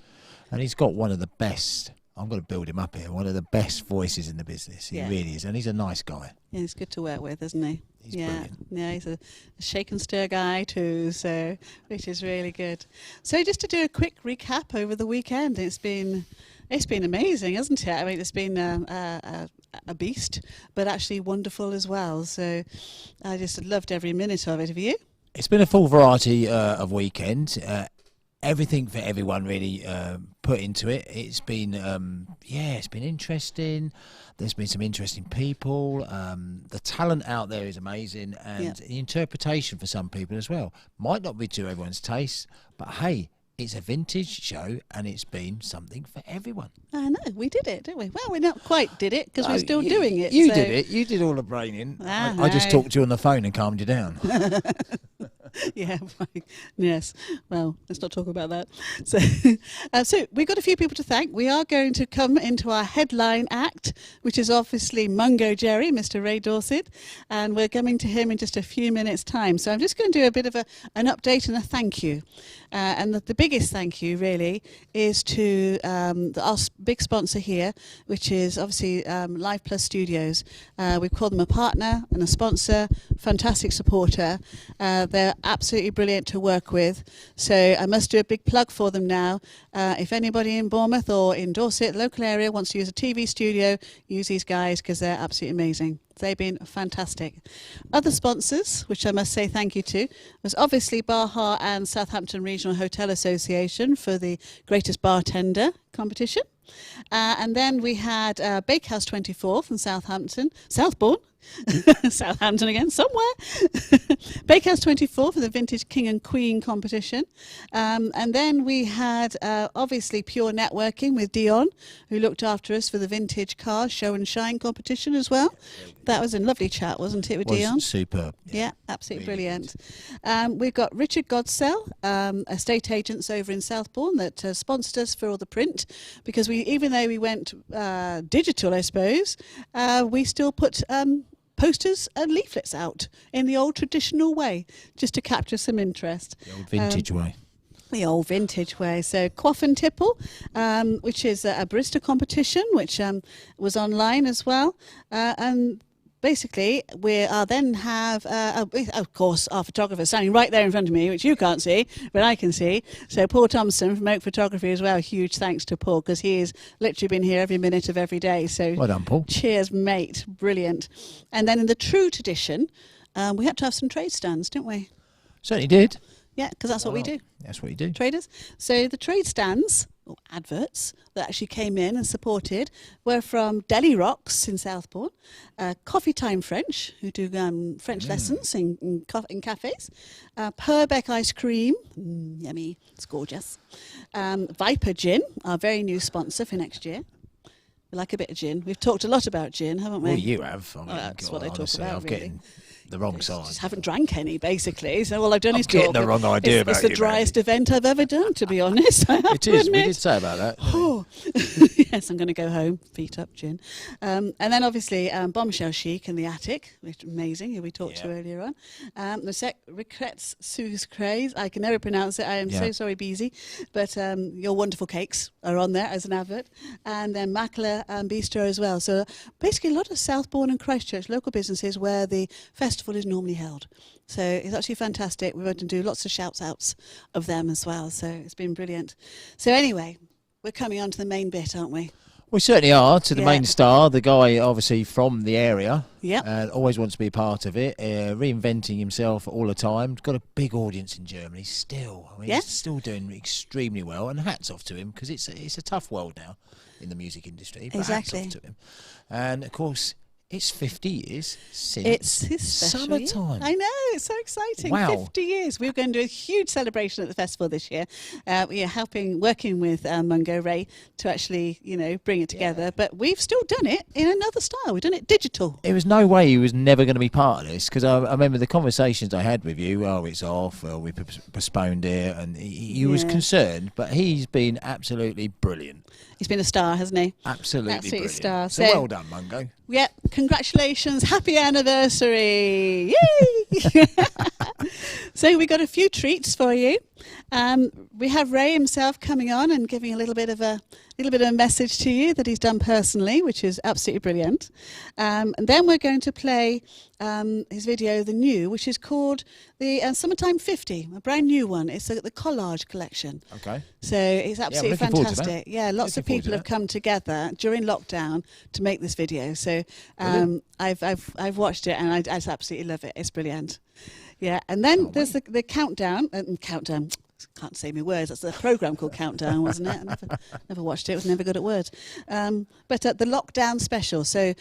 And he's got one of the best, I'm going to build him up here, one of the best voices in the business. He really is. And he's a nice guy. Yeah, he's good to work with, isn't he? He's brilliant. Yeah, he's a shake and stir guy too, so which is really good. So just to do a quick recap over the weekend, it's been amazing, hasn't it? I mean, it's been a beast, but actually wonderful as well. So I just loved every minute of it. Have you? It's been a full variety of weekend. Everything for everyone really put into it. It's been it's been interesting. There's been some interesting people. The talent out there is amazing, and the interpretation for some people as well might not be to everyone's taste, but hey, it's a vintage show and it's been something for everyone. I know, we did it, didn't we? Well, we not quite did it because we're still doing it. You did it. You did all the braining. I just talked to you on the phone and calmed you down. Yeah, right. Yes. Well, let's not talk about that. So, so we've got a few people to thank. We are going to come into our headline act, which is obviously Mungo Jerry, Mr. Ray Dorset, and we're coming to him in just a few minutes' time. So I'm just going to do a bit of an update and a thank you. And the biggest thank you, really, is to our big sponsor here, which is obviously Live Plus Studios. We call them a partner and a sponsor, fantastic supporter. They're absolutely brilliant to work with. So I must do a big plug for them now. If anybody in Bournemouth or in Dorset, local area, wants to use a TV studio, use these guys because they're absolutely amazing. They've been fantastic. Other sponsors, which I must say thank you to, was obviously Baha and Southampton Regional Hotel Association for the Greatest Bartender competition. And then we had Bakehouse 24 from Southbourne. Southampton again, somewhere. Bakehouse 24 for the Vintage King and Queen competition. And then we had, obviously, Pure Networking with Dion, who looked after us for the Vintage Car Show and Shine competition as well. That was a lovely chat, wasn't it, with Dion? Superb. Yeah, absolutely brilliant. We've got Richard Godsell, estate agents over in Southbourne, that sponsored us for all the print, because even though we went digital, I suppose, we still put posters and leaflets out in the old traditional way, just to capture some interest. The old vintage way. The old vintage way. So Quaff and Tipple, which is a barista competition, which was online as well. And basically, we then have, of course, our photographer standing right there in front of me, which you can't see, but I can see. So Paul Thompson from Oak Photography as well. Huge thanks to Paul, because he has literally been here every minute of every day. So well done, Paul. Cheers, mate. Brilliant. And then in the true tradition, we had to have some trade stands, didn't we? Certainly did. Yeah, because that's what we do. That's what you do. Traders. So the trade stands, or adverts, that actually came in and supported were from Deli Rocks in Southbourne, Coffee Time French, who do French lessons in cafes, Purbeck Ice Cream, yummy, it's gorgeous, Viper Gin, our very new sponsor for next year. We like a bit of gin. We've talked a lot about gin, haven't we? Well, you have. I mean, that's what I talk honestly, about, I'm really. getting the wrong side. Just haven't drank any, basically. So all I've done is talk. Getting the wrong idea about It's the you, driest event I've ever done, to be honest. I have It to is. admit. We did say about that. Oh, yes, I'm going to go home, feet up, gin. And then obviously Bombshell Chic in the attic, which is amazing, who we talked to earlier on. The Riquettes Sous Craze, I can never pronounce it. I am so sorry, Beezy. But your wonderful cakes are on there as an advert. And then Makler Bistro as well. So basically a lot of Southbourne and Christchurch local businesses where the festival is normally held. So it's actually fantastic. We went to do lots of shouts outs of them as well. So it's been brilliant. So anyway, we're coming on to the main bit, aren't we? We certainly are, to the Yeah. main star, the guy obviously from the area. Yep. Always wants to be a part of it, reinventing himself all the time. Got a big audience in Germany still. I mean, Yeah. he's still doing extremely well, and hats off to him, because it's a tough world now in the music industry. But Exactly. hats off to him. And of course, it's 50 years since It's his special year. summertime. I know, it's so exciting. Wow. 50 years. We're going to do a huge celebration at the festival this year. We are working with Mungo Ray to actually, bring it together. But we've still done it in another style. We've done it digital. There was no way he was never going to be part of this, because I remember the conversations I had with you. Oh, it's off. Well, we postponed it, and he was Yeah. concerned, but he's been absolutely brilliant. He's been a star, hasn't he? Absolutely Absolutely brilliant. star. So well done, Mungo. Yeah, congratulations. Happy anniversary. Yay! So we got a few treats for you. We have Ray himself coming on and giving a little bit of a message to you that he's done personally, which is absolutely brilliant. And then we're going to play his video, The New, which is called the Summertime 50, a brand new one. It's the collage collection. Okay. So it's absolutely looking forward to that. fantastic. Yeah, lots of Looking forward to people have that. come together during lockdown to make this video. So I've watched it and I just absolutely love it. It's brilliant. Yeah, and then there's the countdown. Countdown. Can't say my words. That's a program called Countdown, wasn't it? I never watched it. I was never good at words. But the lockdown special. So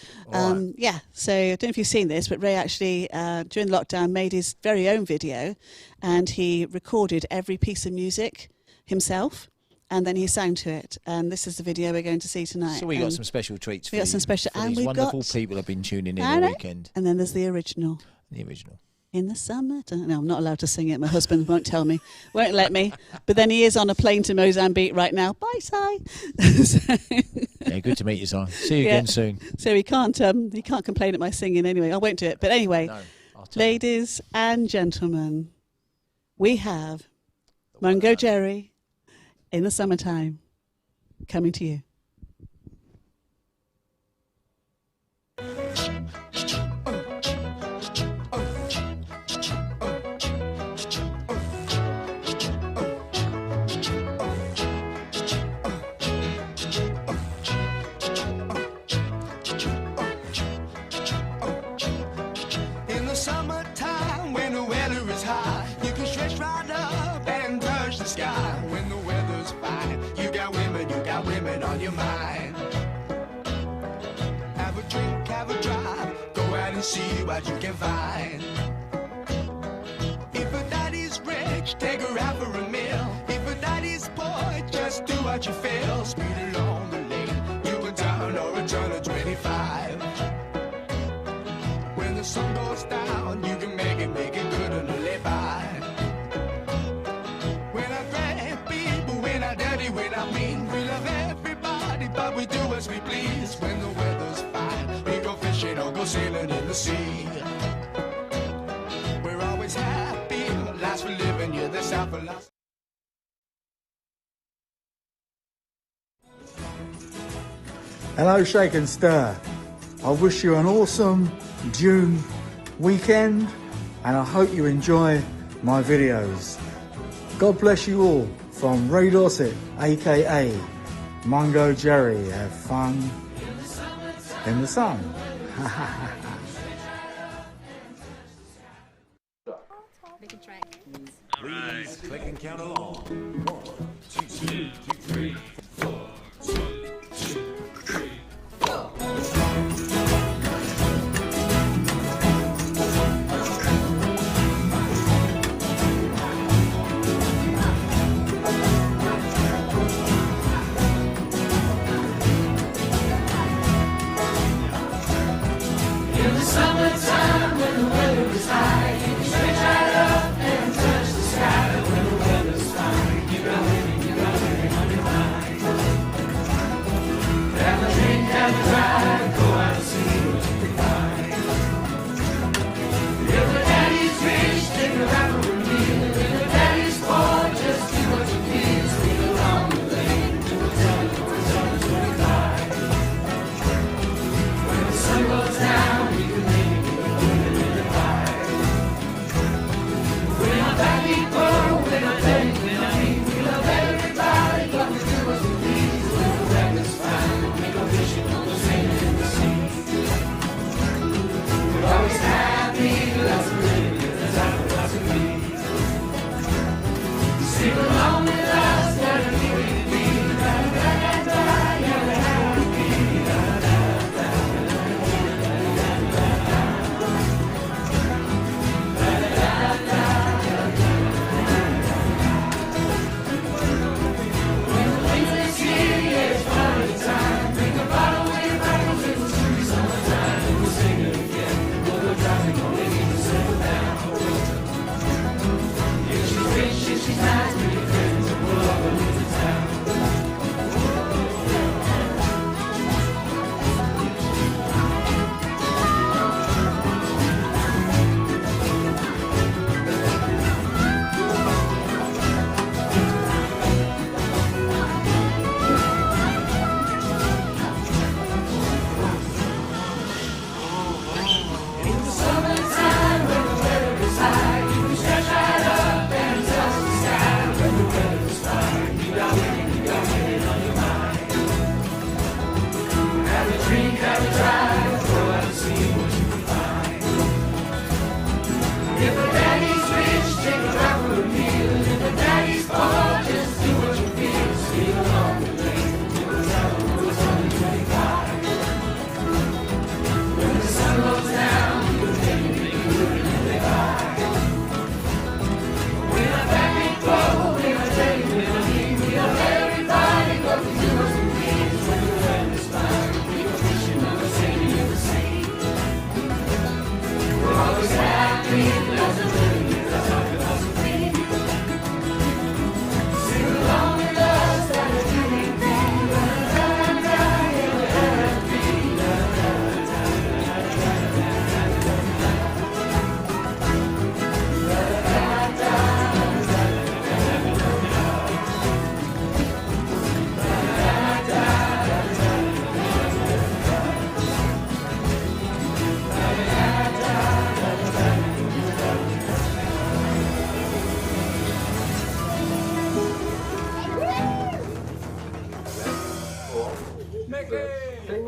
yeah. So I don't know if you've seen this, but Ray actually during lockdown made his very own video, and he recorded every piece of music himself. And then he sang to it, and this is the video we're going to see tonight. So we got some special treats for We got some you, special, for and these we've wonderful got people have been tuning in I all know. weekend. And then there's the original. The original. In the summer. No, I'm not allowed to sing it. My husband won't tell me, won't let me. But then he is on a plane to Mozambique right now. Bye, Si. Yeah, good to meet you, Si. See you again soon. So he can't complain at my singing anyway. I won't do it. But anyway, ladies and gentlemen, we have Mungo Jerry in the summertime coming to you. In the summertime, when the weather is high, you can stretch right up and touch the sky. When the weather's fine, you got women on your mind. Have a drink, have a drive, go out and see what you can find. If a daddy's rich, take her out for a meal. If a daddy's poor, just do what you feel. Speed along the lane, you a turn or a turn of 25. When the sun goes down, you can make it good and live by. When I grab people, when I dirty, when I mean, we love everybody, but we do as we please. When the weather's fine, we go fishing or go sailing in the sea. We're always happy, last for living, yeah, that's our philosophy. Hello, Shake and Stir. I wish you an awesome June weekend, and I hope you enjoy my videos. God bless you all from Ray Dorset, aka Mungo Jerry. Have fun in the sun. Please click and count along. 1, 2, 3, 4. 2, 3, 4. In the summertime, when the weather is high, you can stretch right up and touch the sky. When the weather's fine, you got women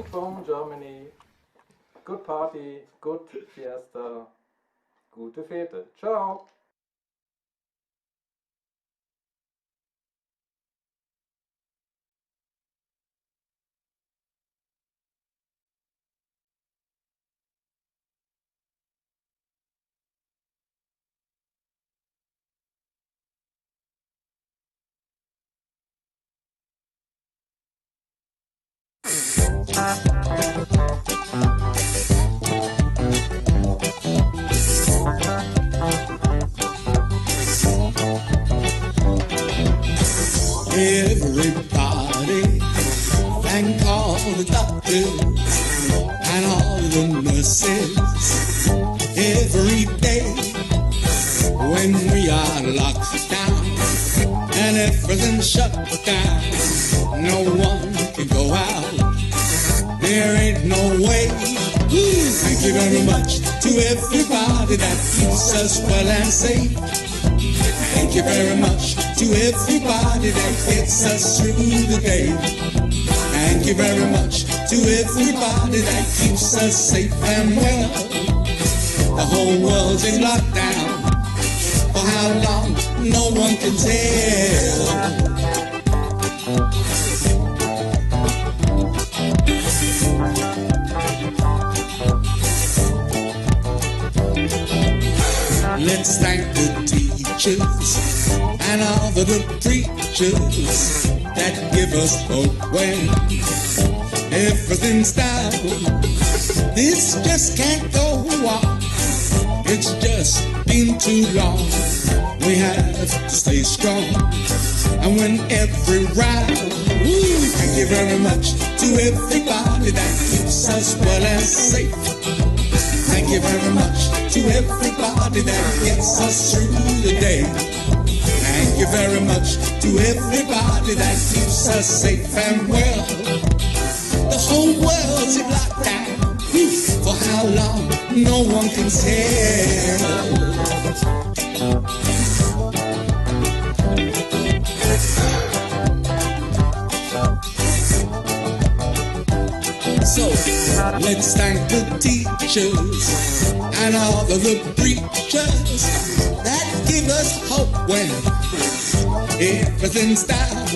Music from Germany. Good party, good fiesta, gute Fete. Ciao. Everybody, thank all the doctors and all the nurses. Every day when we are locked down and everything's shut down, no one can go out. There ain't no way. Thank you very much to everybody that keeps us well and safe. Thank you very much to everybody that gets us through the day. Thank you very much to everybody that keeps us safe and well. The whole world's in lockdown. For how long, no one can tell. Let's thank the teachers and all the preachers that give us hope when everything's down. This just can't go on. It's just been too long. We have to stay strong and win every round. Thank you very much to everybody that keeps us well and safe. Thank you very much to everybody that gets us through the day. Thank you very much to everybody that keeps us safe and well. The whole world's in lockdown. For how long, no one can tell. So let's thank the teachers and all of the preachers that give us hope when everything's down.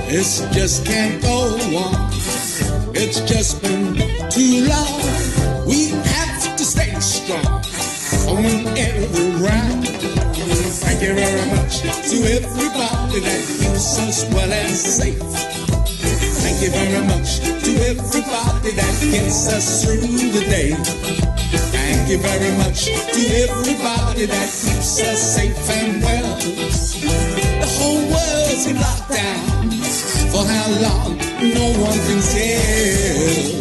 This just can't go on. It's just been too long. We have to stay strong on every round. Thank you very much to everybody that keeps us well and safe. Thank you very much to everybody that gets us through the day. Thank you very much to everybody that keeps us safe and well. The whole world's in lockdown. For how long, no one can tell.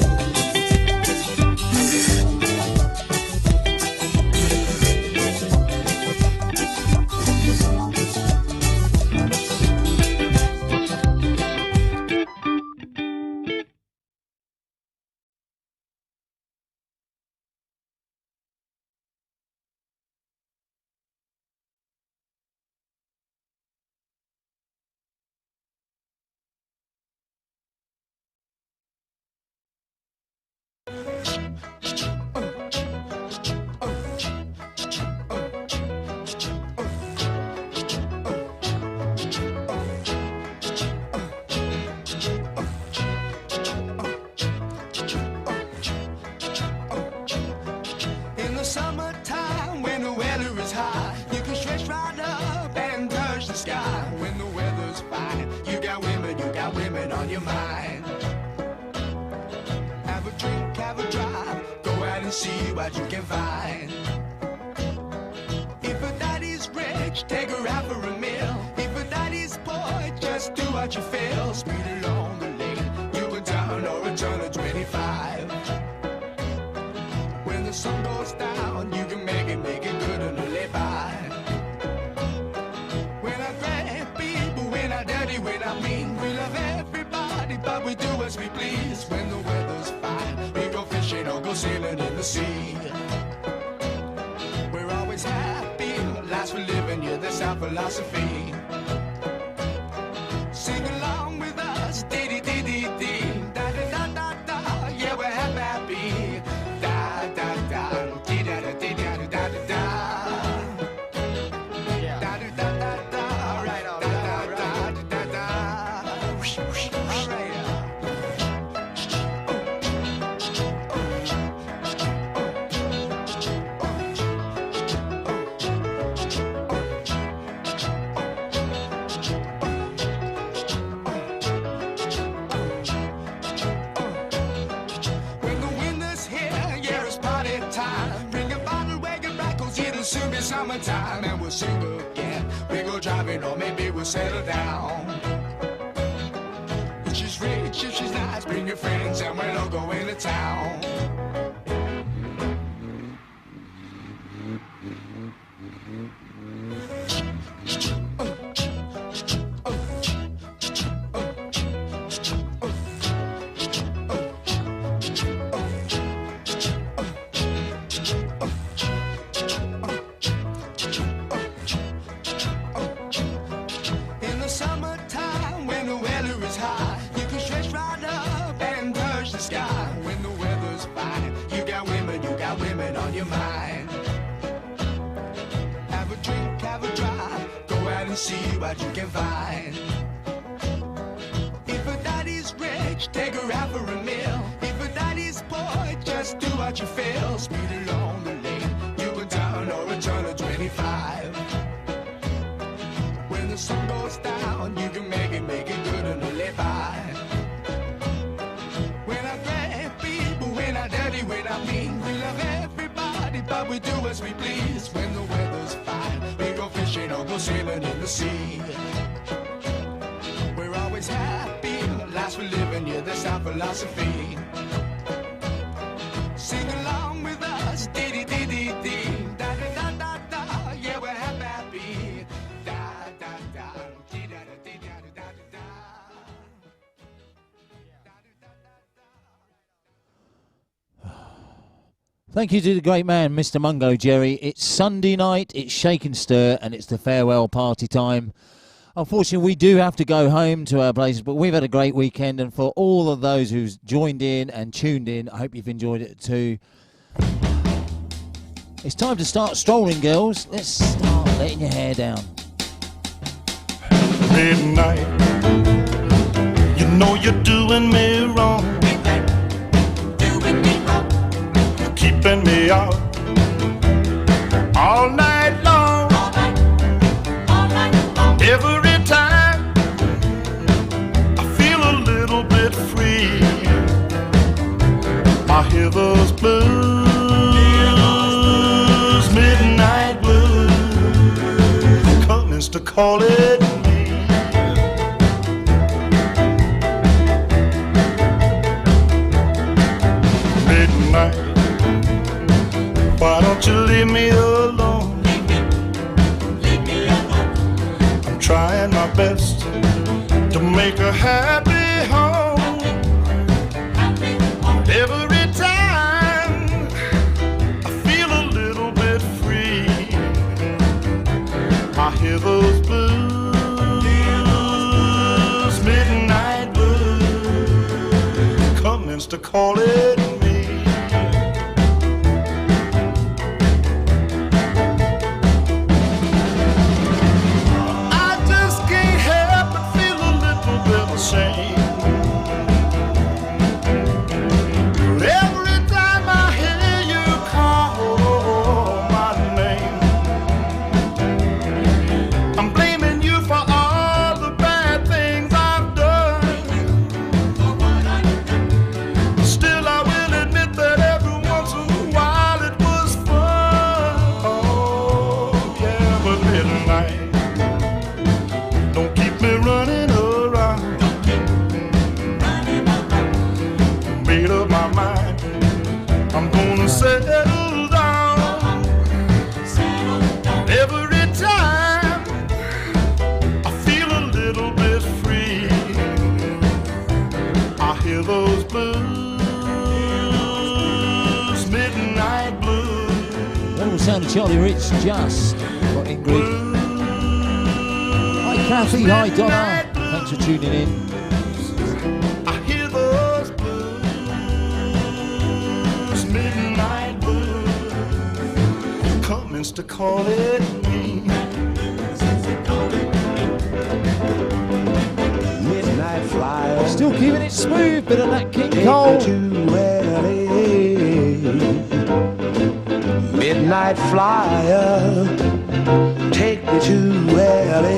In the summertime, when the weather is high, you can stretch right up and touch the sky. When the weather's fine, you got women on your mind. Have a drink, have a drive, go out and see what you can find. If a daddy's rich, take her out for a meal. If a daddy's poor, just do what you feel. Speed along the lane, you go down or a turn of 25. When the sun goes down, you can make it good and live by. We're not great people, we're not dirty, we're not mean. We love everybody, but we do as we please. When the weather's fine, we go fishing or go sailing in the sea. We're always happy, life's for living, yeah, that's our philosophy. Sing along with us, dee dee dee dee dee, da da da da da. summertime and we'll sing again. We go driving or maybe we'll settle down. If she's rich, if she's nice, bring your friends and we'll all go into town. See what you can find. If a daddy's rich, take her out for a meal. If a daddy's poor, just do what you feel. Speed along the lane, you can turn or return to 25. When the sun goes down, you can make it good and live by. We're not great people, we're not dirty, we're not mean. We love everybody, but we do as we please. When the weather's fine, we go fishing or go sailing in the sea. We're always happy, lives we live in, yeah, that's our philosophy. Sing along with us, dee-dee-dee-dee-dee, da-da-da-da-da, yeah, we're happy, da-da-da, dee-da-da-dee-da-da-da-da. Thank you to the great man, Mr. Mungo Jerry. It's Sunday night, it's Shake and Stir, and it's the farewell party time. Unfortunately, we do have to go home to our places, but we've had a great weekend, and for all of those who've joined in and tuned in, I hope you've enjoyed it too. It's time to start strolling, girls. Let's start letting your hair down. Midnight, you know you're doing me wrong. Keeping me out all night long, every time I feel a little bit free. I hear those blues, midnight blues, coming to call it me. Midnight, why don't you leave me alone? Leave me alone. I'm trying my best to make a happy home. Every time I feel a little bit free, I hear those blues, midnight blues, coming to call it me. Every time I hear you call my name, I'm blaming you for all the bad things I've done. Still I will admit that every once in a while it was fun. Oh yeah, but midnight, don't keep me running around. Made up my mind, I'm gonna settle down. Every time I feel a little bit free, I hear those blues, midnight blues. That will sound Charlie Rich just for Ingrid. Hi Kathy, hi Donna, thanks for tuning in. Midnight blues, coming to call it me. Midnight flyer, still keeping it smooth, bit of that King Cole. Midnight flyer, take me to LA.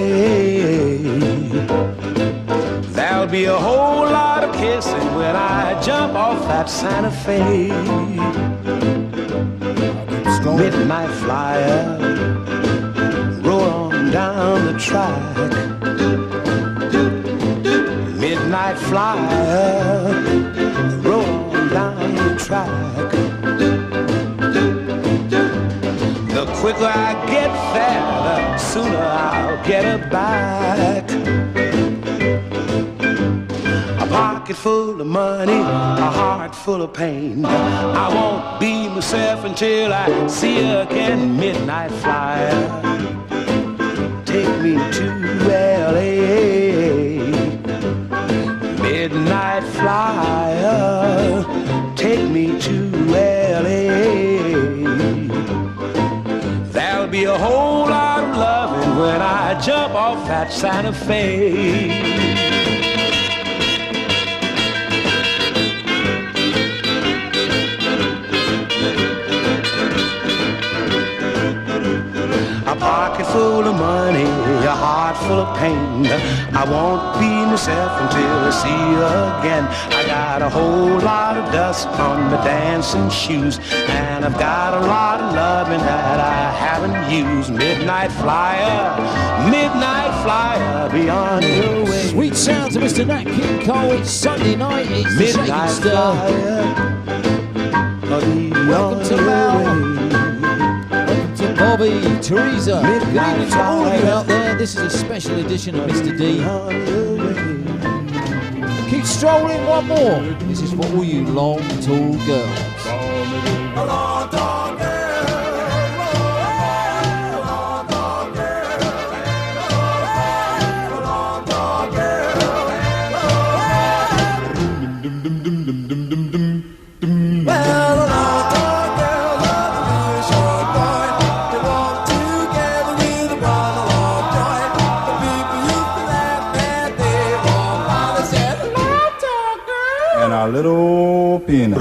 There'll be a whole lot of kissing when I jump off that Santa Fe. midnight flyer, roll on down the track. Midnight flyer, roll on down the track. The quicker I get there, the sooner I'll get her back. A pocket full of money, a heart full of pain. I won't be myself until I see her again. Midnight flyer, take me to L.A. Midnight flyer, take me to L.A. There'll be a whole lot of loving when I jump off that Santa Fe. A pocket full of money, a heart full of pain. I won't be myself until I see you again. I got a whole lot of dust on my dancing shoes, and I've got a lot of loving that I haven't used. Midnight flyer, beyond your way. Sweet sounds of Mr. Nat King Cole. It's Sunday night. It's the Shake and Stir. Welcome to Mel. Bobby, Teresa, good evening to all of you out there. This is a special edition of Mr. D. Keep strolling, one more. This is for all you long, tall girls. A little peanut.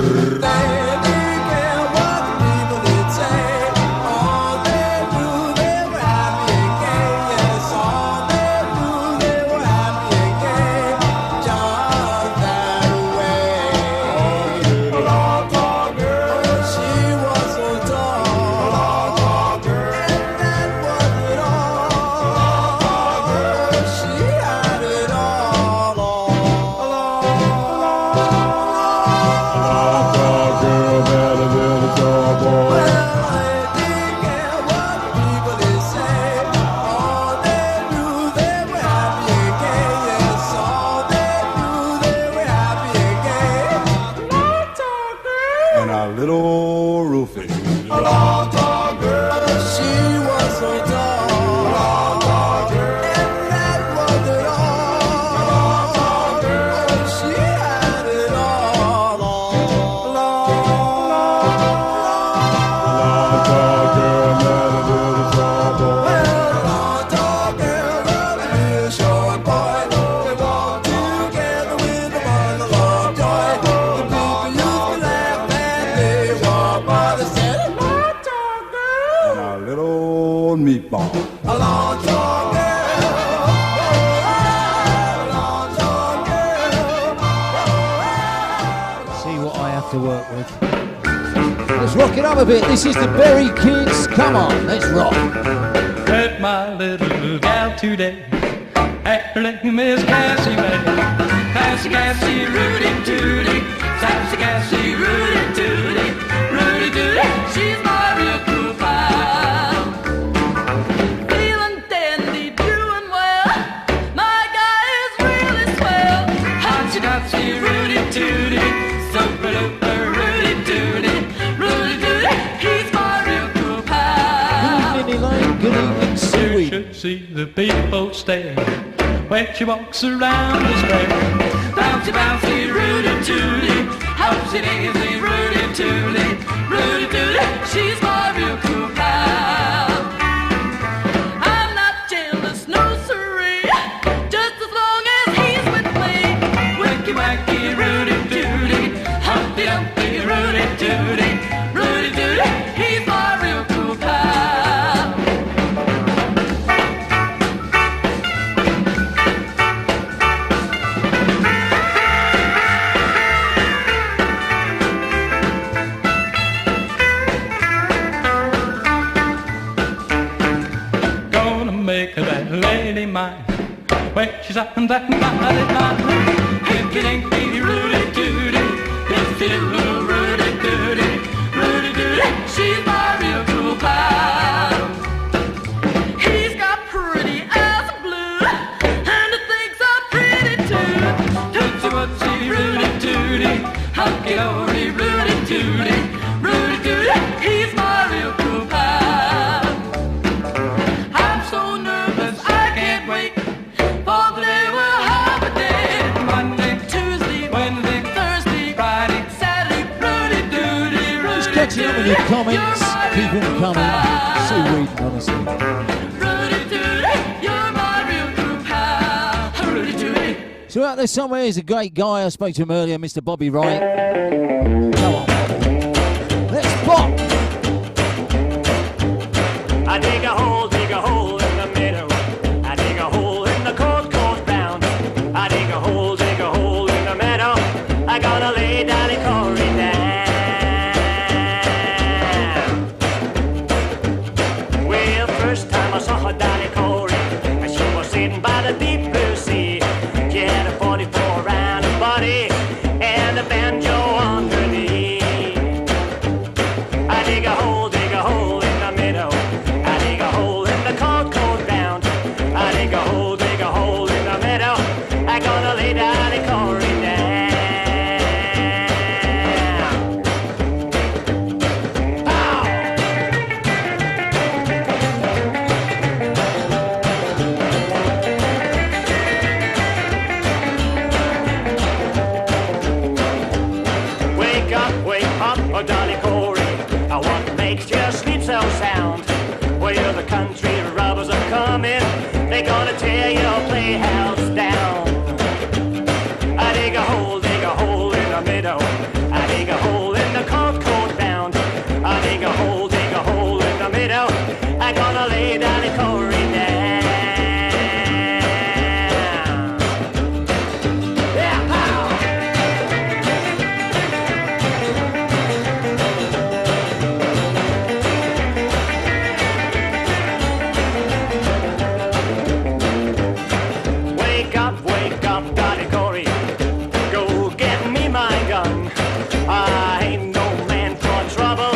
Rock it up a bit. This is the Berry Kids. Come on, let's rock. Met my little gal today. Her name is Cassie May. Cassie, Cassie, Rudy Tooty. Cassie, Cassie, Rudy Tooty. Rudy Tooty. She's my real cool pal. Feeling dandy, doing well. My guy is really swell. Cassie, Cassie, Rudy Tooty. So Rudy Tooty. Good evening, Suey. You should see the people stare when she walks around the square. Bouncy, bouncy, Rudy Tooty. Housey daisy, Rudy Tooty. Rudy Tooty, she's my real cool pal. I'm not jealous, no siree, just as long as he's with me. Wicky wacky, Rudy Tooty. Humpty Dumpty, Rudy Tooty. Rudy Tooty, he's my real cool pal. where she's up and back and got it right. Hinky dinky, Rudy Doody, if you Rudy Doody, Rudy Doody, she's my real cool pal. He's got pretty eyes of blue, and the things are pretty too. Tootsie Wootsie, Rudy Doody, hunky dory, Rudy Doody, Rudy Doody, he's my real cool pal. I'm so nervous, I can't wait for the day we'll have a day. Monday, Tuesday, Wednesday, Thursday, Friday, Saturday, Rudy Doody, Rudy Just catching up with your comments. Keep them coming. So reading, honestly. Rudy Doody, you're my real cool pal. Rudy Doody. So out there somewhere is a great guy. I spoke to him earlier, Mr. Bobby Wright. Come on. Let's pop. I dig a hole in the middle. I dig a hole in the cold, cold ground. I dig a hole in the meadow. I gonna lay Dolly Corey down. Well, first time I saw Dolly Corey, she was sitting by the deep blue sea. She had a 44 round body and a banjo on her knee. I dig a hole in the middle. I dig a hole in the cold, cold ground. I dig a hole in the meadow. I gonna lay Dolly Corey down. Wake up, oh Dolly Corey. What makes you sleep so sound? Well, the country robbers are coming. They're gonna tear your playhouse down. I dig a hole in the middle. I dig a hole in the cold, cold ground. I dig a hole in the middle. I gonna lay Dolly Corey down. Yeah, pow! Wake up, Dolly Corey. Go get me my gun. I ain't no man for trouble,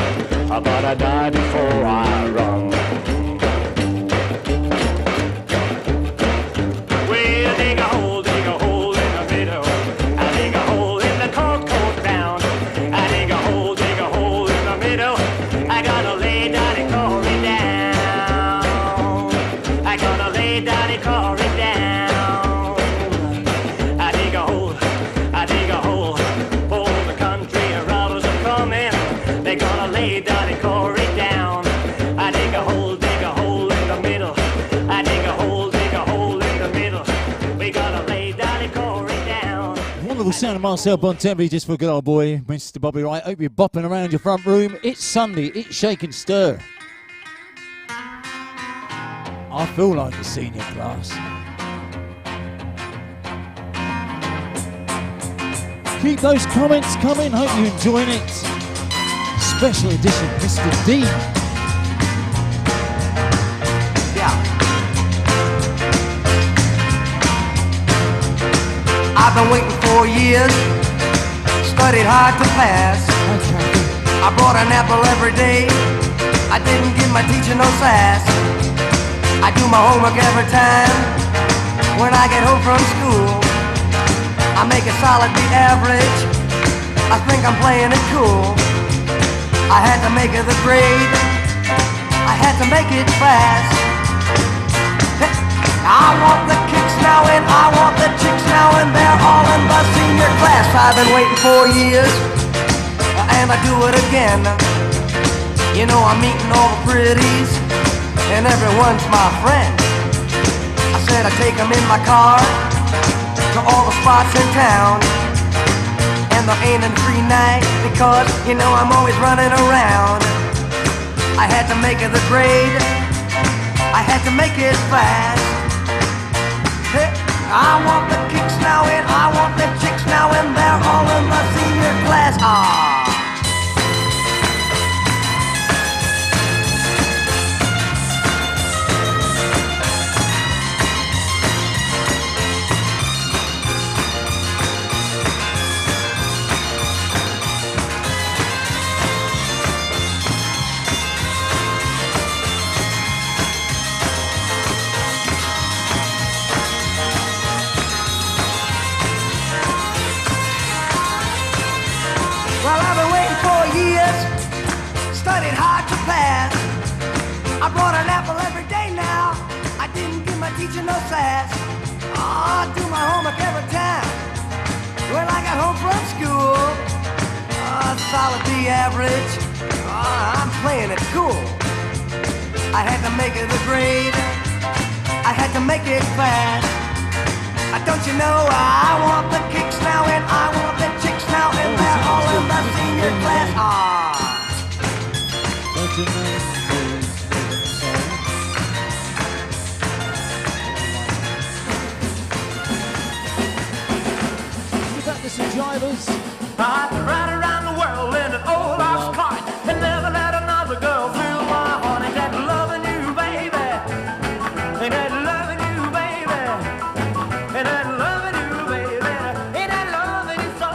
but I die before I run. Well, dig a hole in the middle. I dig a hole in the cold, cold ground. I dig a hole in the middle. I gotta lay Dolly Corey down. I gotta lay Dolly Corey down. I dig a hole, for the country robbers are coming. They gonna lay Dolly Corey down. I dig a hole in the middle. I dig a hole in the middle. We gotta lay Dolly Corey down. Wonderful sound of Marcel Bontempi just for good old boy, Mr. Bobby Wright. Hope you're bopping around your front room. It's Sunday, it's Shake and Stir. I feel like a senior class. Keep those comments coming. Hope you're enjoying it. Special edition, Mr. D. I've been waiting 4 years, studied hard to pass. I brought an apple every day. I didn't give my teacher no sass. I do my homework every time when I get home from school. I make a solid B average. I think I'm playing it cool. I had to make it the grade. I had to make it fast. I want the kicks now and I want the chicks now and they're all in the senior class. I've been waiting 4 years and I do it again. You know I'm meeting all the pretties and everyone's my friend. I said I'd take them in my car to all the spots in town. And there ain't a free night because, you know, I'm always running around. I had to make it the grade. I had to make it fast. Hey, I want the kicks now and I want the chicks now and they're all in the senior class. bought an apple every day now. I didn't give my teacher no sass. I do my homework every time when I got home from school. Solid B average. I'm playing it cool. I had to make it a grade. I had to make it fast. Don't you know I want the kicks now and I want the chicks now and they're all in the senior class. Some drivers. I'd ride around the world in an old ox cart and never let another girl fill my heart. Ain't that loving you, baby? Ain't that loving you, baby? Ain't that loving you, baby? Ain't that loving you so?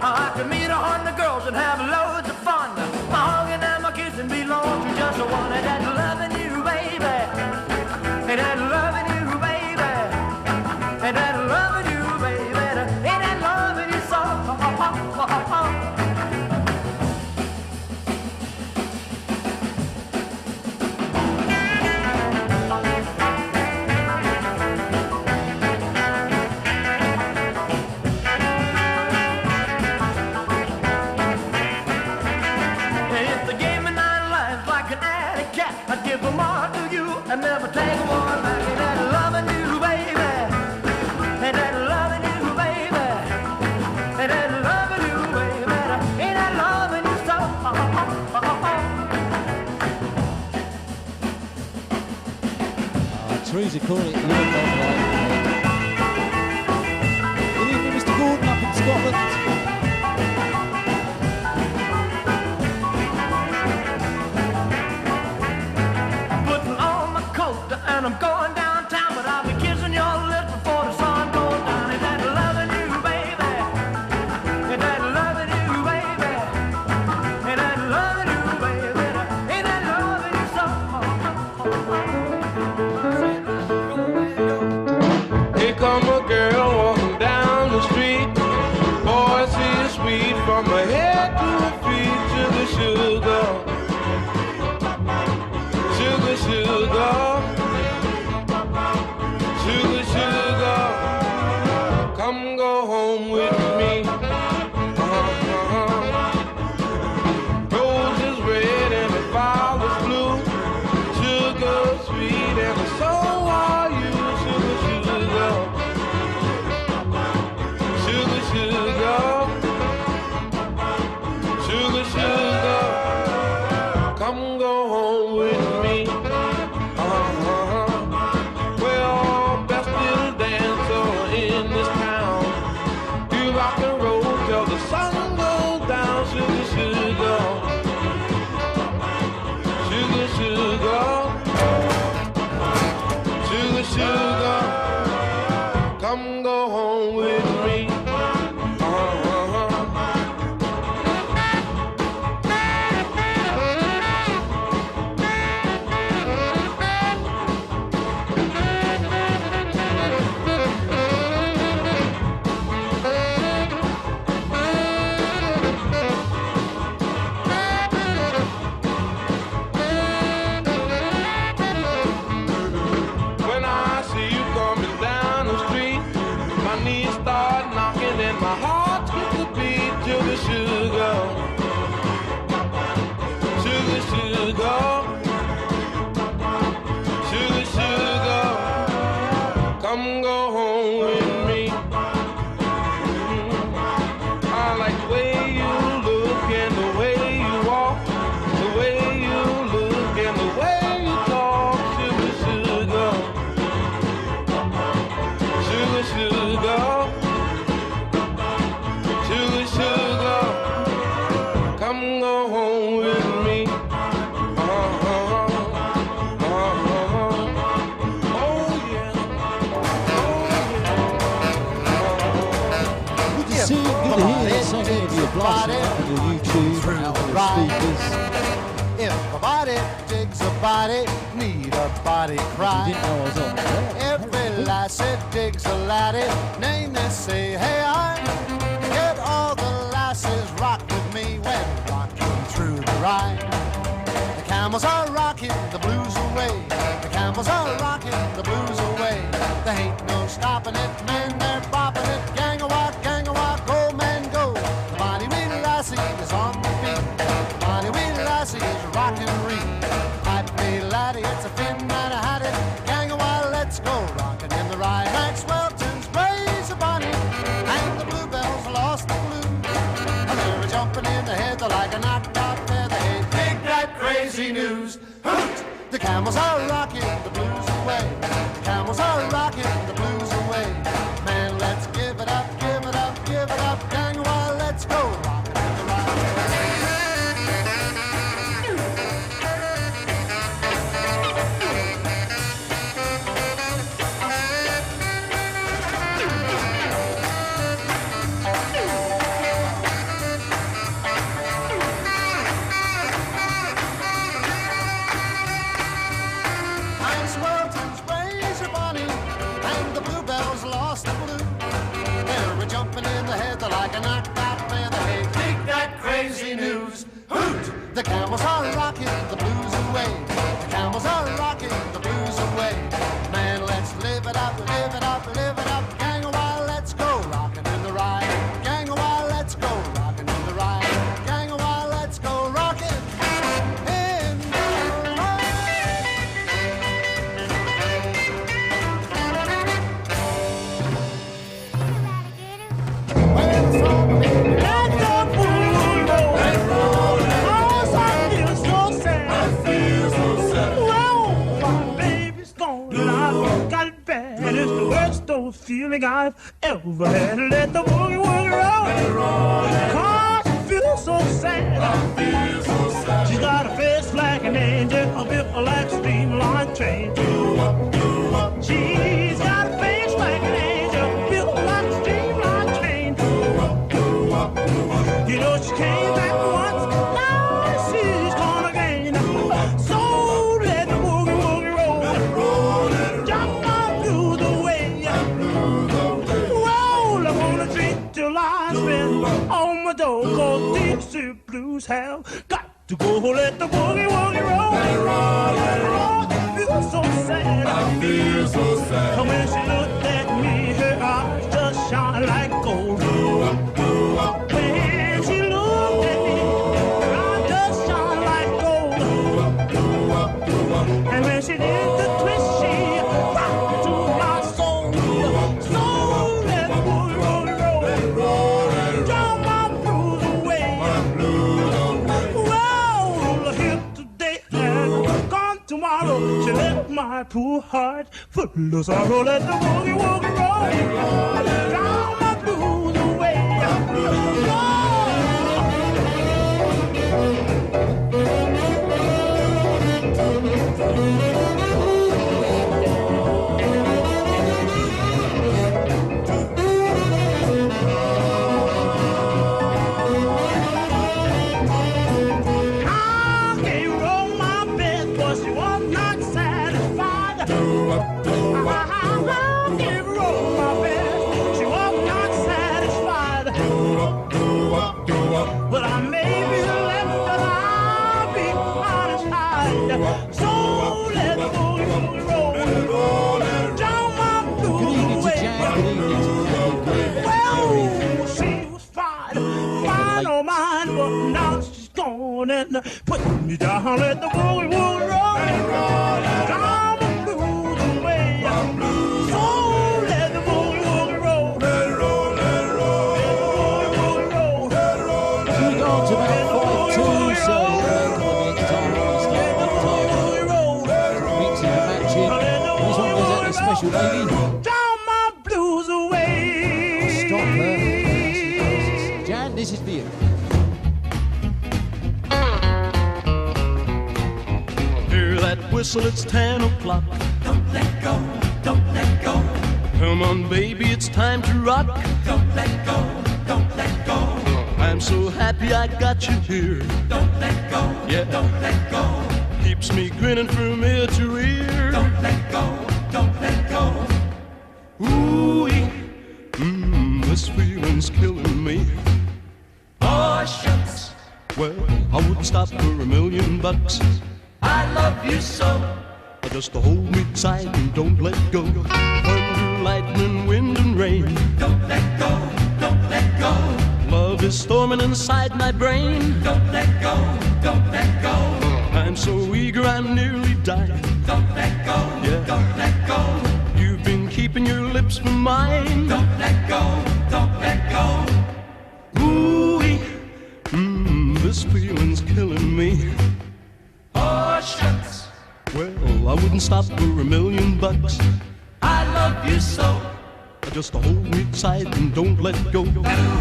I could meet 100 girls and have loads of fun. My hugging and my kissing belong to just one. Ain't that loving you, baby? Ain't that loving you, baby? Ain't that loving you? I'd give them all to you and never take one back. Ain't that loving you, baby? Ain't that loving you, baby? Ain't that loving you, baby? Ain't that loving you so? Teresa Corley, good evening, Mr. Gordon up in Scotland. And I'm going downtown, but I'll be kissing your lips before the sun goes down. Ain't that loving you, baby? Ain't that loving you, baby? Ain't that loving you, baby? Ain't that loving you so? Here come a girl walking down the street. Boy, she's sweet from her head to her feet. Sugar, sugar, sugar, sugar. Sugar, sugar, come go home with me. Roses red and the flowers blue. Sugar sweet and so are you. Sugar, sugar, sugar, sugar, sugar, sugar, come go home with me. Come go home with me. When I see you coming down the street, my knees start knocking and my heart skips a beat. Sugar, sugar, sugar, sugar, sugar, sugar, come go home with me. I like the way you look and the way you walk, the way you look and the way you talk. Sugar, sugar, sugar, sugar, sugar, sugar, come go home with me. Good to see you, good to hear so many of you are blasting out on your YouTube and out on the speakers. If a body digs a body, need a body cry. You didn't know I was on there. Every lassie digs a laddie, name they say, hey, I get all the lasses rock with me when rocking through the ride. The camels are rocking the blues away. The camels are rocking the blues away. There ain't no stopping it, man, they're bopping it. Gang a walk, go man go. The bonny wee lassie is on the feet. The bonny wee lassie is rocking reed. Pipe me laddie, it's a fin man I had it. Gang a while, let's go rocking in the ride. Maxwell tunes praise a bonny, and the bluebells lost the blue. And they were jumping in the head like a knocked out feather. Hey, dig that crazy news. Hoot! The camels are rocking the blues away. The camels are rocking the blues away. Man, let's give it up, give it up, give it up. Gang while let's go rocking in the ride. Swelton's razor bonny, and the bluebells lost the blue. They were jumping in the head like a knocked out feather. Hey, dig that crazy news. Hoot! The camels are rocking the blues away. The camels are rocking the blues away. Man, let's live it up, live it up, live it up. Gang a while, let's go rocking in the ride. Gang a while, let's go rocking in the ride. Gang a while, let's go rocking in the ride. Feeling I've ever had. Let the boogie woogie roll. Cause I feel so sad. She's got a face like an angel, a bit like a streamlined train. She's got a face like an angel, built like a streamlined train. You know she came back once, now she's gone again. So let the boogie woogie roll. Jump on through the way. Roll, I'm gonna drink till I spend on my dough. Cause Dixie blues have got to go. Let the boogie woogie roll. I feel so sad. When she looked at me, her eyes just shine like gold. When she looked at me, her eyes just shine like gold. And when she did the twist, she rocked to my soul. So let the boogie woogie roll. Jump on through the way. Well, here today and gone tomorrow. She left my poor heart full of sorrow. Let the boogie woogie roll. Jump on through the way. But I may be left, but I'll be honest hide. So let the boogie woogie roll. Down my blue way. Well, she was fine, fine on mine, but now she's gone and put me down. Let the boogie woogie roll. Down my blue way. So let the boogie woogie roll. To about 5-2, so time to start mixing and matching. This one goes out to special lady. Down my blues away. Stop her. Jan, this is for you. Hear that whistle, it's 10 o'clock. Don't let go, don't let go. Come on, baby, it's time to rock. Don't let go, don't let go. I'm so happy I got you here. Don't let go, yeah, don't let go. Keeps me grinning from ear to ear. Don't let go, don't let go. Ooh-wee, this feeling's killing me. Oh, shucks. Well, I wouldn't stop for $1,000,000. I love you so. Just to hold me tight and don't let go. Thunder, lightning, wind and rain. Don't let go, don't let go. Love is storming inside my brain. Don't let go, don't let go. I'm so eager I'm nearly dying. Don't let go, Yeah. don't let go. You've been keeping your lips from mine. Don't let go, don't let go. Ooh-wee. This feeling's killing me. Oh, shucks. Well, I wouldn't stop for $1,000,000. I love you so. Just to hold me tight and don't let go.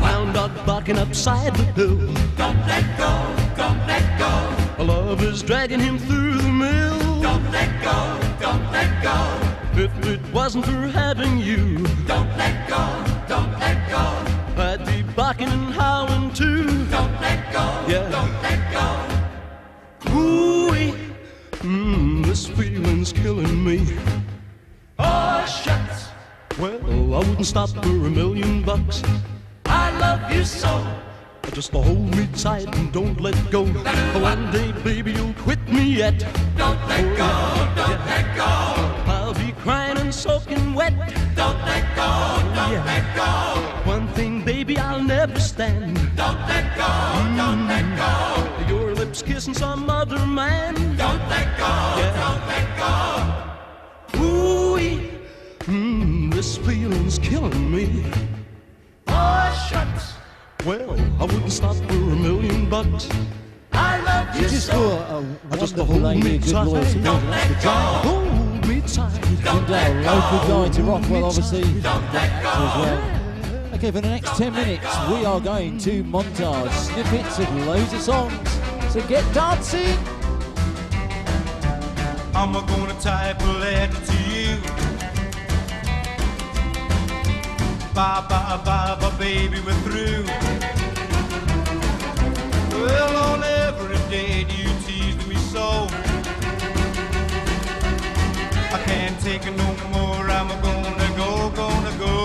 Hound dog barking upside the hill. Don't let go, don't let go. Love is dragging him through the mill. Don't let go, don't let go. If it wasn't for having you, Don't let go, don't let go. I'd be barking and howling too. Don't let go, Yeah. don't let go. Ooh-wee. This feeling's killing me. Oh, shucks. Well, I wouldn't stop for $1,000,000. I love you so. Just to hold me tight and don't let go. One day, baby, you'll quit me yet. Don't let go, don't let go. I'll be crying and soaking wet. Don't let go, don't let go. One thing, baby, I'll never stand. Don't let go, don't let go. Your lips kissing some other man. Don't let go, don't let go. Ooh-wee. This feeling's killing me. Oh, shucks. Well, I wouldn't stop for $1,000,000. I love you Just so. for a wonderful lady, a good loyal supporter. That's the time. Hold me tight. And our local guy to Rockwell, obviously. Don't let go. As well. Okay, for the next 10 minutes, we are going to montage snippets of loads of songs. So get dancing. I'm gonna type a letter to you. Bye, bye, bye, bye, baby, we're through. Well, on every date you teased me so. I can't take it no more. I'm gonna go, gonna go.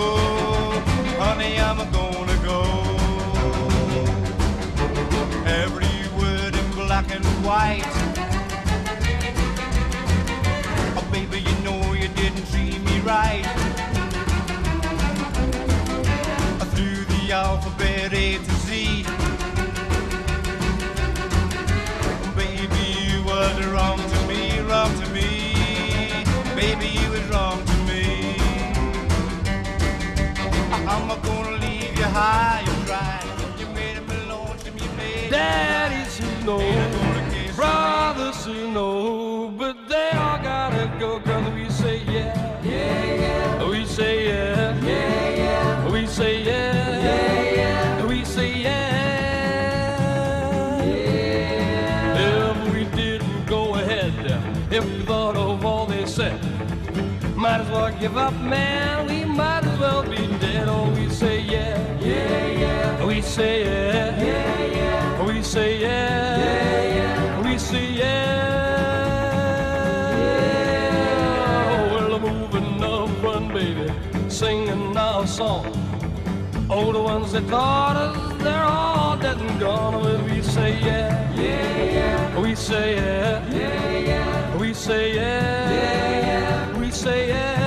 Honey, I'm gonna go. Every word in black and white. Oh, baby, you know you didn't treat me right. Through the alphabet A to Z. Baby, you was wrong to me, wrong to me. Baby, you was wrong to me. I'm gonna leave you high and dry. You made me lonesome, you made me Daddies who know, brothers who know, but they all gotta go, 'cause we say yeah, yeah, yeah. We say yeah, yeah, yeah. We say yeah, yeah, yeah. We say yeah, yeah. If we didn't go ahead, if we thought of all they said, might as well give up, man. We might as well be dead. Oh, we say yeah, yeah, yeah. We say yeah, yeah, yeah. We say yeah, yeah, yeah. We say yeah, yeah. Well, I'm moving up front, baby, singing our song. Oh, the ones that taught us, they're all dead and gone. Well, we say yeah, yeah, yeah. We say yeah, yeah, yeah. We say yeah, yeah, yeah. We say yeah,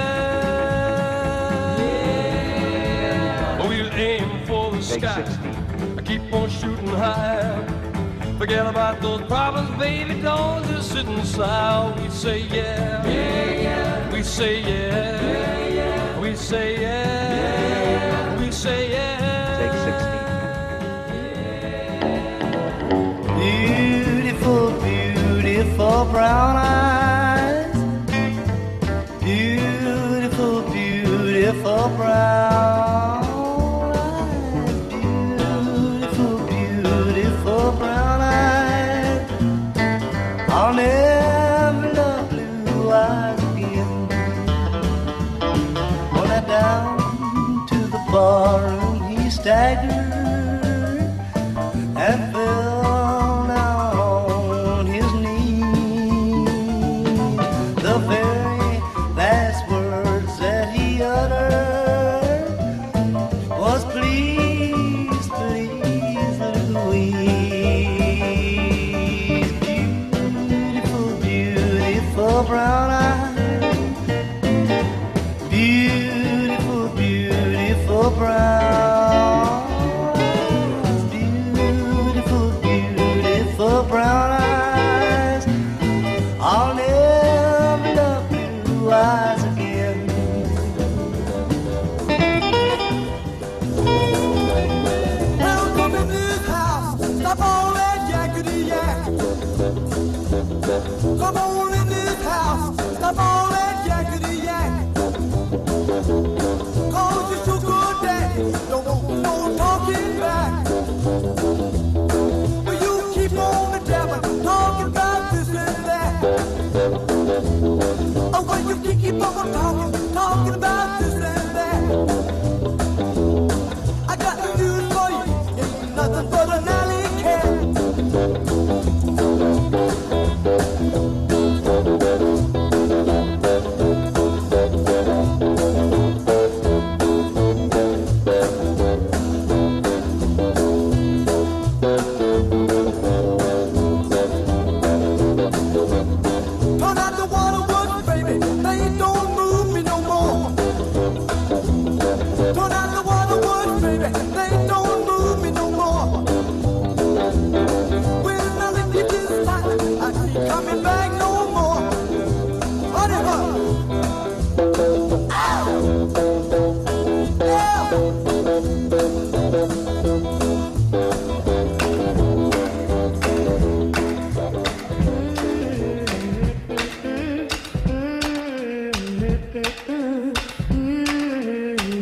yeah. We'll aim for the sky, keep on shooting high. Forget about those problems, baby, don't just sit inside. We say yeah, yeah, yeah. We say yeah, yeah, yeah. We say yeah, yeah, yeah. We say yeah. Take 16. Beautiful, beautiful brown eyes. Beautiful, beautiful brown eyes. Beautiful, beautiful brown eyes. I'll never love blue eyes again. When I down to the barroom, he staggered and fell down on his knees. The very last words that he uttered was please, please, Louise. Beautiful, brown eyes, beautiful, beautiful brown eyes. I'll never love blue eyes again. Welcome in this house, stop all that yakety yak. Come on in this house, stop all that yakety yak. Cause you're so good, daddy, don't want no talking back. But you keep on the devil, talking about this and that. Oh, well, you keep on talking about this and that. I got the news for you, ain't nothing but an alley cat. Turn out the waterworks, baby, they don't move me no more. Turn out the waterworks, baby, they don't move me no more. When I leave you this time, I keep coming back no more. Honey, honey. Ow!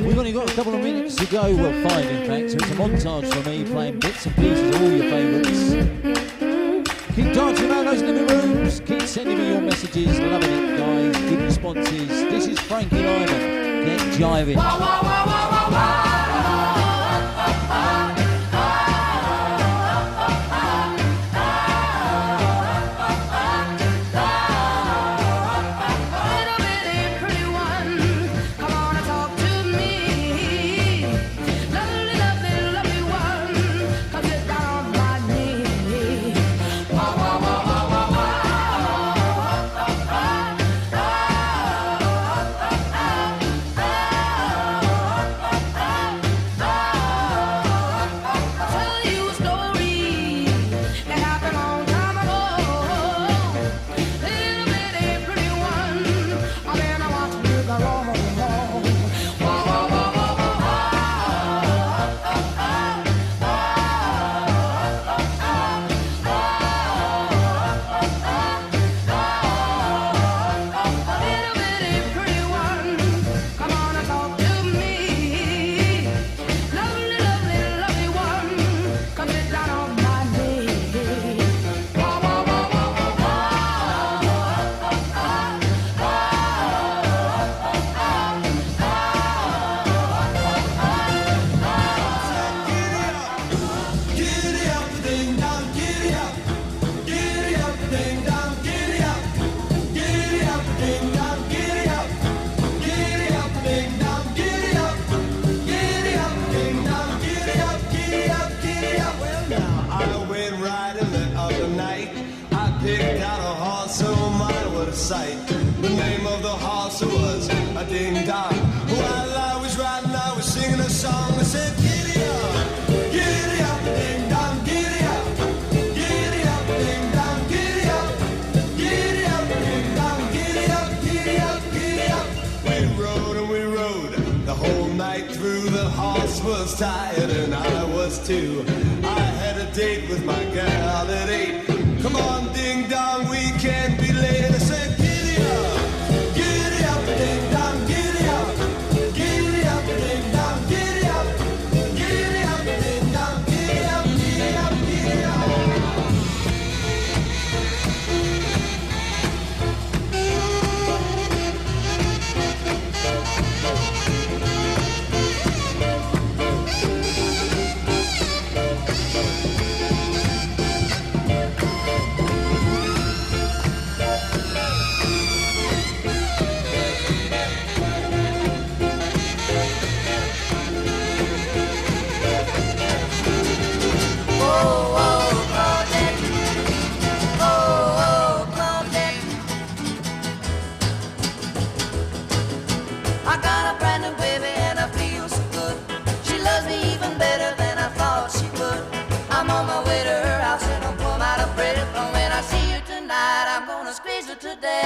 We've only got a couple of minutes to go, well 5 in fact, so it's a montage for me playing bits and pieces of all your favourites. Keep dancing around those living rooms, keep sending me your messages, loving it guys, good responses. This is Frankie Lyman, get jiving. Sight. The name of the horse was a ding dong. While I was riding, I was singing a song. I said, giddy up, ding dong, giddy up, ding dong, giddy up, ding dong, giddy up, giddy up, giddy up. We rode and we rode the whole night through. The horse was tired and I was too. I had a date with my gal at 8. Come on, ding dong, we can't be late. I said, giddy up, ding dong, giddy up, ding dong, giddy up, ding dong, giddy up, giddy up, giddy up.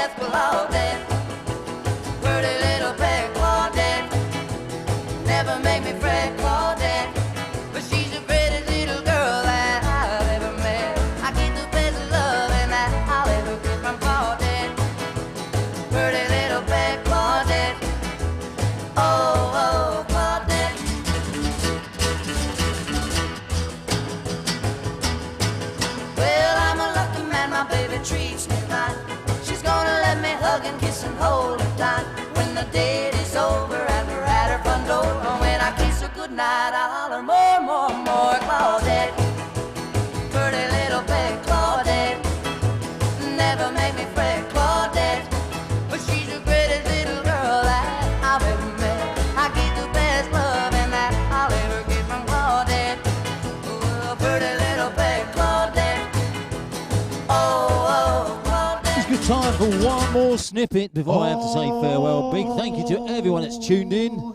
best, Claudette. Pretty little pet, Claudette. Never make me fret, Claudette. But she's the prettiest little girl that I've ever met. I get the best loving that I'll ever get from Claudette. Pretty little pet, Claudette. Oh, oh, Claudette. Well, I'm a lucky man, my baby treats me right. She's gonna let me hug and kiss and hold her tight. When the date is over and we're at her front door, when I kiss her goodnight, I holler more, more, more, Claudette. Pretty little pet, Claudette. Never make me fret, Claudette. But she's the greatest little girl that I've ever met. I get the best loving that I'll ever get from Claudette. Oh, pretty little pet, Claudette. Oh, oh, Claudette. It's good time for one more snippet before I have to say farewell. Big thank you to everyone that's tuned in.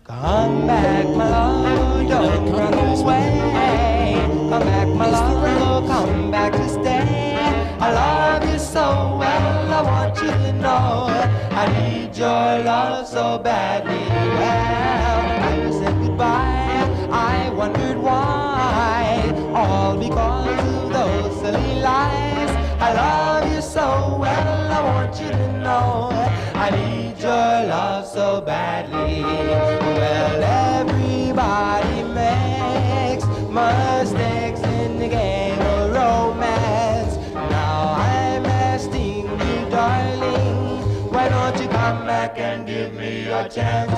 Come back, my love, don't run away. Come back, my love, come back to stay. I love you so well, I want you to know I need your love so badly. Well, when you said goodbye, I wondered why. All because of those silly lies. I love you so well, I want you to know I need your love so badly. Well, everybody makes mistakes in the game of romance. Now I'm asking you, darling, why don't you come back and give me your chance?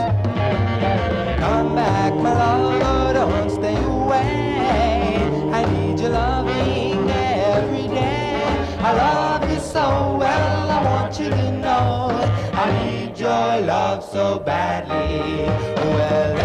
Come back, my love, don't stay away. I need your loving every day. I love you so well, I want you to know I need your love so badly. Well,